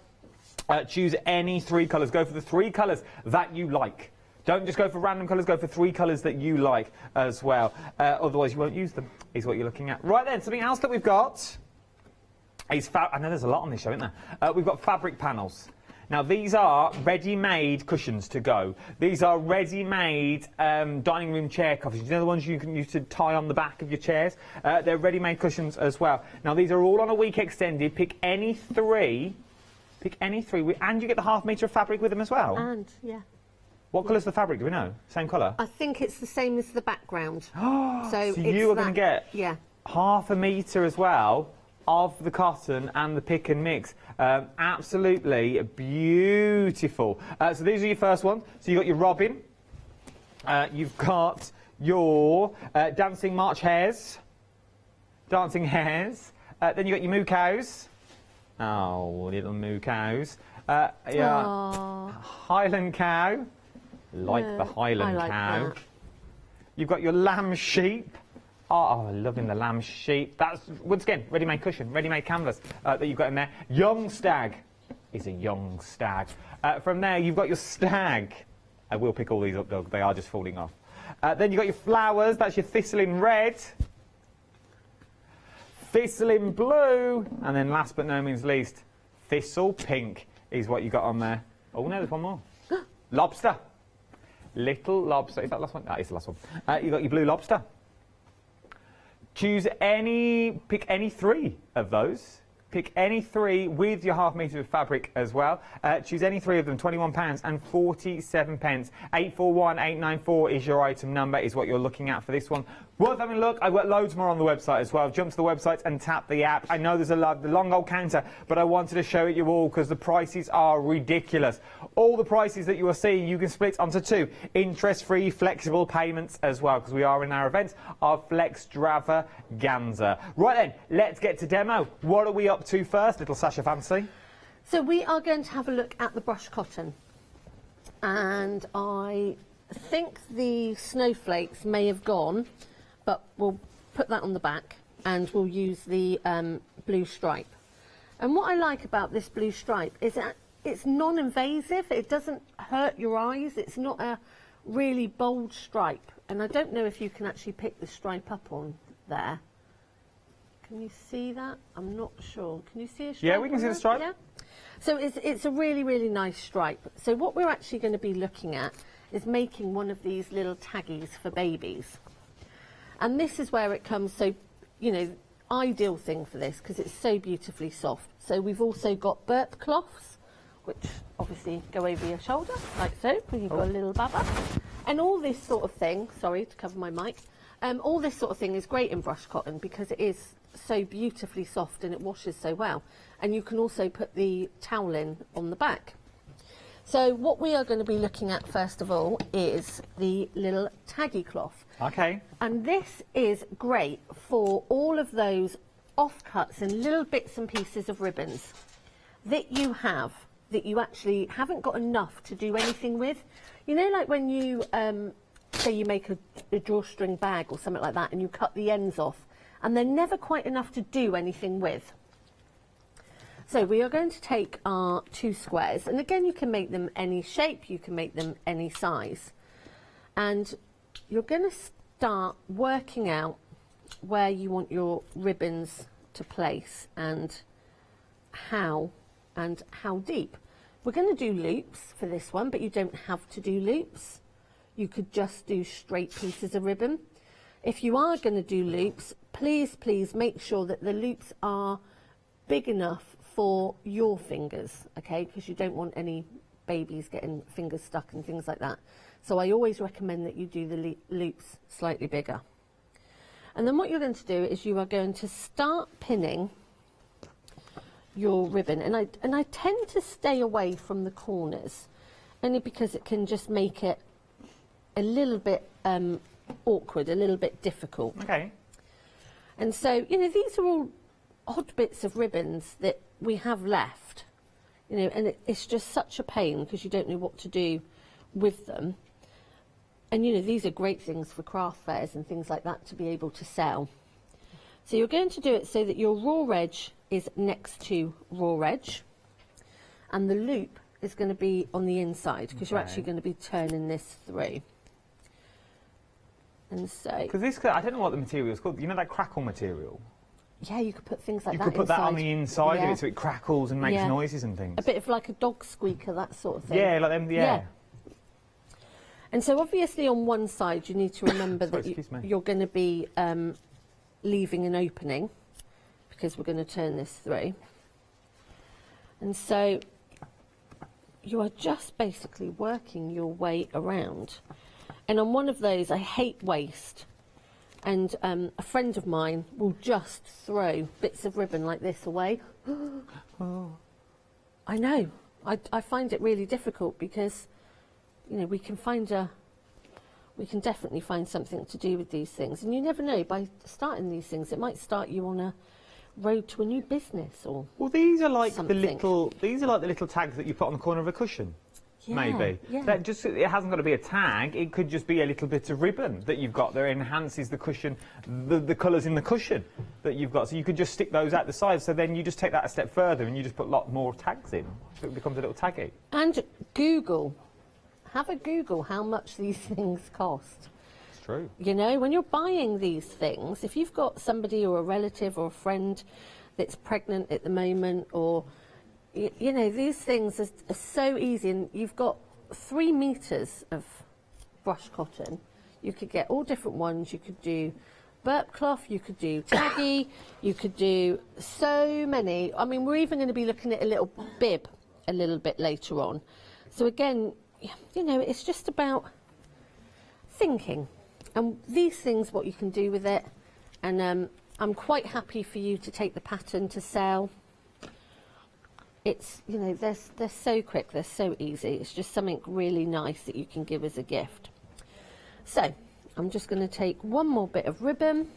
Choose any 3 colours. Go for the 3 colours that you like. Don't just go for random colours, go for 3 colours that you like as well. Otherwise you won't use them, is what you're looking at. Right then, something else that we've got I know there's a lot on this show, isn't there? We've got fabric panels. Now, these are ready-made cushions to go. These are ready-made dining room chair covers. You know the ones you can use to tie on the back of your chairs? They're ready-made cushions as well. Now, these are all on a week extended. Pick any three. Pick any three. And you get the ½ metre of fabric with them as well. And, yeah. What colour's the fabric? Do we know? Same colour? I think it's the same as the background. So you are going to get ½ metre as well of the cotton and the pick and mix. Absolutely beautiful. So these are your first ones. So you've got your robin. You've got your dancing March hares. Dancing hares. Then you've got your moo cows. Oh, little moo cows. Highland cow. Like the Highland cow. That. You've got your lamb sheep. Oh, loving the lamb sheep. That's, once again, ready-made cushion, ready-made canvas that you've got in there. Young stag is a young stag. From there, you've got your stag. I will pick all these up, though. They are just falling off. Then you've got your flowers. That's your thistle in red. Thistle in blue. And then last but no means least, thistle pink is what you got on there. Oh, no, there's one more. Lobster. Little lobster. Is that the last one? That is the last one. You've got your blue lobster. Choose any, pick any three of those. Pick any three with your ½ metre of fabric as well. Choose any three of them, £21.47. 841894 is your item number, is what you're looking at for this one. Worth having a look. I've got loads more on the website as well. Jump to the website and tap the app. I know there's a lot, the long old counter, but I wanted to show it you all because the prices are ridiculous. All the prices that you are seeing, you can split onto two interest-free, flexible payments as well, because we are in our event of Flextravaganza. Right then, let's get to demo. What are we up to first, little Sasha Fancy? So we are going to have a look at the brush cotton, and I think the snowflakes may have gone, but we'll put that on the back and we'll use the blue stripe. And what I like about this blue stripe is that it's non-invasive, it doesn't hurt your eyes, it's not a really bold stripe, and I don't know if you can actually pick the stripe up on there. Can you see that? I'm not sure. Can you see a stripe? Yeah, we can see the stripe. Yeah. So it's a really, really nice stripe. So what we're actually going to be looking at is making one of these little taggies for babies. And this is where it comes, so, you know, ideal thing for this because it's so beautifully soft. So we've also got burp cloths, which obviously go over your shoulder, like so, when you've got a little baba. And all this sort of thing, sorry to cover my mic, all this sort of thing is great in brush cotton because it is so beautifully soft and it washes so well. And you can also put the towel in on the back. So what we are going to be looking at first of all is the little taggy cloth. Okay. And this is great for all of those offcuts and little bits and pieces of ribbons that you have that you actually haven't got enough to do anything with. You know, like when you say you make a drawstring bag or something like that and you cut the ends off and they're never quite enough to do anything with. So we are going to take our 2 squares, and again you can make them any shape, you can make them any size, and you're going to start working out where you want your ribbons to place and how deep. We're going to do loops for this one, but you don't have to do loops. You could just do straight pieces of ribbon. If you are going to do loops, please make sure that the loops are big enough for your fingers, okay, because you don't want any babies getting fingers stuck and things like that. So I always recommend that you do the loops slightly bigger. And then what you're going to do is you are going to start pinning your ribbon, and I tend to stay away from the corners only because it can just make it a little bit awkward, a little bit difficult. Okay. And so, you know, these are all odd bits of ribbons that we have left, you know, and it's just such a pain because you don't know what to do with them. And, you know, these are great things for craft fairs and things like that to be able to sell. So you're going to do it so that your raw edge is next to raw edge, and the loop is going to be on the inside because you're actually going to be turning this through. And so... Because this, I don't know what the material is called. You know that crackle material? Yeah, you could put things like You that could put that on inside. the inside of Yeah. it so it crackles and makes Yeah. noises and things. A bit of like a dog squeaker, that sort of thing. Yeah, like them, yeah. And so obviously on one side you need to remember that you're going to be leaving an opening because we're going to turn this through. And so you are just basically working your way around. And on one of those, I hate waste. And a friend of mine will just throw bits of ribbon like this away. I know. I find it really difficult because, you know, we can definitely find something to do with these things. And you never know, by starting these things, it might start you on a road to a new business or Well, these are like something. the little tags that you put on the corner of a cushion. Yeah, Maybe. yeah. That just, it hasn't got to be a tag, it could just be a little bit of ribbon that you've got that enhances the cushion, the colours in the cushion that you've got. So you could just stick those out the side, so then you just take that a step further and you just put a lot more tags in. So it becomes a little taggy. And Google. Have a Google how much these things cost. It's true. You know, when you're buying these things, if you've got somebody or a relative or a friend that's pregnant at the moment, or, you know, these things are so easy, and you've got 3 meters of brush cotton. You could get all different ones. You could do burp cloth, you could do taggy, you could do so many. I mean, we're even going to be looking at a little bib a little bit later on. So again, you know, it's just about thinking. And these things, what you can do with it. And I'm quite happy for you to take the pattern to sell. It's, you know, they're so quick, they're so easy. It's just something really nice that you can give as a gift. So, I'm just going to take one more bit of ribbon.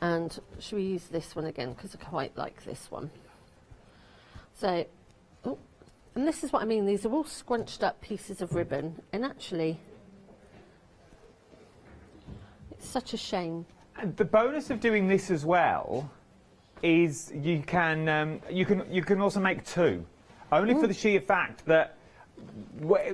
And should we use this one again? Because I quite like this one. So, oh, and this is what I mean, these are all scrunched up pieces of ribbon, and actually it's such a shame. And the bonus of doing this as well is you can also make 2, only for the sheer fact that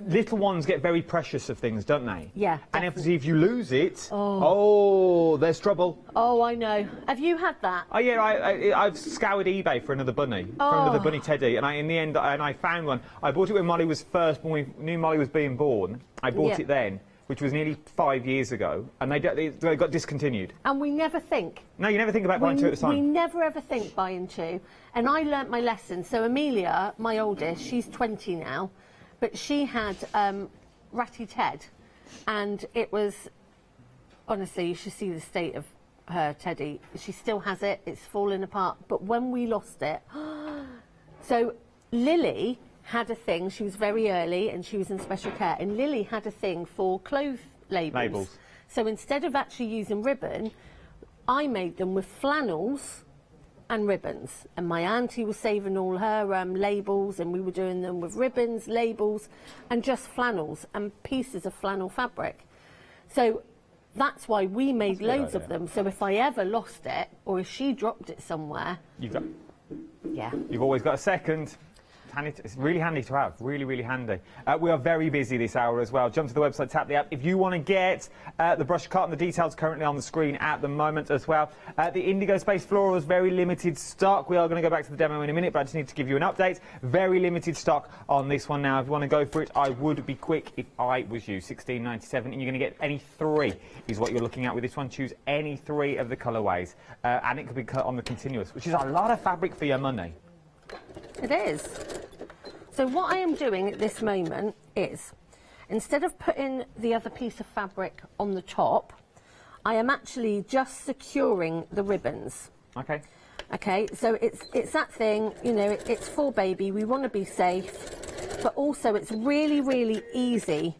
little ones get very precious of things, don't they? Yeah. And if you lose it, oh, there's trouble. Oh, I know. Have you had that? Oh yeah, I've scoured eBay for another bunny, for another bunny teddy, and in the end I found one. I bought it when Molly was first, when we knew Molly was being born. I bought it then, which was nearly 5 years ago, and they got discontinued. And we never think. No, you never think about buying 2 at a time. We never ever think buying 2. And I learnt my lesson. So Amelia, my oldest, she's 20 now, but she had Ratty Ted, and it was, honestly, you should see the state of her teddy. She still has it, it's fallen apart, but when we lost it, so Lily had a thing, she was very early and she was in special care, and Lily had a thing for clothes labels. So instead of actually using ribbon, I made them with flannels and ribbons, and my auntie was saving all her labels, and we were doing them with ribbons, labels, and just flannels and pieces of flannel fabric. So that's why we made loads of them. So if I ever lost it, or if she dropped it somewhere, You've always got a second. It's really handy to have, really, really handy. We are very busy this hour as well. Jump to the website, tap the app. If you want to get the brush cart, and the details currently on the screen at the moment as well. The Indigo Space Floral is very limited stock. We are going to go back to the demo in a minute, but I just need to give you an update. Very limited stock on this one now. If you want to go for it, I would be quick if I was you. $16.97, and you're going to get any 3 is what you're looking at with this one. Choose any 3 of the colourways, and it could be cut on the continuous, which is a lot of fabric for your money. it is. So what I am doing at this moment is, instead of putting the other piece of fabric on the top, I am actually just securing the ribbons. Okay. Okay, so it's that thing, you know, it's for baby, we want to be safe, but also it's really, really easy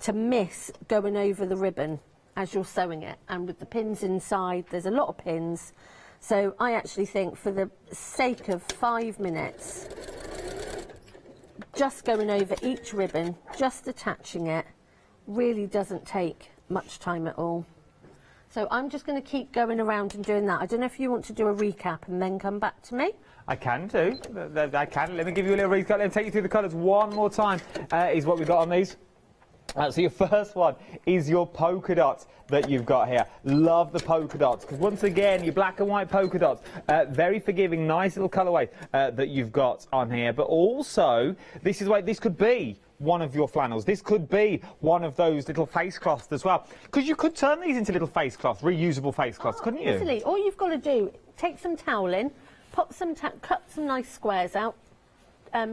to miss going over the ribbon as you're sewing it. And with the pins inside, there's a lot of pins. So I actually think, for the sake of 5 minutes, just going over each ribbon, just attaching it, really doesn't take much time at all. So I'm just going to keep going around and doing that. I don't know if you want to do a recap and then come back to me. I can do. I can. Let me give you a little recap. Let me take you through the colours one more time. Is what we've got on these. So your first one is your polka dots that you've got here. Love the polka dots, because once again, your black and white polka dots, very forgiving, nice little colourway that you've got on here. But also, this could be one of your flannels. This could be one of those little face cloths as well, because you could turn these into little face cloths, reusable face cloths, couldn't you? Easily. All you've got to do, take some towel in, cut some nice squares out,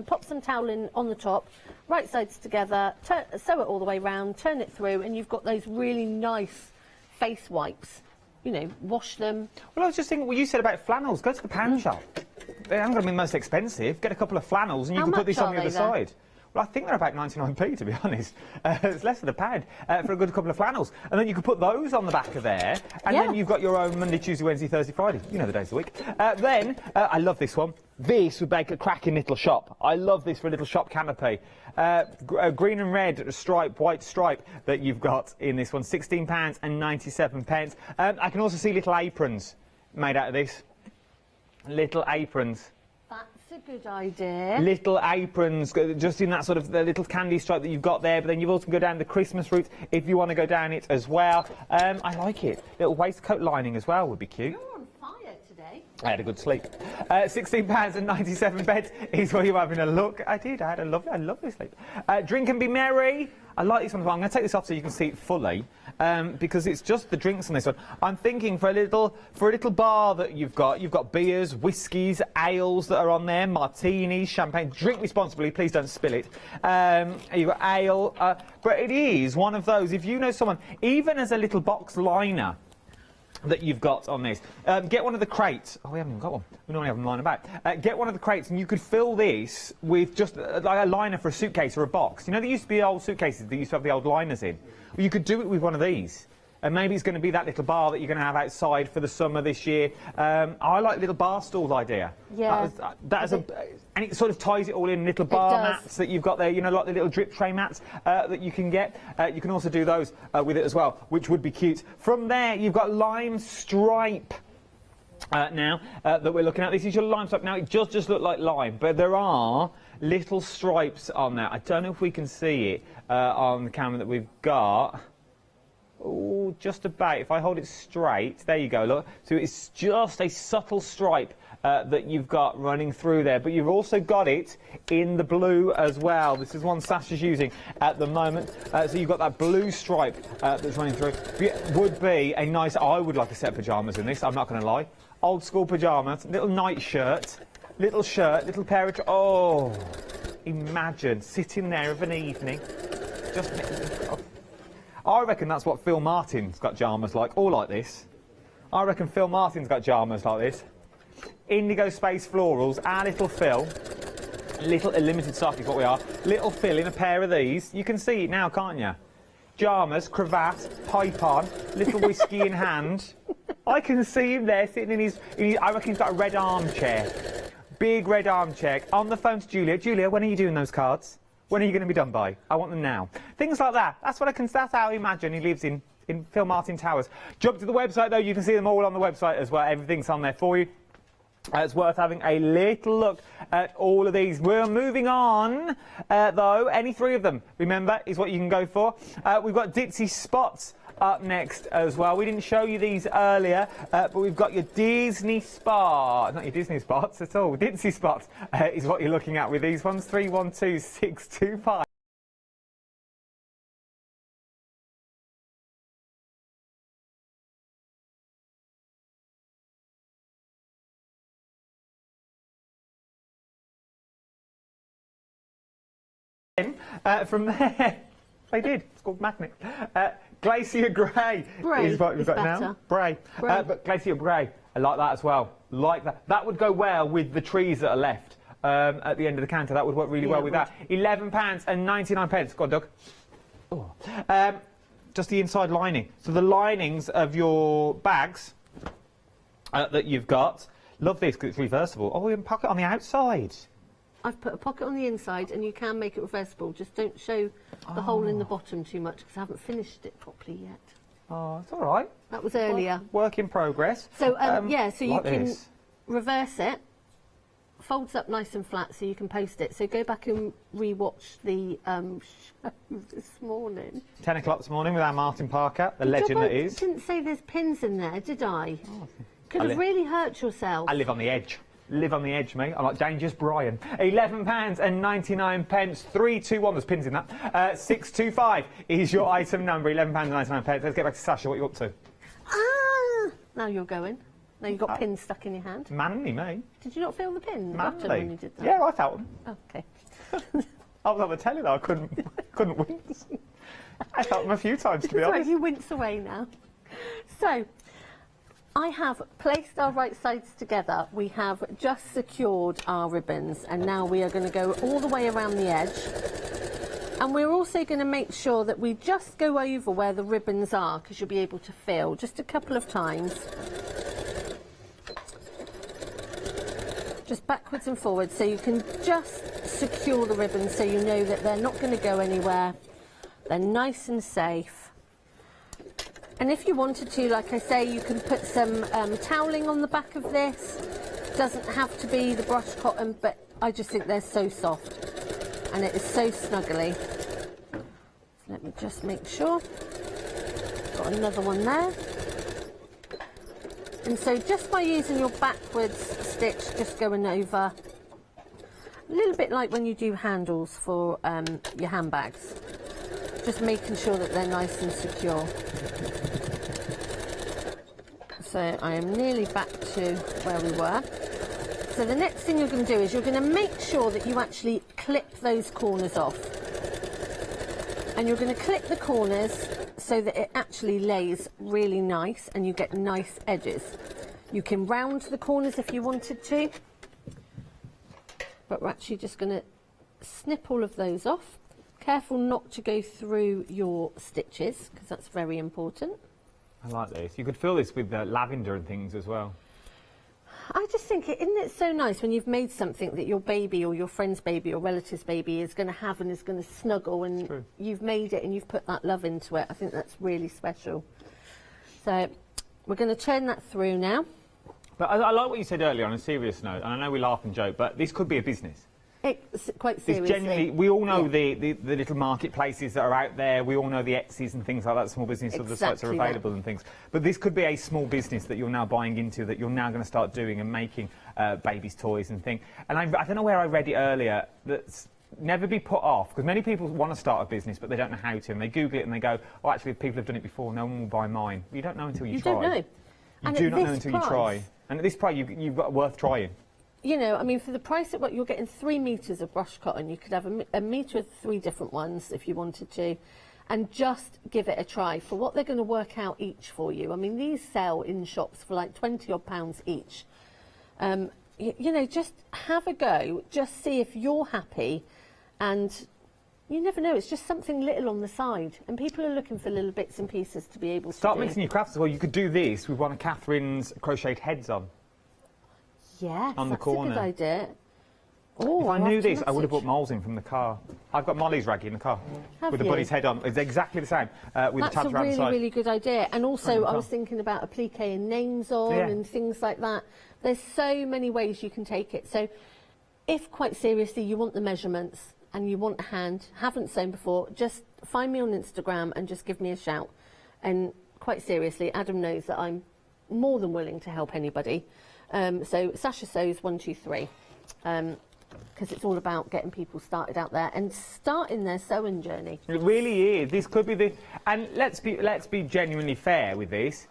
pop some towel in on the top, right sides together, sew it all the way round, turn it through, and you've got those really nice face wipes. You know, wash them. Well, I was just thinking what you said about flannels. Go to the pan shop. They aren't going to be the most expensive. Get a couple of flannels and you can put this on the other side. Well, I think they're about 99p, to be honest. It's less than a pound for a good couple of flannels. And then you can put those on the back of there, and then you've got your own Monday, Tuesday, Wednesday, Thursday, Friday. You know the days of the week. I love this one. This would make a cracking little shop. I love this for a little shop canopy. Green and red stripe, white stripe that you've got in this one. £16.97. I can also see little aprons made out of this. Little aprons. That's a good idea. Little aprons, just in that sort of the little candy stripe that you've got there, but then you've also go down the Christmas route if you want to go down it as well. I like it. Little waistcoat lining as well would be cute. You're on fire today. I had a good sleep. £16.97 is where you're having a look. I did. I had a lovely sleep. Drink and be merry. I like this one as well. I'm going to take this off so you can see it fully, because it's just the drinks on this one. I'm thinking for a little bar that you've got beers, whiskies, ales that are on there, martinis, champagne. Drink responsibly, please don't spill it. You've got ale, but it is one of those. If you know someone, even as a little box liner that you've got on this. Get one of the crates. Oh, we haven't even got one. We normally have them lying about. Get one of the crates and you could fill this with just like a liner for a suitcase or a box. You know, there used to be old suitcases that used to have the old liners in. Well, you could do it with one of these. And maybe it's going to be that little bar that you're going to have outside for the summer this year. I like little bar stools idea. Yeah. And it sort of ties it all in little bar mats that you've got there, you know, like the little drip tray mats that you can get. You can also do those with it as well, which would be cute. From there, you've got lime stripe. Now that we're looking at, this is your lime stripe. Now it just look like lime, but there are little stripes on there. I don't know if we can see it on the camera that we've got. Oh, just about. If I hold it straight, there you go, look. So it's just a subtle stripe that you've got running through there, but you've also got it in the blue as well. This is one Sasha's using at the moment. So you've got that blue stripe that's running through. Would be a nice, I would like a set of pyjamas in this, I'm not going to lie. Old school pyjamas, little night shirt, little pair of, oh, imagine sitting there of an evening, just, I reckon that's what Phil Martin's got pyjamas like, all like this. I reckon Phil Martin's got pyjamas like this. Indigo Space Florals, our little Phil. A limited stock is what we are. Little Phil in a pair of these. You can see it now, can't you? Pyjamas, cravat, pipe on, little whiskey in hand. I can see him there sitting in his, I reckon he's got a red armchair. Big red armchair. On the phone to Julia. Julia, when are you doing those cards? When are you going to be done by? I want them now. Things like that. That's what that's how I imagine he lives in Phil Martin Towers. Jump to the website though, you can see them all on the website as well. Everything's on there for you. It's worth having a little look at all of these. We're moving on, though. Any three of them, remember, is what you can go for. We've got Ditzy Spots up next as well. We didn't show you these earlier, but we've got your Disney Spots. Not your Disney Spots at all. Ditzy Spots is what you're looking at with these ones. 312625. From there, they did. It's called Magnet. Glacier Grey is what we've got now. Bray. But Glacier Grey, I like that as well. Like that. That would go well with the trees that are left at the end of the counter. That would work really well with that. £11.99. Go on, Doug. Oh. Just the inside lining. So the linings of your bags that you've got. Love this because it's reversible. Oh, and pocket on the outside. I've put a pocket on the inside and you can make it reversible. Just don't show the hole in the bottom too much because I haven't finished it properly yet. Oh, it's all right. That was earlier. Work in progress. So, yeah, so you can reverse it, folds up nice and flat so you can post it. So go back and re-watch the show this morning. 10 o'clock this morning with our Martin Parker, the legend that is. I didn't say there's pins in there, did I? Oh, Could have really hurt yourself. I live on the edge. Live on the edge, mate. I'm like Dangerous Brian. £11.99. 321. There's pins in that. 625 is your item number. £11.99. Let's get back to Sasha. What are you up to? Ah! Now you're going. Now you've got pins stuck in your hand. Manly, me. Did you not feel the pin? Manly. When you did that? Yeah, I felt them. Okay. I was on the telly though. I couldn't wince. I felt them a few times, to be It's like honest. you wince away now. So, I have placed our right sides together. We have just secured our ribbons, and now we are going to go all the way around the edge. And we're also going to make sure that we just go over where the ribbons are, because you'll be able to feel just a couple of times. Just backwards and forwards, so you can just secure the ribbons so you know that they're not going to go anywhere. They're nice and safe. And if you wanted to, like I say, you can put some toweling on the back of this. Doesn't have to be the brushed cotton, but I just think they're so soft. And it is so snuggly. So let me just make sure. Got another one there. And so just by using your backwards stitch, just going over, a little bit like when you do handles for your handbags. Just making sure that they're nice and secure. So I am nearly back to where we were. So the next thing you're going to do is you're going to make sure that you actually clip those corners off. And you're going to clip the corners so that it actually lays really nice and you get nice edges. You can round the corners if you wanted to, but we're actually just going to snip all of those off. Careful not to go through your stitches, because that's very important. I like this. You could fill this with lavender and things as well. I just think, isn't it so nice when you've made something that your baby or your friend's baby or relative's baby is going to have and is going to snuggle, and you've made it and you've put that love into it. I think that's really special. So we're going to turn that through now. But I like what you said earlier on a serious note, and I know we laugh and joke, but this could be a business. It's quite seriously. It's genuinely, we all know the little marketplaces that are out there. We all know the Etsy's and things like that, small business, other sites are available and things. But this could be a small business that you're now buying into, that you're now going to start doing and making babies' toys and things. And I don't know where I read it earlier, that's never be put off, because many people want to start a business, but they don't know how to. And they Google it and they go, oh, actually, people have done it before, no one will buy mine. You don't know until you try. You don't know. You do not know until you try. And at this price, you've got worth trying. You know, I mean, for the price of what you're getting, 3 metres of brushed cotton, you could have a metre of 3 different ones if you wanted to, and just give it a try for what they're going to work out each for you. I mean, these sell in shops for like £20 each. You know, just have a go, just see if you're happy, and you never know, it's just something little on the side, and people are looking for little bits and pieces to be able to Start mixing your crafts as well. You could do this with one of Catherine's crocheted heads on. Yes, on the that's corner. a good idea. Oh, if I knew this, I would have brought moles in from the car. I've got Molly's raggy in the car with the bunny's head on. It's exactly the same with the tabs around the side. That's a really, really good idea. And also, I was thinking about applique and names on and things like that. There's so many ways you can take it. So, if quite seriously you want the measurements and you want a hand, haven't sewn before, just find me on Instagram and just give me a shout. And quite seriously, Adam knows that I'm more than willing to help anybody. So Sasha Sews 123, because it's all about getting people started out there and starting their sewing journey. It really is. This could be the, and let's be genuinely fair with this.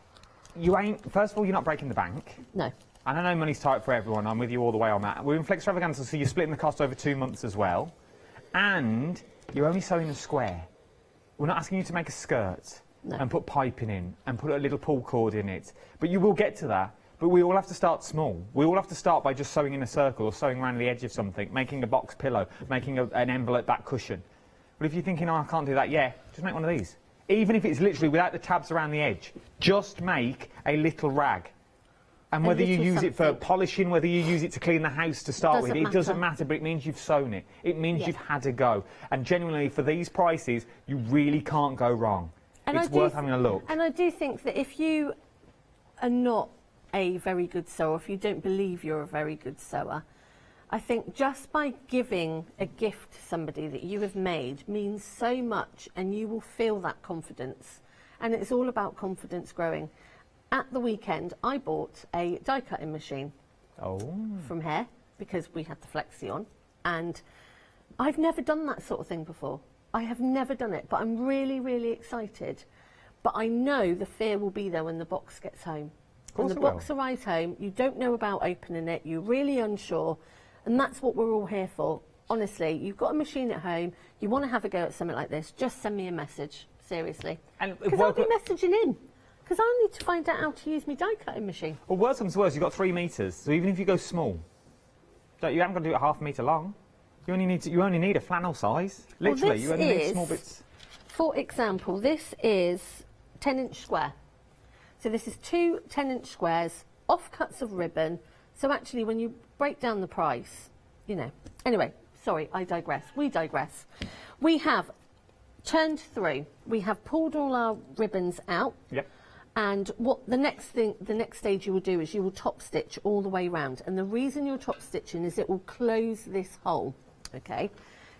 You ain't. First of all, you're not breaking the bank. No. And I know money's tight for everyone. I'm with you all the way on that. We're in Flextravaganza, so you're splitting the cost over 2 months as well, and you're only sewing a square. We're not asking you to make a skirt and put piping in and put a little pull cord in it, but you will get to that. But we all have to start small. We all have to start by just sewing in a circle or sewing around the edge of something, making a box pillow, making an envelope back cushion. But if you're thinking, oh, I can't do that, yeah, just make one of these. Even if it's literally without the tabs around the edge, just make a little rag. And whether you use it for polishing, whether you use it to clean the house to start with, it doesn't matter, but it means you've sewn it. It means you've had a go. And genuinely, for these prices, you really can't go wrong. And it's worth having a look. And I do think that if you are not a very good sewer, if you don't believe you're a very good sewer, I think just by giving a gift to somebody that you have made means so much, and you will feel that confidence. And it's all about confidence growing. At the weekend, I bought a die cutting machine from Hair because we had the Flexi on, and I've never done that sort of thing before. I have never done it, but I'm really, really excited. But I know the fear will be there when the box gets home. When the box arrives home, you don't know about opening it, you're really unsure, and that's what we're all here for. Honestly, you've got a machine at home, you want to have a go at something like this, just send me a message, seriously. Because I'll be messaging in, because I need to find out how to use my die cutting machine. Well, worse comes to worse, you've got 3 metres, so even if you go small, you haven't got to do it half a metre long. You only need a flannel size. Literally, Well, you only need small bits. For example, this is 10-inch square. So this is 2 10-inch squares, offcuts of ribbon. So actually, when you break down the price, you know. Anyway, sorry, I digress. We digress. We have turned through. We have pulled all our ribbons out. Yep. And what the next stage you will do is you will top stitch all the way round. And the reason you're top stitching is it will close this hole. Okay.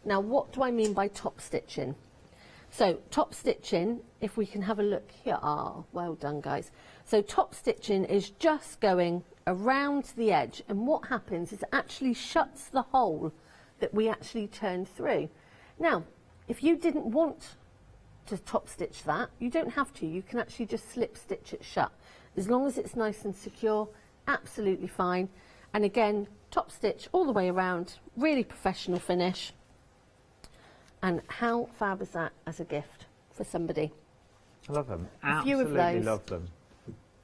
Now, what do I mean by top stitching? So top stitching, if we can have a look here, well done guys. So top stitching is just going around the edge, and what happens is it actually shuts the hole that we actually turned through. Now, if you didn't want to top stitch that, you don't have to, you can actually just slip stitch it shut. As long as it's nice and secure, absolutely fine. And again, top stitch all the way around, really professional finish. And how fab is that as a gift for somebody? I love them. A few of Absolutely those. love them.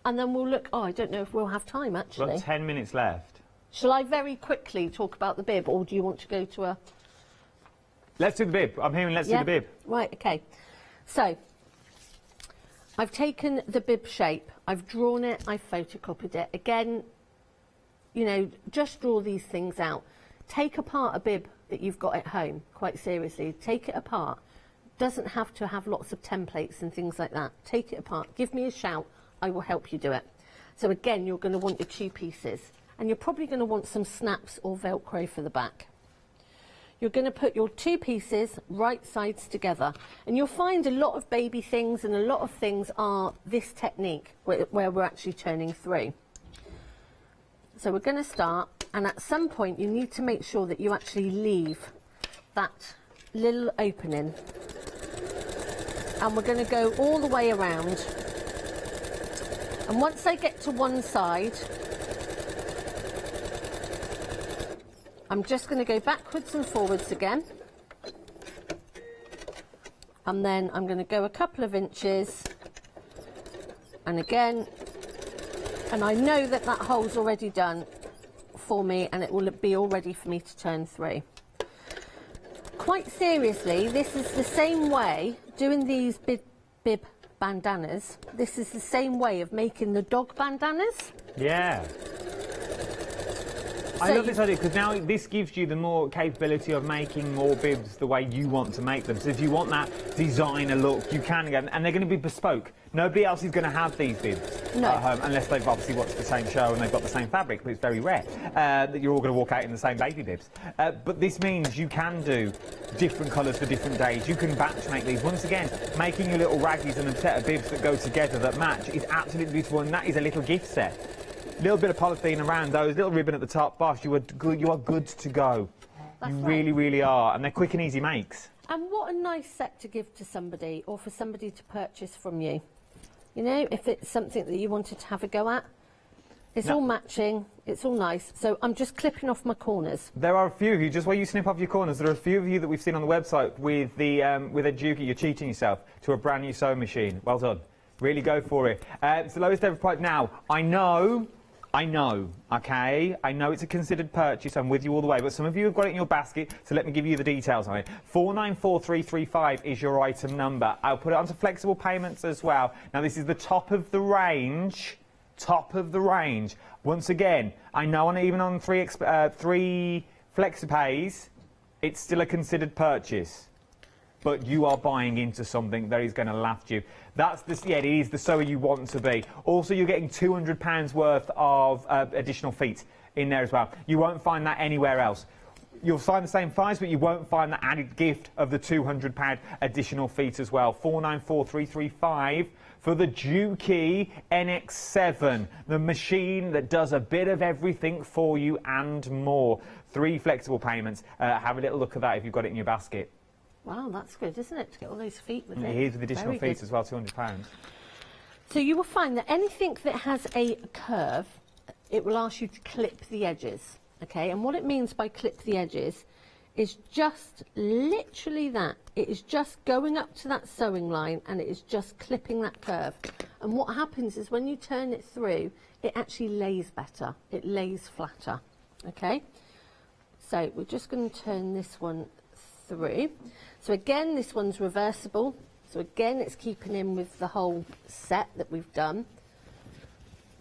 And then we'll look, I don't know if we'll have time actually. We've got 10 minutes left. Shall I very quickly talk about the bib, or do you want to go to a... Let's do the bib. I'm hearing let's do the bib. Right, okay. So, I've taken the bib shape, I've drawn it, I've photocopied it. Again, you know, just draw these things out. Take apart a bib that you've got at home, quite seriously. Take it apart. Doesn't have to have lots of templates and things like that. Take it apart. Give me a shout. I will help you do it. So again, you're going to want your 2 pieces. And you're probably going to want some snaps or Velcro for the back. You're going to put your 2 pieces right sides together. And you'll find a lot of baby things and a lot of things are this technique where we're actually turning through. So we're going to start, and at some point you need to make sure that you actually leave that little opening. And we're going to go all the way around. And once I get to one side, I'm just going to go backwards and forwards again. And then I'm going to go a couple of inches. And again. And I know that that hole's already done for me, and it will be all ready for me to turn through. Quite seriously, this is the same way, doing these bib bandanas, this is the same way of making the dog bandanas. Yeah. I love this idea because now this gives you the more capability of making more bibs the way you want to make them. So if you want that designer look, you can get them, and they're going to be bespoke. Nobody else is going to have these bibs at home unless they've obviously watched the same show and they've got the same fabric, but it's very rare that you're all going to walk out in the same baby bibs. But this means you can do different colours for different days. You can batch make these. Once again, making your little raggies and a set of bibs that go together that match is absolutely beautiful, and that is a little gift set. Little bit of polythene around those, little ribbon at the top, boss, you are good to go. That's you right. really, really are, and they're quick and easy makes. And what a nice set to give to somebody, or for somebody to purchase from you. You know, if it's something that you wanted to have a go at, it's all matching, it's all nice. So I'm just clipping off my corners. There are a few of you, just while you snip off your corners, there are a few of you that we've seen on the website with a Juki, you're cheating yourself, to a brand new sewing machine. Well done. Really go for it. It's the lowest ever price. Now, I know, okay? I know it's a considered purchase, I'm with you all the way, but some of you have got it in your basket, so let me give you the details on it. 494335 is your item number. I'll put it onto flexible payments as well. Now, this is the top of the range. Once again, I know even on three FlexiPays, it's still a considered purchase. But you are buying into something that is going to last you. That's the, yeah, it is the sewer you want to be. Also, you're getting £200 worth of additional feet in there as well. You won't find that anywhere else. You'll find the same price, but you won't find the added gift of the £200 additional feet as well. 494335 for the Juki NX7, the machine that does a bit of everything for you and more. 3 flexible payments. Have a little look at that if you've got it in your basket. Wow, that's good, isn't it, to get all those feet with it? Here's with additional feet as well, £200. So you will find that anything that has a curve, it will ask you to clip the edges, okay? And what it means by clip the edges is just literally that. It is just going up to that sewing line and it is just clipping that curve. And what happens is when you turn it through, it actually lays better. It lays flatter, okay? So we're just going to turn this one through. So again, this one's reversible. So again, it's keeping in with the whole set that we've done.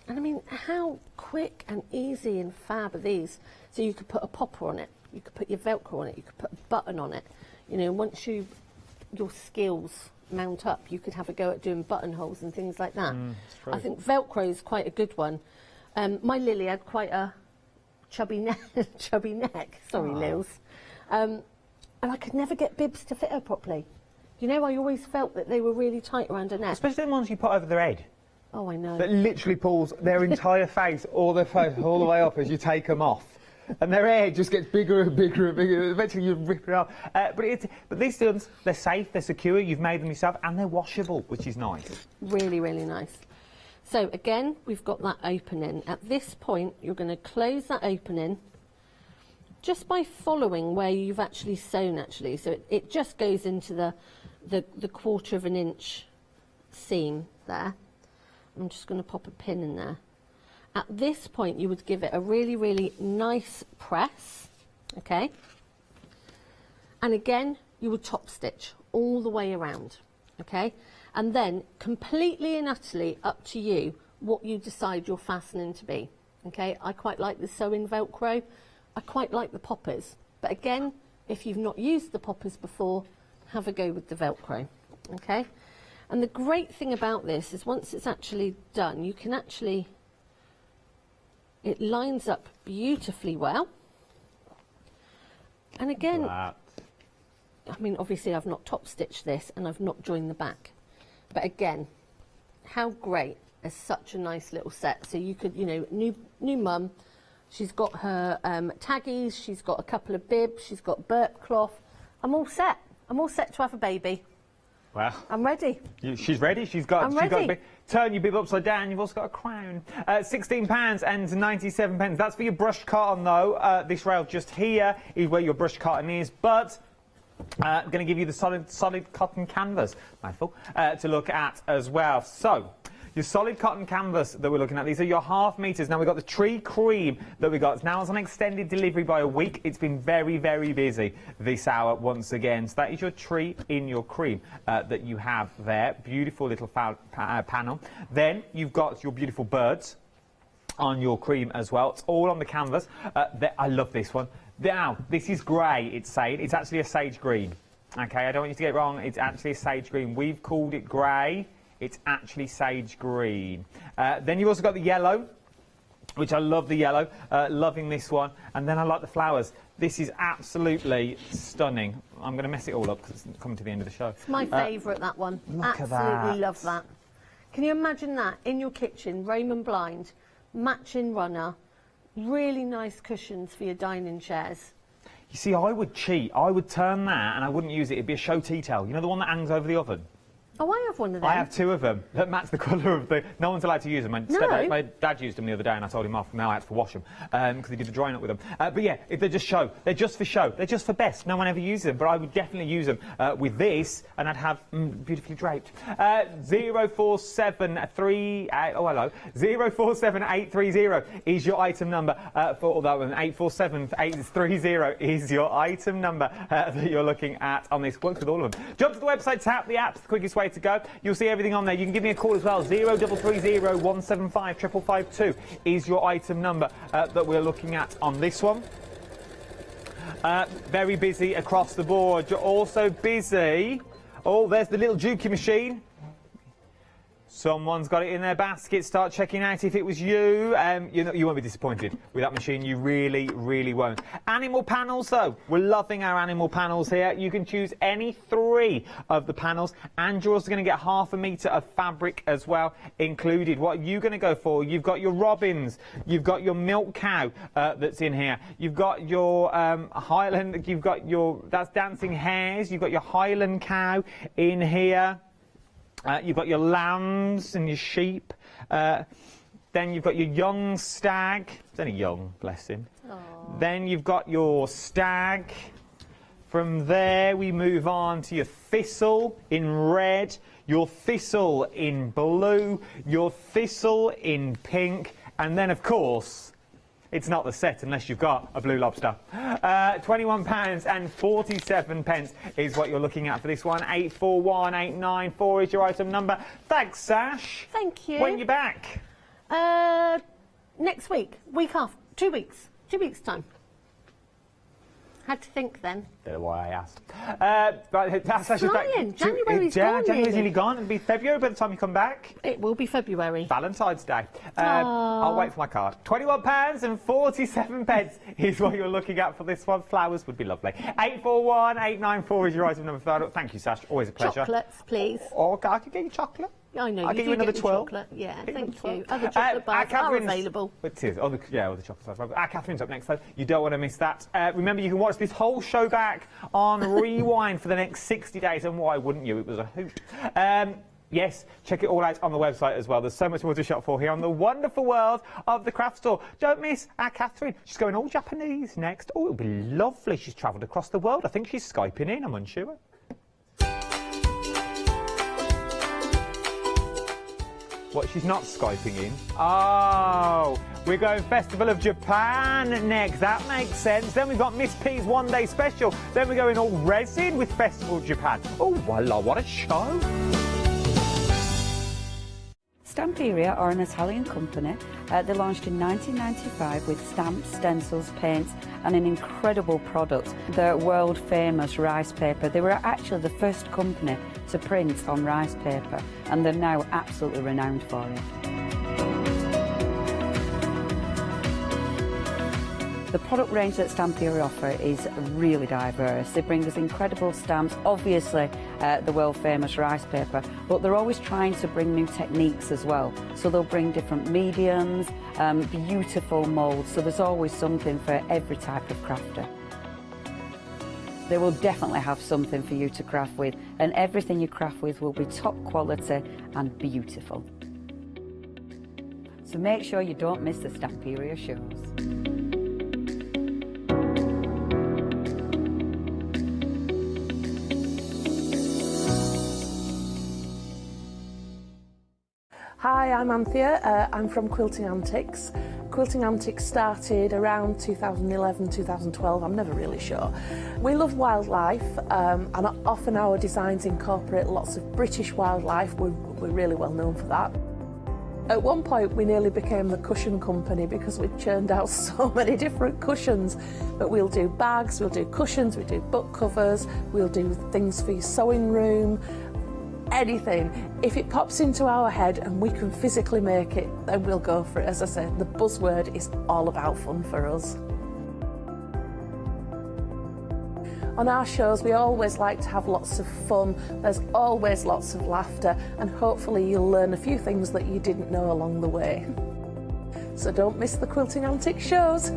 And I mean, how quick and easy and fab are these? So you could put a popper on it, you could put your Velcro on it, you could put a button on it. You know, once your skills mount up, you could have a go at doing buttonholes and things like that. I think Velcro is quite a good one. My Lily had quite a chubby neck. Sorry, Lils. And I could never get bibs to fit her properly. You know, I always felt that they were really tight around her neck. Especially the ones you put over their head. Oh, I know. That literally pulls their entire face, all their face, all the way up as you take them off. And their hair just gets bigger and bigger and bigger. Eventually you rip it off. But these ones, they're safe, they're secure, you've made them yourself, and they're washable, which is nice. Really, really nice. So again, we've got that opening. At this point, you're going to close that opening just by following where you've actually sewn actually. So it just goes into the 1/4 of an inch seam there. I'm just going to pop a pin in there. At this point, you would give it a really, really nice press, okay? And again, you would top stitch all the way around, okay? And then completely and utterly up to you what you decide your fastening to be, okay? I quite like the sewing Velcro. I quite like the poppers. But again, if you've not used the poppers before, have a go with the Velcro, okay? And the great thing about this is once it's actually done, you can actually, it lines up beautifully well. And again, I mean, obviously I've not top stitched this and I've not joined the back. But again, how great is such a nice little set. So you could, you know, new mum, she's got her taggies, she's got a couple of bibs, she's got burp cloth. I'm all set. I'm all set to have a baby. Wow. I'm ready. She's ready. She's got turn your bib upside down. You've also got a crown. £16.97. That's for your brushed cotton, though. This rail just here is where your brushed cotton is, but I'm going to give you the solid cotton canvas, mouthful, to look at as well. So, your solid cotton canvas that we're looking at, these are your ½ meters. Now, we've got the tree cream that we got. It's now on extended delivery by a week. It's been very, very busy this hour once again. So that is your tree in your cream that you have there. Beautiful little panel. Then you've got your beautiful birds on your cream as well. It's all on the canvas. I love this one. Now, this is grey, it's saying. It's actually a sage green. Okay, I don't want you to get it wrong. It's actually a sage green. We've called it grey. It's actually sage green. Then you've also got the yellow, which I love the yellow. Loving this one. And then I like the flowers. This is absolutely stunning. I'm going to mess it all up because it's coming to the end of the show. It's my favourite, that one. Absolutely love that. Can you imagine that in your kitchen, Raymond blind, matching runner, really nice cushions for your dining chairs. You see, I would cheat. I would turn that and I wouldn't use it. It'd be a show tea towel. You know the one that hangs over the oven? Oh, I have one of them. I have 2 of them that match the colour of the... No one's allowed to use them. My dad used them the other day and I told him off. Now I had to wash them because he did the drying up with them. But yeah, they just show. They're just for show. They're just for best. No one ever uses them, but I would definitely use them with this and I'd have beautifully draped. 047830 is your item number for all that one. 847830 is your item number that you're looking at on this. Works with all of them. Jump to the website, tap the apps, the quickest way to go. You'll see everything on there. You can give me a call as well. 0330 175 552 is your item number that we're looking at on this one. Very busy across the board. You're also busy. Oh, there's the little Juki machine. Someone's got it in their basket. Start checking out if it was you. You won't be disappointed with that machine. You really, really won't. Animal panels, though. We're loving our animal panels here. You can choose any 3 of the panels, and you're also going to get half a metre of fabric as well included. What are you going to go for? You've got your robins. You've got your milk cow that's in here. You've got your Highland. You've got your that's dancing hares. You've got your Highland cow in here. You've got your lambs and your sheep. Then you've got your young stag. It's only young, bless him. Aww. Then you've got your stag. From there we move on to your thistle in red, your thistle in blue, your thistle in pink, and then of course it's not the set unless you've got a blue lobster. £21.47 is what you're looking at for this one. 841894 is your item number. Thanks, Sash. Thank you. When you back? Next week. Week after. 2 weeks. 2 weeks' time. Had to think then. Don't know why I asked. That's actually flying. January's gone. January's nearly gone. It'll be February by the time you come back. It will be February. Valentine's Day. I'll wait for my card. £21.47 is what you're looking at for this one. Flowers would be lovely. 841894 is your item number. Thank you, Sash. Always a pleasure. Chocolates, please. Or I could get you chocolate. I know. I'll get you another 12. Chocolate. Yeah, thank you. Other chocolate bars are available. It is. All the chocolate bars. Catherine's up next, though. You don't want to miss that. Remember, you can watch this whole show back on Rewind for the next 60 days, and why wouldn't you? It was a hoot. Yes, check it all out on the website as well. There's so much more to shop for here on the wonderful world of the craft store. Don't miss our Catherine. She's going all Japanese next. Oh, it'll be lovely. She's travelled across the world. I think she's Skyping in. I'm unsure. What, she's not Skyping in? Oh, we're going Festival of Japan next. That makes sense. Then we've got Miss P's One Day Special. Then we're going all resin with Festival of Japan. Oh, voila, what a show. Stamperia are an Italian company. They launched in 1995 with stamps, stencils, paints and an incredible product, the world famous rice paper. They were actually the first company to print on rice paper and they're now absolutely renowned for it. The product range that Stamperia offer is really diverse. They bring us incredible stamps, obviously the world famous rice paper, but they're always trying to bring new techniques as well. So they'll bring different mediums, beautiful moulds, so there's always something for every type of crafter. They will definitely have something for you to craft with, and everything you craft with will be top quality and beautiful. So make sure you don't miss the Stamperia shows. Hi, I'm Anthea. I'm from Quilting Antics. Quilting Antics started around 2011, 2012, I'm never really sure. We love wildlife and often our designs incorporate lots of British wildlife. We're really well known for that. At one point we nearly became the cushion company because we churned out so many different cushions. But we'll do bags, we'll do cushions, we do book covers, we'll do things for your sewing room, anything. If it pops into our head and we can physically make it, then we'll go for it. As I said, the buzzword is all about fun for us. On our shows, we always like to have lots of fun. There's always lots of laughter, and hopefully you'll learn a few things that you didn't know along the way. So don't miss the Quilting Antics shows.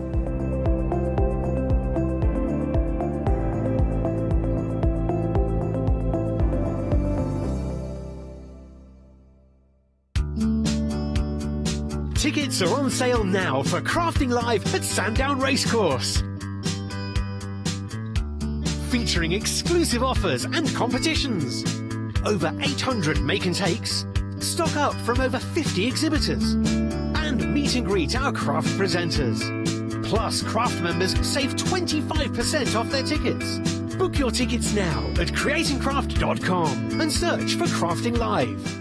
Tickets are on sale now for Crafting Live at Sandown Racecourse. Featuring exclusive offers and competitions. Over 800 make and takes. Stock up from over 50 exhibitors. And meet and greet our craft presenters. Plus, craft members save 25% off their tickets. Book your tickets now at creatingcraft.com and search for Crafting Live.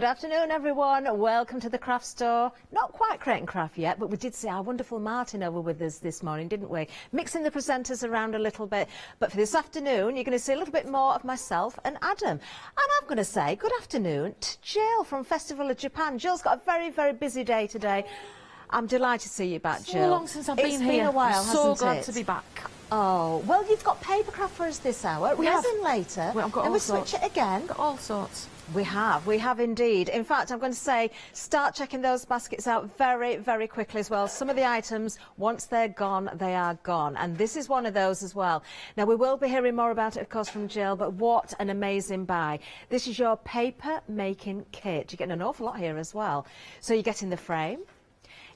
Good afternoon, everyone. Welcome to the craft store. Not quite Create and Craft yet, but we did see our wonderful Martin over with us this morning, didn't we? Mixing the presenters around a little bit. But for this afternoon, you're going to see a little bit more of myself and Adam. And I'm going to say good afternoon to Jill from Festival of Japan. Jill's got a very, very busy day today. I'm delighted to see you back, Jill. So long since I've been here. It's been a while, I'm so hasn't glad it? to be back. Oh, well, you've got papercraft for us this hour, resin later, Well, I've got and all we sorts. switch it again. Got all sorts. We have indeed. In fact, I'm going to say, start checking those baskets out very, very quickly as well. Some of the items, once they're gone, they are gone. And this is one of those as well. Now, we will be hearing more about it, of course, from Jill, but what an amazing buy. This is your paper making kit. You're getting an awful lot here as well. So you're getting the frame,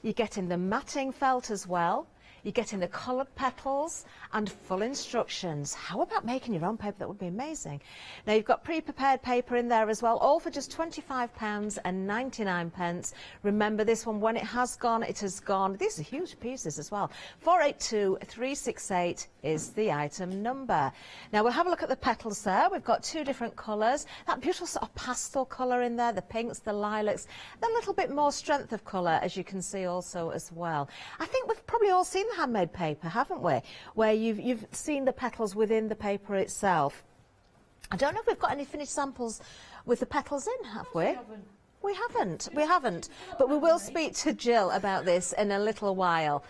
you're getting the matting felt as well, you're getting the coloured petals and full instructions. How about making your own paper? That would be amazing. Now, you've got pre-prepared paper in there as well, all for just £25.99. Remember, this one, when it has gone, it has gone. These are huge pieces as well. 482368 is the item number. Now, we'll have a look at the petals there. We've got two different colours. That beautiful sort of pastel colour in there, the pinks, the lilacs, a little bit more strength of colour, as you can see also as well. I think we've probably all seen the handmade paper, haven't we? Where you've seen the petals within the paper itself. I don't know if we've got any finished samples with the petals in, have we? We haven't. But we will speak to Jill about this in a little while.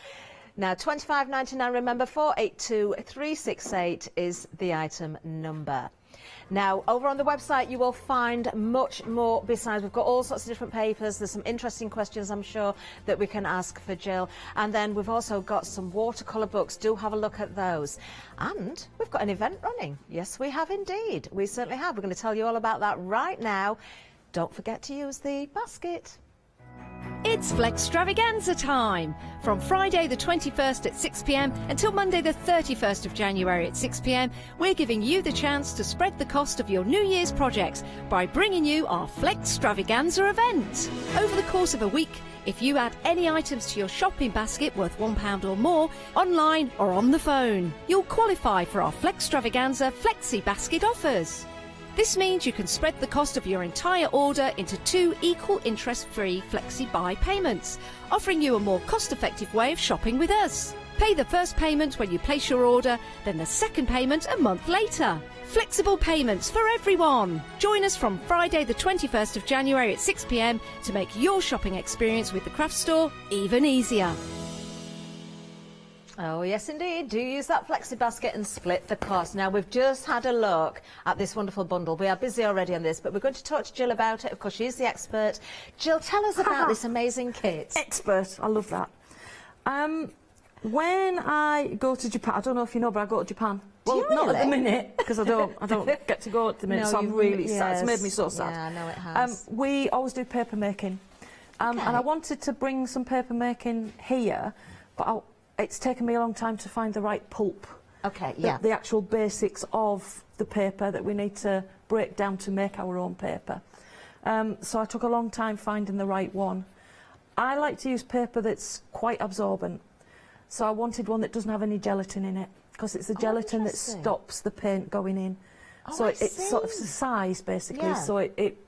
Now, £25.99, remember, 482368 is the item number. Now, over on the website, you will find much more besides. We've got all sorts of different papers. There's some interesting questions, I'm sure, that we can ask for Jill. And then we've also got some watercolour books. Do have a look at those. And we've got an event running. Yes, we have indeed. We certainly have. We're going to tell you all about that right now. Don't forget to use the basket. It's Flextravaganza time! From Friday the 21st at 6 p.m. until Monday the 31st of January at 6 p.m, we're giving you the chance to spread the cost of your New Year's projects by bringing you our Flextravaganza event. Over the course of a week, if you add any items to your shopping basket worth £1 or more, online or on the phone, you'll qualify for our Flextravaganza Flexi Basket offers. This means you can spread the cost of your entire order into 2 equal interest-free Flexi Buy payments, offering you a more cost-effective way of shopping with us. Pay the first payment when you place your order, then the second payment a month later. Flexible payments for everyone. Join us from Friday the 21st of January at 6 p.m. to make your shopping experience with the craft store even easier. Oh, yes, indeed. Do use that Flexi Basket and split the cost. Now, we've just had a look at this wonderful bundle. We are busy already on this, but we're going to talk to Jill about it. Of course, she's the expert. Jill, tell us about this amazing kit. Expert. I love that. When I go to Japan, I don't know if you know, but I go to Japan. Well, Do you not at the really? minute, because I don't get to go at the minute, No, so I'm you- really sad. It's yes. made me so sad. Yeah, I know it has. We always do paper making. And I wanted to bring some paper making here, but it's taken me a long time to find the right pulp. Okay, yeah. The actual basics of the paper that we need to break down to make our own paper. So I took a long time finding the right one. I like to use paper that's quite absorbent. So I wanted one that doesn't have any gelatin in it, because it's the gelatin that stops the paint going in. Oh, So I it's sort of see. the size, basically, Yeah. so it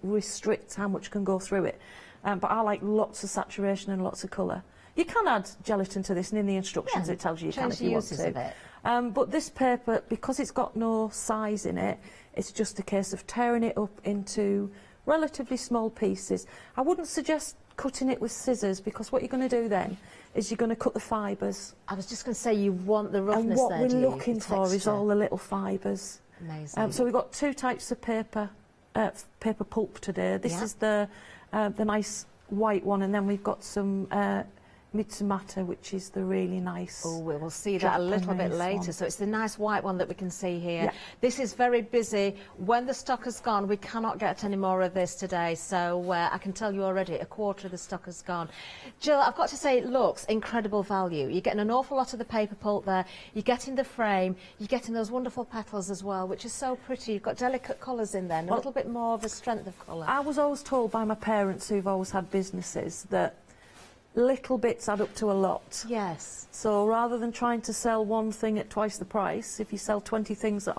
restricts how much can go through it. But I like lots of saturation and lots of colour. You can add gelatin to this, and in the instructions it tells you can change if the you want uses to. of it. But this paper, because it's got no size in it, it's just a case of tearing it up into relatively small pieces. I wouldn't suggest cutting it with scissors, because what you're going to do then is you're going to cut the fibres. I was just going to say, you want the roughness And what there, we're do you? looking The for is texture. all the little fibres. Amazing. So we've got 2 types of paper pulp today. This Yeah. is the nice white one, and then we've got some Mitsumata, which is the really nice. Oh, we will see that a little bit Japanese later. one. So it's the nice white one that we can see here. Yeah. This is very busy. When the stock has gone, we cannot get any more of this today. So I can tell you already, a quarter of the stock has gone. Jill, I've got to say, it looks incredible value. You're getting an awful lot of the paper pulp there. You're getting the frame. You're getting those wonderful petals as well, which is so pretty. You've got delicate colours in there and a little bit more of a strength of colour. I was always told by my parents, who've always had businesses, that little bits add up to a lot. Yes. So rather than trying to sell one thing at twice the price, if you sell 20 things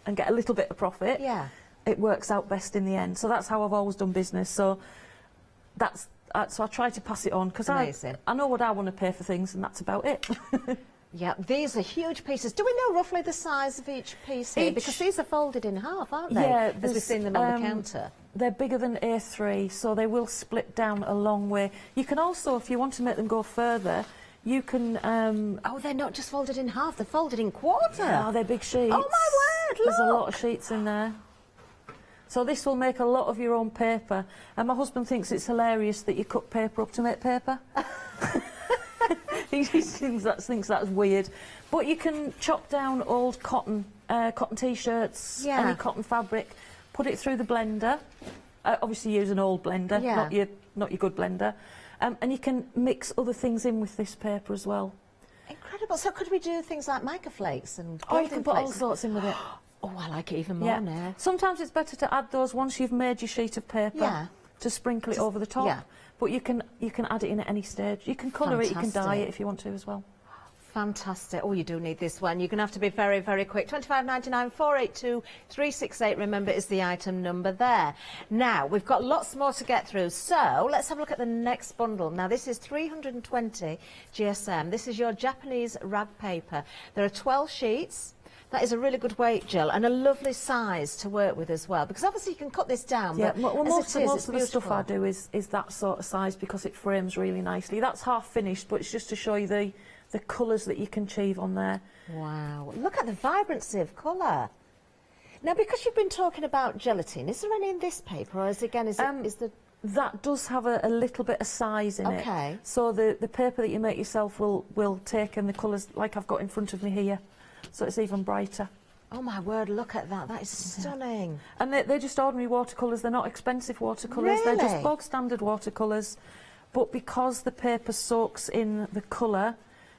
and get a little bit of profit, Yeah. it works out best in the end. So that's how I've always done business. So that's so I try to pass it on because I know what I want to pay for things, and that's about it. Yeah, these are huge pieces. Do we know roughly the size of each piece here? Because these are folded in half, aren't they? Yeah, as we've seen them on the counter. They're bigger than A3, so they will split down a long way. You can also, if you want to make them go further, you can... oh, they're not just folded in half, they're folded in quarter. Yeah, they're big sheets. Oh, my word, look! There's a lot of sheets in there. So this will make a lot of your own paper. And my husband thinks it's hilarious that you cut paper up to make paper. He thinks that's weird. But you can chop down old cotton T-shirts, any cotton fabric, put it through the blender. Obviously use an old blender, not your good blender. And you can mix other things in with this paper as well. Incredible. So could we do things like mica flakes and you can put all sorts in with it. Oh, I like it even more now. Sometimes it's better to add those once you've made your sheet of paper to sprinkle it over the top. Yeah. But you can add it in at any stage. You can colour it, you can dye it if you want to as well. Fantastic. Oh, you do need this one. You're going to have to be very, very quick. 25.99, 482 368, remember, is the item number there. Now, we've got lots more to get through, so let's have a look at the next bundle. Now, this is 320 GSM. This is your Japanese rag paper. There are 12 sheets. That is a really good weight, Jill, and a lovely size to work with as well, because obviously you can cut this down. Yeah, but well, most of the beautiful. stuff I do is that sort of size because it frames really nicely. That's half finished, but it's just to show you the colours that you can achieve on there. Wow, look at the vibrancy of colour. Now, because you've been talking about gelatine, is there any in this paper, or is the... That does have a little bit of size in it. Okay. So the paper that you make yourself will take in the colours like I've got in front of me here. So it's even brighter. Oh my word, look at that. That is stunning. And they're just ordinary watercolours. They're not expensive watercolours. Really? They're just bog standard watercolours. But because the paper soaks in the colour,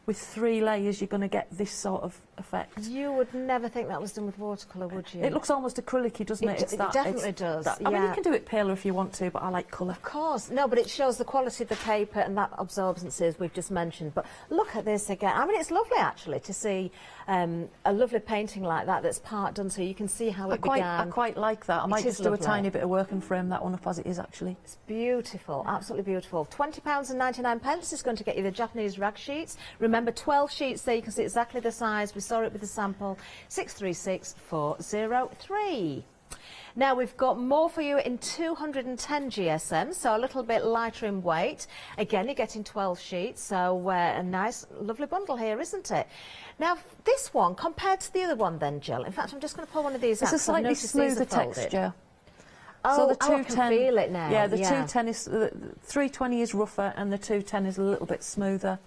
with 3 layers, you're going to get this sort of effect. You would never think that was done with watercolour, would you? It looks almost acrylic-y, doesn't it? It definitely does. I mean, you can do it paler if you want to, but I like colour. Of course. No, but it shows the quality of the paper and that absorbency, as we've just mentioned. But look at this again. I mean, it's lovely, actually, to see a lovely painting like that that's part done, so you can see how it began. I quite like that. I might just do a tiny bit of work and frame that one up as it is, actually. It's beautiful, absolutely beautiful. £20.99 is going to get you the Japanese rag sheets. Remember, 12 sheets there, you can see exactly the size. We saw it with the sample. 636403. Now, we've got more for you in 210 GSM, so a little bit lighter in weight. Again, you're getting 12 sheets, so a nice, lovely bundle here, isn't it? Now, this one, compared to the other one then, Jill, in fact, I'm just going to pull one of these out. It's a slightly smoother texture. Oh, so the I can feel it now. Yeah, the 210 is, 320 is rougher and the 210 is a little bit smoother.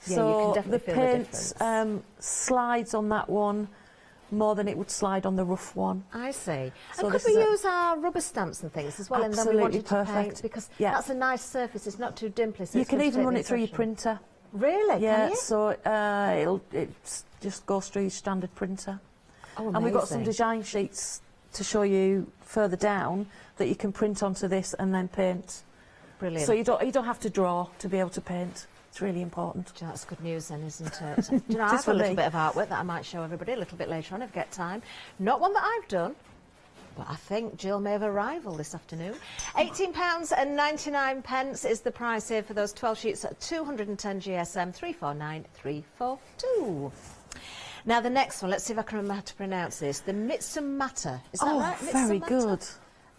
Yeah, so you can definitely the feel paint the difference. Slides on that one more than it would slide on the rough one. I see. So and could we use our rubber stamps and things as well? Absolutely, and then we wanted perfect. To paint, because that's a nice surface. It's not too dimply. So you can even run it through your printer. Really? Yeah. Can you? So it just goes through your standard printer. Oh, amazing. And we've got some design sheets to show you further down that you can print onto this and then paint. Brilliant. So you don't have to draw to be able to paint. It's really important. That's good news then, isn't it? You know, I've got a little bit of artwork that I might show everybody a little bit later on if I get time. Not one that I've done, but I think Jill may have a rival this afternoon. £18.99 is the price here for those 12 sheets at 210 GSM 349342. Now the next one, let's see if I can remember how to pronounce this. The Mitsumata. Is that right? Very good.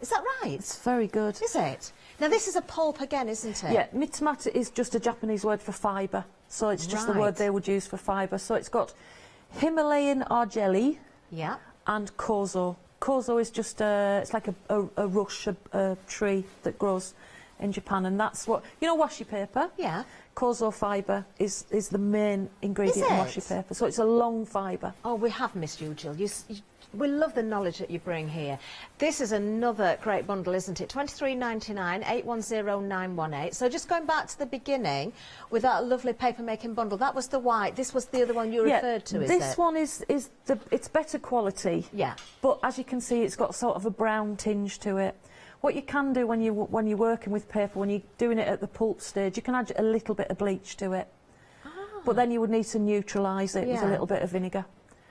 Is that right? It's very good. Is it? Now this is a pulp again, isn't it? Yeah, Mitsumata is just a Japanese word for fibre. So it's just the word they would use for fibre. So it's got Himalayan argeli and kozo. Kozo is just it's like a rush, a tree that grows in Japan, and that's what, you know, washi paper? Yeah. Kozo fibre is the main ingredient in washi paper, so it's a long fibre. Oh, we have missed you, Jill. We love the knowledge that you bring here. This is another great bundle, isn't it? £23.99, 810918. So just going back to the beginning with that lovely paper making bundle, that was the white. This was the other one you referred to, is it? This one it's better quality. Yeah. But as you can see, it's got sort of a brown tinge to it. What you can do when you're working with paper, when you're doing it at the pulp stage, you can add a little bit of bleach to it. But then you would need to neutralise it with a little bit of vinegar.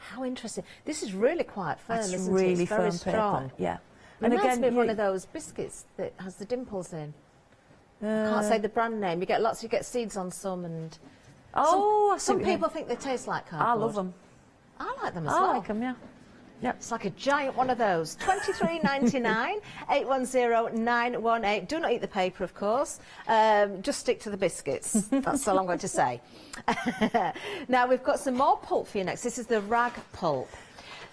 How interesting. This is really quite firm, isn't it? Really It's very firm strong. paper. Yeah. And And reminds again, me of one of those biscuits that has the dimples in. I can't say the brand name. You get seeds on some, and some people think they taste like cardboard. I love them. I like them as I well. like them, yeah. Yep. It's like a giant one of those. $23.99, 810-918. Do not eat the paper, of course. Just stick to the biscuits. That's all I'm going to say. Now, we've got some more pulp for you next. This is the rag pulp.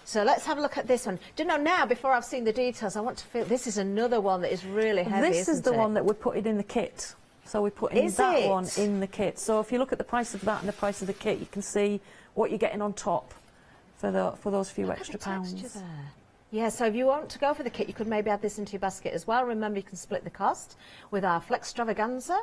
So let's have a look at this one. Do you know, now, before I've seen the details, I want to feel this is another one that is really heavy, This is the one that we're putting in the kit. So we're putting that one in the kit. So if you look at the price of that and the price of the kit, you can see what you're getting on top for those few extra pounds. Yeah, so if you want to go for the kit, you could maybe add this into your basket as well. Remember, you can split the cost with our Flextravaganza.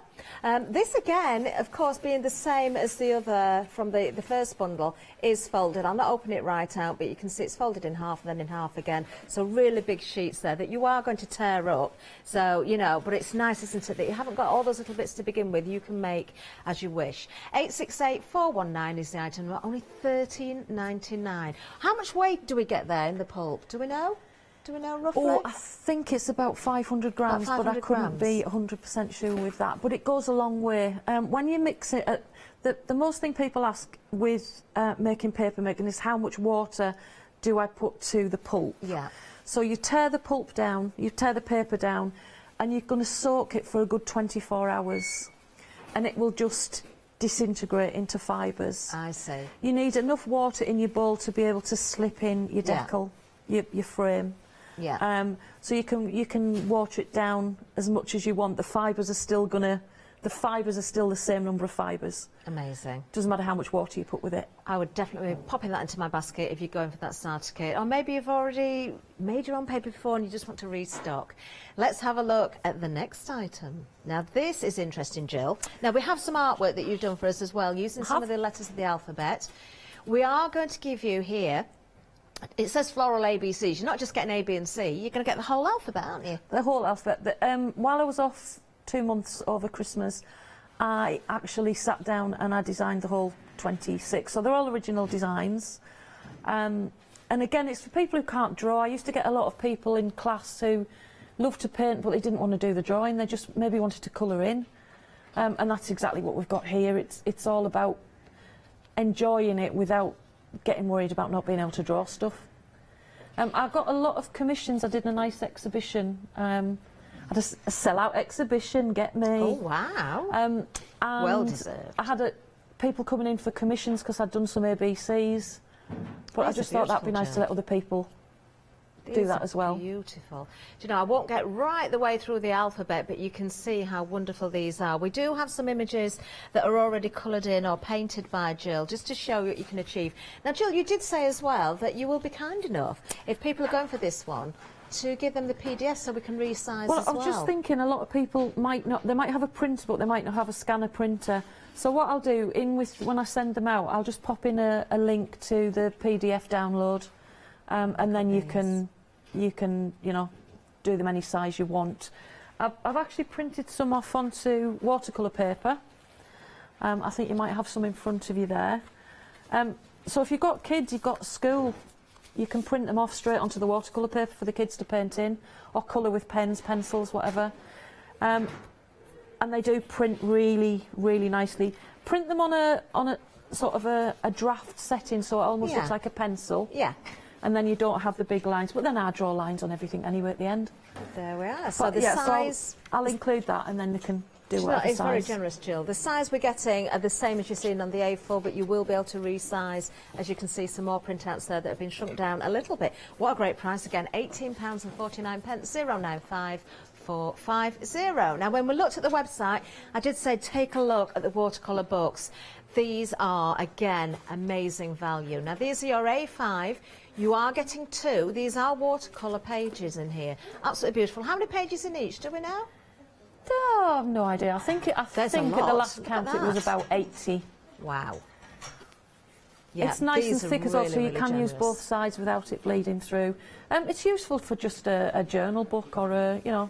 This, again, of course, being the same as the other from the first bundle, is folded. I'll not open it right out, but you can see it's folded in half and then in half again. So really big sheets there that you are going to tear up. So, you know, but it's nice, isn't it, that you haven't got all those little bits to begin with. You can make as you wish. 868-419 is the item, only $13.99. How much weight do we get there in the pulp? Do we know? Do we know roughly? Oh, I think it's about 500 grams, but I couldn't be 100% sure with that. But it goes a long way. When you mix it, the most thing people ask with making paper making is how much water do I put to the pulp? Yeah. So you tear the pulp down, you tear the paper down, and you're going to soak it for a good 24 hours. And it will just disintegrate into fibres. I see. You need enough water in your bowl to be able to slip in your decal. Your frame. Yeah. So you can water it down as much as you want. The fibres are still the same number of fibres. Amazing. Doesn't matter how much water you put with it. I would definitely be popping that into my basket if you're going for that starter kit. Or maybe you've already made your own paper before and you just want to restock. Let's have a look at the next item. Now, this is interesting, Jill. Now, we have some artwork that you've done for us as well, using some of the letters of the alphabet. We are going to give you here, it says floral ABCs. You're not just getting A, B and C. You're going to get the whole alphabet, aren't you? The whole alphabet. While I was off 2 months over Christmas, I actually sat down and I designed the whole 26. So they're all original designs. And again, it's for people who can't draw. I used to get a lot of people in class who loved to paint, but they didn't want to do the drawing. They just maybe wanted to colour in. And that's exactly what we've got here. It's all about enjoying it without getting worried about not being able to draw stuff. I've got a lot of commissions. I did a nice exhibition. I had a sell-out exhibition, get me. Oh, wow. And well deserved. I had people coming in for commissions because I'd done some ABCs. But I just thought that'd be nice to let other people do that as well. Beautiful. Do you know, I won't get right the way through the alphabet, but you can see how wonderful these are. We do have some images that are already coloured in or painted by Jill, just to show you what you can achieve. Now, Jill, you did say as well that you will be kind enough, if people are going for this one, to give them the PDF so we can resize as well. Well, I was just thinking a lot of people might not, they might have a printer, but they might not have a scanner printer. So what I'll do, when I send them out, I'll just pop in a link to the PDF download, and then you can, you know, do them any size you want. I've actually printed some off onto watercolour paper. I think you might have some in front of you there. So if you've got kids, you've got school, you can print them off straight onto the watercolour paper for the kids to paint in, or colour with pens, pencils, whatever. And they do print really, really nicely. Print them on a sort of a draft setting, so it almost looks like a pencil. Yeah. And then you don't have the big lines, but then I draw lines on everything anyway at the end. There we are. So the size... So I'll include that, and then they can do whatever size. It's very generous, Jill. The size we're getting are the same as you're seeing on the A4, but you will be able to resize. As you can see, some more printouts there that have been shrunk down a little bit. What a great price again, £18.49, 095 Now, when we looked at the website, I did say take a look at the watercolour books. These are, again, amazing value. Now, these are your A5. You are getting 2. These are watercolour pages in here. Absolutely beautiful. How many pages in each, do we know? Oh, I've no idea. I think at the last count it was about 80. Wow. Yeah, it's nice and these are thick as well, so you really can generous. use both sides without it bleeding through. It's useful for just a journal book or a, you know,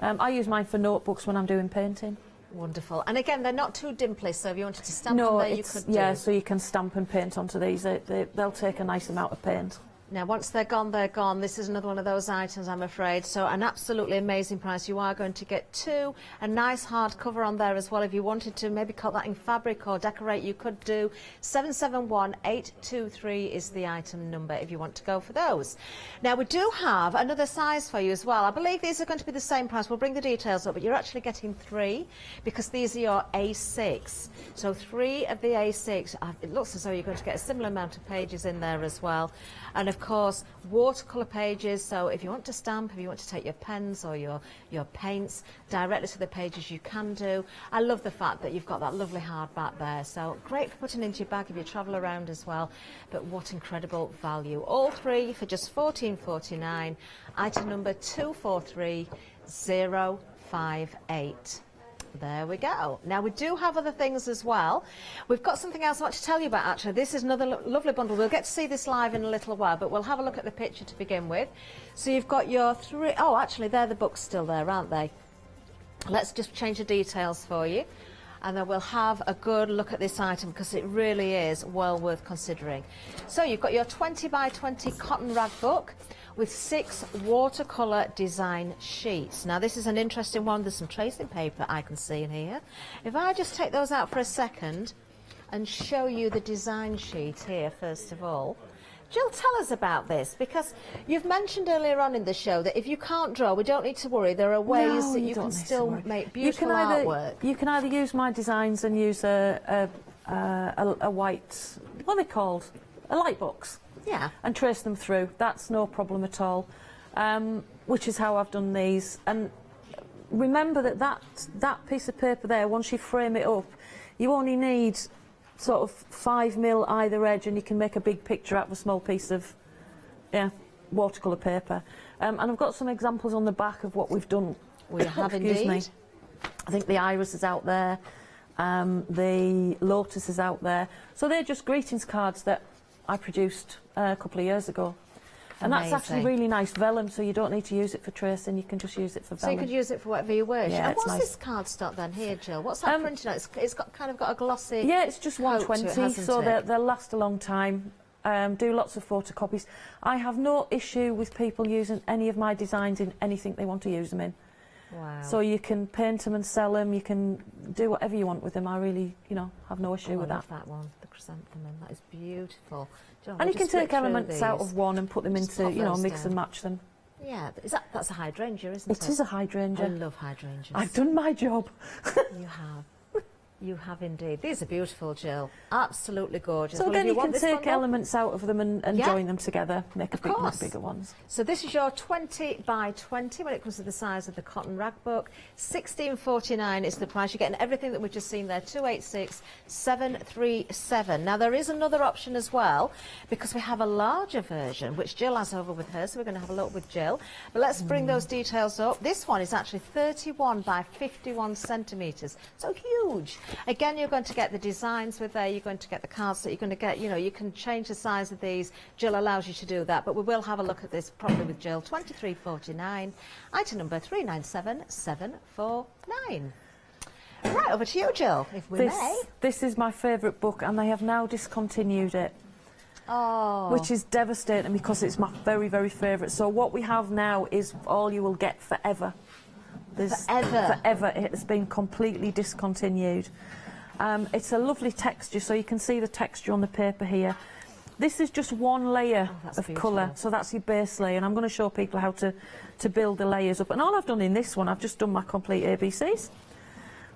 I use mine for notebooks when I'm doing painting. Wonderful. And again, they're not too dimply, so if you wanted to stamp on there, you could do. Yeah, so you can stamp and paint onto these. They'll take a nice amount of paint. Now, once they're gone, they're gone. This is another one of those items, I'm afraid. So an absolutely amazing price. You are going to get two. A nice hard cover on there as well. If you wanted to maybe cut that in fabric or decorate, you could do. 771823 is the item number if you want to go for those. Now, we do have another size for you as well. I believe these are going to be the same price. We'll bring the details up, but you're actually getting three because these are your A6. So three of the A6. It looks as though you're going to get a similar amount of pages in there as well. And of course, watercolour pages, so if you want to stamp, if you want to take your pens or your paints directly to the pages, you can do. I love the fact that you've got that lovely hardback there, so great for putting into your bag if you travel around as well, but what incredible value. All three for just £14.49, item number 243058. There we go. Now, we do have other things as well. We've got something else I want to tell you about, actually. This is another lovely bundle. We'll get to see this live in a little while, but we'll have a look at the picture to begin with. So you've got your three... Oh, actually, they're the books still there, aren't they? Let's just change the details for you, and then we'll have a good look at this item because it really is well worth considering. So you've got your 20 by 20 cotton rag book with 6 watercolour design sheets. Now, this is an interesting one. There's some tracing paper I can see in here. If I just take those out for a second and show you the design sheet here, first of all. Jill, tell us about this, because you've mentioned earlier on in the show that if you can't draw, we don't need to worry. There are ways that you can still make beautiful artwork. You can either use my designs and use a white, what are they called? A light box. Yeah. And trace them through. That's no problem at all. Which is how I've done these. And remember that piece of paper there, once you frame it up, you only need sort of 5mm either edge, and you can make a big picture out of a small piece of watercolour paper. And I've got some examples on the back of what we've done. We have Excuse indeed. me. I think the iris is out there. The lotus is out there. So they're just greetings cards that I produced a couple of years ago. And that's actually really nice vellum, so you don't need to use it for tracing, you can just use it for vellum. So you could use it for whatever you wish. Yeah, and what's nice. this cardstock then here, Jill? What's that printing on? It's got kind of got a glossy. Yeah, it's just coat to it, 120, hasn't so it? they'll last a long time. Do lots of photocopies. I have no issue with people using any of my designs in anything they want to use them in. Wow. So you can paint them and sell them, you can do whatever you want with them. I really, have no issue with I love that. that one, the chrysanthemum. That is beautiful. And you can take elements out of one and put them Just into, pop those mix down. and match them. Yeah, that's a hydrangea, isn't it? It is a hydrangea. I love hydrangeas. I've done my job. You have. You have indeed. These are beautiful, Jill. Absolutely gorgeous. So Well, again, if you can want this take bundle, elements out of them and Yeah. join them together, make Of make course. bigger ones. So this is your 20 by 20 when it comes to the size of the cotton rag book. £16.49 is the price. You're getting everything that we've just seen there, 286737. Now, there is another option as well, because we have a larger version, which Jill has over with her, so we're going to have a look with Jill. But let's bring those details up. This one is actually 31 by 51 centimetres, so huge. Again, you're going to get the designs with there, you're going to get the cards that you're going to get, you can change the size of these. Jill allows you to do that, but we will have a look at this properly with Jill. 23.49, item number 397749. Right, over to you, Jill, if we may. This is my favourite book, and they have now discontinued it. Oh. Which is devastating because it's my very, very favourite. So what we have now is all you will get forever. Forever? Forever. It has been completely discontinued. It's a lovely texture, so you can see the texture on the paper here. This is just one layer of colour, so that's your base layer, and I'm going to show people how to build the layers up. And all I've done in this one, I've just done my complete ABCs.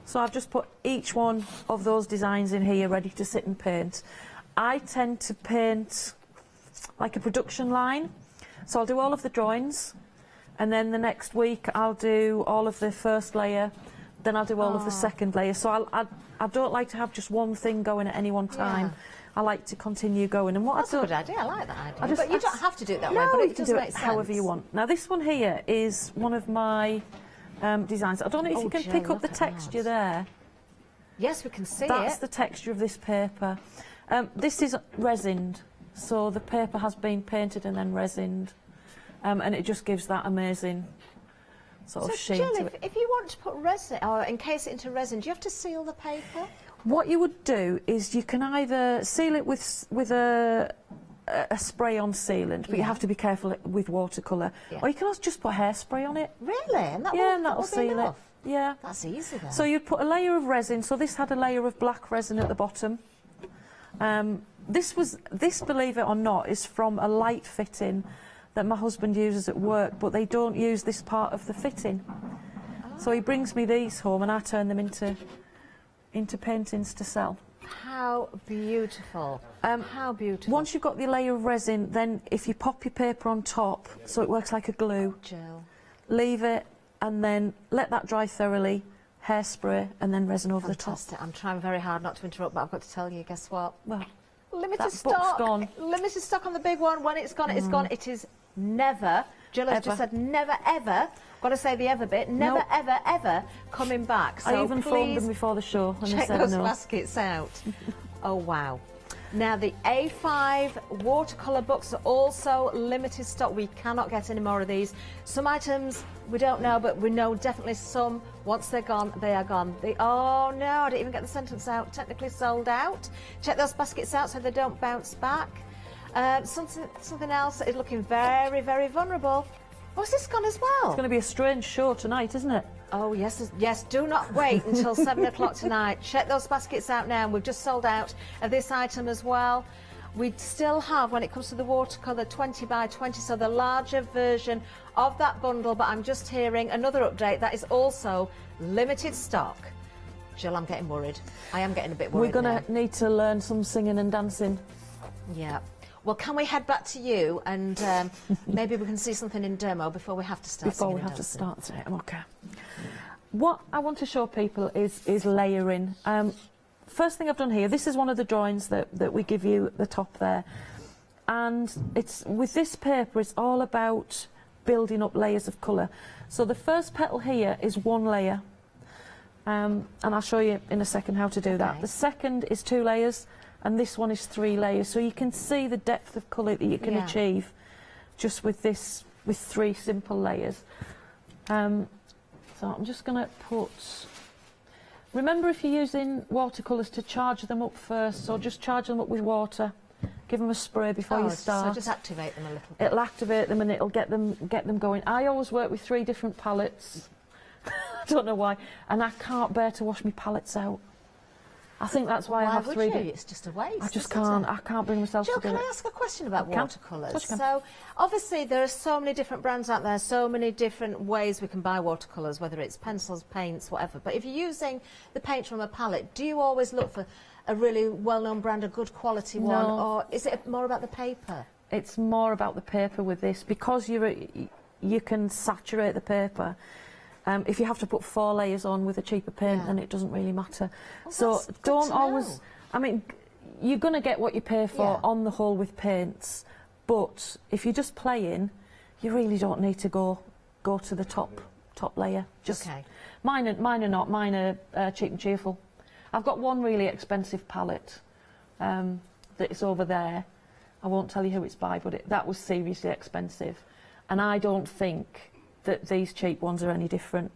So I've just put each one of those designs in here ready to sit and paint. I tend to paint like a production line, so I'll do all of the drawings, and then the next week I'll do all of the first layer, then I'll do all of the second layer. So I don't like to have just one thing going at any one time. Yeah. I like to continue going. And what That's I've a done, good idea. I like that idea. I But you don't have to do it that no, way, but you it can does do make it sense. however you want. Now, this one here is one of my designs. I don't know if you can Jill, pick up look the at texture there. Yes, we can see That's it. the texture of this paper. This is resined, so the paper has been painted and then resined, and it just gives that amazing sort of sheen Jill, to it. if you want to put resin or encase it into resin, do you have to seal the paper? What you would do is you can either seal it with a a spray-on sealant, but you have to be careful with watercolour. Or you can also just put hairspray on it. Really? And that Yeah, will, and that'll be seal enough? it. Yeah. That's easy then. So you'd put a layer of resin. So this had a layer of black resin at the bottom. This, believe it or not, is from a light fitting that my husband uses at work, but they don't use this part of the fitting. So he brings me these home and I turn them into paintings to sell. How beautiful. How beautiful. Once you've got the layer of resin, then if you pop your paper on top, so it works like a glue, Jill. leave it and then let that dry thoroughly, hairspray and then resin over Fantastic. the top. I'm trying very hard not to interrupt, but I've got to tell you, guess what? Well, limited that stock. book's gone. Limited stock on the big one. When it's gone, it's gone. It is never, Jill has just said never ever, got to say the ever bit, never ever ever coming back. So I even phoned them please before the show and they check said those no. baskets out. Oh wow. Now the A5 watercolour books are also limited stock. We cannot get any more of these. Some items we don't know, but we know definitely some, once they're gone, they are gone. Oh no, I didn't even get the sentence out. Technically sold out. Check those baskets out so they don't bounce back. Something else that is looking very, very vulnerable. What's this gone as well? It's going to be a strange show tonight, isn't it? Oh, yes, yes. Do not wait until 7 o'clock tonight. Check those baskets out now. And we've just sold out of this item as well. We still have, when it comes to the watercolour, 20 by 20, so the larger version of that bundle. But I'm just hearing another update that is also limited stock. Jill, I'm getting worried. I am getting a bit worried. We're going to need to learn some singing and dancing. Yeah. Well, can we head back to you and maybe we can see something in demo before we have to start? Before we have to start it, okay. What I want to show people is layering. First thing I've done here, this is one of the drawings that we give you at the top there. And it's with this paper, it's all about building up layers of colour. So the first petal here is one layer. And I'll show you in a second how to do that. The second is 2 layers. And this one is 3 layers, so you can see the depth of colour that you can achieve just with 3 simple layers. So I'm just going to put. Remember, if you're using watercolours, to charge them up first. So just charge them up with water. Give them a spray before you start. So just activate them a little bit. It'll activate them and it'll get them going. I always work with 3 different palettes. I don't know why, and I can't bear to wash my palettes out. I think that's why I have 3 different. It's just a waste. I just can't. I can't bring myself Jill, to do can it. I ask a question about watercolours? Can. So, obviously, there are so many different brands out there, so many different ways we can buy watercolours, whether it's pencils, paints, whatever. But if you're using the paint from a palette, do you always look for a really well-known brand, a good quality one, or is it more about the paper? It's more about the paper with this, because you can saturate the paper. If you have to put 4 layers on with a cheaper paint, then it doesn't really matter. So don't always. I mean, you're going to get what you pay for on the whole with paints, but if you're just playing, you really don't need to go to the top layer. Just mine are not. Mine are cheap and cheerful. I've got one really expensive palette that is over there. I won't tell you who it's by, but that was seriously expensive, and I don't think that these cheap ones are any different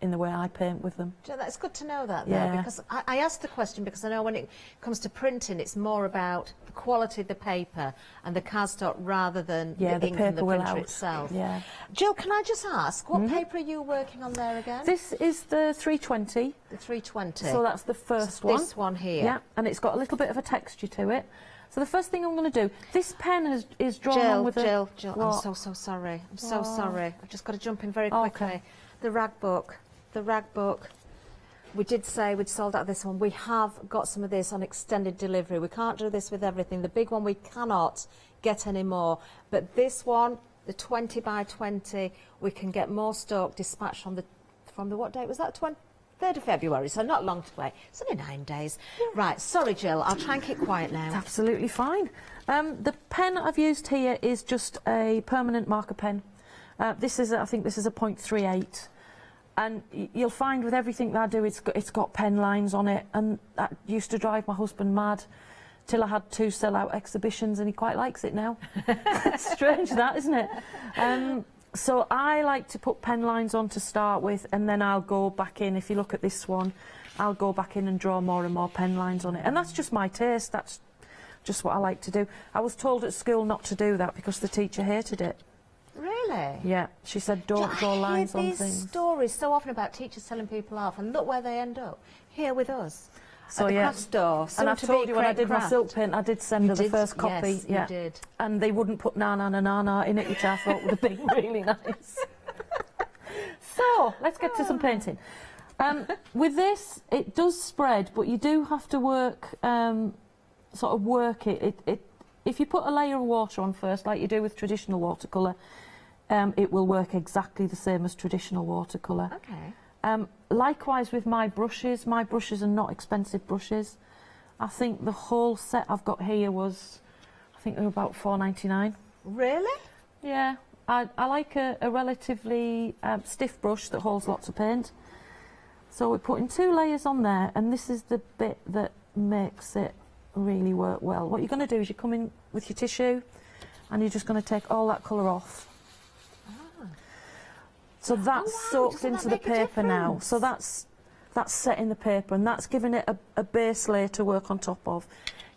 in the way I paint with them. Jill, that's good to know that, though, because I asked the question because I know when it comes to printing, it's more about the quality of the paper and the cardstock rather than the ink and the printer itself. Yeah. Jill, can I just ask, what paper are you working on there again? This is the 320. The 320. So that's the first one. This one here. Yeah, and it's got a little bit of a texture to it. So the first thing I'm going to do, this pen is drawn on with Jill, What? I'm so sorry. I'm so sorry. I've just got to jump in very quickly. Okay. The rag book. We did say we'd sold out this one. We have got some of this on extended delivery. We can't do this with everything. The big one we cannot get any more. But this one, the 20 by 20, we can get more stock dispatched from the what date was that? 3rd of February, so not long to wait. It's only 9 days. Right, sorry, Jill, I'll try and keep quiet now. It's absolutely fine. The pen I've used here is just a permanent marker pen. I think this is a 0.38. And you'll find with everything that I do, it's got pen lines on it, and that used to drive my husband mad till I had 2 sell-out exhibitions, and he quite likes it now. Strange that, isn't it? So I like to put pen lines on to start with, and then I'll go back in. If you look at this one, I'll go back in and draw more and more pen lines on it. And that's just my taste. That's just what I like to do. I was told at school not to do that because the teacher hated it. Really? Yeah, she said don't draw lines on these things. stories so often about teachers telling people off, and look where they end up. Here with us. So at the yeah, craft store. and I told you when I did my silk print, I did send her the first copy. Yes, yeah, you did. And they wouldn't put na na na na na in it, which I thought would have been really nice. So let's get to some painting. With this, it does spread, but you do have to work, sort of work it. If you put a layer of water on first, like you do with traditional watercolour, it will work exactly the same as traditional watercolour. Okay. Likewise with my brushes are not expensive brushes. I think the whole set I've got here was, I think they were about $4.99. Really? Yeah, I like a relatively stiff brush that holds lots of paint. So we're putting 2 layers on there, and this is the bit that makes it really work well. What you're going to do is you come in with your tissue, and you're just going to take all that colour off. So that's soaked into the paper now. So that's set in the paper, and that's giving it a base layer to work on top of.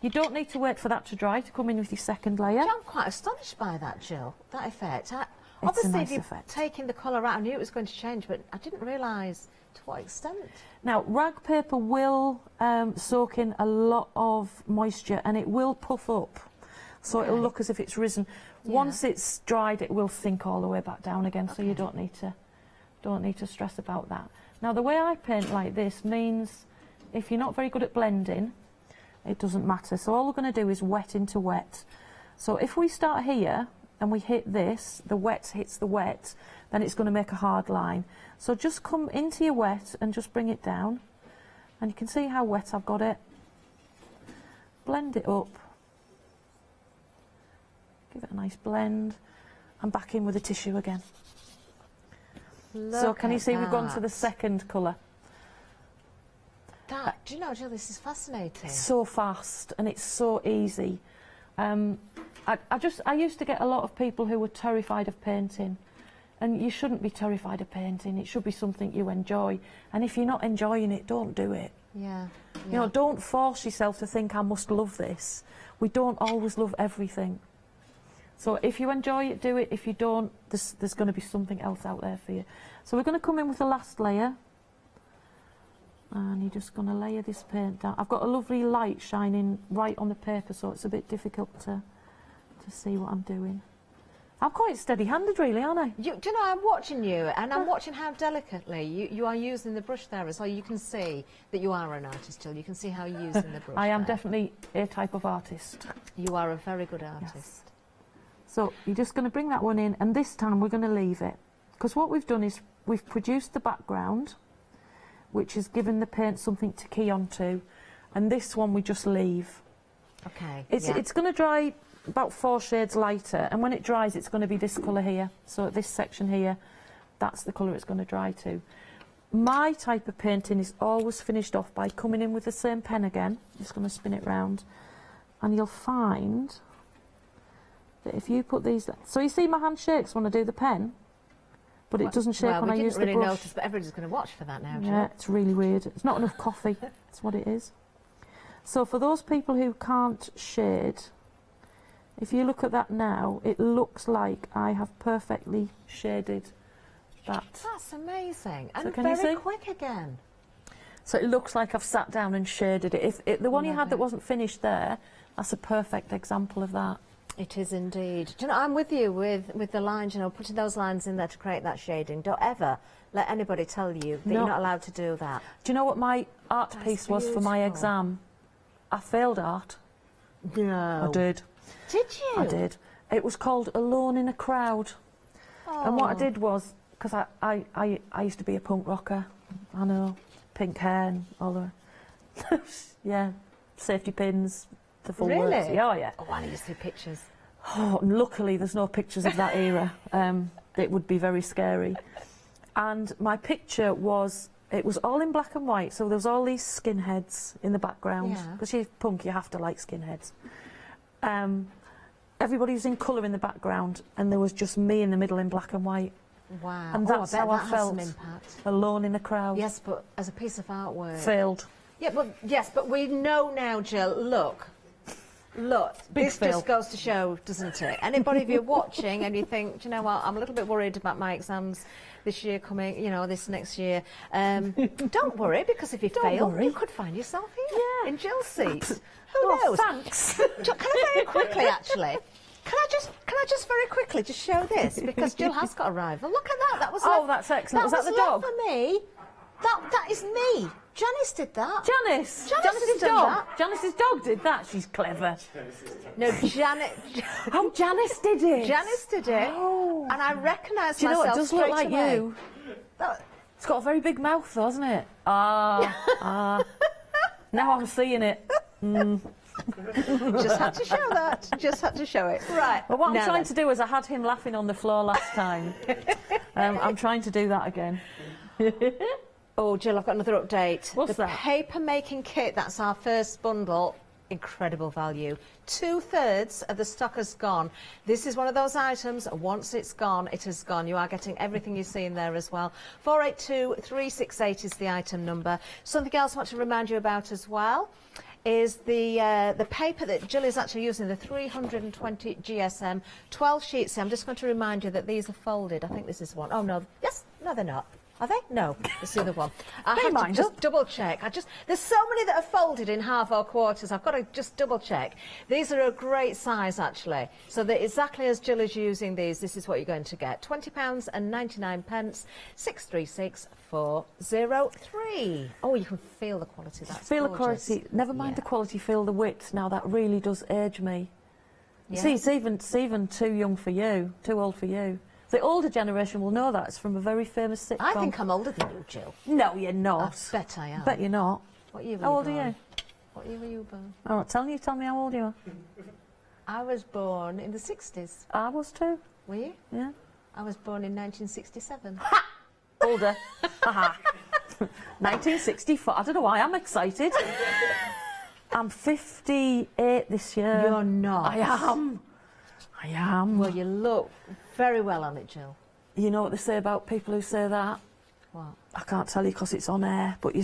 You don't need to wait for that to dry to come in with your second layer. I'm quite astonished by that, Jill, that effect. It's Obviously, a nice if you're effect. taking the colour out, I knew it was going to change, but I didn't realise to what extent. Now, rag paper will soak in a lot of moisture, and it will puff up. So it'll look as if it's risen. Yeah. Once it's dried, it will sink all the way back down again, so you don't need to stress about that. Now, the way I paint like this means if you're not very good at blending, it doesn't matter. So all we're going to do is wet into wet. So if we start here and we hit this, the wet hits the wet, then it's going to make a hard line. So just come into your wet and just bring it down, and you can see how wet I've got it. Blend it up. Give it a nice blend, and back in with the tissue again. So can you see we've gone to the second colour? Do you know, Jill, this is fascinating. It's so fast and it's so easy. I used to get a lot of people who were terrified of painting, and you shouldn't be terrified of painting. It should be something you enjoy, and if you're not enjoying it, don't do it. Yeah. You know, don't force yourself to think I must love this. We don't always love everything. So if you enjoy it, do it. If you don't, there's going to be something else out there for you. So we're going to come in with the last layer, and you're just going to layer this paint down. I've got a lovely light shining right on the paper, so it's a bit difficult to see what I'm doing. I'm quite steady-handed, really, aren't I? Do you know, I'm watching you, and I'm watching how delicately you are using the brush there as well. You can see that you are an artist, Jill. You can see how you're using the brush. I am there. definitely a type of artist. You are a very good artist. Yes. So you're just going to bring that one in, and this time we're going to leave it. Because what we've done is we've produced the background, which has given the paint something to key onto, and this one we just leave. Okay. It's going to dry about 4 shades lighter, and when it dries it's going to be this colour here. So this section here, that's the colour it's going to dry to. My type of painting is always finished off by coming in with the same pen again. Just going to spin it round, and you'll find that if you put these... So you see my hand shakes when I do the pen, but it doesn't shake when I use the brush. We didn't really notice, but everybody's going to watch for that now, Jill. Yeah, it's really weird. It's not enough coffee. That's what it is. So for those people who can't shade, if you look at that now, it looks like I have perfectly shaded that. That's amazing. So And can you very see? quick again. So it looks like I've sat down and shaded it. If the one you had that wasn't finished there, that's a perfect example of that. It is indeed. Do you know, I'm with you with the lines, you know, putting those lines in there to create that shading. Don't ever let anybody tell you that you're not allowed to do that. Do you know what my art piece was for my exam? I failed art. No. I did. Did you? I did. It was called Alone in a Crowd. Oh. And what I did was, because I used to be a punk rocker, I know, pink hair and all the, yeah, safety pins, the full Really? works. Yeah, oh, yeah. Oh, I need to see pictures. Oh, and luckily there's no pictures of that era. It would be very scary. And my picture was, it was all in black and white, so there was all these skinheads in the background. Yeah. Because you're punk, you have to like skinheads. Everybody was in colour in the background, and there was just me in the middle in black and white. Wow. And that's how I has felt, some impact. alone in a crowd. Yes, but as a piece of artwork. Failed. Yeah, but yes, but we know now, Jill, look, Look, Big this fail. just goes to show, doesn't it? Anybody if you're watching and you think, do you know what, I'm a little bit worried about my exams this year coming, you know, this next year. Don't worry, because if you fail, you could find yourself here in Jill's seat. Who knows? Thanks. Can I very quickly, actually? Can I just very quickly just show this, because Jill has got a rival. Look at that. That was Oh, that's excellent. Was that the dog? for me. That is me. Janice did that. Janice's has done dog. that. Janice's dog did that. She's clever. No, Janet. Oh, Janice did it. Janice did it. Oh. And I recognised Do you know myself what? It does look straight like away. you. It's got a very big mouth, though, hasn't it? Ah. Now I'm seeing it. Just had to show that. Just had to show it. Right. Well, what I'm now trying then. to do is I had him laughing on the floor last time. I'm trying to do that again. Oh, Jill, I've got another update. What's the that? paper making kit, that's our first bundle. Incredible value. 2/3 of the stock has gone. This is one of those items, once it's gone, it has gone. You are getting everything you see in there as well. 482368 is the item number. Something else I want to remind you about as well is the paper that Jill is actually using, the 320 GSM, 12 sheets. I'm just going to remind you that these are folded. I think this is one. Oh, no. Yes. No, they're not. Are they? No, it's the other one. I have to just double check. There's so many that are folded in half or quarters. I've got to just double check. These are a great size, actually. So that exactly as Jill is using these, this is what you're going to get. £20.99, 636403. Oh, you can feel the quality. That's Feel gorgeous. the quality. Never mind the quality, feel the width. Now, that really does age me. Yeah. See, it's even too young for you, too old for you. The older generation will know that. It's from a very famous sitcom. I think I'm older than you, Jill. No, you're not. I bet I am. Bet you're not. What year were How you old are born? you? What year were you born? All right, tell me how old you are. I was born in the 60s. I was too. Were you? Yeah. I was born in 1967. Older. Haha. 1964. I don't know why I'm excited. I'm 58 this year. You're not. I am. Well, you look very well on it, Jill. You know what they say about people who say that? What? I can't tell you because it's on air, but you...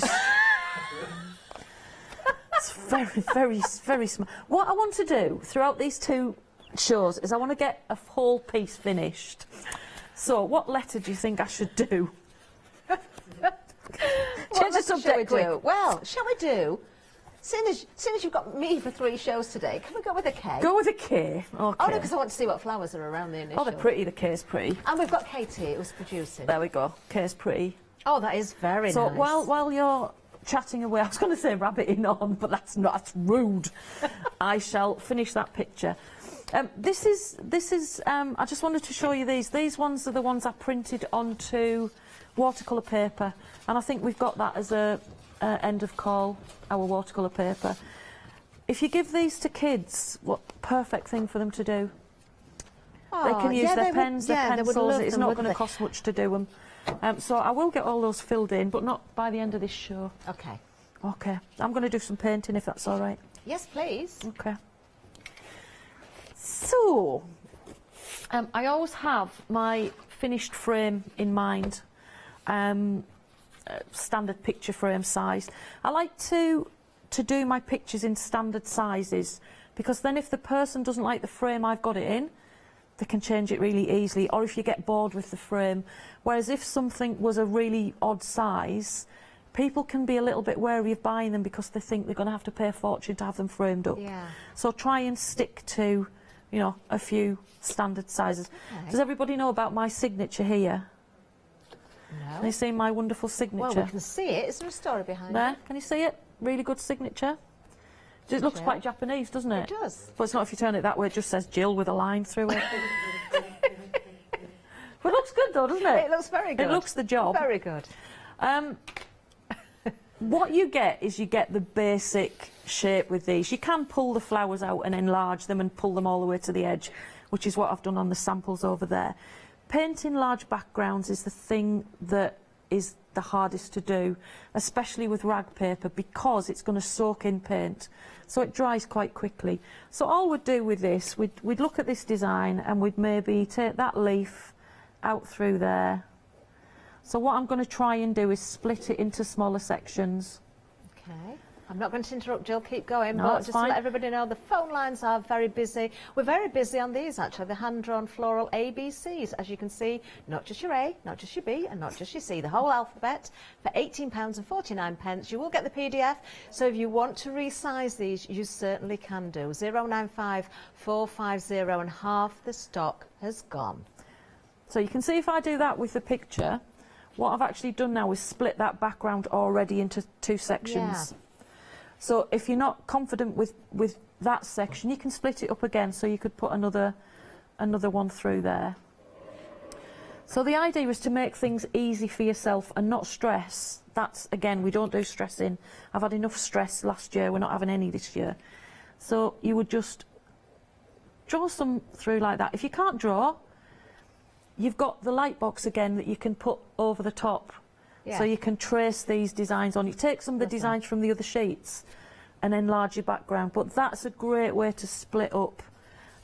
It's very, very, very smart. What I want to do throughout these two shows is I want to get a whole piece finished. So, what letter do you think I should do? Change the subject quick. Well, shall we do? Soon as you've got me for 3 shows today, can we go with a K? Go with a K. Okay. Oh, no, because I want to see what flowers are around the initial. Oh, they're pretty. The K's pretty. And we've got Katie, who's producing. There we go. K's pretty. Oh, that is very so nice. while you're chatting away, I was going to say rabbiting on, but that's rude. I shall finish that picture. This is. I just wanted to show you these. These ones are the ones I printed onto watercolour paper, and I think we've got that as a end of call, our watercolour paper. If you give these to kids, what perfect thing for them to do. They can use their pens, their pencils. It's not going to cost much to do them. So I will get all those filled in, but not by the end of this show. Okay. Okay. I'm going to do some painting if that's all right. Yes, please. Okay. So, I always have my finished frame in mind. Standard picture frame size. I like to do my pictures in standard sizes, because then if the person doesn't like the frame I've got it in, they can change it really easily, or if you get bored with the frame. Whereas if something was a really odd size, people can be a little bit wary of buying them because they think they're going to have to pay a fortune to have them framed up. Yeah. So try and stick to, you know, a few standard sizes. Okay. Does everybody know about my signature here? No. Can you see my wonderful signature? Well, we can see it. Is there a story behind There, it? can you see it? Really good signature. It looks quite Japanese, doesn't it? It does. But it's not if you turn it that way, it just says Jill with a line through it. But it looks good though, doesn't it? It looks very good. It looks the job. Very good. What you get is you get the basic shape with these. You can pull the flowers out and enlarge them and pull them all the way to the edge, which is what I've done on the samples over there. Painting large backgrounds is the thing that is the hardest to do, especially with rag paper, because it's going to soak in paint, so it dries quite quickly. So all we'd do with this, we'd look at this design and we'd maybe take that leaf out through there. So what I'm going to try and do is split it into smaller sections. Okay. I'm not going to interrupt, Jill. Keep going. No, but that's just fine. to let everybody know, the phone lines are very busy. We're very busy on these, actually, the hand-drawn floral ABCs. As you can see, not just your A, not just your B, and not just your C, the whole alphabet for £18.49. You will get the PDF, so if you want to resize these, you certainly can do. 095 450, and half the stock has gone. So you can see if I do that with the picture, what I've actually done now is split that background already into 2 sections. Yeah. So if you're not confident with that section, you can split it up again, so you could put another one through there. So the idea is to make things easy for yourself and not stress. That's, again, we don't do stressing. I've had enough stress last year, we're not having any this year. So you would just draw some through like that. If you can't draw, you've got the light box again that you can put over the top. Yeah. So you can trace these designs on. You take some of the designs from the other sheets and enlarge your background. But that's a great way to split up.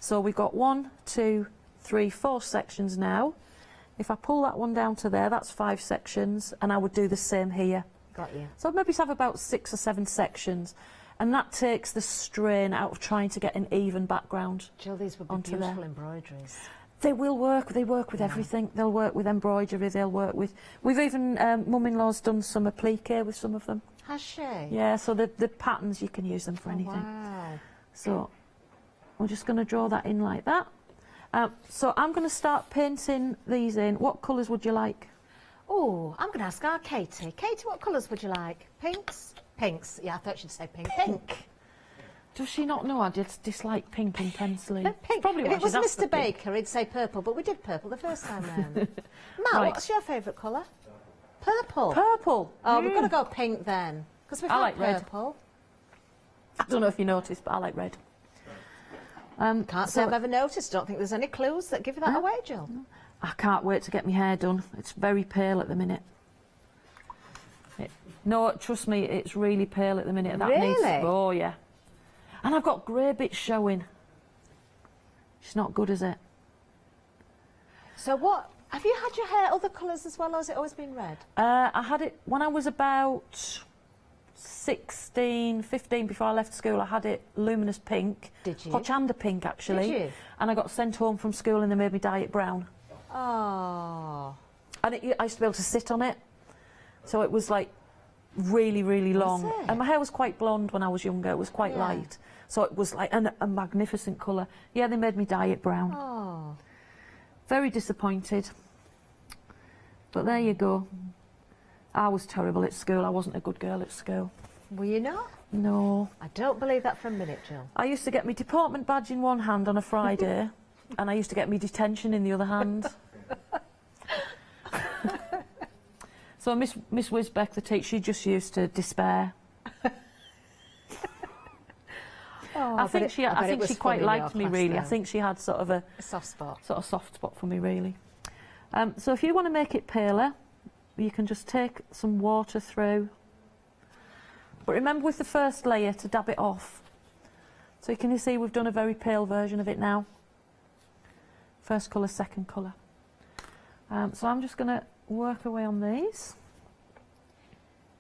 So we've got 1, 2, 3, 4 sections now. If I pull that one down to there, that's 5 sections, and I would do the same here. Got you. So I'd maybe have about 6 or 7 sections, and that takes the strain out of trying to get an even background. Jill, these would be onto beautiful there. embroideries. They will work. They work with everything. They'll work with embroidery. They'll work with. We've even Mum-in-law's done some applique with some of them. Has she? Yeah. So the patterns, you can use them for anything. Wow. So we're just going to draw that in like that. So I'm going to start painting these in. What colours would you like? Oh, I'm going to ask our Katie. Katie, what colours would you like? Pinks? Pinks. Yeah, I thought she'd say pink. Pink. Does she not know I dislike pink intensely? Pink. Probably If why it was she's asked for Mr. pink. Baker, he'd say purple, but we did purple the first time round. Matt, Right. what's your favourite colour? Purple. Purple. Oh, we've got to go pink then, because we've I had like red. purple. I don't know if you noticed, but I like red. Can't say I've ever noticed. Don't think there's any clues that give you that away, Jill. I can't wait to get my hair done. It's very pale at the minute. No, trust me, it's really pale at the minute. That needs. Really? Oh yeah. And I've got grey bits showing. It's not good, is it? So what? Have you had your hair other colours as well, or has it always been red? I had it when I was about 16, 15, before I left school. I had it luminous pink. Did you? Hochanda pink, actually. Did you? And I got sent home from school and they made me dye it brown. Oh. And I used to be able to sit on it. So it was like really, really long. it? And my hair was quite blonde when I was younger. It was quite light. So it was like a magnificent colour. Yeah, they made me dye it brown. Oh. Very disappointed. But there you go. I was terrible at school. I wasn't a good girl at school. Were you not? No. I don't believe that for a minute, Jill. I used to get my department badge in one hand on a Friday and I used to get my detention in the other hand. So Miss Wisbeck, the teacher, she just used to despair. Oh, I think she quite liked me, really. Then. I think she had sort of a soft spot. Sort of soft spot for me, really. So if you want to make it paler, you can just take some water through. But remember with the first layer to dab it off. So can you see we've done a very pale version of it now? First colour, second colour. So I'm just going to work away on these.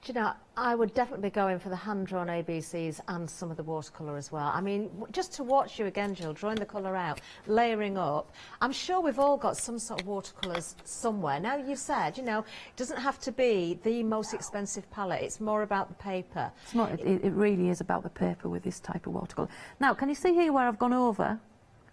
Do you know, I would definitely be going for the hand-drawn ABCs and some of the watercolour as well. I mean, just to watch you again, Jill, drawing the colour out, layering up. I'm sure we've all got some sort of watercolours somewhere. Now, you said, you know, it doesn't have to be the most expensive palette. It's more about the paper. It's not, it really is about the paper with this type of watercolour. Now, can you see here where I've gone over?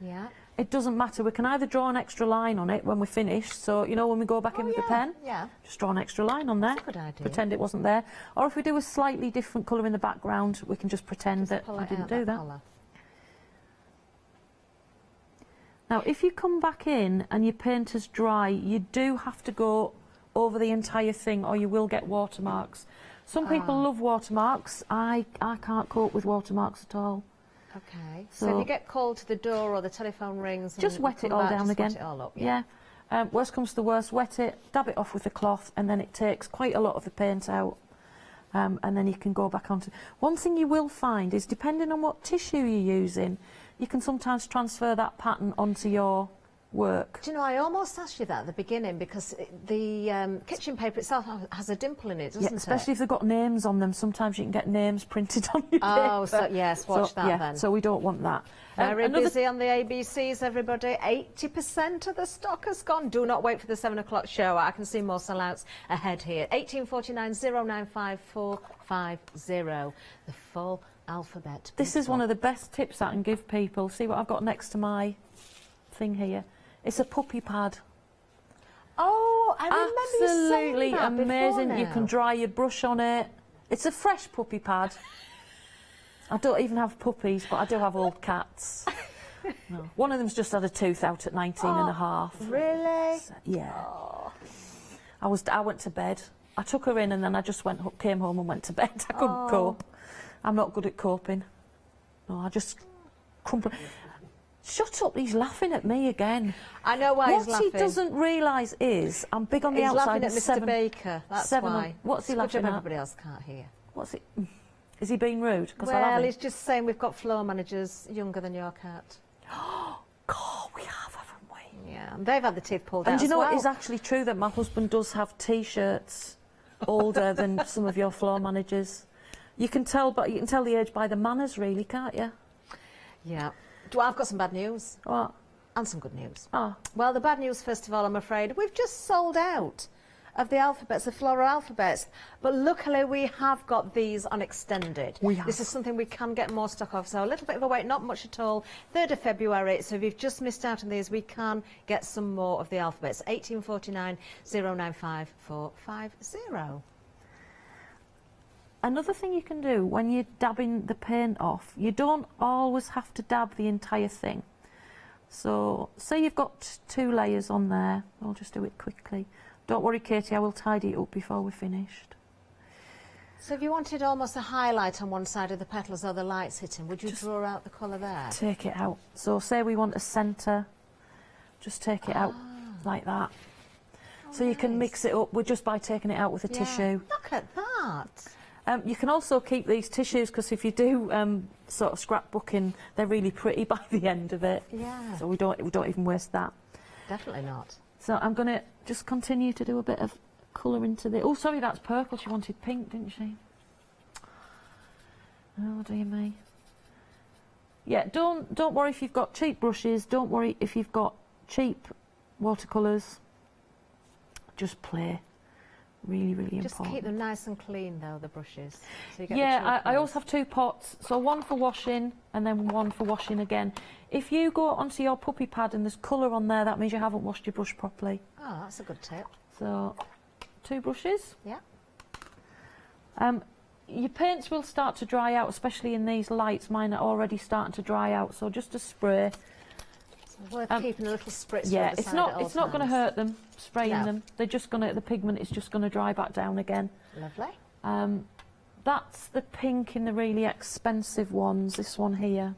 Yeah. It doesn't matter. We can either draw an extra line on it when we're finished. So, you know, when we go back in with the pen, just draw an extra line on there. That's a good idea. Pretend it wasn't there. Or if we do a slightly different colour in the background, we can just pretend that I didn't do that. Colour. Now, if you come back in and your paint is dry, you do have to go over the entire thing or you will get watermarks. Some people love watermarks. I can't cope with watermarks at all. Okay. So if you get called to the door or the telephone rings, just and wet it come all back, down just again. Wet it all up, yeah. Worst comes to the worst, wet it, dab it off with the cloth, and then it takes quite a lot of the paint out. And then you can go back onto. One thing you will find is, depending on what tissue you're using, you can sometimes transfer that pattern onto your work. Do you know, I almost asked you that at the beginning because the kitchen paper itself has a dimple in it, doesn't it? Especially if they've got names on them. Sometimes you can get names printed on your paper. Oh, so yes, watch that then. So we don't want that. Very busy on the ABCs, everybody. 80% of the stock has gone. Do not wait for the 7 o'clock show. I can see more sellouts ahead here. 1849 095 450. The full alphabet. This is one of the best tips I can give people. See what I've got next to my thing here? It's a puppy pad. Oh, I remember Absolutely you saying that amazing. before You now. can dry your brush on it. It's a fresh puppy pad. I don't even have puppies, but I do have old cats. No. One of them's just had a tooth out at 19 and a half. Really? So, yeah. I went to bed. I took her in and then I just came home and went to bed. I couldn't cope. I'm not good at coping. No, I just crumple. Shut up, he's laughing at me again. I know why he's laughing. What he doesn't realise is I'm big on the He's outside. laughing at Mr. Baker, that's why. What's he It's laughing good at? everybody else can't hear. What's it? Is he being rude? Well, he's just saying we've got floor managers younger than your cat. God, we have, haven't we? Yeah, and they've had the teeth pulled out. And do you know as what well. is actually true, that my husband does have T-shirts older than some of your floor managers. You can tell, but you can tell the age by the manners, really, can't you? Yeah. Well, I've got some bad news. What? And some good news. Oh. Well, the bad news, first of all, I'm afraid, we've just sold out of the alphabets, the floral alphabets. But luckily, we have got these on extended. We have. This is something we can get more stock of. So a little bit of a wait, not much at all. 3rd of February. So if you've just missed out on these, we can get some more of the alphabets. 1849 095 450. Another thing you can do when you're dabbing the paint off, you don't always have to dab the entire thing. So, say you've got 2 layers on there. I'll just do it quickly. Don't worry, Katie, I will tidy it up before we're finished. So if you wanted almost a highlight on one side of the petals or the lights hitting, would you draw out the colour there? Take it out. So, say we want a centre, just take it out like that. So you can mix it up just by taking it out with a tissue. Look at that. You can also keep these tissues because if you do sort of scrapbooking, they're really pretty by the end of it. Yeah. So we don't even waste that. Definitely not. So I'm going to just continue to do a bit of colour into the... Oh, sorry, that's purple. She wanted pink, didn't she? Oh, dear me. Yeah, don't worry if you've got cheap brushes. Don't worry if you've got cheap watercolours. Just play. Really, really important. Just keep them nice and clean, though, the brushes. So you get I also have 2 pots, so one for washing and then one for washing again. If you go onto your puppy pad and there's colour on there, that means you haven't washed your brush properly. Oh, that's a good tip. So, 2 brushes. Yeah. Your paints will start to dry out, especially in these lights. Mine are already starting to dry out, so just a spray. Worth keeping a little spritz. Yeah, it's not going to hurt them spraying them. They're just going to, the pigment is just going to dry back down again. Lovely. That's the pink in the really expensive ones. This one here.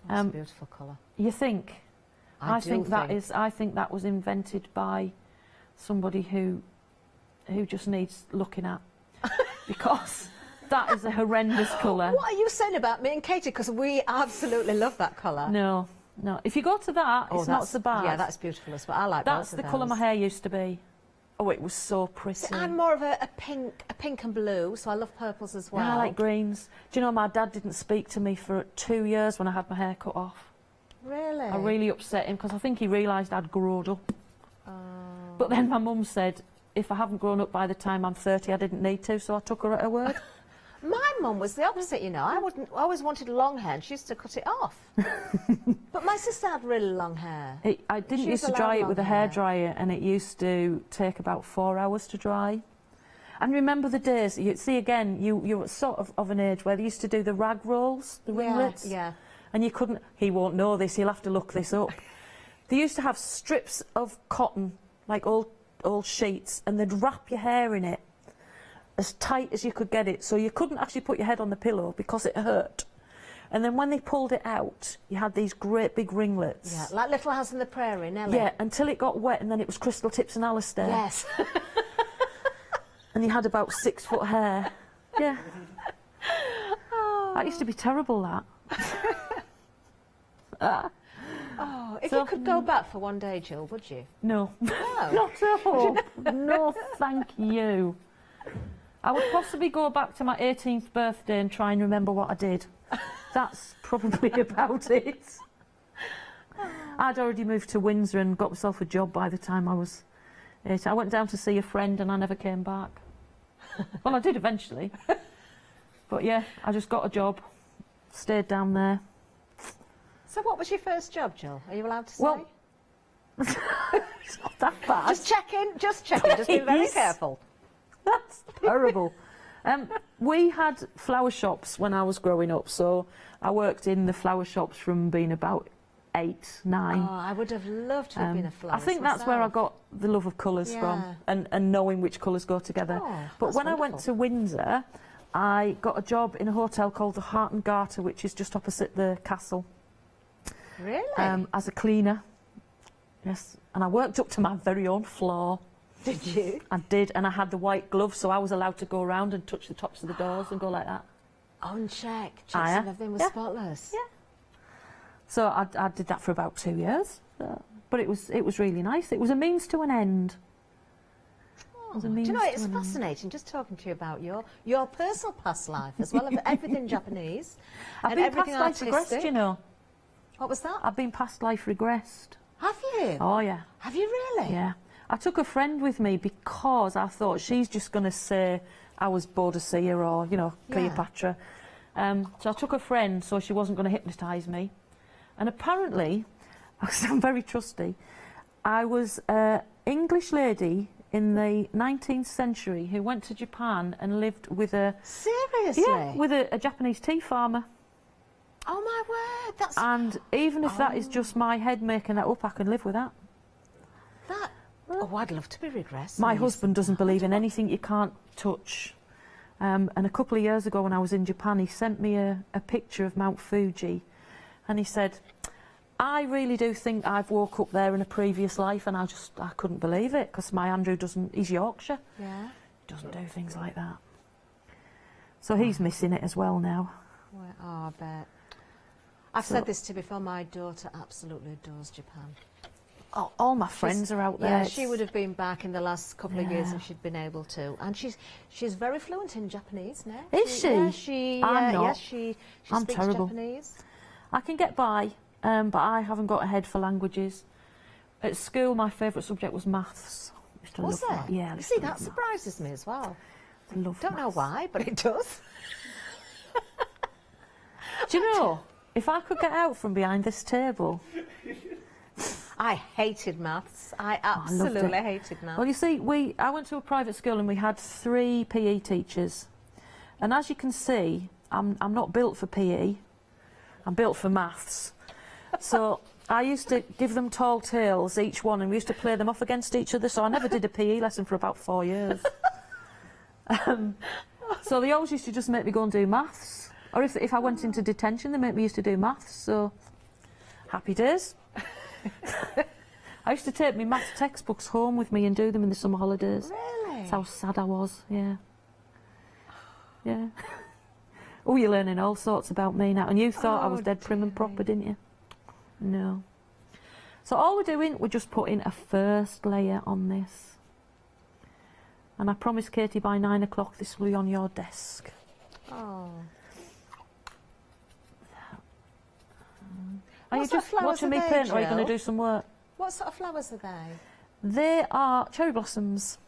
That's a beautiful colour. You think? I think that was invented by somebody who just needs looking at because that is a horrendous colour. What are you saying about me and Katie? Because we absolutely love that colour. No. If you go to that, it's not so bad. Yeah, that's beautiful as well. I like That's the colour my hair used to be. Oh, it was so pretty. See, I'm more of a pink and blue, so I love purples as well. Yeah, I like greens. Do you know my dad didn't speak to me for 2 years when I had my hair cut off? Really? I really upset him because I think he realised I'd grown up. But then my mum said, if I haven't grown up by the time I'm 30, I didn't need to, so I took her at her word. My mum was the opposite, you know. I always wanted long hair, and she used to cut it off. But my sister had really long hair. I didn't used to dry it with a hairdryer, and it used to take about 4 hours to dry. And remember the days, you see again, you were sort of an age where they used to do the rag rolls, the ringlets. Yeah. And you couldn't, he won't know this, he'll have to look this up. They used to have strips of cotton, like old sheets, and they'd wrap your hair in it as tight as you could get it, so you couldn't actually put your head on the pillow because it hurt. And then when they pulled it out, you had these great big ringlets. Yeah, like Little House on the Prairie, Nellie. Yeah, until it got wet, and then it was Crystal Tips and Alistair. Yes. And you had about 6 foot hair. Yeah. That used to be terrible, that. Oh, if So- you could go back for one day, Jill, would you? No. No. Not at all. No, thank you. I would possibly go back to my 18th birthday and try and remember what I did. That's probably about it. I'd already moved to Windsor and got myself a job by the time I was 8. I went down to see a friend and I never came back. Well, I did eventually. But yeah, I just got a job, stayed down there. So what was your first job, Jill? Are you allowed to say? Well, it's not that bad. Just checking, just checking. Just be very Please. careful. That's terrible. We had flower shops when I was growing up, so I worked in the flower shops from being about 8, 9. Oh, I would have loved to have been a florist I think that's where I myself. got the love of colours from, and knowing which colours go together. Oh, but that's when I went to Windsor, I got a job in a hotel called the Heart and Garter, which is just opposite the castle. Really? As a cleaner. Yes, and I worked up to my very own floor. Did you? I did, and I had the white gloves, so I was allowed to go around and touch the tops of the doors and go like that. On check. Checks Ah, yeah. and everything was Yeah. spotless. Yeah. So I did that for about 2 years, but it was really nice. It was a means to an end. It was a Do means you know, to it's an end. fascinating just talking to you about your personal past life as well as everything Japanese I've and been everything past life artistic. regressed, you know. What was that? I've been past life regressed. Have you? Oh, yeah. Have you really? Yeah. I took a friend with me because I thought she's just going to say I was Boadicea or, you know, Yeah. Cleopatra. So I took a friend so she wasn't going to hypnotise me. And apparently, because I'm very trusty, I was an English lady in the 19th century who went to Japan and lived with a... Seriously? Yeah, with a Japanese tea farmer. Oh my word, that's... And even if that is just my head making that up, I can live with that. That... Oh, I'd love to be regressed. My husband doesn't believe in anything you can't touch. And a couple of years ago when I was in Japan, he sent me a picture of Mount Fuji. And he said, I really do think I've woke up there in a previous life. And I couldn't believe it, because my Andrew he's Yorkshire. Yeah. Doesn't do things like that. So he's missing it as well now. Well, oh, I bet. I've said this to you before, my daughter absolutely adores Japan. Oh, all my friends are out there. Yeah, she would have been back in the last couple of years Yeah. if she'd been able to. And she's very fluent in Japanese now. Is she? Yeah, she... I'm not. Yes, she I'm speaks terrible. Japanese. I can get by, but I haven't got a head for languages. At school, my favourite subject was maths. I used to Was love it? that. Yeah, I You used see, to that love maths. surprises me as well. I love Don't know maths. why, but it does. Do you know, if I could get out from behind this table... I hated maths. I I loved absolutely it. hated maths. Well, you see, I went to a private school and we had 3 PE teachers. And as you can see, I'm not built for PE. I'm built for maths. So I used to give them tall tales, each one, and we used to play them off against each other. So I never did a PE lesson for about 4 years. So they always used to just make me go and do maths. Or if I went into detention, they make me used to do maths. So happy days. I used to take my maths textbooks home with me and do them in the summer holidays. Really? That's how sad I was, yeah. Yeah. Oh, you're learning all sorts about me now. And you thought I was dead prim and proper, didn't you? No. So all we're doing, we're just putting a first layer on this. And I promised Katie by 9 o'clock this will be on your desk. Oh. Are you What sort of just flowers watching are me they, paint, or are you going to Jill? do some work? What sort of flowers are they? They are cherry blossoms.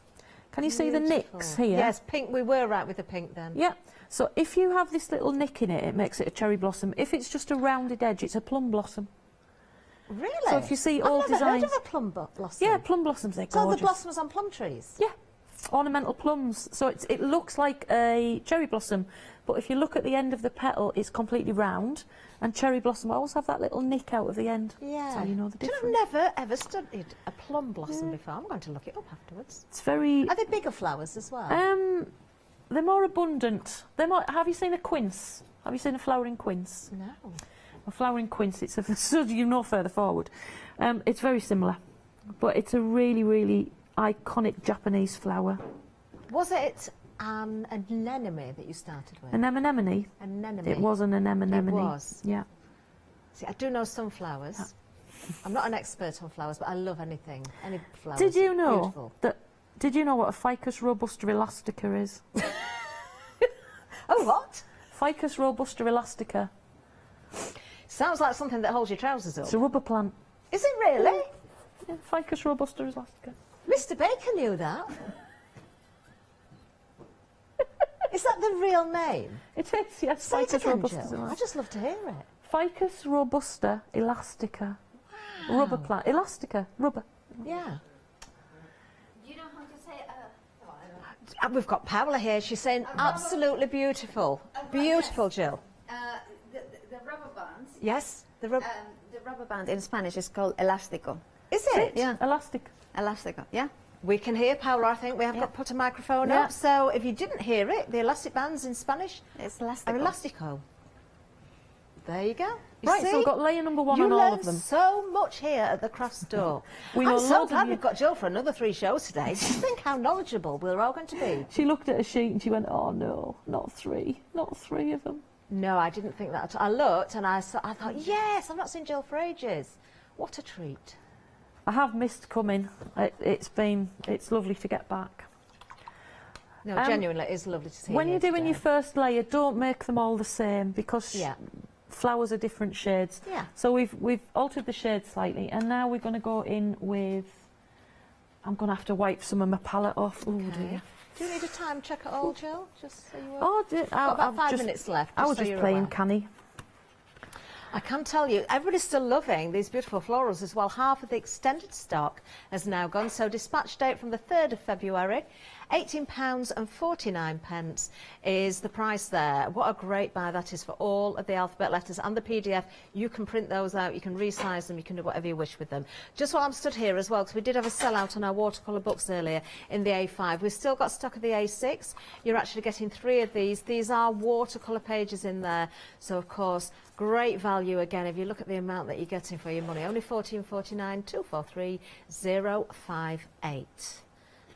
Can you see the nicks here? Yes, pink. We were right with the pink then. Yeah. So if you have this little nick in it, it makes it a cherry blossom. If it's just a rounded edge, it's a plum blossom. Really? So if you see I've all never designs... heard of a plum blossom. Yeah, plum blossoms, they're So gorgeous. the blossoms on plum trees? Yeah, ornamental plums. So it looks like a cherry blossom, but if you look at the end of the petal, it's completely round, and cherry blossom always have that little nick out of the end. Yeah. That's how you know the Do you know, difference. I've never ever studied a plum blossom before. I'm going to look it up afterwards. It's very... Are they bigger flowers as well? They're more abundant. They're more... Have you seen a quince? Have you seen a flowering quince? No. A flowering quince, it's a... So you know further forward. It's very similar, but it's a really, really iconic Japanese flower. Was it an anemone that you started with? An anemone. Anemone. It was an anemone. It was. Yeah. See, I do know sunflowers. I'm not an expert on flowers, but I love anything, any flowers. Did you know Beautiful. that? Did you know what a Ficus robusta elastica is? Oh, what? Ficus robusta elastica. Sounds like something that holds your trousers up. It's a rubber plant. Is it really? Yeah, Ficus robusta elastica. Mr. Baker knew that. Is that the real name? It is, yes. Say it Ficus again, robusta Jill. elastica. I'd just love to hear it. Ficus robusta elastica. Wow. Rubber plant. Elastica. Rubber. Yeah. You know how to say We've got Paola here. She's saying absolutely beautiful. Beautiful, Jill. the rubber bands. Yes? The rubber band in Spanish is called elástico. Is it? Yeah. Elastic. Elástico, yeah. We can hear Paola, I think. We have got put a microphone Yeah. up. So if you didn't hear it, the elastic bands in Spanish It's are elástico. elastico. There you go. You Right, see? so we've got layer number 1 you on all learn of them. so much here at the craft store. We know I'm so loads glad of we've got Jill for another 3 shows today. Just think how knowledgeable we're all going to be. She looked at a sheet and she went, oh no, not 3. Not 3 of them. No, I didn't think that at all. I looked and I thought, yes, I've not seen Jill for ages. What a treat. I have missed coming. It's lovely to get back. No, genuinely, it is lovely to see When you you're doing today. your first layer, don't make them all the same because flowers are different shades. Yeah. So we've altered the shade slightly, and now we're going to go in with. I'm going to have to wipe some of my palette off. Oh dear. Do you need a time check at all, Jill? Just so you Oh, got about 5 minutes left. I was so just you're playing aware. canny. I can tell you, everybody's still loving these beautiful florals as well. Half of the extended stock has now gone. So dispatch date from the 3rd of February, £18.49 is the price there. What a great buy that is for all of the alphabet letters and the PDF. You can print those out, you can resize them, you can do whatever you wish with them. Just while I'm stood here as well, because we did have a sellout on our watercolour books earlier in the A5. We've still got stock of the A6. You're actually getting 3 of these. These are watercolour pages in there. So, of course, great value again if you look at the amount that you're getting for your money. Only £14.49, 243 058.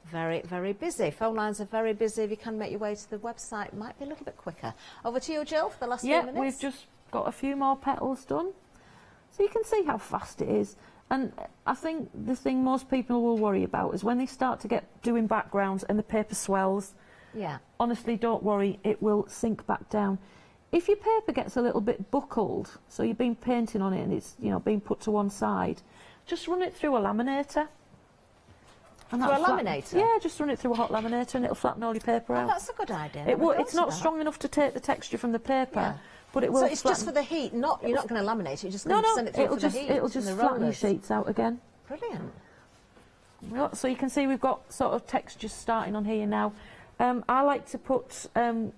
Very, very busy. Phone lines are very busy. If you can make your way to the website, it might be a little bit quicker. Over to you, Jill, for the last few minutes. Yeah, we've just got a few more petals done. So you can see how fast it is. And I think the thing most people will worry about is when they start to get doing backgrounds and the paper swells. Yeah. Honestly, don't worry, it will sink back down. If your paper gets a little bit buckled, so you've been painting on it and it's, you know, being put to one side, just run it through a laminator. And Through a that'll laminator? Yeah, just run it through a hot laminator and it'll flatten all your paper Oh, out. that's a good idea. It's not strong enough to take the texture from the paper, but it will. So it's just flatten. for the heat, not you're not going to laminate it. You're just No, going to no, send it through it'll for just the heat. it'll just and the flatten your rollers. sheets out again. Brilliant. So you can see we've got sort of textures starting on here now. I like to put. I'm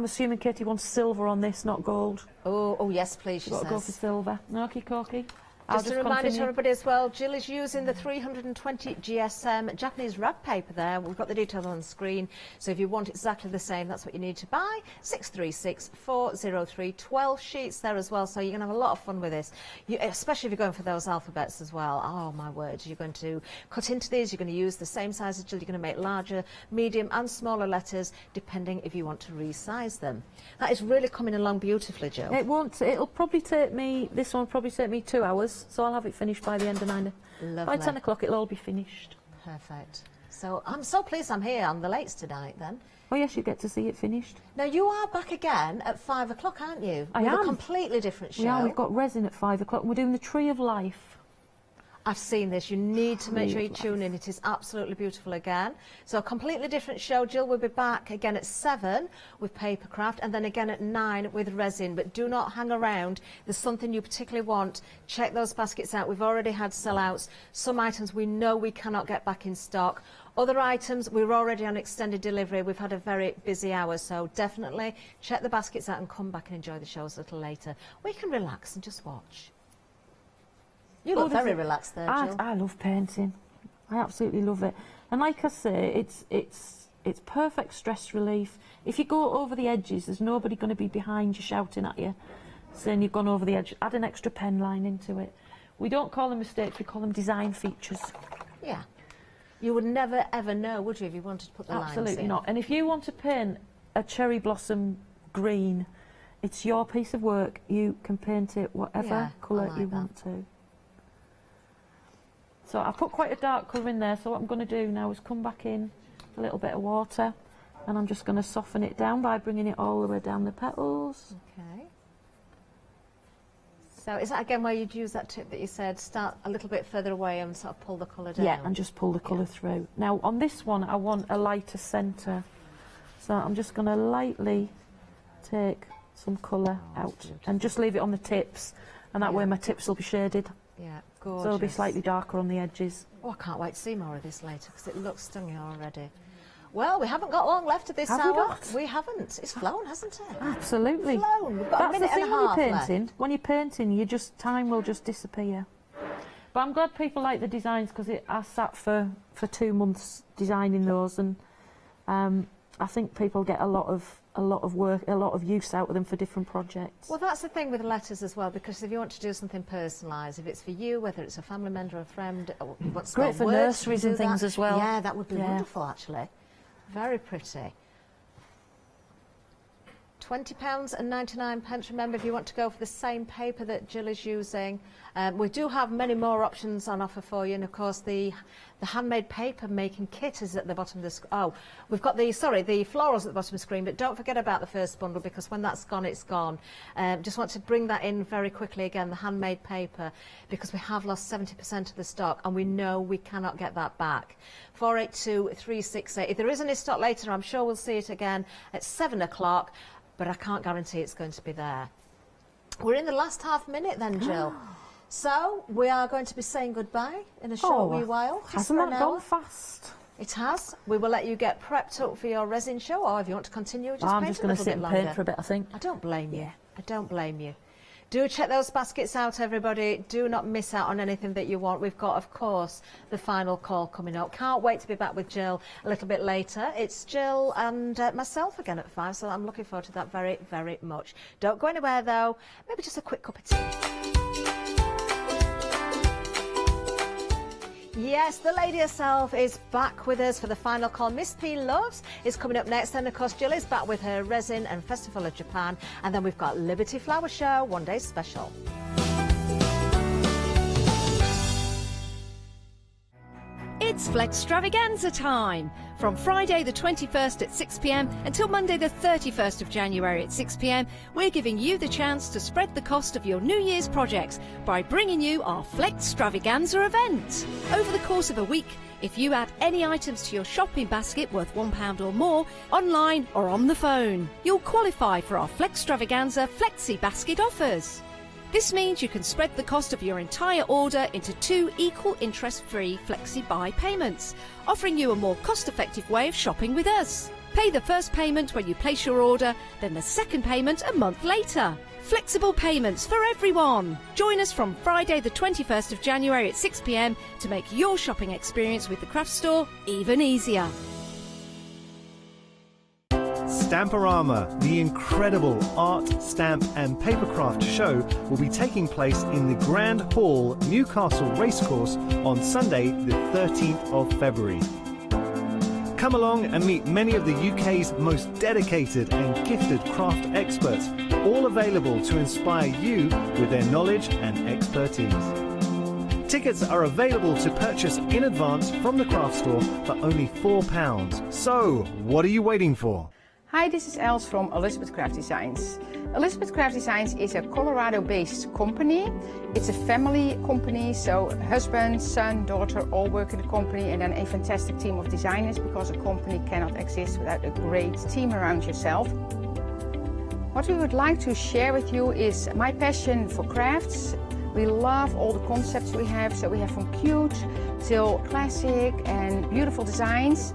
assuming Katie wants silver on this, not gold. Oh yes, please. She Got to go says. for silver. Okie dokie. Just a reminder to everybody as well, Jill is using the 320 GSM Japanese rag paper there. We've got the details on the screen. So if you want exactly the same, that's what you need to buy. 636403, 12 sheets there as well. So you're going to have a lot of fun with this, especially if you're going for those alphabets as well. Oh, my word. You're going to cut into these. You're going to use the same size as Jill. You're going to make larger, medium and smaller letters, depending if you want to resize them. That is really coming along beautifully, Jill. It won't. It'll probably take me. This one will probably take me 2 hours. So I'll have it finished by the end of 9. Lovely. By 10 o'clock it'll all be finished. Perfect. So I'm so pleased I'm here on the lates tonight then. Oh yes, you get to see it finished. Now you are back again at 5 o'clock, aren't you? I With am. a completely different show. Yeah, we've got resin at 5 o'clock and we're doing the Tree of Life. I've seen this. You need to make sure you tune in. It is absolutely beautiful again. So a completely different show. Jill will be back again at 7 with Papercraft and then again at 9 with resin. But do not hang around. There's something you particularly want. Check those baskets out. We've already had sellouts. Some items we know we cannot get back in stock. Other items, we're already on extended delivery. We've had a very busy hour, so definitely check the baskets out and come back and enjoy the shows a little later. We can relax and just watch. You look very relaxed there, Jill. I love painting. I absolutely love it. And like I say, it's perfect stress relief. If you go over the edges, there's nobody going to be behind you shouting at you, saying you've gone over the edge. Add an extra pen line into it. We don't call them mistakes, we call them design features. Yeah. You would never ever know, would you, if you wanted to put the lines in? Absolutely not. And if you want to paint a cherry blossom green, it's your piece of work. You can paint it whatever colour you want to. So I put quite a dark colour in there, so what I'm going to do now is come back in a little bit of water, and I'm just going to soften it down by bringing it all the way down the petals. Okay. So is that again where you'd use that tip that you said, start a little bit further away and sort of pull the colour down? Yeah, and just pull the colour through. Now on this one I want a lighter centre, so I'm just going to lightly take some colour out and just leave it on the tips, and that way my tips will be shaded. Yeah, gorgeous. So they'll be slightly darker on the edges. Oh, I can't wait to see more of this later because it looks stunning already. Well, we haven't got long left of this Have hour. we not? We haven't. It's flown, hasn't it? Absolutely. Flown. We've got That's a minute the thing and a when half you're left. painting. When you're painting, time will just disappear. But I'm glad people like the designs because I sat for 2 months designing those, and I think people get a lot of work, a lot of use out of them for different projects. Well, that's the thing with letters as well, because if you want to do something personalised, if it's for you, whether it's a family member or a friend, or you want to Great spell for words, nurseries you and do things that. as well. Yeah, that would be Yeah. wonderful, actually. Very pretty. £20.99. Remember, if you want to go for the same paper that Jill is using, we do have many more options on offer for you. And of course, the handmade paper making kit is at the bottom of the screen. Oh, we've got the florals at the bottom of the screen, but don't forget about the first bundle, because when that's gone, it's gone. Just want to bring that in very quickly again, the handmade paper, because we have lost 70% of the stock, and we know we cannot get that back. 482368. If there is any stock later, I'm sure we'll see it again at 7 o'clock. But I can't guarantee it's going to be there. We're in the last half minute then, Jill. So we are going to be saying goodbye in a short wee while. Hasn't that gone fast? It has. We will let you get prepped up for your resin show, or if you want to continue, just I'm paint just a going to little sit bit and longer. paint for a bit, I think. I don't blame you. I don't blame you. Do check those baskets out, everybody. Do not miss out on anything that you want. We've got, of course, the final call coming up. Can't wait to be back with Jill a little bit later. It's Jill and myself again at 5, so I'm looking forward to that very, very much. Don't go anywhere, though. Maybe just a quick cup of tea. Yes, the lady herself is back with us for the final call. Miss P Loves is coming up next. And of course, Jill is back with her resin and Festival of Japan. And then we've got Liberty Flower Show, one day special. It's Flextravaganza time! From Friday the 21st at 6 p.m. until Monday the 31st of January at 6 p.m, we're giving you the chance to spread the cost of your New Year's projects by bringing you our Flextravaganza event. Over the course of a week, if you add any items to your shopping basket worth £1 or more, online or on the phone, you'll qualify for our Flextravaganza Flexi Basket offers. This means you can spread the cost of your entire order into 2 equal interest-free flexi-buy payments, offering you a more cost-effective way of shopping with us. Pay the first payment when you place your order, then the second payment a month later. Flexible payments for everyone. Join us from Friday the 21st of January at 6 p.m. to make your shopping experience with the craft store even easier. Stamporama, the incredible art, stamp and papercraft show, will be taking place in the Grand Hall, Newcastle Racecourse on Sunday the 13th of February. Come along and meet many of the UK's most dedicated and gifted craft experts, all available to inspire you with their knowledge and expertise. Tickets are available to purchase in advance from the craft store for only £4. So, what are you waiting for? Hi, this is Els from Elizabeth Craft Designs. Elizabeth Craft Designs is a Colorado-based company. It's a family company, so husband, son, daughter all work in the company, and then a fantastic team of designers, because a company cannot exist without a great team around yourself. What we would like to share with you is my passion for crafts. We love all the concepts we have, so we have from cute till classic and beautiful designs.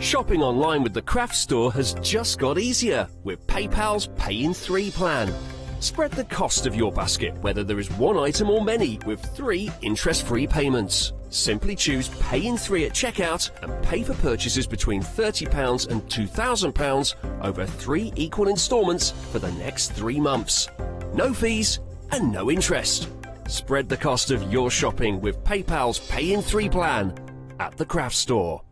Shopping online with the craft store has just got easier with PayPal's Pay in 3 plan. Spread the cost of your basket, whether there is one item or many, with 3 interest-free payments. Simply choose Pay in 3 at checkout and pay for purchases between £30 and £2,000 over 3 equal instalments for the next 3 months. No fees and no interest. Spread the cost of your shopping with PayPal's Pay in 3 plan at the craft store.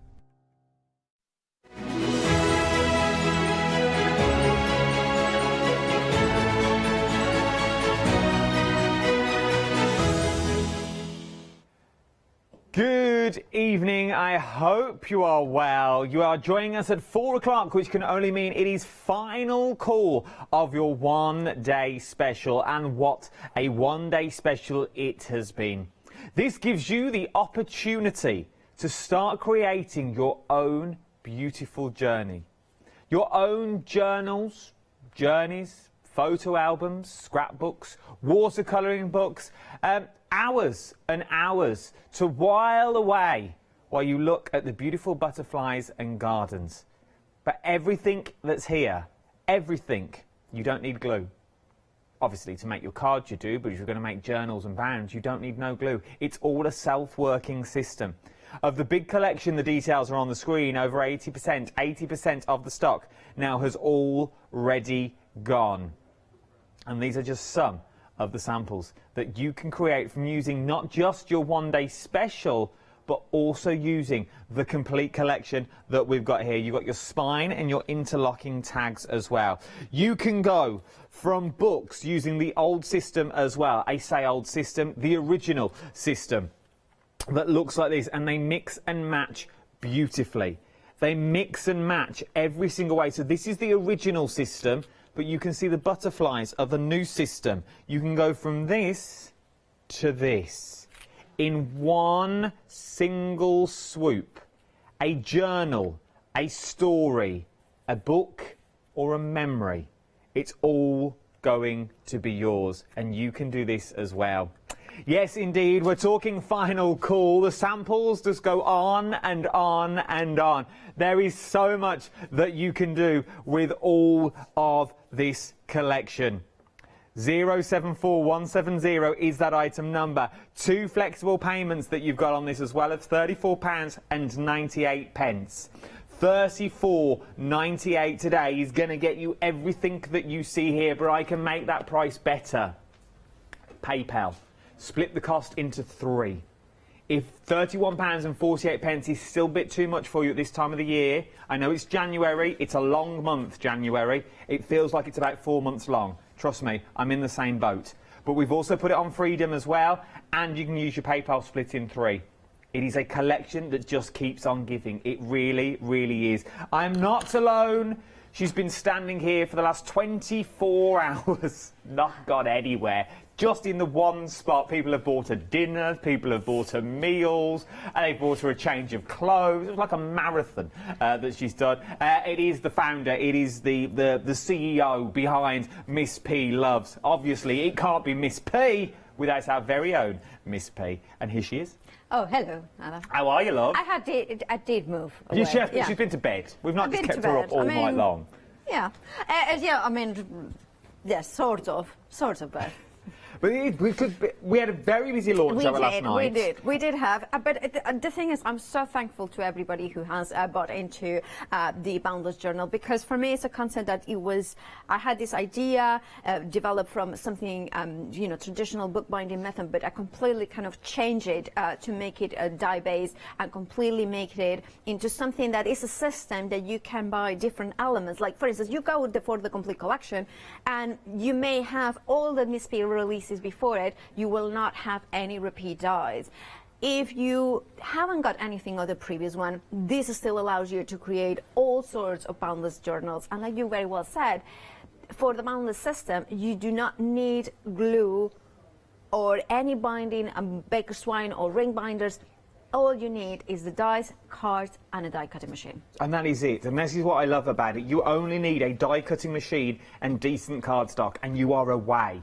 Good evening, I hope you are well. You are joining us at 4 o'clock, which can only mean it is final call of your one-day special, and what a one-day special it has been. This gives you the opportunity to start creating your own beautiful journey. Your own journals, journeys, photo albums, scrapbooks, watercolouring books, hours and hours to while away while you look at the beautiful butterflies and gardens. But everything that's here, everything, you don't need glue. Obviously, to make your cards you do, but if you're going to make journals and bands, you don't need no glue. It's all a self-working system. Of the big collection, the details are on the screen. Over 80% of the stock now has already gone. And these are just some of the samples that you can create from using not just your one-day special, but also using the complete collection that we've got here. You've got your spine and your interlocking tags as well. You can go from books using the old system as well. I say old system, the original system that looks like this, and they mix and match beautifully. They mix and match every single way. So this is the original system, but you can see the butterflies of the new system. You can go from this to this in one single swoop. A journal, a story, a book, or a memory. It's all going to be yours, and you can do this as well. Yes, indeed, we're talking final call. The samples just go on and on and on. There is so much that you can do with all of this collection. 074170 is that item number. 2 flexible payments that you've got on this as well of £34.98. £34.98 today is going to get you everything that you see here, but I can make that price better. PayPal. Split the cost into 3. If £31.48 is still a bit too much for you at this time of the year, I know it's January, it's a long month, January. It feels like it's about 4 months long. Trust me, I'm in the same boat. But we've also put it on Freedom as well, and you can use your PayPal split in 3. It is a collection that just keeps on giving. It really, really is. I'm not alone. She's been standing here for the last 24 hours, not gone anywhere. Just in the one spot. People have bought her dinner, people have bought her meals, and they've bought her a change of clothes. It was like a marathon that she's done. It is the founder, it is the CEO behind Miss P Loves. Obviously, it can't be Miss P without our very own Miss P. And here she is. Oh, hello, Anna. How are you, love? I did move away. Yeah. She's been to bed. We've not just kept her up all night long. Yeah. Yeah, I mean, yes, sort of, but... But we had a very busy launch last night. We did have. But the thing is, I'm so thankful to everybody who has bought into the Boundless Journal, because for me it's a concept that I had this idea developed from something, traditional bookbinding method, but I completely kind of changed it to make it die-based and completely make it into something that is a system that you can buy different elements. Like, for instance, you go for the complete collection and you may have all the Miss P releases before it, you will not have any repeat dies. If you haven't got anything of the previous one, this still allows you to create all sorts of boundless journals. And like you very well said, for the boundless system, you do not need glue or any binding, baker's twine or ring binders. All you need is the dies, cards, and a die cutting machine. And that is it. And this is what I love about it. You only need a die cutting machine and decent cardstock, and you are away.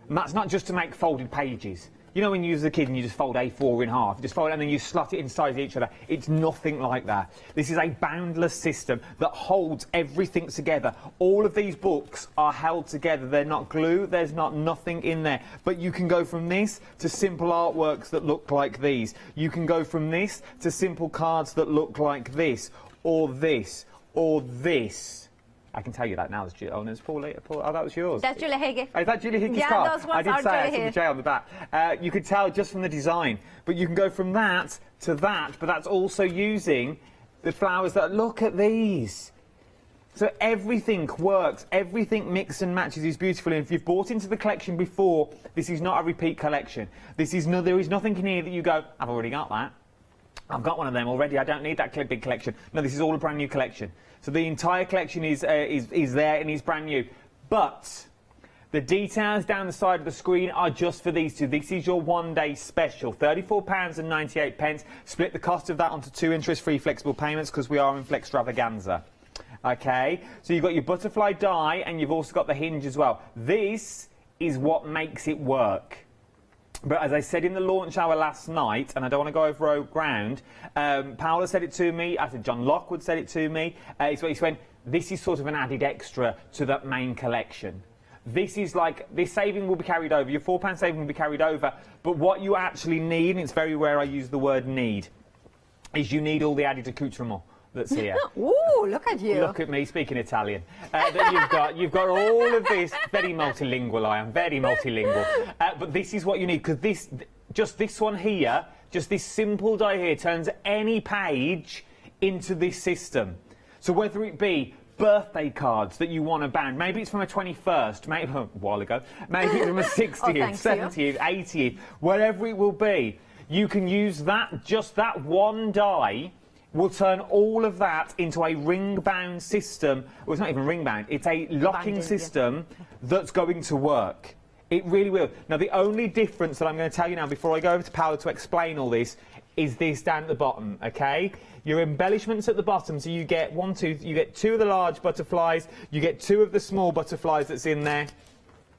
And that's not just to make folded pages. You know when you was a kid and you just fold A4 in half, you just fold it and then you slot it inside each other. It's nothing like that. This is a boundless system that holds everything together. All of these books are held together. They're not glue, there's not nothing in there. But you can go from this to simple artworks that look like these. You can go from this to simple cards that look like this, or this, or this. I can tell you that now. Oh, no, it's Paul. Oh, that was yours. That's Julie Higgy. Oh, is that Julie Higgy's yeah, card? those ones I did are say I Julie saw the J on the back. You could tell just from the design. But you can go from that to that, but that's also using the flowers that... Look at these. So everything works. Everything mixes and matches is beautiful. And if you've bought into the collection before, this is not a repeat collection. There is nothing in here that you go, I've already got that. I've got one of them already. I don't need that big collection. No, this is all a brand new collection. So the entire collection is there and is brand new. But the details down the side of the screen are just for these two. This is your one-day special. £34.98. Split the cost of that onto 2 interest-free flexible payments because we are in Flextravaganza. Okay, so you've got your butterfly die and you've also got the hinge as well. This is what makes it work. But as I said in the launch hour last night, and I don't want to go over old ground, Paola said it to me, I said John Lockwood said it to me, he went, this is sort of an added extra to that main collection. This is like, this saving will be carried over, your £4 saving will be carried over, but what you actually need, and it's very rare I use the word need, is you need all the added accoutrement that's here. Ooh, look at you. Look at me speaking Italian. That you've got all of this. Very multilingual I am, very multilingual. But this is what you need, because just this one here, just this simple die here turns any page into this system. So whether it be birthday cards that you want to bound, maybe it's from a 21st, maybe a while ago, maybe it's from a 60th, 70th, 80th, whatever it will be, you can use that, just that one die will turn all of that into a ring-bound system. Well, it's not even ring-bound. It's a locking system that's going to work. It really will. Now, the only difference that I'm going to tell you now, before I go over to Paola to explain all this, is this down at the bottom, OK? Your embellishments at the bottom, so you get you get 2 of the large butterflies, you get 2 of the small butterflies that's in there.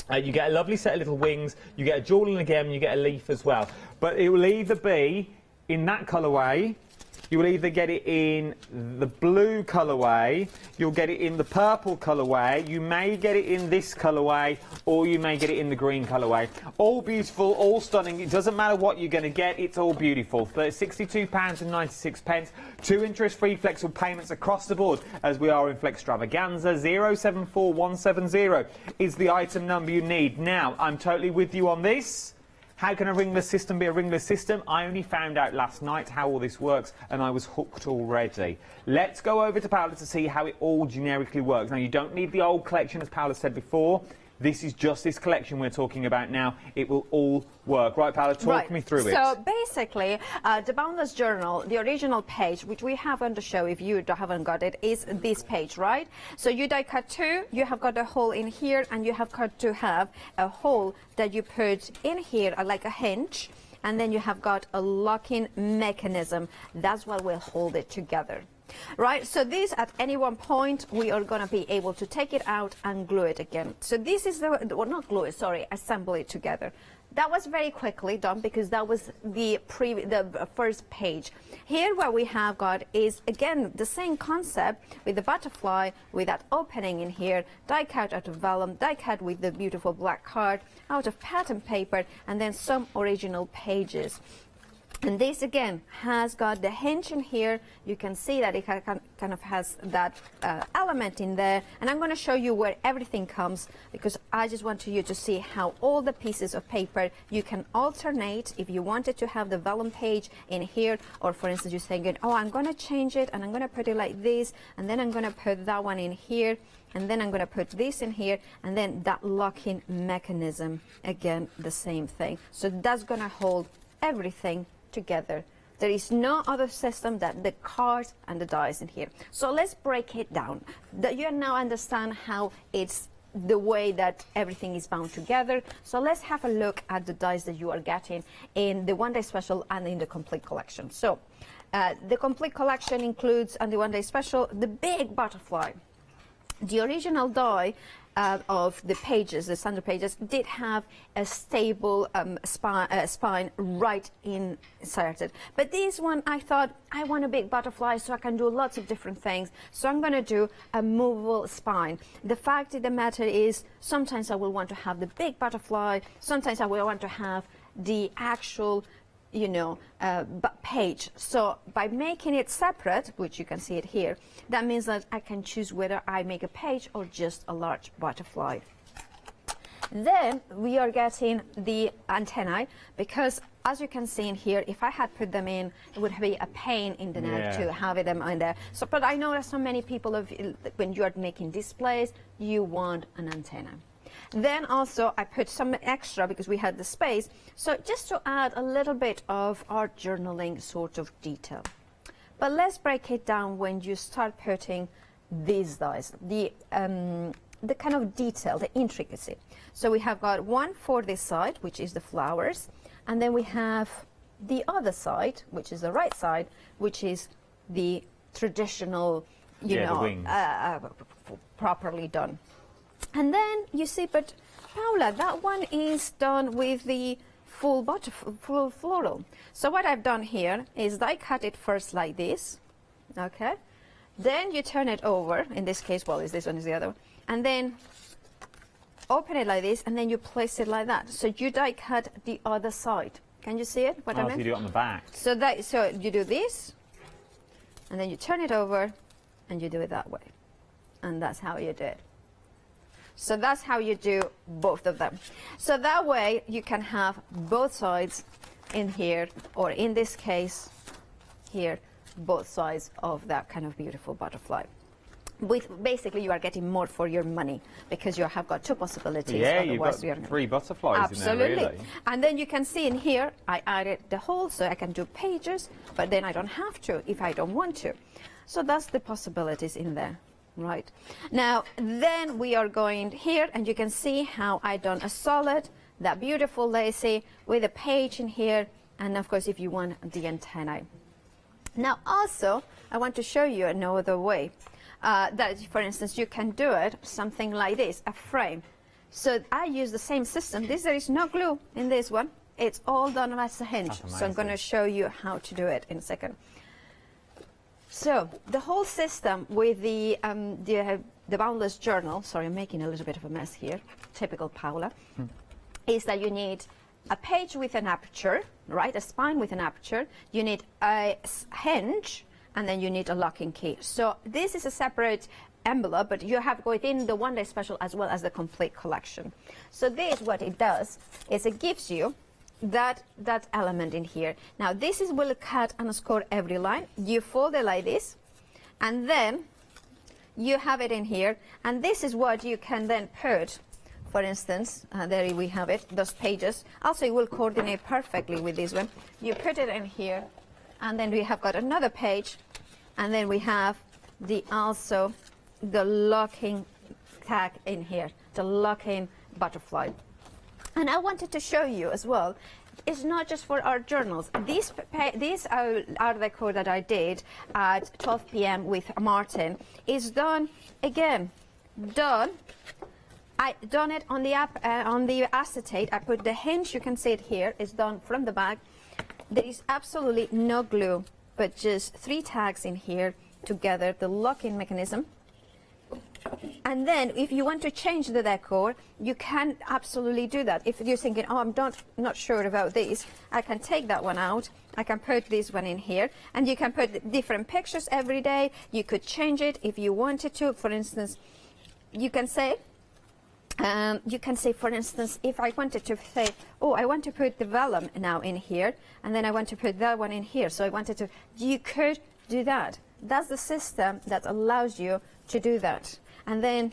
You get a lovely set of little wings, you get a jewel and a gem, you get a leaf as well. But it will either be in that colourway, you will either get it in the blue colourway, you'll get it in the purple colourway, you may get it in this colourway, or you may get it in the green colourway. All beautiful, all stunning. It doesn't matter what you're going to get, it's all beautiful. £62.96. 2 interest-free flexible payments across the board, as we are in Flextravaganza. 074170 is the item number you need. Now, I'm totally with you on this. How can a ringless system be a ringless system? I only found out last night how all this works, and I was hooked already. Let's go over to Paola to see how it all generically works. Now, you don't need the old collection, as Paola said before. This is just this collection we're talking about now. It will all work. Right, Paola, talk me through it. So basically, the Boundless Journal, the original page, which we have on the show, if you haven't got it, is this page, right? So you die cut 2, you have got a hole in here, and you have got to have a hole that you put in here, like a hinge, and then you have got a locking mechanism. That's what will hold it together. Right, so this at any one point we are going to be able to take it out and glue it again. So this is well, not glue it, sorry, assemble it together. That was very quickly done because that was the first page. Here what we have got is again the same concept with the butterfly, with that opening in here, die cut out of vellum, die cut with the beautiful black card out of pattern paper, and then some original pages. And this again has got the hinge in here. You can see that it kind of has that element in there. And I'm going to show you where everything comes, because I just want you to see how all the pieces of paper you can alternate if you wanted to have the vellum page in here, or for instance you're saying, oh, I'm going to change it and I'm going to put it like this, and then I'm going to put that one in here, and then I'm going to put this in here, and then that locking mechanism, again the same thing. So that's going to hold everything together. There is no other system than the cards and the dies in here. So let's break it down. You now understand how it's the way that everything is bound together. So let's have a look at the dies that you are getting in the one day special and in the complete collection. So the complete collection includes, and the one day special, the big butterfly. The original die of the pages, the standard pages, did have a stable spine right inserted. But this one, I thought, I want a big butterfly so I can do lots of different things. So I'm going to do a movable spine. The fact of the matter is, sometimes I will want to have the big butterfly, sometimes I will want to have the actual, you know, page. So by making it separate, which you can see it here, that means that I can choose whether I make a page or just a large butterfly. Then we are getting the antennae, because as you can see in here, if I had put them in, it would be a pain in the neck to have them in there. So, but I know that so many people, when you are making displays, you want an antenna. Then also I put some extra because we had the space, so just to add a little bit of art journaling sort of detail. But let's break it down when you start putting these dies, the kind of detail, the intricacy. So we have got one for this side, which is the flowers, and then we have the other side, which is the right side, which is the traditional, you know, properly done. And then you see, but Paula, that one is done with the full floral. So what I've done here is I cut it first like this, okay? Then you turn it over, in this case, well, this one is the other one, and then open it like this, and then you place it like that. So you die cut the other side. Can you see it? What I mean? So you do it on the back. So you do this, and then you turn it over, and you do it that way. And that's how you do it. So that's how you do both of them. So that way you can have both sides in here, or in this case here, both sides of that kind of beautiful butterfly. Basically you are getting more for your money because you have got two possibilities. Yeah, you've got 3 butterflies in there, really. And then you can see in here, I added the whole, so I can do pages, but then I don't have to if I don't want to. So that's the possibilities in there. Right, now then we are going here, and you can see how I done a solid, that beautiful lacy with a page in here, and of course if you want the antennae. Now also I want to show you another way that, for instance, you can do it something like this, a frame. So I use the same system. There is no glue in this one, it's all done as a hinge. So I'm going to show you how to do it in a second. So the whole system with the boundless journal, sorry, I'm making a little bit of a mess here, typical Paula, is that you need a page with an aperture, right, a spine with an aperture, you need a hinge, and then you need a locking key. So this is a separate envelope, but you have within the one-day special as well as the complete collection. So this, what it does, is it gives you that element in here. Now this is will cut and score every line. You fold it like this, and then you have it in here, and this is what you can then put, for instance, there we have it, those pages. Also it will coordinate perfectly with this one. You put it in here, and then we have got another page, and then we have also the locking tag in here, the locking butterfly. And I wanted to show you as well, it's not just for art journals. These art decor that I did at 12 p.m. with Martin is done, again, I done it on the acetate. I put the hinge, you can see it here, it's done from the back. There is absolutely no glue, but just 3 tags in here together, the locking mechanism. And then if you want to change the decor, you can absolutely do that. If you're thinking, oh, I'm not sure about this, I can take that one out, I can put this one in here, and you can put different pictures every day. You could change it if you wanted to. For instance, you can say, for instance, if I wanted to say, oh, I want to put the vellum now in here, and then I want to put that one in here. So I wanted to, you could do that. That's the system that allows you to do that. And then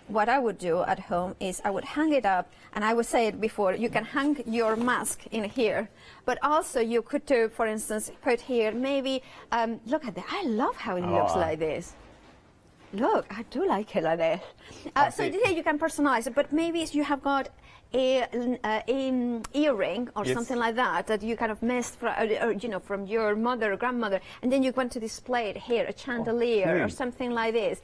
what I would do at home is I would hang it up, and I would say it before, you can hang your mask in here, but also you could do, for instance, put here maybe, look at that, I love how it looks like this. Look, I do like it like this. So yeah, you can personalize it, but maybe you have got a earring or something like that you kind of missed from, you know, from your mother or grandmother, and then you want to display it here, a chandelier or something like this.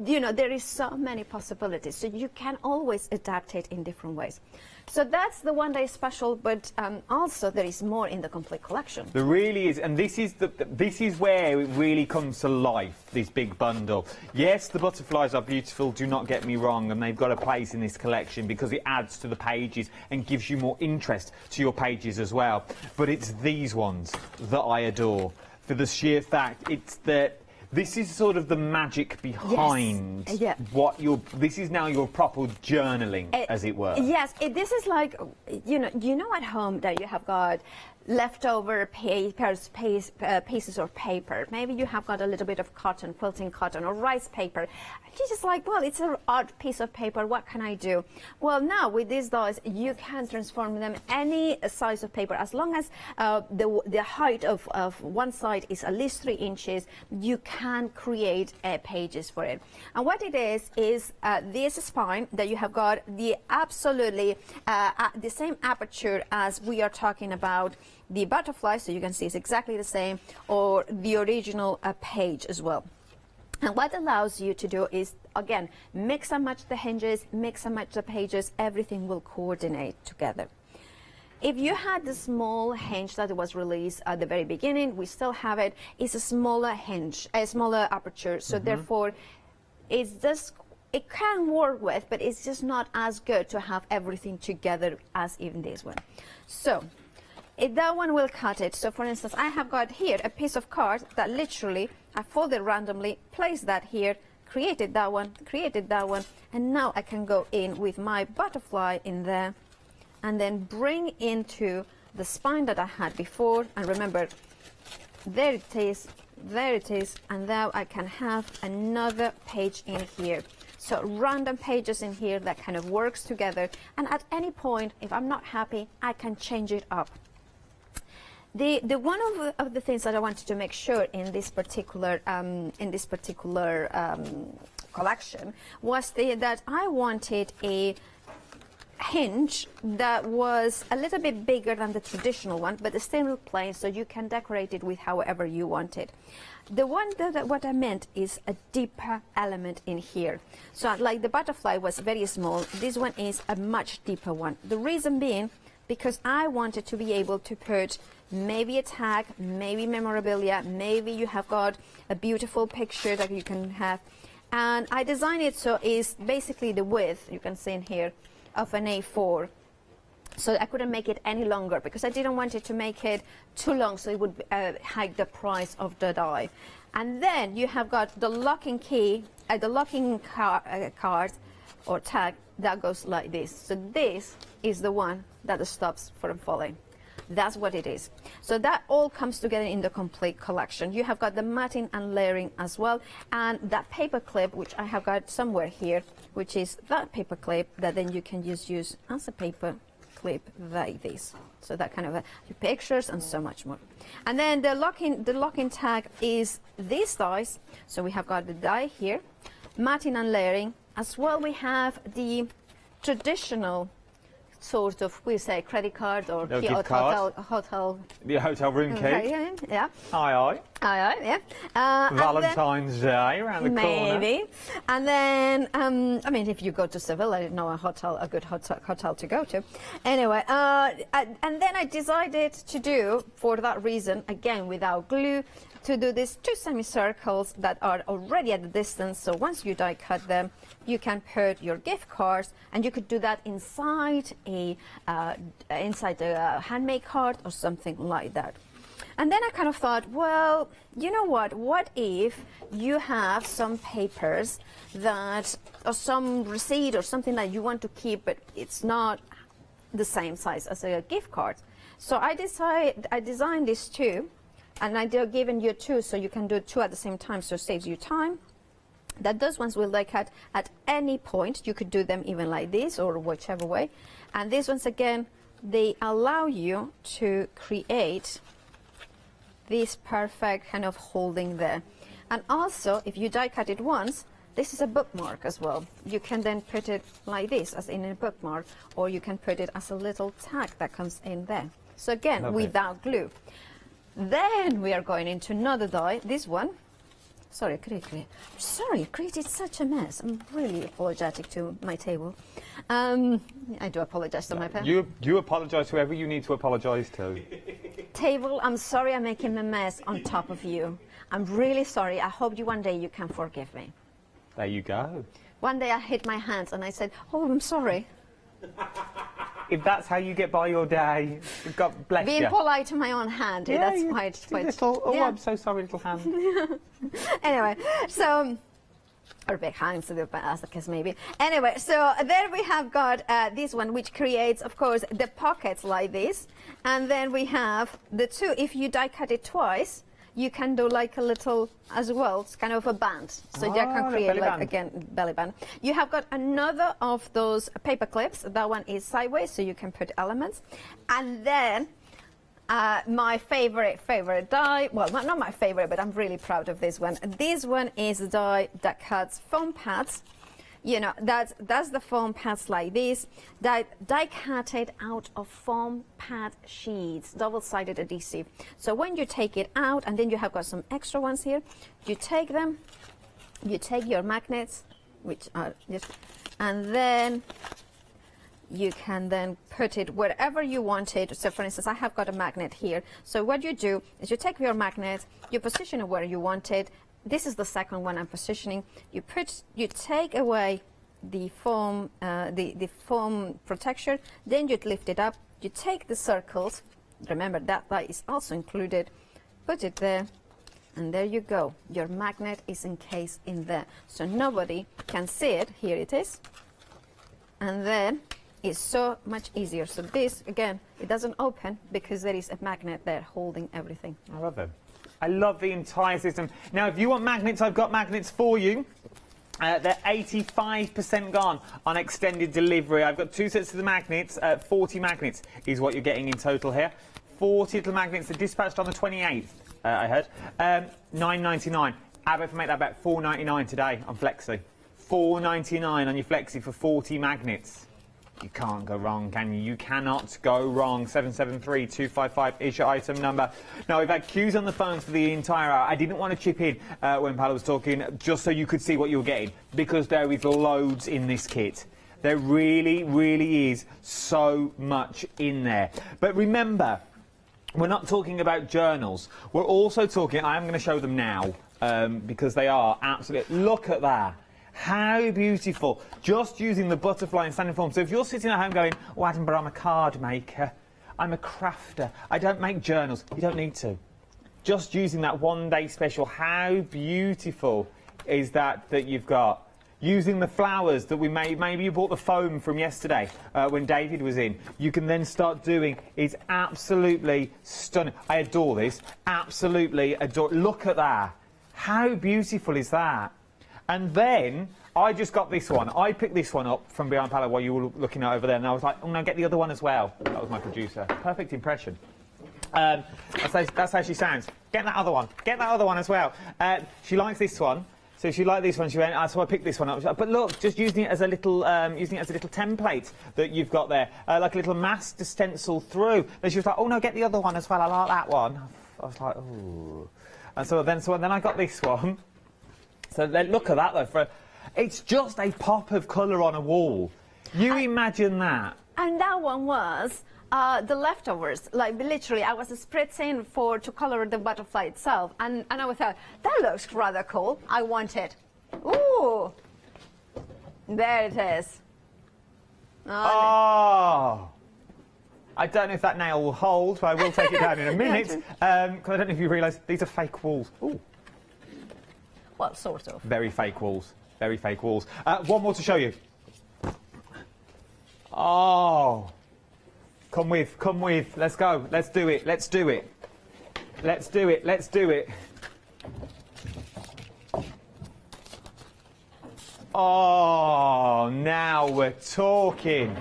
You know, there is so many possibilities, so you can always adapt it in different ways. So that's the one day special, but also there is more in the complete collection. There really is, and this is where it really comes to life, this big bundle. Yes, the butterflies are beautiful, do not get me wrong, and they've got a place in this collection because it adds to the pages and gives you more interest to your pages as well. But it's these ones that I adore, for the sheer fact it's that this is sort of the magic behind what this is now your proper journaling, as it were. Yes, this is like, you know at home that you have got leftover pieces of paper. Maybe you have got a little bit of cotton, quilting cotton or rice paper. You're just like, well, it's an odd piece of paper, what can I do? Well, now with these dolls, you can transform them any size of paper. As long as the height of one side is at least 3 inches, you can create pages for it. And what it is this spine that you have got the absolutely the same aperture as we are talking about the butterfly, so you can see it's exactly the same, or the original page as well. And what allows you to do is, again, mix and match the hinges, mix and match the pages, everything will coordinate together. If you had the small hinge that was released at the very beginning, we still have it, it's a smaller hinge, a smaller aperture, so therefore it's just, it can work with, but it's just not as good to have everything together as in this one. So if that one will cut it. So for instance, I have got here a piece of card that literally I folded randomly, placed that here, created that one, and now I can go in with my butterfly in there and then bring into the spine that I had before. And remember, there it is, and now I can have another page in here. So random pages in here that kind of works together, and at any point, if I'm not happy, I can change it up. The one of the things that I wanted to make sure in this particular collection was that I wanted a hinge that was a little bit bigger than the traditional one, but still plain, so you can decorate it with however you want it. The one that what I meant is a deeper element in here. So like the butterfly was very small, this one is a much deeper one. The reason being because I wanted to be able to put maybe a tag, maybe memorabilia, maybe you have got a beautiful picture that you can have. And I designed it so it's basically the width, you can see in here, of an A4. So I couldn't make it any longer because I didn't want it to make it too long, so it would hike the price of the die. And then you have got the locking key, the locking card or tag that goes like this. So this is the one that stops from falling. That's what it is. So that all comes together in the complete collection. You have got the matting and layering as well, and that paper clip, which I have got somewhere here, which is that paper clip that then you can just use as a paper clip like this. So that kind of your pictures and so much more. And then the locking tag is these dies. So we have got the die here, matting and layering. As well, we have the traditional sort of, we say, credit card or hotel. The hotel room key. Yeah. Aye. Yeah. Valentine's Day around the corner. Maybe. And then, I mean, if you go to Seville, I didn't know a good hotel to go to. Anyway, and then I decided to do, for that reason, again, without glue, to do these 2 semicircles that are already at the distance. So once you die cut them, you can put your gift cards, and you could do that inside a handmade card or something like that. And then I kind of thought, well, you know what if you have some papers that, or some receipt or something that you want to keep, but it's not the same size as a gift card. So I designed these 2, and I did given you 2, so you can do 2 at the same time, so it saves you time. That those ones will like at any point. You could do them even like this or whichever way. And these ones, again, they allow you to create this perfect kind of holding there. And also, if you die cut it once, this is a bookmark as well. You can then put it like this, as in a bookmark, or you can put it as a little tag that comes in there. So again, Lovely. without glue. Then we are going into another die, this one. Sorry, Cricut, it's such a mess. I'm really apologetic to my table. I do apologize to my pen. You apologise to whoever you need to apologise to. Table, I'm sorry I'm making a mess on top of you. I'm really sorry. I hope one day you can forgive me. There you go. One day I hit my hands and I said, oh, I'm sorry. If that's how you get by your day, God bless you. Being polite to my own hand, that's quite... Little, oh, yeah. I'm so sorry, little hand. Anyway, so... Or big hands, as the case maybe. Anyway, so there we have got this one, which creates, of course, the pockets like this. And then we have the two. If you die cut it twice, you can do like a little as well. It's kind of a band. So you can create like, again, belly band. You have got another of those paper clips. That one is sideways, so you can put elements. And then my favorite die, well, not my favorite, but I'm really proud of this one. This one is a die that cuts foam pads. You know, that's the foam pads like this, that die cut it out of foam pad sheets, double-sided adhesive. So when you take it out, and then you have got some extra ones here, you take them, you take your magnets, which are just, and then you can then put it wherever you want it. So for instance, I have got a magnet here. So what you do is you take your magnet, you position it where you want it. This is the second one I'm positioning. You take away the foam, the foam protection, then you lift it up, you take the circles, remember that is also included, put it there, and there you go. Your magnet is encased in there. So nobody can see it. Here it is. And then it's so much easier. So this, again, it doesn't open because there is a magnet there holding everything. I love them. I love the entire system. Now, if you want magnets, I've got magnets for you. They're 85% gone on extended delivery. I've got 2 sets of the magnets. 40 magnets is what you're getting in total here. 40 little magnets are dispatched on the 28th, I heard. $9.99. I'll be able to make that about $4.99 today on Flexi. $4.99 on your Flexi for 40 magnets. You can't go wrong, can you? You cannot go wrong. 773-255 is your item number. Now, we've had queues on the phones for the entire hour. I didn't want to chip in when Paolo was talking, just so you could see what you were getting, because there is loads in this kit. There really, really is so much in there. But remember, we're not talking about journals. We're also talking, I am going to show them now, because they are absolutely, look at that. How beautiful. Just using the butterfly and standing form. So if you're sitting at home going, oh, Edinburgh, I'm a card maker, I'm a crafter, I don't make journals, you don't need to. Just using that one-day special, how beautiful is that you've got? Using the flowers that we made, maybe you bought the foam from yesterday when David was in, you can then start doing, is absolutely stunning. I adore this, absolutely adore. Look at that. How beautiful is that? And then I just got this one. I picked this one up from behind Paolo while you were looking at over there, and I was like, oh no, get the other one as well. That was my producer. Perfect impression. That's how she sounds. Get that other one. Get that other one as well. She likes this one. So she liked this one. She went, so I picked this one up. But look, just using it as a little, template that you've got there, like a little mask to stencil through. Then she was like, oh no, get the other one as well. I like that one. I was like, ooh. And so then I got this one. So then look at that though. It's just a pop of colour on a wall. You imagine that. And that one was the leftovers. Like literally, I was spritzing to colour the butterfly itself, and I thought that looks rather cool. I want it. Ooh, there it is. Oh. I don't know if that nail will hold, but I will take it down in a minute. Because I don't know if you realise these are fake walls. Ooh. Well, sort of. Very fake walls. Very fake walls. One more to show you. Oh. Come with. Let's go. Let's do it. Let's do it. Let's do it. Let's do it. Oh, now we're talking.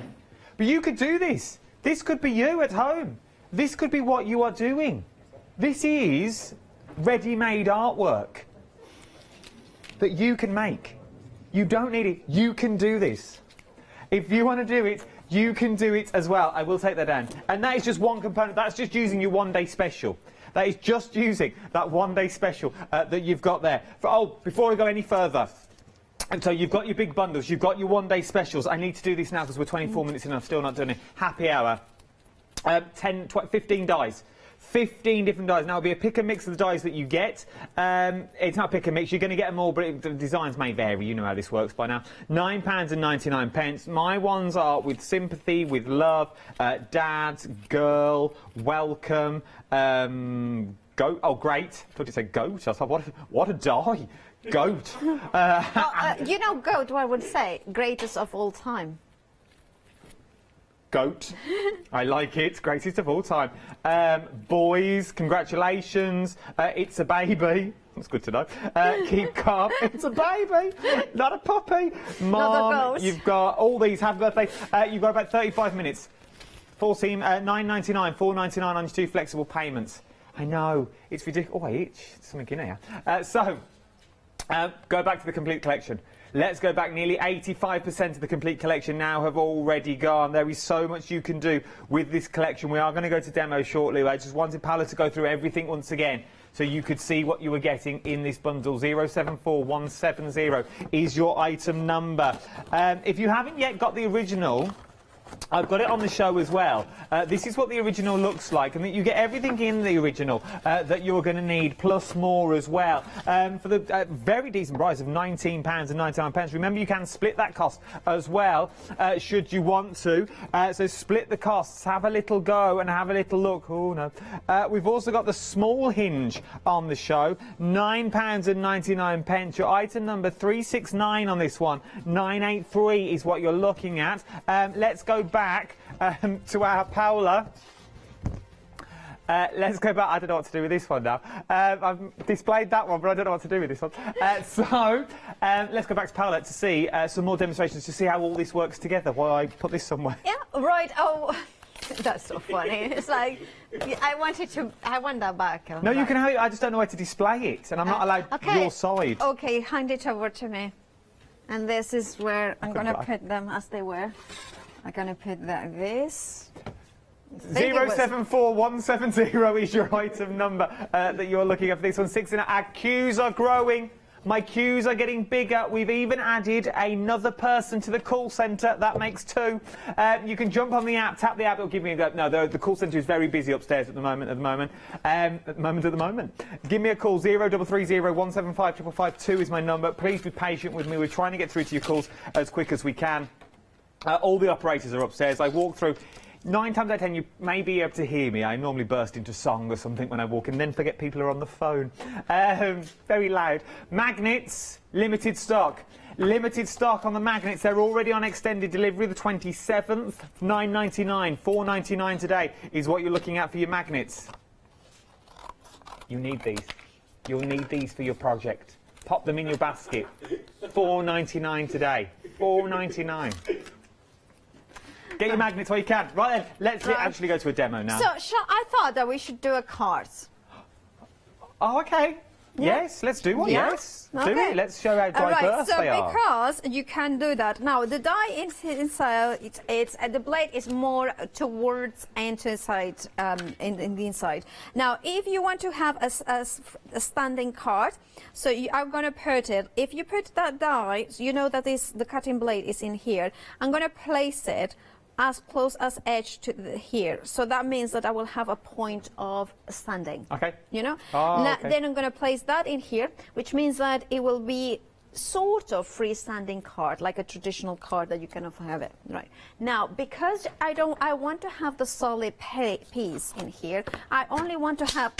But you could do this. This could be you at home. This could be what you are doing. This is ready-made artwork that you can make. You don't need it. You can do this. If you want to do it, you can do it as well. I will take that down. And that is just one component. That's just using your one-day special. That is just using that one-day special that you've got there. Before I go any further, and so you've got your big bundles, you've got your one-day specials. I need to do this now because we're 24 minutes in and I'm still not doing it. Happy hour. 15 dies. 15 different dies. Now, it'll be a pick and mix of the dies that you get. It's not a pick and mix. You're going to get them all, but the designs may vary. You know how this works by now. £9.99. My ones are with sympathy, with love, dad, girl, welcome, goat. Oh, great. I thought you said goat. I was like, what a die. Goat. You know, goat, I would say, greatest of all time. Goat. I like it. Greatest of all time. Boys, congratulations. It's a baby. That's good to know. Keep calm. It's a baby, not a puppy. Mom, you've got all these. Happy birthday. You've got about 35 minutes. £9.99, £4.99 on your 2 flexible payments. I know. It's ridiculous. Oh, I itch. There's something in here. Go back to the complete collection. Let's go back. Nearly 85% of the complete collection now have already gone. There is so much you can do with this collection. We are going to go to demo shortly. I just wanted Paula to go through everything once again so you could see what you were getting in this bundle. 074170 is your item number. If you haven't yet got the original, I've got it on the show as well. This is what the original looks like, and that you get everything in the original that you're going to need, plus more as well, for the very decent price of £19.99. Remember, you can split that cost as well, should you want to. So split the costs, have a little go and have a little look. Oh, no. We've also got the small hinge on the show, £9.99. Your item number 369 on this one, 983 is what you're looking at. Let's go back to our Paula. Let's go back. I don't know what to do with this one now. I've displayed that one, but I don't know what to do with this one. Let's go back to Paula to see some more demonstrations to see how all this works together while I put this somewhere. Yeah, right. Oh, that's so funny. It's like, I want that back. No, you can have it. I just don't know where to display it, and I'm not allowed your side. Okay, hand it over to me. And this is where I'm going to put them as they were. I'm going to put this. 074170 is your item number that you're looking at for this one. 6 in. Our queues are growing. My queues are getting bigger. We've even added another person to the call centre. That makes 2. You can jump on the app, tap the app. It'll give me the call centre is very busy upstairs at the moment. Give me a call. 0330 175 555 is my number. Please be patient with me. We're trying to get through to your calls as quick as we can. All the operators are upstairs. I walk through. 9 times out of 10, you may be able to hear me. I normally burst into song or something when I walk in, then forget people are on the phone. Very loud. Magnets, limited stock. Limited stock on the magnets. They're already on extended delivery, the 27th. £9.99, £4.99 today is what you're looking at for your magnets. You need these. You'll need these for your project. Pop them in your basket. £4.99 today. £4.99. Get your magnets while you can. Right then, let's actually go to a demo now. So, I thought that we should do a cards. Oh, okay. Yeah. Yes, let's do one. Yeah. Yes, do it. Let's show how diverse they are. Because you can do that. Now, the die inside, the blade is more towards and inside, in the inside. Now, if you want to have a standing card, so I'm going to put it. If you put that die, you know that the cutting blade is in here. I'm going to place it as close as edge to here. So that means that I will have a point of standing. Okay. You know? Okay. Then I'm going to place that in here, which means that it will be sort of freestanding card, like a traditional card that you can have it. Right. Now, because I want to have the solid piece in here, I only want to have,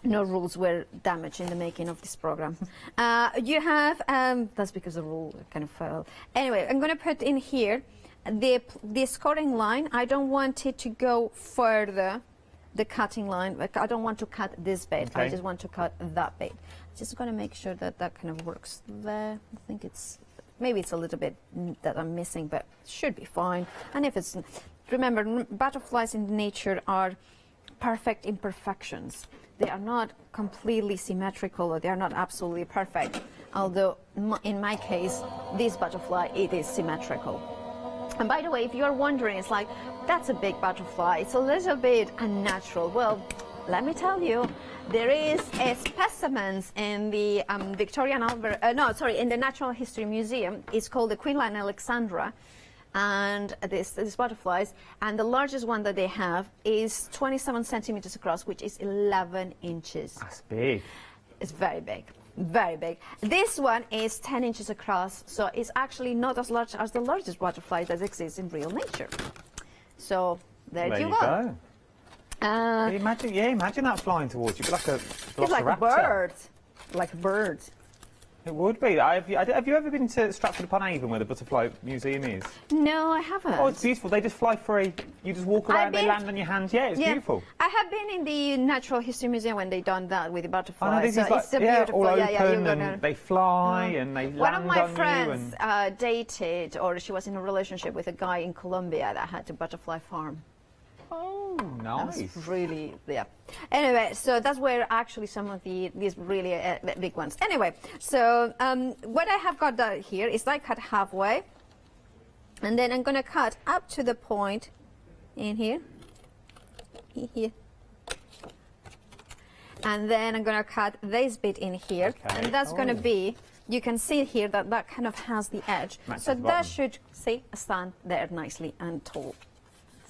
no rules were damaged in the making of this program. You have, that's because the rule kind of fell. Anyway, I'm going to put in here the scoring line. I don't want it to go further, the cutting line. I don't want to cut this bit. Okay. I just want to cut that bit. Just going to make sure that that kind of works there. I think maybe it's a little bit that I'm missing, but should be fine. And if it's, remember, butterflies in nature are perfect imperfections. They are not completely symmetrical, or they are not absolutely perfect. although in my case, this butterfly, it is symmetrical. And by the way, if you're wondering, it's like, that's a big butterfly, it's a little bit unnatural. Well, let me tell you, there is a specimens in the Victorian Albert, in the Natural History Museum. It's called the Queen Line Alexandra, and these butterflies, and the largest one that they have is 27 centimeters across, which is 11 inches. That's big. It's very big. Very big. This one is 10 inches across, so it's actually not as large as the largest butterfly that exists in real nature. So there you go. Imagine that flying towards you, like a it's like a bird. Like a bird. It would be. Have you ever been to Stratford-upon-Avon, where the Butterfly Museum is? No, I haven't. Oh, it's beautiful. They just fly free. You just walk around, they land on your hands. Yeah, it's beautiful. I have been in the Natural History Museum when they done that with the butterflies. I know, this is like, it's so beautiful. all open, and they fly and they land on you. One of my friends dated, or she was in a relationship with a guy in Colombia that had a butterfly farm. Oh, nice. That was really, yeah. Anyway, so that's where actually some of these really big ones. Anyway, so what I have got here is I cut halfway, and then I'm going to cut up to the point in here, and then I'm going to cut this bit in here, and that's going to be, you can see here that that kind of has the edge, so that should, see, stand there nicely and tall.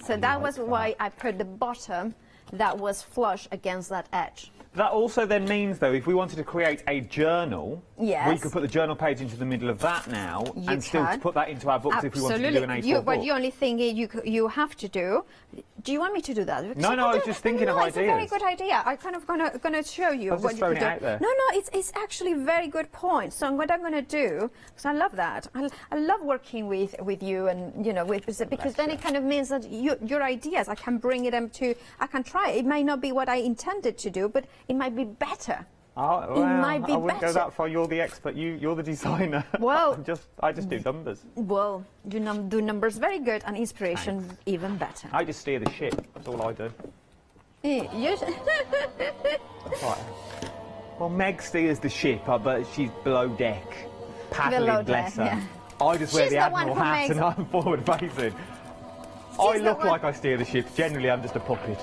So that was why I put the bottom that was flush against that edge. That also then means, though, if we wanted to create a journal, we could put the journal page into the middle of that now and still put that into our books if we wanted to do an A4 But the only thing you have to do you want me to do that? Because no, I was just thinking of ideas. It's a very good idea. I kind of gonna show you what you could do. Out there. No, it's actually a very good point. So what I'm gonna do, because I love that. I love working with you, and because then it kind of means that your ideas, I can bring them to, I can try it. It might not be what I intended to do, but it might be better. Oh, well, it might be I wouldn't better. go that far. You're the expert. You're the designer. Well, I just do numbers. Well, you do numbers very good, and inspiration even better. I just steer the ship. That's all I do. Yes. Right. Well, Meg steers the ship, but she's below deck, paddling, bless her. I just wear the admiral hat and I'm forward facing. I look like I steer the ship. Generally, I'm just a puppet.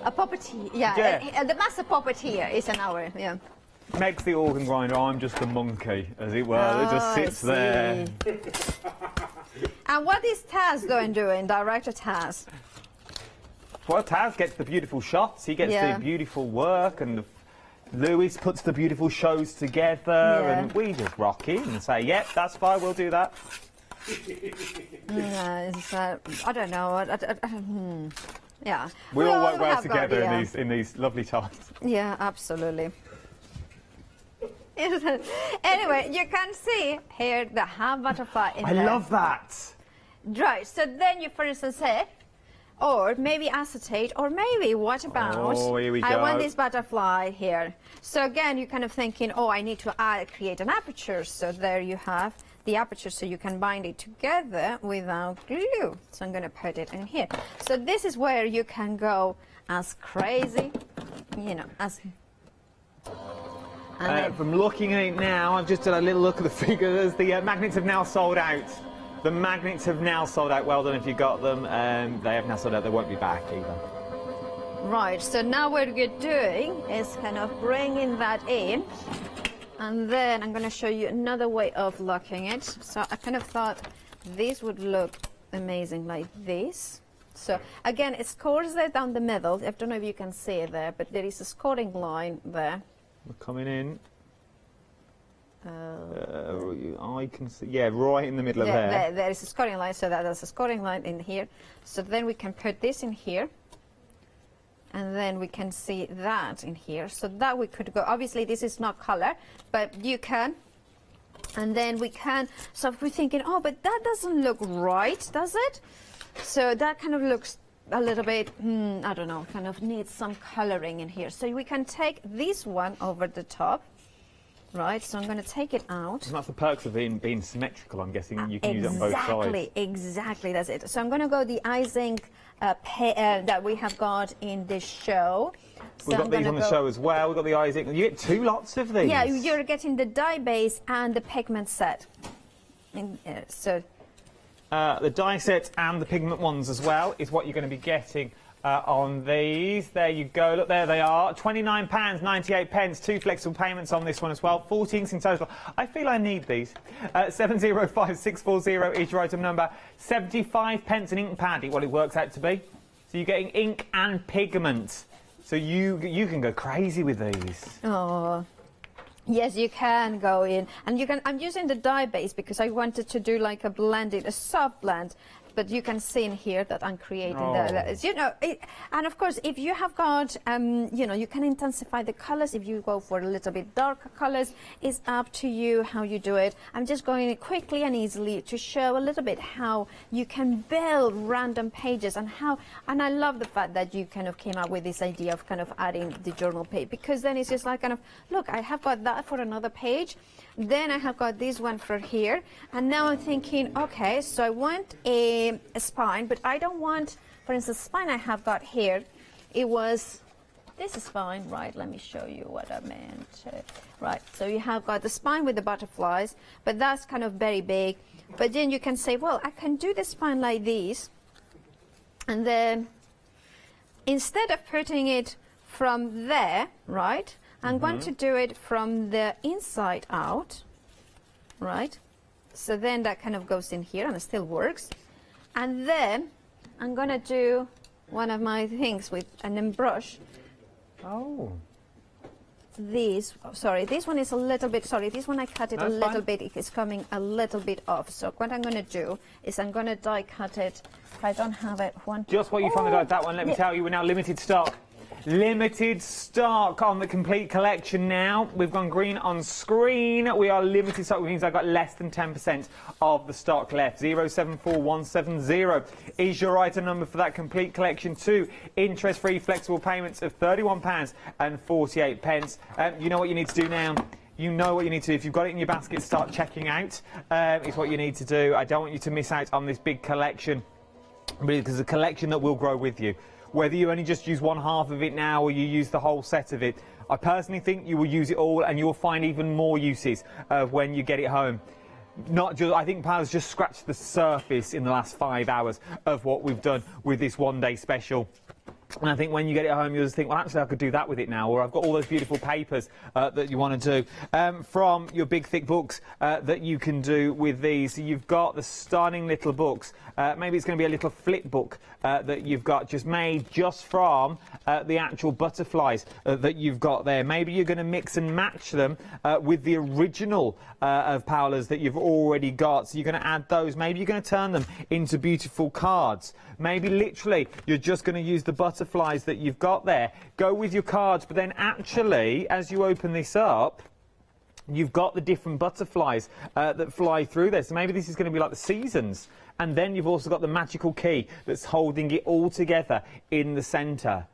A puppeteer, yeah. The master puppeteer is an hour, yeah. Meg's the organ grinder, I'm just the monkey, as it were, that just sits there. And what is Taz doing, Director Taz? Well, Taz gets the beautiful shots, he gets the beautiful work, and Lewis puts the beautiful shows together, and we just rock in and say, yep, that's fine, we'll do that. I don't know. Yeah. We all work well together in these lovely times. Yeah, absolutely. Anyway, you can see here the half butterfly in there. I love that. Right, so then you, for instance, say, or maybe acetate, or maybe what about, here we go. I want this butterfly here. So again, you're kind of thinking, oh, I need to create an aperture. So there you have the aperture, so you can bind it together without glue. So I'm going to put it in here. So this is where you can go as crazy, as... From looking at it now, I've just done a little look at the figures. The magnets have now sold out. The magnets have now sold out. Well done if you got them. They have now sold out. They won't be back either. Right, so now what we're doing is kind of bringing that in. And then I'm going to show you another way of locking it. So I kind of thought this would look amazing like this. So again, it scores there down the middle. I don't know if you can see it there, but there is a scoring line there. We're coming in. I can see, right in the middle of there. There is a scoring line, so there's a scoring line in here. So then we can put this in here. And then we can see that in here. So that we could go, obviously this is not color, but you can. And then we can, so if we're thinking, oh, but that doesn't look right, does it? So that kind of looks a little bit, I don't know, kind of needs some coloring in here. So we can take this one over the top. Right, so I'm going to take it out. And that's the perks of being symmetrical, I'm guessing. You can use it on both sides. Exactly, that's it. So I'm going to go the icing that we have got in this show. We've got these on the show as well. We've got the eyes. You get 2 lots of these. Yeah, you're getting the dye base and the pigment set. And, the die set and the pigment ones as well is what you're going to be getting on these. There you go. Look, there they are. £29.98. 2 flexible payments on this one as well. 14 in total. I feel I need these. 705640 is your item number. 75 pence an ink pad, what it works out to be. So you're getting ink and pigment. So you can go crazy with these. Oh. Yes, you can go in, and you can. I'm using the dye base because I wanted to do like a soft blend. But you can see in here that I'm creating and of course, if you have got, you can intensify the colors. If you go for a little bit darker colors, it's up to you how you do it. I'm just going quickly and easily to show a little bit how you can build random pages and I love the fact that you kind of came up with this idea of kind of adding the journal page, because then it's just like kind of, look, I have got that for another page. Then I have got this one for here, and now I'm thinking, okay, so I want a spine, but I don't want, for instance, the spine I have got here, it was this spine, right? Let me show you what I meant. Right, so you have got the spine with the butterflies, but that's kind of very big. But then you can say, well, I can do the spine like this, and then instead of putting it from there, right? I'm going to do it from the inside out, right? So then that kind of goes in here and it still works. And then I'm going to do one of my things with an brush. Oh. This one is a little bit, this one I cut it a little bit, it is coming a little bit off. So what I'm going to do is I'm going to die cut it. If I don't have it, Just what you found out that one, let me tell you, we're now limited stock. Limited stock on the complete collection now. We've gone green on screen. We are limited stock, which means I've got less than 10% of the stock left. 074170 is your item number for that complete collection. 2 interest-free flexible payments of £31.48. You know what you need to do now? You know what you need to do. If you've got it in your basket, start checking out. It's what you need to do. I don't want you to miss out on this big collection, because it's a collection that will grow with you. Whether you only just use one half of it now or you use the whole set of it, I personally think you will use it all, and you'll find even more uses when you get it home. I think Paula's just scratched the surface in the last 5 hours of what we've done with this one-day special. And I think when you get it home, you'll just think, well, actually, I could do that with it now. Or I've got all those beautiful papers that you want to do from your big, thick books that you can do with these. So you've got the stunning little books. Maybe it's going to be a little flip book that you've got just made just from the actual butterflies that you've got there. Maybe you're going to mix and match them with the original of Paula's that you've already got. So you're going to add those. Maybe you're going to turn them into beautiful cards. Maybe literally you're just going to use the butterflies that you've got there. Go with your cards, but then actually, as you open this up, you've got the different butterflies that fly through there. So maybe this is going to be like the seasons. And then you've also got the magical key that's holding it all together in the centre.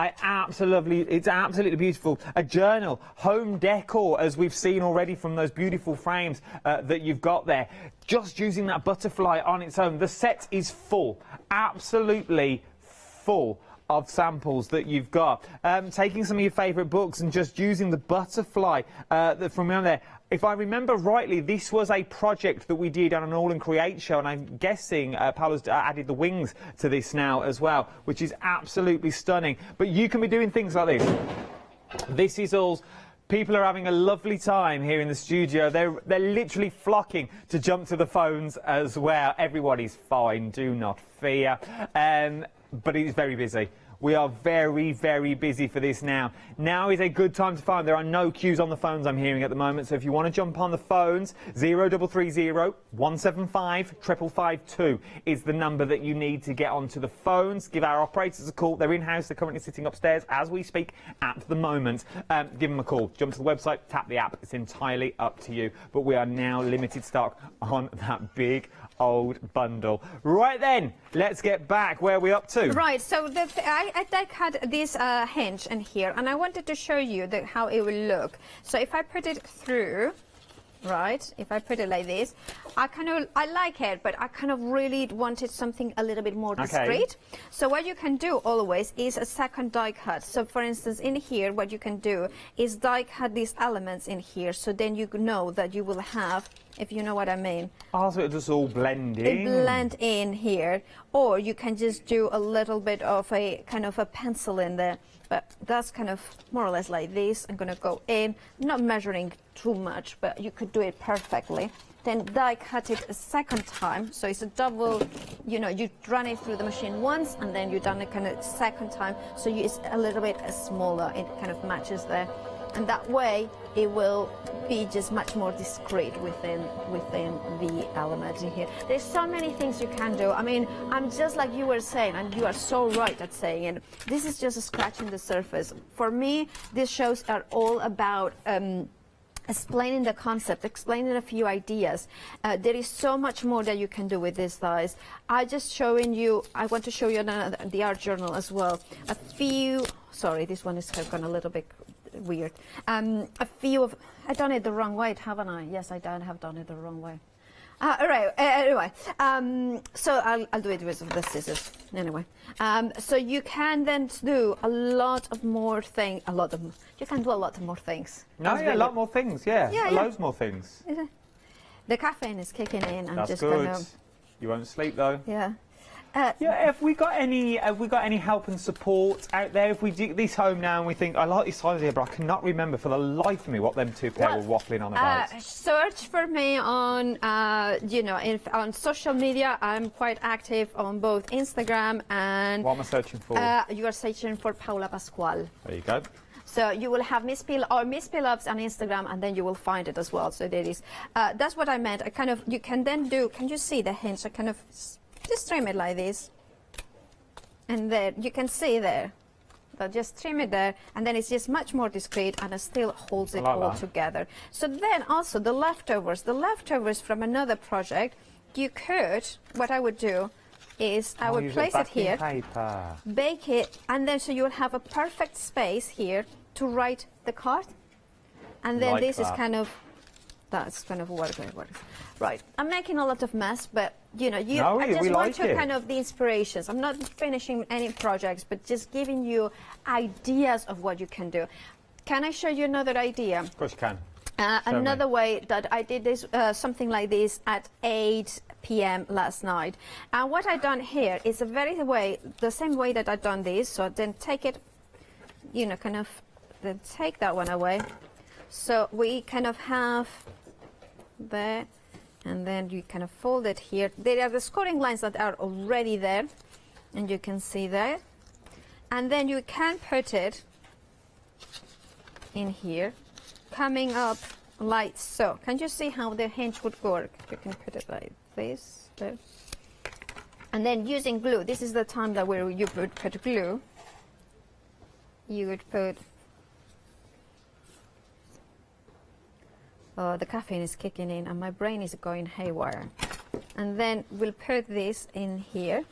It's absolutely beautiful. A journal, home decor, as we've seen already from those beautiful frames that you've got there. Just using that butterfly on its own. The set is full, absolutely full of samples that you've got. Taking some of your favourite books and just using the butterfly from around there. If I remember rightly, this was a project that we did on an AALL Create show, and I'm guessing Paula's added the wings to this now as well, which is absolutely stunning. But you can be doing things like this. This is all... People are having a lovely time here in the studio. They're literally flocking to jump to the phones as well. Everybody's fine, do not fear. But it is very busy. We are very, very busy for this now. Now is a good time to phone. There are no queues on the phones I'm hearing at the moment. So if you want to jump on the phones, 0330 175 552 is the number that you need to get onto the phones. Give our operators a call. They're in-house. They're currently sitting upstairs as we speak at the moment. Give them a call. Jump to the website, tap the app. It's entirely up to you. But we are now limited stock on that big old bundle. Right then, let's get back. Where are we up to? Right, so I cut this hinge in here, and I wanted to show you how it will look. So if I put it through, right? If I put it like this, I like it, but I kind of really wanted something a little bit more discreet. So what you can do always is a second die cut. So for instance, in here, what you can do is die cut these elements in here. So then you know that you will have, if you know what I mean. Oh, so it just all blend in. It blend in here, or you can just do a little bit of a kind of a pencil in there. But that's kind of more or less like this. I'm going to go in, not measuring too much, but you could do it perfectly. Then die cut it a second time. So it's a double, you know, you run it through the machine once and then you done it kind of second time. So it's a little bit smaller. It kind of matches there. And that way it will be just much more discreet within the element in here. There's so many things you can do. I mean, I'm just like you were saying, and you are so right at saying it. This is just scratching the surface. For me, these shows are all about explaining the concept, explaining a few ideas. There is so much more that you can do with these dies. I want to show you the art journal as well. Sorry, this one is gone a little bit weird. I've done it the wrong way, haven't I? Yes, I have done it the wrong way. Anyway, so I'll do it with the scissors. Anyway, so you can then do a lot of more things. You can do a lot of more things. No, yeah, a lot more things. Yeah, loads more things. The caffeine is kicking in. That's good. You won't sleep though. Yeah. Have we got any help and support out there? If we do this home now and we think I like these sizes here, but I cannot remember for the life of me what them two pair were waffling on about. Search for me on on social media. I'm quite active on both Instagram and. What am I searching for? You are searching for Paula Pascual. There you go. So you will have Miss Pillops on Instagram, and then you will find it as well. So there is. That's what I meant. You can then do. Can you see the hinge? I kind of. Just trim it like this, and there you can see there. But just trim it there, and then it's just much more discreet, and it still holds it all together. So then also the leftovers from another project, you could. What I would do is I would place it here, bake it, and then so you will have a perfect space here to write the card, and then this is kind of. That's kind of what it works. Right, I'm making a lot of mess, but I just want to kind of the inspirations. I'm not finishing any projects, but just giving you ideas of what you can do. Can I show you another idea? Of course you can. Another way that I did this, something like this at 8 p.m. last night. And what I've done here is the same way that I've done this. So then take it, then take that one away. So we kind of have there, and then you kind of fold it here. There are the scoring lines that are already there, and you can see there. And then you can put it in here, coming up like so. Can you see how the hinge would work? You can put it like this, there. And then using glue, this is the time that where you would put glue. You would put. The caffeine is kicking in and my brain is going haywire. And then we'll put this in here,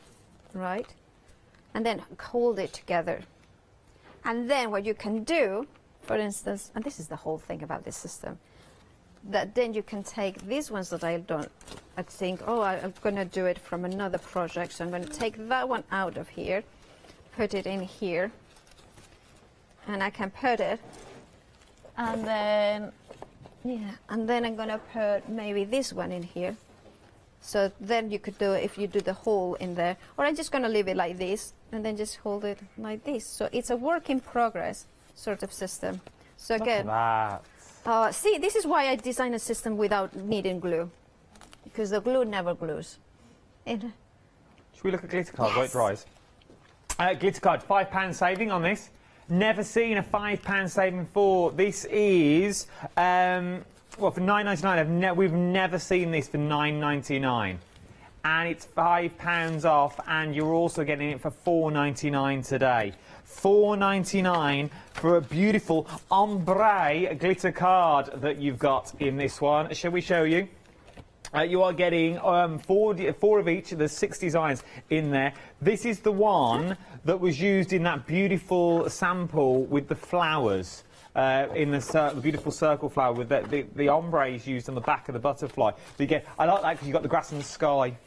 right? And then hold it together. And then what you can do, for instance, and this is the whole thing about this system, that then you can take these ones that I think, I'm going to do it from another project. So I'm going to take that one out of here, put it in here, and I can put it, and then I'm going to put maybe this one in here. So then you could do it if you do the hole in there. Or I'm just going to leave it like this and then just hold it like this. So it's a work in progress sort of system. So again, see, this is why I designed a system without needing glue. Because the glue never glues. Should we look at glitter card while it dries? Glitter card, £5 saving on this. Never seen a £5 saving before. This is, for £9.99. We've never seen this for £9.99. And it's £5 off, and you're also getting it for £4.99 today. £4.99 for a beautiful ombre glitter card that you've got in this one. Shall we show you? You are getting four of each. There's 6 designs in there. This is the one that was used in that beautiful sample with the flowers. in the beautiful circle flower with the ombres used on the back of the butterfly. So you get, I like that because you've got the grass and the sky.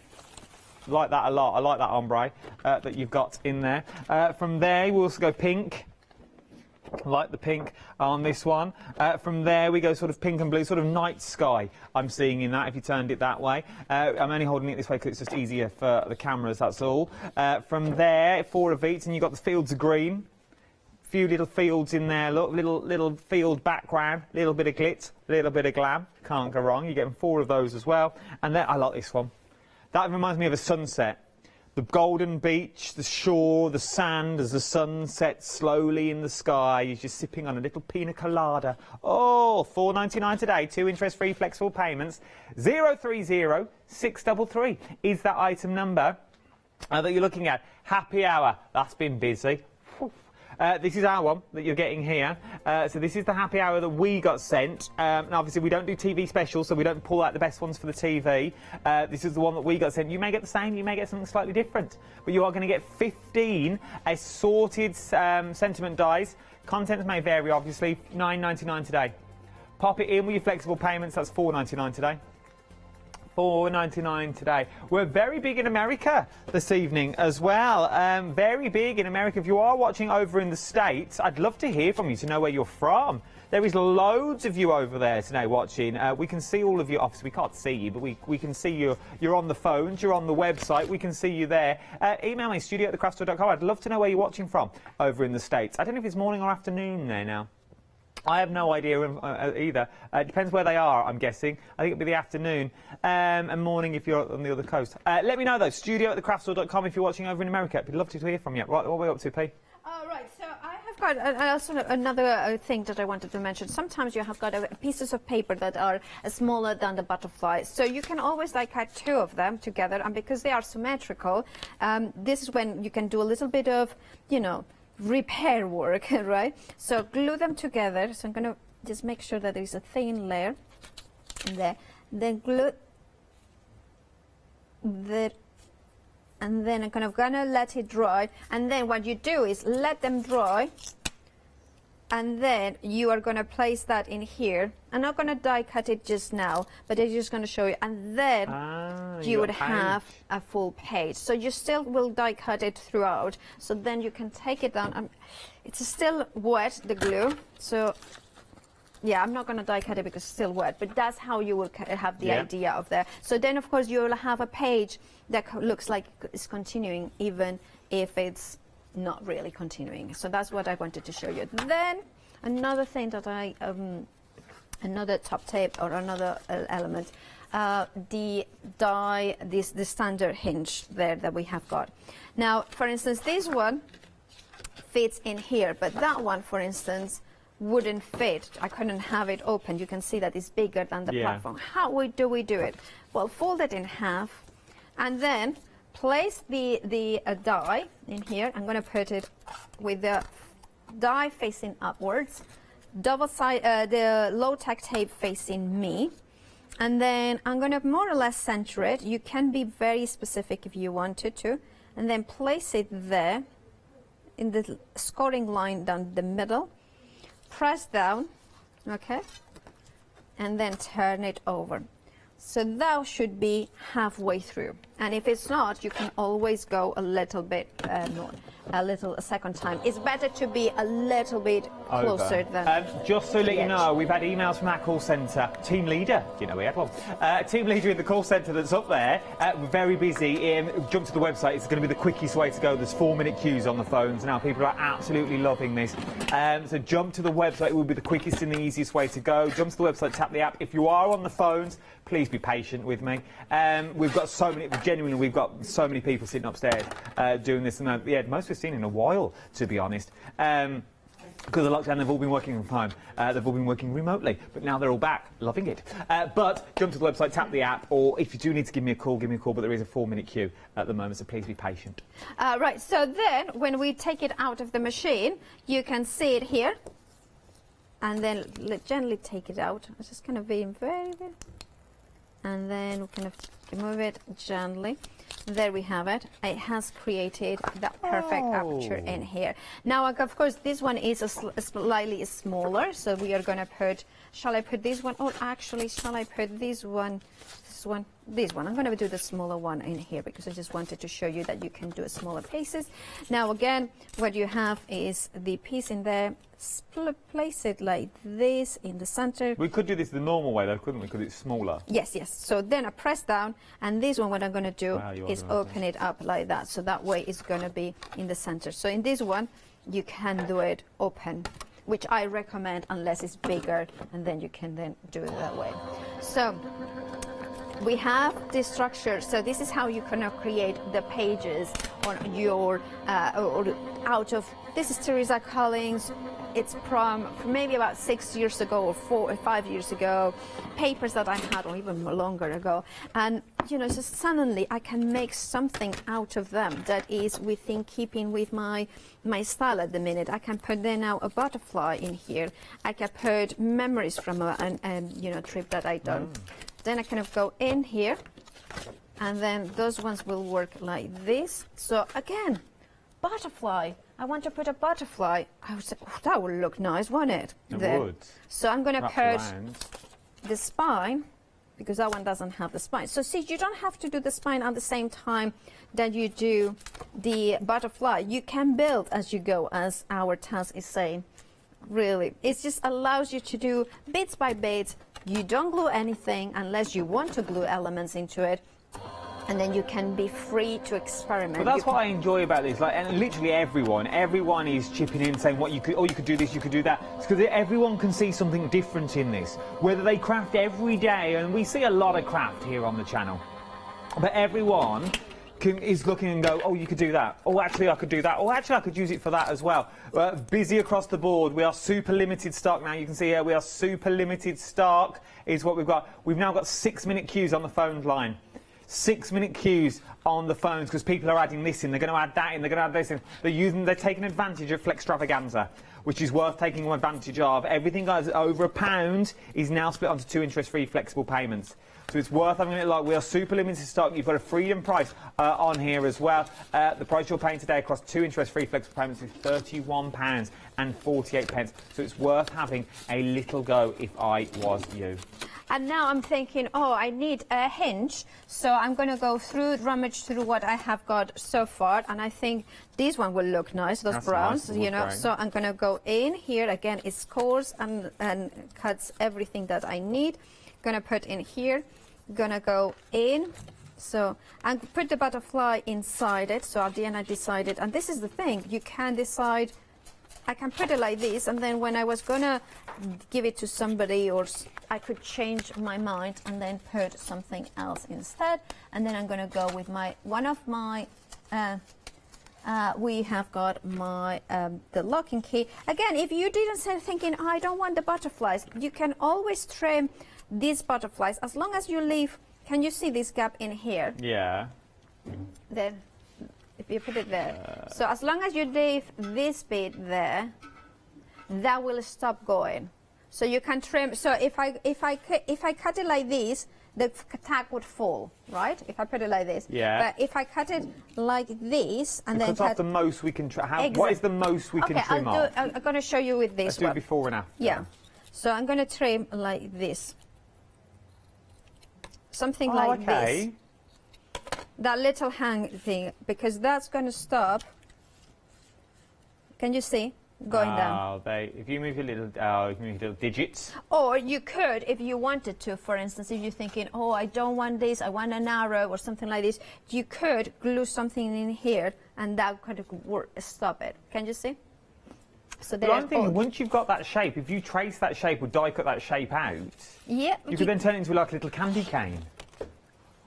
I like that a lot. I like that ombre that you've got in there. From there, we also go pink. I like the pink on this one. From there, we go sort of pink and blue, sort of night sky I'm seeing in that, if you turned it that way. I'm only holding it this way because it's just easier for the cameras, that's all. From there, 4 of each, and you've got the fields of green. Few little fields in there, look, little field background, little bit of glitz, little bit of glam. Can't go wrong. You're getting 4 of those as well. And then, I like this one. That reminds me of a sunset. The golden beach, the shore, the sand as the sun sets slowly in the sky. You're just sipping on a little pina colada. Oh, $4.99 today, 2 interest-free flexible payments. 030 633 is that item number that you're looking at. Happy hour. That's been busy. This is our one that you're getting here. So this is the happy hour that we got sent. Now, obviously, we don't do TV specials, so we don't pull out the best ones for the TV. This is the one that we got sent. You may get the same, you may get something slightly different. But you are going to get 15 assorted sentiment dies. Contents may vary, obviously. $9.99 today. Pop it in with your flexible payments. That's $4.99 today. $4.99 today. We're very big in America this evening as well. Very big in America. If you are watching over in the States, I'd love to hear from you to know where you're from. There is loads of you over there today watching. We can see all of you. Obviously, we can't see you, but we can see you. You're on the phones, you're on the website. We can see you there. Email me, studio@thecraftstore.com. I'd love to know where you're watching from over in the States. I don't know if it's morning or afternoon there now. I have no idea either. It depends where they are, I'm guessing. I think it'll be the afternoon and morning if you're on the other coast. Let me know, though. Studio@thecraftstore.com if you're watching over in America. I'd love to hear from you. Right, what are we up to, P? Right, so I have got also another thing that I wanted to mention. Sometimes you have got pieces of paper that are smaller than the butterfly. So you can always like cut 2 of them together, and because they are symmetrical, this is when you can do a little bit of, you know, repair work, right? So glue them together. So I'm going to just make sure that there's a thin layer in there. Then glue that, and then I'm kind of gonna let it dry. And then what you do is let them dry, and then you are going to place that in here. I'm not going to die cut it just now, but I'm just going to show you. And then you would have a full page. So you still will die cut it throughout. So then you can take it down. It's still wet, the glue. So yeah, I'm not going to die cut it because it's still wet, but that's how you will have the idea of that. So then, of course, you will have a page that looks like it's continuing, even if it's not really continuing. So that's what I wanted to show you. Then another thing that I another top tape or another element, the die, the standard hinge there that we have got. Now, for instance, this one fits in here, but that one, for instance, wouldn't fit. I couldn't have it open. You can see that it's bigger than the platform. How do we do it? Well, fold it in half, and then place the die in here. I'm going to put it with the die facing upwards, double side, the low tack tape facing me, and then I'm going to more or less center it. You can be very specific if you wanted to, and then place it there in the scoring line down the middle. Press down, okay, and then turn it over. So that should be halfway through. And if it's not, you can always go a little bit more, a second time. It's better to be a little bit closer than... just to let you know, we've had emails from our call centre. Team leader, you know we had one. Team leader in the call centre that's up there. We're very busy. Jump to the website. It's going to be the quickest way to go. There's 4-minute queues on the phones now. People are absolutely loving this. So jump to the website. It will be the quickest and the easiest way to go. Jump to the website, tap the app. If you are on the phones, please be patient with me. We've got so many, genuinely, we've got so many people sitting upstairs doing this, and yeah, most we've seen in a while, to be honest. Because of lockdown, they've all been working from home. They've all been working remotely, but now they're all back, loving it. But jump to the website, tap the app, or if you do need to give me a call, but there is a 4-minute queue at the moment, so please be patient. Right, so then when we take it out of the machine, you can see it here, and then gently take it out. It's just kind of being very, and then we kind of move it gently. there we have it. It has created that perfect aperture in here. Now, of course, this one is slightly smaller, so we are going to put, shall I put this one, or actually, shall I put this one, this one. I'm going to do the smaller one in here because I just wanted to show you that you can do smaller pieces. Now, again, what you have is the piece in there. Place it like this in the center. We could do this the normal way though, couldn't we? Because it's smaller. Yes, yes. So then I press down, and this one, what I'm going to do is open it up like that. So that way it's going to be in the center. So in this one, you can do it open, which I recommend unless it's bigger, and then you can then do it that way. So we have this structure. So this is how you can create the pages on your, or out of, this is Teresa Collins. It's from maybe about 6 years ago or 4 or 5 years ago, papers that I had, or even longer ago. And, you know, so suddenly I can make something out of them that is within keeping with my style at the minute. I can put then now a butterfly in here. I can put memories from a you know, trip that I done. Then I kind of go in here, and then those ones will work like this. So again, butterfly. I want to put a butterfly. I was like, oh, that would look nice, wouldn't it? It would. So I'm going to put the spine, because that one doesn't have the spine. So see, you don't have to do the spine at the same time that you do the butterfly. You can build as you go, as our task is saying. Really, it just allows you to do bits by bits. You don't glue anything unless you want to glue elements into it. And then you can be free to experiment. But that's what I enjoy about this. Like, and literally everyone is chipping in, saying what you could, oh, you could do this, you could do that. It's because everyone can see something different in this. Whether they craft every day, and we see a lot of craft here on the channel, but everyone is looking and go, oh, you could do that. Oh, actually, I could do that. Oh, actually, I could use it for that as well. Busy across the board. We are super limited stock now. You can see here we are super limited stock is what we've got. We've now got 6-minute queues on the phone line. 6-minute queues on the phones because people are adding this in, they're going to add that in, they're going to add this in. They're taking advantage of Flextravaganza, which is worth taking advantage of. Everything that's over £1 is now split onto 2 interest-free flexible payments. So it's worth having it. Like, we are super limited stock. You've got a freedom price on here as well. The price you're paying today across 2 interest-free flexible payments is £31.48. So it's worth having a little go if I was you. And now I'm thinking, oh, I need a hinge. So I'm going to go through, rummage through what I have got so far. And I think this one will look nice, those browns, nice, you know. So I'm going to go in here. Again, it scores and cuts everything that I need. Going to put in here. Going to go in. So and put the butterfly inside it. So at the end I decided, and this is the thing, you can decide, I can put it like this, and then when I was going to give it to somebody, or I could change my mind and then put something else instead. And then I'm going to go with my one of my we have got my the locking key. Again, if you didn't say thinking, oh, I don't want the butterflies, you can always trim these butterflies as long as you leave. Can you see this gap in here? Yeah. Then if you put it there, so as long as you leave this bit there, that will stop going. So you can trim. So if I cut it like this, the tag would fall, right? If I put it like this. Yeah. But if I cut it like this and then cut off the most we can trim. What is the most we can trim off? I'm going to show you with this. Let's do it before and after. Yeah. So I'm going to trim like this. Something like this. That little hang thing, because that's going to stop. Can you see? Going down. If you move your little, digits. Or you could, if you wanted to, for instance, if you're thinking, oh, I don't want this, I want an arrow or something like this, you could glue something in here and that could stop it. Can you see? So but I'm thinking, once you've got that shape, if you trace that shape or die cut that shape out, yeah, you could then turn it into like a little candy cane.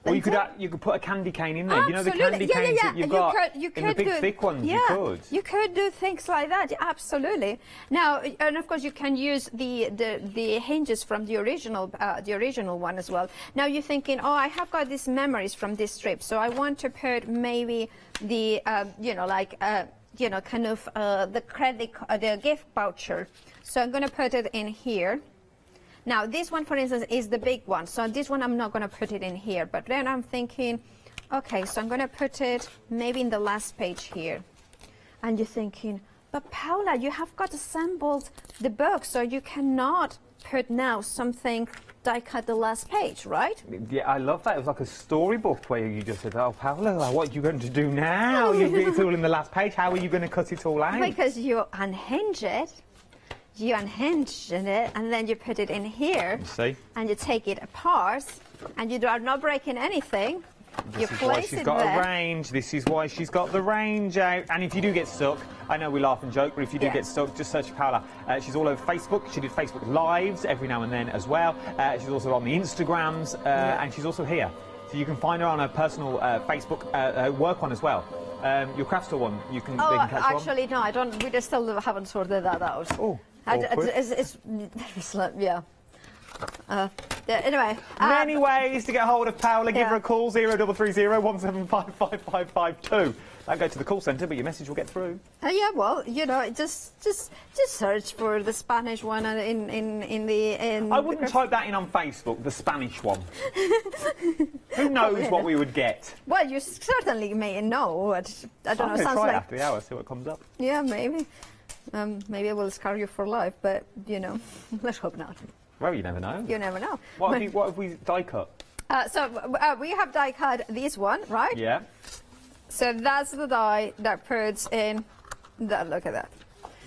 Or you could put a candy cane in there. Absolutely. You know the candy canes that you've got you could in the big thick ones. Yeah, you could do things like that. Yeah, absolutely. Now, and of course, you can use the hinges from the original one as well. Now you're thinking, oh, I have got these memories from this trip, so I want to put maybe the kind of the gift voucher. So I'm going to put it in here. Now, this one, for instance, is the big one. So this one, I'm not going to put it in here. But then I'm thinking, Okay, so I'm going to put it maybe in the last page here. And you're thinking, but Paula, you have got assembled the book, so you cannot put now something die cut the last page, right? Yeah, I love that. It was like a storybook where you just said, oh, Paula, what are you going to do now? It's all in the last page. How are you going to cut it all out? Because you unhinge it, and then you put it in here. You see? And you take it apart, and you are not breaking anything. This is why she's got a range. This is why she's got the range out. And if you do get stuck, I know we laugh and joke, but if you do get stuck, just search Paula. She's all over Facebook. She did Facebook Lives every now and then as well. She's also on the Instagrams, and she's also here. So you can find her on her personal Facebook work one as well. Your craft store one, they can catch actually, no, I don't. We just still haven't sorted that out. Oh, it's yeah. Anyway, many ways to get hold of Paula. Give her a call, 0330 175 5552. Don't go to the call centre, but your message will get through. Yeah, well, you know, just search for the Spanish one in the. I wouldn't type that in on Facebook, the Spanish one. Who knows what we would get? Well, you certainly may know. I don't know. I'm Sounds try like after the hour, see what comes up. Yeah, maybe. Maybe it will scar you for life, but you know, let's hope not. Well, you never know. You never know. What have we die cut? We have die cut this one, right? Yeah. So that's the die that puts in that. Look at that.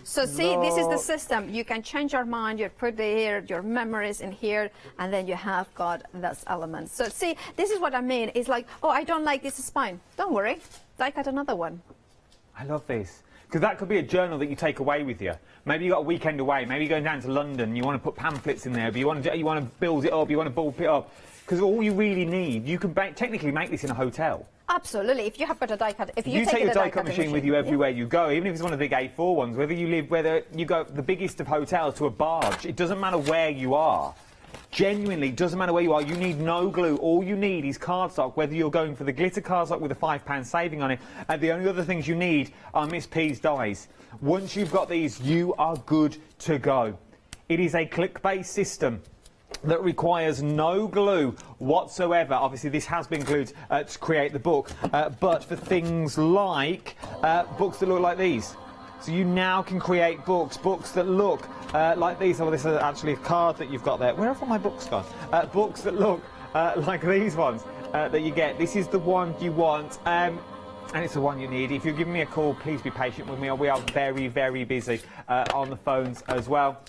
So see, this is the system. You can change your mind. You put your memories in here, and then you have got this element. So see, this is what I mean. It's like, oh, I don't like this spine. Don't worry, die cut another one. I love this. Because that could be a journal that you take away with you. Maybe you got a weekend away. Maybe you're going down to London. You want to put pamphlets in there, but you want to build it up. You want to bulk it up. Because all you really need, you can technically make this in a hotel. Absolutely. If you have got a die cut, if you take your die cut cutting machine with you everywhere you go, even if it's one of the big A4 ones, whether you go the biggest of hotels to a barge, it doesn't matter where you are. Genuinely, doesn't matter where you are, you need no glue. All you need is cardstock, whether you're going for the glitter cardstock with a £5 saving on it. And the only other things you need are Miss P's dies. Once you've got these, you are good to go. It is a click-based system that requires no glue whatsoever. Obviously, this has been glued to create the book, but for things like books that look like these. So you now can create books that look like these. Oh, this is actually a card that you've got there. Where have all my books gone? Books that look like these ones that you get. This is the one you want, and it's the one you need. If you're giving me a call, please be patient with me. We are very, very busy on the phones as well.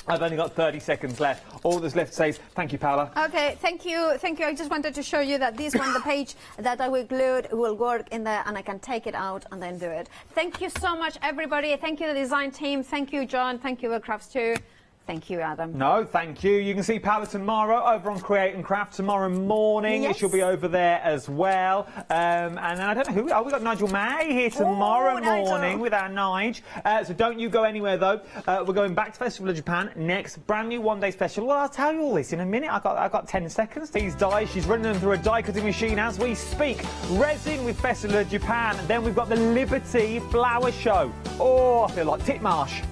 I've only got 30 seconds left. All that's left to say is thank you, Paula. Okay, thank you, thank you. I just wanted to show you that this one, the page that I will glue will work in there, and I can take it out and then do it. Thank you so much, everybody. Thank you, the design team. Thank you, John. Thank you, Crafts too. Thank you, Adam. No, thank you. You can see Paula tomorrow over on Create and Craft tomorrow morning. Yes. She'll be over there as well. And then I don't know who. Oh, we've got Nigel May here tomorrow morning with our Nige. So don't you go anywhere, though. We're going back to Festival of Japan next. Brand new one-day special. Well, I'll tell you all this in a minute. I've got 10 seconds. These dies, she's running them through a die-cutting machine as we speak. Resin with Festival of Japan. And then we've got the Liberty Flower Show. Oh, I feel like Titmarsh.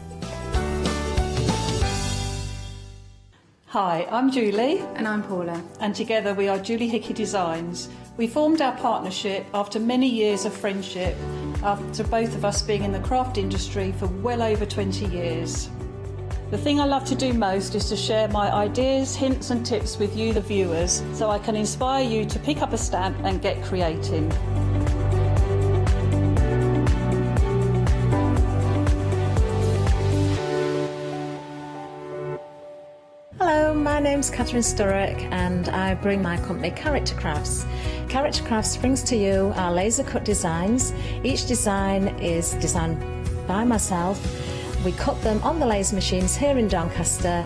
Hi, I'm Julie. And I'm Paula. And together we are Julie Hickey Designs. We formed our partnership after many years of friendship, after both of us being in the craft industry for well over 20 years. The thing I love to do most is to share my ideas, hints and tips with you, the viewers, so I can inspire you to pick up a stamp and get creating. Hello, my name's Catherine Sturrock and I bring my company Character Crafts. Character Crafts brings to you our laser cut designs. Each design is designed by myself. We cut them on the laser machines here in Doncaster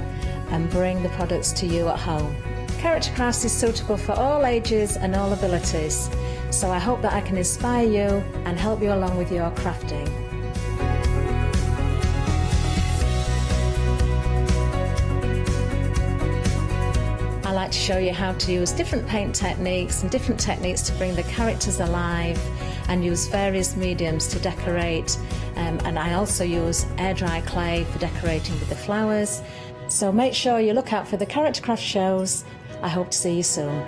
and bring the products to you at home. Character Crafts is suitable for all ages and all abilities, so I hope that I can inspire you and help you along with your crafting. I like to show you how to use different paint techniques and different techniques to bring the characters alive and use various mediums to decorate, and I also use air dry clay for decorating with the flowers. So make sure you look out for the Character Craft shows. I hope to see you soon.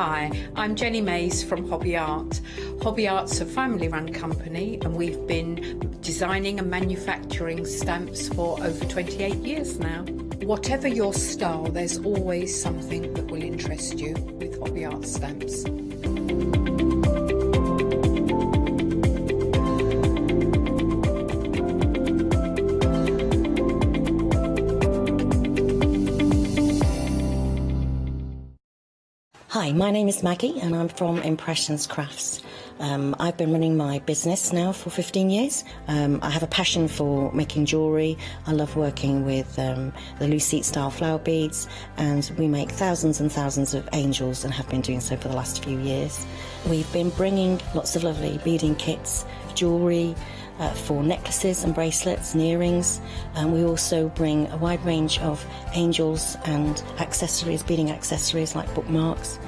Hi, I'm Jenny Mays from Hobby Art. Hobby Art's a family-run company and we've been designing and manufacturing stamps for over 28 years now. Whatever your style, there's always something that will interest you with Hobby Art stamps. Hi, my name is Maggie and I'm from Impressions Crafts. I've been running my business now for 15 years. I have a passion for making jewellery. I love working with the Lucite style flower beads, and we make thousands and thousands of angels and have been doing so for the last few years. We've been bringing lots of lovely beading kits, jewellery, for necklaces and bracelets and earrings, and we also bring a wide range of angels and accessories, beading accessories like bookmarks.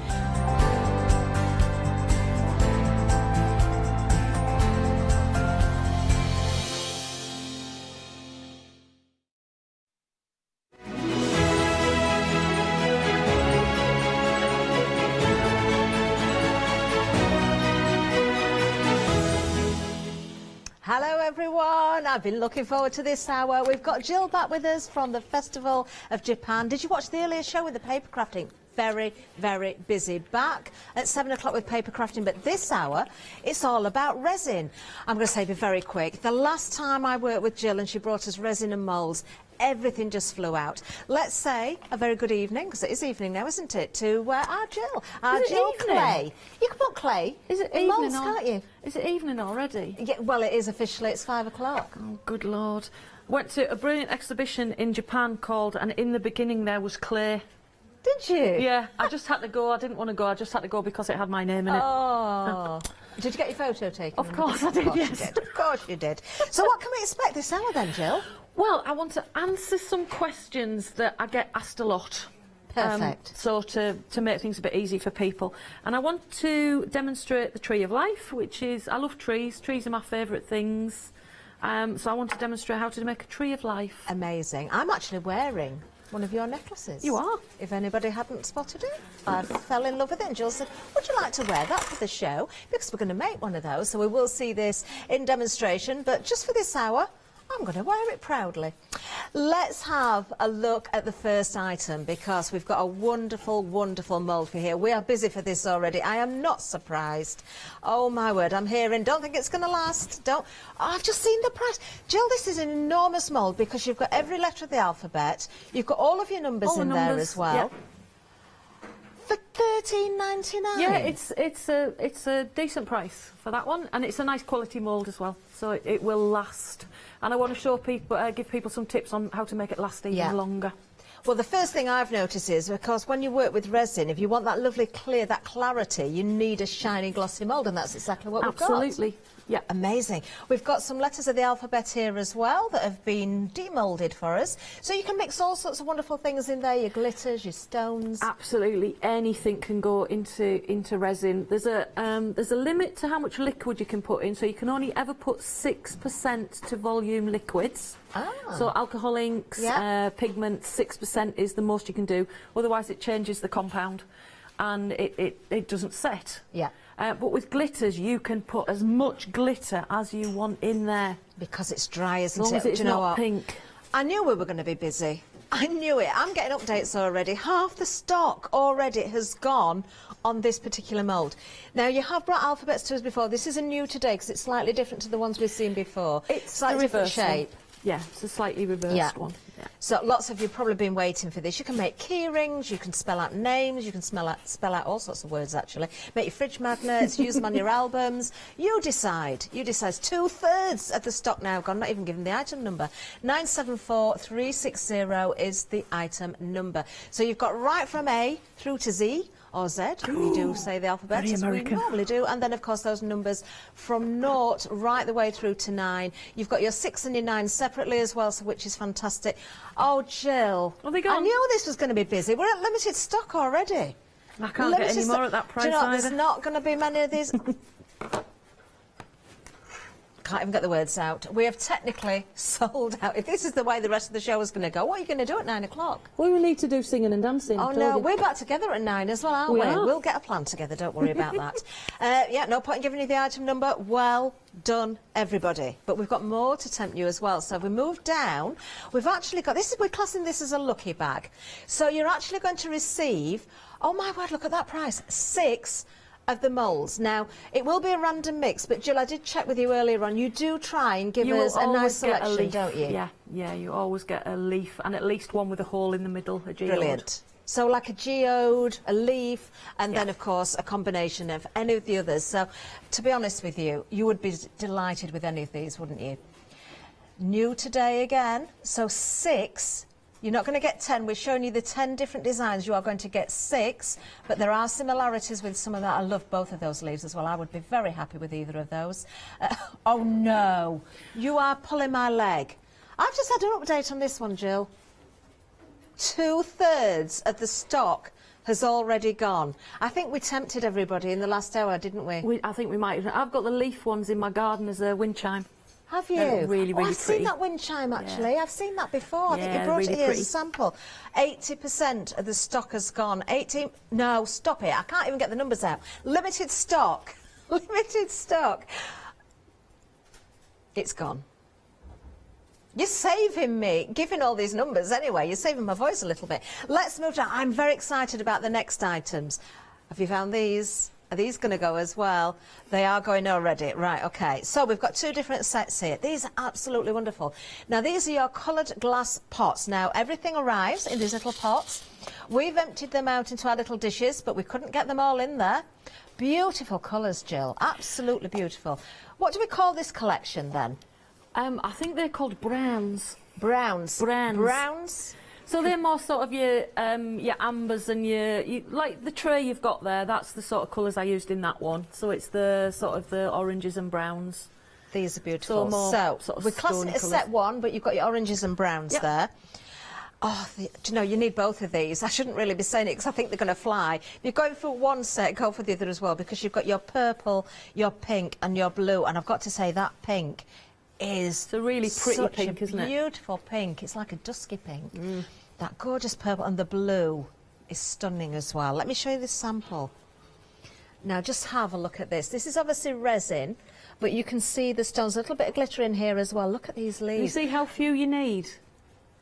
Hello everyone, I've been looking forward to this hour. We've got Jill back with us from the Festival of Japan. Did you watch the earlier show with the paper crafting? Very, very busy. Back at 7 o'clock with paper crafting, but this hour it's all about resin. I'm going to say be very quick. The last time I worked with Jill and she brought us resin and moulds, everything just flew out. Let's say a very good evening, because it is evening now, isn't it, to our Jill. Our Jill Clay. You can put clay in moulds, can't you? Is it evening already? Yeah, well, it is officially. It's 5 o'clock. Oh, good Lord. Went to a brilliant exhibition in Japan called And in the Beginning There Was Clay. Did you? Yeah, I just had to go. I didn't want to go. I just had to go because it had my name in it. Oh. Did you get your photo taken? Of course I did, yes. You did. Of course you did. So what can we expect this hour then, Jill? Well, I want to answer some questions that I get asked a lot. Perfect. So to make things a bit easy for people. And I want to demonstrate the Tree of Life, which is, I love trees. Trees are my favourite things. So I want to demonstrate how to make a Tree of Life. Amazing. I'm actually wearing one of your necklaces. You are? If anybody hadn't spotted it, I fell in love with it, and Jill said, would you like to wear that for the show? Because we're going to make one of those, so we will see this in demonstration, but just for this hour, I'm going to wear it proudly. Let's have a look at the first item, because we've got a wonderful, wonderful mould for here. We are busy for this already. I am not surprised. Oh my word, I'm hearing, don't think it's going to last. Don't. Oh, I've just seen the price. Jill, this is an enormous mould because you've got every letter of the alphabet. You've got all of your numbers in there as well. Yeah. For $13.99. Yeah, it's a decent price for that one, and it's a nice quality mould as well, so it will last. And I want to show people, give people some tips on how to make it last even longer. Well, the first thing I've noticed is, because when you work with resin, if you want that lovely clear, that clarity, you need a shiny glossy mould, and that's exactly what we've got. Absolutely. Yeah. Amazing. We've got some letters of the alphabet here as well that have been demoulded for us. So you can mix all sorts of wonderful things in there, your glitters, your stones. Absolutely, anything can go into resin. There's a limit to how much liquid you can put in, so you can only ever put 6% to volume liquids. So alcohol inks, pigment, 6% is the most you can do. Otherwise it changes the compound and it doesn't set. Yeah. But with glitters, you can put as much glitter as you want in there. Because it's dry, isn't it? As long as it's not pink. I knew we were going to be busy. I knew it. I'm getting updates already. Half the stock already has gone on this particular mould. Now, you have brought alphabets to us before. This is a new today because it's slightly different to the ones we've seen before. It's slightly the different reverse shape. one. Yeah, it's a slightly reversed one. Yeah. So lots of you have probably been waiting for this. You can make key rings, you can spell out names, you can spell out all sorts of words actually. Make your fridge magnets, use them on your albums. You decide. You decide. 2/3 of the stock now gone, not even given the item number. 974360 is the item number. So you've got right from A through to Z. Or Z, we do say the alphabet Very as American. we normally do, and then of course those numbers from 0 right the way through to 9. You've got your 6 and your 9 separately as well, so which is fantastic. Oh, Jill, Are they gone? I knew this was going to be busy. We're at limited stock already. I can't get any more at that price Do you know, either. there's not going to be many of these. Can't even get the words out. We have technically sold out. If this is the way the rest of the show is going to go, what are you going to do at 9 o'clock? We will need to do singing and dancing. Oh no, we're back together at 9 as well, aren't we? We'll get a plan together, don't worry about that. Yeah, no point in giving you the item number. Well done, everybody. But we've got more to tempt you as well. So if we move down, we've actually got, we're classing this as a lucky bag. So you're actually going to receive, oh my word, look at that price, 6 of the moulds. Now, it will be a random mix, but Jill, I did check with you earlier on. You do try and give us a nice selection, don't you? Yeah, you always get a leaf and at least one with a hole in the middle, a geode. Brilliant. So like a geode, a leaf, and then, of course, a combination of any of the others. So, to be honest with you, you would be delighted with any of these, wouldn't you? New today again, so 6. You're not going to get 10. We're showing you the 10 different designs. You are going to get 6, but there are similarities with some of that. I love both of those leaves as well. I would be very happy with either of those. Oh, no. You are pulling my leg. I've just had an update on this one, Jill. 2/3 of the stock has already gone. I think we tempted everybody in the last hour, didn't we? I think we might. I've got the leaf ones in my garden as a wind chime. Have you? They're really, really I've pretty. seen that wind chime, actually. Yeah. I've seen that before. I think you brought really it here pretty. as a sample. 80% of the stock has gone. 18... No, stop it. I can't even get the numbers out. Limited stock. Limited stock. It's gone. You're saving me, giving all these numbers anyway. You're saving my voice a little bit. Let's move on. I'm very excited about the next items. Have you found these? Are these going to go as well? They are going already. Right, OK. So we've got 2 different sets here. These are absolutely wonderful. Now, these are your coloured glass pots. Now, everything arrives in these little pots. We've emptied them out into our little dishes, but we couldn't get them all in there. Beautiful colours, Jill. Absolutely beautiful. What do we call this collection, then? I think they're called browns. Browns? Browns. Browns? So they're more sort of your ambers and your like the tray you've got there. That's the sort of colours I used in that one. So it's the sort of the oranges and browns. These are beautiful. So, more sort of we're classing it as set 1, but you've got your oranges and browns there. Oh, do you know, you need both of these. I shouldn't really be saying it because I think they're going to fly. If you're going for one set, go for the other as well, because you've got your purple, your pink and your blue. And I've got to say that pink is it's a really pretty pink, isn't it? Beautiful pink. It's like a dusky pink. That gorgeous purple, and the blue is stunning as well. Let me show you this sample. Now, just have a look at this. This is obviously resin, but you can see the stones. A little bit of glitter in here as well. Look at these leaves. You see how few you need?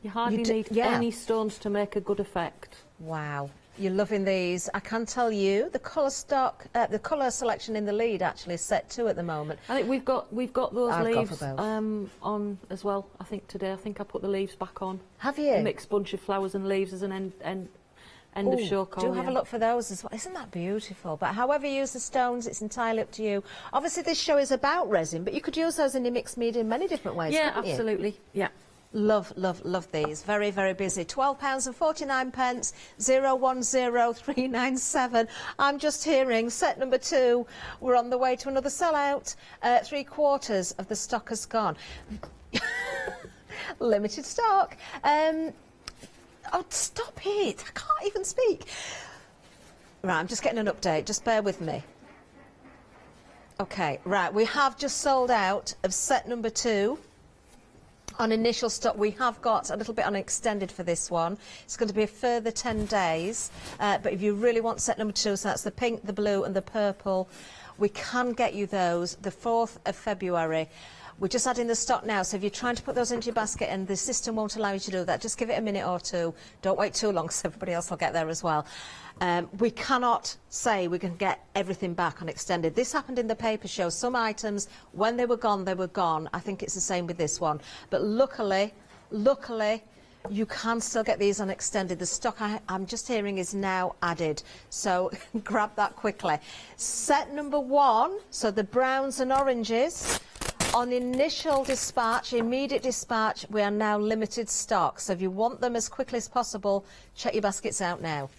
You hardly need any stones to make a good effect. Wow. You're loving these. I can tell you the colour stock, the colour selection in the lead actually is set 2 at the moment. I think we've got those leaves on as well. I think today. I think I put the leaves back on. Have you? A mixed bunch of flowers and leaves as an end of show call. Do have a look for those as well. Isn't that beautiful? But however you use the stones, it's entirely up to you. Obviously, this show is about resin, but you could use those in your mixed media in many different ways. Yeah, couldn't you? absolutely. Yeah. Love, love, love these. Very, very busy. £12.49, 010397. I'm just hearing set number 2. We're on the way to another sellout. 3/4 of the stock has gone. Limited stock. Oh, stop it. I can't even speak. Right, I'm just getting an update. Just bear with me. OK, right. We have just sold out of set number 2. On initial stock, we have got a little bit on extended for this one. It's going to be a further 10 days. But if you really want set number 2, so that's the pink, the blue and the purple, we can get you those the 4th of February. We're just adding the stock now, so if you're trying to put those into your basket and the system won't allow you to do that, just give it a minute or 2. Don't wait too long, because everybody else will get there as well. We cannot say we can get everything back on extended. This happened in the paper show. Some items, when they were gone, they were gone. I think it's the same with this one. But luckily, you can still get these on extended. The stock I'm just hearing is now added. So grab that quickly. Set number 1, so the browns and oranges. On initial dispatch, immediate dispatch, we are now limited stock. So if you want them as quickly as possible, check your baskets out now.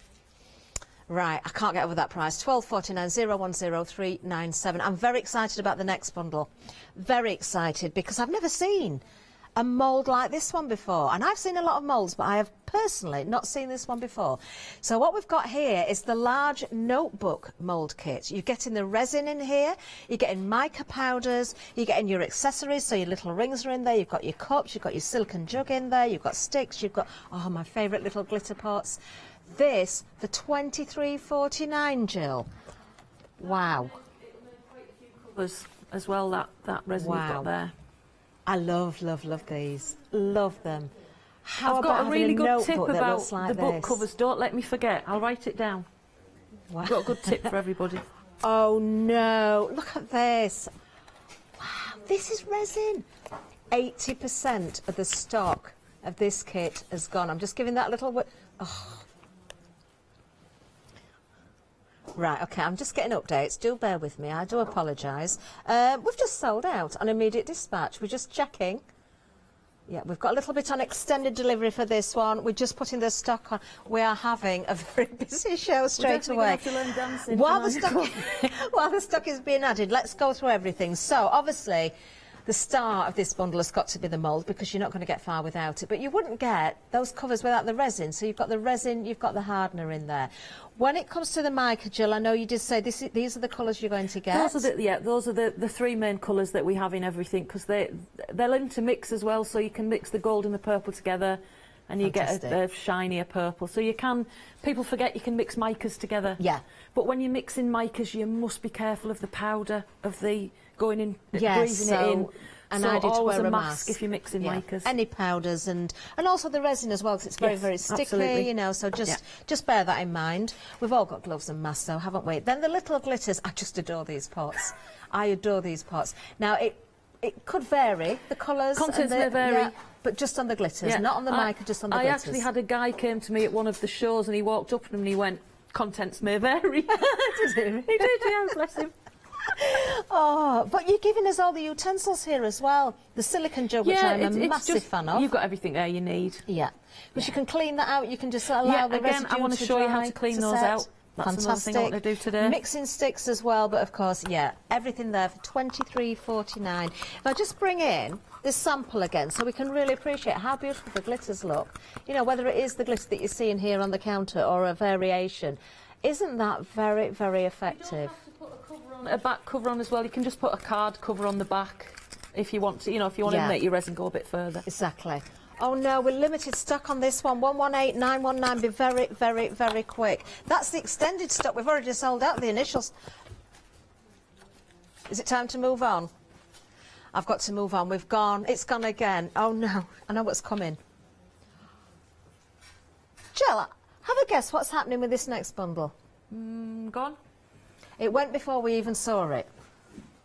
Right, I can't get over that price. £12.49, 010397. I'm very excited about the next bundle. Very excited, because I've never seen a mould like this one before, and I've seen a lot of moulds, but I have personally not seen this one before. So what we've got here is the large notebook mould kit. You're getting the resin in here, you're getting mica powders, you're getting your accessories, so your little rings are in there, you've got your cups, you've got your silicone jug in there, you've got sticks, you've got, oh, my favourite little glitter pots. This for £23.49, Jill. Wow. As well, that resin you've got there. I love these. Love them. How I've got a really good tip about like the book covers. Don't let me forget. I'll write it down. Wow. I've got a good tip for everybody. Oh no, look at this. Wow, this is resin. 80% of the stock of this kit has gone. I'm just giving that little... Oh. Right, OK, I'm just getting updates. Do bear with me. I do apologise. We've just sold out on immediate dispatch. We're just checking. Yeah, we've got a little bit on extended delivery for this one. We're just putting the stock on. We are having a very busy show straight away. Have to learn dancing while the stock is being added, let's go through everything. So, obviously, the star of this bundle has got to be the mould, because you're not going to get far without it. But you wouldn't get those covers without the resin. So you've got the resin, you've got the hardener in there. When it comes to the mica, Jill, I know you did say these are the colours you're going to get. Those are the three main colours that we have in everything, because they'll intermix as well, so you can mix the gold and the purple together, and you get a shinier purple. So you can, people forget you can mix micas together. Yeah. But when you're mixing micas, you must be careful of the powder, of the going in, breathing it in. And so I did always wear a a mask if you're mixing micas. Any powders and also the resin as well, because it's very, very sticky, absolutely. you know, so just bear that in mind. We've all got gloves and masks though, haven't we? Then the little glitters, I just adore these pots. I adore these pots. Now, it could vary, the colours. Contents may vary. Yeah, but just on the glitters, not on the mica, just on the glitters. I actually had a guy came to me at one of the shows and he walked up to him and he went, contents may vary. Did he? He did, yeah, bless him. Oh, but you're giving us all the utensils here as well. The silicone jug, which I'm a massive fan of. You've got everything there you need. Yeah. But you can clean that out, you can just allow the residue to dry. I want to show you how to clean those out. That's another thing I want to do today. Mixing sticks as well, but of course, everything there for £23.49. If I just bring in this sample again, so we can really appreciate how beautiful the glitters look. You know, whether it is the glitter that you're seeing here on the counter or a variation. Isn't that very, very effective? A back cover on as well. You can just put a card cover on the back if you want to, if you want to make your resin go a bit further. Exactly. Oh no, we're limited stock on this one. 118919. Be very, very, very quick. That's the extended stock. We've already sold out the initials. Is it time to move on? I've got to move on. We've gone. It's gone again. Oh no, I know what's coming. Jill, have a guess what's happening with this next bundle? Gone. It went before we even saw it.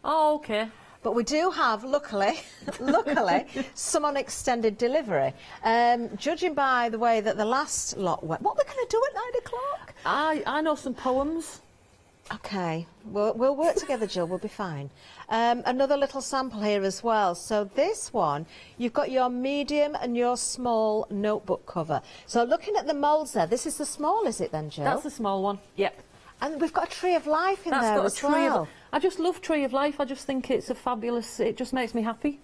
Oh, OK. But we do have, luckily, some on extended delivery. Judging by the way that the last lot went... What are we going to do at 9 o'clock? I know some poems. OK. We'll work together, Jill. We'll be fine. Another little sample here as well. So this one, you've got your medium and your small notebook cover. So looking at the moulds there, this is the small, is it then, Jill? That's the small one, yep. And we've got a tree of life in there as well. I just love Tree of Life. I just think it's a fabulous... It just makes me happy.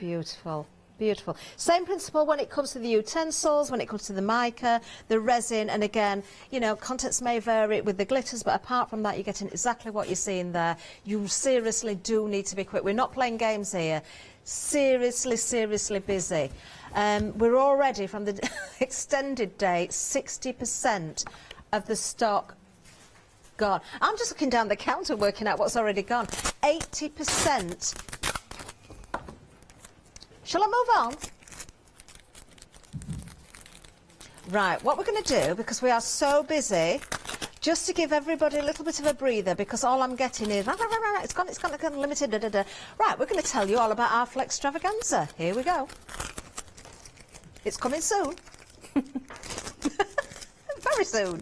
Beautiful. Beautiful. Same principle when it comes to the utensils, when it comes to the mica, the resin, and again, contents may vary with the glitters, but apart from that, you're getting exactly what you're seeing there. You seriously do need to be quick. We're not playing games here. Seriously, seriously busy. We're already, from the extended date, 60% of the stock gone. I'm just looking down the counter working out what's already gone. 80%. Shall I move on? Right, what we're going to do, because we are so busy, just to give everybody a little bit of a breather, because all I'm getting is, it's gone, limited, Right, we're going to tell you all about our Flextravaganza. Here we go. It's coming soon. Very soon.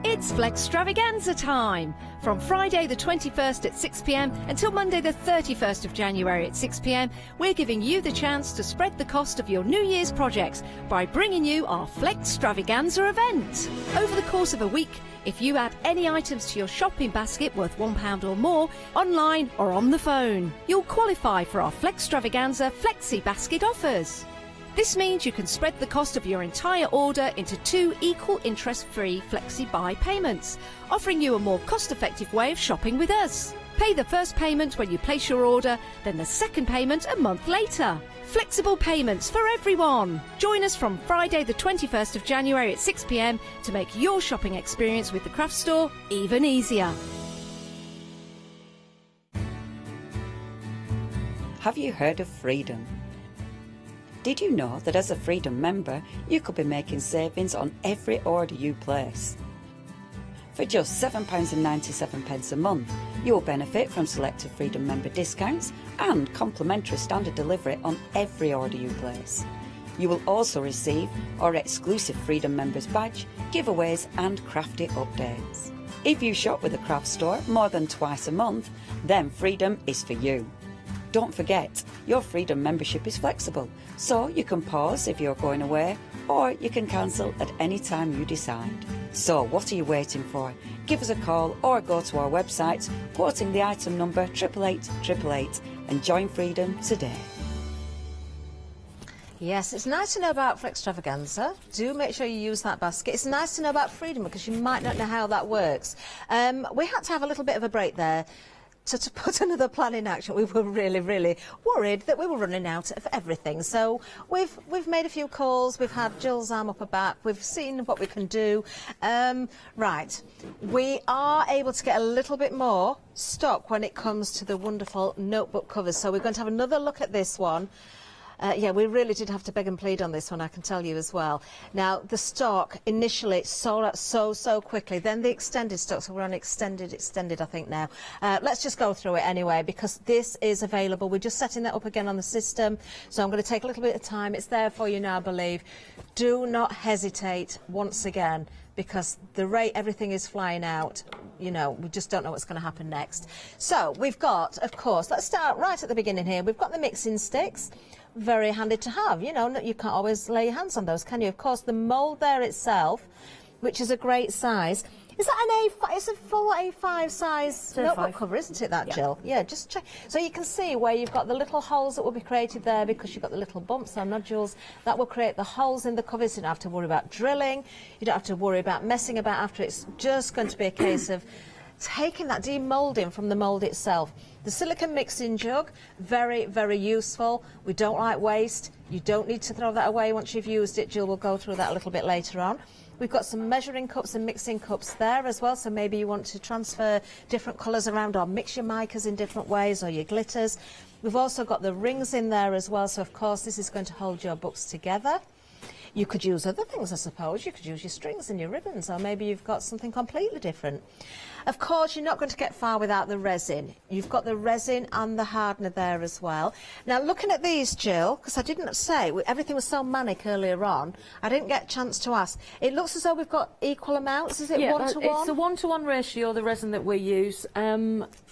It's Flextravaganza time! From Friday the 21st at 6 p.m. until Monday the 31st of January at 6 p.m, we're giving you the chance to spread the cost of your New Year's projects by bringing you our Flextravaganza event. Over the course of a week, if you add any items to your shopping basket worth £1 or more, online or on the phone. You'll qualify for our Flextravaganza Flexi Basket offers. This means you can spread the cost of your entire order into 2 equal interest-free Flexi Buy payments, offering you a more cost-effective way of shopping with us. Pay the first payment when you place your order, then the second payment a month later. Flexible payments for everyone. Join us from Friday the 21st of January at 6 p.m. to make your shopping experience with the craft store even easier. Have you heard of Freedom? Did you know that as a Freedom member, you could be making savings on every order you place? For just £7.97 a month, you'll benefit from selected Freedom member discounts and complimentary standard delivery on every order you place. You will also receive our exclusive Freedom members badge, giveaways and crafty updates. If you shop with a craft store more than twice a month, then Freedom is for you. Don't forget, your Freedom membership is flexible, so you can pause if you're going away, or you can cancel at any time you decide. So what are you waiting for? Give us a call or go to our website, quoting the item number 88888 and join Freedom today. Yes, it's nice to know about Flextravaganza. Do make sure you use that basket. It's nice to know about Freedom because you might not know how that works. We had to have a little bit of a break there to put another plan in action. We were really worried that we were running out of everything. So we've made a few calls. We've had Jill's arm up her back. We've seen what we can do. Right, we are able to get a little bit more stock when it comes to the wonderful notebook covers. So we're going to have another look at this one. Yeah, we really did have to beg and plead on this one, I can tell you as well. Now, the stock initially sold out so quickly. Then the extended stock, so we're on extended, I think now. Let's just go through it anyway, because this is available. We're just setting that up again on the system, so I'm going to take a little bit of time. It's there for you now, I believe. Do not hesitate once again, because the rate everything is flying out, you know, we just don't know what's going to happen next. So we've got, of course, let's start right at the beginning here. We've got the mixing sticks. Very handy to have, you know, you can't always lay your hands on those, can you? Of course, the mould there itself, which is a great size. Is that an A5? It's a full A5 size notebook cover, isn't it, that, Jill? Yeah, just check. So you can see where you've got the little holes that will be created there because you've got the little bumps or nodules. That will create the holes in the covers. You don't have to worry about drilling. You don't have to worry about messing about after. It's just going to be a case of taking that demoulding from the mould itself. The silicone mixing jug, very useful. We don't like waste. You don't need to throw that away once you've used it. Jill will go through that a little bit later on. We've got some measuring cups and mixing cups there as well, so maybe you want to transfer different colours around or mix your micas in different ways or your glitters. We've also got the rings in there as well, so of course this is going to hold your books together. You could use other things, I suppose. You could use your strings and your ribbons, or maybe you've got something completely different. Of course, you're not going to get far without the resin. You've got the resin and the hardener there as well. Now, looking at these, Jill, because I didn't say, everything was so manic earlier on, I didn't get a chance to ask. It looks as though we've got equal amounts. Is it 1-to-1? It's a 1-to-1 ratio, the resin that we use.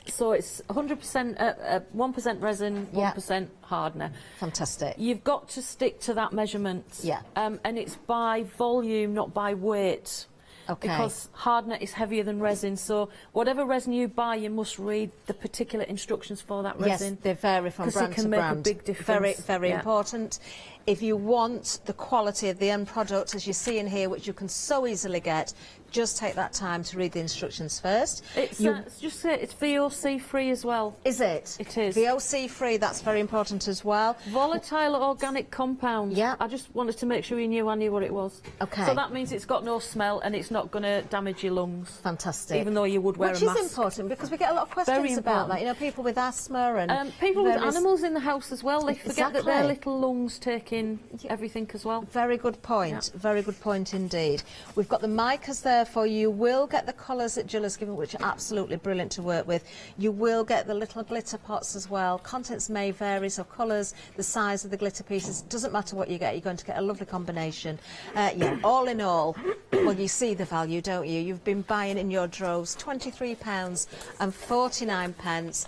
So it's 100%, 1% resin, 1% hardener. Fantastic. You've got to stick to that measurement. Yeah. And it's by volume, not by weight. Okay. Because hardener is heavier than resin, so whatever resin you buy, you must read the particular instructions for that resin. Yes, they vary from brand to brand. Because it can make a big difference. Very important. If you want the quality of the end product, as you see in here, which you can so easily get, just take that time to read the instructions first. It's just it's VOC free as well. Is it? It is. VOC free, that's very important as well. Volatile organic compound. Yeah. I just wanted to make sure you knew I knew what it was. Okay. So that means it's got no smell and it's not going to damage your lungs. Fantastic. Even though you would wear a mask. Which is important because we get a lot of questions about that. You know, people with asthma and people with animals in the house as well. They forget that their little lungs take in everything as well. Very good point. Yeah. Very good point indeed. We've got the micas there for you. You will get the colours that Jill has given, which are absolutely brilliant to work with. You will get the little glitter pots as well. Contents may vary, so colours, the size of the glitter pieces, doesn't matter what you get, you're going to get a lovely combination. Yeah, all in all, well, you see the value, don't you? You've been buying in your droves £23.49,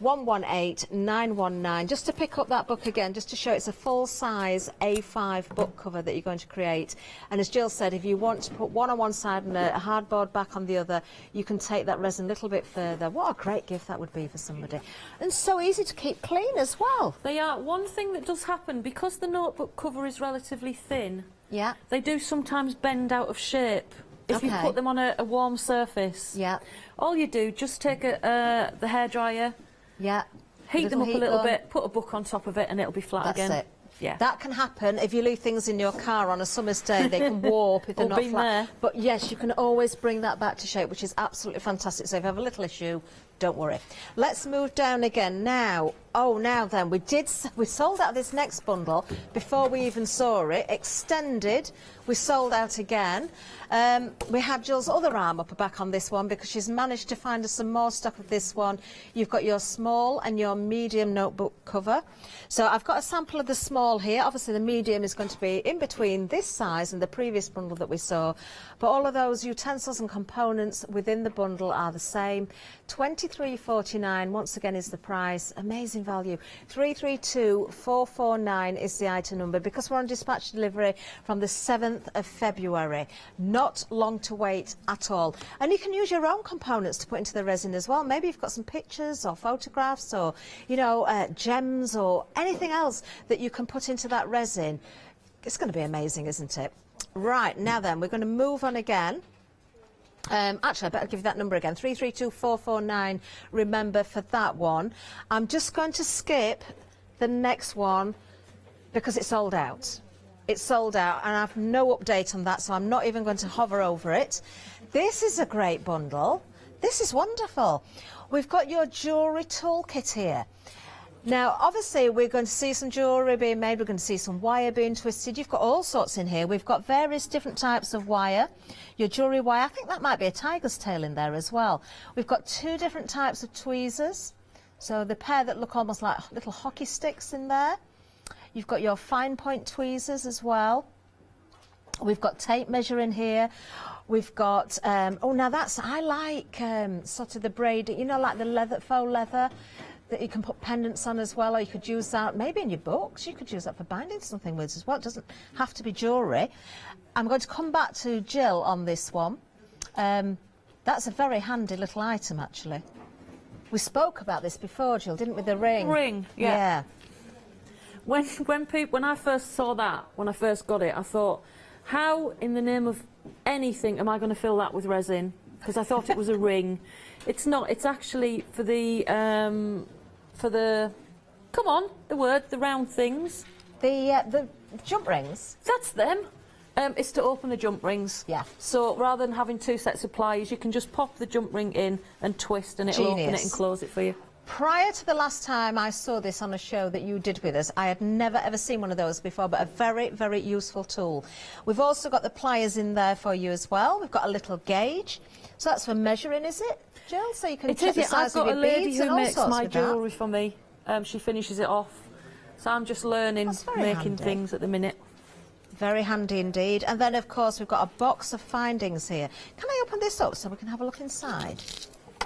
118919, just to pick up that book again, just to show it's a full-size A5 book cover that you're going to create. And as Jill said, if you want to put one on one side and and a hardboard back on the other. You can take that resin a little bit further. What a great gift that would be for somebody. And so easy to keep clean as well. They are. One thing that does happen, because the notebook cover is relatively thin, yeah, they do sometimes bend out of shape. If you put them on a warm surface, yeah, all you do, just take the hairdryer, yeah, heat them up a heat little gun. bit, put a book on top of it, and it'll be flat That's again. it. Yeah. That can happen if you leave things in your car on a summer's day. They can warp if they're Or not been flat. there. But yes, you can always bring that back to shape, which is absolutely fantastic. So if you have a little issue, don't worry. Let's move down again now. Oh, now then, we sold out this next bundle before we even saw it. Extended, we sold out again. We have Jill's other arm up back on this one because she's managed to find us some more stock of this one. You've got your small and your medium notebook cover. So I've got a sample of the small here. Obviously the medium is going to be in between this size and the previous bundle that we saw. But all of those utensils and components within the bundle are the same. £23.49 once again is the price. Amazing value. 332449 is the item number because we're on dispatch delivery from the 7th of February. Not long to wait at all. And you can use your own components to put into the resin as well. Maybe you've got some pictures or photographs or, you know, gems or anything else that you can put into that resin. It's going to be amazing, isn't it? Right, now then, we're going to move on again. Actually, I better give you that number again, 332449, remember, for that one. I'm just going to skip the next one because it's sold out. It's sold out, and I have no update on that, so I'm not even going to hover over it. This is a great bundle. This is wonderful. We've got your jewellery toolkit here. Now, obviously, we're going to see some jewellery being made. We're going to see some wire being twisted. You've got all sorts in here. We've got various different types of wire. Your jewellery wire, I think that might be a tiger's tail in there as well. We've got two different types of tweezers. So the pair that look almost like little hockey sticks in there. You've got your fine point tweezers as well. We've got tape measure in here. We've got, oh, now that's, I like sort of the braid, you know, like the leather, faux leather, that you can put pendants on as well, or you could use that maybe in your books. You could use that for binding something with as well. It doesn't have to be jewellery. I'm going to come back to Jill on this one. That's a very handy little item, actually. We spoke about this before, Jill, didn't we? The ring. Ring, yeah. When I first saw that, when I first got it, I thought, how in the name of anything am I going to fill that with resin? Because I thought it was a ring. It's not. It's actually for the come on, the round things. The jump rings. That's them. It's to open the jump rings. Yeah. So rather than having two sets of pliers, you can just pop the jump ring in and twist, and it'll open it and close it for you. Prior to the last time I saw this on a show that you did with us, I had never ever seen one of those before, but a very, very useful tool. We've also got the pliers in there for you as well. We've got a little gauge. So that's for measuring, is it, Jill? So you can check the size of your beads. I've got a lady who makes my jewellery that. for me. She finishes it off. So I'm just learning making handy. things at the minute. Very handy indeed. And then, of course, we've got a box of findings here. Can I open this up so we can have a look inside?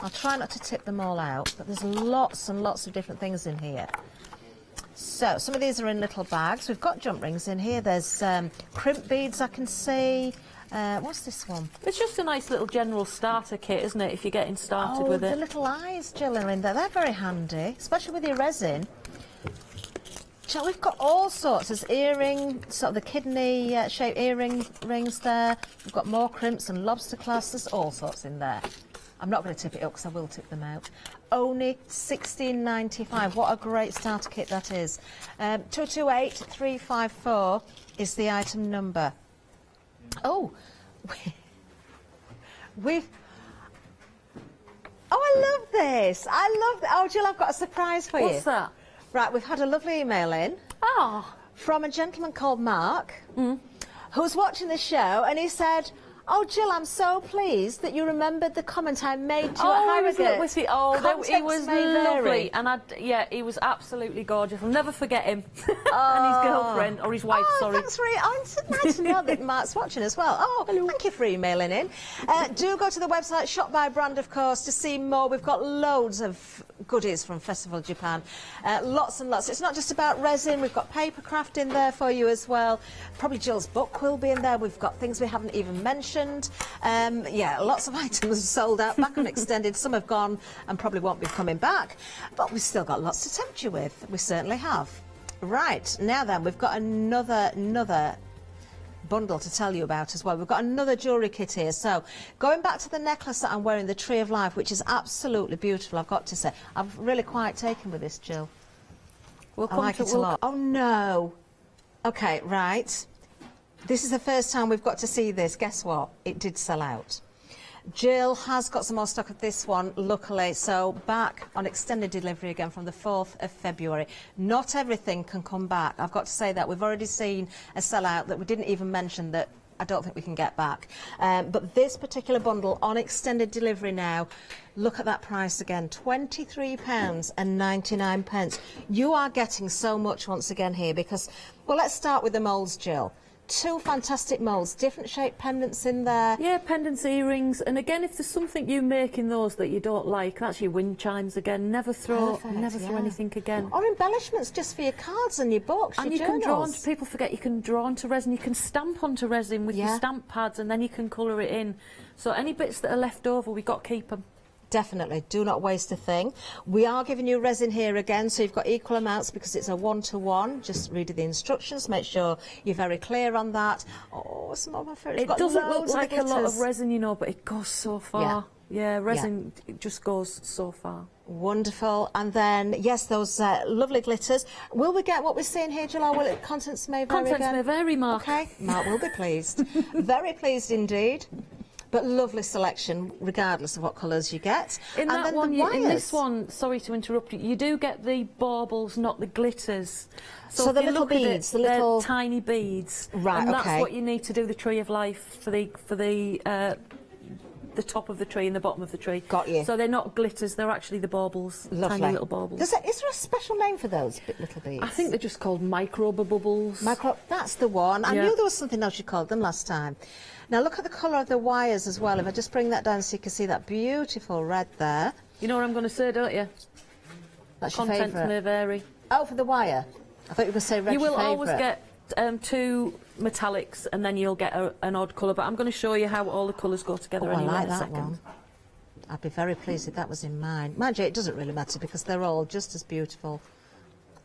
I'll try not to tip them all out, but there's lots and lots of different things in here. So, some of these are in little bags. We've got jump rings in here. There's crimp beads I can see. What's this one? It's just a nice little general starter kit, isn't it, if you're getting started with it? The little eyes, Jill, are in there. They're very handy, especially with your resin. So we've got all sorts. There's earring, sort of the kidney-shaped earring rings there. We've got more crimps and lobster clasps. There's all sorts in there. I'm not going to tip it up because I will tip them out. Only £16.95. What a great starter kit that is. 228354 is the item number. Oh, we've... Oh, I love this. Oh, Jill, I've got a surprise for you. What's that? Right, we've had a lovely email in. Oh. From a gentleman called Mark, who's watching the show, and he said, oh, Jill, I'm so pleased that you remembered the comment I made to you at Harrogate. He was lovely. And he was absolutely gorgeous. I'll never forget him. And his girlfriend, or his wife, sorry. Thanks for it. Oh, it's nice to know that Mark's watching as well. Oh, thank you for emailing in. Do go to the website, Shop by Brand, of course, to see more. We've got loads of goodies from Festival Japan. Lots and lots. It's not just about resin, we've got paper craft in there for you as well. Probably Jill's book will be in there. We've got things we haven't even mentioned. Yeah, lots of items sold out, back on extended. Some have gone and probably won't be coming back. But we've still got lots to tempt you with. We certainly have. Right, now then, we've got another bundle to tell you about as well. We've got another jewellery kit here. So going back to the necklace that I'm wearing, the Tree of Life, which is absolutely beautiful, I've got to say. I've really quite taken with this, Jill. I like it a lot. Oh no. Okay, right. This is the first time we've got to see this. Guess what? It did sell out. Jill has got some more stock of this one, luckily, so back on extended delivery again from the 4th of February. Not everything can come back. I've got to say that. We've already seen a sellout that we didn't even mention that I don't think we can get back. But this particular bundle on extended delivery now, look at that price again, £23.99. You are getting so much once again here because, well, let's start with the moulds, Jill. 2 fantastic moulds, different shaped pendants in there. Yeah, pendants, earrings, and again, if there's something you make in those that you don't like, that's your wind chimes again. Never throw anything again. Or embellishments just for your cards and your books, and your you can draw journals. onto, people forget you can draw onto resin, you can stamp onto resin with your stamp pads, and then you can colour it in. So any bits that are left over, we've got to keep them. Definitely, do not waste a thing. We are giving you resin here again, so you've got equal amounts because it's a 1-to-1. Just read the instructions, make sure you're very clear on that. Oh, some of my favourites. It doesn't look like a lot of resin, you know, but it goes so far. Yeah, resin it just goes so far. Wonderful. And then, yes, those lovely glitters. Will we get what we're seeing here, July? Will it, contents may vary Contents again? may vary, Mark. Okay, Mark will be pleased. Very pleased indeed. But lovely selection, regardless of what colours you get. In and that one, in this one, sorry to interrupt you, you do get the baubles, not the glitters. So the little beads, the little tiny beads. Right, and okay. that's what you need to do the Tree of Life for the top of the tree and the bottom of the tree. Got you. So they're not glitters, they're actually the baubles, Lovely. tiny little baubles. Is there a special name for those little beads? I think they're just called micro bubbles. That's the one. I Yeah. knew there was something else you called them last time. Now look at the colour of the wires as well. If I just bring that down so you can see that beautiful red there. You know what I'm going to say, don't you? That's your Contents favourite. may vary. Oh, for the wire? I thought you were going to say red. You will your always favourite. get 2 metallics and then you'll get an odd colour, but I'm going to show you how all the colours go together anyway I like in a that second. one. I'd be very pleased if that was in mine. Mind you, it doesn't really matter because they're all just as beautiful.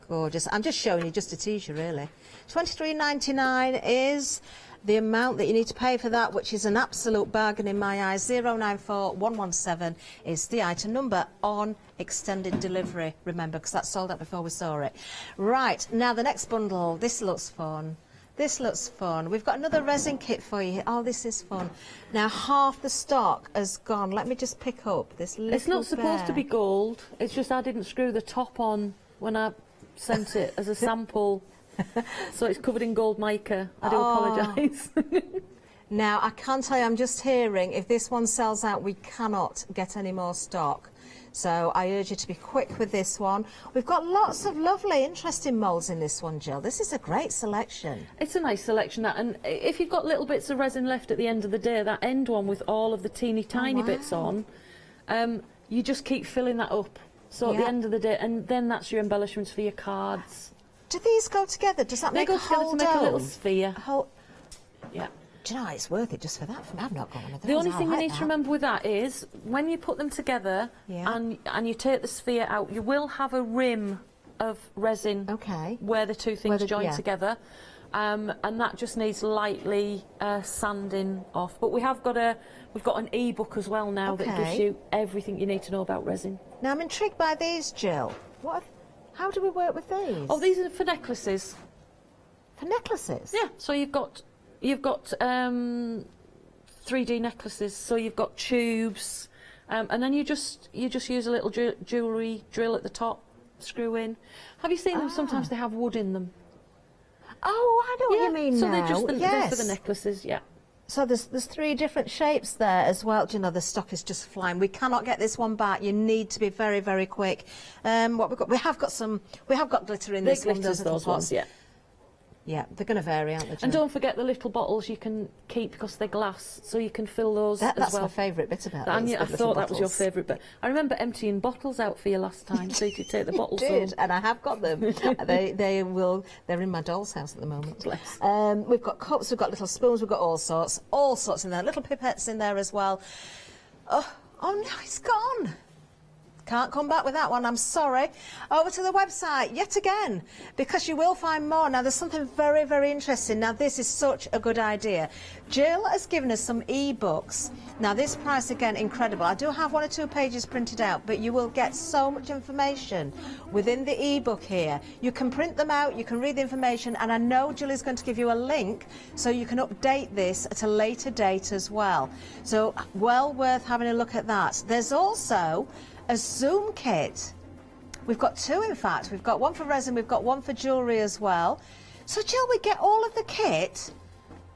Gorgeous. I'm just showing you just to tease you, really. £23.99 is the amount that you need to pay for that, which is an absolute bargain in my eyes. 094117 is the item number on extended delivery, remember, because that sold out before we saw it. Right, now the next bundle. This looks fun. This looks fun. We've got another resin kit for you. Oh, this is fun. Now, half the stock has gone. Let me just pick up this little It's not supposed to be gold. It's just I didn't screw the top on when I sent it as a sample. So it's covered in gold mica. I do apologise. Now, I can't tell you, I'm just hearing, if this one sells out, we cannot get any more stock. So I urge you to be quick with this one. We've got lots of lovely, interesting moulds in this one, Jill. This is a great selection. It's a nice selection, that, and if you've got little bits of resin left at the end of the day, that end one with all of the teeny tiny bits on, you just keep filling that up. So at the end of the day, and then that's your embellishments for your cards. Do these go together? Does that They make go a together whole to make a little dome? sphere. Yeah. Do you know, it's worth it just for that. I've not got one of those. The only I thing you like need that. to remember with that is when you put them together and you take the sphere out, you will have a rim of resin where the two things join together, and that just needs lightly sanding off. But we've got an e-book as well now that gives you everything you need to know about resin. Now I'm intrigued by these, Jill. How do we work with these? Oh, these are for necklaces. For necklaces? Yeah. So you've got 3D necklaces. So you've got tubes, and then you just use a little jewellery drill at the top, screw in. Have you seen them? Sometimes they have wood in them. Oh, I know what you mean so now. they're just they're yes. for the necklaces. Yeah. So there's 3 different shapes there as well. Do you know, the stock is just flying. We cannot get this one back. You need to be very, very quick. What we've got, we have got glitter in this one. Those ones, yeah. Yeah, they're going to vary, aren't they, Jill? And don't forget the little bottles you can keep because they're glass, so you can fill those as well. That's my favourite bit about these, I thought that was your favourite bit. I remember emptying bottles out for you last time, so you could take the bottles home. And I have got them. They're in my doll's house at the moment. Bless. We've got cups, we've got little spoons, we've got all sorts in there. Little pipettes in there as well. Oh no, it's gone. Can't come back with that one, I'm sorry. Over to the website, yet again, because you will find more. Now, there's something very, very interesting. Now, this is such a good idea. Jill has given us some e-books. Now, this price, again, incredible. I do have 1 or 2 pages printed out, but you will get so much information within the e-book here. You can print them out, you can read the information, and I know Jill is going to give you a link so you can update this at a later date as well. So, well worth having a look at that. There's also a zoom kit. We've got 2, in fact. We've got one for resin, we've got one for jewellery as well. So Jill, we get all of the kit,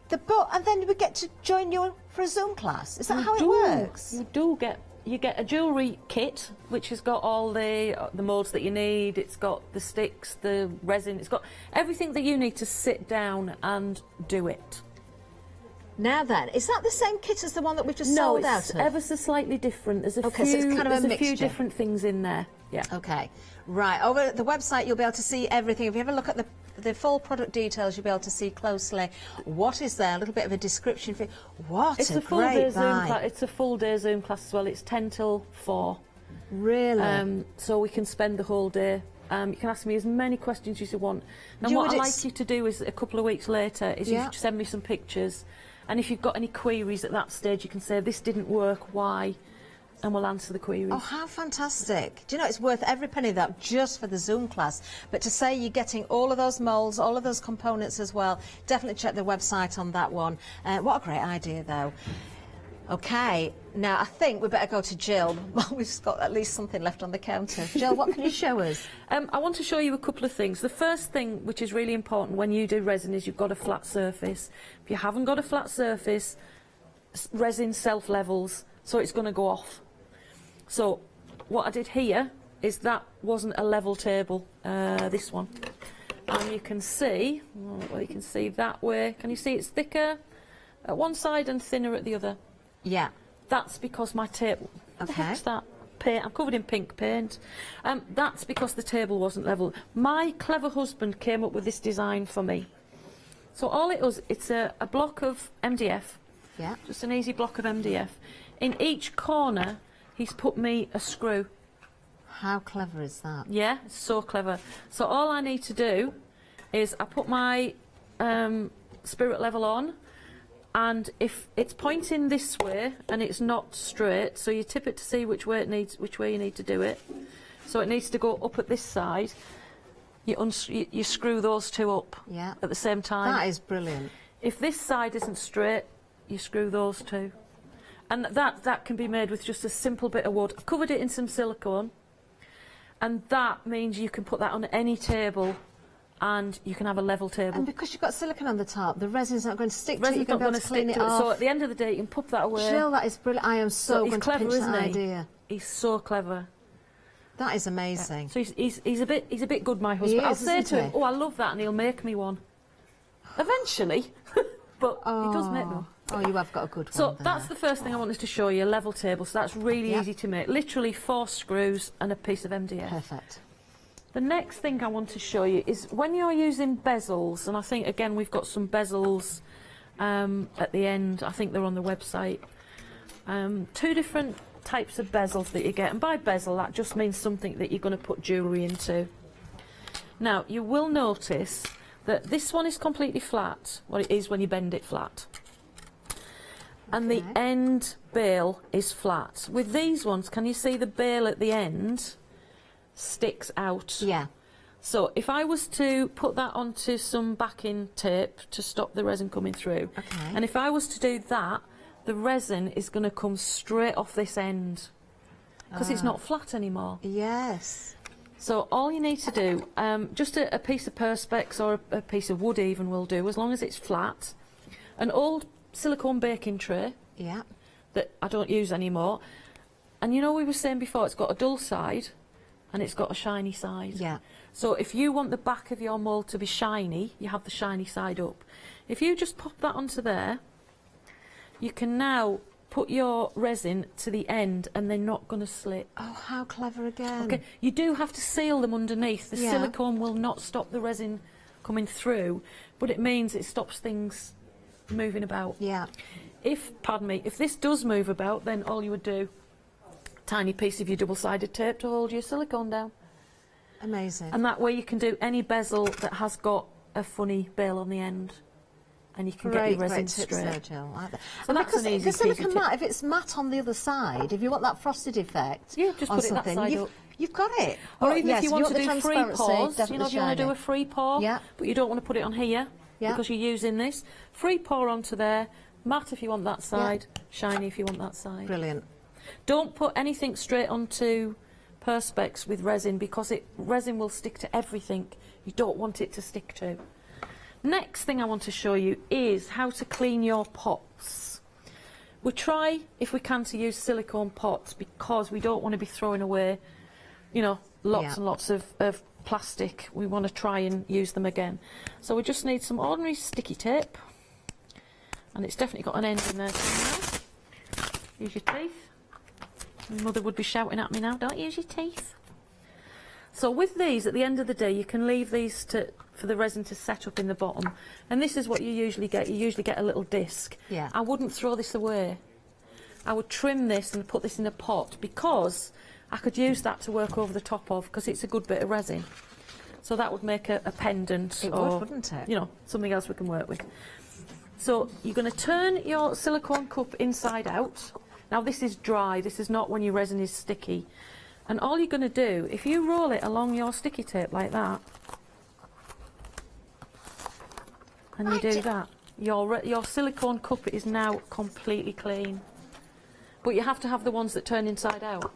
the book, and then we get to join you for a Zoom class. Is that how it works? You get a jewellery kit which has got all the moulds that you need. It's got the sticks, the resin, it's got everything that you need to sit down and do it. Now then, is that the same kit as the one that we've just sold out of? No, it's ever so slightly different. There's a few, so it's kind of a few different things in there. Yeah. Okay. Right. Over at the website, you'll be able to see everything. If you ever look at the full product details, you'll be able to see closely what is there. A little bit of a description for you. What it's a great buy. It's a full day Zoom class as well. It's 10 till 4. Really? So we can spend the whole day. You can ask me as many questions as you want. And what I'd like you to do is a couple of weeks later is you send me some pictures. And if you've got any queries at that stage, you can say, this didn't work, why? And we'll answer the queries. Oh, how fantastic. Do you know, it's worth every penny of that just for the Zoom class. But to say you're getting all of those moulds, all of those components as well, definitely check the website on that one. What a great idea, though. OK, now I think we better go to Jill. Well, we've got at least something left on the counter. Jill, what can you show us? I want to show you a couple of things. The first thing, which is really important when you do resin, is you've got a flat surface. If you haven't got a flat surface, resin self-levels, so it's going to go off. So what I did here is that wasn't a level table, this one. And you can see, well, you can see that way. Can you see it's thicker at one side and thinner at the other? Yeah. That's because my table... Okay. The heck's that? Paint. I'm covered in pink paint. That's because the table wasn't level. My clever husband came up with this design for me. So all it was, it's a block of MDF. Yeah. Just an easy block of MDF. In each corner, he's put me a screw. How clever is that? Yeah, it's so clever. So all I need to do is I put my spirit level on, and if it's pointing this way and it's not straight, so you tip it to see which way you need to do it. So it needs to go up at this side. You screw those 2 up at the same time. That is brilliant. If this side isn't straight, you screw those 2. And that can be made with just a simple bit of wood. I've covered it in some silicone, and that means you can put that on any table and you can have a level table. And because you've got silicone on the top, the resin's not going to stick to it. You're going to be able to clean it off. So at the end of the day, you can put that away. Jill, that is brilliant. I am so going to pinch isn't that he? idea. He's so clever. That is amazing. So he's a bit good, my husband. I'll say to him, oh, I love that, and he'll make me one. Eventually. But he does make them. Oh, you have got a good one. So that's the first thing I wanted to show you, a level table. So that's really easy to make. Literally 4 screws and a piece of MDF. Perfect. The next thing I want to show you is when you're using bezels, and I think, again, we've got some bezels at the end. I think they're on the website. 2 different types of bezels that you get. And by bezel, that just means something that you're going to put jewellery into. Now, you will notice that this one is completely flat. Well, it is when you bend it flat. And the end bail is flat. With these ones, can you see the bail at the end sticks out? Yeah. So if I was to put that onto some backing tape to stop the resin coming through, and if I was to do that, the resin is going to come straight off this end because it's not flat anymore. Yes. So all you need to do, just a piece of Perspex or a piece of wood even will do, as long as it's flat. An old silicone baking tray that I don't use anymore. And you know we were saying before, it's got a dull side and it's got a shiny side. Yeah. So if you want the back of your mould to be shiny, you have the shiny side up. If you just pop that onto there, you can now put your resin to the end and they're not going to slip. Oh, how clever again. Okay, you do have to seal them underneath. The silicone will not stop the resin coming through, but it means it stops things moving about. Yeah. Pardon me, if this does move about, then all you would do, tiny piece of your double-sided tape to hold your silicone down. Amazing. And that way you can do any bezel that has got a funny bail on the end, and you can get your resin straight. There, Jill. Like that. So that's an easy silicone matte, if it's matte on the other side, if you want that frosted effect, yeah, just put it that side up. You've got it. Or even if you want to do free transparency, pours, you know, if you want to do a free pour, yeah, but you don't want to put it on here because you're using this, free pour onto there, matte if you want that side, shiny if you want that side. Brilliant. Don't put anything straight onto Perspex with resin because resin will stick to everything you don't want it to stick to. Next thing I want to show you is how to clean your pots. We try, if we can, to use silicone pots because we don't want to be throwing away, you know, lots and lots of plastic. We want to try and use them again. So we just need some ordinary sticky tape, and it's definitely got an end in there somewhere. Use your teeth. My mother would be shouting at me now, don't use your teeth. So with these, at the end of the day, you can leave these for the resin to set up in the bottom. And this is what you usually get. You usually get a little disc. Yeah. I wouldn't throw this away. I would trim this and put this in a pot because I could use that to work over the top of because it's a good bit of resin. So that would make a pendant. It or, would, wouldn't it? You know, something else we can work with. So you're going to turn your silicone cup inside out. Now this is dry, this is not when your resin is sticky. And all you're going to do, if you roll it along your sticky tape like that, and you do that, your silicone cup is now completely clean. But you have to have the ones that turn inside out.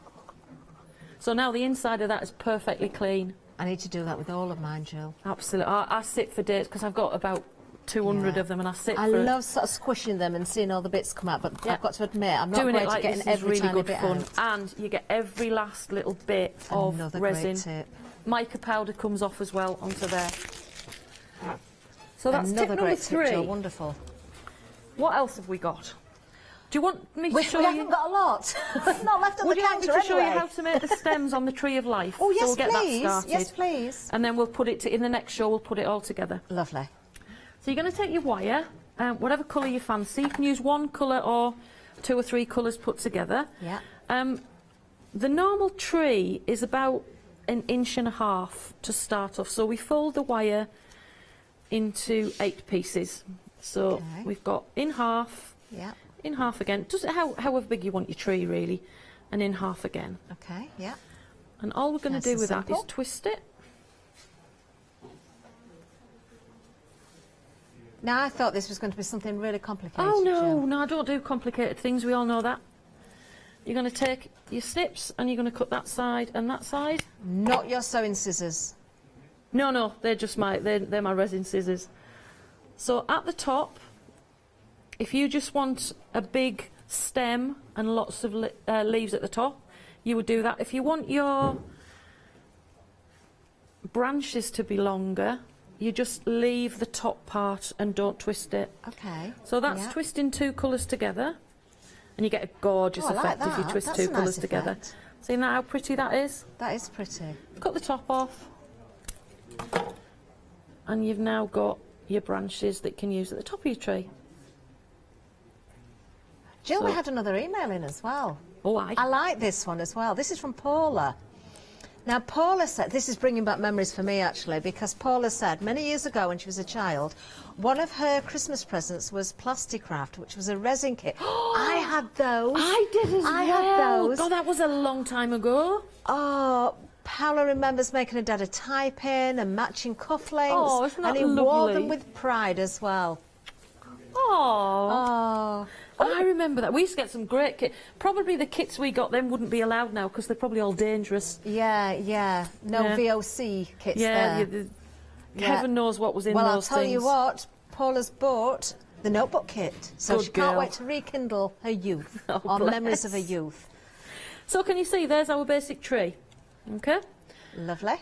So now the inside of that is perfectly clean. I need to do that with all of mine, Jill. Absolutely. I sit for days because I've got about 200 of them, and I sit for... I love sort of squishing them and seeing all the bits come out, but I've got to admit, I'm not doing great it like at getting this every is really tiny good bit fun, out. and you get every last little bit of Another resin. great tip. Mica powder comes off as well onto there. So that's Another tip number great 3. Tip, Jill. Wonderful. What else have we got? Do you want me to show we you? haven't got a lot. Not left on Would the you like me counter to show you anyway. how to make the stems on the tree of life? Oh, yes, so we'll get please. that started. Yes, please. And then we'll put it in the next show. We'll put it all together. Lovely. So you're going to take your wire, whatever colour you fancy. You can use one colour or 2 or 3 colours put together. Yeah. The normal tree is about 1.5 inches to start off. So we fold the wire into 8 pieces. So we've got in half, in half again, just however big you want your tree really, and in half again. Okay, yeah. And all we're going to do with that is simple. twist it. Now, I thought this was going to be something really complicated. Oh no, Jill. no, I don't do complicated things, we all know that. You're going to take your snips and you're going to cut that side and that side. Not your sewing scissors. No, no, they're just they're my resin scissors. So at the top, if you just want a big stem and lots of leaves at the top, you would do that. If you want your branches to be longer, you just leave the top part and don't twist it. Okay. So that's twisting 2 colours together, and you get a gorgeous effect if you twist 2 colours together. Seeing that how pretty that is? That is pretty. Cut the top off, and you've now got your branches that you can use at the top of your tree. Jill, we had another email in as well. Oh, I like this one as well. This is from Paula. Now, Paula said, this is bringing back memories for me actually, because Paula said many years ago when she was a child, one of her Christmas presents was Plasticraft, which was a resin kit. I had those. I did as well. I had those. God, that was a long time ago. Oh, Paula remembers making her dad a tie pin and matching cufflinks. Oh, isn't that and he lovely? wore them with pride as well. Oh. I remember that. We used to get some great kits. Probably the kits we got then wouldn't be allowed now because they're probably all dangerous. Yeah, yeah. No VOC kits there. Heaven knows what was in those things. Well, I'll tell you what, Paula's bought the notebook kit, so Good she can't girl. wait to rekindle her youth, Oh, or bless. memories of her youth. So can you see, there's our basic tree. Okay? Lovely.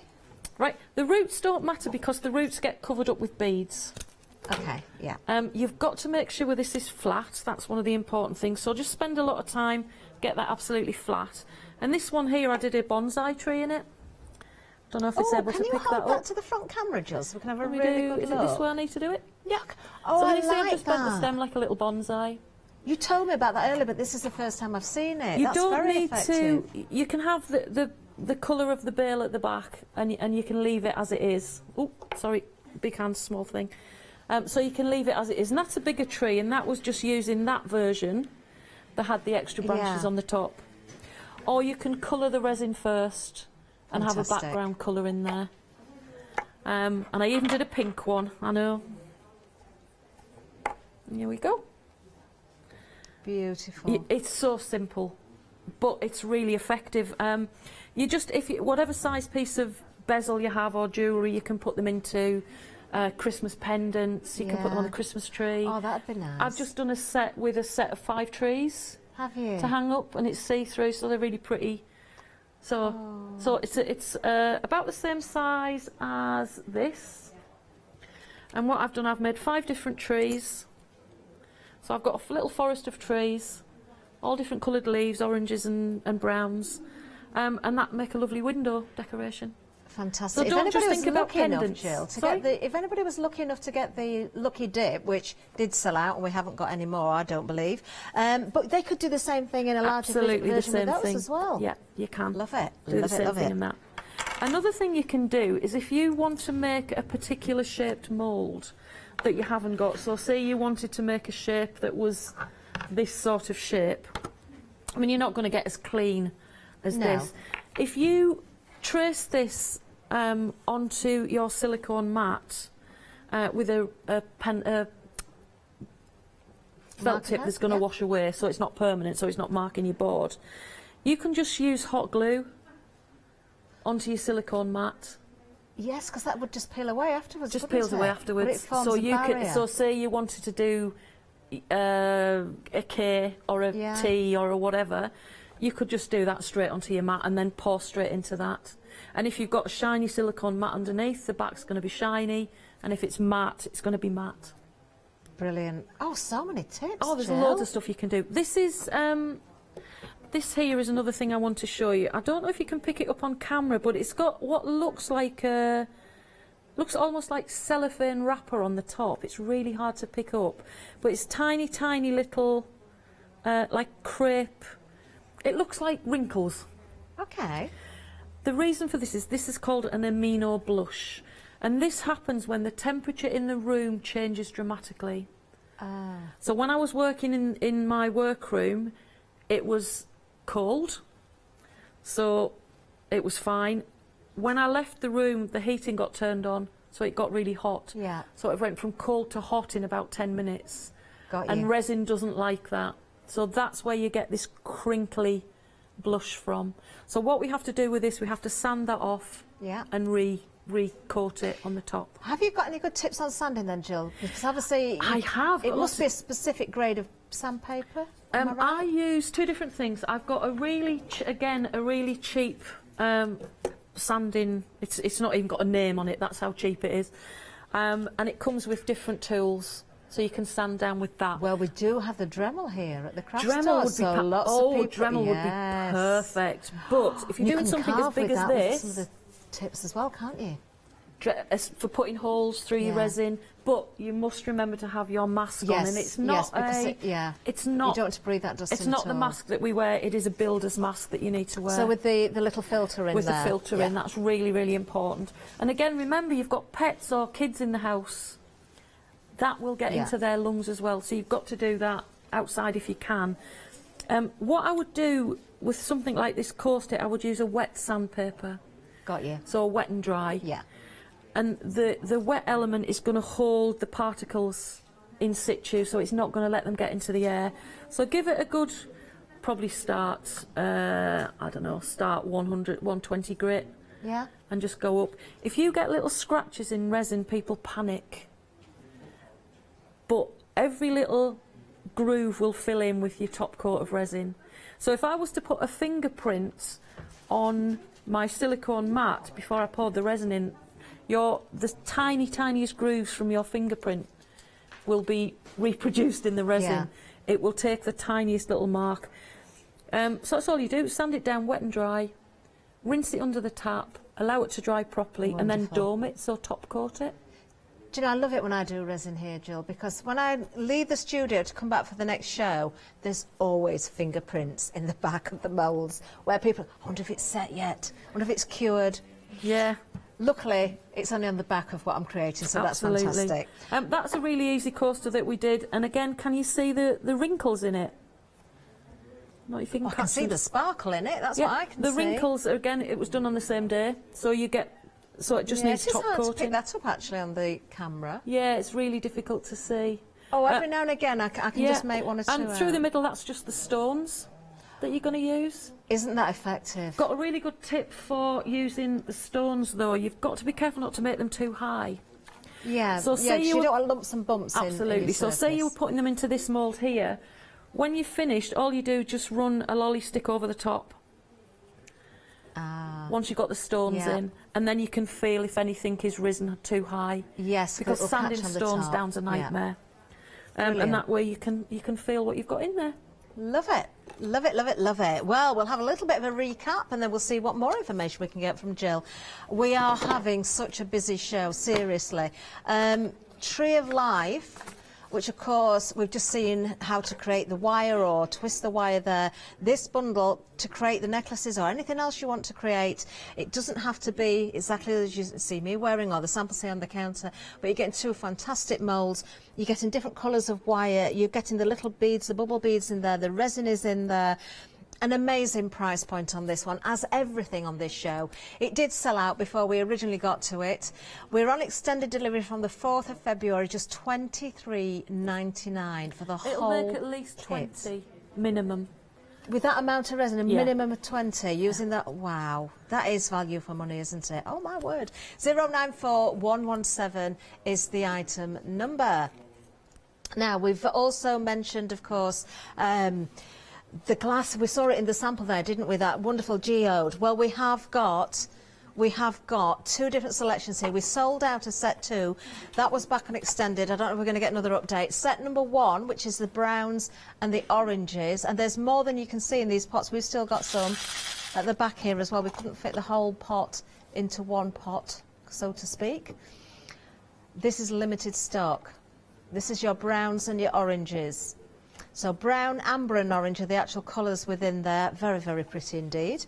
Right, the roots don't matter because the roots get covered up with beads. Okay, yeah. You've got to make sure this is flat. That's one of the important things. So just spend a lot of time, get that absolutely flat. And this one here, I did a bonsai tree in it. Don't know if it's able to pick that up. Can you hold that to the front camera, Jill, so we can have a really good Is look? it this way I need to do it? Yeah. Oh, so I you see, I've just bent the that. stem like a little bonsai. You told me about that earlier, but this is the first time I've seen it. You That's don't very need effective. to. You can have the colour of the bale at the back, and you can leave it as it is. Oh, sorry, big hand, small thing. So you can leave it as it is, and that's a bigger tree, and that was just using that version that had the extra branches on the top. Or you can colour the resin first and have a background colour in there. And I even did a pink one, I know. And here we go. Beautiful. It's so simple, but it's really effective. You just, whatever size piece of bezel you have or jewellery, you can put them into Christmas pendants. You can put them on the Christmas tree. Oh, that'd be nice. I've just done a set with a set of 5 trees. Have you? To hang up, and it's see-through, so they're really pretty. So, it's about the same size as this. And what I've done, I've made 5 different trees. So I've got a little forest of trees, all different coloured leaves, oranges and browns, and that make a lovely window decoration. Fantastic. So don't just think about pendants. Jill, if anybody was lucky enough to get the Lucky Dip, which did sell out and we haven't got any more, I don't believe, but they could do the same thing in a larger version with those as well. Yeah, you can. Love it. Do the same thing in that. Another thing you can do is if you want to make a particular shaped mould that you haven't got, so say you wanted to make a shape that was this sort of shape, I mean, you're not going to get as clean as this. If you trace this onto your silicone mat with a felt tip that's going to wash away, so it's not permanent, so it's not marking your board, you can just use hot glue onto your silicone mat. Yes, because that would just peel away afterwards. Just peels away afterwards. So you can. So say you wanted to do a K or a T or a whatever, you could just do that straight onto your mat and then pour straight into that. And if you've got a shiny silicone mat underneath, the back's going to be shiny, and if it's matte, it's going to be matte. Brilliant. Oh, so many tips. Oh, there's Jill. loads of stuff you can do. This is this here is another thing I want to show you. I don't know if you can pick it up on camera, but it's got what looks like looks almost like cellophane wrapper on the top. It's really hard to pick up, but it's tiny, tiny little like crepe. It looks like wrinkles. Okay. The reason for this is called an amino blush, and this happens when the temperature in the room changes dramatically. So when I was working in my workroom, it was cold, so it was fine. When I left the room, the heating got turned on, so it got really hot. Yeah. So it went from cold to hot in about 10 minutes. Got you. And resin doesn't like that. So that's where you get this crinkly blush from. So what we have to do with this, we have to sand that off and re-coat it on the top. Have you got any good tips on sanding then, Jill? Because obviously I have. It must be a specific grade of sandpaper. I use 2 different things. I've got a really, a really cheap sanding. It's not even got a name on it. That's how cheap it is. And it comes with different tools, so you can sand down with that. Well, we do have the Dremel here at the craft store. Dremel would be so lots of people, Dremel would be perfect. But if you're you doing can something as carve big with as that with this, some of the tips as well, can't you? For putting holes through your resin, but you must remember to have your mask on, and it's not it's not. You don't want to breathe that dust. It's not the mask that we wear. It is a builder's mask that you need to wear. So with the little filter in with there. the filter in, that's really, really important. And again, remember, you've got pets or kids in the house. That will get into their lungs as well. So you've got to do that outside if you can. What I would do with something like this coaster, I would use a wet sandpaper. Got you. So wet and dry. Yeah. And the wet element is going to hold the particles in situ, so it's not going to let them get into the air. So give it a good, probably start, I don't know, start 100, 120 grit. Yeah. And just go up. If you get little scratches in resin, people panic. But every little groove will fill in with your top coat of resin. So if I was to put a fingerprint on my silicone mat, before I poured the resin in, the tiniest grooves from your fingerprint will be reproduced in the resin. Yeah. It will take the tiniest little mark. So that's all you do, sand it down wet and dry, rinse it under the tap, allow it to dry properly, and then dome it, so top coat it. Do you know, I love it when I do resin here, Jill, because when I leave the studio to come back for the next show, there's always fingerprints in the back of the moulds where people, I wonder if it's set yet, I wonder if it's cured. Yeah. Luckily, it's only on the back of what I'm creating, so Absolutely. That's fantastic. That's a really easy coaster that we did, and again, can you see the wrinkles in it? Not if you can I can see the sparkle in it, that's what I can see. The wrinkles, again, it was done on the same day, so you get, so it just needs top coating. It's hard to pick that up actually on the camera. Yeah, it's really difficult to see. Oh, every now and again I can just make one or two And through the middle, that's just the stones that you're going to use. Isn't that effective? Got a really good tip for using the stones though. You've got to be careful not to make them too high. Yeah, so say you don't want lumps and bumps in. Absolutely. So say you were putting them into this mould here. When you've finished, all you do, just run a lolly stick over the top. Once you've got the stones in, and then you can feel if anything is risen too high. Yes, because sanding stones down's a nightmare. And that way you can feel what you've got in there. Love it. Love it, love it, love it. Well, we'll have a little bit of a recap and then we'll see what more information we can get from Jill. We are having such a busy show, seriously. Tree of Life, which of course we've just seen how to create the wire or twist the wire there. This bundle to create the necklaces or anything else you want to create. It doesn't have to be exactly as you see me wearing or the samples here on the counter, but you're getting two fantastic moulds. You're getting different colours of wire. You're getting the little beads, the bubble beads in there. The resin is in there. An amazing price point on this one, as everything on this show. It did sell out before we originally got to it. We're on extended delivery from the 4th of February, just $23.99 for the whole It'll make at least 20 minimum. With that amount of resin, a minimum of 20, using that, wow, that is value for money, isn't it? Oh my word. 094117 is the item number. Now, we've also mentioned, of course, the glass. We saw it in the sample there, didn't we? That wonderful geode. Well, we have got two different selections here. We sold out a set 2. That was back on extended. I don't know if we're going to get another update. Set number 1, which is the browns and the oranges. And there's more than you can see in these pots. We've still got some at the back here as well. We couldn't fit the whole pot into one pot, so to speak. This is limited stock. This is your browns and your oranges. So brown, amber and orange are the actual colours within there. Very, very pretty indeed.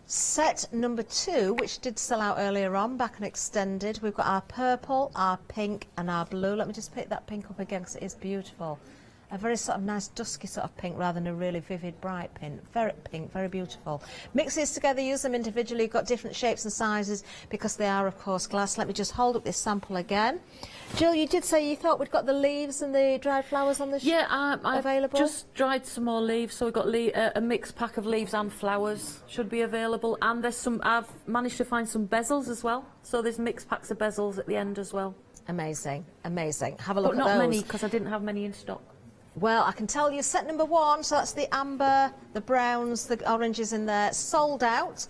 Set number 2, which did sell out earlier on, back and extended. We've got our purple, our pink and our blue. Let me just pick that pink up again because it is beautiful. A very sort of nice dusky sort of pink rather than a really vivid bright pink. Very pink, very beautiful. Mix these together, use them individually. You've got different shapes and sizes because they are, of course, glass. Let me just hold up this sample again. Jill, you did say you thought we'd got the leaves and the dried flowers on the available? I've just dried some more leaves, so we've got a mixed pack of leaves and flowers should be available. And there's some, I've managed to find some bezels as well, so there's mixed packs of bezels at the end as well. Amazing, amazing. Have a look at those. But not many, because I didn't have many in stock. Well, I can tell you set number 1, so that's the amber, the browns, the oranges in there, sold out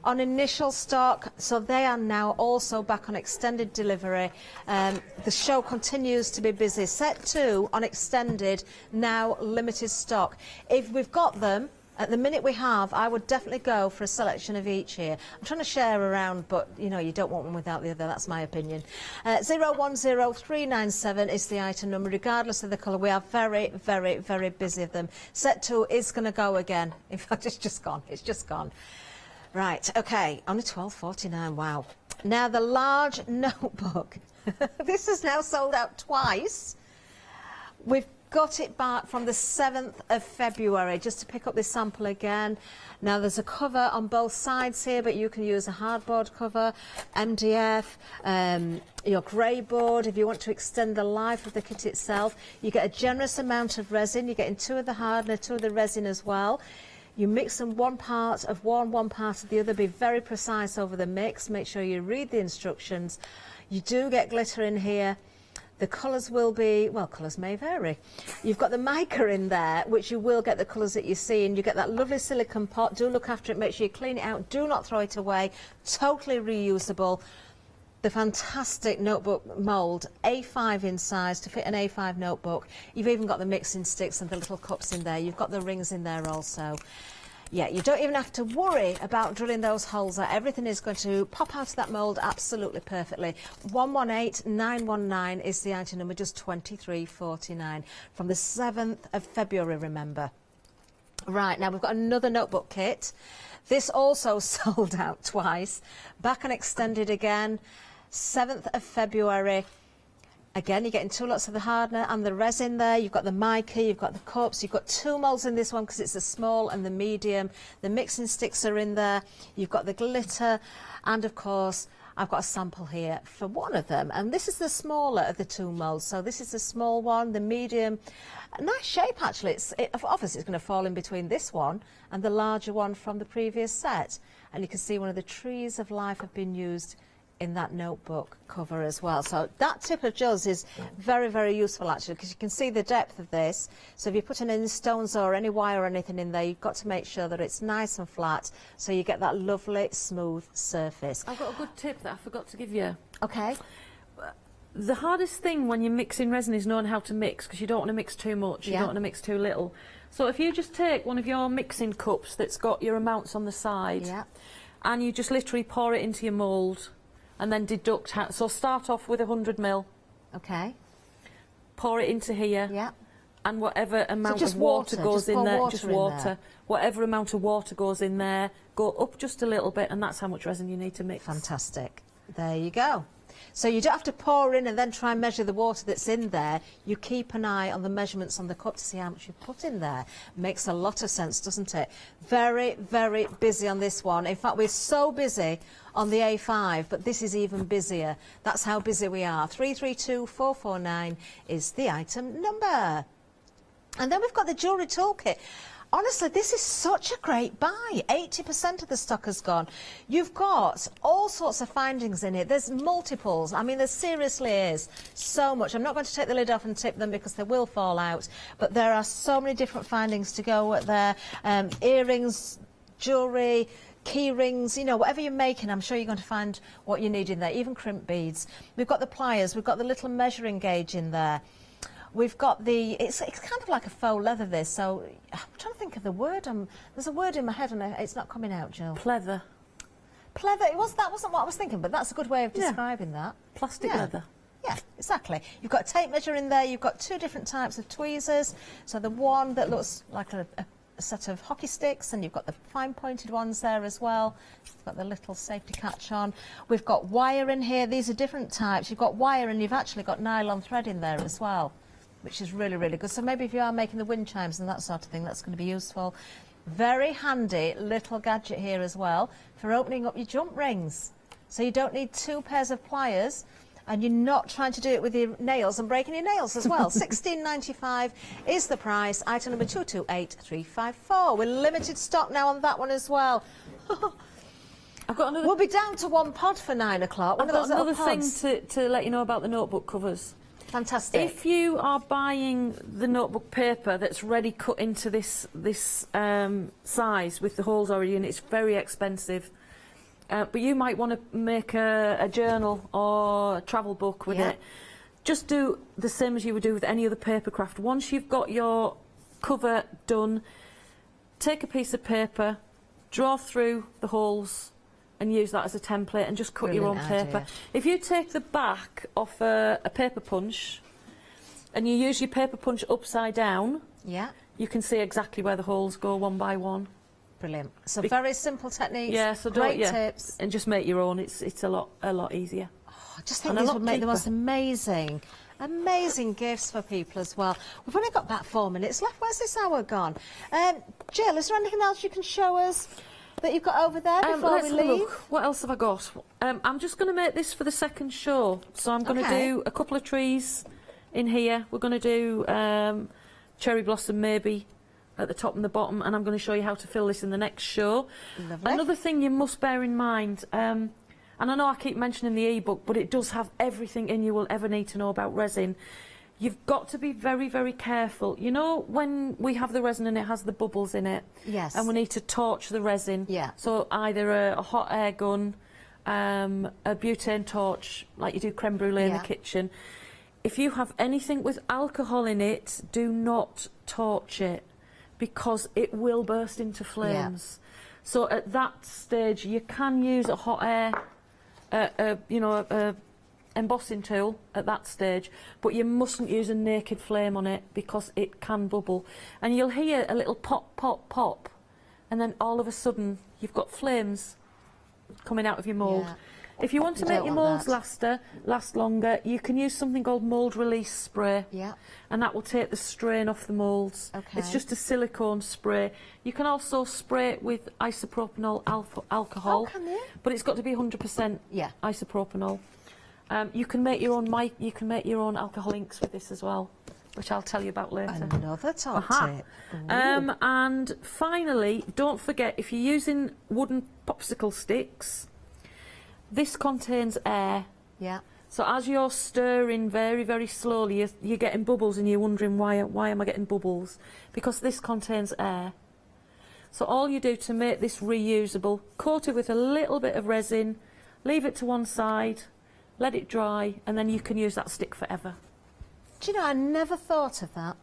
on initial stock, so they are now also back on extended delivery. The show continues to be busy. Set 2 on extended, now limited stock. If we've got them, at the minute we have, I would definitely go for a selection of each here. I'm trying to share around, but you know, you don't want one without the other, that's my opinion. 010397 is the item number, regardless of the colour. We are very, very, very busy of them. Set 2 is going to go again. In fact, it's just gone. It's just gone. Right, okay, only $12.49, wow. Now, the large notebook. This is now sold out twice. We've got it back from the 7th of February, just to pick up this sample again. Now there's a cover on both sides here, but you can use a hardboard cover, MDF, your grey board. If you want to extend the life of the kit itself, you get a generous amount of resin. You're getting 2 of the hardener, 2 of the resin as well. You mix them, one part of one part of the other. Be very precise over the mix. Make sure you read the instructions. You do get glitter in here. The colours will be, well, colours may vary. You've got the mica in there, which you will get the colours that you see, and you get that lovely silicone pot. Do look after it, make sure you clean it out, do not throw it away, totally reusable. The fantastic notebook mould, A5 in size to fit an A5 notebook. You've even got the mixing sticks and the little cups in there. You've got the rings in there also. Yeah, you don't even have to worry about drilling those holes out. Everything is going to pop out of that mould absolutely perfectly. 118919 is the item number, just £23.49 from the 7th of February, remember. Right, now we've got another notebook kit. This also sold out twice. Back and extended again, 7th of February. Again, you're getting 2 lots of the hardener and the resin there. You've got the mica, you've got the cups, you've got 2 moulds in this one because it's the small and the medium. The mixing sticks are in there. You've got the glitter, and of course, I've got a sample here for one of them. And this is the smaller of the 2 moulds. So this is the small one, the medium. A nice shape, actually. Obviously, it's going to fall in between this one and the larger one from the previous set. And you can see one of the trees of life have been used in that notebook cover as well. So that tip of Joe's is very, very useful actually, because you can see the depth of this. So if you're putting any stones or any wire or anything in there, you've got to make sure that it's nice and flat so you get that lovely smooth surface. I've got a good tip that I forgot to give you. Okay. The hardest thing when you're mixing resin is knowing how to mix, because you don't want to mix too much, you don't want to mix too little. So if you just take one of your mixing cups that's got your amounts on the side, and you just literally pour it into your mould, and then deduct how, so start off with 100ml. Okay. Pour it into here. Yeah. And whatever amount of water goes in there, just water. There. Whatever amount of water goes in there, go up just a little bit, and that's how much resin you need to mix. Fantastic. There you go. So you don't have to pour in and then try and measure the water that's in there. You keep an eye on the measurements on the cup to see how much you put in there. Makes a lot of sense, doesn't it? Very, very busy on this one. In fact, we're so busy on the A5, but this is even busier. That's how busy we are. 332449 is the item number. And then we've got the jewellery toolkit. Honestly, this is such a great buy. 80% of the stock has gone. You've got all sorts of findings in it. There's multiples. I mean, there seriously is so much. I'm not going to take the lid off and tip them because they will fall out. But there are so many different findings to go there. Earrings, jewellery, key rings, you know, whatever you're making, I'm sure you're going to find what you need in there. Even crimp beads. We've got the pliers. We've got the little measuring gauge in there. We've got the, it's kind of like a faux leather this, so I'm trying to think of the word. There's a word in my head and it's not coming out, Jill. Pleather. Pleather, that wasn't what I was thinking, but that's a good way of describing that. Plastic leather. Yeah, exactly. You've got a tape measure in there, you've got 2 different types of tweezers. So the one that looks like a set of hockey sticks, and you've got the fine pointed ones there as well. You've got the little safety catch on. We've got wire in here. These are different types. You've got wire and you've actually got nylon thread in there as well, which is really, really good. So maybe if you are making the wind chimes and that sort of thing, that's going to be useful. Very handy little gadget here as well for opening up your jump rings. So you don't need 2 pairs of pliers, and you're not trying to do it with your nails and breaking your nails as well. £16.95 is the price. Item number 228354. We're limited stock now on that one as well. I've got another. We'll be down to 1 pod for 9 o'clock. I've got another thing to let you know about the notebook covers. Fantastic. If you are buying the notebook paper that's ready cut into this size with the holes already in, it's very expensive. But you might want to make a journal or a travel book with it. Just do the same as you would do with any other paper craft. Once you've got your cover done, take a piece of paper, draw through the holes and use that as a template and just cut your own paper. If you take the back off a paper punch and you use your paper punch upside down, you can see exactly where the holes go one by one. Brilliant. So very simple techniques, so great tips. And just make your own. It's a lot easier. Oh, I just think these would make the most amazing gifts for people as well. We've only got about 4 minutes left. Where's this hour gone? Jill, is there anything else you can show us that you've got over there before we leave? Look. What else have I got? I'm just going to make this for the second show. So I'm going to do a couple of trees in here. We're going to do cherry blossom maybe at the top and the bottom, and I'm going to show you how to fill this in the next show. Lovely. Another thing you must bear in mind, And I know I keep mentioning the ebook, but it does have everything in you will ever need to know about resin. You've got to be very, very careful. You know when we have the resin and it has the bubbles in it? Yes. And we need to torch the resin? Yeah. So either a hot air gun, a butane torch, like you do creme brulee in the kitchen. If you have anything with alcohol in it, do not torch it, because it will burst into flames. So at that stage, you can use a hot air, you know, a embossing tool at that stage, but you mustn't use a naked flame on it because it can bubble. And you'll hear a little pop, pop, pop, and then all of a sudden you've got flames coming out of your mould. Yeah. If you want to make your moulds last longer, you can use something called mould release spray. Yeah. And that will take the strain off the moulds. Okay. It's just a silicone spray. You can also spray it with isopropyl alcohol. Oh, can you? But it's got to be 100% isopropyl. You can make your own alcohol inks with this as well, which I'll tell you about later. Another top tip. And finally, don't forget, if you're using wooden popsicle sticks, this contains air. Yeah. So as you're stirring very, very slowly, you're getting bubbles and you're wondering why am I getting bubbles? Because this contains air. So all you do to make this reusable, coat it with a little bit of resin, leave it to one side, let it dry, and then you can use that stick forever. Do you know, I never thought of that.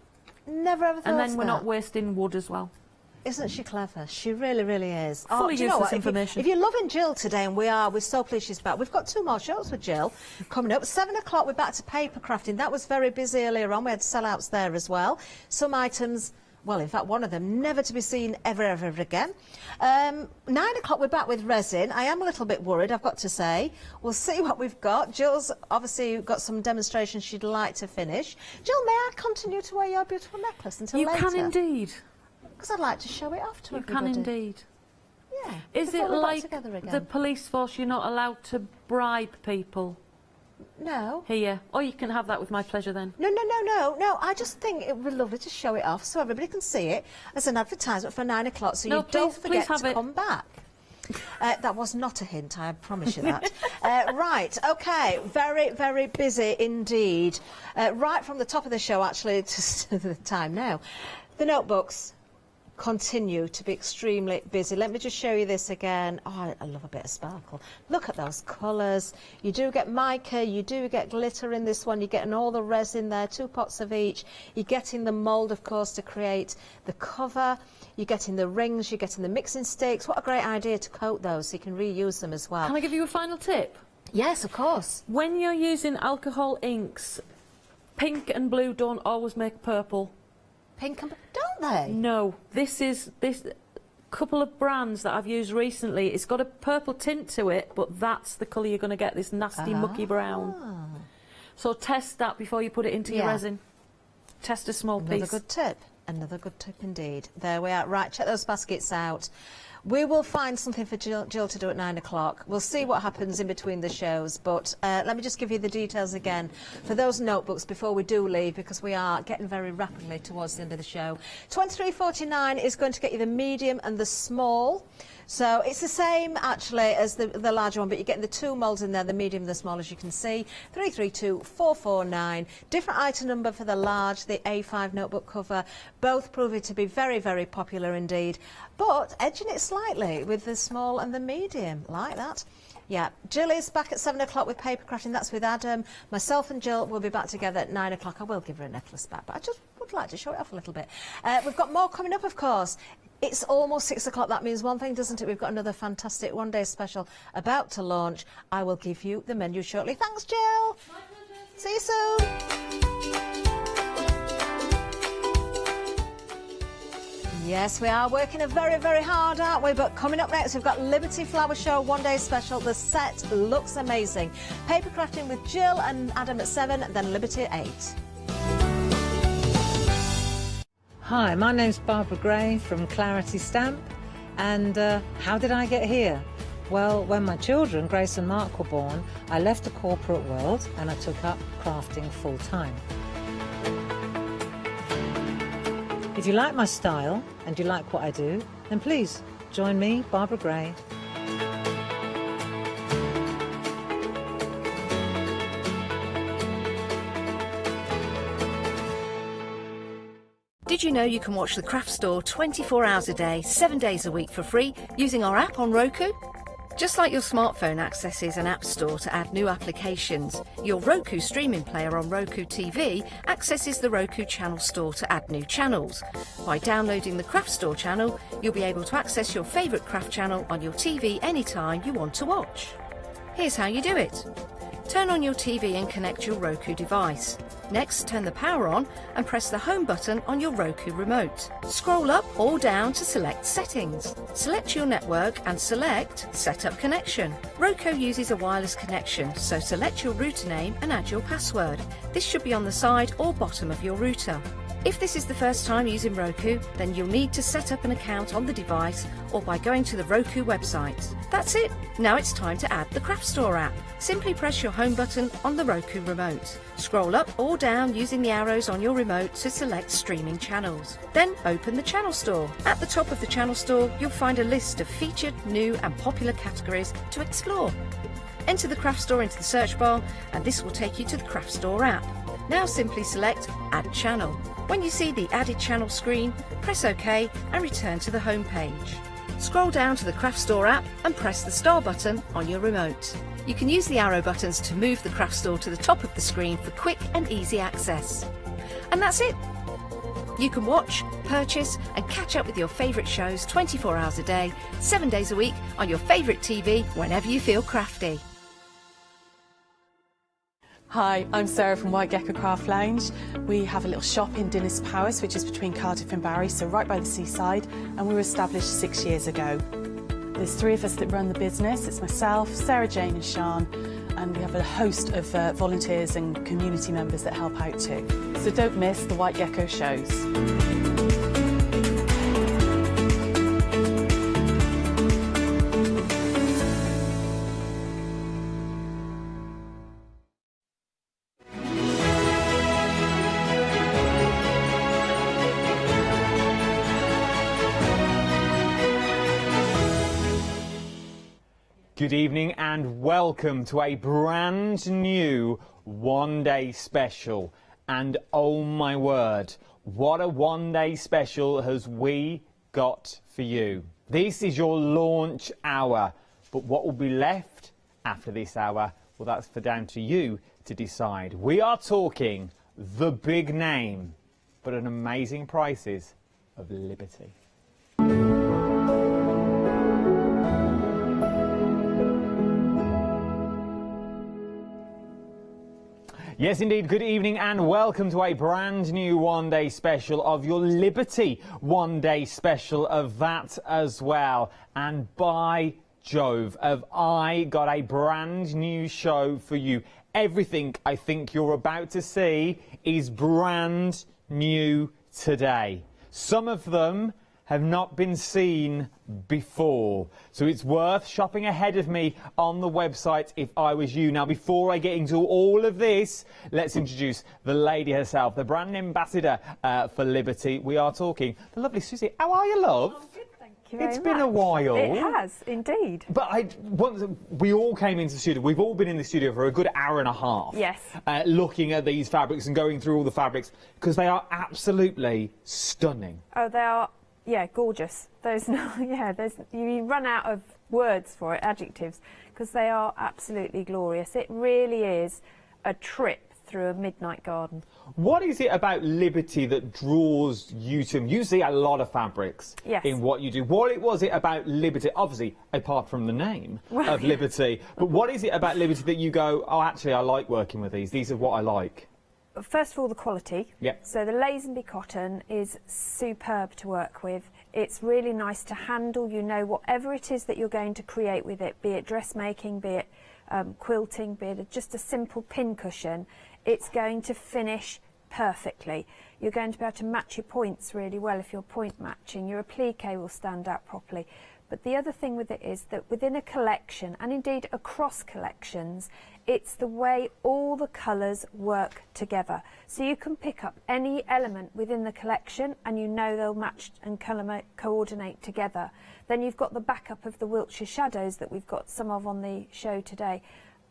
Never ever thought of that. And then we're not wasting wood as well. Isn't she clever? She really, really is. Fully do you know useless what? information. If you're loving Jill today, and we're so pleased she's back. We've got 2 more shows with Jill coming up. 7 o'clock, we're back to paper crafting. That was very busy earlier on. We had sellouts there as well. Some items, well, in fact, one of them, never to be seen ever, ever again. 9 o'clock, we're back with resin. I am a little bit worried, I've got to say. We'll see what we've got. Jill's obviously got some demonstrations she'd like to finish. Jill, may I continue to wear your beautiful necklace until later? You can indeed. Because I'd like to show it off to everybody. You can indeed. Yeah. Is it before we're back like together again. the police force, you're not allowed to bribe people No. here? Or you can have that with my pleasure then? No. I just think it would be lovely to show it off so everybody can see it as an advertisement for 9 o'clock, so No, you don't please forget have to it. come back. That was not a hint, I promise you that. Right, OK, very, very busy indeed. Right from the top of the show, actually, to the time now. The notebooks continue to be extremely busy. Let me just show you this again. Oh, I love a bit of sparkle. Look at those colours. You do get mica, you do get glitter in this one. You're getting all the resin there, 2 pots of each. You're getting the mould, of course, to create the cover. You're getting the rings, you're getting the mixing sticks. What a great idea to coat those so you can reuse them as well. Can I give you a final tip? Yes, of course. When you're using alcohol inks, pink and blue don't always make purple. Pink and don't they? No, this couple of brands that I've used recently, it's got a purple tint to it, but that's the colour you're going to get, this nasty mucky brown. So test that before you put it into your resin. Test a small piece. Another good tip. Another good tip indeed. There we are. Right, check those baskets out. We will find something for Jill to do at 9 o'clock. We'll see what happens in between the shows, but let me just give you the details again for those notebooks before we do leave, because we are getting very rapidly towards the end of the show. $23.49 is going to get you the medium and the small. So it's the same actually as the larger one, but you're getting the 2 moulds in there, the medium and the small, as you can see. 332449. Different item number for the large, the A5 notebook cover. Both proving to be very, very popular indeed. But edging it slightly with the small and the medium, like that. Yeah, Jill is back at 7 o'clock with paper crafting. That's with Adam. Myself and Jill will be back together at 9 o'clock. I will give her a necklace back, but I just would like to show it off a little bit. We've got more coming up, of course. It's almost 6 o'clock. That means one thing, doesn't it? We've got another fantastic one-day special about to launch. I will give you the menu shortly. Thanks, Jill. See you soon. Yes, we are working very, very hard, aren't we? But coming up next, we've got Liberty Flower Show one-day special. The set looks amazing. Paper crafting with Jill and Adam at 7, then Liberty at 8. Hi, my name's Barbara Gray from Clarity Stamp, and how did I get here? Well, when my children, Grace and Mark, were born, I left the corporate world and I took up crafting full-time. If you like my style and you like what I do, then please join me, Barbara Gray. Did you know you can watch the Craft Store 24 hours a day, 7 days a week for free using our app on Roku? Just like your smartphone accesses an app store to add new applications, your Roku streaming player on Roku TV accesses the Roku channel store to add new channels. By downloading the Craft Store channel, you'll be able to access your favourite craft channel on your TV anytime you want to watch. Here's how you do it. Turn on your TV and connect your Roku device. Next, turn the power on and press the home button on your Roku remote. Scroll up or down to select Settings. Select your network and select Set Up Connection. Roku uses a wireless connection, so select your router name and add your password. This should be on the side or bottom of your router. If this is the first time using Roku, then you'll need to set up an account on the device or by going to the Roku website. That's it. Now it's time to add the Craft Store app. Simply press your home button on the Roku remote. Scroll up or down using the arrows on your remote to select streaming channels. Then open the Channel Store. At the top of the Channel Store, you'll find a list of featured, new and popular categories to explore. Enter the Craft Store into the search bar and this will take you to the Craft Store app. Now simply select Add Channel. When you see the Added Channel screen, press OK and return to the home page. Scroll down to the Craft Store app and press the star button on your remote. You can use the arrow buttons to move the Craft Store to the top of the screen for quick and easy access. And that's it! You can watch, purchase and catch up with your favourite shows 24 hours a day, 7 days a week on your favourite TV whenever you feel crafty. Hi, I'm Sarah from White Gecko Craft Lounge. We have a little shop in Dinas Powys, which is between Cardiff and Barry, so right by the seaside, and we were established 6 years ago. There's 3 of us that run the business. It's myself, Sarah Jane and Sian, and we have a host of volunteers and community members that help out too. So don't miss the White Gecko shows. Good evening and welcome to a brand new one-day special. And oh my word, what a one-day special has we got for you. This is your launch hour, but what will be left after this hour, well, that's for down to you to decide. We are talking the big name, but at amazing prices of Liberty. Yes, indeed. Good evening and welcome to a brand new one-day special of your Liberty one-day special of that as well. And by Jove, have I got a brand new show for you. Everything I think you're about to see is brand new today. Some of them have not been seen before. So it's worth shopping ahead of me on the website if I was you. Now, before I get into all of this, let's introduce the lady herself, the brand ambassador for Liberty. We are talking the lovely Susie. How are you, love? Oh, good, thank you very It's much. been a while. It has, indeed. But we all came into the studio. We've all been in the studio for a good hour and a half. Yes. Looking at these fabrics and going through all the fabrics because they are absolutely stunning. Oh, they are. Yeah, gorgeous. You run out of words for it, adjectives, because they are absolutely glorious. It really is a trip through a midnight garden. What is it about Liberty that draws you to them? You see a lot of fabrics in what you do. What was it about Liberty, obviously, apart from the name of Liberty, but what is it about Liberty that you go, oh, actually, I like working with these. These are what I like. First of all, the quality. Yeah. So the Lazenby cotton is superb to work with. It's really nice to handle. You know, whatever it is that you're going to create with it, be it dressmaking, be it quilting, be it just a simple pin cushion, it's going to finish perfectly. You're going to be able to match your points really well if you're point matching. Your applique will stand out properly. But the other thing with it is that within a collection, and indeed across collections, it's the way all the colours work together. So you can pick up any element within the collection and you know they'll match and colour coordinate together. Then you've got the backup of the Wiltshire shadows that we've got some of on the show today,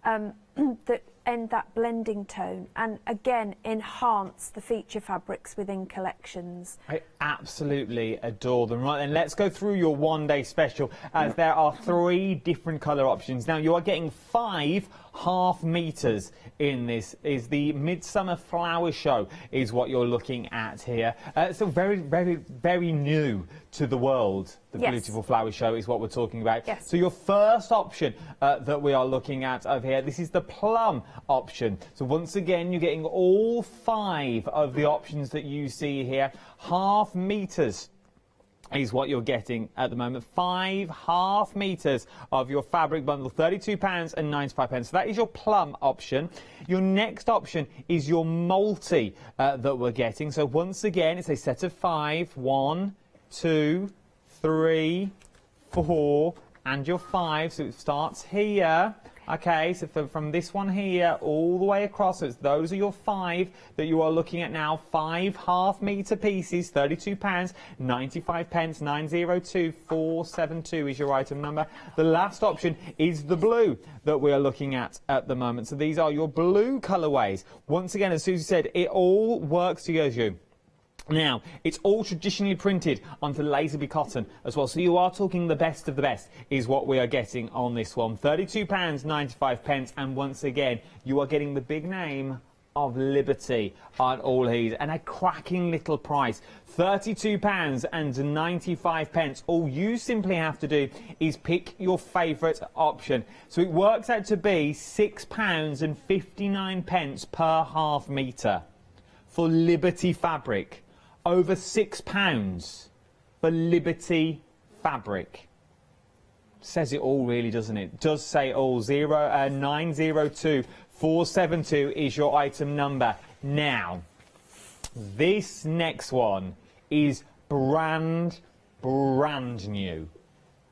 that end that blending tone and again enhance the feature fabrics within collections. I absolutely adore them. Right then, let's go through your one-day special, as there are 3 different colour options. Now, you are getting 5 half meters in this. Is the Midsummer Flower Show is what you're looking at here. So very, very, very new to the world. The Beautiful Flower Show is what we're talking about. Yes. So your first option that we are looking at over here, this is the plum option. So once again, you're getting all 5 of the options that you see here. Half meters is what you're getting at the moment. 5 half meters of your fabric bundle, £32.95. So that is your plum option. Your next option is your multi that we're getting. So once again, it's a set of 5. 1, 2, 3, 4, and your 5. So it starts here. Okay, so from this one here all the way across, so those are your 5 that you are looking at now. 5 half metre pieces, £32.95, 902472 is your item number. The last option is the blue that we are looking at the moment. So these are your blue colourways. Once again, as Susie said, it all works together. Now, it's all traditionally printed onto Laserby cotton as well, so you are talking the best of the best is what we are getting on this one. £32.95, and once again, you are getting the big name of Liberty on all these, and a cracking little price, £32.95. All you simply have to do is pick your favourite option. So it works out to be £6.59 per half metre for Liberty fabric. Over £6 for Liberty fabric. Says it all, really, doesn't it? Does say it all. 902472 is your item number. Now, this next one is brand new.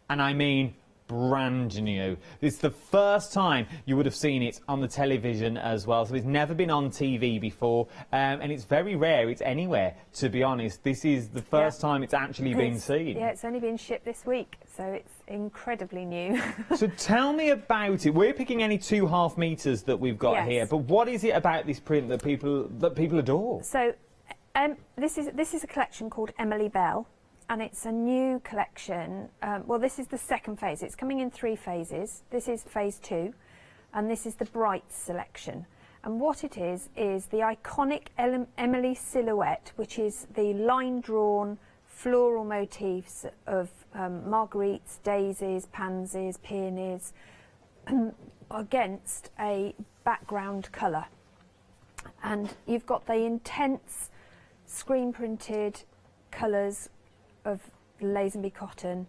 And I mean brand new. It's the first time you would have seen it on the television as well, so it's never been on TV before, and it's very rare it's anywhere, to be honest. This is the first time it's actually been seen. Yeah, it's only been shipped this week, so it's incredibly new. So tell me about it. We're picking any 2 half meters that we've got here, but what is it about this print that people adore? So this is a collection called Emily Bell. And it's a new collection. Well, this is the second phase. It's coming in 3 phases. This is phase 2, and this is the Bright selection. And what it is the iconic Emily silhouette, which is the line-drawn floral motifs of marguerites, daisies, pansies, peonies, against a background colour. And you've got the intense screen-printed colours of Lazenby cotton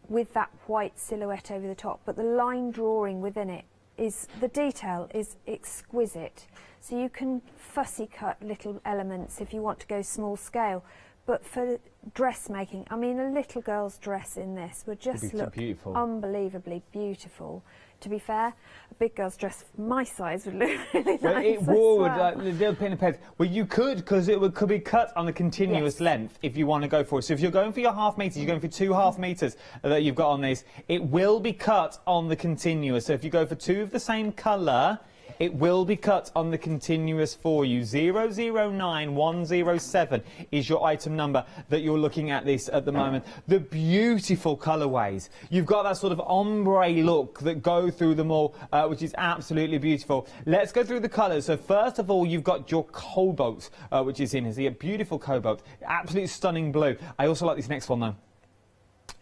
with that white silhouette over the top, but the line drawing within it is, the detail is exquisite. So you can fussy cut little elements if you want to go small scale, but for dressmaking, I mean, a little girl's dress in this would just look unbelievably beautiful. To be fair, a big girl's dress my size would look really nice. It would, the little pin and peg. Well, you could, because it could be cut on a continuous length if you want to go for it. So if you're going for your half metres, you're going for 2 half metres that you've got on this, it will be cut on the continuous. So if you go for 2 of the same colour, it will be cut on the continuous for you. 009107 is your item number that you're looking at this at the moment. The beautiful colourways. You've got that sort of ombre look that go through them all, which is absolutely beautiful. Let's go through the colours. So first of all, you've got your cobalt, which is in here. So you get beautiful cobalt, absolutely stunning blue. I also like this next one though.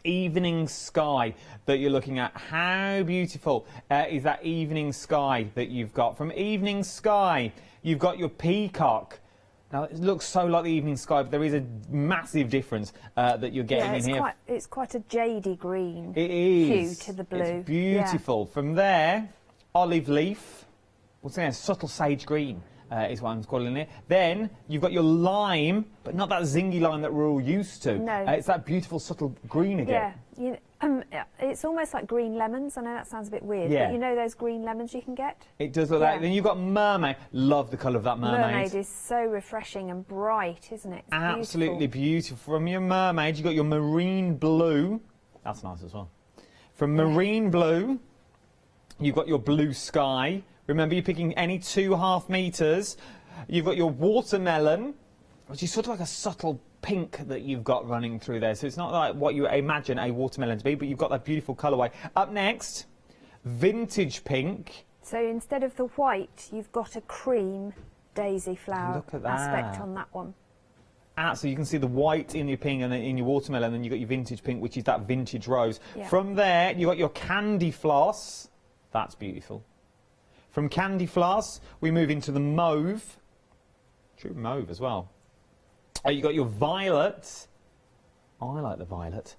Evening sky that you're looking at. How beautiful is that evening sky that you've got? From evening sky, you've got your peacock. Now, it looks so like the evening sky, but there is a massive difference that you're getting in here. It's quite a jadey green hue to the blue. It's beautiful. From there, olive leaf. What's that? Subtle sage green. Is what I'm calling it. Then you've got your lime, but not that zingy lime that we're all used to. No. It's that beautiful subtle green again. Yeah, it's almost like green lemons. I know that sounds a bit weird, Yeah. but you know those green lemons you can get? It does look like. Then you've got mermaid. Love the colour of that mermaid. Mermaid is so refreshing and bright, isn't it? It's absolutely beautiful. From your mermaid, you've got your marine blue. That's nice as well. From marine blue, you've got your blue sky, Remember, you're picking any 2.5 metres. You've got your watermelon, which is sort of like a subtle pink that you've got running through there. So it's not like what you imagine a watermelon to be, but you've got that beautiful colourway. Up next, vintage pink. So instead of the white, you've got a cream daisy flower aspect on that one. So you can see the white in your pink and then in your watermelon, and then you've got your vintage pink, which is that vintage rose. Yeah. From there, you've got your candy floss. That's beautiful. From candy floss, we move into the mauve. True mauve as well. You've got your violet. I like the violet.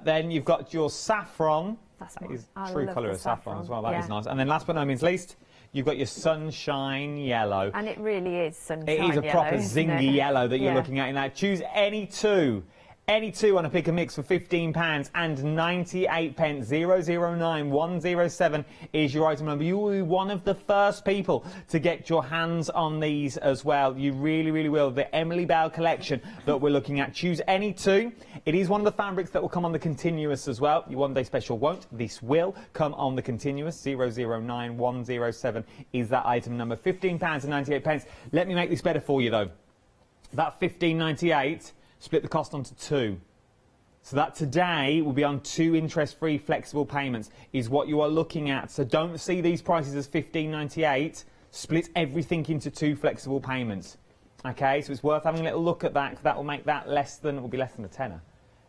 Then you've got your saffron. That's that nice. is true colour of saffron as well. That is nice. And then last but not least, you've got your sunshine yellow. And it really is sunshine yellow. It is a proper zingy yellow that you're Yeah. looking at in that. Choose any two. Any two on a pick and mix for £15.98. 009107 is your item number. You will be one of the first people to get your hands on these as well. You really, really will. The Emily Bell collection that we're looking at. Choose any two. It is one of the fabrics that will come on the continuous as well. Your one day special won't. This will come on the continuous. 009107 is that item number. £15.98. Let me make this better for you though. That £15.98. Split the cost onto two. So that today will be on 2 interest-free flexible payments is what you are looking at. So don't see these prices as £15.98. Split everything into 2 flexible payments. Okay, so it's worth having a little look at that, because that will make that less than a tenner.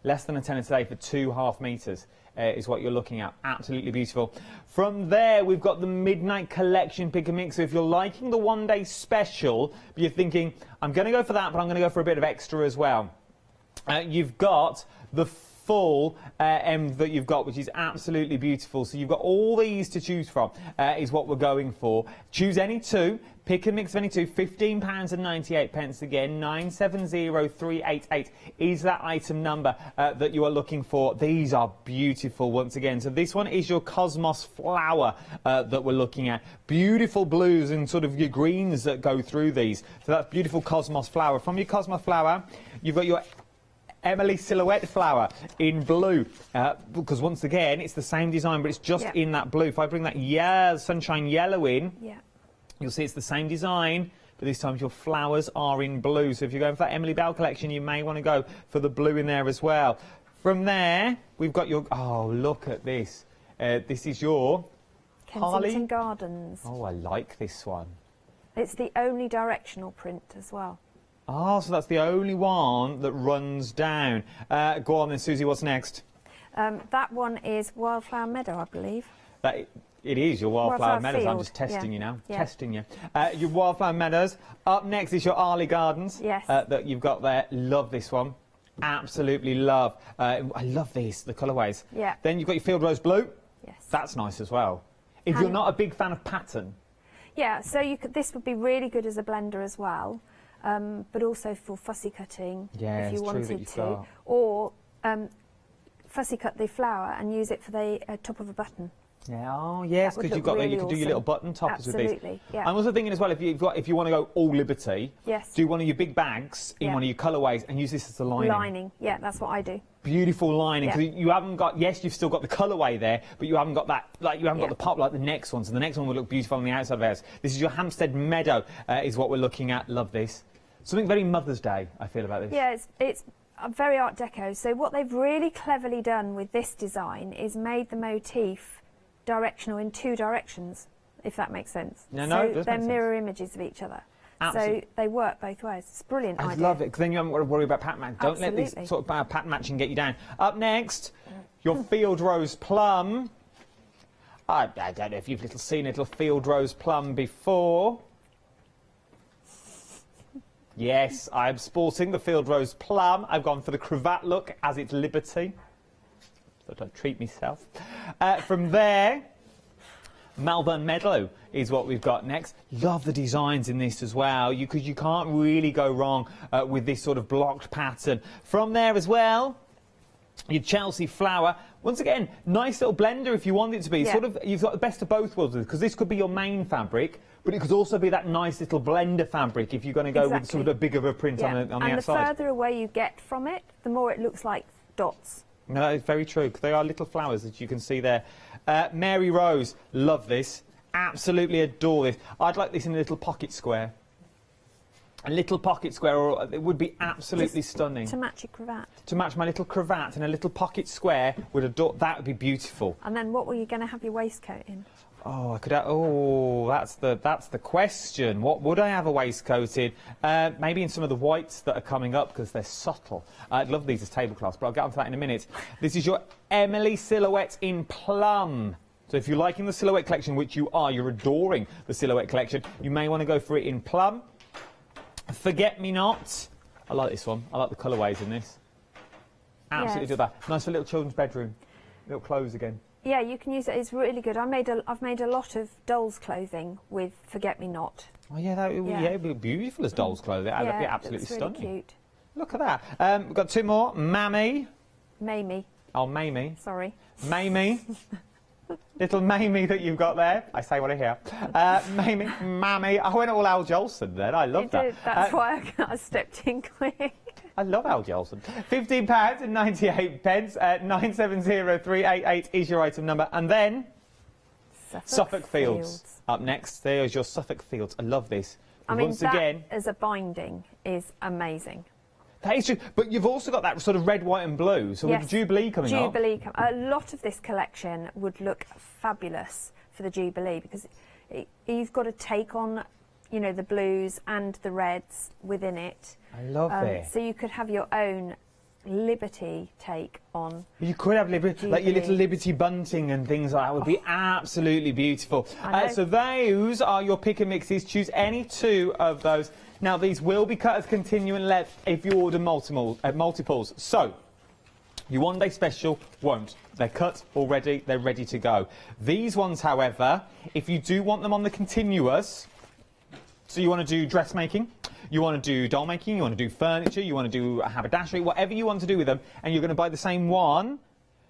Less than a tenner today for 2.5 metres is what you're looking at. Absolutely beautiful. From there, we've got the Midnight Collection pick and mix. So if you're liking the one day special, but you're thinking, I'm going to go for that, but I'm going to go for a bit of extra as well. You've got the full M that you've got, which is absolutely beautiful. So you've got all these to choose from, is what we're going for. Choose any two, pick and mix of any two, £15.98 again, 970388 is that item number that you are looking for. These are beautiful once again. So this one is your Cosmos flower that we're looking at. Beautiful blues and sort of your greens that go through these. So that's beautiful Cosmos flower. From your Cosmos flower, you've got your Emily Silhouette flower in blue, because once again it's the same design, but it's just in that blue. If I bring that sunshine yellow in, you'll see it's the same design, but this time your flowers are in blue. So if you're going for that Emily Bell collection, you may want to go for the blue in there as well. From there, we've got your, oh, look at this. This is your Kensington Gardens. Oh, I like this one. It's the only directional print as well. Oh, so that's the only one that runs down. Go on then, Susie, what's next? That one is Wildflower Meadow, I believe. It is your Wildflower Meadows. I'm just testing you now. Testing you. Your Wildflower Meadows. Up next is your AALL Gardens. Yes. That you've got there. Love this one. Absolutely love. I love these, the colourways. Yeah. Then you've got your Field Rose Blue. Yes. That's nice as well. If you're not a big fan of pattern. Yeah, so this would be really good as a blender as well. But also for fussy cutting, if you wanted to, or fussy cut the flower and use it for the top of a button. Yeah, oh yes, because you've got really you can do your little button toppers with these. Absolutely, yeah. I'm also thinking as well, if you want to go all Liberty, do one of your big bags in one of your colourways and use this as a lining. Lining, yeah, that's what I do. Beautiful lining. So you haven't got, you've still got the colourway there, but you haven't got that, you haven't got the pop like the next one. So the next one will look beautiful on the outside of ours. This is your Hampstead Meadow, is what we're looking at. Love this. Something very Mother's Day, I feel, about this. Yeah, it's very Art Deco. So what they've really cleverly done with this design is made the motif directional in 2 directions, if that makes sense. No, so it does they're make mirror images of each other. Absolutely. So they work both ways. It's a brilliant idea. I love it, because then you haven't got to worry about pattern match. Don't let these sort of pattern matching get you down. Up next, your Field Rose Plum. I don't know if you've seen a little Field Rose Plum before. Yes, I'm sporting the Field Rose Plum. I've gone for the cravat look, as it's Liberty. So don't treat myself. From there, Malvern Meadow is what we've got next. Love the designs in this as well, because you can't really go wrong with this sort of blocked pattern. From there as well, your Chelsea Flower. Once again, nice little blender if you want it to be. Sort of, you've got the best of both worlds, because this could be your main fabric, but it could also be that nice little blender fabric if you're going to go with sort of a big of a print on the outside. And the further away you get from it, the more it looks like dots. No, it's very true, because they are little flowers that you can see there. Mary Rose, love this. absolutely adore this. I'd like this in a little pocket square. A little pocket square, or it would be absolutely stunning. To match your cravat. To match my little cravat in a little pocket square, that would be beautiful. And then what were you going to have your waistcoat in? Oh, I could have, oh, that's the question. What would I have a waistcoat in? Maybe in some of the whites that are coming up because they're subtle. I'd love these as tablecloths, but I'll get onto that in a minute. This is your Emily silhouette in plum. So if you're liking the silhouette collection, which you are, you're adoring the silhouette collection, you may want to go for it in plum. Forget Me Not. I like this one. I like the colourways in this. Absolutely do that. Nice for a little children's bedroom. Little clothes again. Yeah, you can use it. It's really good. I've made a lot of dolls' clothing with Forget Me Not. Oh yeah, it'd be beautiful as dolls' clothing. It'd be absolutely stunning. Really cute. Look at that. We've got two more. Mamie. Mamie. Oh, Mamie. Sorry. Mamie. Little Mamie that you've got there. I say what I hear. Mamie, Mammy. I went all Al Jolson then. I love that. That's why I stepped in quick. I love Al Jolson. £15.98. 970388 is your item number. And then Suffolk Fields. Up next, there's your Suffolk Fields. I love this. I mean, once again, as a binding is amazing. That is true, but you've also got that sort of red, white and blue, so with the Jubilee coming up. A lot of this collection would look fabulous for the Jubilee because you've got to take on, you know, the blues and the reds within it. I love it. So you could have your own Liberty take on. You could have Liberty, like your little Liberty bunting and things like that would be absolutely beautiful. So those are your pick and mixes. Choose any two of those. Now, these will be cut as continuing length if you order multiples. So, your one-day special won't. They're cut already. They're ready to go. These ones, however, if you do want them on the continuous, so you want to do dressmaking, you want to do doll making, you want to do furniture, you want to do a haberdashery, whatever you want to do with them, and you're going to buy the same one,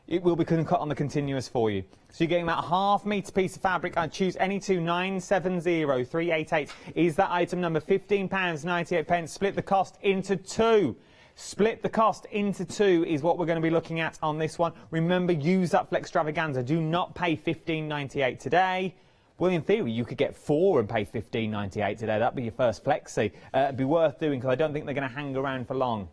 it will be cut on the continuous for you. So you're getting about a half-metre piece of fabric. I choose any two. 970388 is that item number. £15.98. Split the cost into two. Split the cost into two is what we're going to be looking at on this one. Remember, use that Flextravaganza. Do not pay £15.98 today. Well, in theory, you could get four and pay £15.98 today. That'd be your first flexi. It'd be worth doing because I don't think they're going to hang around for long.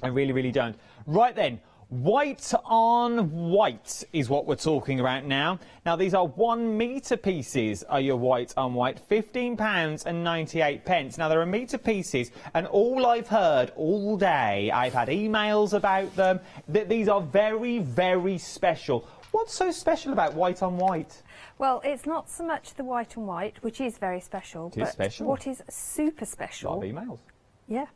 I really, really don't. Right then. White on white is what we're talking about now. Now, these are 1 metre pieces, are your white on white. £15.98. Now, they're a metre pieces, and all I've heard all day, I've had emails about them, that these are very, very special. What's so special about white on white? Well, it's not so much the white on white, which is very special. It is special. What is super special... A lot of emails. Yeah.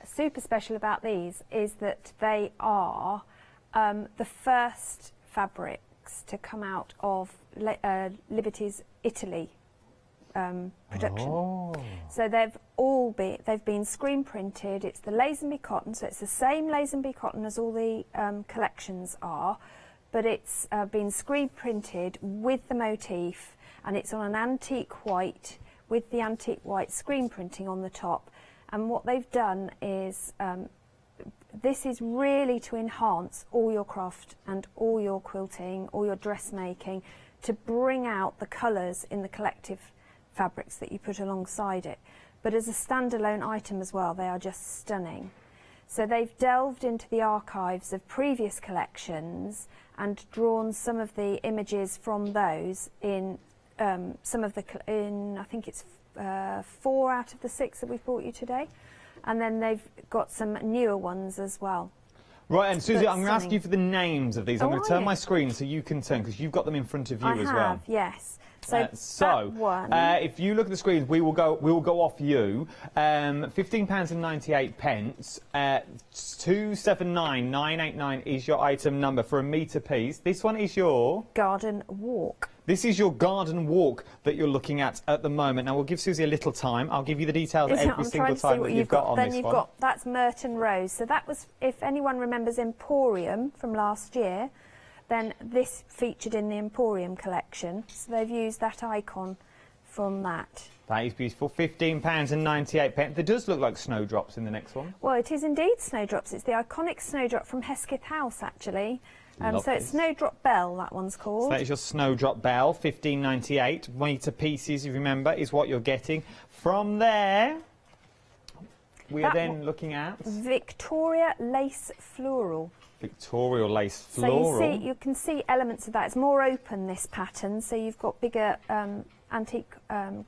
Super special about these is that they are the first fabrics to come out of Liberty's Italy production. So they've been screen printed. It's the Lazenby cotton, so it's the same Lazenby cotton as all the collections are, but it's been screen printed with the motif, and it's on an antique white with the antique white screen printing on the top. And what they've done is, this is really to enhance all your craft and all your quilting, all your dressmaking, to bring out the colours in the collective fabrics that you put alongside it. But as a standalone item as well, they are just stunning. So they've delved into the archives of previous collections and drawn some of the images from those in some of the, I think it's 4 out of the 6 that we've brought you today, and then they've got some newer ones as well. Right, and Susie, I'm going to ask you for the names of these. I'm going to turn my screen so you can turn, because you've got them in front of you as well. I have, yes. So, if you look at the screens, we will go off you. £15.98. 279989 is your item number for a metre piece. This one is your garden walk. This is your garden walk that you're looking at the moment. Now, we'll give Susie a little time. I'll give you the details every single time that you've got on this one. Then you've got, that's Merton Rose. So that was, if anyone remembers Emporium from last year, then this featured in the Emporium collection. So they've used that icon from that. That is beautiful. £15.98. There does look like snowdrops in the next one. Well, it is indeed snowdrops. It's the iconic snowdrop from Hesketh House, actually. So it's Snowdrop Bell, that one's called. So that is your Snowdrop Bell, 15.98 metre pieces, if you remember, is what you're getting. From there, we are then looking at Victoria Lace Floral. Victoria Lace Floral. So you can see elements of that. It's more open, this pattern, so you've got bigger antique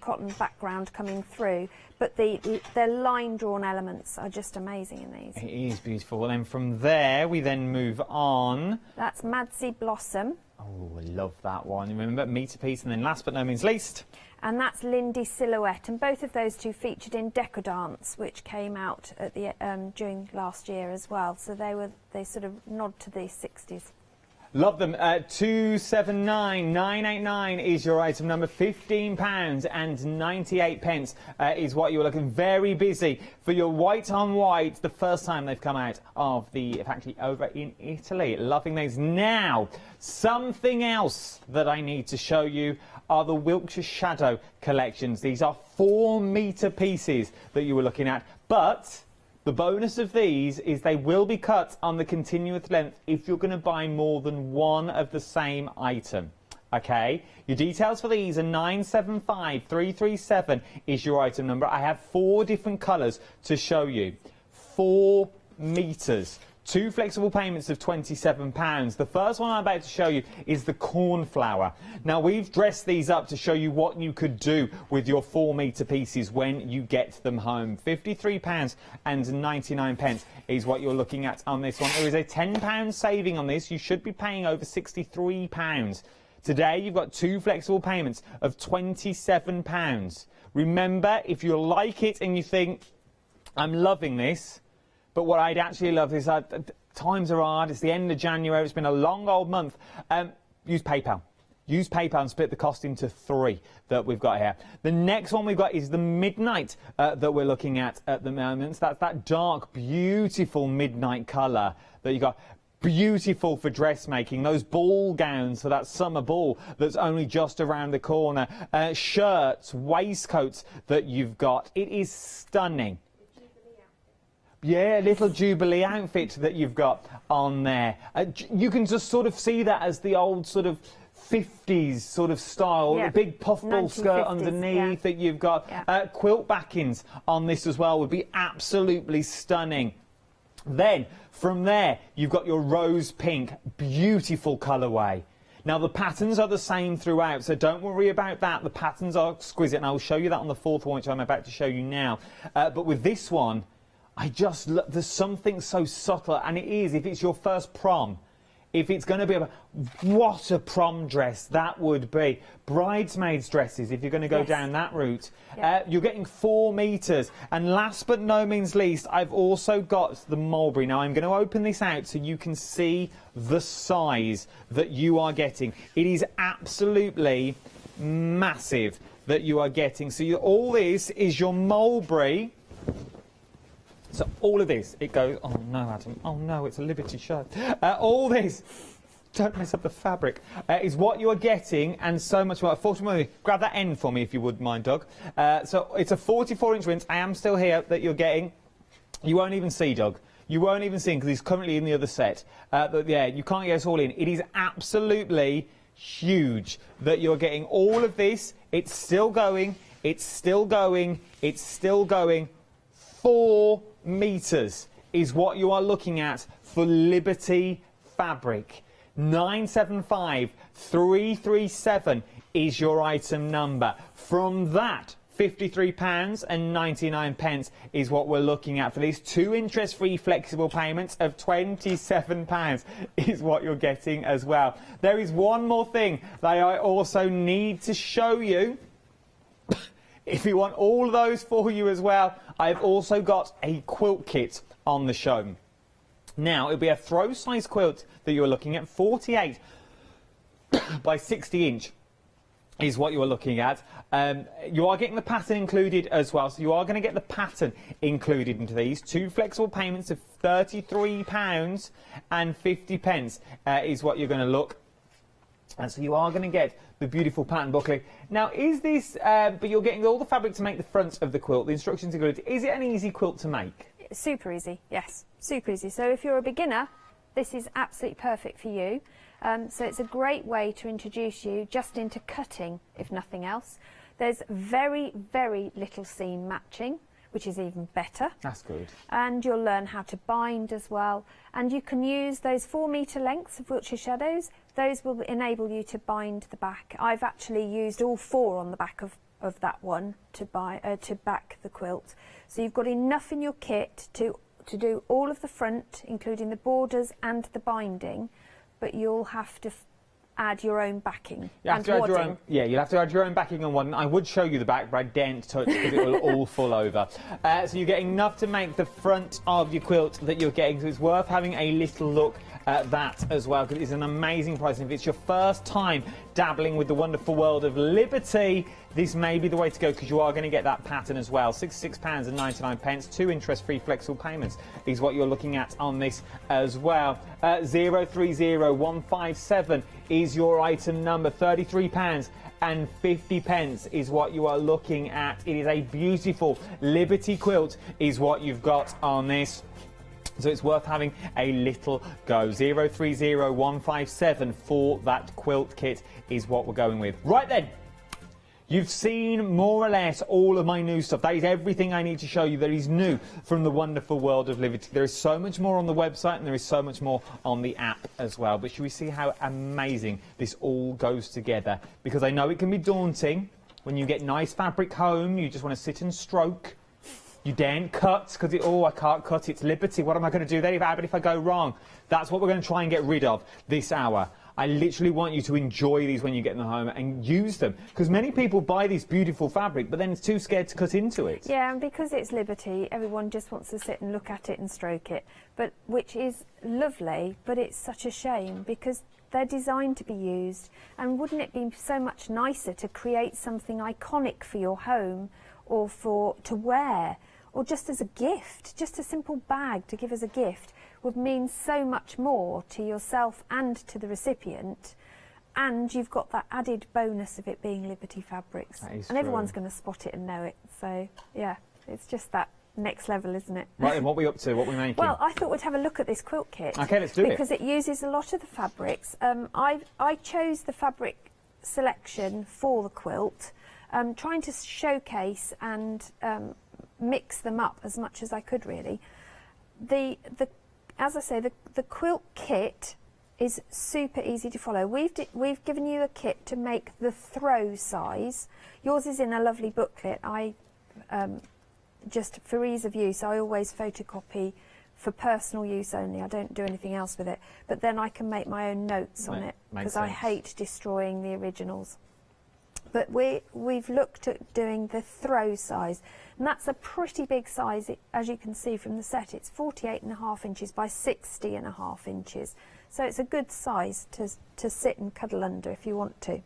cotton background coming through, but the line drawn elements are just amazing in these. It is beautiful. And then from there we then move on. That's Madsy Blossom. Oh, I love that one. Remember, metre piece, and then last but no means least. And that's Lindy Silhouette, and both of those two featured in Decadance, which came out at the during last year as well. So they sort of nod to the 60s. Love them. 279989 is your item number. £15.98 is what you're looking. Very busy for your white on white. The first time they've come out of the factory over in Italy. Loving these. Now, something else that I need to show you are the Wiltshire Shadow collections. These are 4 metre pieces that you were looking at, but the bonus of these is they will be cut on the continuous length if you're going to buy more than one of the same item. Okay, your details for these are 975337 is your item number. I have 4 different colours to show you. 4 metres. 2 flexible payments of £27. The first one I'm about to show you is the cornflower. Now, we've dressed these up to show you what you could do with your 4 metre pieces when you get them home. £53.99 is what you're looking at on this one. There is a £10 saving on this. You should be paying over £63. Today, you've got 2 flexible payments of £27. Remember, if you like it and you think, I'm loving this, but what I'd actually love is times are hard. It's the end of January. It's been a long old month. Use PayPal. Use PayPal and split the cost into 3 that we've got here. The next one we've got is the Midnight that we're looking at the moment. So that's that dark, beautiful midnight colour that you got. Beautiful for dressmaking. Those ball gowns for that summer ball that's only just around the corner. Shirts, waistcoats that you've got. It is stunning. Yeah, a little Jubilee outfit that you've got on there. You can just sort of see that as the old sort of 50s sort of style. Yeah. The big puffball skirt underneath that you've got. Quilt backings on this as well would be absolutely stunning. Then, from there, you've got your rose pink, beautiful colourway. Now, the patterns are the same throughout, so don't worry about that. The patterns are exquisite, and I'll show you that on the 4th one, which I'm about to show you now. But with this one, there's something so subtle, and it is, if it's your first prom, if it's going to be what a prom dress that would be. Bridesmaids dresses, if you're going to go down that route. You're getting 4 metres. And last but no means least, I've also got the mulberry. Now, I'm going to open this out so you can see the size that you are getting. It is absolutely massive that you are getting. So all this is your mulberry. So all of this, it goes, oh no, Adam, oh no, it's a Liberty shirt. All this, don't mess up the fabric, is what you are getting, and so much more. Fortunately, grab that end for me if you wouldn't mind, Doug. So it's a 44-inch rinse. I am still here that you're getting. You won't even see, Doug. You won't even see him because he's currently in the other set. But yeah, you can't get us all in. It is absolutely huge that you're getting all of this. It's still going. It's still going. It's still going. 4 metres is what you are looking at for Liberty fabric. 975337 is your item number. From that, £53.99 is what we're looking at for these 2 interest-free flexible payments of £27 is what you're getting as well. There is one more thing that I also need to show you. If you want all those for you as well, I've also got a quilt kit on the show. Now, it'll be a throw size quilt that you're looking at, 48 by 60 inch is what you're looking at. You are getting the pattern included as well, so you are going to get the pattern included into these. 2 flexible payments of £33.50 is what you're going to look. And so you are going to get the beautiful pattern booklet. Now, is this, but you're getting all the fabric to make the front of the quilt, the instructions included. Is it an easy quilt to make? Super easy, yes, super easy. So if you're a beginner, this is absolutely perfect for you. So it's a great way to introduce you just into cutting, if nothing else. There's very, very little seam matching, which is even better. That's good. And you'll learn how to bind as well. And you can use those 4-metre lengths of Wiltshire Shadows. Those will enable you to bind the back. I've actually used all 4 on the back of that one to back the quilt. So you've got enough in your kit to do all of the front, including the borders and the binding, but you'll have to add your own backing and wadding. You'll have to add your own backing on one. I would show you the back, but I daren't touch because it will all fall over. So you get enough to make the front of your quilt that you're getting, so it's worth having a little look at that as well, because it's an amazing price. And if it's your first time dabbling with the wonderful world of Liberty, this may be the way to go, because you are going to get that pattern as well. £66.99, 2 interest-free flexible payments is what you're looking at on this as well. 030157 is your item number. £33.50 is what you are looking at. It is a beautiful Liberty quilt is what you've got on this. So it's worth having a little go. 030157 for that quilt kit is what we're going with. Right then. You've seen more or less all of my new stuff. That is everything I need to show you that is new from the wonderful world of Liberty. There is so much more on the website and there is so much more on the app as well. But should we see how amazing this all goes together? Because I know it can be daunting when you get nice fabric home, you just want to sit and stroke. You daren't cut because I can't cut, it's Liberty. What am I going to do then if I go wrong? That's what we're going to try and get rid of this hour. I literally want you to enjoy these when you get them home and use them, because many people buy this beautiful fabric but then it's too scared to cut into it. Yeah, and because it's Liberty, everyone just wants to sit and look at it and stroke it, but which is lovely, but it's such a shame because they're designed to be used. And wouldn't it be so much nicer to create something iconic for your home or to wear, or just as a gift, just a simple bag to give as a gift would mean so much more to yourself and to the recipient, and you've got that added bonus of it being Liberty fabrics, and everyone's going to spot it and know it. So yeah, it's just that next level, isn't it? Right, and what are we up to? What are we making? Well, I thought we'd have a look at this quilt kit. Okay, let's do it. Because it uses a lot of the fabrics. I chose the fabric selection for the quilt, trying to showcase and mix them up as much as I could, really. As I say, the quilt kit is super easy to follow. We've given you a kit to make the throw size. Yours is in a lovely booklet. Just for ease of use, I always photocopy for personal use only. I don't do anything else with it. But then I can make my own notes on it, because I hate destroying the originals. But we've looked at doing the throw size, and that's a pretty big size, as you can see from the set. It's 48.5 inches by 60.5 inches. So it's a good size to sit and cuddle under if you want to.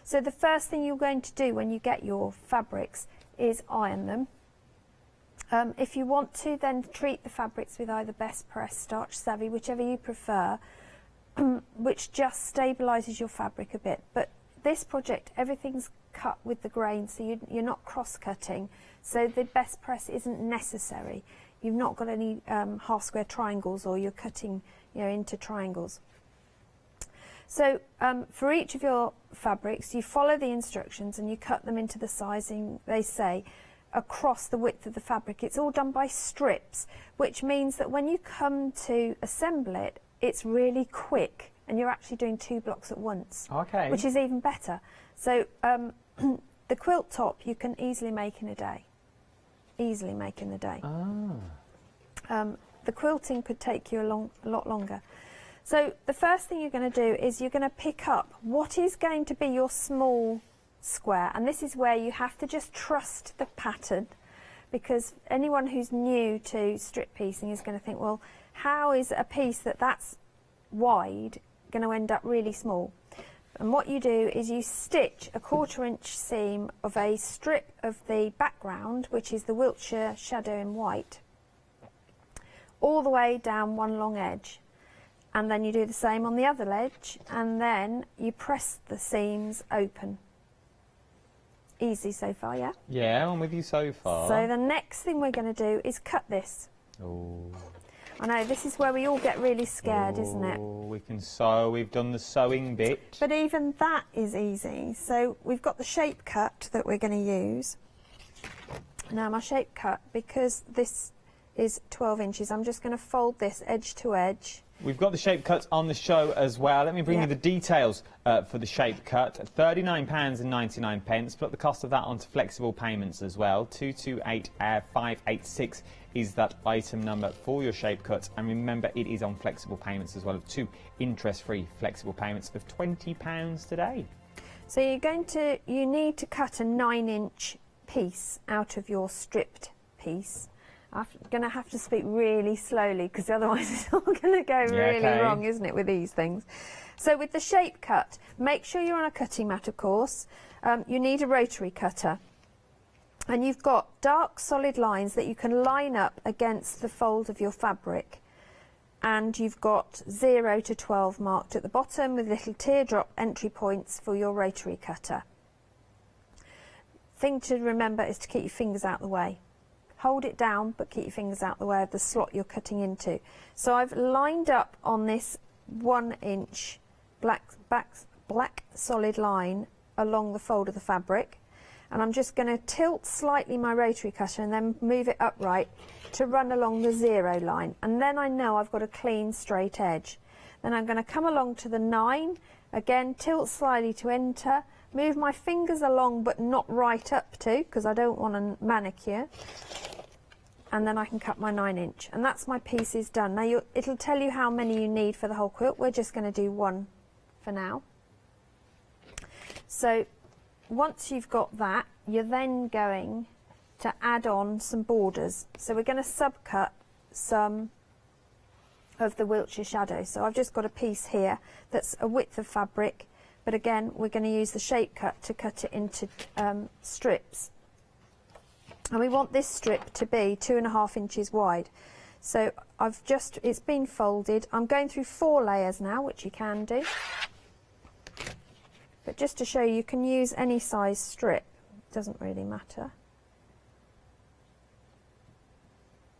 So the first thing you're going to do when you get your fabrics is iron them. If you want to, then treat the fabrics with either Best Press, Starch Savvy, whichever you prefer, which just stabilises your fabric a bit. But this project, everything's cut with the grain, so you're not cross-cutting, so the Best Press isn't necessary. You've not got any half-square triangles, or you're cutting into triangles. So for each of your fabrics, you follow the instructions and you cut them into the sizing they say across the width of the fabric. It's all done by strips, which means that when you come to assemble it, it's really quick. And you're actually doing 2 blocks at once, which is even better. So the quilt top you can easily make in a day. Easily make in a day. The quilting could take you a lot longer. So the first thing you're going to do is you're going to pick up what is going to be your small square, and this is where you have to just trust the pattern, because anyone who's new to strip piecing is going to think, well, how is a piece that's wide going to end up really small? And what you do is you stitch a 1/4 inch seam of a strip of the background, which is the Wiltshire Shadow in white, all the way down one long edge, and then you do the same on the other edge, and then you press the seams open. Easy so far, yeah? Yeah, I'm with you so far. So the next thing we're going to do is cut this. Ooh. I know, this is where we all get really scared, isn't it? We can sew, we've done the sewing bit. But even that is easy. So we've got the shape cut that we're going to use. Now my shape cut, because this is 12 inches, I'm just going to fold this edge to edge. We've got the shape cuts on the show as well. Let me bring you the details for the shape cut. £39.99, put the cost of that onto flexible payments as well. 228586 is that item number for your shape cut. And remember, it is on flexible payments as well, of 2 interest-free flexible payments of £20 today. So you need to cut a 9-inch piece out of your stripped piece. I'm going to have to speak really slowly because otherwise it's all going to go really wrong, isn't it, with these things? So with the shape cut, make sure you're on a cutting mat, of course. You need a rotary cutter. And you've got dark solid lines that you can line up against the fold of your fabric. And you've got 0 to 12 marked at the bottom with little teardrop entry points for your rotary cutter. Thing to remember is to keep your fingers out of the way. Hold it down, but keep your fingers out the way of the slot you're cutting into. So I've lined up on this 1-inch black solid line along the fold of the fabric, and I'm just going to tilt slightly my rotary cutter and then move it upright to run along the 0 line, and then I know I've got a clean straight edge. Then I'm going to come along to the 9, again tilt slightly to enter, move my fingers along but not right up to, because I don't want a manicure, and then I can cut my 9-inch, and that's my pieces done. Now it'll tell you how many you need for the whole quilt. We're just going to do 1 for now. So once you've got that, you're then going to add on some borders. So we're going to subcut some of the Wiltshire shadow. So I've just got a piece here that's a width of fabric, but again we're going to use the shape cut to cut it into strips. And we want this strip to be 2.5 inches wide. So it's been folded. I'm going through 4 layers now, which you can do. But just to show you, you can use any size strip. It doesn't really matter.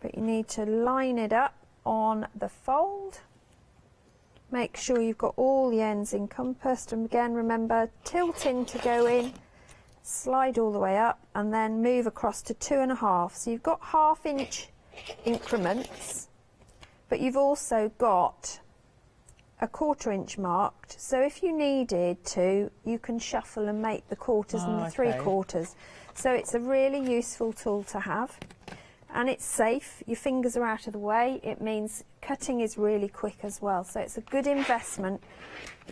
But you need to line it up on the fold. Make sure you've got all the ends encompassed. And again, remember, tilt in to go in. Slide all the way up and then move across to 2.5. So you've got 1/2 inch increments, but you've also got a 1/4 inch marked. So if you needed to, you can shuffle and make the quarters and the 3/4. So it's a really useful tool to have, and it's safe. Your fingers are out of the way. It means cutting is really quick as well. So it's a good investment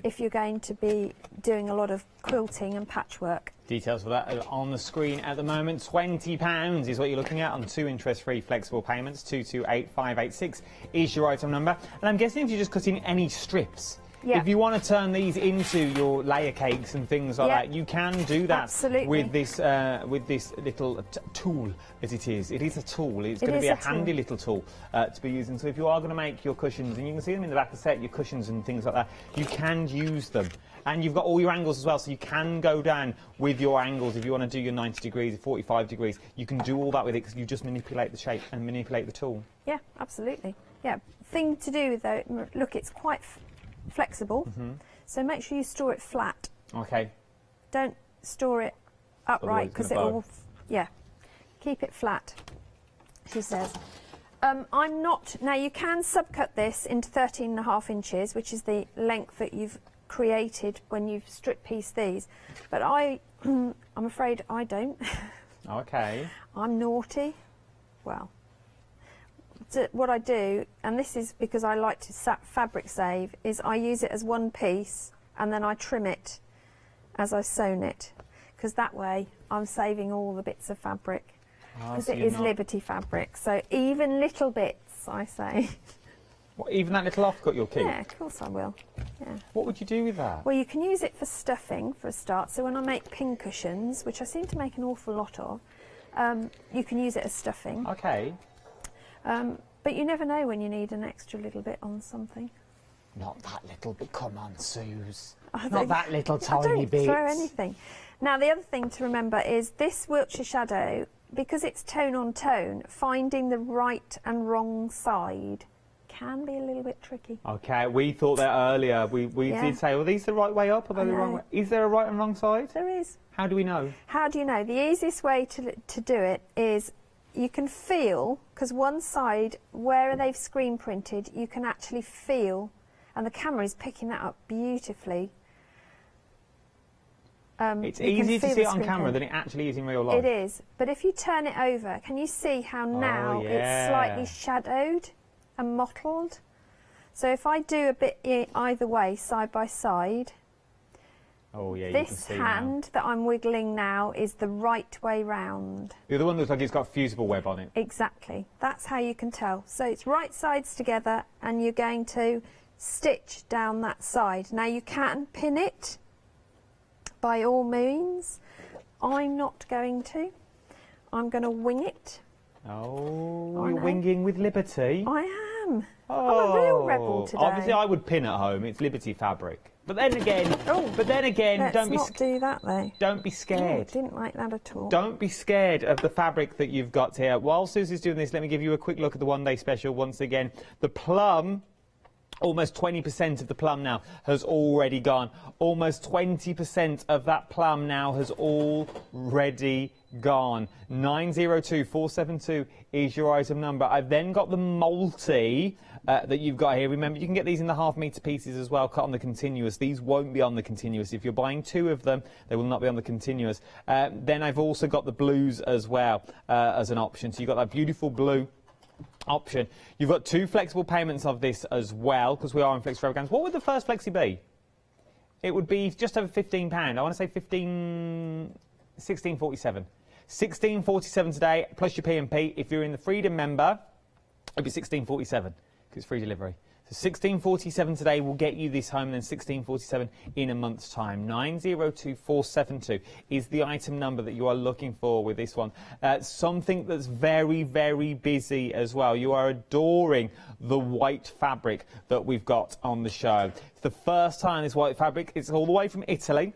if you're going to be doing a lot of quilting and patchwork. Details for that are on the screen at the moment. £20 is what you're looking at on 2 interest-free flexible payments. 228586 is your item number. And I'm guessing if you're just cutting any strips, if you want to turn these into your layer cakes and things like that, you can do that with this little tool as it is. It is a tool. It's going to be a handy little tool to be using. So if you are going to make your cushions, and you can see them in the back of the set, your cushions and things like that, you can use them. And you've got all your angles as well, so you can go down with your angles. If you want to do your 90 degrees, 45 degrees, you can do all that with it because you just manipulate the shape and manipulate the tool. Yeah, absolutely. Yeah, thing to do though, look, it's quite flexible, so make sure you store it flat. Okay. Don't store it upright because it will, keep it flat, she says. I'm not, now you can subcut this into 13.5 inches, which is the length that you've created when you've strip pieced these, but I'm afraid I don't. Okay. I'm naughty. Well, what I do, and this is because I like to fabric save, is I use it as one piece and then I trim it as I've sewn it, because that way I'm saving all the bits of fabric, because it is Liberty fabric, so even little bits, I say. What, even that little offcut you'll keep? Yeah, of course I will. Yeah. What would you do with that? Well, you can use it for stuffing for a start. So when I make pin cushions, which I seem to make an awful lot of, you can use it as stuffing. Okay. But you never know when you need an extra little bit on something. Not that little bit. Come on, Suze. Not that little tiny bit. I don't throw anything. Now, the other thing to remember is this Wiltshire shadow, because it's tone on tone, finding the right and wrong side can be a little bit tricky. Okay, we thought that earlier. We did say, well, these the right way up, or are they the wrong way? Is there a right and wrong side? There is. How do we know? How do you know? The easiest way to do it is you can feel, because one side, where they've screen printed, you can actually feel, and the camera is picking that up beautifully. It's easier to see it on camera than it actually is in real life. It is, but if you turn it over, can you see how now it's slightly shadowed and mottled? So if I do a bit either way, side by side, this hand that I'm wiggling now is the right way round. The other one looks like it's got fusible web on it. Exactly, that's how you can tell. So it's right sides together, and you're going to stitch down that side. Now you can pin it, by all means. I'm not going to. I'm going to wing it. Oh, you're winging with liberty. I am. I'm a real rebel today. Obviously, I would pin at home. It's Liberty fabric. But then again, don't be. Let's not do that though. Don't be scared. I didn't like that at all. Don't be scared of the fabric that you've got here. While Susie's doing this, let me give you a quick look at the one-day special once again. The plum. Almost 20% of the plum now has already gone. Almost 20% of that plum now has already gone. 902472 is your item number. I've then got the multi that you've got here. Remember, you can get these in the half-metre pieces as well, cut on the continuous. These won't be on the continuous. If you're buying 2 of them, they will not be on the continuous. Then I've also got the blues as well as an option. So you've got that beautiful blue option. You've got 2 flexible payments of this as well, because we are in Flex Extravaganza. What would the first flexi be? It would be just over £15. I want to say £16.47. £16.47 today, plus your P&P. If you're in the Freedom member, it'd be £16.47, because it's free delivery. So £16.47 today will get you this home, and then £16.47 in a month's time. 902472 is the item number that you are looking for with this one. Something that's very, very busy as well. You are adoring the white fabric that we've got on the show. It's the first time this white fabric, it's all the way from Italy.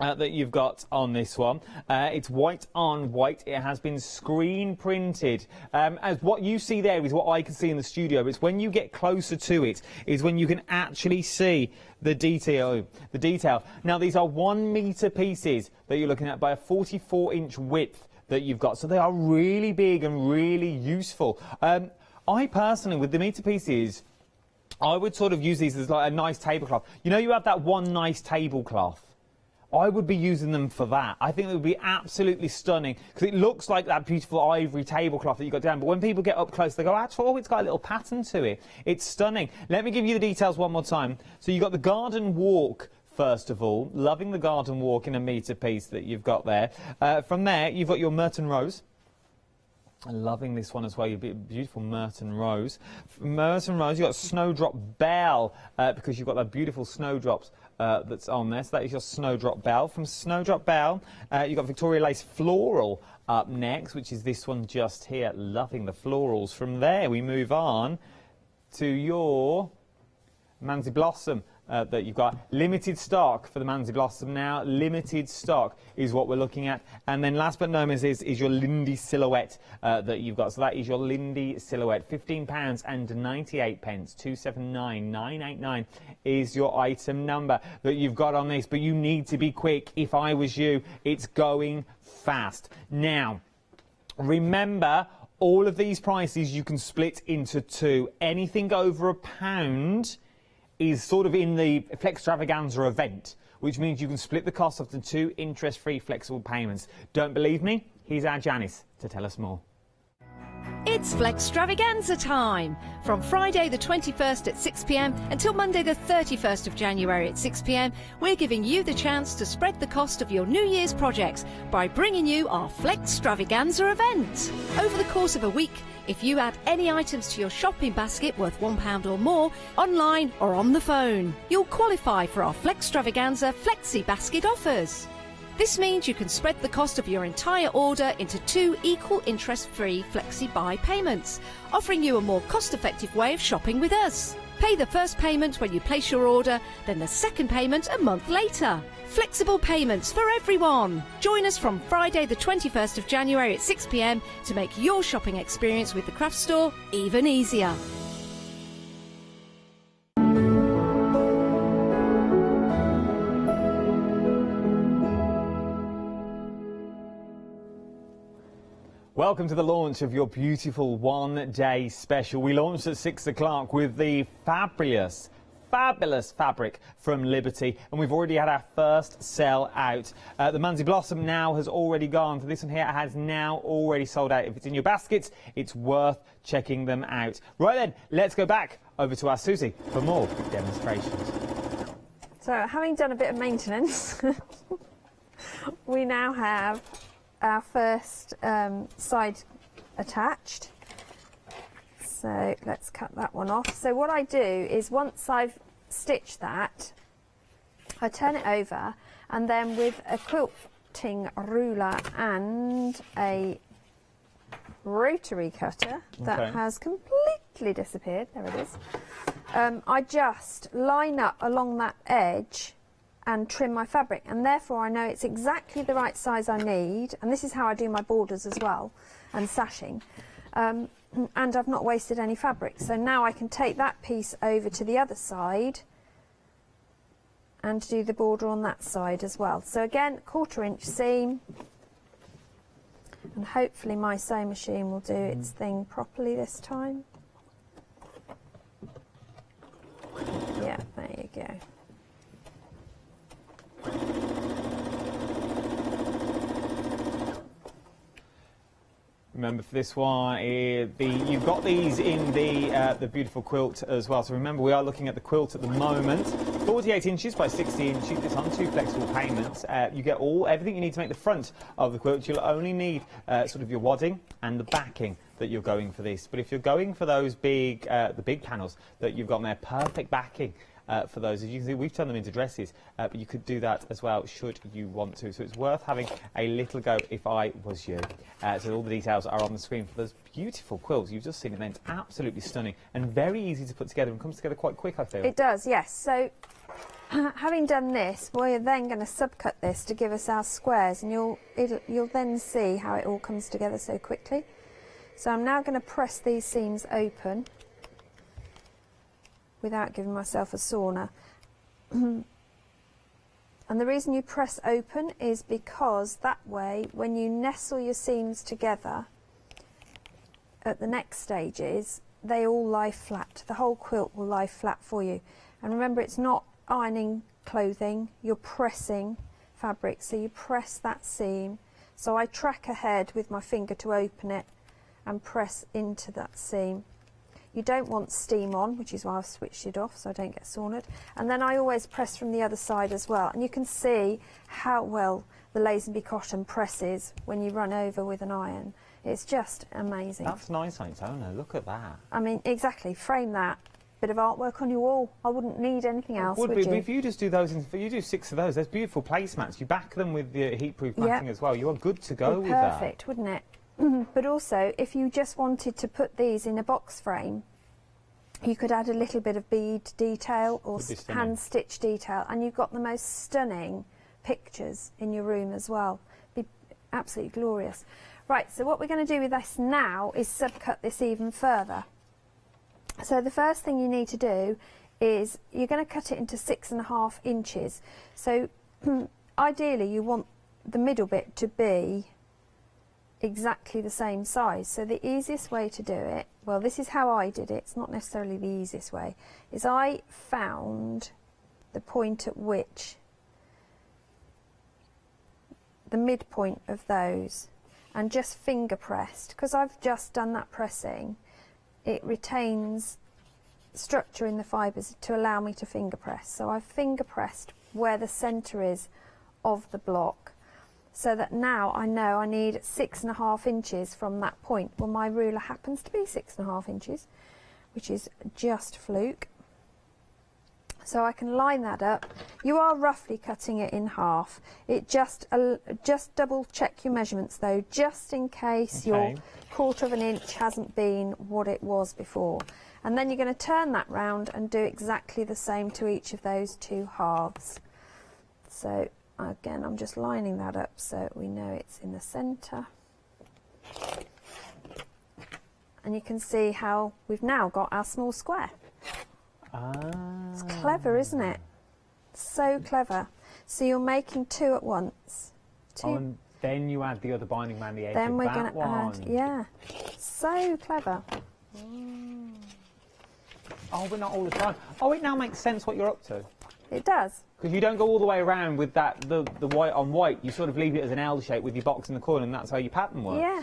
That you've got on this one. It's white on white. It has been screen printed. As what you see there is what I can see in the studio. It's when you get closer to it is when you can actually see the detail. Now these are 1 metre pieces that you're looking at by a 44-inch width that you've got. So they are really big and really useful. I personally, with the metre pieces, I would sort of use these as like a nice tablecloth. You know, you have that one nice tablecloth. I would be using them for that. I think it would be absolutely stunning, because it looks like that beautiful ivory tablecloth that you got down. But when people get up close, they go, actually, oh, it's got a little pattern to it. It's stunning. Let me give you the details one more time. So you've got the garden walk, first of all. Loving the garden walk in a metre piece that you've got there. From there, you've got your Merton Rose. I'm loving this one as well, your beautiful Merton Rose. Merton Rose, you've got Snowdrop Bell, because you've got that beautiful snowdrops that's on there. So that is your Snowdrop Bell. From Snowdrop Bell, you've got Victoria Lace Floral up next, which is this one just here. Loving the florals. From there, we move on to your Manzy Blossom. That you've got limited stock for the Manzy Blossom now. Limited stock is what we're looking at. And then last but not least is your Lindy Silhouette that you've got. So that is your Lindy Silhouette. £15.98. 279989 is your item number that you've got on this. But you need to be quick. If I was you, it's going fast. Now, remember, all of these prices you can split into 2. Anything over £1 is sort of in the Flex Extravaganza event, which means you can split the cost up to 2 interest-free flexible payments. Don't believe me? Here's our Janice to tell us more. It's Flex Extravaganza time! From Friday the 21st at 6 p.m. until Monday the 31st of January at 6 p.m, we're giving you the chance to spread the cost of your New Year's projects by bringing you our Flex Extravaganza event. Over the course of a week, if you add any items to your shopping basket worth £1 or more, online or on the phone, you'll qualify for our Flex Extravaganza Flexi Basket offers. This means you can spread the cost of your entire order into 2 equal interest-free Flexi Buy payments, offering you a more cost-effective way of shopping with us. Pay the first payment when you place your order, then the second payment a month later. Flexible payments for everyone. Join us from Friday the 21st of January at 6 p.m. to make your shopping experience with the craft store even easier. Welcome to the launch of your beautiful one-day special. We launched at 6 o'clock with the fabulous fabric from Liberty, and we've already had our first sell out. The Munsey Blossom now has already gone. For this one here, it has now already sold out. If it's in your baskets, it's worth checking them out. Right then, let's go back over to our Susie for more demonstrations. So, having done a bit of maintenance, we now have our first side attached. So let's cut that one off. So what I do is once I've stitched that, I turn it over, and then with a quilting ruler and a rotary cutter that has completely disappeared, there it is, I just line up along that edge and trim my fabric, and therefore I know it's exactly the right size I need, and this is how I do my borders as well and sashing, and I've not wasted any fabric. So now I can take that piece over to the other side and do the border on that side as well. So again, 1/4 inch seam, and hopefully my sewing machine will do its thing properly this time. Yeah, there you go. Remember, for this one, you've got these in the beautiful quilt as well. So remember, we are looking at the quilt at the moment. 48 inches by 60 inches. It's on 2 flexible payments. You get everything you need to make the front of the quilt. You'll only need sort of your wadding and the backing that you're going for this. But if you're going for those the big panels that you've got there, perfect backing. For those, as you can see, we've turned them into dresses, but you could do that as well should you want to. So it's worth having a little go if I was you. So all the details are on the screen for those beautiful quilts you've just seen, and it's absolutely stunning and very easy to put together and comes together quite quick, I feel. It does, yes. So having done this, we're then going to subcut this to give us our squares, and you'll then see how it all comes together so quickly. So I'm now going to press these seams open without giving myself a sauna. And the reason you press open is because that way, when you nestle your seams together at the next stages, they all lie flat. The whole quilt will lie flat for you. And remember, it's not ironing clothing, you're pressing fabric, so you press that seam. So I track ahead with my finger to open it and press into that seam. You don't want steam on, which is why I've switched it off so I don't get saunaed. And then I always press from the other side as well. And you can see how well the Lazenby cotton presses when you run over with an iron. It's just amazing. That's nice on its own, though. Look at that. I mean, exactly. Frame that. Bit of artwork on your wall. I wouldn't need anything else, would you? If you just do those, you do 6 of those, there's beautiful placemats. You back them with the heat-proof backing as well. You are good to go with that. Perfect, wouldn't it? But also, if you just wanted to put these in a box frame, you could add a little bit of bead detail or hand stitch detail, and you've got the most stunning pictures in your room as well. Be absolutely glorious. Right, so what we're going to do with this now is subcut this even further. So the first thing you need to do is you're going to cut it into 6.5 inches. So ideally you want the middle bit to be exactly the same size. So the easiest way to do it, well, this is how I did it, it's not necessarily the easiest way, is I found the point at which the midpoint of those and just finger pressed, because I've just done that pressing, it retains structure in the fibres to allow me to finger press. So I've finger pressed where the centre is of the block, so that now I know I need 6.5 inches from that point. Well, my ruler happens to be 6.5 inches, which is just fluke. So I can line that up. You are roughly cutting it in half. It just double check your measurements though, just in case your 1/4 inch hasn't been what it was before. And then you're going to turn that round and do exactly the same to each of those 2 halves. So again, I'm just lining that up so we know it's in the centre. And you can see how we've now got our small square. It's clever, isn't it? So clever. So you're making 2 at once. 2. Then you add the other binding around the edge Then of we're that going to one. add, yeah, so clever. Oh, but not all the time. Oh, it now makes sense what you're up to. It does. Because you don't go all the way around with that the white on white. You sort of leave it as an L shape with your box in the corner, and that's how your pattern works. Yeah,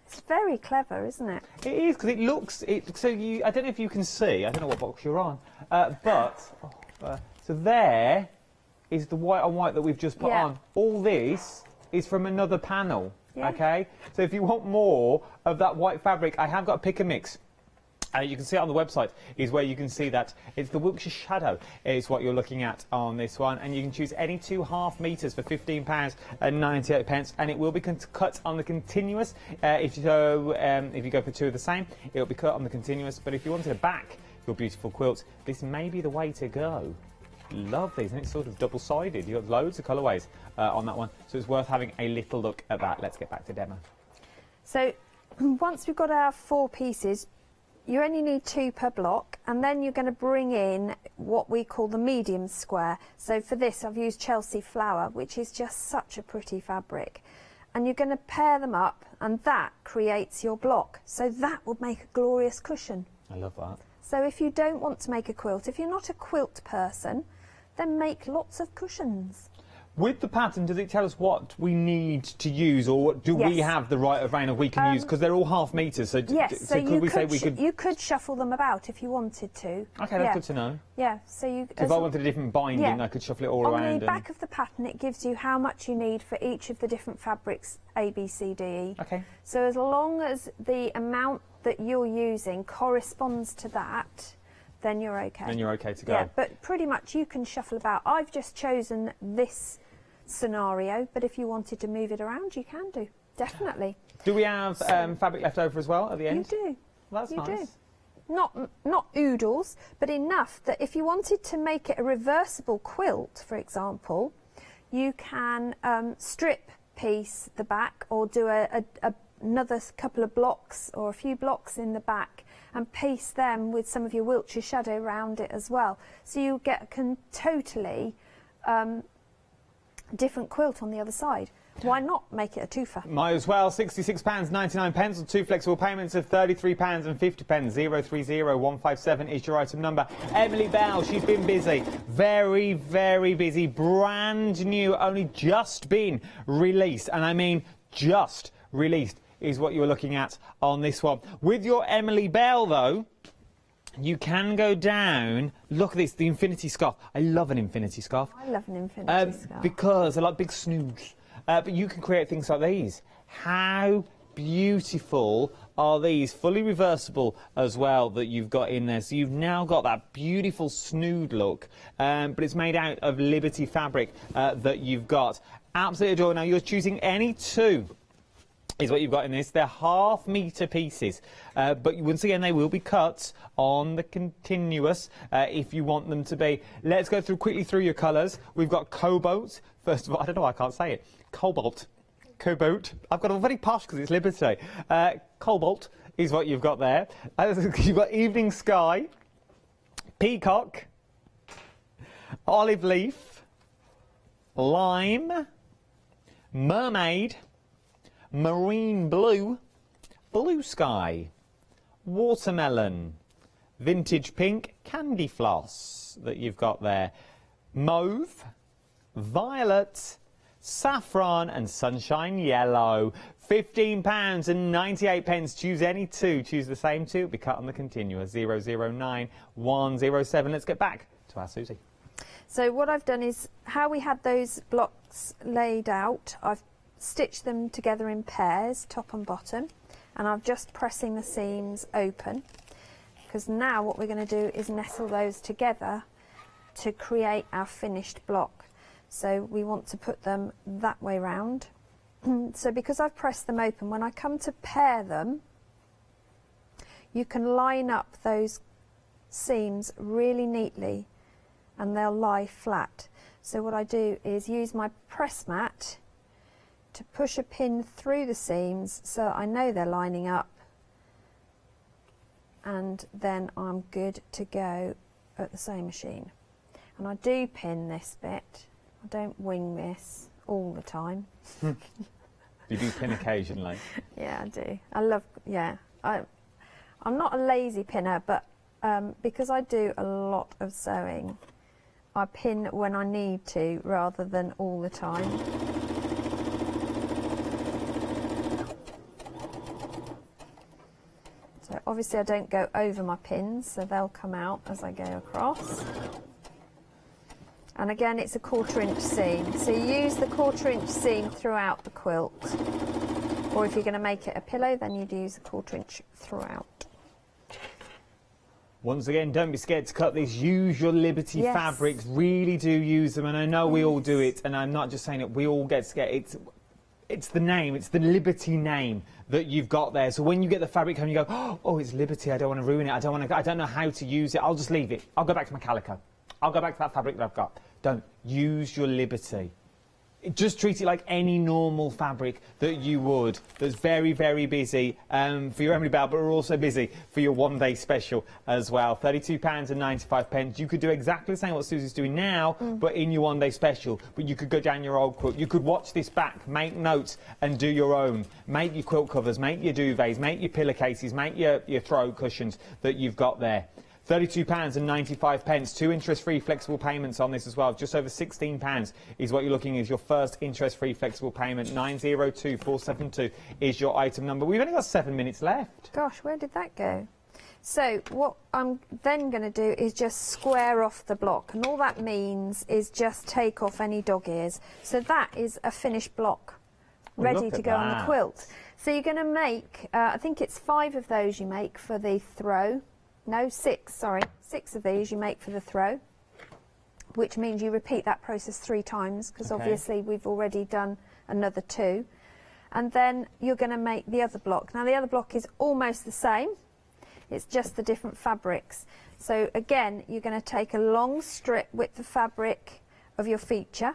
it's very clever, isn't it? It is, because it looks. So you. I don't know if you can see. I don't know what box you're on, so there is the white on white that we've just put on. All this is from another panel. Yeah. Okay. So if you want more of that white fabric, I have got a pick and mix. You can see it on the website, is where you can see that it's the Wiltshire Shadow is what you're looking at on this one, and you can choose any 2.5 metres for £15.98, and it will be cut on the continuous. If you go for two of the same, it'll be cut on the continuous. But if you wanted to back your beautiful quilt, this may be the way to go. Love these, and it's sort of double-sided. You've got loads of colourways on that one, so it's worth having a little look at that. Let's get back to demo. So once we've got our 4 pieces, you only need 2 per block, and then you're going to bring in what we call the medium square. So for this I've used Chelsea flower, which is just such a pretty fabric, and you're going to pair them up, and that creates your block. So that would make a glorious cushion. I love that. So if you don't want to make a quilt, if you're not a quilt person, then make lots of cushions. With the pattern, does it tell us what we need to use, or do we have the right of rain we can use? Because they're all half metres, so, you could shuffle them about if you wanted to. Okay, that's good to know. Yeah, so you... If I wanted a different binding, I could shuffle it all around. On the back of the pattern, it gives you how much you need for each of the different fabrics, A, B, C, D, E. Okay. So as long as the amount that you're using corresponds to that, then you're okay. Then you're okay to go. Yeah, but pretty much you can shuffle about. I've just chosen this scenario, but if you wanted to move it around, you can do, definitely. Do we have fabric left over as well at the end? You do. Well, that's nice. Do. Not oodles, but enough that if you wanted to make it a reversible quilt, for example, you can strip piece the back, or do another couple of blocks or a few blocks in the back and paste them with some of your Wiltshire Shadow around it as well. So you get a totally different quilt on the other side. Why not make it a twofer? Might as well. £66.99 on 2 flexible payments of £33.50. 030157 is your item number. Emily Bell, she's been busy. Very, very busy. Brand new, only just been released. And I mean just released is what you're looking at on this one. With your Emily Bell, though, you can go down. Look at this, the infinity scarf. I love an infinity scarf. I love an infinity scarf. Because I like big snoods. But you can create things like these. How beautiful are these? Fully reversible as well that you've got in there. So you've now got that beautiful snood look. But it's made out of Liberty fabric that you've got. Absolutely adorable. Now you're choosing any 2. Is what you've got in this. They're half-metre pieces, but once again they will be cut on the continuous if you want them to be. Let's go quickly through your colours. We've got cobalt. First of all, I don't know why I can't say it. Cobalt. I've got a very posh because it's Liberty. Cobalt is what you've got there. You've got evening sky, peacock, olive leaf, lime, mermaid, marine blue, blue sky, watermelon, vintage pink, candy floss that you've got there, mauve, violet, saffron and sunshine yellow. £15.98. Choose any 2. Choose the same 2. It'll be cut on the continuous. 009107. Let's get back to our Susie. So what I've done is, how we had those blocks laid out, I've stitched them together in pairs, top and bottom, and I'm just pressing the seams open, because now what we're going to do is nestle those together to create our finished block. So we want to put them that way round. So because I've pressed them open, when I come to pair them, you can line up those seams really neatly and they'll lie flat. So what I do is use my press mat to push a pin through the seams so I know they're lining up, and then I'm good to go at the sewing machine. And I do pin this bit, I don't wing this all the time. You do pin occasionally. Yeah, I do. I love, yeah. I'm not a lazy pinner, but because I do a lot of sewing, I pin when I need to rather than all the time. So obviously I don't go over my pins, so they'll come out as I go across. And again, it's a 1/4 inch seam. So you use the 1/4 inch seam throughout the quilt. Or if you're going to make it a pillow, then you'd use a 1/4 inch throughout. Once again, don't be scared to cut these. Use your Liberty fabrics. Really do use them. And I know we all do it. And I'm not just saying it. We all get scared. It's the name. It's the Liberty name that you've got there. So when you get the fabric home, you go, oh, it's Liberty. I don't want to ruin it. I don't know how to use it. I'll just leave it. I'll go back to my calico. I'll go back to that fabric that I've got. Don't. Use your Liberty. Just treat it like any normal fabric that you would, that's very, very busy for your Emily Bell, but we're also busy for your one-day special as well. £32.95. You could do exactly the same what Susie's doing now, but in your one-day special. But you could go down your old quilt. You could watch this back, make notes, and do your own. Make your quilt covers, make your duvets, make your pillowcases, make your throw cushions that you've got there. £32.95. 2 interest-free flexible payments on this as well. Just over £16 is what you're looking at as your first interest-free flexible payment. 902472 is your item number. We've only got 7 minutes left. Gosh, where did that go? So what I'm then going to do is just square off the block, and all that means is just take off any dog ears. So that is a finished block ready to go on the quilt. So you're going to make, I think it's 5 of those you make for the throw. No, 6, sorry. 6 of these you make for the throw, which means you repeat that process 3 times, because obviously we've already done another 2. And then you're going to make the other block. Now the other block is almost the same, it's just the different fabrics. So again, you're going to take a long strip with the fabric of your feature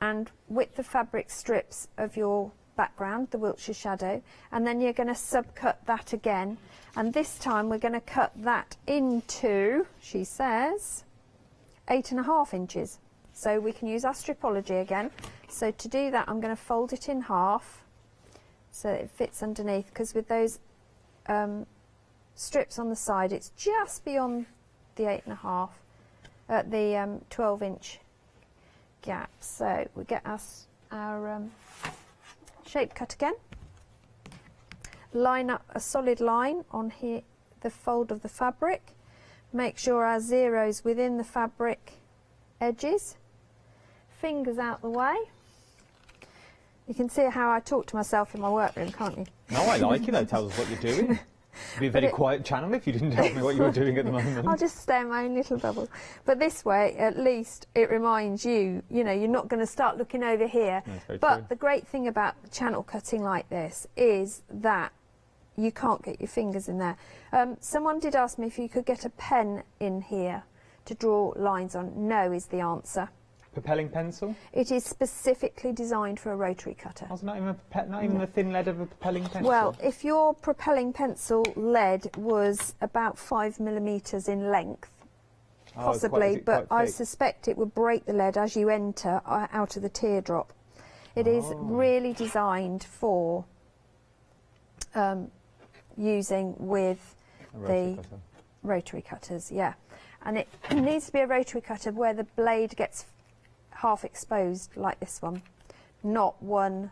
and with the fabric strips of your background, the Wiltshire shadow, and then you're going to subcut that again, and this time we're going to cut that into, she says, 8.5 inches. So we can use our stripology again. So to do that, I'm going to fold it in half so that it fits underneath, because with those strips on the side, it's just beyond the 8.5, the 12-inch gap. So we get our shape cut again, line up a solid line on here, the fold of the fabric, make sure our zero's within the fabric edges, fingers out the way. You can see how I talk to myself in my workroom, can't you? No, I like it though. Tell us what you're doing. It'd be a very quiet channel if you didn't tell me what you were doing at the moment. I'll just stay in my own little bubble. But this way, at least, it reminds you, you know, you're not going to start looking over here. But the great thing about channel cutting like this is that you can't get your fingers in there. Someone did ask me if you could get a pen in here to draw lines on. No is the answer. Propelling pencil? It is specifically designed for a rotary cutter. Oh, not even the thin lead of a propelling pencil? Well, if your propelling pencil lead was about 5mm in length, possibly, but I suspect it would break the lead as you enter out of the teardrop. It is really designed for using with the rotary cutters, yeah. And it needs to be a rotary cutter where the blade gets half exposed like this one, not one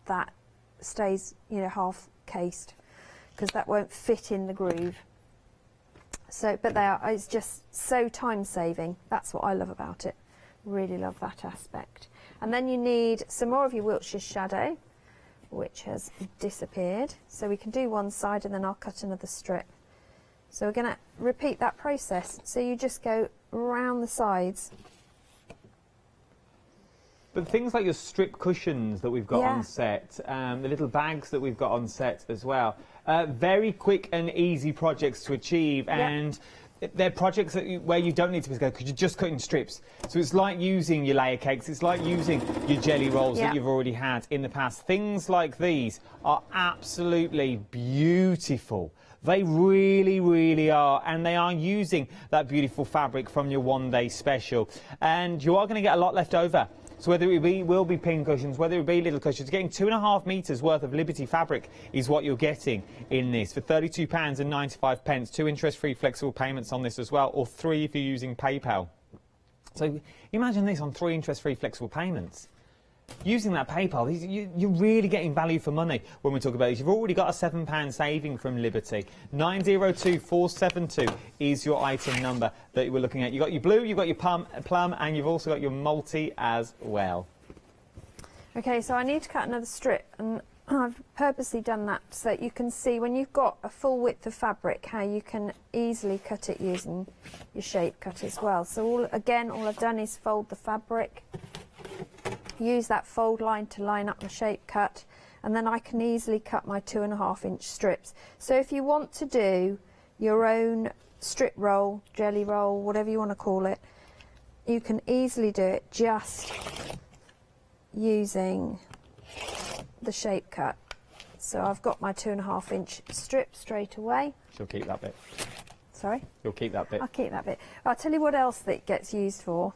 that stays, you know, half cased, because that won't fit in the groove. So, but it's just so time saving. That's what I love about it. Really love that aspect. And then you need some more of your Wiltshire shadow, which has disappeared. So we can do one side and then I'll cut another strip. So we're going to repeat that process. So you just go around the sides. But things like your strip cushions that we've got on set, the little bags that we've got on set as well, very quick and easy projects to achieve, and they're projects where you don't need to be scared because you're just cutting strips. So it's like using your layer cakes, it's like using your jelly rolls that you've already had in the past. Things like these are absolutely beautiful. They really, really are, and they are using that beautiful fabric from your one-day special. And you are going to get a lot left over. So whether it will be pin cushions, whether it be little cushions, getting 2.5 metres worth of Liberty fabric is what you're getting in this for £32.95. 2 interest-free flexible payments on this as well, or 3 if you're using PayPal. So imagine this on 3 interest-free flexible payments. Using that PayPal, you're really getting value for money when we talk about this. You've already got a £7 saving from Liberty. 902472 is your item number that we're looking at. You've got your blue, you've got your plum, and you've also got your multi as well. Okay, so I need to cut another strip, and I've purposely done that so that you can see when you've got a full width of fabric how you can easily cut it using your shape cut as well. So all I've done is fold the fabric, use that fold line to line up my shape cut, and then I can easily cut my 2.5-inch strips. So if you want to do your own strip roll, jelly roll, whatever you want to call it, you can easily do it just using the shape cut. So I've got my 2.5-inch strip straight away. She'll keep that bit. Sorry? You'll keep that bit. I'll keep that bit. I'll tell you what else that it gets used for.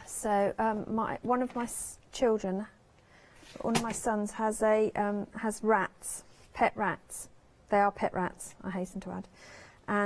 So one of my children, one of my sons has rats, pet rats. They are pet rats, I hasten to add.